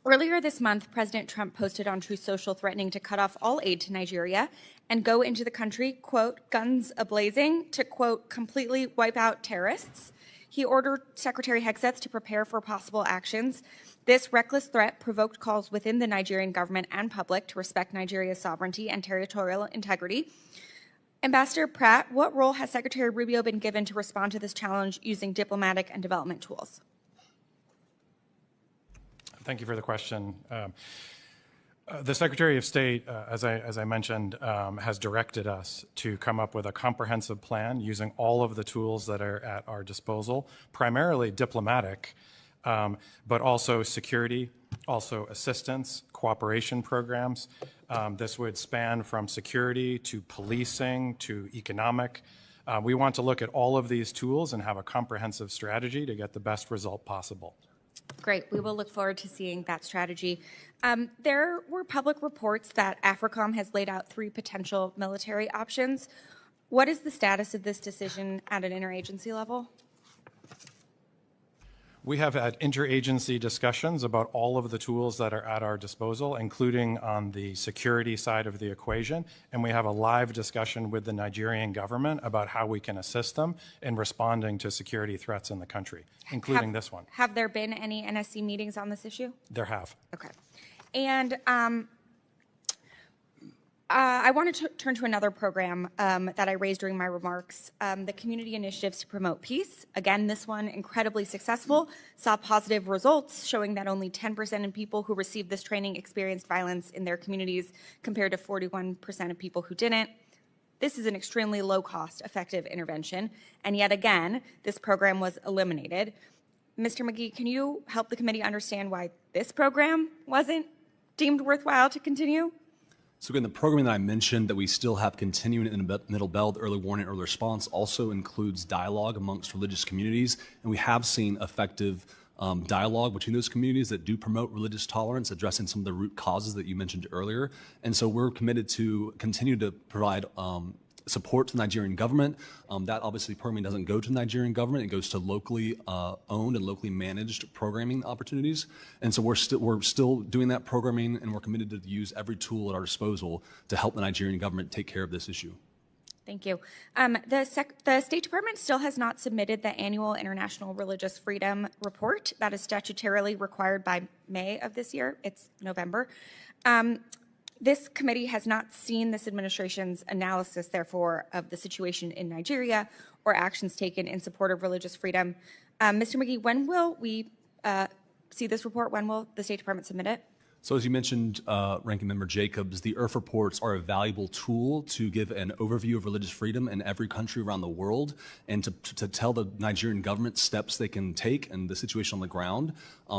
Earlier this month, President Trump posted on Truth Social threatening to cut off all aid to Nigeria and go into the country, quote, guns a-blazing, to, quote, completely wipe out terrorists. He ordered Secretary Hegseth to prepare for possible actions. This reckless threat provoked calls within the Nigerian government and public to respect Nigeria's sovereignty and territorial integrity. Ambassador Pratt, what role has Secretary Rubio been given to respond to this challenge using diplomatic and development tools? Thank you for the question. The Secretary of State, as I mentioned, has directed us to come up with a comprehensive plan using all of the tools that are at our disposal, primarily diplomatic, but also security, also assistance, cooperation programs. This would span from security to policing to economic. We want to look at all of these tools and have a comprehensive strategy to get the best result possible. Great. We will look forward to seeing that strategy. There were public reports that AFRICOM has laid out 3 potential military options. What is the status of this decision at an interagency level? We have had interagency discussions about all of the tools that are at our disposal, including on the security side of the equation, and we have a live discussion with the Nigerian government about how we can assist them in responding to security threats in the country, including this one. Have there been any NSC meetings on this issue? There have. Okay. And I want to turn to another program that I raised during my remarks, the Community Initiatives to Promote Peace. Again, this one incredibly successful, saw positive results showing that only 10% of people who received this training experienced violence in their communities compared to 41% of people who didn't. This is an extremely low-cost, effective intervention, and yet again, this program was eliminated. Mr. McGee, can you help the committee understand why this program wasn't deemed worthwhile to continue? So again, the programming that I mentioned that we still have continuing in the Middle Belt, early warning, early response, also includes dialogue amongst religious communities. And we have seen effective dialogue between those communities that do promote religious tolerance, addressing some of the root causes that you mentioned earlier. And so we're committed to continue to provide support to the Nigerian government. That obviously programming doesn't go to the Nigerian government, it goes to locally owned and locally managed programming opportunities. And so we're still doing that programming, and we're committed to use every tool at our disposal to help the Nigerian government take care of this issue. Thank you. The State Department still has not submitted the annual International Religious Freedom Report that is statutorily required by May of this year. It's November. This committee has not seen this administration's analysis, therefore, of the situation in Nigeria or actions taken in support of religious freedom. Mr. McGee, when will we see this report? When will the State Department submit it? So as you mentioned, Ranking Member Jacobs, the IRF reports are a valuable tool to give an overview of religious freedom in every country around the world and to tell the Nigerian government steps they can take and the situation on the ground.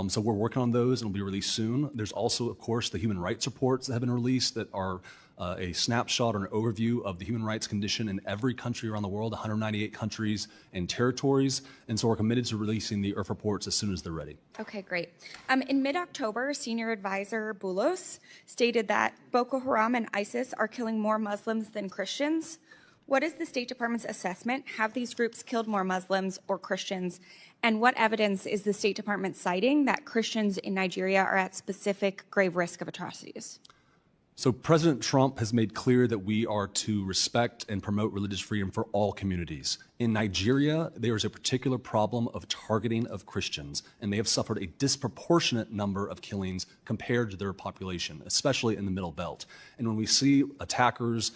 So we're working on those and will be released soon. There's also, of course, the human rights reports that have been released that are a snapshot or an overview of the human rights condition in every country around the world, 198 countries and territories. And so we're committed to releasing the IRF reports as soon as they're ready. Okay, great. In mid-October, Senior Advisor Boulos stated that Boko Haram and ISIS are killing more Muslims than Christians. What is the State Department's assessment? Have these groups killed more Muslims or Christians? And what evidence is the State Department citing that Christians in Nigeria are at specific grave risk of atrocities? So President Trump has made clear that we are to respect and promote religious freedom for all communities. In Nigeria, there is a particular problem of targeting of Christians, and they have suffered a disproportionate number of killings compared to their population, especially in the Middle Belt. And when we see attackers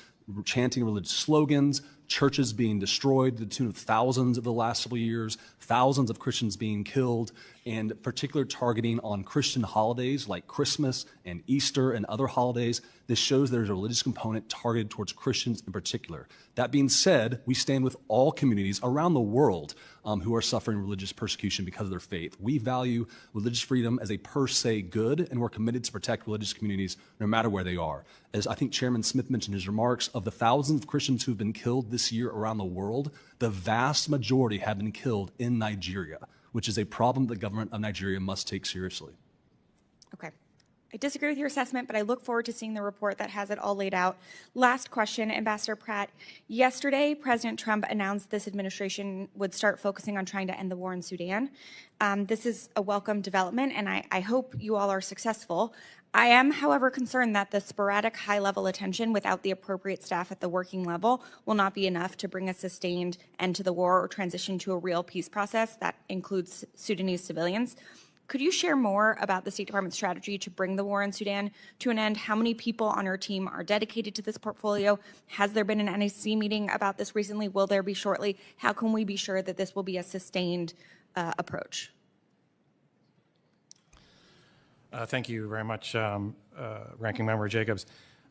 chanting religious slogans, churches being destroyed to the tune of thousands of the last several years, thousands of Christians being killed, and particular targeting on Christian holidays like Christmas and Easter and other holidays. This shows there's a religious component targeted towards Christians in particular. That being said, we stand with all communities around the world who are suffering religious persecution because of their faith. We value religious freedom as a per se good, and we're committed to protect religious communities no matter where they are. As I think Chairman Smith mentioned in his remarks, of the thousands of Christians who've been killed this year around the world, the vast majority have been killed in Nigeria, which is a problem the government of Nigeria must take seriously. Okay. I disagree with your assessment, but I look forward to seeing the report that has it all laid out. Last question, Ambassador Pratt. Yesterday, President Trump announced this administration would start focusing on trying to end the war in Sudan. This is a welcome development, and I hope you all are successful. I am, however, concerned that the sporadic high-level attention without the appropriate staff at the working level will not be enough to bring a sustained end to the war or transition to a real peace process that includes Sudanese civilians. Could you share more about the State Department's strategy to bring the war in Sudan to an end? How many people on your team are dedicated to this portfolio? Has there been an NAC meeting about this recently? Will there be shortly? How can we be sure that this will be a sustained approach? Thank you very much, Ranking Member Jacobs.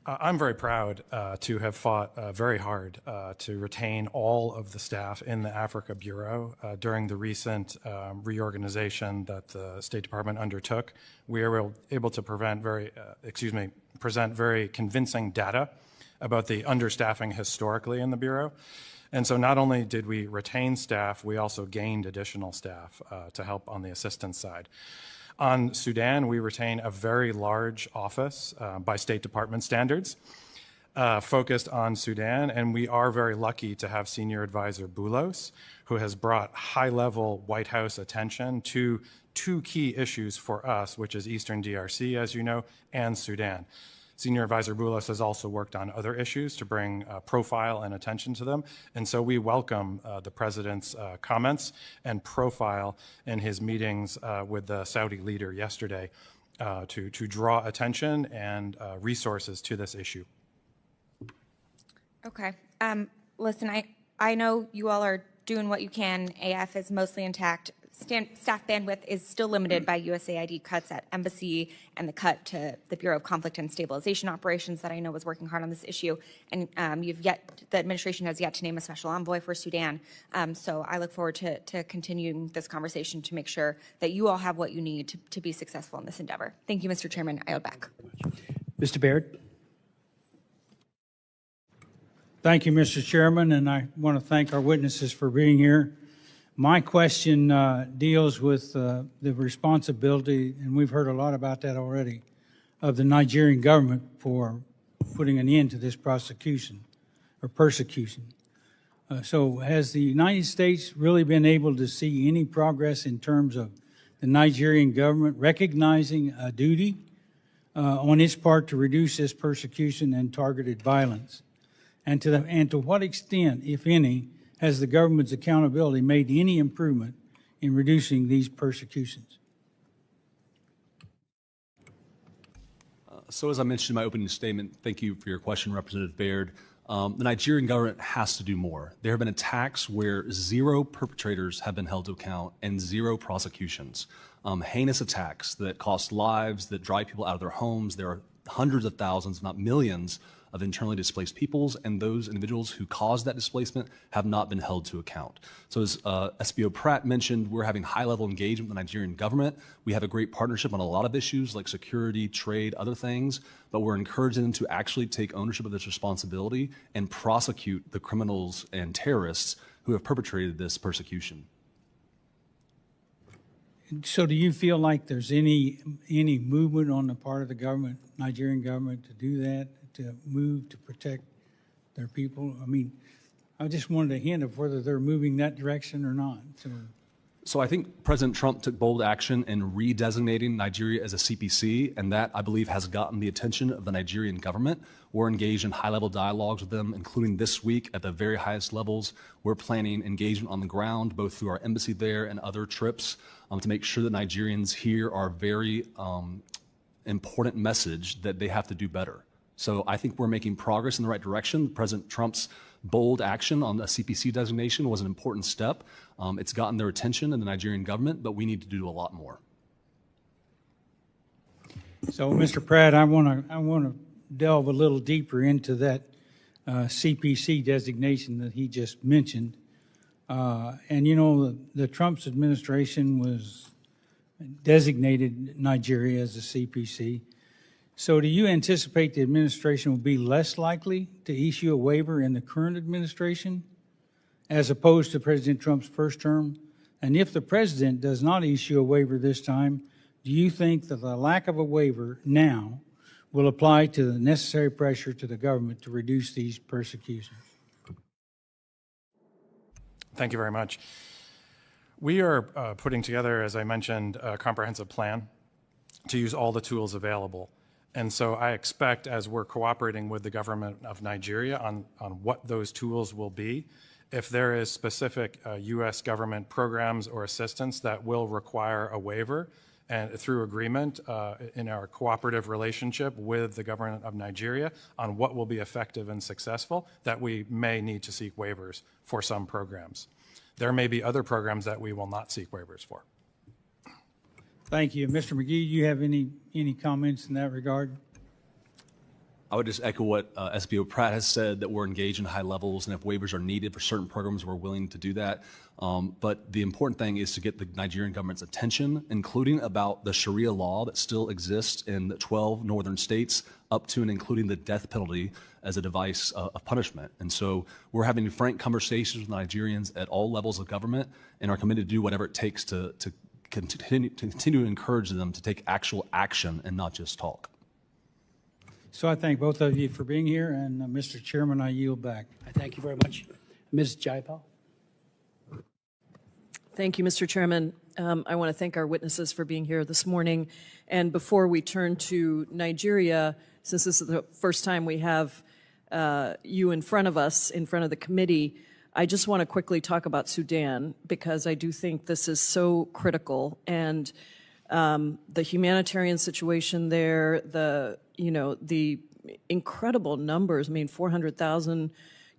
I'm very proud to have fought very hard to retain all of the staff in the Africa Bureau during the recent reorganization that the State Department undertook. We were able to present very convincing data about the understaffing historically in the Bureau. And so not only did we retain staff, we also gained additional staff to help on the assistance side. On Sudan, we retain a very large office by State Department standards focused on Sudan, and we are very lucky to have Senior Advisor Boulos, who has brought high-level White House attention to two key issues for us, which is Eastern DRC, as you know, and Sudan. Senior Advisor Boulos has also worked on other issues to bring profile and attention to them. And so we welcome the President's comments and profile in his meetings with the Saudi leader yesterday to draw attention and resources to this issue. Okay. Listen, I know you all are doing what you can. AF is mostly intact. Staff bandwidth is still limited by USAID cuts at embassy and the cut to the Bureau of Conflict and Stabilization Operations that I know was working hard on this issue. And the administration has yet to name a special envoy for Sudan. So I look forward to continuing this conversation to make sure that you all have what you need to be successful in this endeavor. Thank you, Mr. Chairman. I yield back. Mr. Baird. Thank you, Mr. Chairman, and I want to thank our witnesses for being here. My question deals with the responsibility, and we've heard a lot about that already, of the Nigerian government for putting an end to this prosecution or persecution. So has the United States really been able to see any progress in terms of the Nigerian government recognizing a duty on its part to reduce this persecution and targeted violence? And to what extent, if any, has the government's accountability made any improvement in reducing these persecutions? So as I mentioned in my opening statement, thank you for your question, Representative Baird. The Nigerian government has to do more. There have been attacks where 0 perpetrators have been held to account and 0 prosecutions. Heinous attacks that cost lives, that drive people out of their homes. There are hundreds of thousands, if not millions, of internally displaced peoples, and those individuals who caused that displacement have not been held to account. So as SBO Pratt mentioned, we're having high-level engagement with the Nigerian government. We have a great partnership on a lot of issues like security, trade, other things, but we're encouraging them to actually take ownership of this responsibility and prosecute the criminals and terrorists who have perpetrated this persecution. So do you feel like there's any movement on the part of the government, Nigerian government, to do that, to move to protect their people? I mean, I just wanted a hint of whether they're moving that direction or not. So I think President Trump took bold action in redesignating Nigeria as a CPC, and that, I believe, has gotten the attention of the Nigerian government. We're engaged in high-level dialogues with them, including this week at the very highest levels. We're planning engagement on the ground, both through our embassy there and other trips, to make sure that Nigerians hear our very important message that they have to do better. So I think we're making progress in the right direction. President Trump's bold action on the CPC designation was an important step. It's gotten their attention in the Nigerian government, but we need to do a lot more. So, Mr. Pratt, I want to delve a little deeper into that CPC designation that he just mentioned. And you know, the Trump's administration was designated Nigeria as a CPC. So do you anticipate the administration will be less likely to issue a waiver in the current administration as opposed to President Trump's first term? And if the president does not issue a waiver this time, do you think that the lack of a waiver now will apply to the necessary pressure to the government to reduce these persecutions? Thank you very much. We are putting together, as I mentioned, a comprehensive plan to use all the tools available. And so I expect, as we're cooperating with the government of Nigeria on what those tools will be, if there is specific U.S. government programs or assistance that will require a waiver, and through agreement in our cooperative relationship with the government of Nigeria on what will be effective and successful, that we may need to seek waivers for some programs. There may be other programs that we will not seek waivers for. Thank you. Mr. McGee, do you have any comments in that regard? I would just echo what SBO Pratt has said, that we're engaged in high levels, and if waivers are needed for certain programs, we're willing to do that. But the important thing is to get the Nigerian government's attention, including about the Sharia law that still exists in the 12 northern states, up to and including the death penalty as a device of punishment. And so we're having frank conversations with Nigerians at all levels of government and are committed to do whatever it takes to continue to encourage them to take actual action and not just talk. So I thank both of you for being here, and Mr. Chairman, I yield back. I thank you very much. Ms. Jayapal. Thank you, Mr. Chairman. I want to thank our witnesses for being here this morning. And before we turn to Nigeria, since this is the first time we have you in front of us, in front of the committee, I just want to quickly talk about Sudan, because I do think this is so critical. And the humanitarian situation there, the incredible numbers, 400,000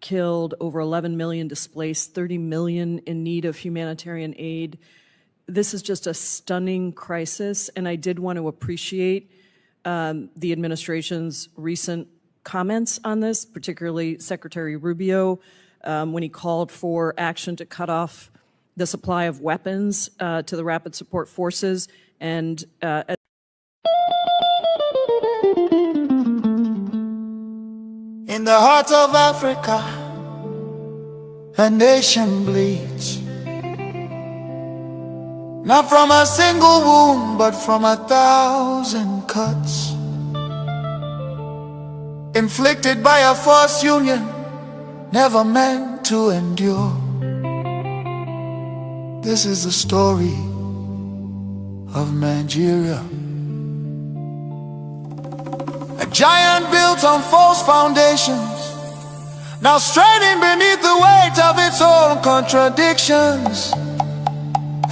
killed, over 11 million displaced, 30 million in need of humanitarian aid. This is just a stunning crisis, and I did want to appreciate the administration's recent comments on this, particularly Secretary Rubio, when he called for action to cut off the supply of weapons to the Rapid Support Forces. And in the heart of Africa, a nation bleeds, not from a single wound, but from 1,000 cuts, inflicted by a forced union, never meant to endure. This is the story of Nigeria, a giant built on false foundations, now straining beneath the weight of its own contradictions.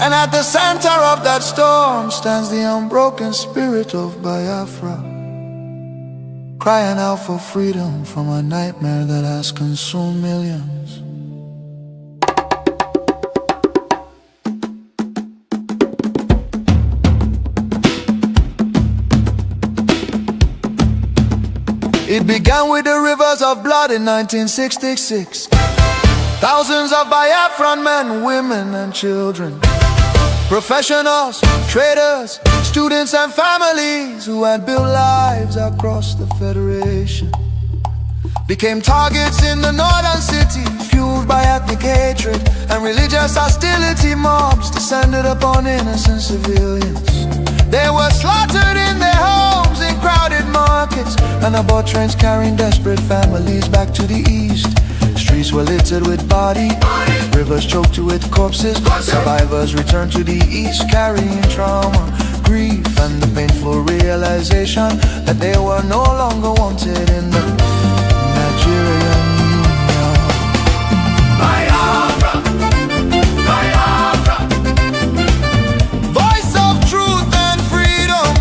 And at the center of that storm stands the unbroken spirit of Biafra, crying out for freedom from a nightmare that has consumed millions. It began with the rivers of blood in 1966. Thousands of Biafran men, women and children, professionals, traders, students and families who had built lives across the Federation became targets in the northern city, fueled by ethnic hatred and religious hostility. Mobs descended upon innocent civilians. They were slaughtered in their homes, in crowded markets, and aboard trains carrying desperate families back to the east. Streets were littered with bodies, rivers choked with corpses. Survivors returned to the east carrying trauma, grief, and the painful realization that they were no longer wanted in the Nigerian Union. Biafra, Biafra, voice of truth and freedom.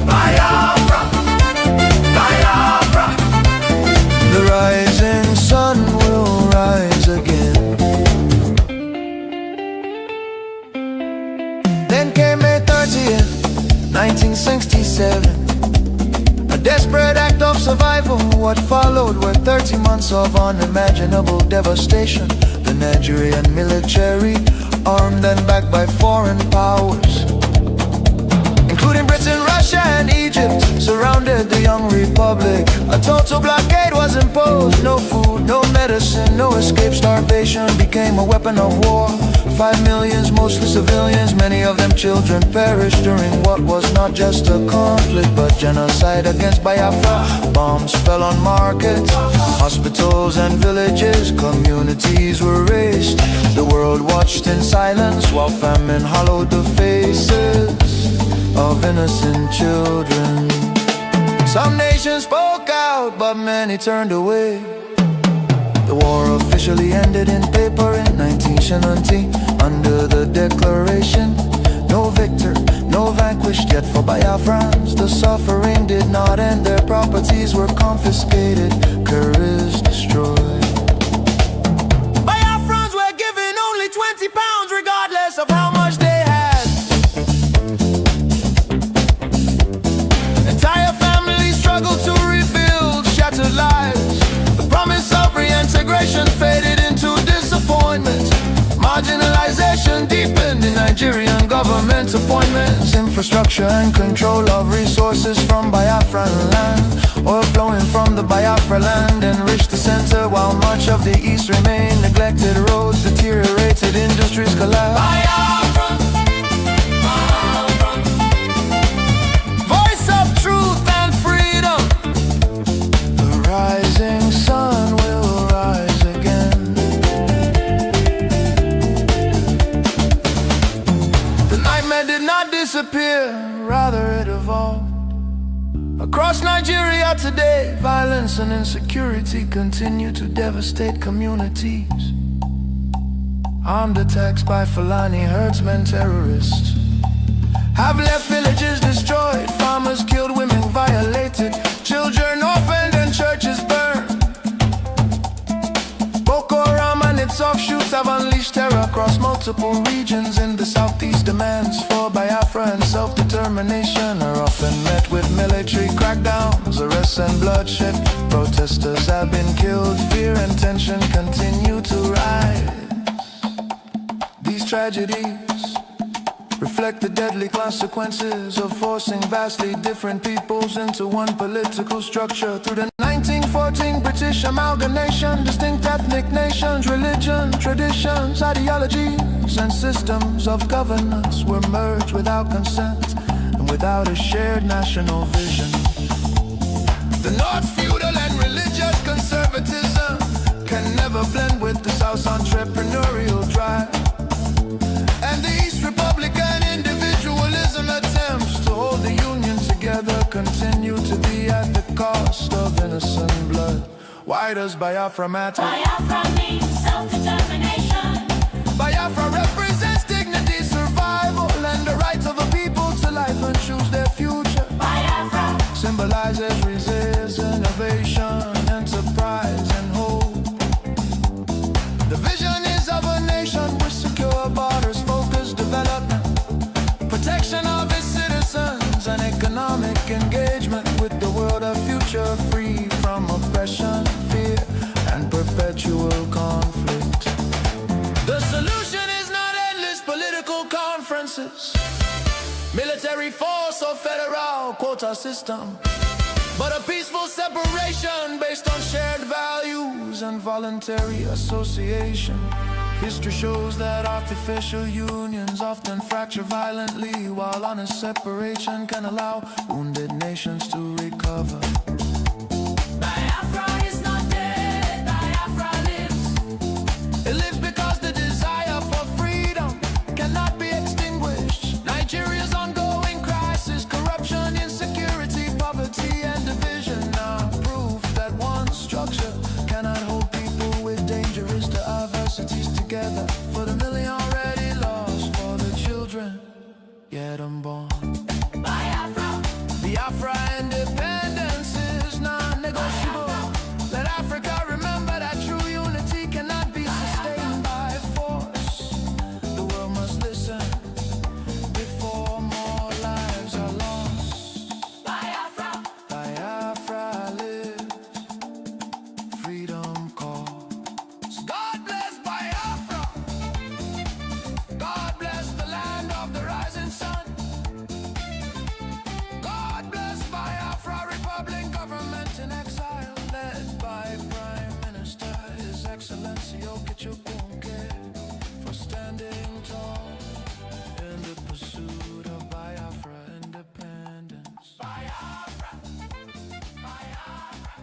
Biafra, Biafra. what followed were 30 months of unimaginable devastation. The Nigerian military, armed and backed by foreign powers, including Britain, Russia and Egypt, surrounded the young republic. A total blockade was imposed. No food, no medicine, no escape. Starvation became a weapon of war. 5 million, mostly civilians, many of them children, perished during what was not just a conflict but genocide against Biafra. Bombs fell on markets, hospitals and villages. Communities were razed. The world watched in silence while famine hollowed the faces of innocent children. Some nations spoke out, but many turned away. The war officially ended in paper in 1970 under the declaration, no victor, no vanquished. Yet for Biafrans, the suffering did not end. Their properties were confiscated, Nkere destroyed. Biafrans were given only 20 pounds regardless of how much they had. Entire families struggled to rebuild shattered lives. The promise of reintegration faded into disappointment. Marginalization deepened in Nigerian government appointments. Infrastructure and control of resources from Biafran land. Oil flowing from the Biafra land enriched the center, while much of the east remained neglected. Roads deteriorated, industries collapsed. Biafra, Biafra. Voice of truth and freedom. The rising sun will rise again. The nightmare did not disappear, rather it evolved. Across Nigeria today, violence and insecurity continue to devastate communities. Armed attacks by Fulani herdsmen, terrorists, have left villages destroyed, farmers killed, women violated, children orphaned and churches burned. Boko Haram and its offshoots have unleashed terror across multiple regions in the southeast. Demands for Biafra and self-determination are often met with military crackdowns, arrests and bloodshed. Protesters have been killed, fear and tension continue to rise. These tragedies reflect the deadly consequences of forcing vastly different peoples into one political structure. Through the 1914 British amalgamation, distinct ethnic nations, religion, traditions, ideologies, and systems of governance were merged without consent and without a shared national vision. The North's feudal and religious conservatism can never blend with the South's entrepreneurial drive. And the East Republican individualism attempts to hold the Union together continue to be at the cost of innocent blood. Why does Biafra matter? Biafra means self-determination. Biafra represents dignity, survival, and the right of a people to life and choose their future. Biafra symbolizes resistance, innovation, enterprise, and hope. The vision is of a nation with secure borders, focused development, protection of its citizens, and economic engagement with the world, a future free from oppression, fear, and perpetual conflict. The solution is not endless political conferences, military force or federal quota system, but a peaceful separation based on shared values and voluntary association. History shows that artificial unions often fracture violently, while honest separation can allow wounded nations to recover. Biafra is not dead, Biafra lives. It lives because the desire for freedom cannot be extinguished. Nigeria's ongoing crisis, corruption, insecurity, poverty, and division are proof that one structure cannot hold people with dangerous diversities together. For the million already lost, for the children yet unborn. Biafra, Biafra independence Govt in exile, led by Prime Minister His Excellency Nkere, for standing tall in the pursuit of Biafra independence. Biafra! Biafra!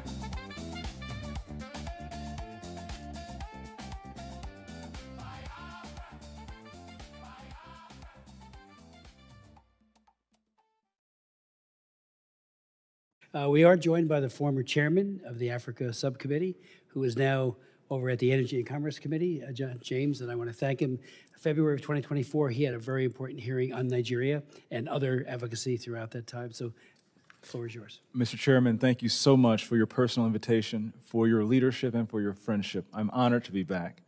We are joined by the former chairman of the Africa Subcommittee, who is now over at the Energy and Commerce Committee, John James, and I want to thank him. February of 2024, he had a very important hearing on Nigeria and other advocacy throughout that time. So the floor is yours. Mr. Chairman, thank you so much for your personal invitation, for your leadership, and for your friendship. I'm honored to be back.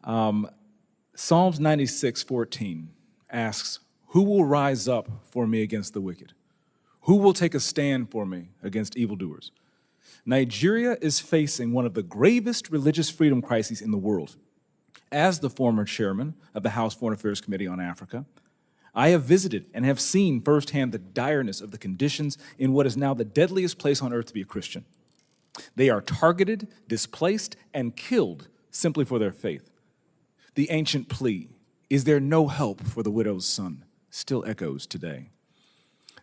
Psalms 96:14 asks, "Who will rise up for me against the wicked? Who will take a stand for me against evildoers?" Nigeria is facing one of the gravest religious freedom crises in the world. As the former chairman of the House Foreign Affairs Committee on Africa, I have visited and have seen firsthand the direness of the conditions in what is now the deadliest place on earth to be a Christian. They are targeted, displaced, and killed simply for their faith. The ancient plea, "Is there no help for the widow's son?" still echoes today.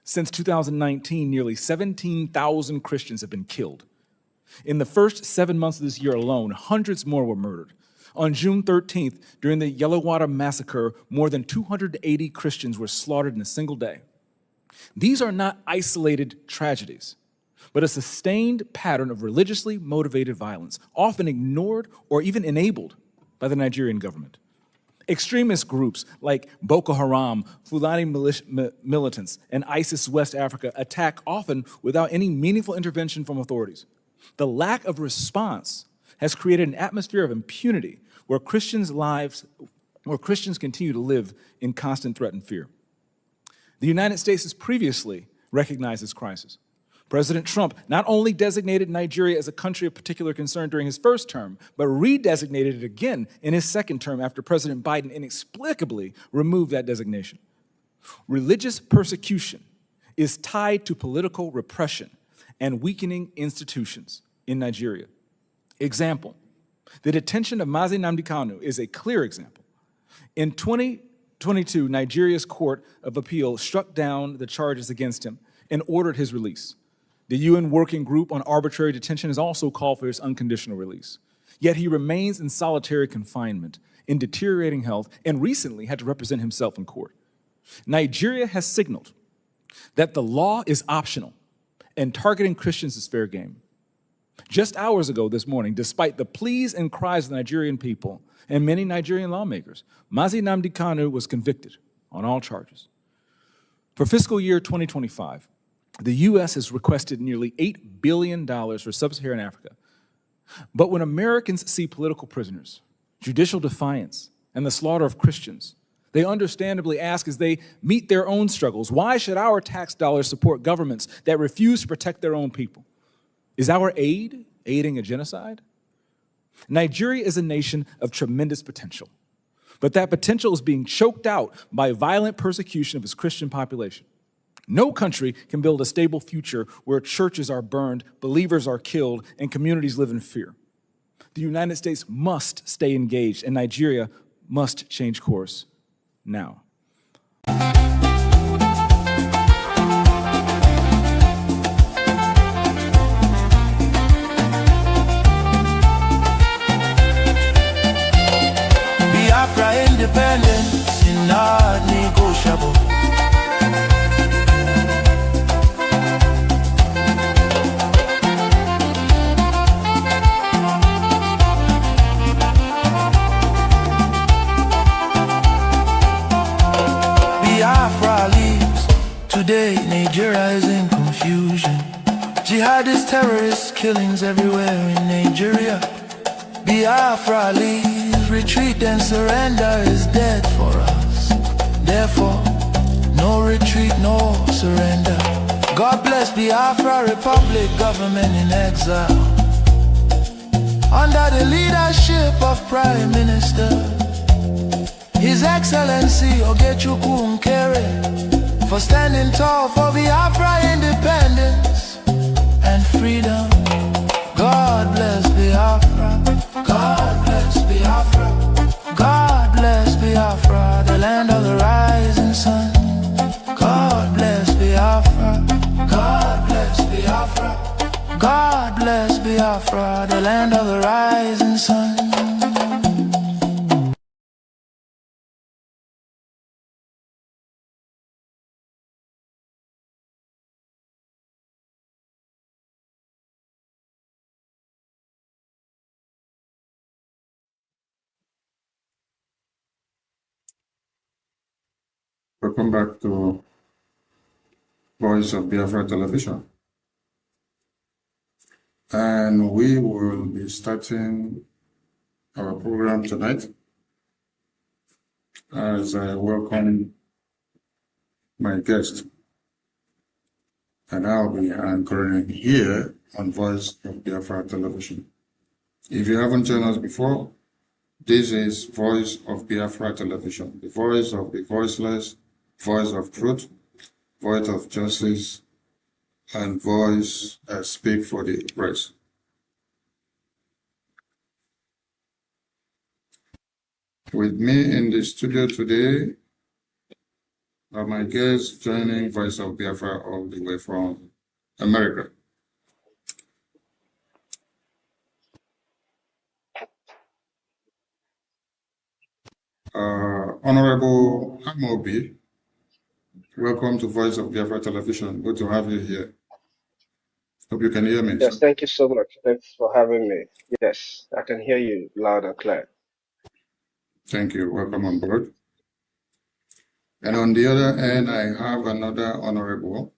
Since 2019, nearly 17,000 Christians have been killed. In the first 7 months of this year alone, hundreds more were murdered. On June 13th, during the Yellowater massacre, more than 280 Christians were slaughtered in a single day. These are not isolated tragedies, but a sustained pattern of religiously motivated violence, often ignored or even enabled by the Nigerian government. Extremist groups like Boko Haram, Fulani militants, and ISIS West Africa attack often without any meaningful intervention from authorities. The lack of response has created an atmosphere of impunity where Christians continue to live in constant threat and fear. The United States has previously recognized this crisis. President Trump not only designated Nigeria as a country of particular concern during his first term, but redesignated it again in his second term after President Biden inexplicably removed that designation. Religious persecution is tied to political repression and weakening institutions in Nigeria. Example, the detention of Mazi Nnamdi Kanu is a clear example. In 2022, Nigeria's Court of Appeal struck down the charges against him and ordered his release. The UN Working Group on Arbitrary Detention has also called for his unconditional release. Yet he remains in solitary confinement, in deteriorating health, and recently had to represent himself in court. Nigeria has signaled that the law is optional and targeting Christians is fair game. Just hours ago this morning, despite the pleas and cries of the Nigerian people and many Nigerian lawmakers, Mazi Nnamdi Kanu was convicted on all charges. For fiscal year 2025, the U.S. has requested nearly $8 billion for sub-Saharan Africa. But when Americans see political prisoners, judicial defiance, and the slaughter of Christians, they understandably ask as they meet their own struggles, why should our tax dollars support governments that refuse to protect their own people? Is our aid aiding a genocide? Nigeria is a nation of tremendous potential, but that potential is being choked out by violent persecution of its Christian population. No country can build a stable future where churches are burned, believers are killed, and communities live in fear. The United States must stay engaged, and Nigeria must change course now. Biafra independence is not negotiable. Biafra leaves. Today, Nigeria is in confusion. Jihadist terrorist killings everywhere in Nigeria. Biafra leaves. Retreat and surrender is dead for us. Therefore, no retreat, no surrender. God bless Biafra Republic, government in exile. Under the leadership of Prime Minister His Excellency Nkere, for standing tall for Biafra independence and freedom. God bless Biafra. God bless Biafra. God bless Biafra, the land of the rising sun. God bless Biafra. God bless Biafra. God bless Biafra, the land of the rising sun. Welcome back to Voice of Biafra Television. And we will be starting our program tonight as I welcome my guest. And I'll be anchoring here on Voice of Biafra Television. If you haven't joined us before, this is Voice of Biafra Television, the voice of the voiceless, voice of truth, voice of justice, and voice that speak for the oppressed. With me in the studio today are my guests joining Voice of Biafra all the way from America. Honorable Amobi, welcome to Voice of Biafra Television. Good to have you here. Hope you can hear me. Yes, sir. thank you so much. Thanks for having me. Yes, I can hear you loud and clear. Thank you. Welcome on board. And on the other end, I have another Honorable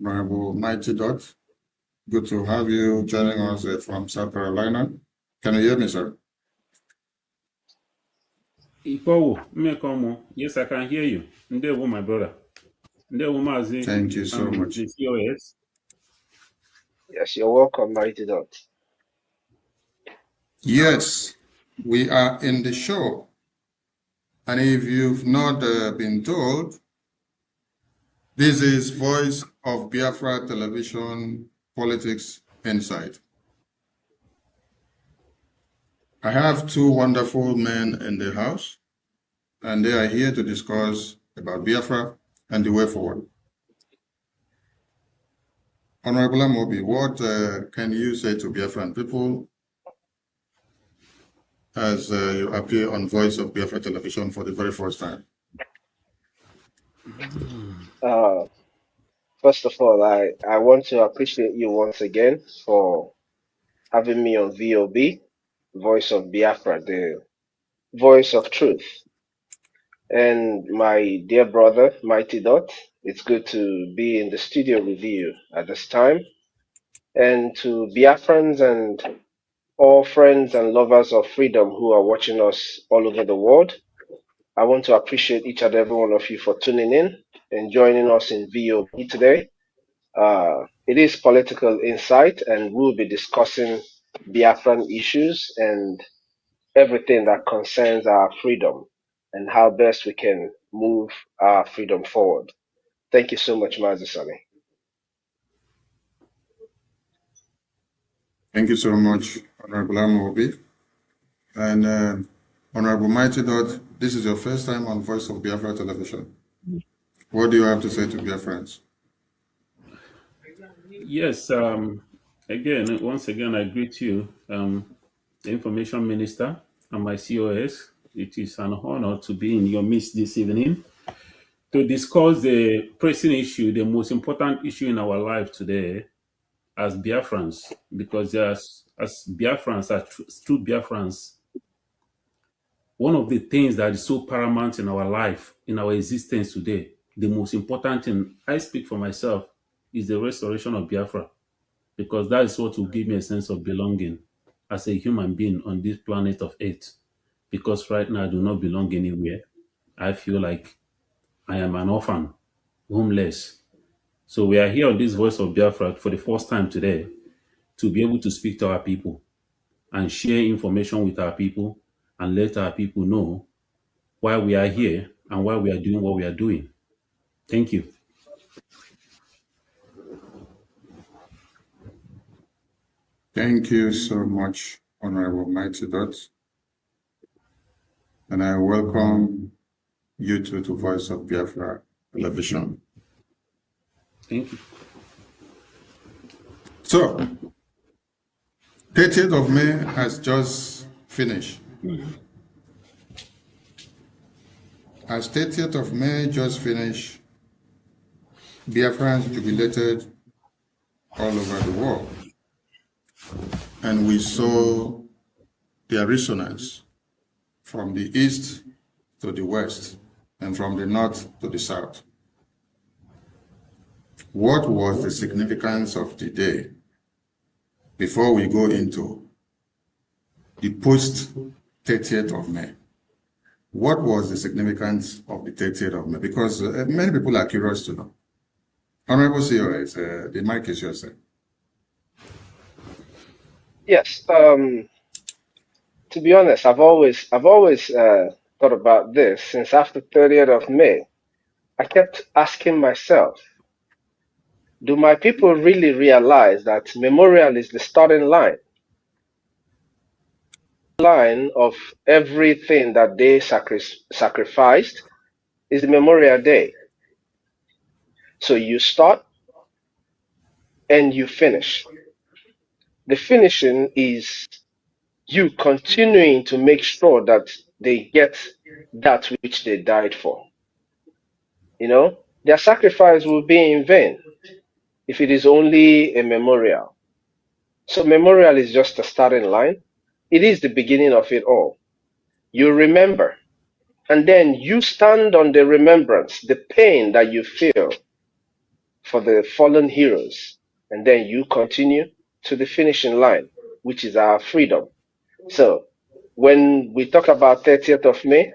Mighty Dot. Good to have you joining us from South Carolina. Can you hear me, sir? Yes, I can hear you. Ndewo, my brother. Ndewo, Mazi. Thank you so much. The COS. Yes, you're welcome, Mighty Dot. Yes, we are in the show. And if you've not been told, this is Voice of Biafra Television Politics Insight. I have two wonderful men in the house, and they are here to discuss about Biafra and the way forward. Honorable Amobi, what can you say to Biafran people as you appear on Voice of Biafra Television for the very first time? First of all, I want to appreciate you once again for having me on VOB, Voice of Biafra, the voice of truth. And my dear brother, Mighty Dot, it's good to be in the studio with you at this time. And to Biafrans and all friends and lovers of freedom who are watching us all over the world, I want to appreciate each and every one of you for tuning in and joining us in VOB today. It is political insight, and we'll be discussing Biafran issues and everything that concerns our freedom and how best we can move our freedom forward. Thank you so much, Mazisani. Thank you so much, Honorable Amobi. And Honorable Mighty Dot, this is your first time on Voice of Biafra Television. What do you have to say to Biafrans? Yes, once again, I greet you, the Information Minister and my COS. It is an honor to be in your midst this evening to discuss the pressing issue, the most important issue in our life today as Biafrans, because as Biafrans, as true Biafrans, one of the things that is so paramount in our life, in our existence today, the most important thing, I speak for myself, is the restoration of Biafra, because that is what will give me a sense of belonging as a human being on this planet of Earth. Because right now I do not belong anywhere. I feel like I am an orphan, homeless. So we are here on this Voice of Biafra for the first time today to be able to speak to our people and share information with our people and let our people know why we are here and why we are doing what we are doing. Thank you. Thank you so much, Honorable Mighty Dot. And I welcome you to Voice of Biafra Television. Thank you. So, 30th of May has just finished. As 30th of May just finished, Biafrans jubilated all over the world. And we saw their resonance from the east to the west and from the north to the south. What was the significance of the day before we go into the post 30th of May? What was the significance of the 30th of May? Because many people are curious to know. Honorable CEO, the mic is yours, sir. Yes. To be honest, I've always thought about this since after 30th of May. I kept asking myself, do my people really realize that memorial is the starting line of everything that they sacrificed is the Memorial Day. So you start and you finish. The finishing is you continuing to make sure that they get that which they died for. You know, their sacrifice will be in vain if it is only a memorial. So memorial is just a starting line. It is the beginning of it all. You remember, and then you stand on the remembrance, the pain that you feel for the fallen heroes, and then you continue to the finishing line, which is our freedom. So when we talk about 30th of May,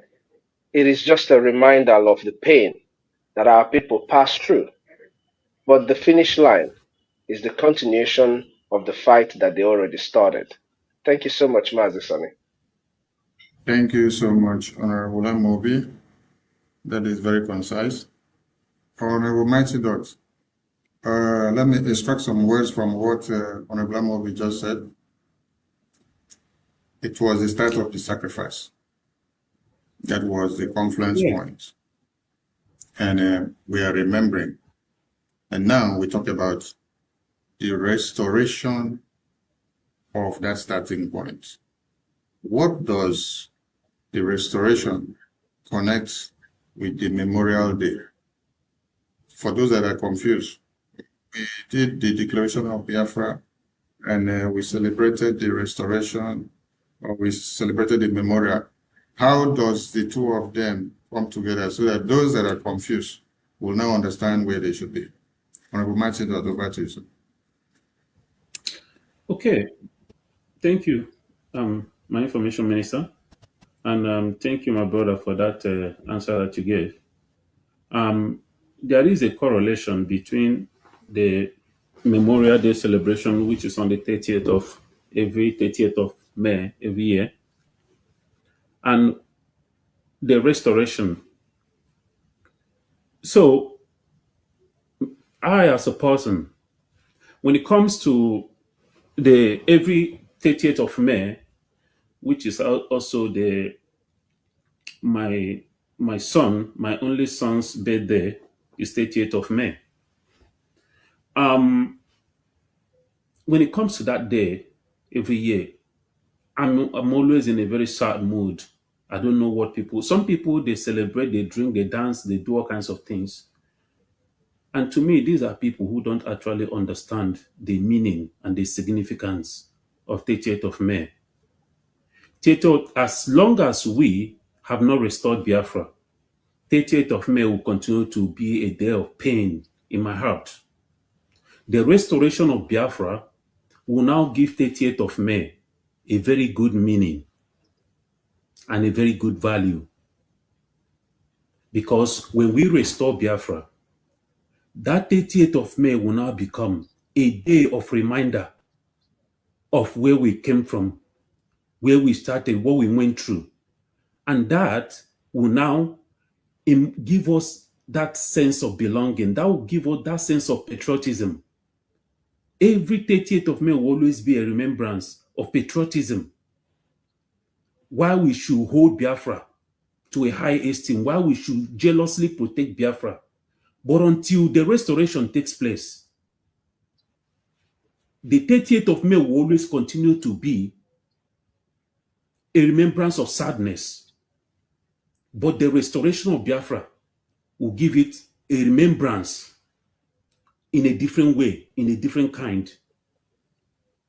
it is just a reminder of the pain that our people passed through. But the finish line is the continuation of the fight that they already started. Thank you so much, Mazi Sani. Thank you so much, Honorable Amobi. That is very concise. Honorable Mighty Dot, let me extract some words from what Honorable Amobi just said. It was the start of the sacrifice. That was the confluence point. And we are remembering. And now we talk about the restoration of that starting point. What does the restoration connect with the Memorial Day? For those that are confused, we did the Declaration of Biafra and we celebrated the restoration, or we celebrated the memorial. How does the two of them come together so that those that are confused will now understand where they should be? Honorable Martin, over to you, sir. Okay, thank you, my information minister, and thank you, my brother, for that answer that you gave. There is a correlation between the Memorial Day celebration, which is on the 30th of May every year, and the restoration. So, I, as a person, when it comes to the every 30th of May, which is also my only son's birthday, is 30th of May. When it comes to that day every year, I'm always in a very sad mood. I don't know what some people, they celebrate, they drink, they dance, they do all kinds of things. And to me, these are people who don't actually understand the meaning and the significance of 30th of May. As long as we have not restored Biafra, 30th of May will continue to be a day of pain in my heart. The restoration of Biafra will now give 30th of May a very good meaning and a very good value. Because when we restore Biafra, that 30th of May will now become a day of reminder of where we came from, where we started, what we went through. And that will now give us that sense of belonging. That will give us that sense of patriotism. Every 30th of May will always be a remembrance of patriotism. Why we should hold Biafra to a high esteem, why we should jealously protect Biafra. But until the restoration takes place, the 30th of May will always continue to be a remembrance of sadness. But the restoration of Biafra will give it a remembrance in a different way, in a different kind,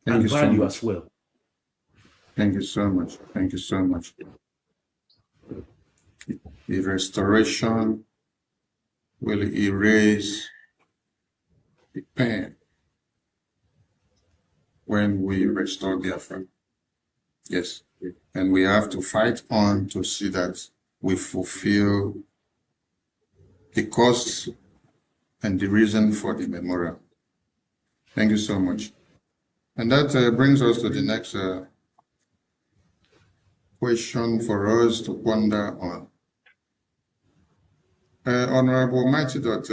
Thank and you so value much. as well. Thank you so much. Thank you so much. The restoration will erase the pain when we restore Biafra. Yes. And we have to fight on to see that we fulfill the cost and the reason for the memorial. Thank you so much. And that brings us to the next question for us to ponder on. Honorable Mighty Dot,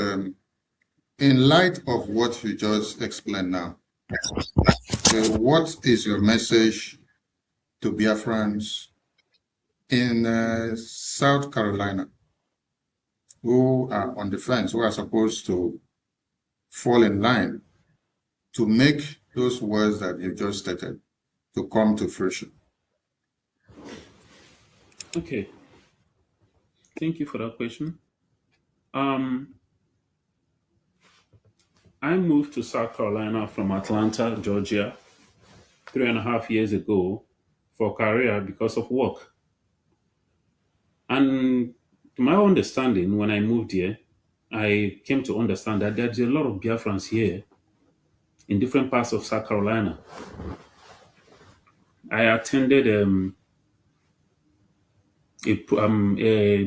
in light of what you just explained now, what is your message to Biafrans in South Carolina who are on the fence, who are supposed to fall in line to make those words that you just stated to come to fruition? Okay. Thank you for that question. I moved to South Carolina from Atlanta, Georgia, 3.5 years ago for career because of work. And to my understanding, when I moved here, I came to understand that there's a lot of Biafrans here in different parts of South Carolina. I attended a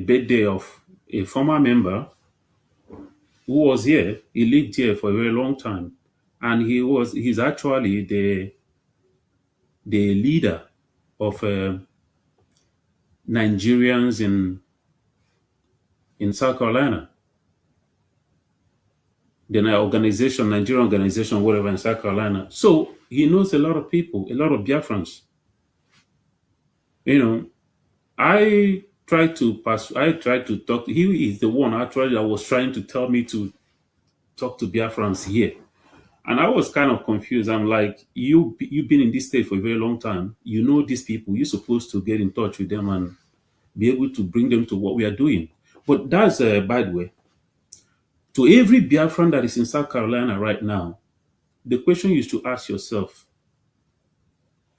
birthday of a former member who was here. He lived here for a very long time, and he's actually the leader of Nigerians in South Carolina. The Nigerian organization, whatever, in South Carolina. So he knows a lot of people, a lot of Biafrans. You know, I tried to talk. He is the one actually that was trying to tell me to talk to Biafrans here. And I was kind of confused. I'm like, you've been in this state for a very long time. You know these people. You're supposed to get in touch with them and be able to bring them to what we are doing. But that's by the way. To every Biafran that is in South Carolina right now, the question is to ask yourself,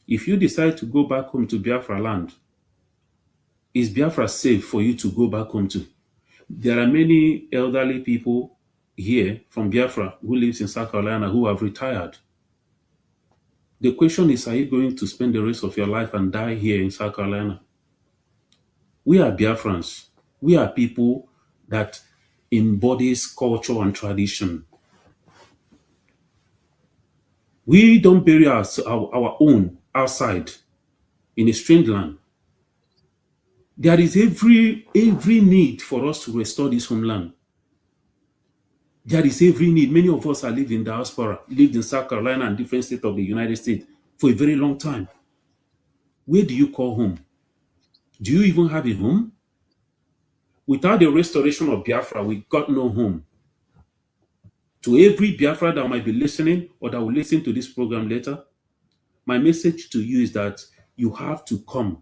if you decide to go back home to Biafra land, is Biafra safe for you to go back home to? There are many elderly people here from Biafra who lives in South Carolina who have retired. The question is, are you going to spend the rest of your life and die here in South Carolina? We are Biafrans. We are people that embodies culture and tradition. We don't bury our own outside in a strange land. There is every need for us to restore this homeland. There is every need. Many of us are lived in diaspora, lived in South Carolina and different states of the United States for a very long time. Where do you call home? Do you even have a home? Without the restoration of Biafra, we got no home. To every Biafra that might be listening or that will listen to this program later, my message to you is that you have to come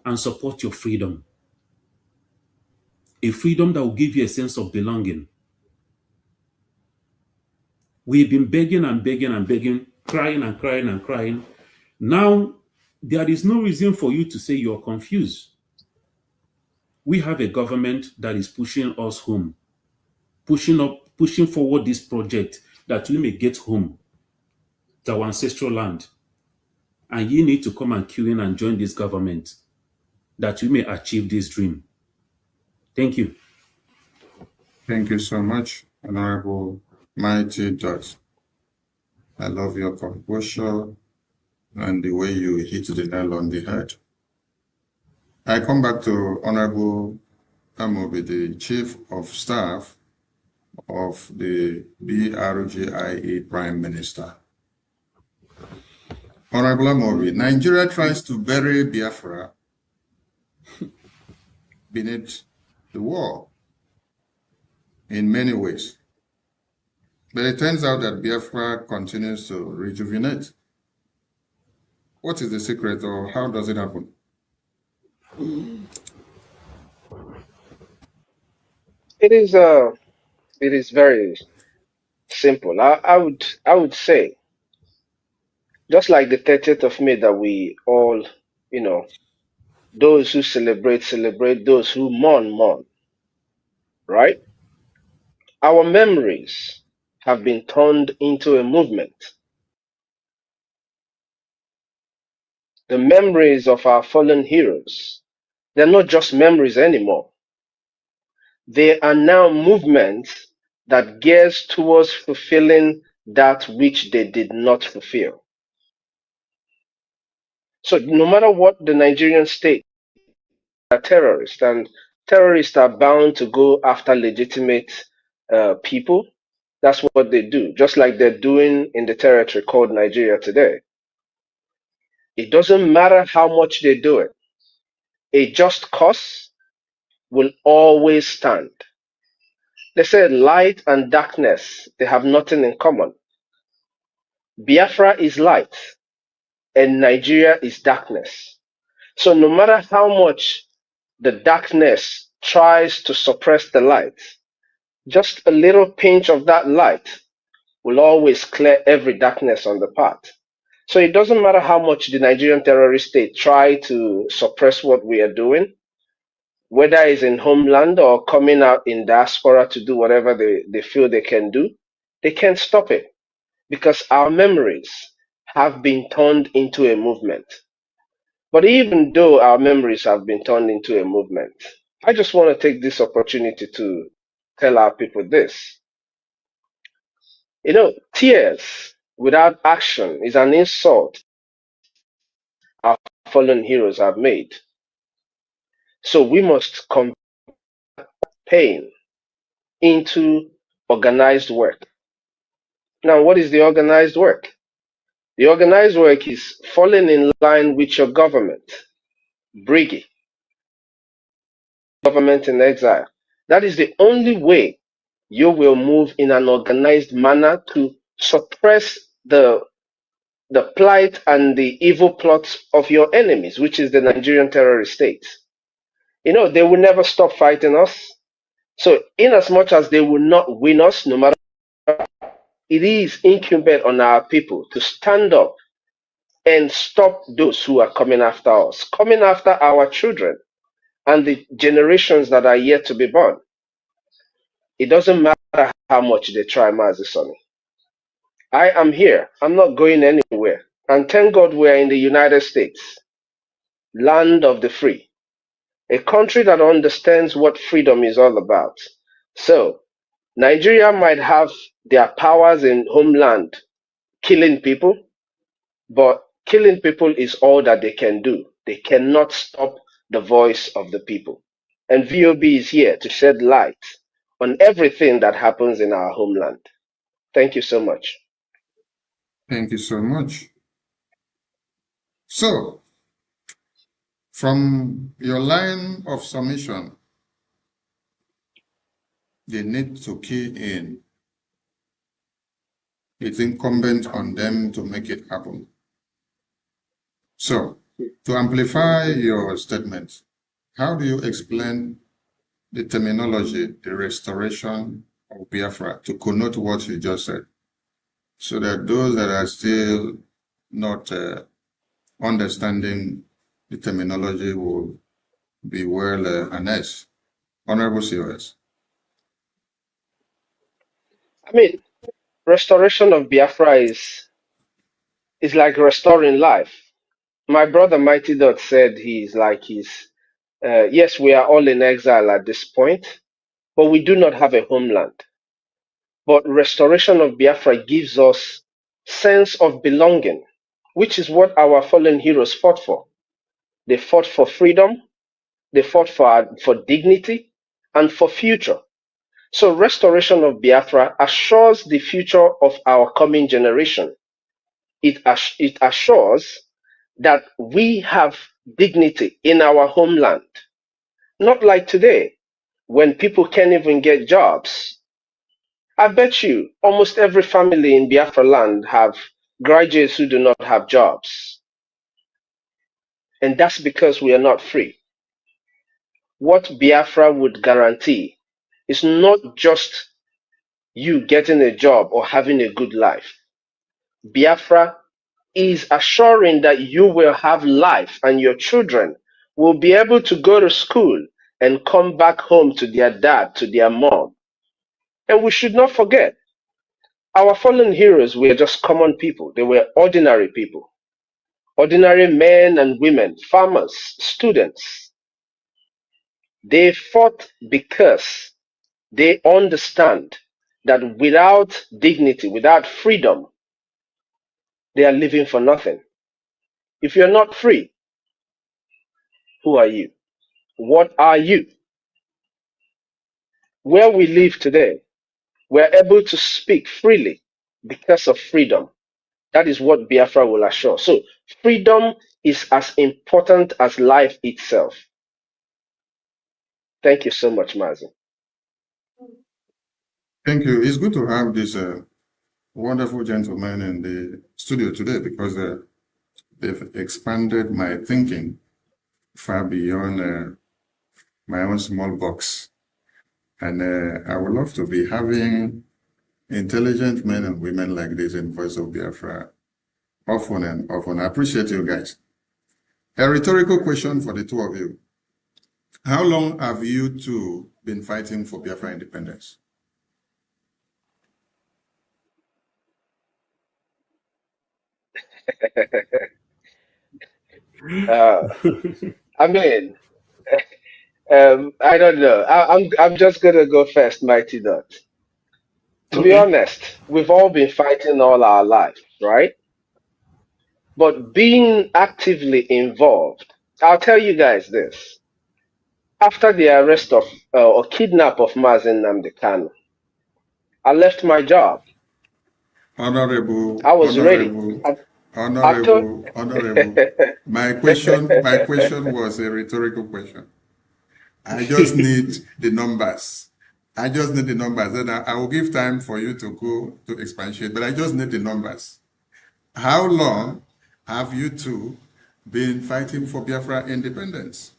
and support your freedom. A freedom that will give you a sense of belonging. We've been begging and begging and begging, crying and crying and crying. Now, there is no reason for you to say you're confused. We have a government that is pushing us home, pushing forward this project that we may get home to our ancestral land. And you need to come and queue in and join this government that we may achieve this dream. Thank you. Thank you so much, Honorable Mighty Dot. I love your composure and the way you hit the nail on the head. I come back to Honorable Amobi, the Chief of Staff of the Brgie Prime Minister. Honorable Amobi, Nigeria tries to bury Biafra beneath the war in many ways. But it turns out that Biafra continues to rejuvenate. What is the secret, or how does it happen? It is very simple. I would say, just like the 30th of May that we all, those who celebrate, celebrate, those who mourn, mourn, right? Our memories have been turned into a movement. The memories of our fallen heroes, they're not just memories anymore. They are now movements that gears towards fulfilling that which they did not fulfill. So no matter what the Nigerian state are terrorists, and terrorists are bound to go after legitimate people. That's what they do, just like they're doing in the territory called Nigeria today. It doesn't matter how much they do it. A just cause will always stand. They say light and darkness, they have nothing in common. Biafra is light and Nigeria is darkness. So no matter how much the darkness tries to suppress the light, just a little pinch of that light will always clear every darkness on the path. So it doesn't matter how much the Nigerian terrorist state try to suppress what we are doing, whether it's in homeland or coming out in diaspora to do whatever they feel they can do, they can't stop it because our memories have been turned into a movement. But even though our memories have been turned into a movement, I just want to take this opportunity to tell our people this. Tears without action is an insult our fallen heroes have made. So we must convert pain into organized work. Now, what is the organized work? The organized work is falling in line with your government, Brgie, government in exile. That is the only way you will move in an organized manner to suppress the plight and the evil plots of your enemies, which is the Nigerian terrorist state. They will never stop fighting us. So in as much as they will not win us, no matter, it is incumbent on our people to stand up and stop those who are coming after us, coming after our children and the generations that are yet to be born. It doesn't matter how much they try, Mazi Sonny. I am here. I'm not going anywhere. And thank God we're in the United States, land of the free, a country that understands what freedom is all about. So Nigeria might have their powers in homeland, killing people, but killing people is all that they can do. They cannot stop the voice of the people. And VOB is here to shed light on everything that happens in our homeland. Thank you so much. Thank you so much. So, from your line of submission, they need to key in. It's incumbent on them to make it happen. So, to amplify your statement, how do you explain the terminology, the restoration of Biafra, to connote what you just said, so that those that are still not understanding the terminology will be well harnessed? Honorable COS. Restoration of Biafra is like restoring life. My brother Mighty Dot said yes, we are all in exile at this point, but we do not have a homeland. But restoration of Biafra gives us sense of belonging, which is what our fallen heroes fought for. They fought for freedom, they fought for dignity, and for future. So restoration of Biafra assures the future of our coming generation. it assures that we have dignity in our homeland. Not like today, when people can't even get jobs. I bet you almost every family in Biafra land have graduates who do not have jobs. And that's because we are not free. What Biafra would guarantee is not just you getting a job or having a good life. Biafra is assuring that you will have life and your children will be able to go to school and come back home to their dad, to their mom. And we should not forget, our fallen heroes were just common people. They were ordinary people. Ordinary men and women, farmers, students. They fought because they understand that without dignity, without freedom, they are living for nothing. If you're not free, who are you? What are you? Where we live today, we're able to speak freely because of freedom. That is what Biafra will assure. So freedom is as important as life itself. Thank you so much, Mazi. Thank you. It's good to have this wonderful gentlemen in the studio today because they've expanded my thinking far beyond my own small box. And I would love to be having intelligent men and women like this in Voice of Biafra often and often. I appreciate you guys. A rhetorical question for the two of you. How long have you two been fighting for Biafra independence? I mean, I don't know. I'm just gonna go first, Mighty Dot. To be honest, we've all been fighting all our lives, right? But being actively involved, I'll tell you guys this. After the arrest of or kidnap of Mazen Namdekano, I left my job. Honorable, I was ready. honorable. My question was a rhetorical question. I just need the numbers. I just need the numbers. Then I will give time for you to go to expatiate, but I just need the numbers. How long have you two been fighting for Biafra independence?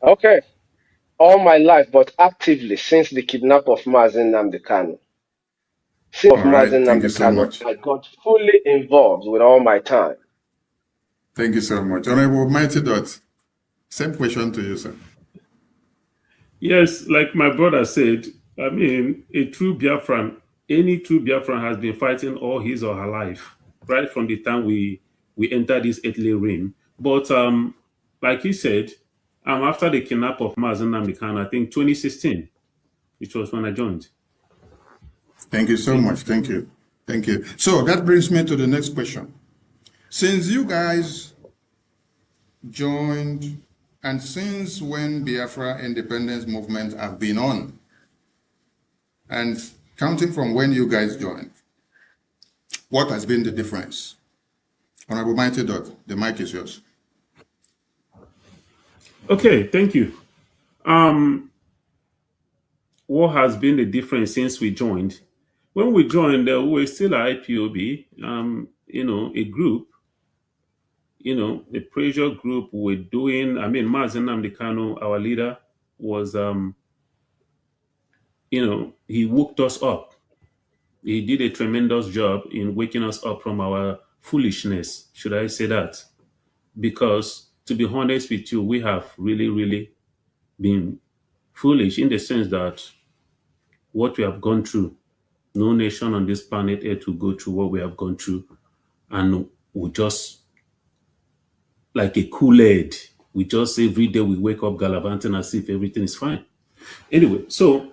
Okay. All my life, but actively since the kidnap of Mazen Namdekano. Since All right, thank you so much. I got fully involved with all my time. Thank you so much. Honorable Mighty Dot, same question to you, sir. Yes, like my brother said, I mean, a true Biafran, any true Biafran has been fighting all his or her life, right from the time we entered this earthly realm. But like he said, after the kidnap of Mazen Namdekan, I think 2016, which was when I joined. Thank you so much. Thank you. Thank you. So that brings me to the next question. Since you guys joined, and since when Biafra independence movement have been on, and counting from when you guys joined, what has been the difference? Honorable Mighty Dot, the mic is yours. Okay, thank you. What has been the difference since we joined? When we joined, we were still at IPOB, a group, a pressure group we're doing. I mean, Mazen Namdekano, our leader, was, he woke us up. He did a tremendous job in waking us up from our foolishness, should I say that? Because, to be honest with you, we have really, really been foolish in the sense that what we have gone through, no nation on this planet Earth will go through what we have gone through, and we just, like a Kool-Aid, we just every day we wake up gallivanting as if everything is fine. Anyway, so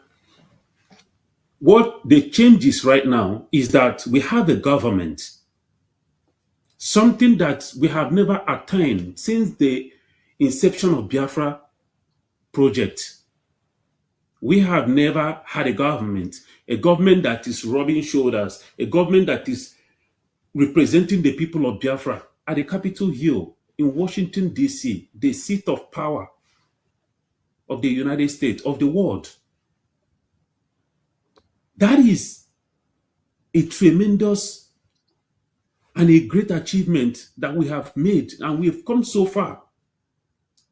what the changes right now is that we have a government, something that we have never attained since the inception of Biafra project. We have never had a government that is rubbing shoulders, a government that is representing the people of Biafra at the Capitol Hill in Washington, D.C., the seat of power of the United States, of the world. That is a tremendous and a great achievement that we have made, and we have come so far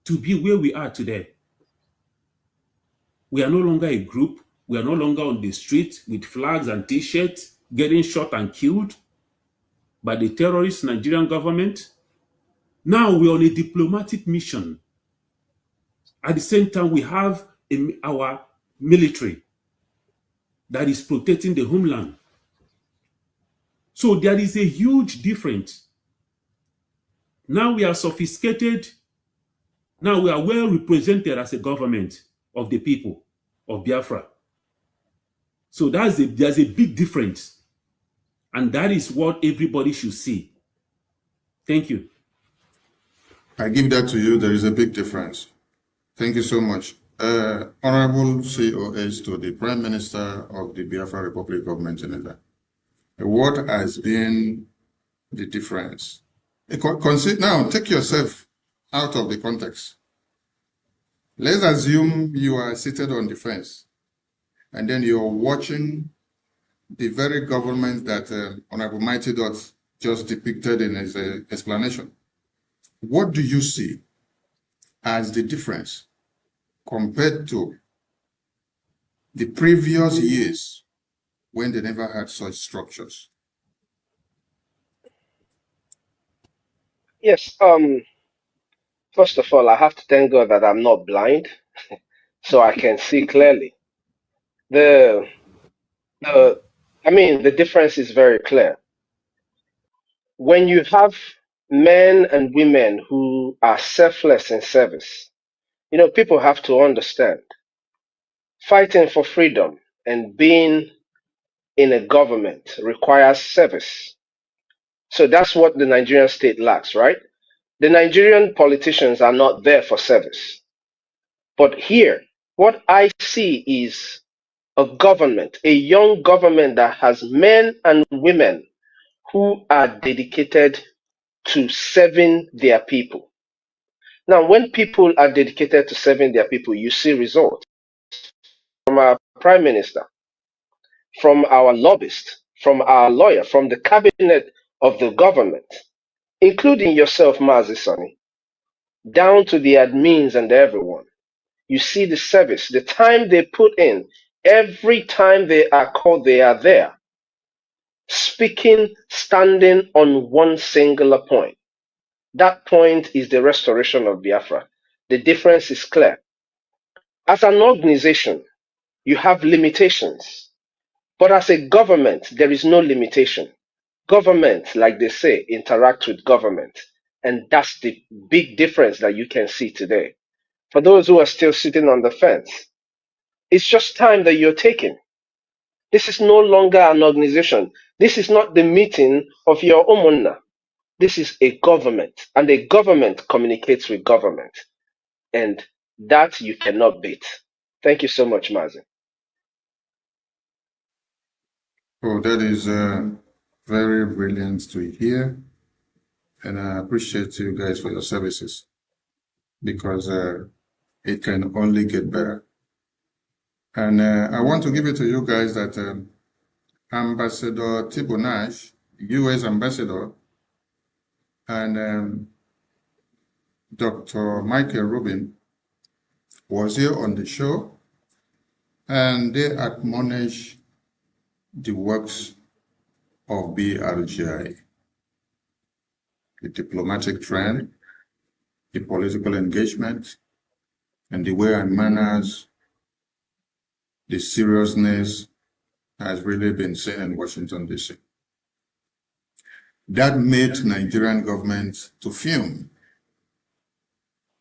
to be where we are today. We are no longer a group. We are no longer on the street with flags and T-shirts getting shot and killed by the terrorist Nigerian government. Now we're on a diplomatic mission. At the same time, we have our military that is protecting the homeland. So there is a huge difference. Now we are sophisticated. Now we are well represented as a government of the people of Biafra. So there's a big difference. And that is what everybody should see. Thank you. I give that to you. There is a big difference. Thank you so much. Honorable COS to the Prime Minister of the Biafra Republic of Nigeria. What has been the difference? Now, take yourself out of the context. Let's assume you are seated on the fence, and then you're watching the very government that Honorable Mighty Dot just depicted in his explanation. What do you see as the difference compared to the previous years when they never had such structures? Yes, first of all, I have to thank God that I'm not blind, so I can see clearly. The difference is very clear. When you have men and women who are selfless in service, people have to understand, fighting for freedom and being in a government requires service. So that's what the Nigerian state lacks, right? The Nigerian politicians are not there for service. But here, what I see is a government, a young government that has men and women who are dedicated to serving their people. Now, when people are dedicated to serving their people, you see results from our prime minister, from our lobbyist, from our lawyer, from the cabinet of the government, including yourself, Mazi Sani, down to the admins and everyone. You see the service, the time they put in. Every time they are called, they are there, speaking, standing on one singular point. That point is the restoration of Biafra. The difference is clear. As an organization, you have limitations, but as a government, there is no limitation. Government, like they say, interact with government, and that's the big difference that you can see today. For those who are still sitting on the fence, it's just time that you're taking. This is no longer an organization. This is not the meeting of your Omonna. This is a government, and a government communicates with government. And that you cannot beat. Thank you so much, Mazi. Oh, that is very brilliant to hear. And I appreciate you guys for your services, because it can only get better. And I want to give it to you guys that Ambassador Tibonash, U.S. Ambassador, and Dr. Michael Rubin was here on the show, and they admonish the works of Brgie, the diplomatic trend, the political engagement, and the way and manners, the seriousness has really been seen in Washington, D.C. That made Nigerian government to fume.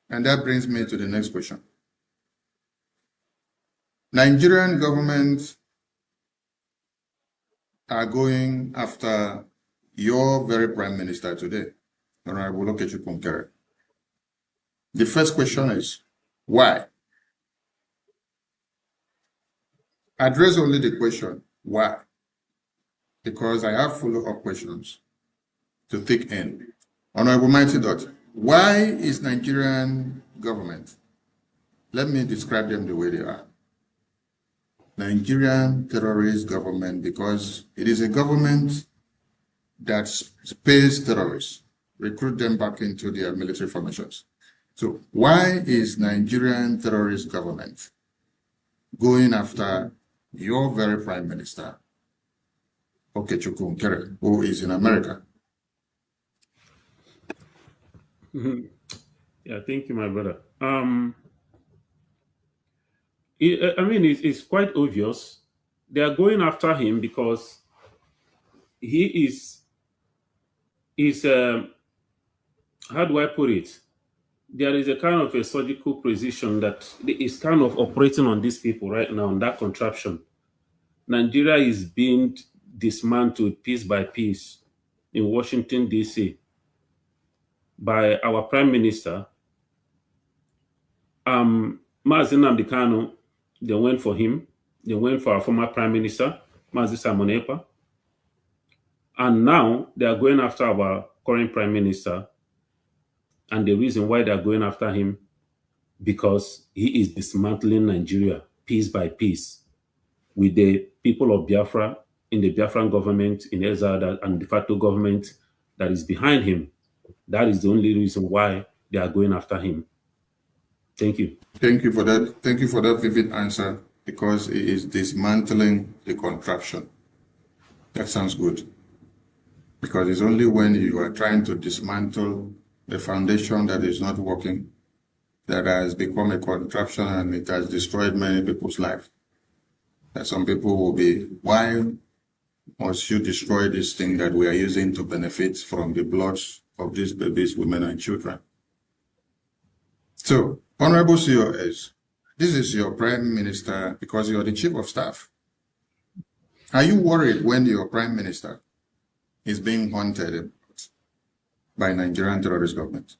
And that brings me to the next question. Nigerian government are going after your very prime minister today, Honorable Nkere. The first question is, why? address only the question, why? Because I have follow-up questions to thick end. Honorable Mighty Dot, why is Nigerian government, let me describe them the way they are. Nigerian terrorist government, because it is a government that pays terrorists, recruit them back into their military formations. So why is Nigerian terrorist government going after your very prime minister, Nkere, who is in America? Yeah, thank you, my brother. It's quite obvious. They are going after him because he is how do I put it? There is a kind of a surgical precision that is kind of operating on these people right now, on that contraption. Nigeria is being dismantled piece by piece in Washington, D.C. by our Prime Minister. Mazi Nnamdi Kanu, they went for him. They went for our former Prime Minister, Mazi Simon Ekpa. And now they are going after our current Prime Minister. And the reason why they are going after him, because he is dismantling Nigeria piece by piece with the people of Biafra in the Biafran government in exile and de facto government that is behind him. That is the only reason why they are going after him. Thank you. Thank you for that. Thank you for that vivid answer, because it is dismantling the contraption. That sounds good. Because it's only when you are trying to dismantle the foundation that is not working that has become a contraption and it has destroyed many people's lives. That some people will be, why must you destroy this thing that we are using to benefit from the blood of these babies, women, and children? So, Honorable COS, this is your Prime Minister because you're the Chief of Staff. Are you worried when your Prime Minister is being hunted by Nigerian terrorist government?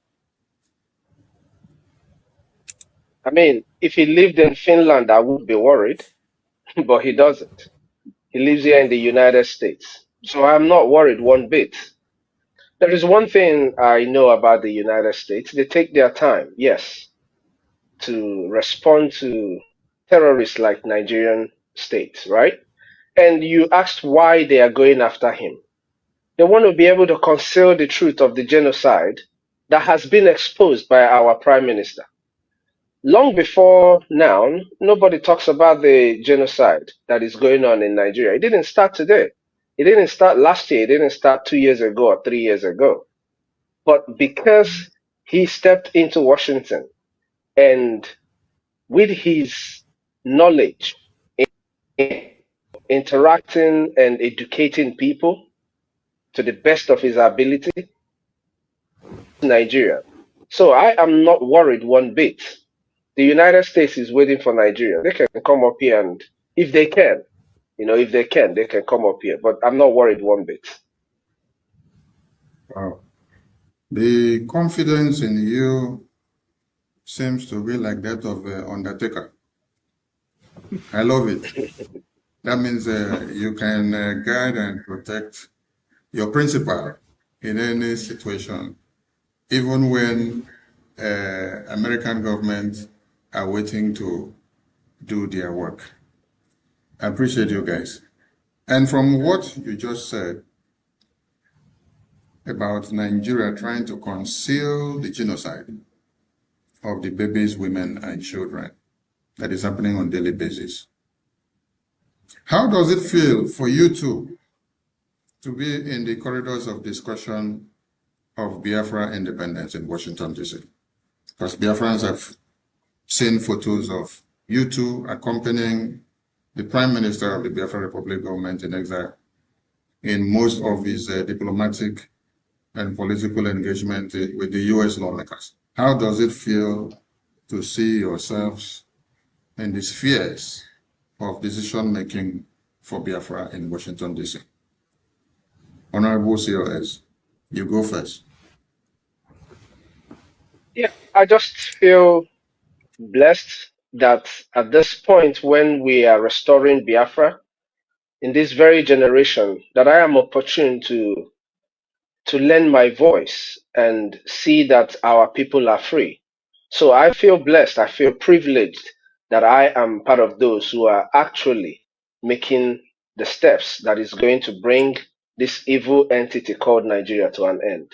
I mean, if he lived in Finland, I would be worried, but he doesn't. He lives here in the United States. So I'm not worried one bit. There is one thing I know about the United States. They take their time, yes, to respond to terrorists like Nigerian states, right? And you asked why they are going after him. They want to be able to conceal the truth of the genocide that has been exposed by our Prime Minister. Long before now, nobody talks about the genocide that is going on in Nigeria. It didn't start today. It didn't start last year. It didn't start 2 years ago or 3 years ago. But because he stepped into Washington and with his knowledge, interacting and educating people to the best of his ability, Nigeria. So I am not worried one bit. The United States is waiting for Nigeria. They can come up here and if they can, if they can come up here. But I'm not worried one bit. Wow. The confidence in you seems to be like that of Undertaker. I love it. That means you can guide and protect your principal in any situation, even when American government are waiting to do their work. I appreciate you guys. And from what you just said about Nigeria trying to conceal the genocide of the babies, women, and children that is happening on a daily basis, how does it feel for you two to be in the corridors of discussion of Biafra independence in Washington, D.C.? Because Biafrans have seen photos of you two accompanying the Prime Minister of the Biafra Republic government in exile in most of his diplomatic and political engagement with the U.S. lawmakers. How does it feel to see yourselves in the spheres of decision-making for Biafra in Washington, D.C.? Honorable COS, you go first. Yeah, I just feel blessed that at this point when we are restoring Biafra, in this very generation, that I am opportune to lend my voice and see that our people are free. So I feel blessed, I feel privileged that I am part of those who are actually making the steps that is going to bring this evil entity called Nigeria to an end.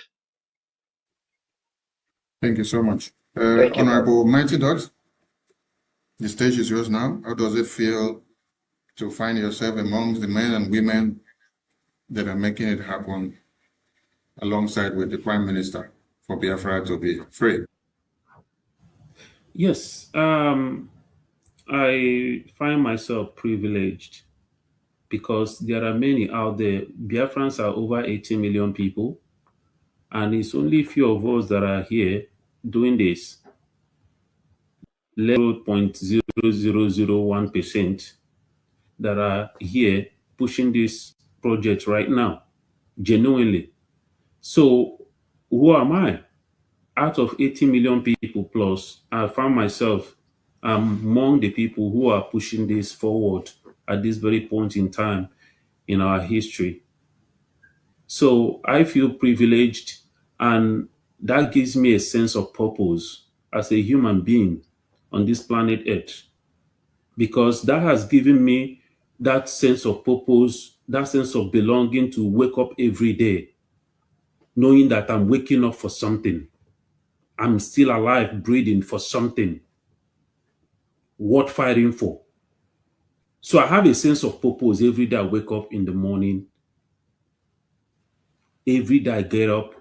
Thank you so much. Thank you. Honorable Mighty Dot, the stage is yours now. How does it feel to find yourself amongst the men and women that are making it happen alongside with the Prime Minister for Biafra to be free? Yes, I find myself privileged because there are many out there. Biafrans are over 80 million people, and it's only a few of us that are here doing this. 0.0001% that are here pushing this project right now, genuinely. So who am I? Out of 80 million people plus, I found myself among the people who are pushing this forward at this very point in time in our history. So I feel privileged, and that gives me a sense of purpose as a human being on this planet Earth, because that has given me that sense of purpose, that sense of belonging to wake up every day, knowing that I'm waking up for something. I'm still alive, breathing for something worth fighting for. So I have a sense of purpose every day I wake up in the morning. Every day I get up,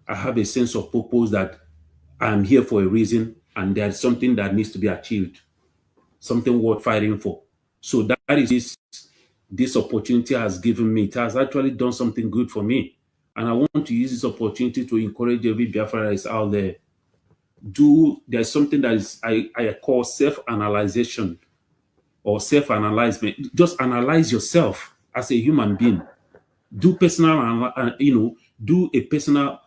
I have a sense of purpose that I'm here for a reason and there's something that needs to be achieved, something worth fighting for. So that is this opportunity has given me. It has actually done something good for me. And I want to use this opportunity to encourage every Biafra that is out there. There's something that is I call self-analyzation or self-analyzement. Just analyze yourself as a human being. Do personal, do a personal,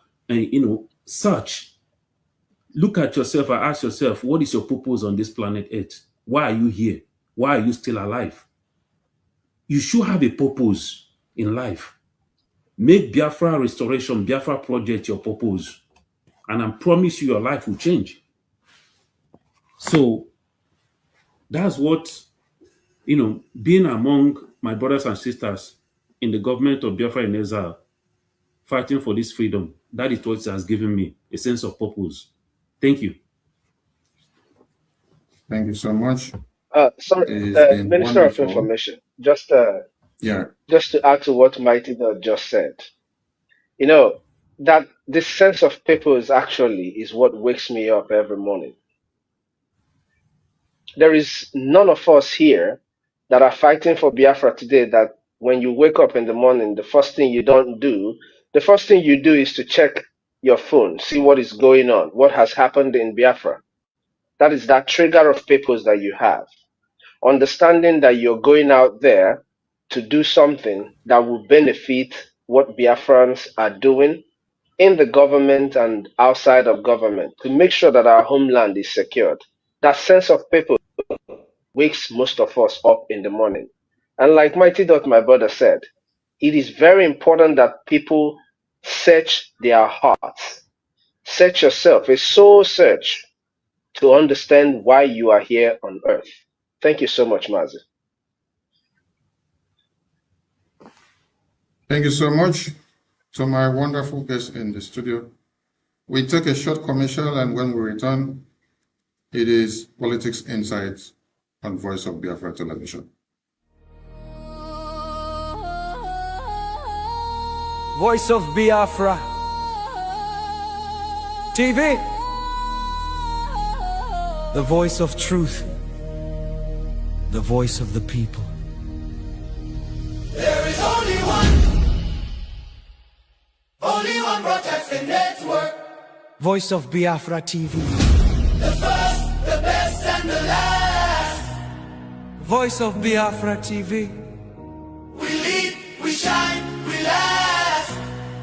search. Look at yourself and ask yourself, what is your purpose on this planet Earth? Why are you here? Why are you still alive? You should have a purpose in life. Make Biafra restoration, Biafra project your purpose. And I promise you your life will change. So that's what, being among my brothers and sisters in the government of Biafra in exile, fighting for this freedom, that is what has given me a sense of purpose. Thank you. Thank you so much. Minister of Information, just to add to what Mighty Dog just said, that this sense of purpose actually is what wakes me up every morning. There is none of us here that are fighting for Biafra today that when you wake up in the morning, the first thing you do is to check your phone, see what is going on, what has happened in Biafra. That is that trigger of purpose that you have. Understanding that you're going out there to do something that will benefit what Biafrans are doing in the government and outside of government to make sure that our homeland is secured. That sense of purpose wakes most of us up in the morning. And like Mighty Dot, my brother, said, it is very important that people search their hearts. Search yourself, a soul search to understand why you are here on earth. Thank you so much, Mazi. Thank you so much to my wonderful guests in the studio. We take a short commercial, and when we return, it is Politics Insights on Voice of Biafra Television. Voice of Biafra TV, the voice of truth, the voice of the people. There is only one broadcasting network. Voice of Biafra TV. The first, the best, and the last. Voice of Biafra TV. We lead, we shine, we last.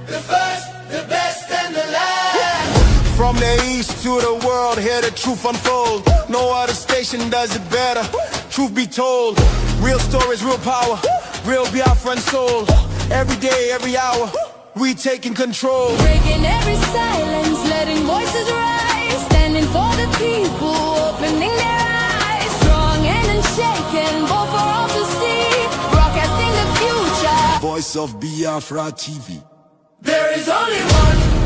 The first, the best, and the last. From the east to the world, hear the truth unfold. No other station does it better. Truth be told, real stories, real power, real Biafran soul. Every day, every hour, we taking control. Breaking every silence, letting voices rise. Standing for the people, opening their eyes. Strong and unshaken, both for all to see. Broadcasting the future. Voice of Biafra TV. There is only one.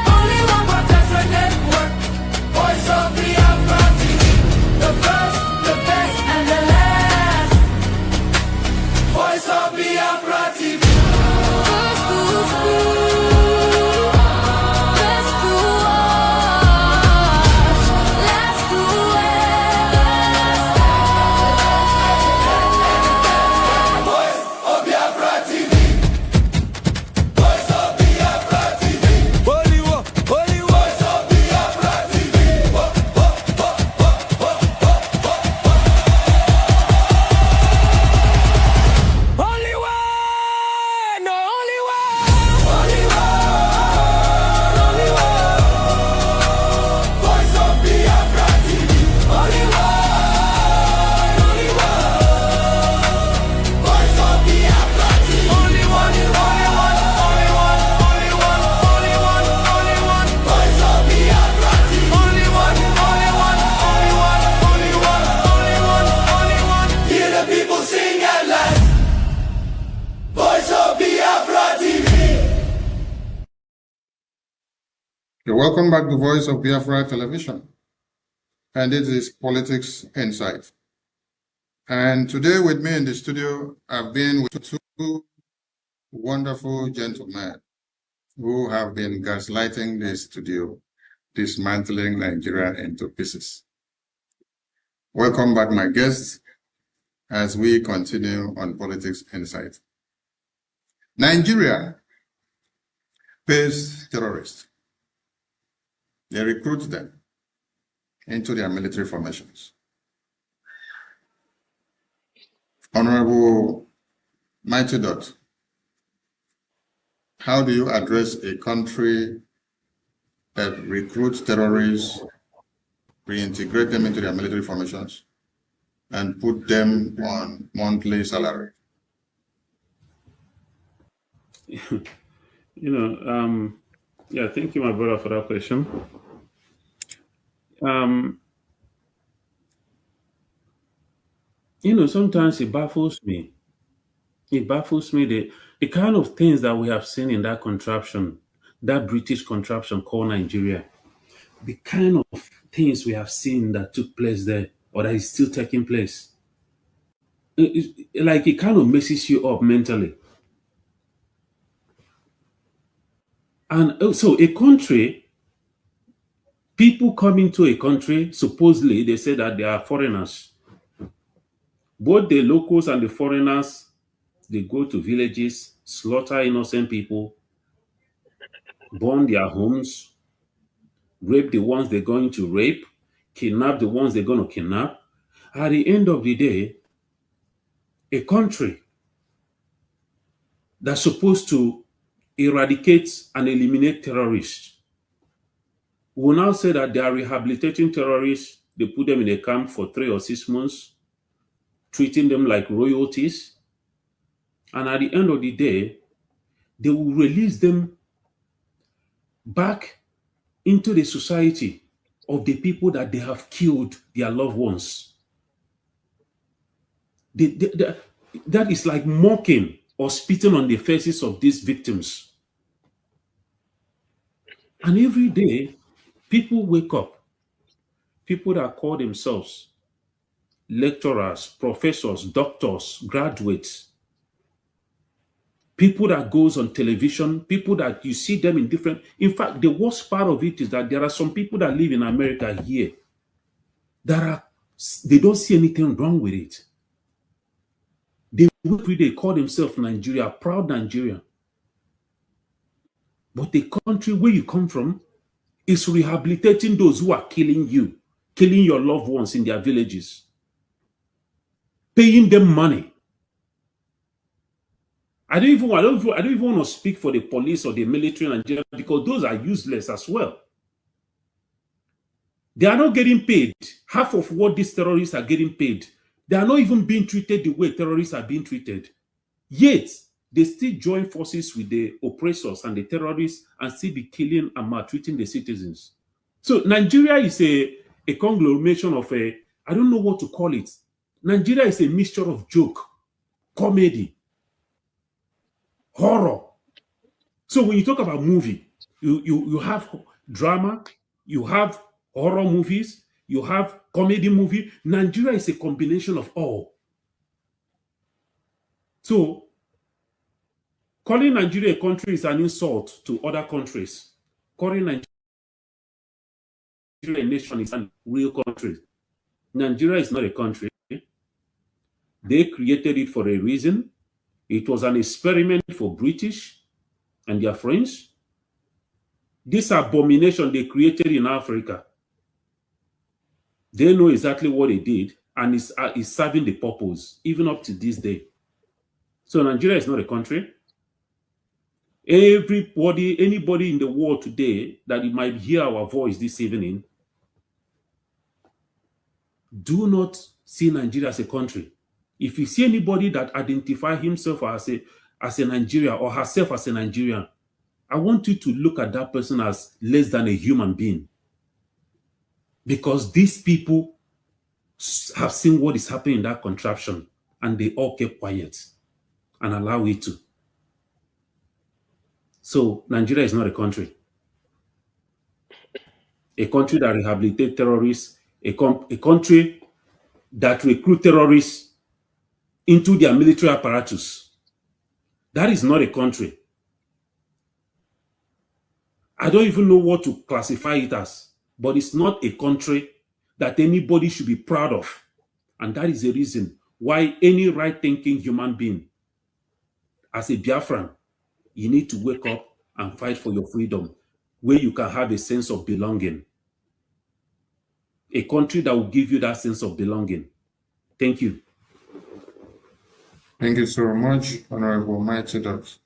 Only one broadcaster network. Voice of Biafra TV. The first, the best, and the last. Voice of Biafra TV. First to speak, best to watch, last to last. Voice of Biafra TV. Voice of Biafra TV. Holy war, holy war. Voice of Biafra TV. Only one, no, only one. Only one, only one. Voice of Biafra TV. Only one, only one. Voice of Biafra TV. Only one, only one, only one, only one, only one, only one. Voice of Biafra TV. Only one, only one, only one, only one, only one, only one. Hear the people sing at last. Voice of Biafra TV. Welcome back to Voice of Biafra Television. And this is Politics Insight. And today with me in the studio, I've been with two wonderful gentlemen who have been gaslighting the studio, dismantling Nigeria into pieces. Welcome back, my guests, as we continue on Politics Insight. Nigeria pays terrorists. They recruit them into their military formations. Honorable Mighty Dot, how do you address a country that recruits terrorists, reintegrate them into their military formations, and put them on monthly salary? Yeah, thank you, my brother, for that question. Sometimes it baffles me. It baffles me the kind of things that we have seen in that contraption, that British contraption called Nigeria, the kind of things we have seen that took place there or that is still taking place. It kind of messes you up mentally. And so a country, people come into a country, supposedly they say that they are foreigners. Both the locals and the foreigners, they go to villages, slaughter innocent people, burn their homes, rape the ones they're going to rape, kidnap the ones they're going to kidnap. At the end of the day, a country that's supposed to eradicate and eliminate terrorists will now say that they are rehabilitating terrorists. They put them in a camp for 3 or 6 months, treating them like royalties. And at the end of the day, they will release them back into the society of the people that they have killed their loved ones. That is like mocking or spitting on the faces of these victims. And every day, people wake up, people that call themselves lecturers, professors, doctors, graduates, people that goes on television, people that you see them in different... In fact, the worst part of it is that there are some people that live in America here they don't see anything wrong with it. They call themselves Nigeria, proud Nigeria. But the country where you come from is rehabilitating those who are killing you, killing your loved ones in their villages, paying them money. I don't even want to speak for the police or the military in Nigeria because those are useless as well. They are not getting paid. Half of what these terrorists are getting paid. They are not even being treated the way terrorists are being treated. Yet, they still join forces with the oppressors and the terrorists and still be killing and maltreating the citizens. So Nigeria is a conglomeration of I don't know what to call it. Nigeria is a mixture of joke, comedy, horror. So when you talk about movie, you have drama, you have horror movies, you have comedy movie. Nigeria is a combination of all. So calling Nigeria a country is an insult to other countries. Calling Nigeria a nation is a real country. Nigeria is not a country. They created it for a reason. It was an experiment for British and their friends. This abomination they created in Africa, they know exactly what they did, and is serving the purpose, even up to this day. So Nigeria is not a country. Anybody in the world today that might hear our voice this evening, do not see Nigeria as a country. If you see anybody that identifies himself as a Nigerian or herself as a Nigerian, I want you to look at that person as less than a human being. Because these people have seen what is happening in that contraption and they all kept quiet and allow it to. So Nigeria is not a country. A country that rehabilitates terrorists, a country that recruit terrorists into their military apparatus. That is not a country. I don't even know what to classify it as, but it's not a country that anybody should be proud of. And that is the reason why any right-thinking human being, as a Biafran, you need to wake up and fight for your freedom, where you can have a sense of belonging. A country that will give you that sense of belonging. Thank you. Thank you so much, Honorable Mighty Ducks.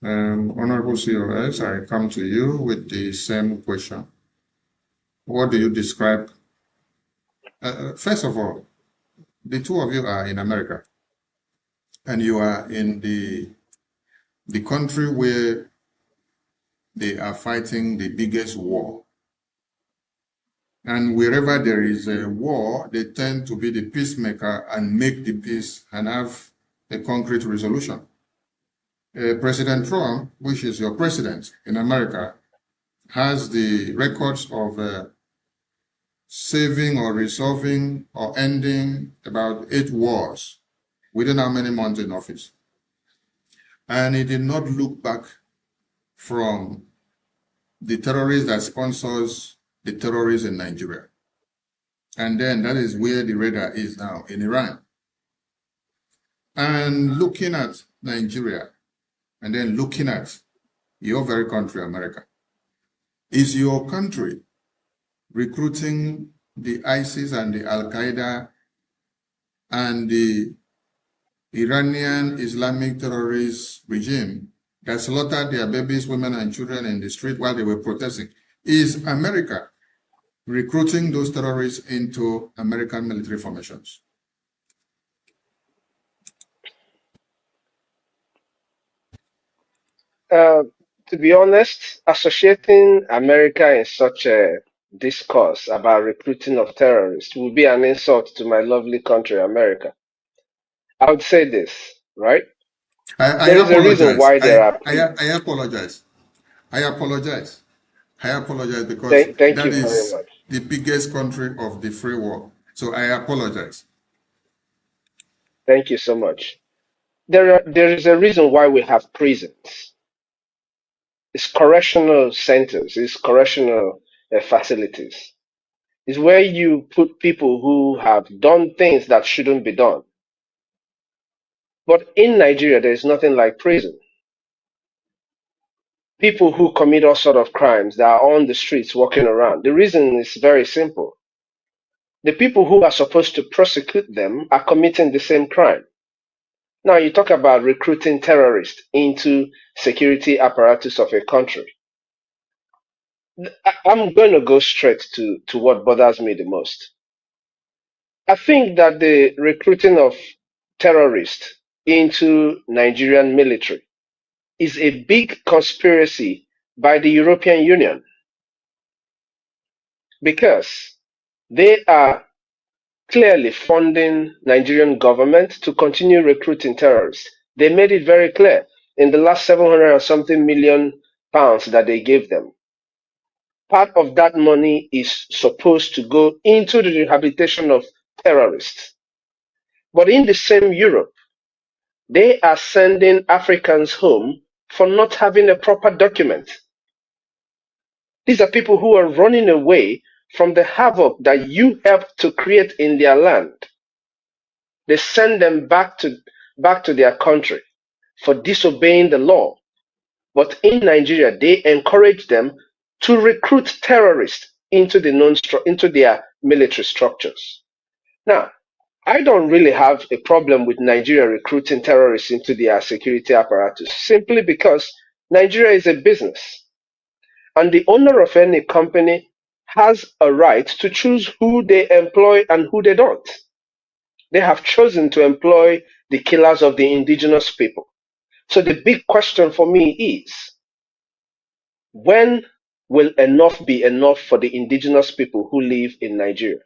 Honorable COS, I come to you with the same question. What do you describe? First of all, the two of you are in America, and you are in the country where they are fighting the biggest war. And wherever there is a war, they tend to be the peacemaker and make the peace and have a concrete resolution. President Trump, which is your president in America, has the records of saving or resolving or ending about 8 wars within how many months in office. And he did not look back from the terrorist that sponsors the terrorists in Nigeria. And then that is where the radar is now, in Iran. And looking at Nigeria, and then looking at your very country, America, is your country recruiting the ISIS and the Al-Qaeda and the Iranian Islamic terrorist regime that slaughtered their babies, women, and children in the street while they were protesting? Is America recruiting those terrorists into American military formations? To be honest, associating America in such a discourse about recruiting of terrorists would be an insult to my lovely country, America. I would say this, right? I There is a reason apologize. why there are. I apologize. I apologize. I apologize because Thank that you very is much. the biggest country of the free world. So I apologize. Thank you so much. There is a reason why we have prisons. It's correctional centers, it's correctional facilities. It's where you put people who have done things that shouldn't be done. But in Nigeria, there is nothing like prison. People who commit all sort of crimes that are on the streets walking around. The reason is very simple. The people who are supposed to prosecute them are committing the same crime. Now you talk about recruiting terrorists into security apparatus of a country. I'm going to go straight to what bothers me the most. I think that the recruiting of terrorists into Nigerian military is a big conspiracy by the European Union because they are clearly funding Nigerian government to continue recruiting terrorists. They made it very clear in the last 700 or something million pounds that they gave them. Part of that money is supposed to go into the rehabilitation of terrorists. But in the same Europe, they are sending Africans home for not having a proper document. These are people who are running away from the havoc that you helped to create in their land. They send them back to their country for disobeying the law. But in Nigeria, they encourage them to recruit terrorists into their military structures. Now, I don't really have a problem with Nigeria recruiting terrorists into their security apparatus simply because Nigeria is a business. And the owner of any company has a right to choose who they employ and who they don't. They have chosen to employ the killers of the indigenous people. So the big question for me is, when will enough be enough for the indigenous people who live in Nigeria?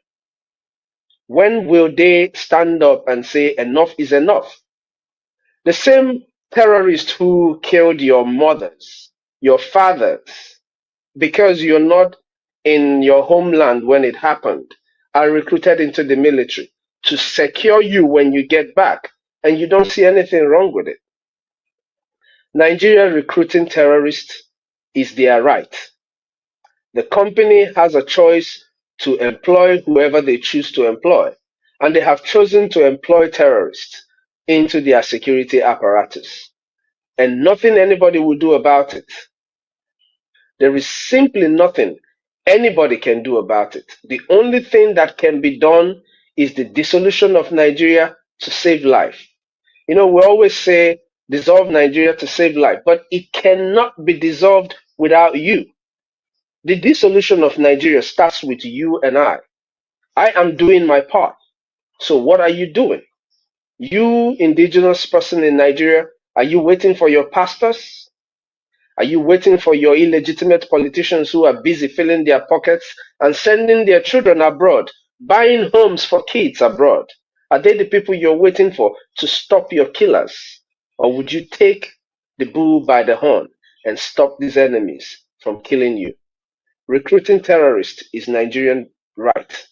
When will they stand up and say enough is enough? The same terrorists who killed your mothers, your fathers, because you're not in your homeland when it happened, are recruited into the military to secure you when you get back, and you don't see anything wrong with it. Nigeria recruiting terrorists is their right. The company has a choice to employ whoever they choose to employ, and they have chosen to employ terrorists into their security apparatus, and nothing anybody will do about it. There is simply nothing anybody can do about it. The only thing that can be done is the dissolution of Nigeria to save life. You know, we always say dissolve Nigeria to save life, but it cannot be dissolved without you. The dissolution of Nigeria starts with you and I. I am doing my part. So what are you doing? You, indigenous person in Nigeria, are you waiting for your pastors? Are you waiting for your illegitimate politicians who are busy filling their pockets and sending their children abroad, buying homes for kids abroad? Are they the people you're waiting for to stop your killers? Or would you take the bull by the horn and stop these enemies from killing you? Recruiting terrorists is Nigerian right.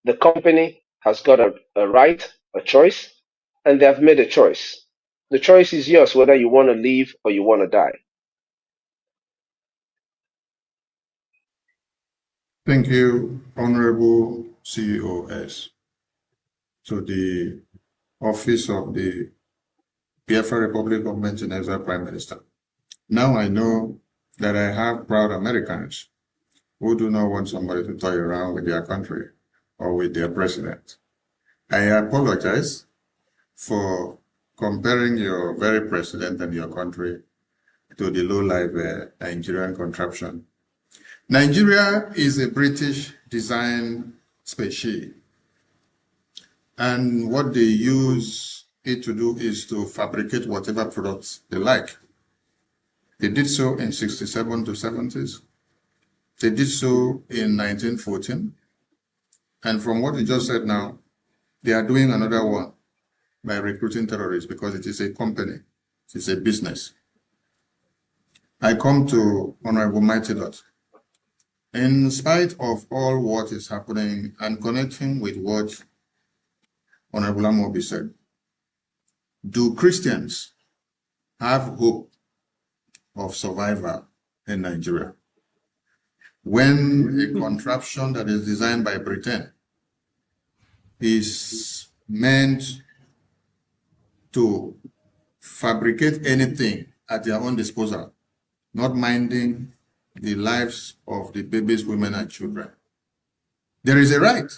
The company has got a right, a choice, and they have made a choice. The choice is yours whether you want to live or you want to die. Thank you, Honorable COS, to the Office of the Biafra Republic of Maintenance Prime Minister. Now I know that I have proud Americans who do not want somebody to toy around with their country or with their president. I apologize for comparing your very president and your country to the low-life Nigerian contraption. Nigeria is a British-designed spaceship, and what they use it to do is to fabricate whatever products they like. They did so in 67 to 70s. They did so in 1914. And from what you just said now, they are doing another one by recruiting terrorists because it is a company, it is a business. I come to Honorable Mighty Dot. In spite of all what is happening and connecting with what Honorable Amobi said, do Christians have hope of survival in Nigeria? When a contraption that is designed by Britain is meant to fabricate anything at their own disposal, not minding the lives of the babies, women, and children. There is a right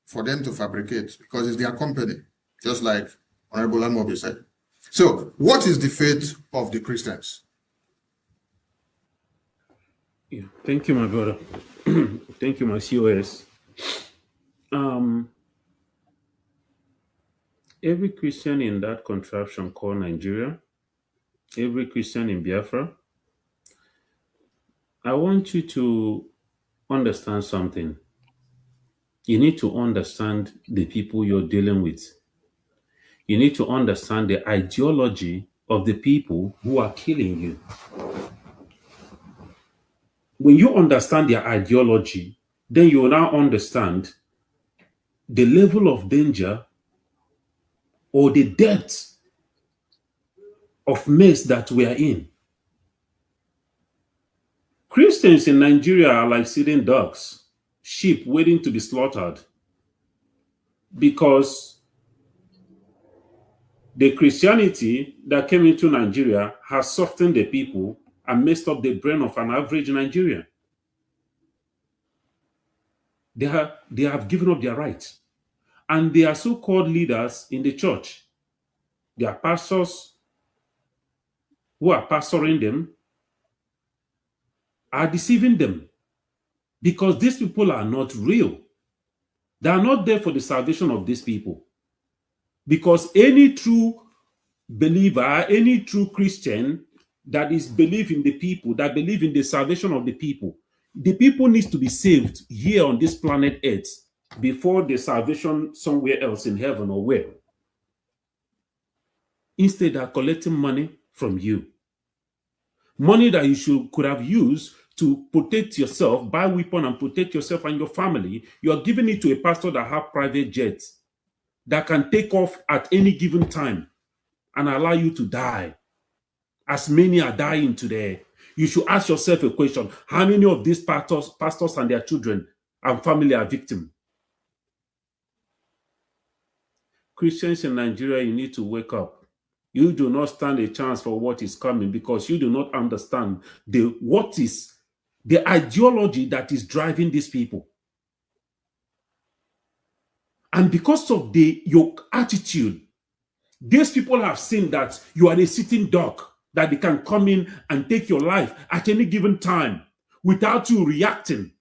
for them to fabricate because it's their company, just like Honorable Amobi said. So, what is the fate of the Christians? Yeah. Thank you, my brother. Thank you, my COS. Every Christian in that contraption called Nigeria, every Christian in Biafra, I want you to understand something. You need to understand the people you're dealing with. You need to understand the ideology of the people who are killing you. When you understand their ideology, then you will now understand the level of danger or the depth of mess that we are in. Christians in Nigeria are like sitting ducks, sheep waiting to be slaughtered, because the Christianity that came into Nigeria has softened the people and messed up the brain of an average Nigerian. They have given up their rights. And they are so-called leaders in the church. They are pastors who are pastoring them, are deceiving them, because these people are not real. They are not there for the salvation of these people. Because any true believer, any true Christian that is believing the people, that believe in the salvation of the people needs to be saved here on this planet Earth before the salvation somewhere else in heaven or where. Instead, they are collecting money from you. Money that you could have used to protect yourself, buy weapon and protect yourself and your family. You are giving it to a pastor that have private jets that can take off at any given time and allow you to die. As many are dying today. You should ask yourself a question. How many of these pastors and their children and family are victims? Christians in Nigeria, you need to wake up. You do not stand a chance for what is coming because you do not understand what is the ideology that is driving these people. And because of your attitude, these people have seen that you are a sitting duck, that they can come in and take your life at any given time without you reacting.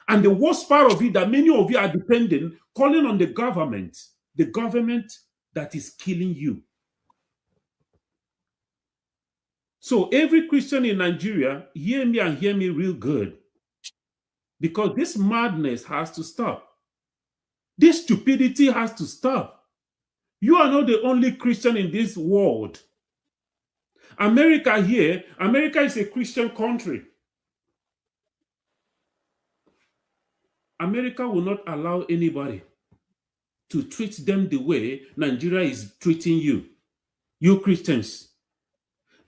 And the worst part of it, that many of you are dependent, calling on the government that is killing you. So every Christian in Nigeria, hear me and hear me real good. Because this madness has to stop. This stupidity has to stop. You are not the only Christian in this world. America is a Christian country. America will not allow anybody to treat them the way Nigeria is treating you. You Christians.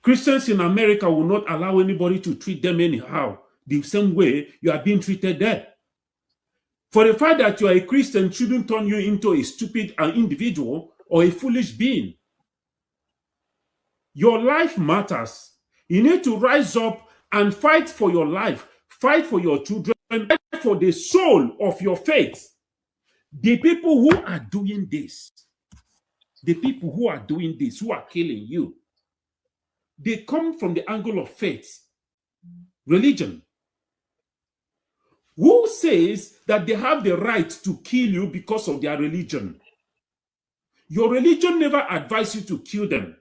Christians in America will not allow anybody to treat them anyhow, the same way you are being treated there. For the fact that you are a Christian shouldn't turn you into a stupid individual or a foolish being. Your life matters. You need to rise up and fight for your life, fight for your children, fight for the soul of your faith. The people who are doing this, who are killing you, they come from the angle of faith, religion. Who says that they have the right to kill you because of their religion? Your religion never advised you to kill them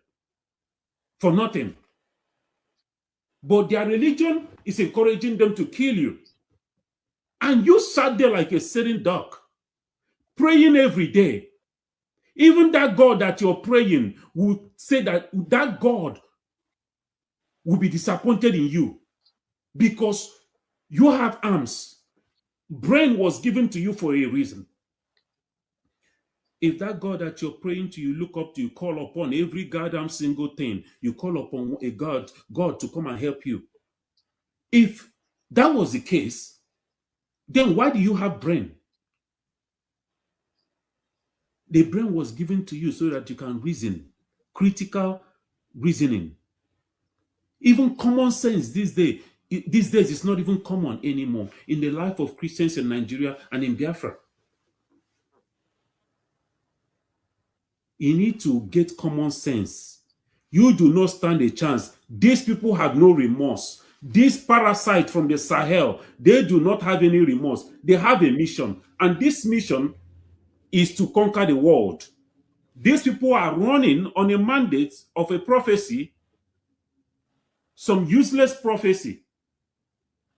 for nothing. But their religion is encouraging them to kill you. And you sat there like a sitting duck, praying every day. Even that God that you're praying will say that God will be disappointed in you because you have arms. Brain was given to you for a reason. If that God that you're praying to, you look up to, you call upon every goddamn single thing, you call upon a God to come and help you. If that was the case, then why do you have brain? The brain was given to you so that you can reason, critical reasoning. Even common sense these days is not even common anymore in the life of Christians in Nigeria and in Biafra. You need to get common sense. You do not stand a chance. These people have no remorse. These parasites from the Sahel, they do not have any remorse. They have a mission. And this mission is to conquer the world. These people are running on a mandate of a prophecy, some useless prophecy.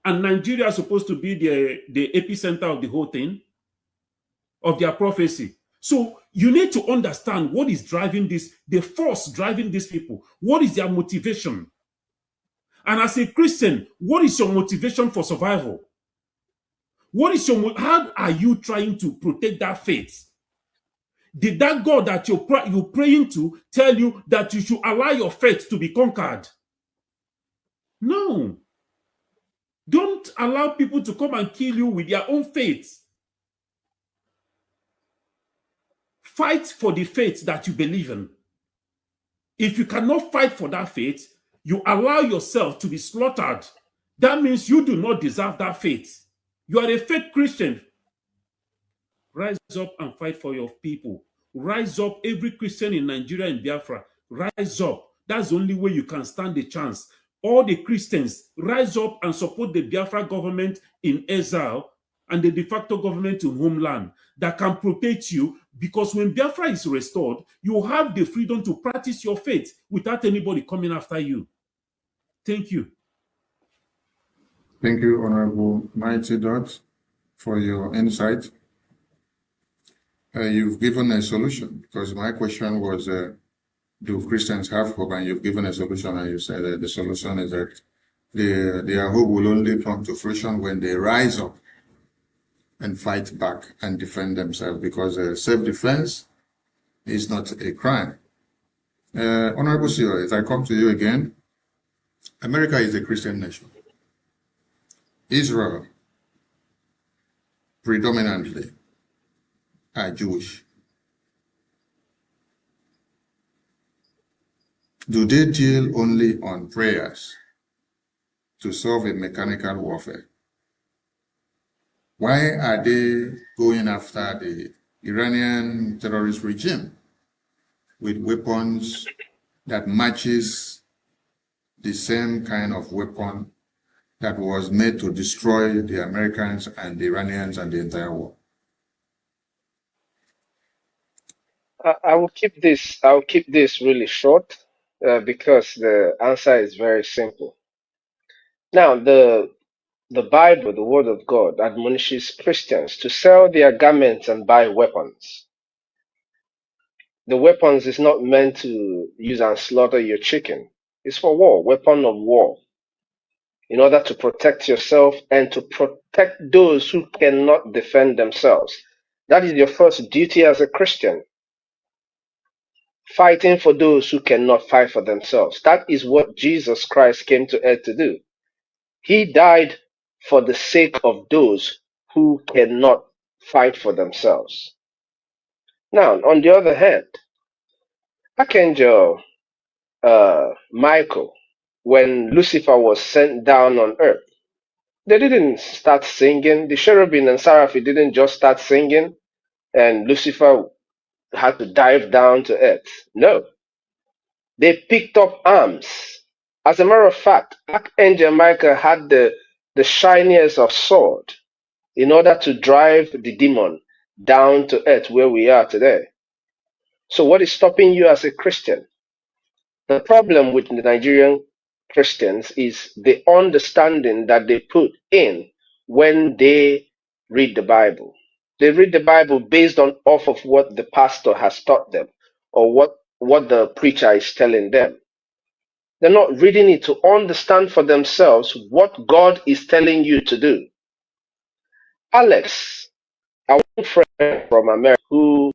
And Nigeria is supposed to be the epicenter of the whole thing, of their prophecy. So you need to understand what is driving this, the force driving these people. What is their motivation? And as a Christian, what is your motivation for survival? What is how are you trying to protect that faith? Did that God that you're praying to tell you that you should allow your faith to be conquered? No. Don't allow people to come and kill you with their own faith. Fight for the faith that you believe in. If you cannot fight for that faith, you allow yourself to be slaughtered. That means you do not deserve that faith. You are a fake Christian. Rise up and fight for your people. Rise up, every Christian in Nigeria and Biafra. Rise up. That's the only way you can stand a chance. All the Christians, rise up and support the Biafra government in exile and the de facto government in homeland that can protect you, because when Biafra is restored, you have the freedom to practice your faith without anybody coming after you. Thank you. Thank you, Honorable Mighty Dot, for your insight. You've given a solution, because my question was, do Christians have hope? And you've given a solution, and you said that the solution is that their hope will only come to fruition when they rise up and fight back and defend themselves, because self-defense is not a crime. Honorable Sio, if I come to you again, America is a Christian nation. Israel predominantly are Jewish. Do they deal only on prayers to solve a mechanical warfare? Why are they going after the Iranian terrorist regime with weapons that matches the same kind of weapon that was made to destroy the Americans and the Iranians and the entire world? I will keep this really short because the answer is very simple. Now, the Bible, the Word of God, admonishes Christians to sell their garments and buy weapons. The weapons is not meant to use and slaughter your chicken. It's for war, weapon of war, in order to protect yourself and to protect those who cannot defend themselves. That is your first duty as a Christian. Fighting for those who cannot fight for themselves. That is what Jesus Christ came to earth to do. He died for the sake of those who cannot fight for themselves. Now, on the other hand, Archangel Michael, when Lucifer was sent down on earth, they didn't start singing. The cherubim and seraphim didn't just start singing and Lucifer had to dive down to earth. No. They picked up arms. As a matter of fact, Archangel Michael had the shiniest of sword in order to drive the demon down to earth where we are today. So what is stopping you as a Christian? The problem with the Nigerian Christians is the understanding that they put in when they read the Bible. They read the Bible based on off of what the pastor has taught them or what the preacher is telling them. They're not reading it to understand for themselves what God is telling you to do. Alex, our friend from America who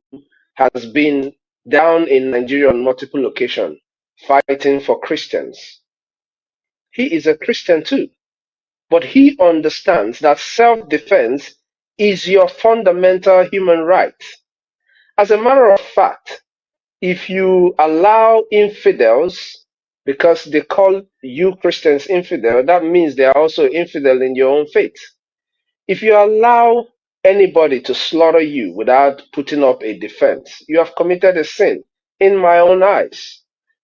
has been down in Nigeria on multiple occasions fighting for Christians. He is a Christian too, but he understands that self-defense is your fundamental human right. As a matter of fact, if you allow infidels, because they call you Christians infidel, that means they are also infidel in your own faith. If you allow anybody to slaughter you without putting up a defense, you have committed a sin. in my own eyes,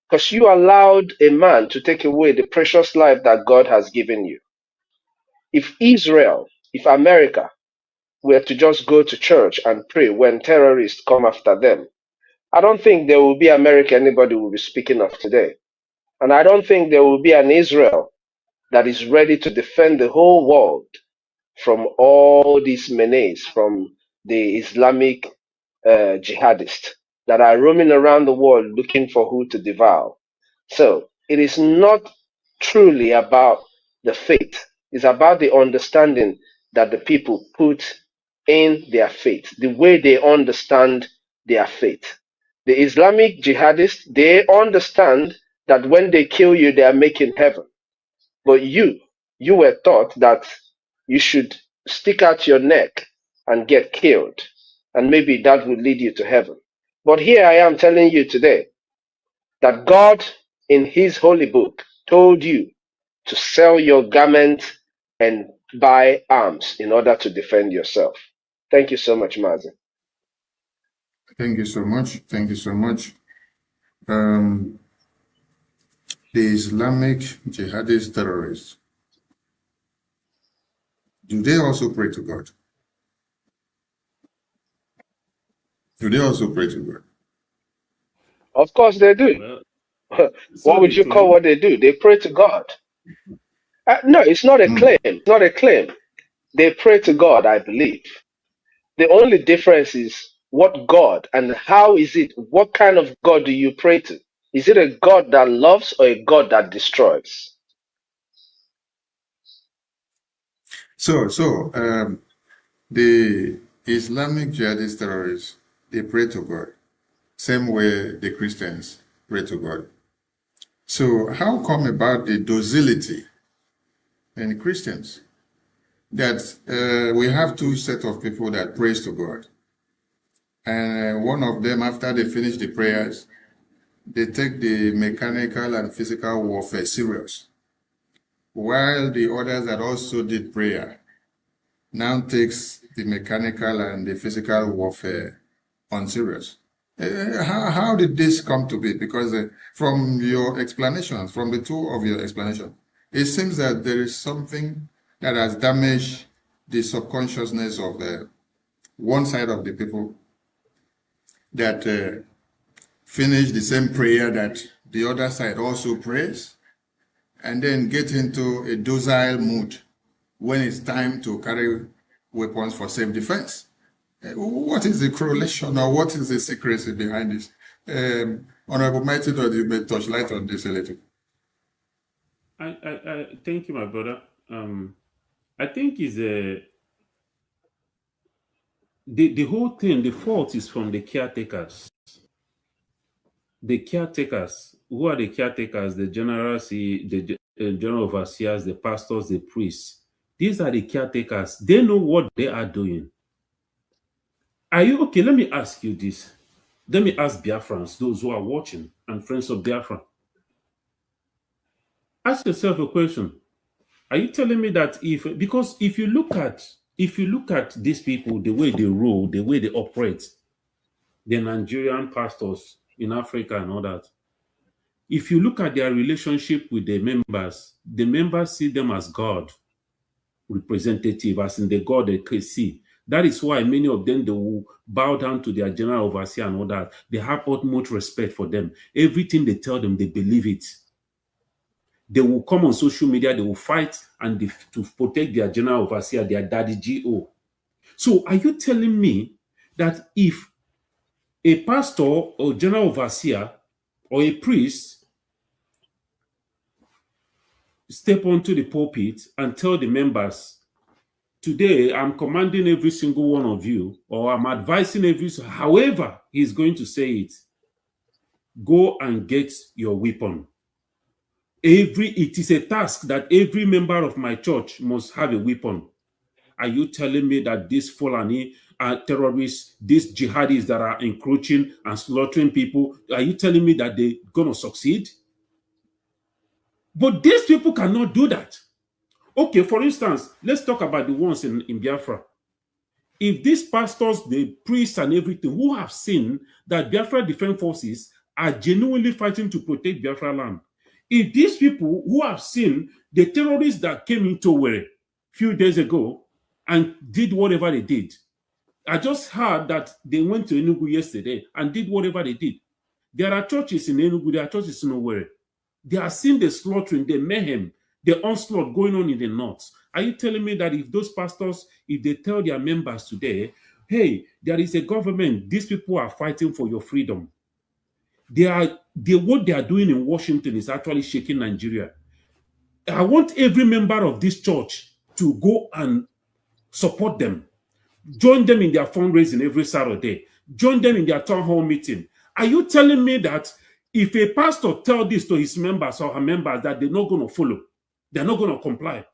because you allowed a man to take away the precious life that God has given you. If Israel, if America were to just go to church and pray when terrorists come after them, I don't think there will be America anybody will be speaking of today. And I don't think there will be an Israel that is ready to defend the whole world from all these menace from the Islamic jihadists that are roaming around the world looking for who to devour. So it is not truly about the faith. It's about the understanding that the people put in their faith, the way they understand their faith. The Islamic jihadists, they understand that when they kill you, they are making heaven. But you were taught that you should stick out your neck and get killed, and maybe that would lead you to heaven. But here I am telling you today that God in his holy book told you to sell your garment and buy arms in order to defend yourself. Thank you so much, Mazi. Thank you so much. Thank you so much. The Islamic jihadist terrorists, do they also pray to God? Do they also pray to God? Of course they do. Well, What would you call what they do? They pray to God. No, it's not a claim. It's not a claim. They pray to God, I believe. The only difference is what God and how is it, what kind of God do you pray to? Is it a God that loves or a God that destroys? The Islamic jihadist terrorists, they pray to God, same way the Christians pray to God. So how come about the docility in Christians that we have two sets of people that praise to God, and one of them, after they finish the prayers, they take the mechanical and physical warfare serious, while the others that also did prayer now takes the mechanical and the physical warfare unserious. How did this come to be? Because from your explanations, from the two of your explanations, it seems that there is something that has damaged the subconsciousness of one side of the people that finish the same prayer that the other side also prays, and then get into a docile mood when it's time to carry weapons for self-defense. What is the correlation, or what is the secrecy behind this? Honorable Mighty Lord, you may touch light on this a little. I thank you, my brother. I think is the whole thing. The fault is from the caretakers. The caretakers. Who are the caretakers? The generals, the general overseers, the pastors, the priests. These are the caretakers. They know what they are doing. Are you okay? Let me ask you this. Let me ask Biafrans, those who are watching, and friends of Biafra. Ask yourself a question. Are you telling me that because if you look at these people, the way they rule, the way they operate, the Nigerian pastors in Africa and all that, if you look at their relationship with the members see them as God representative, as in the God they can see. That is why many of them, they will bow down to their general overseer and all that. They have utmost respect for them. Everything they tell them, they believe it. They will come on social media, they will fight and to protect their general overseer, their daddy GO. So are you telling me that if a pastor or general overseer or a priest step onto the pulpit and tell the members, today I'm commanding every single one of you, or I'm advising however he's going to say it, go and get your weapon. It is a task that every member of my church must have a weapon. Are you telling me that these Fulani terrorists, these jihadis that are encroaching and slaughtering people, are you telling me that they're going to succeed? But these people cannot do that. Okay, for instance, let's talk about the ones in Biafra. If these pastors, the priests and everything, who have seen that Biafra Defense Forces are genuinely fighting to protect Biafra land. If these people who have seen the terrorists that came into Owerri a few days ago and did whatever they did, I just heard that they went to Enugu yesterday and did whatever they did. There are churches in Enugu, there are churches in Owerri. They are seeing the slaughtering, the mayhem, the onslaught going on in the north. Are you telling me that if those pastors, if they tell their members today, hey, there is a government, these people are fighting for your freedom, what they are doing in Washington is actually shaking Nigeria. I want every member of this church to go and support them. Join them in their fundraising every Saturday. Join them in their town hall meeting. Are you telling me that if a pastor tells this to his members or her members that they're not going to follow, they're not going to comply?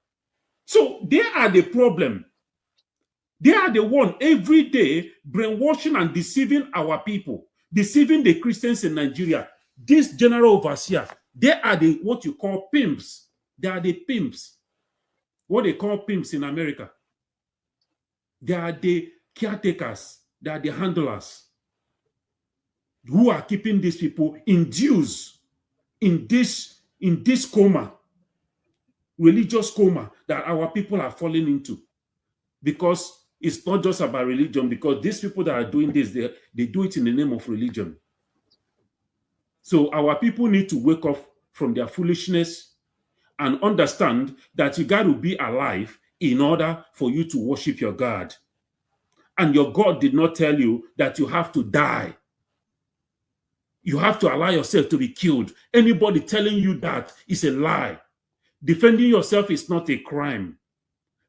So they are the problem. They are the one every day brainwashing and deceiving our people, deceiving the Christians in Nigeria. This general overseer, they are the what you call pimps. They are the pimps. What they call pimps in America. They are the caretakers. They are the handlers who are keeping these people induced in this coma, religious coma that our people are falling into. Because it's not just about religion, because these people that are doing this, they do it in the name of religion. So our people need to wake up from their foolishness and understand that you got to be alive in order for you to worship your God. And your God did not tell you that you have to die. You have to allow yourself to be killed. Anybody telling you that is a lie. Defending yourself is not a crime.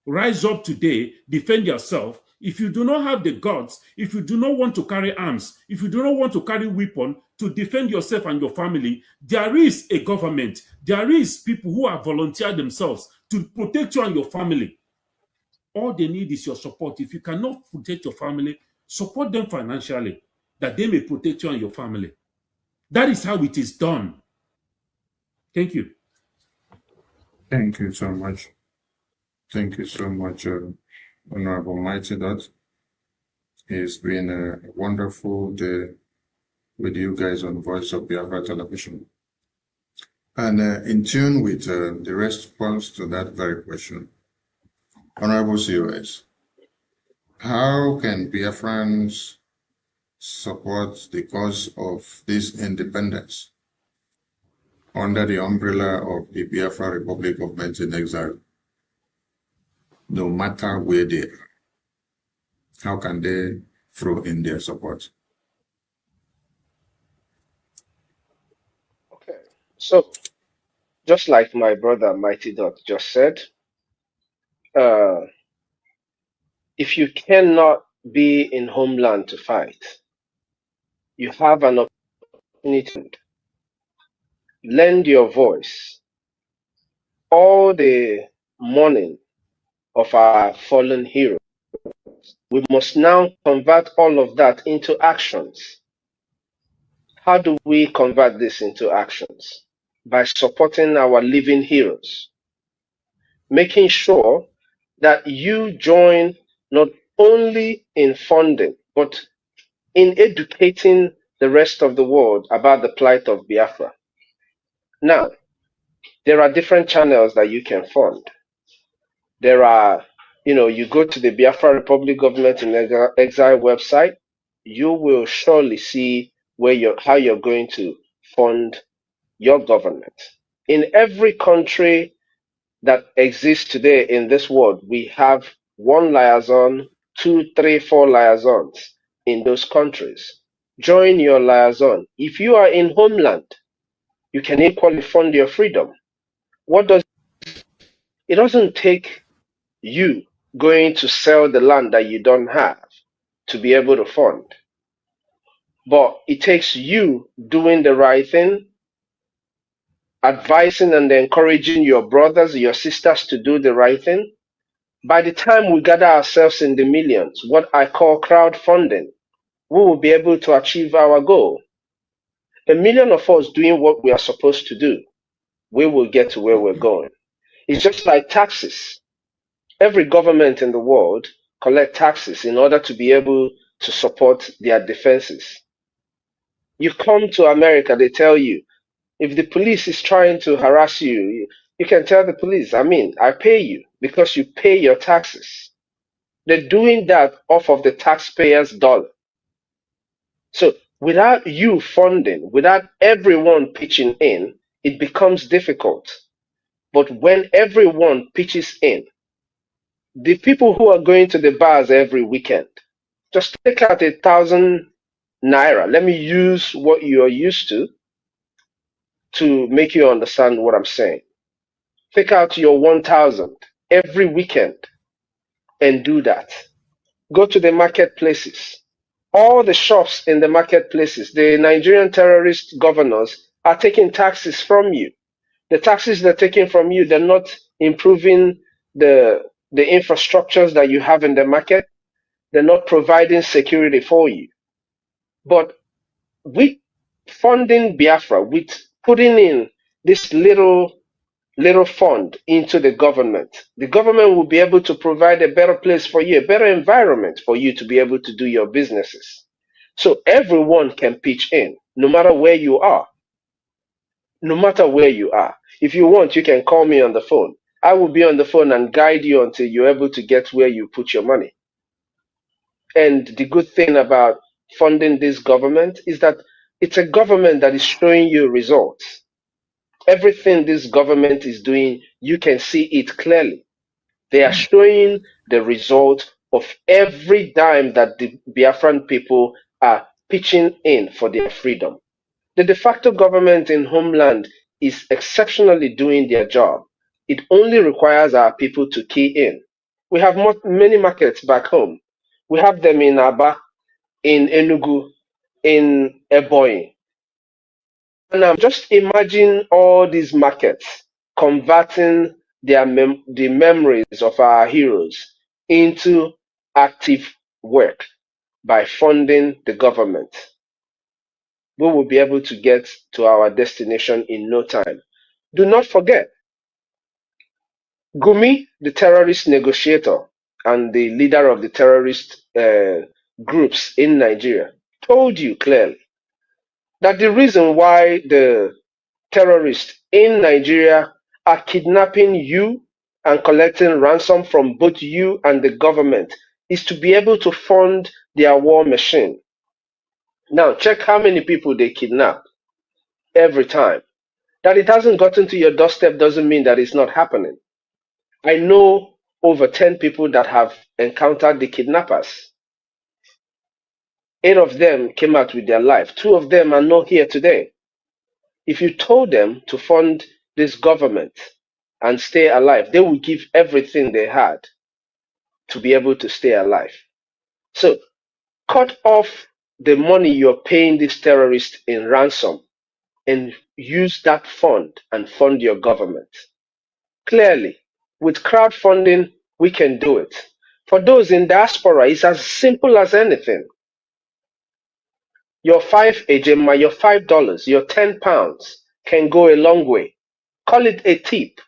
Rise up today, defend yourself. If you do not have the guts, if you do not want to carry arms, if you do not want to carry weapon to defend yourself and your family, there is a government. There is people who have volunteered themselves to protect you and your family. All they need is your support. If you cannot protect your family, support them financially, that they may protect you and your family. That is how it is done. Thank you. Thank you so much. Thank you so much, Honorable Mighty Dot. It's been a wonderful day with you guys on Voice of Biafra Television. And in tune with the response to that very question, Honorable COS, how can Biafrans support the cause of this independence under the umbrella of the Biafra Republic of Men in Exile, no matter where they are? How can they throw in their support? Okay, so just like my brother Mighty Dot just said, if you cannot be in homeland to fight, you have an opportunity to lend your voice. All the mourning of our fallen heroes, we must now convert all of that into actions. How do we convert this into actions? By supporting our living heroes, making sure that you join not only in funding, but in educating the rest of the world about the plight of Biafra. Now, there are different channels that you can fund. There are, you go to the Biafra Republic Government in Exile website, you will surely see how you're going to fund your government. In every country that exists today in this world, we have one liaison, 2, 3, 4 liaisons in those countries. Join your liaison. If you are in homeland, you can equally fund your freedom. It doesn't take you going to sell the land that you don't have to be able to fund. But it takes you doing the right thing, advising and encouraging your brothers, your sisters to do the right thing. By the time we gather ourselves in the millions, what I call crowdfunding, we will be able to achieve our goal. 1 million of us doing what we are supposed to do, we will get to where we're going. It's just like taxes. Every government in the world collect taxes in order to be able to support their defenses. You come to America, they tell you, if the police is trying to harass you, you can tell the police, I pay you because you pay your taxes. They're doing that off of the taxpayers' dollar. So without you funding, without everyone pitching in, it becomes difficult. But when everyone pitches in, the people who are going to the bars every weekend, just take out 1,000 naira. Let me use what you are used to make you understand what I'm saying. Take out your 1,000 every weekend and do that. Go to the marketplaces. All the shops in the marketplaces, the Nigerian terrorist governors are taking taxes from you. The taxes they're taking from you, they're not improving the infrastructures that you have in the market. They're not providing security for you. But with funding Biafra, with putting in this little fund into the government will be able to provide a better place for you, a better environment for you to be able to do your businesses. So everyone can pitch in, no matter where you are. No matter where you are. If you want, you can call me on the phone. I will be on the phone and guide you until you're able to get where you put your money. And the good thing about funding this government is that it's a government that is showing you results. Everything this government is doing, you can see it clearly. They are showing the result of every dime that the Biafran people are pitching in for their freedom. The de facto government in homeland is exceptionally doing their job. It only requires our people to key in. We have many markets back home. We have them in Aba, in Enugu, in Ebonyi. Now, just imagine all these markets converting the memories of our heroes into active work by funding the government. We will be able to get to our destination in no time. Do not forget, Gumi, the terrorist negotiator and the leader of the terrorist groups in Nigeria, told you clearly that the reason why the terrorists in Nigeria are kidnapping you and collecting ransom from both you and the government is to be able to fund their war machine. Now, check how many people they kidnap every time. That it hasn't gotten to your doorstep doesn't mean that it's not happening. I know over 10 people that have encountered the kidnappers. 8 of them came out with their life. 2 of them are not here today. If you told them to fund this government and stay alive, they would give everything they had to be able to stay alive. So cut off the money you're paying these terrorists in ransom and use that fund and fund your government. Clearly, with crowdfunding, we can do it. For those in diaspora, it's as simple as anything. Your 5 ejema, your $5, your £10 can go a long way. Call it a tip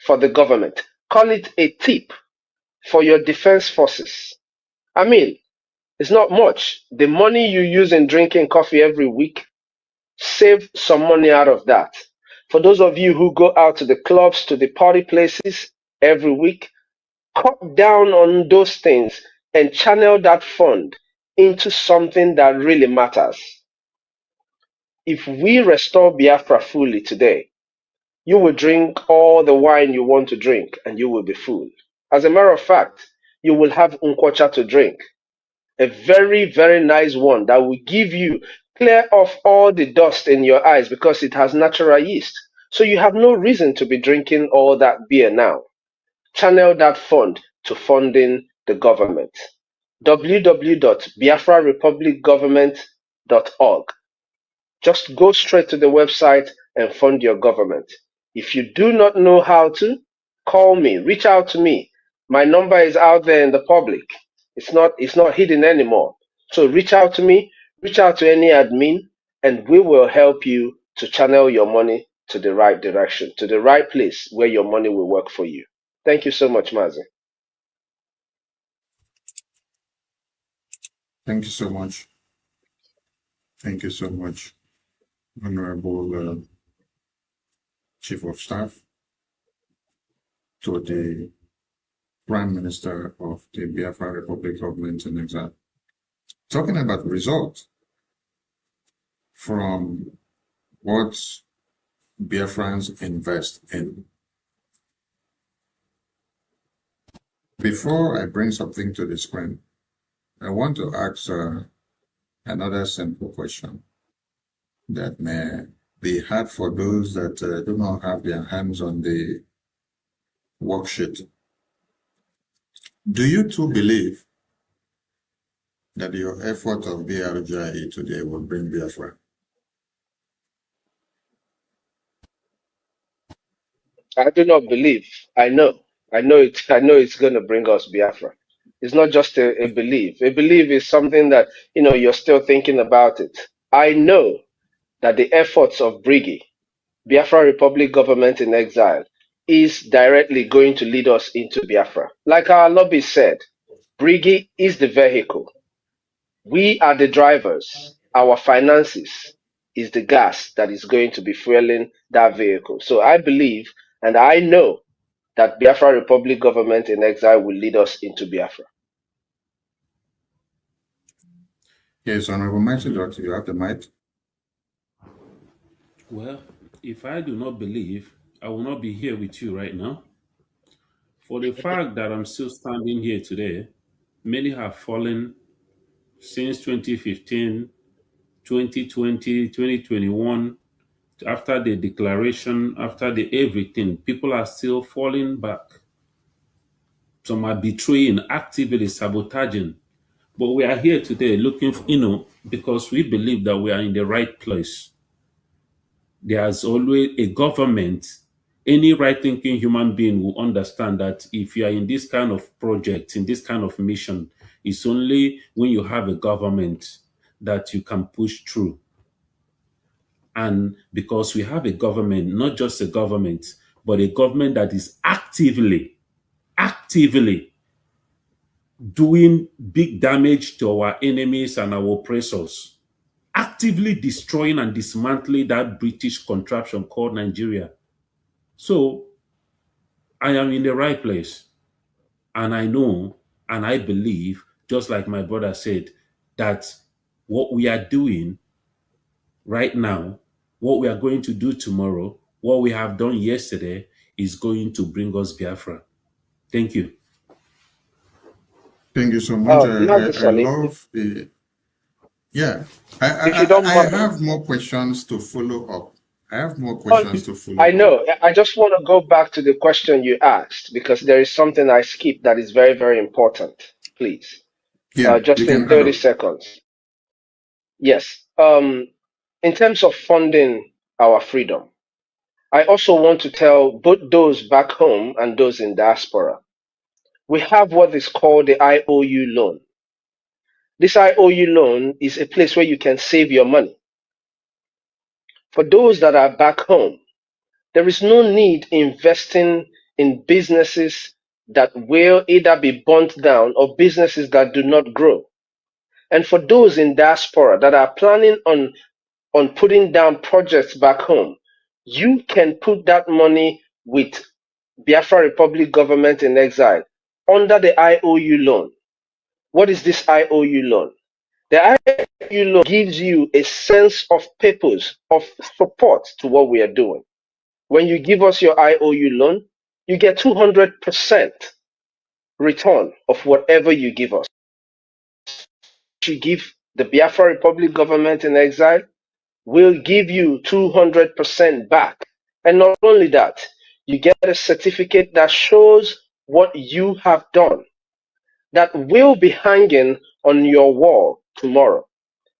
for the government. Call it a tip for your defense forces. It's not much. The money you use in drinking coffee every week, save some money out of that. For those of you who go out to the clubs, to the party places every week, cut down on those things and channel that fund into something that really matters. If we restore Biafra fully today, you will drink all the wine you want to drink and you will be full. As a matter of fact, you will have unkwacha to drink. A very, very nice one that will give you clear off all the dust in your eyes because it has natural yeast. So you have no reason to be drinking all that beer now. Channel that fund to funding the government. www.biafrarepublicgovernment.org. Just go straight to the website and fund your government. If you do not know how to, call me, reach out to me. My number is out there in the public. It's not hidden anymore. So reach out to me, reach out to any admin, and we will help you to channel your money to the right direction, to the right place where your money will work for you. Thank you so much, Mazi. Thank you so much. Thank you so much, Honorable Chief of Staff, to the Prime Minister of the Biafra Republic Government in Exile. Talking about results from what Biafrans invest in. Before I bring something to the screen, I want to ask another simple question that may be hard for those that do not have their hands on the worksheet. Do you too believe that your effort of BRGE today will bring Biafra? I do not believe. I know. I know it. I know it's going to bring us Biafra. It's not just a belief. A belief is something that, you're still thinking about it. I know that the efforts of Brgie, Biafra Republic Government in Exile, is directly going to lead us into Biafra. Like our lobby said, Brgie is the vehicle. We are the drivers. Our finances is the gas that is going to be fueling that vehicle. So I believe and I know that Biafra Republic Government in Exile will lead us into Biafra. Yes, Honorable Mighty Doctor, you have the mic. Well, if I do not believe, I will not be here with you right now. For the fact that I'm still standing here today, many have fallen since 2015, 2020, 2021, after the declaration, after the everything, people are still falling back. Some are betraying, actively sabotaging. But we are here today looking for, because we believe that we are in the right place. There's always a government. Any right-thinking human being will understand that if you are in this kind of project, in this kind of mission, it's only when you have a government that you can push through. And because we have a government, not just a government, but a government that is actively doing big damage to our enemies and our oppressors, actively destroying and dismantling that British contraption called Nigeria. So I am in the right place. And I know and I believe, just like my brother said, that what we are doing right now, what we are going to do tomorrow, what we have done yesterday is going to bring us Biafra. Thank you. Thank you so much. I love the... Yeah, I have more questions to follow up. I know. I just want to go back to the question you asked because there is something I skipped that is very, very important. Please. Yeah, just in 30 seconds. Yes. In terms of funding our freedom, I also want to tell both those back home and those in diaspora, we have what is called the IOU loan. This IOU loan is a place where you can save your money. For those that are back home, there is no need investing in businesses that will either be burnt down or businesses that do not grow. And for those in diaspora that are planning on putting down projects back home, you can put that money with Biafra Republic Government in Exile under the IOU loan. What is this IOU loan? The IOU loan gives you a sense of purpose, of support to what we are doing. When you give us your IOU loan, you get 200% return of whatever you give us. You give the Biafra Republic Government in Exile, we'll give you 200% back. And not only that, you get a certificate that shows what you have done that will be hanging on your wall tomorrow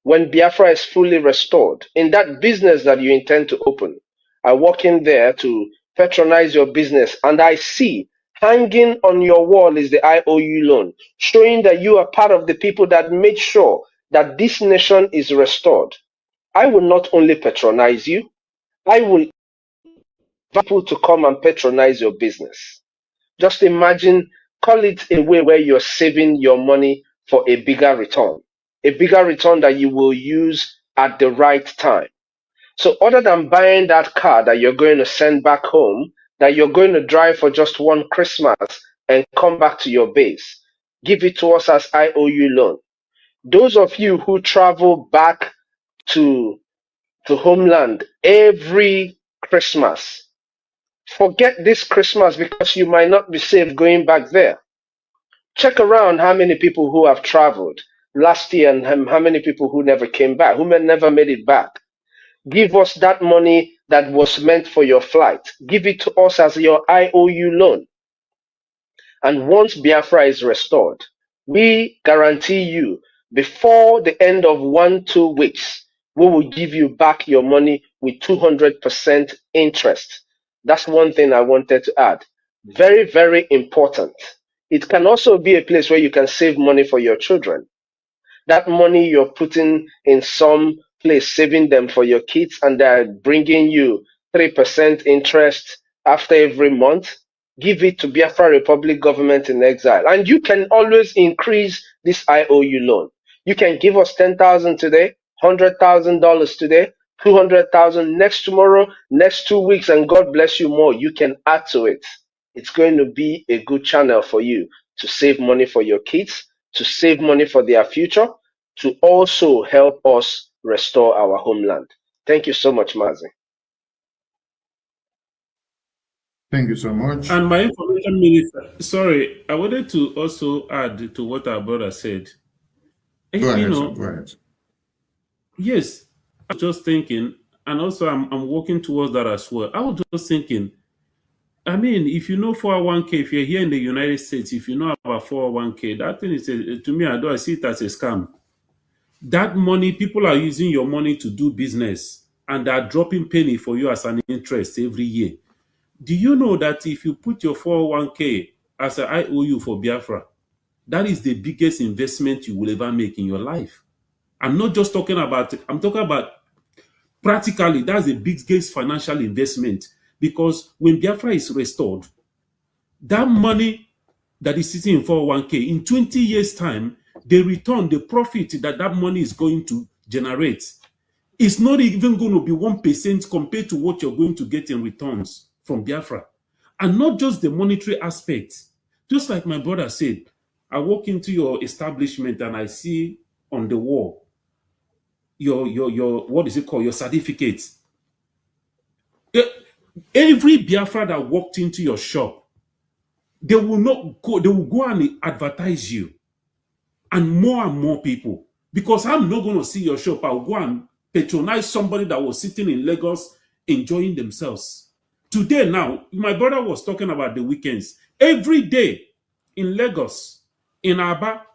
when Biafra is fully restored in that business that you intend to open. I walk in there to patronize your business and I see hanging on your wall is the IOU loan, showing that you are part of the people that made sure that this nation is restored. I will not only patronize you, I will invite people to come and patronize your business. Just imagine, call it a way where you're saving your money for a bigger return that you will use at the right time. So other than buying that car that you're going to send back home, that you're going to drive for just one Christmas and come back to your base, give it to us as IOU loan. Those of you who travel back to homeland every Christmas, forget this Christmas because you might not be safe going back there. Check around how many people who have traveled last year and how many people who never came back, who never made it back. Give us that money that was meant for your flight. Give it to us as your IOU loan. And once Biafra is restored, we guarantee you before the end of 1-2 weeks, we will give you back your money with 200% interest. That's one thing I wanted to add. Very, very important. It can also be a place where you can save money for your children. That money you're putting in some place, saving them for your kids, and they're bringing you 3% interest after every month. Give it to Biafra Republic government in exile. And you can always increase this IOU loan. You can give us $10,000 today, $100,000 today, 200,000 next tomorrow, next 2 weeks, and God bless you more. You can add to it. It's going to be a good channel for you to save money for your kids, to save money for their future, to also help us restore our homeland. Thank you so much, Mazi. Thank you so much. And my information minister, sorry, I wanted to also add to what our brother said. Go ahead, sir. Go ahead. Yes, I was just thinking, and also I'm working towards that as well. I was just thinking, I mean, if you know 401k, if you're here in the United States, if you know about 401k, that thing is, to me, I see it as a scam. That money, people are using your money to do business, and they're dropping penny for you as an interest every year. Do you know that if you put your 401k as an IOU for Biafra, that is the biggest investment you will ever make in your life? I'm not just talking about, I'm talking about practically, that's the biggest financial investment, because when Biafra is restored, that money that is sitting in 401k, in 20 years' time, the return, the profit that money is going to generate is not even going to be 1% compared to what you're going to get in returns from Biafra. And not just the monetary aspect. Just like my brother said, I walk into your establishment and I see on the wall your what is it called? Your certificates. Every Biafra that walked into your shop, they will go and advertise you. And more people. Because I'm not going to see your shop. I'll go and patronize somebody that was sitting in Lagos enjoying themselves. Today now, my brother was talking about the weekends. Every day in Lagos, in Aba,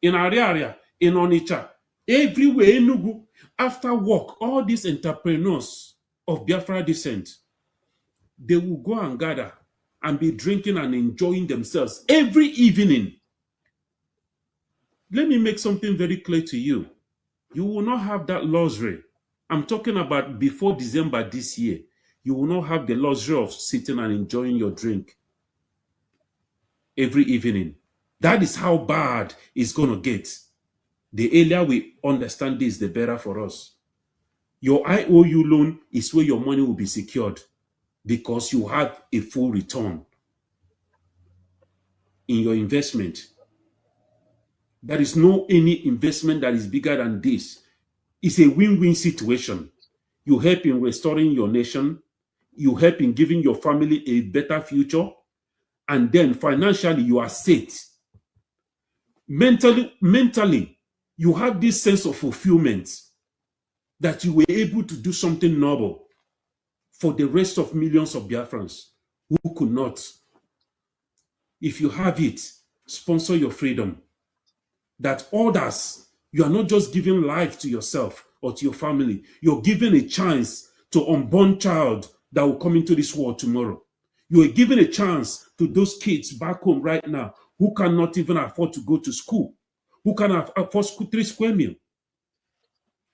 in Ariaria, in Onitsha, everywhere in Enugu, after work, all these entrepreneurs of Biafra descent, they will go and gather and be drinking and enjoying themselves every evening. Let me make something very clear to you. You will not have that luxury. I'm talking about before December this year. You will not have the luxury of sitting and enjoying your drink every evening. That is how bad it's going to get. The earlier we understand this, the better for us. Your IOU loan is where your money will be secured because you have a full return in your investment. There is no any investment that is bigger than this. It's a win-win situation. You help in restoring your nation. You help in giving your family a better future. And then financially, you are set. Mentally, you have this sense of fulfillment that you were able to do something noble for the rest of millions of Biafrans who could not. If you have it, sponsor your freedom. That others, you are not just giving life to yourself or to your family. You're giving a chance to unborn child that will come into this world tomorrow. You are giving a chance to those kids back home right now who cannot even afford to go to school, who cannot afford 3 square meals.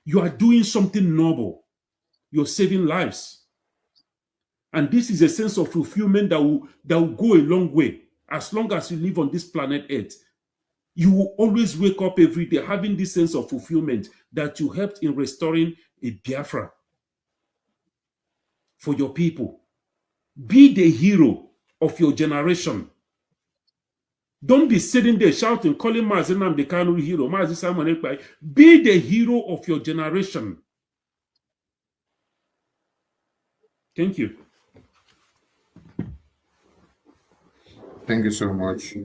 You are doing something noble. You're saving lives. And this is a sense of fulfillment that will go a long way as long as you live on this planet Earth. You will always wake up every day having this sense of fulfillment that you helped in restoring a Biafra for your people. Be the hero of your generation. Don't be sitting there shouting, calling Mazi Nnamdi Kanu hero, Mazi Simon Ekpai. Be the hero of your generation. Thank you. Thank you so much,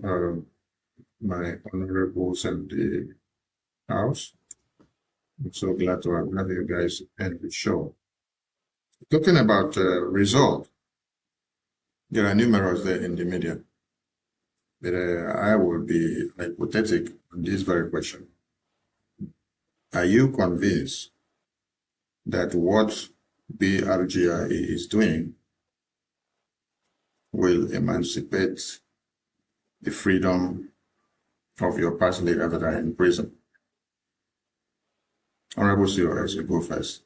my honorables and the House. I'm so glad to have you guys at the show. Talking about result, there are numerous there in the media. But I will be hypothetical on this very question. Are you convinced that what Brgie is doing will emancipate the freedom of your past leaders that are in prison? Honorable COS, you go first.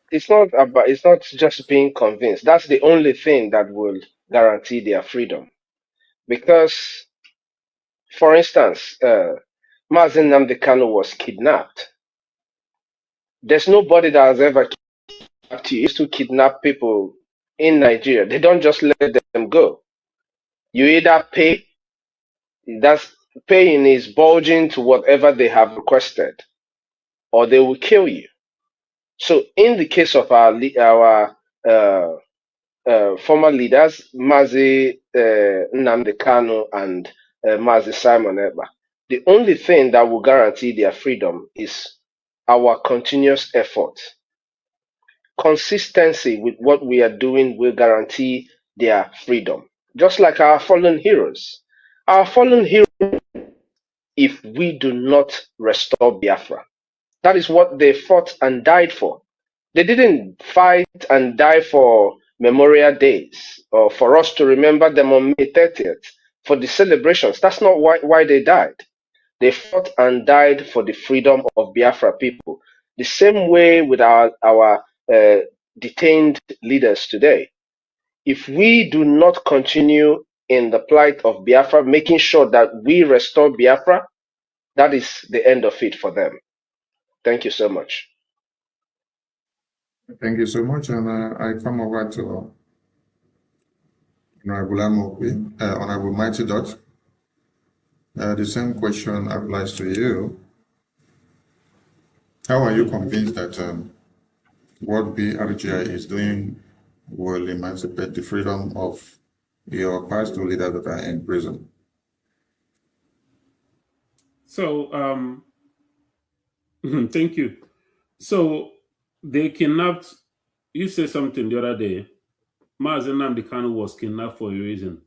It's not just being convinced. That's the only thing that will guarantee their freedom. Because, for instance, Mazi Nnamdi Kanu was kidnapped. There's nobody that has ever kidnapped you. Used to kidnap people in Nigeria. They don't just let them go. You either pay, that's paying is bulging to whatever they have requested, or they will kill you. So in the case of our former leaders, Mazi Nnamdi Kanu and Mazi Simon Ekpa, the only thing that will guarantee their freedom is our continuous effort. Consistency with what we are doing will guarantee their freedom. Just like our fallen heroes. Our fallen heroes, if we do not restore Biafra, that is what they fought and died for. They didn't fight and die for Memorial Days or for us to remember them on May 30th for the celebrations. That's not why they died. They fought and died for the freedom of Biafra people. The same way with our detained leaders today. If we do not continue in the plight of Biafra, making sure that we restore Biafra, that is the end of it for them. Thank you so much. Thank you so much. And I come over to Honorable Mighty Dot. The same question applies to you. How are you convinced that what Brgie is doing will emancipate the freedom of your past two leaders that are in prison? So, thank you. So, they kidnapped, you said something the other day, Mazi Nnamdi Kanu was kidnapped for a reason.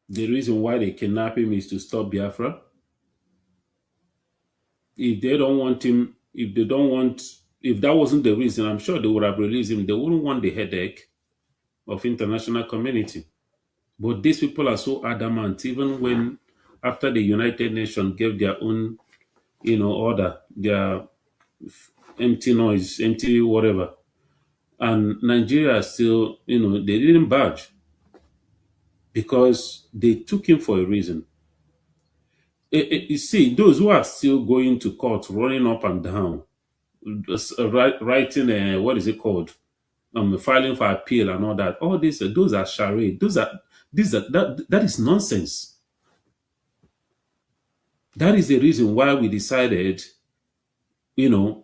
The reason why they kidnap him is to stop Biafra. If they don't want him, if that wasn't the reason, I'm sure they would have released him. They wouldn't want the headache of international community. But these people are so adamant, even when after the United Nations gave their own, order, their empty noise, empty whatever. And Nigeria still, they didn't budge because they took him for a reason. You see, those who are still going to court, running up and down, writing, what is it called? Filing for appeal and all that. All this, those are charade. That is nonsense. That is the reason why we decided, to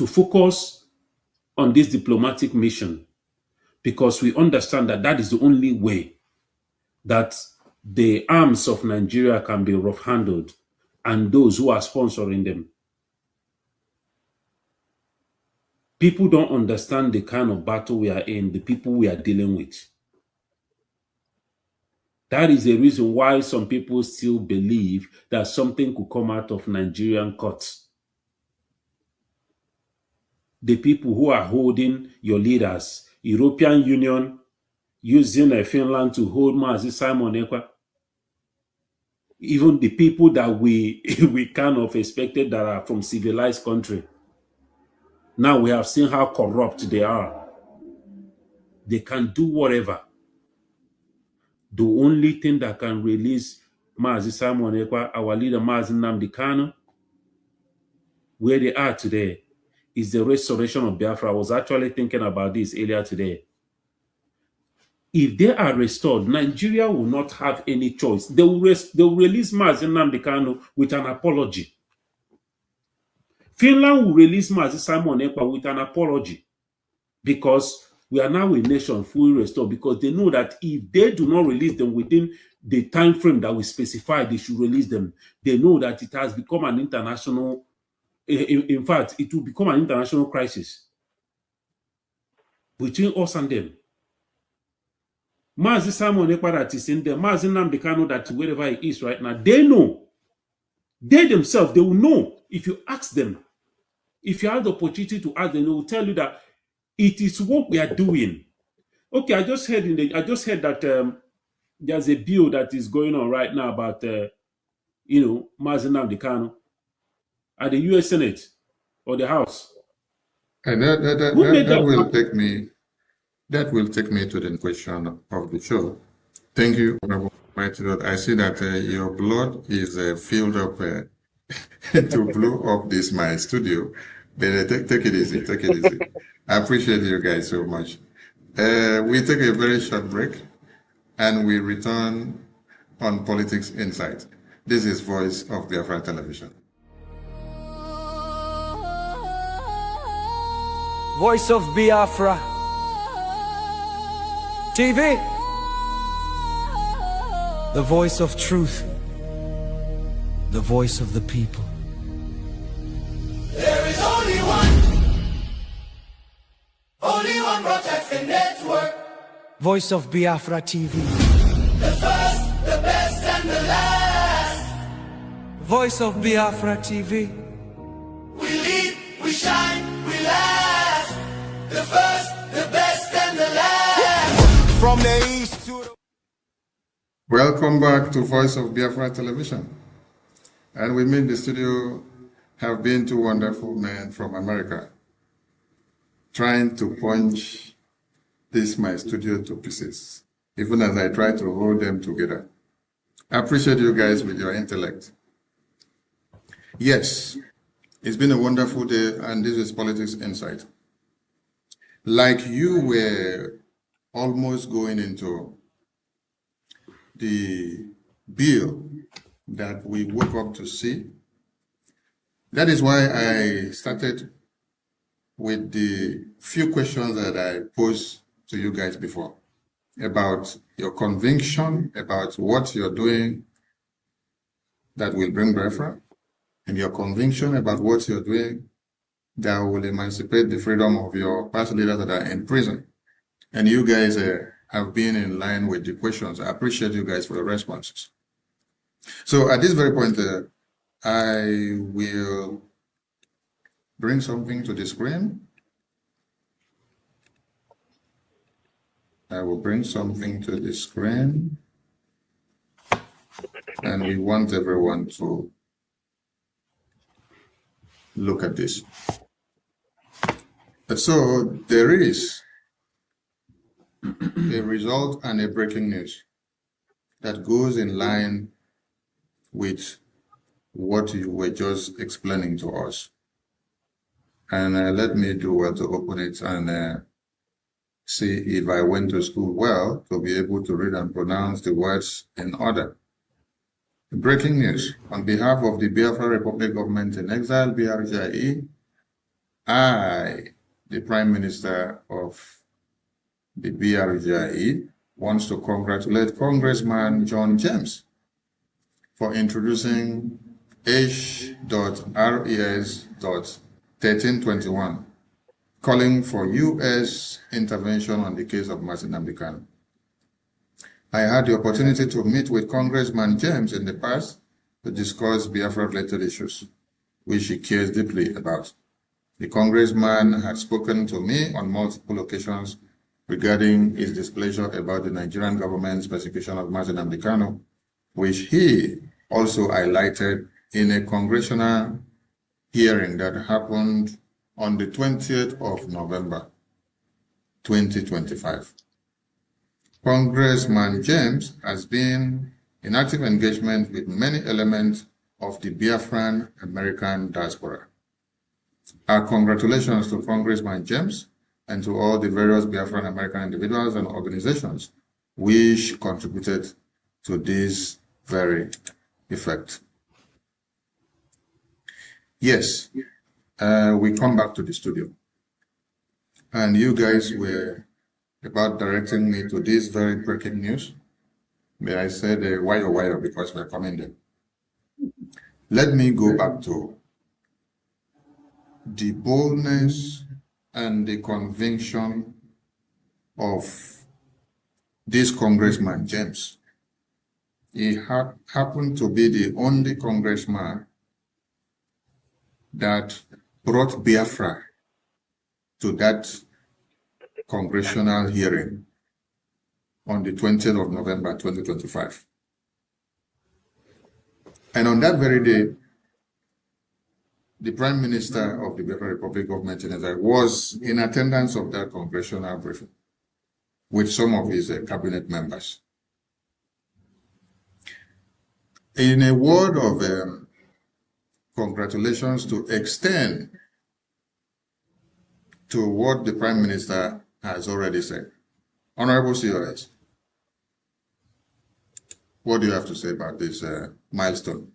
focus on this diplomatic mission, because we understand that that is the only way that the arms of Nigeria can be rough-handled and those who are sponsoring them. People don't understand the kind of battle we are in, the people we are dealing with. That is the reason why some people still believe that something could come out of Nigerian courts. The people who are holding your leaders, European Union, using Finland to hold Mazi Simon Ekpa, even the people that we kind of expected that are from civilized country. Now we have seen how corrupt they are. They can do whatever. The only thing that can release Mazi Simon Ekpa, our leader Mazi Nnamdi Kanu, where they are today, is the restoration of Biafra. I was actually thinking about this earlier today. If they are restored, Nigeria will not have any choice. They will release Mazi Nnamdi Kanu with an apology. Finland will release Mazi Simon Ekpa with an apology, because we are now a nation fully restored, because they know that if they do not release them within the time frame that we specify they should release them, they know that it has become an international, in fact, it will become an international crisis between us and them. Mazi Simon Ekpa that is in there, Mazi Nnamdi Kanu that wherever he is right now, they know. They themselves, they will know. If you ask them, if you have the opportunity to ask them, they will tell you that it is what we are doing. Okay, I just heard that there's a bill that is going on right now about Mazi Nnamdi Kanu at the U.S. Senate or the House. And that will take me to the question of the show. Thank you, Honorable Mighty Lord. I see that your blood is filled up to blow up my studio. But take it easy, take it easy. I appreciate you guys so much. We take a very short break and we return on Politics Insight. This is Voice of Biafra Television. Voice of Biafra TV, the voice of truth, the voice of the people. There is only one broadcasting network. Voice of Biafra TV. The first, the best, and the last. Voice of Biafra TV. We lead, we shine, we last. The first, the best, and the last. From the east to the... Welcome back to Voice of Biafra Television. And with me in the studio have been two wonderful men from America, trying to punch my studio to pieces, even as I try to hold them together. I appreciate you guys with your intellect. Yes, it's been a wonderful day, and this is Politics Insight. Like you were almost going into the bill that we woke up to see. That is why I started with the few questions that I posed to you guys before about your conviction about what you're doing that will bring Biafra, and your conviction about what you're doing that will emancipate the freedom of your past leaders that are in prison. And you guys have been in line with the questions. I appreciate you guys for the responses. So at this very point, I will bring something to the screen. I will bring something to the screen. And we want everyone to look at this. So there is a result and a breaking news that goes in line with what you were just explaining to us. And let me do well to open it and see if I went to school well to be able to read and pronounce the words in order. Breaking news. On behalf of the Biafra Republic Government in Exile, Brgie, I, the Prime Minister of the Brgie, wants to congratulate Congressman John James for introducing H.Res.1321, calling for U.S. intervention on the case of Mazi Nnamdi Kanu. I had the opportunity to meet with Congressman James in the past to discuss Biafra-related issues, which he cares deeply about. The congressman had spoken to me on multiple occasions regarding his displeasure about the Nigerian government's persecution of Mazi Nnamdi Kanu, which he also highlighted in a congressional hearing that happened on the 20th of November, 2025. Congressman James has been in active engagement with many elements of the Biafran American diaspora. Our congratulations to Congressman James and to all the various Biafran American individuals and organizations which contributed to this very effect. Yes, we come back to the studio. And you guys were about directing me to this very breaking news. May I say the wire because we're coming there. Let me go back to the boldness and the conviction of this Congressman James. He happened to be the only congressman that brought Biafra to that congressional hearing on the 20th of November 2025. And on that very day, the Prime Minister of the Biafra Republic Government in Israel was in attendance of that congressional briefing with some of his cabinet members. In a word of congratulations to extend to what the Prime Minister has already said. Honorable COS, what do you have to say about this milestone?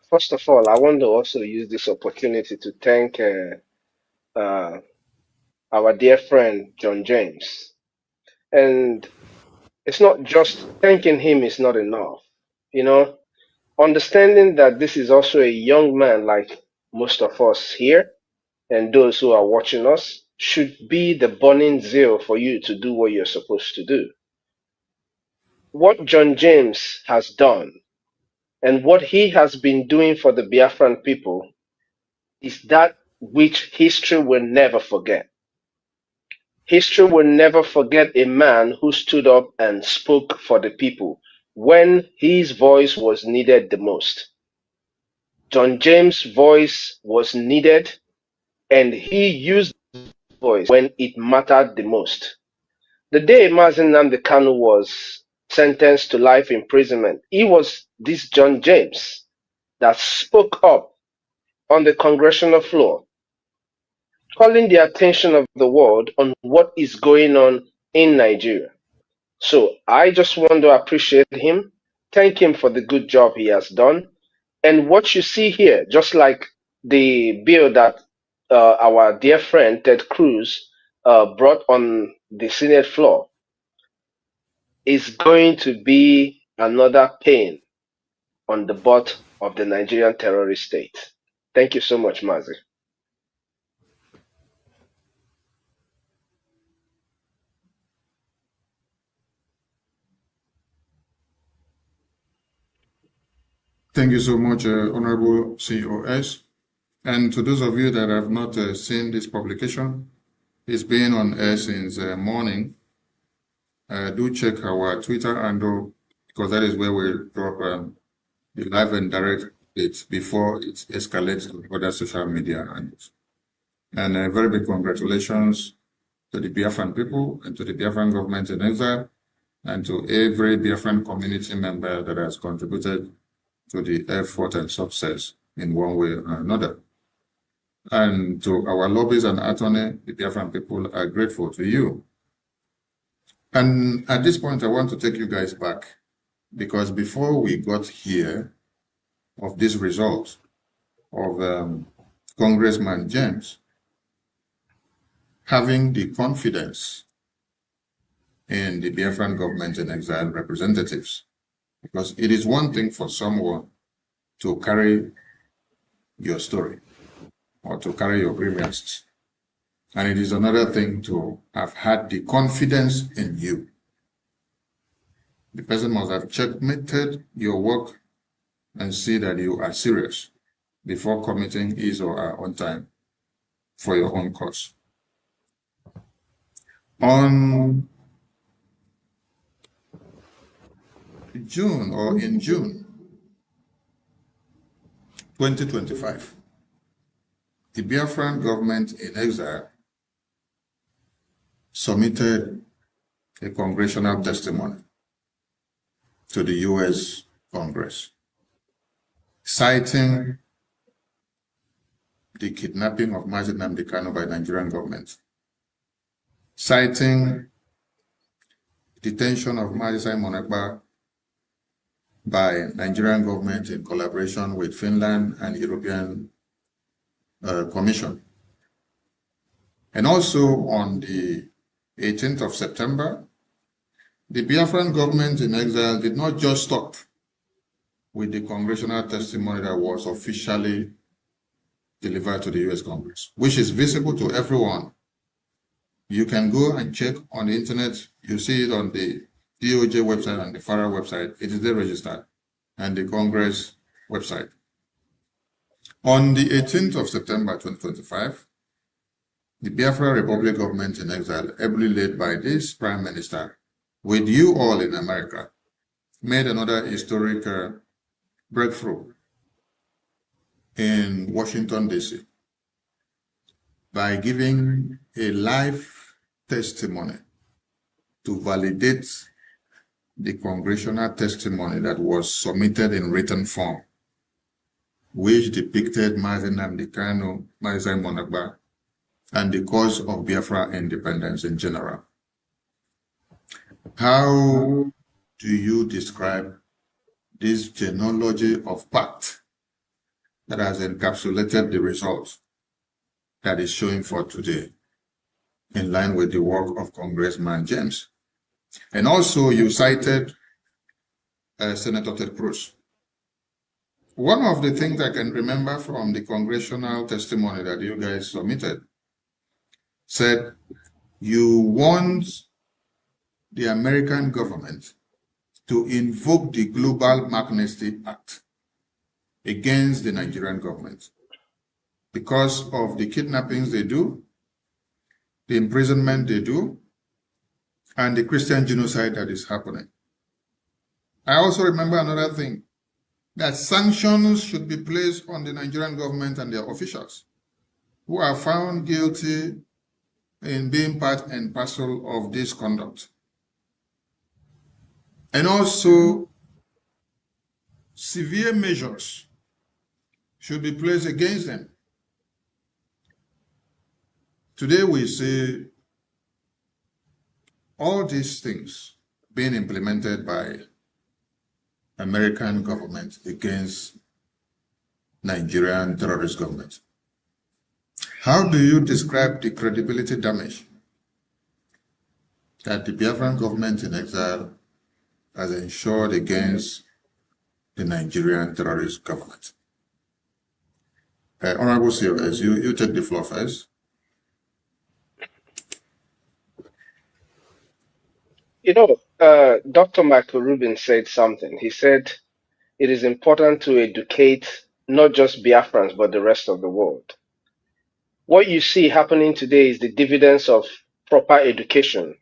First of all, I want to also use this opportunity to thank our dear friend, John James. And it's not just thanking him is not enough, you know, understanding that this is also a young man like most of us here and those who are watching us should be the burning zeal for you to do what you're supposed to do. What John James has done and what he has been doing for the Biafran people is that which history will never forget. History will never forget a man who stood up and spoke for the people when his voice was needed the most. John James' voice was needed, and he used his voice when it mattered the most. The day Mazi Nnamdi Kanu was sentenced to life imprisonment, it was this John James that spoke up on the congressional floor, calling the attention of the world on what is going on in Nigeria. So I just want to appreciate him, thank him for the good job he has done. And what you see here, just like the bill that our dear friend Ted Cruz brought on the Senate floor, is going to be another pain on the butt of the Nigerian terrorist state. Thank you so much, Mazi. Thank you so much, Honorable COS. And to those of you that have not seen this publication, it's been on air since morning. Do check our Twitter handle, because that is where we drop the live and direct it before it escalates to other social media handles. And very big congratulations to the Biafran people and to the Biafran government in exile and to every Biafran community member that has contributed to the effort and success in one way or another. And to our lobbies and attorney, the Biafran people are grateful to you. And at this point, I want to take you guys back, because before we got here of this result of Congressman James having the confidence in the Biafran government and exile representatives, because it is one thing for someone to carry your story or to carry your grievances, and it is another thing to have had the confidence in you. The person must have checkmated your work and see that you are serious before committing his or her own time for your own cause. On June 2025, the Biafran government in exile submitted a congressional testimony to the U.S. Congress, citing the kidnapping of Mazi Nnamdi Kanu by the Nigerian government, citing detention of Mazi Simon Ekpa by Nigerian government in collaboration with Finland and European Commission. And also on the 18th of September, the Biafran government in exile did not just stop with the congressional testimony that was officially delivered to the U.S. Congress, which is visible to everyone. You can go and check on the internet. You see it on the DOJ website and the FARA website. It is there registered, and the Congress website. On the 18th of September 2025, the Biafra Republic government in exile, ably led by this Prime Minister, with you all in America, made another historic breakthrough in Washington, D.C. by giving a live testimony to validate the congressional testimony that was submitted in written form, which depicted Mazi Nnamdi Kanu, Mazi Simon Ekpa, and the cause of Biafra independence in general. How do you describe this genealogy of pact that has encapsulated the results that is showing for today, in line with the work of Congressman James? And also you cited Senator Ted Cruz. One of the things I can remember from the congressional testimony that you guys submitted said you want the American government to invoke the Global Magnitsky Act against the Nigerian government because of the kidnappings they do, the imprisonment they do, and the Christian genocide that is happening. I also remember another thing, that sanctions should be placed on the Nigerian government and their officials who are found guilty in being part and parcel of this conduct. And also, severe measures should be placed against them. Today we see all these things being implemented by American government against Nigerian terrorist government. How do you describe the credibility damage that the Biafran government in exile has ensured against the Nigerian terrorist government? Honorable COS, you take the floor first. You know, Dr. Michael Rubin said something. He said it is important to educate not just Biafrans, but the rest of the world. What you see happening today is the dividends of proper education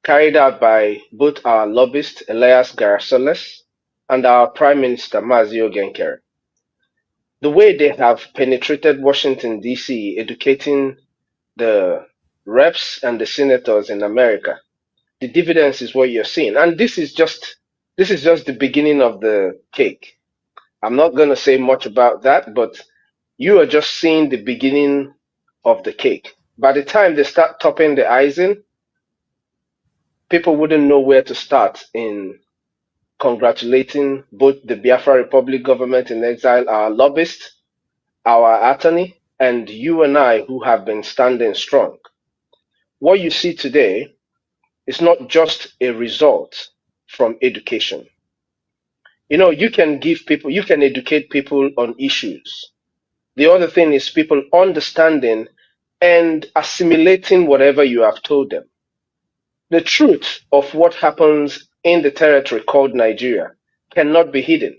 carried out by both our lobbyist, Elias Garasoles, and our Prime Minister, Mazio Nkere. The way they have penetrated Washington, D.C., educating the reps and the senators in America, the dividends is what you're seeing. And this is just the beginning of the cake. I'm not going to say much about that, but you are just seeing the beginning of the cake. By the time they start topping the icing, people wouldn't know where to start in congratulating both the Biafra Republic government in exile, our lobbyist, our attorney, and you and I who have been standing strong. What you see today is not just a result from education. You know, you can educate people on issues. The other thing is people understanding and assimilating whatever you have told them. The truth of what happens in the territory called Nigeria cannot be hidden.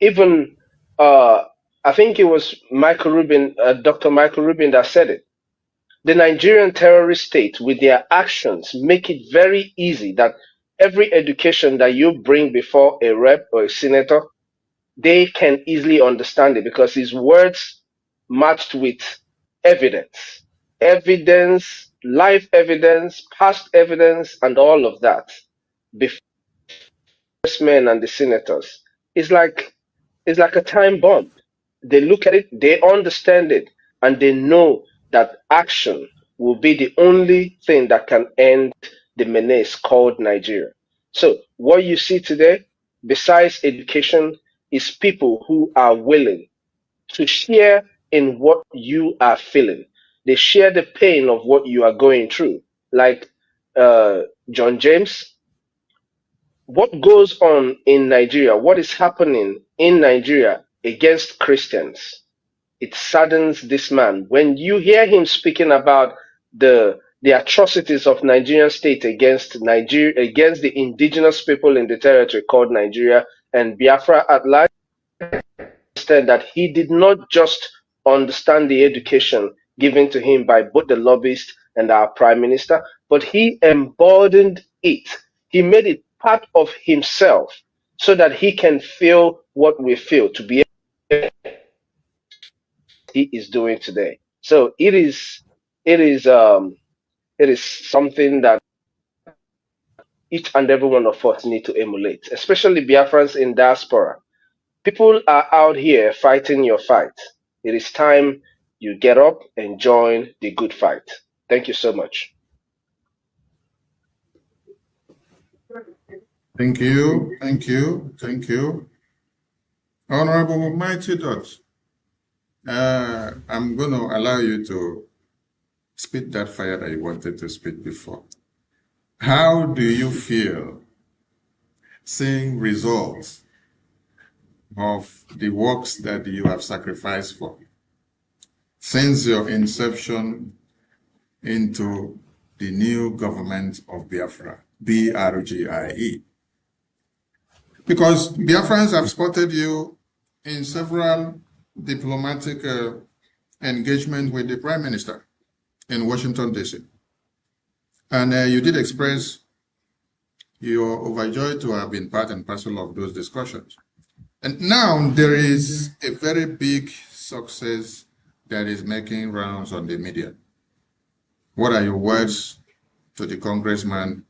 Even, I think it was Dr. Michael Rubin that said it. The Nigerian terrorist state, with their actions, make it very easy that every education that you bring before a rep or a senator, they can easily understand it because his words matched with evidence. Evidence live evidence, past evidence, and all of that before the men and the senators. It's like it's like a time bomb. They look at it, they understand it, and they know that action will be the only thing that can end the menace called Nigeria. So what you see today, besides education, is people who are willing to share in what you are feeling. They share the pain of what you are going through. Like John James, what goes on in Nigeria, what is happening in Nigeria against Christians, it saddens this man. When you hear him speaking about the atrocities of Nigerian state against Nigeria, against the indigenous people in the territory called Nigeria and Biafra at large, understand that he did not just understand the education given to him by both the lobbyist and our prime minister, but he embodied it. He made it part of himself so that he can feel what we feel, to be he is doing today. So it is it is something that each and every one of us need to emulate, especially Biafrans in diaspora. People are out here fighting your fight. It is time you get up and join the good fight. Thank you so much. Thank you, thank you, thank you. Honorable Mighty Dot, I'm going to allow you to spit that fire that you wanted to spit before. How do you feel seeing results of the works that you have sacrificed for since your inception into the new government of Biafra, Brgie? Because Biafrans have spotted you in several diplomatic engagements with the Prime Minister in Washington, D.C. And you did express you're overjoyed to have been part and parcel of those discussions. And now there is a very big success that is making rounds on the media. What are your words to the congressman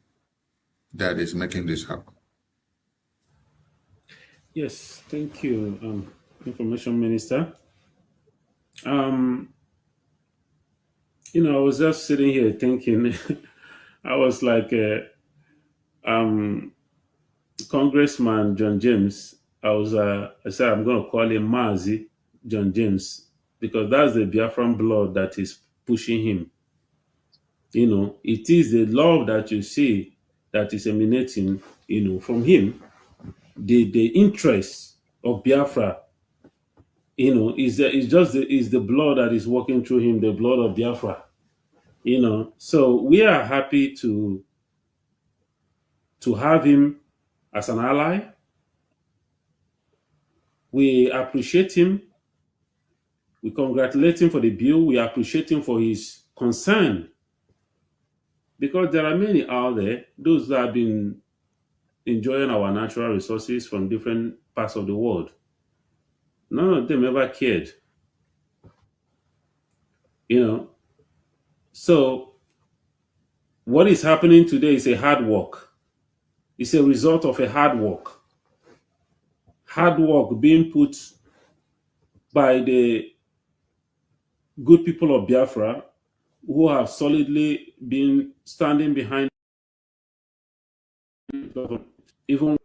that is making this happen? Yes, thank you, Information Minister. I was just sitting here thinking, I was like, Congressman John James. I said I'm going to call him Mazi John James because that's the Biafran blood that is pushing him. It is the love that you see that is emanating, from him. The interest of Biafra, is the blood that is walking through him, the blood of Biafra. So we are happy to have him as an ally. We appreciate him. We congratulate him for the bill. We appreciate him for his concern. Because there are many out there, those that have been enjoying our natural resources from different parts of the world. None of them ever cared. So what is happening today is a hard work. It's a result of a hard work. Hard work being put by the good people of Biafra who have solidly been standing behind the government, even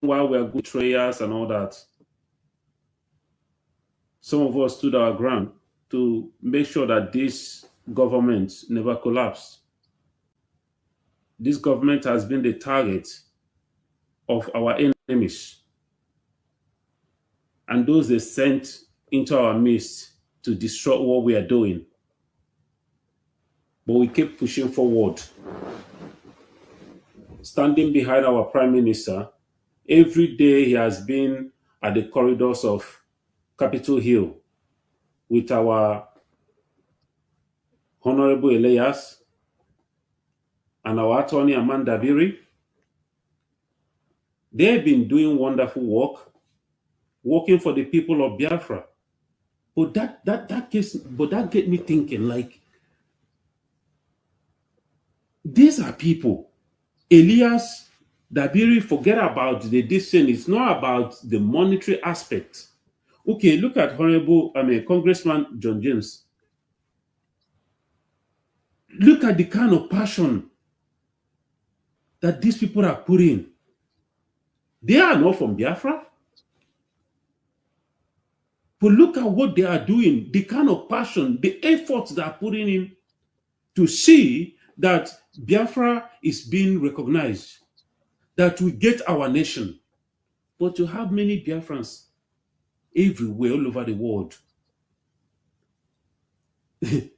while we are good betrayers and all that. Some of us stood our ground to make sure that this government never collapsed. This government has been the target of our enemies and those they sent into our midst to destroy what we are doing. But we keep pushing forward, standing behind our Prime Minister. Every day he has been at the corridors of Capitol Hill with our Honorable Elias and our attorney Amanda Biri. They've been doing wonderful work, working for the people of Biafra. But that gets me thinking, like, These are people. Elias Dabiri, forget about the decision. It's not about the monetary aspect. Okay, look at Congressman John James. Look at the kind of passion that these people are putting. They are not from Biafra. But look at what they are doing, the kind of passion, the efforts they are putting in to see that Biafra is being recognized, that we get our nation. But you have many Biafrans everywhere, all over the world.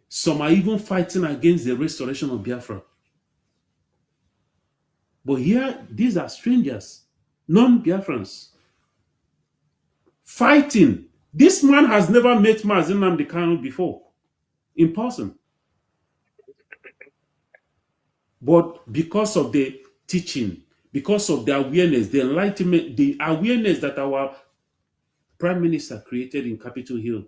Some are even fighting against the restoration of Biafra. But here, these are strangers, non-Biafrans, fighting. This man has never met Mazi Nnamdi Kanu before, in person. But because of the teaching, because of the awareness, the enlightenment, the awareness that our Prime Minister created in Capitol Hill,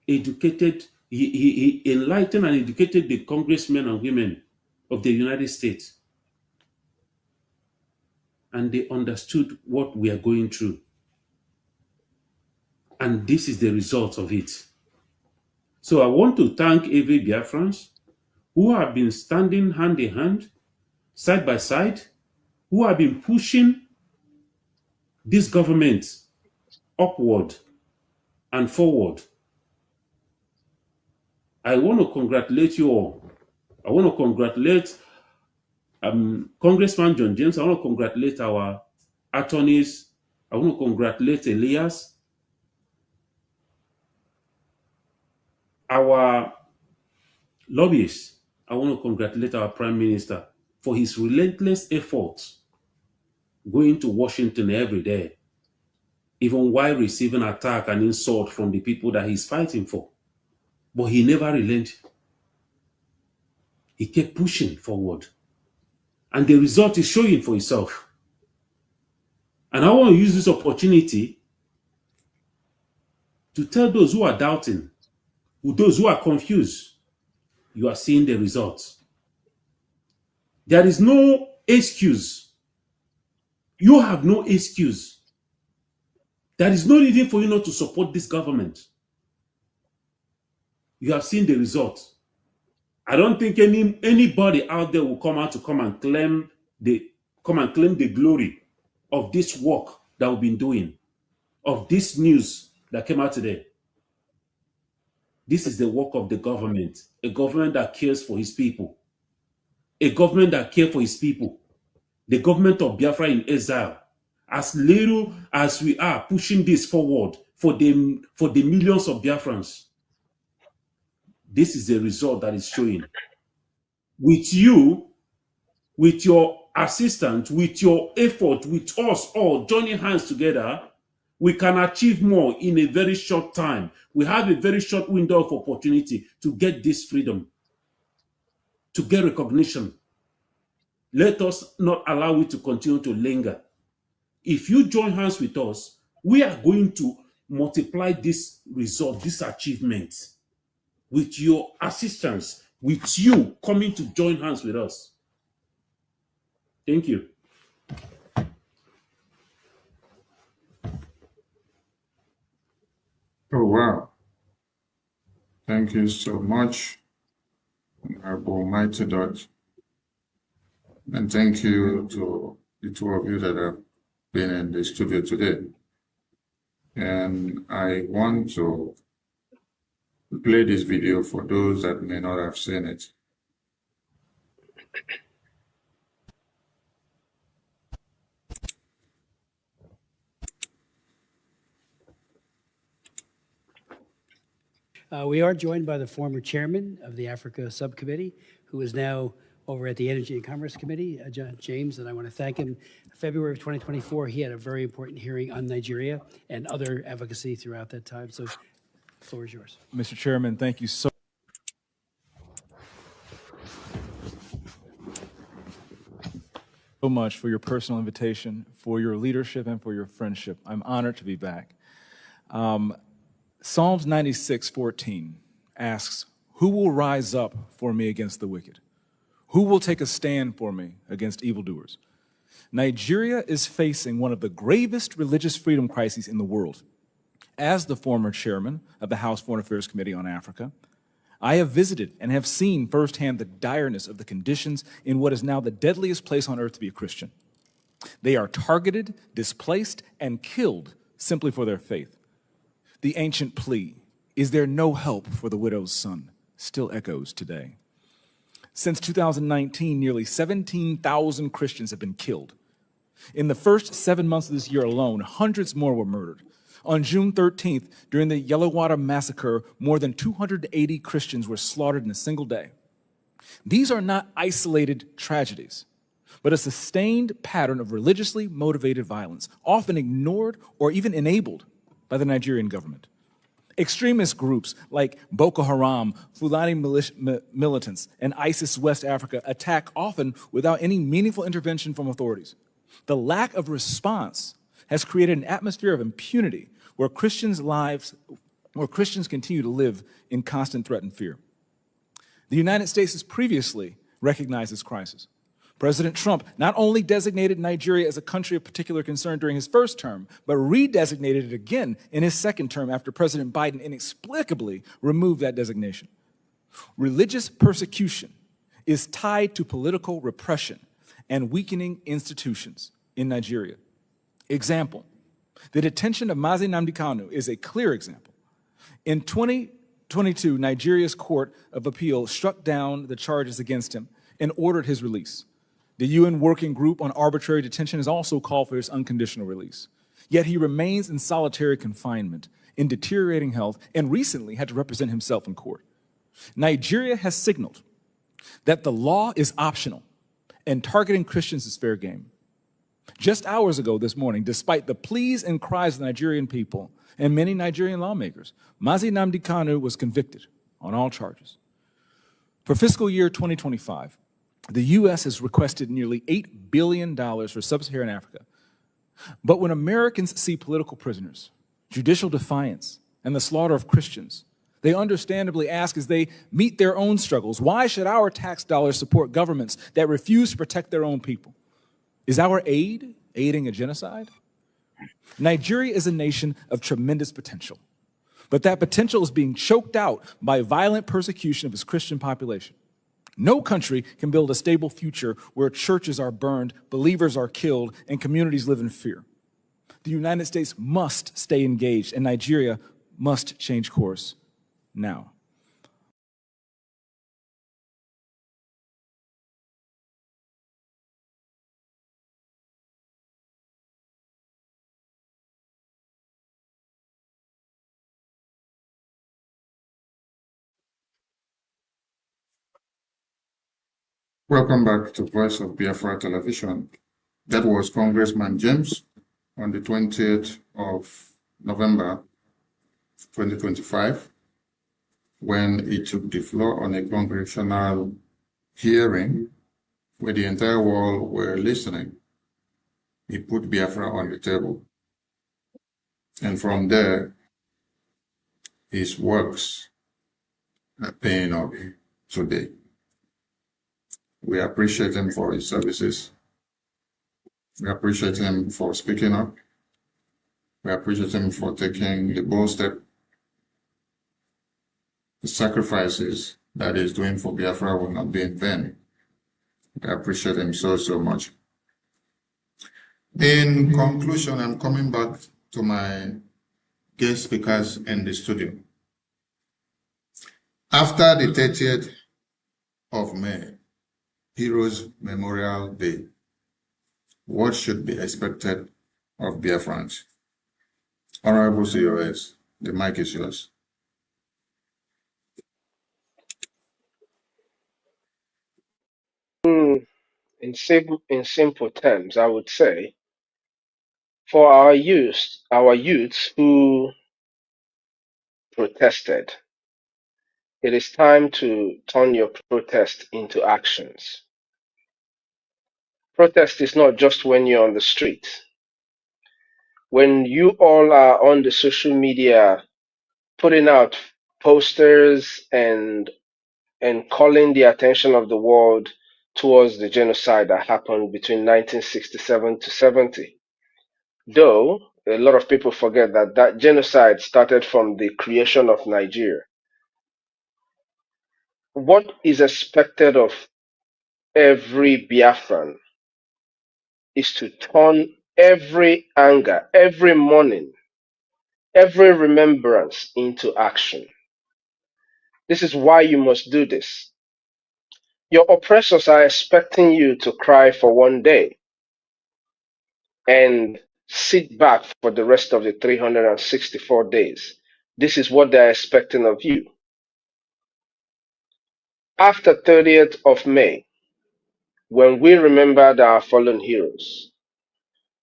educated, he enlightened and educated the congressmen and women of the United States. And they understood what we are going through. And this is the result of it. So I want to thank every Biafrans who have been standing hand in hand, side by side, who have been pushing this government upward and forward. I want to congratulate you all. I want to congratulate Congressman John James. I want to congratulate our attorneys. I want to congratulate Elias. Our lobbyists. I want to congratulate our Prime Minister for his relentless efforts going to Washington every day, even while receiving attack and insult from the people that he's fighting for. But he never relented. He kept pushing forward. And the result is showing for itself. And I want to use this opportunity to tell those who are doubting, those who are confused, you are seeing the results. There is no excuse. You have no excuse. There is no reason for you not to support this government. You have seen the results. I don't think anybody out there will come out to come and claim the glory of this work that we've been doing, of this news that came out today. This is the work of the government, a government that cares for his people, a government that cares for his people, the government of Biafra in exile. As little as we are pushing this forward for the millions of Biafrans, this is the result that is showing. With you, with your assistance, with your effort, with us all joining hands together, we can achieve more in a very short time. We have a very short window of opportunity to get this freedom, to get recognition. Let us not allow it to continue to linger. If you join hands with us, we are going to multiply this result, this achievement, with your assistance, with you coming to join hands with us. Thank you. Oh, wow. Thank you so much, Honorable Mighty Dot. And thank you to the two of you that have been in the studio today. And I want to play this video for those that may not have seen it. We are joined by the former chairman of the Africa Subcommittee, who is now over at the Energy and Commerce Committee, James, and I want to thank him. February of 2024, he had a very important hearing on Nigeria and other advocacy throughout that time. So the floor is yours. Mr. Chairman, thank you so much for your personal invitation, for your leadership, and for your friendship. I'm honored to be back. Psalms 96:14 asks, Who will rise up for me against the wicked? Who will take a stand for me against evildoers? Nigeria is facing one of the gravest religious freedom crises in the world. As the former chairman of the House Foreign Affairs Committee on Africa, I have visited and have seen firsthand the direness of the conditions in what is now the deadliest place on earth to be a Christian. They are targeted, displaced, and killed simply for their faith. The ancient plea, "Is there no help for the widow's son?" still echoes today. Since 2019, nearly 17,000 Christians have been killed. In the first 7 months of this year alone, hundreds more were murdered. On June 13th, during the Yellowater massacre, more than 280 Christians were slaughtered in a single day. These are not isolated tragedies, but a sustained pattern of religiously motivated violence, often ignored or even enabled by the Nigerian government. Extremist groups like Boko Haram, Fulani militants, and ISIS West Africa attack often without any meaningful intervention from authorities. The lack of response has created an atmosphere of impunity where Christians continue to live in constant threat and fear. The United States has previously recognized this crisis. President Trump not only designated Nigeria as a country of particular concern during his first term, but redesignated it again in his second term after President Biden inexplicably removed that designation. Religious persecution is tied to political repression and weakening institutions in Nigeria. Example, the detention of Mazi Nnamdi Kanu is a clear example. In 2022, Nigeria's Court of Appeal struck down the charges against him and ordered his release. The UN Working Group on Arbitrary Detention has also called for his unconditional release. Yet he remains in solitary confinement, in deteriorating health, and recently had to represent himself in court. Nigeria has signaled that the law is optional and targeting Christians is fair game. Just hours ago this morning, despite the pleas and cries of the Nigerian people and many Nigerian lawmakers, Mazi Nnamdi Kanu was convicted on all charges. For fiscal year 2025, the U.S. has requested nearly $8 billion for sub-Saharan Africa. But when Americans see political prisoners, judicial defiance, and the slaughter of Christians, they understandably ask as they meet their own struggles, why should our tax dollars support governments that refuse to protect their own people? Is our aid aiding a genocide? Nigeria is a nation of tremendous potential, but that potential is being choked out by violent persecution of its Christian population. No country can build a stable future where churches are burned, believers are killed, and communities live in fear. The United States must stay engaged, and Nigeria must change course now. Welcome back to Voice of Biafra Television. That was Congressman James on the 20th of November 2025 when he took the floor on a congressional hearing where the entire world were listening. He put Biafra on the table. And from there, his works are paying off today. We appreciate him for his services. We appreciate him for speaking up. We appreciate him for taking the bold step. The sacrifices that he's doing for Biafra will not be in vain. I appreciate him so, so much. In conclusion, I'm coming back to my guest speakers in the studio. After the 30th of May, Heroes Memorial Day, what should be expected of Biafrans? Honorable COS, the mic is yours. In simple terms, I would say, for our youths who protested, it is time to turn your protest into actions. Protest is not just when you're on the street. When you all are on the social media putting out posters and and calling the attention of the world towards the genocide that happened between 1967 to 70. Though a lot of people forget that that genocide started from the creation of Nigeria. What is expected of every Biafran is to turn every anger, every mourning, every remembrance into action. This is why you must do this. Your oppressors are expecting you to cry for one day and sit back for the rest of the 364 days. This is what they're expecting of you. After 30th of May, when we remembered our fallen heroes,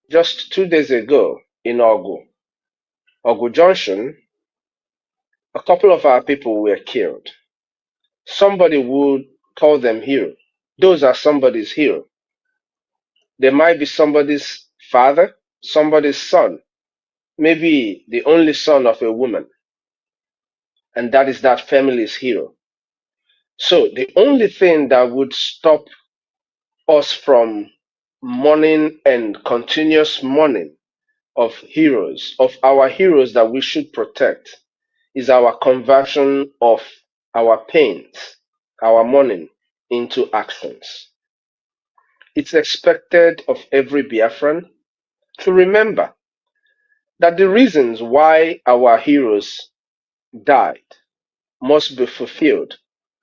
just 2 days ago in Ogu Junction, a couple of our people were killed. Somebody would call them hero. Those are somebody's hero. They might be somebody's father, somebody's son, maybe the only son of a woman, and that is that family's hero. So the only thing that would stop us from mourning and continuous mourning of heroes, of our heroes that we should protect, is our conversion of our pains, our mourning, into actions. It's expected of every Biafran to remember that the reasons why our heroes died must be fulfilled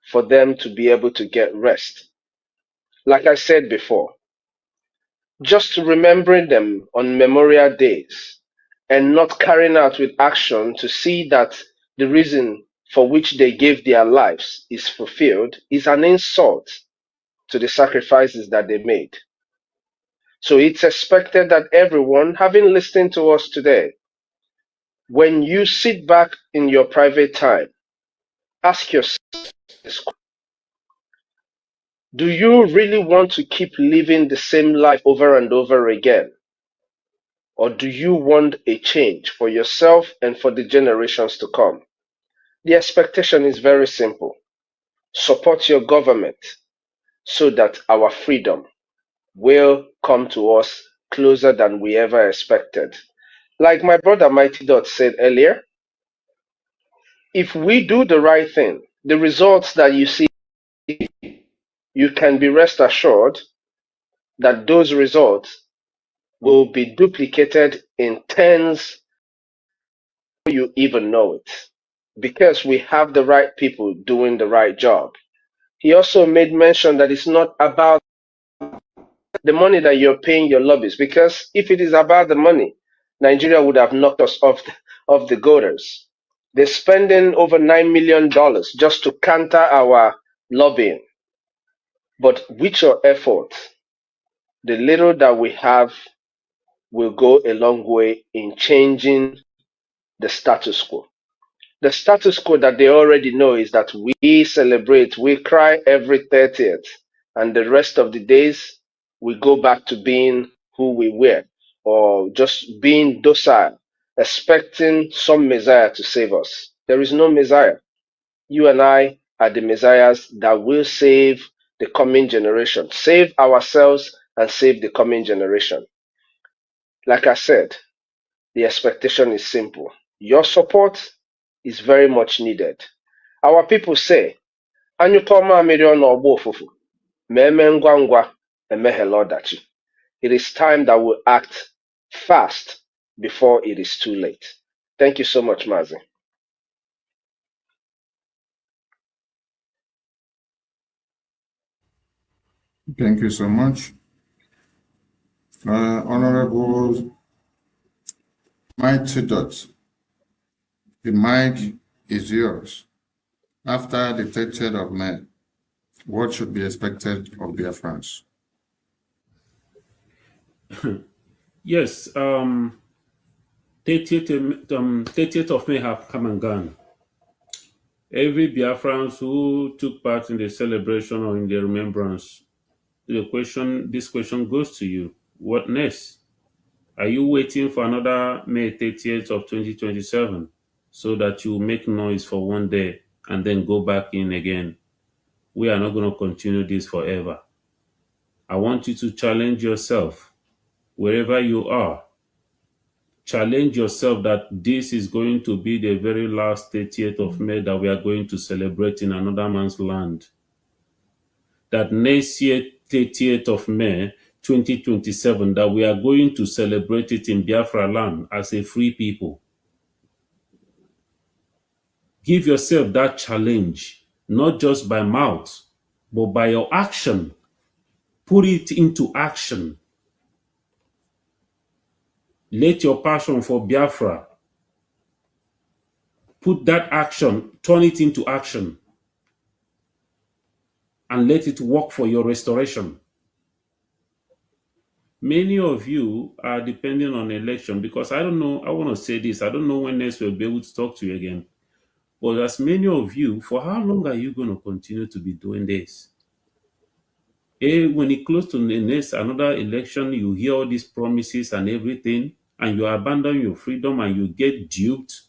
for them to be able to get rest. Like I said before, just remembering them on memorial days and not carrying out with action to see that the reason for which they gave their lives is fulfilled is an insult to the sacrifices that they made. So it's expected that everyone, having listened to us today, when you sit back in your private time, ask yourself this: do you really want to keep living the same life over and over again? Or do you want a change for yourself and for the generations to come? The expectation is very simple. Support your government so that our freedom will come to us closer than we ever expected. Like my brother Mighty Dot said earlier, if we do the right thing, the results that you see, you can be rest assured that those results will be duplicated in tens before you even know it, because we have the right people doing the right job. He also made mention that it's not about the money that you're paying your lobbyists, because if it is about the money, Nigeria would have knocked us off the gutters. They're spending over $9 million just to counter our lobbying. But with your effort, the little that we have will go a long way in changing the status quo. The status quo that they already know is that we celebrate, we cry every 30th, and the rest of the days we go back to being who we were, or just being docile, expecting some Messiah to save us. There is no Messiah. You and I are the Messiahs that will save the coming generation, save ourselves and save the coming generation. Like I said, the expectation is simple. Your support is very much needed. Our people say, Anyukoma million or bofufu, meme ngwa ngwa, emeghela ọdachi. It is time that we act fast before it is too late. Thank you so much, Mazi. Thank you so much. Honorable Mighty Dot, the mic is yours. After the 30th of May, what should be expected of Biafrans? Yes, 30th of May have come and gone. Every Biafrans who took part in the celebration or in the remembrance, this question goes to you. What next? Are you waiting for another May 30th of 2027 so that you make noise for one day and then go back in again? we are not going to continue this forever. I want you to challenge yourself wherever you are. Challenge yourself that this is going to be the very last 30th of May that we are going to celebrate in another man's land. That next year, 30th of May, 2027, that we are going to celebrate it in Biafra land as a free people. Give yourself that challenge, not just by mouth, but by your action. Put it into action. Let your passion for Biafra, put that action, turn it into action, and let it work for your restoration. Many of you are depending on election because I don't know, I want to say this, I don't know when next we'll be able to talk to you again. But as many of you, for how long are you going to continue to be doing this? When it close to the next another election, you hear all these promises and everything, and you abandon your freedom and you get duped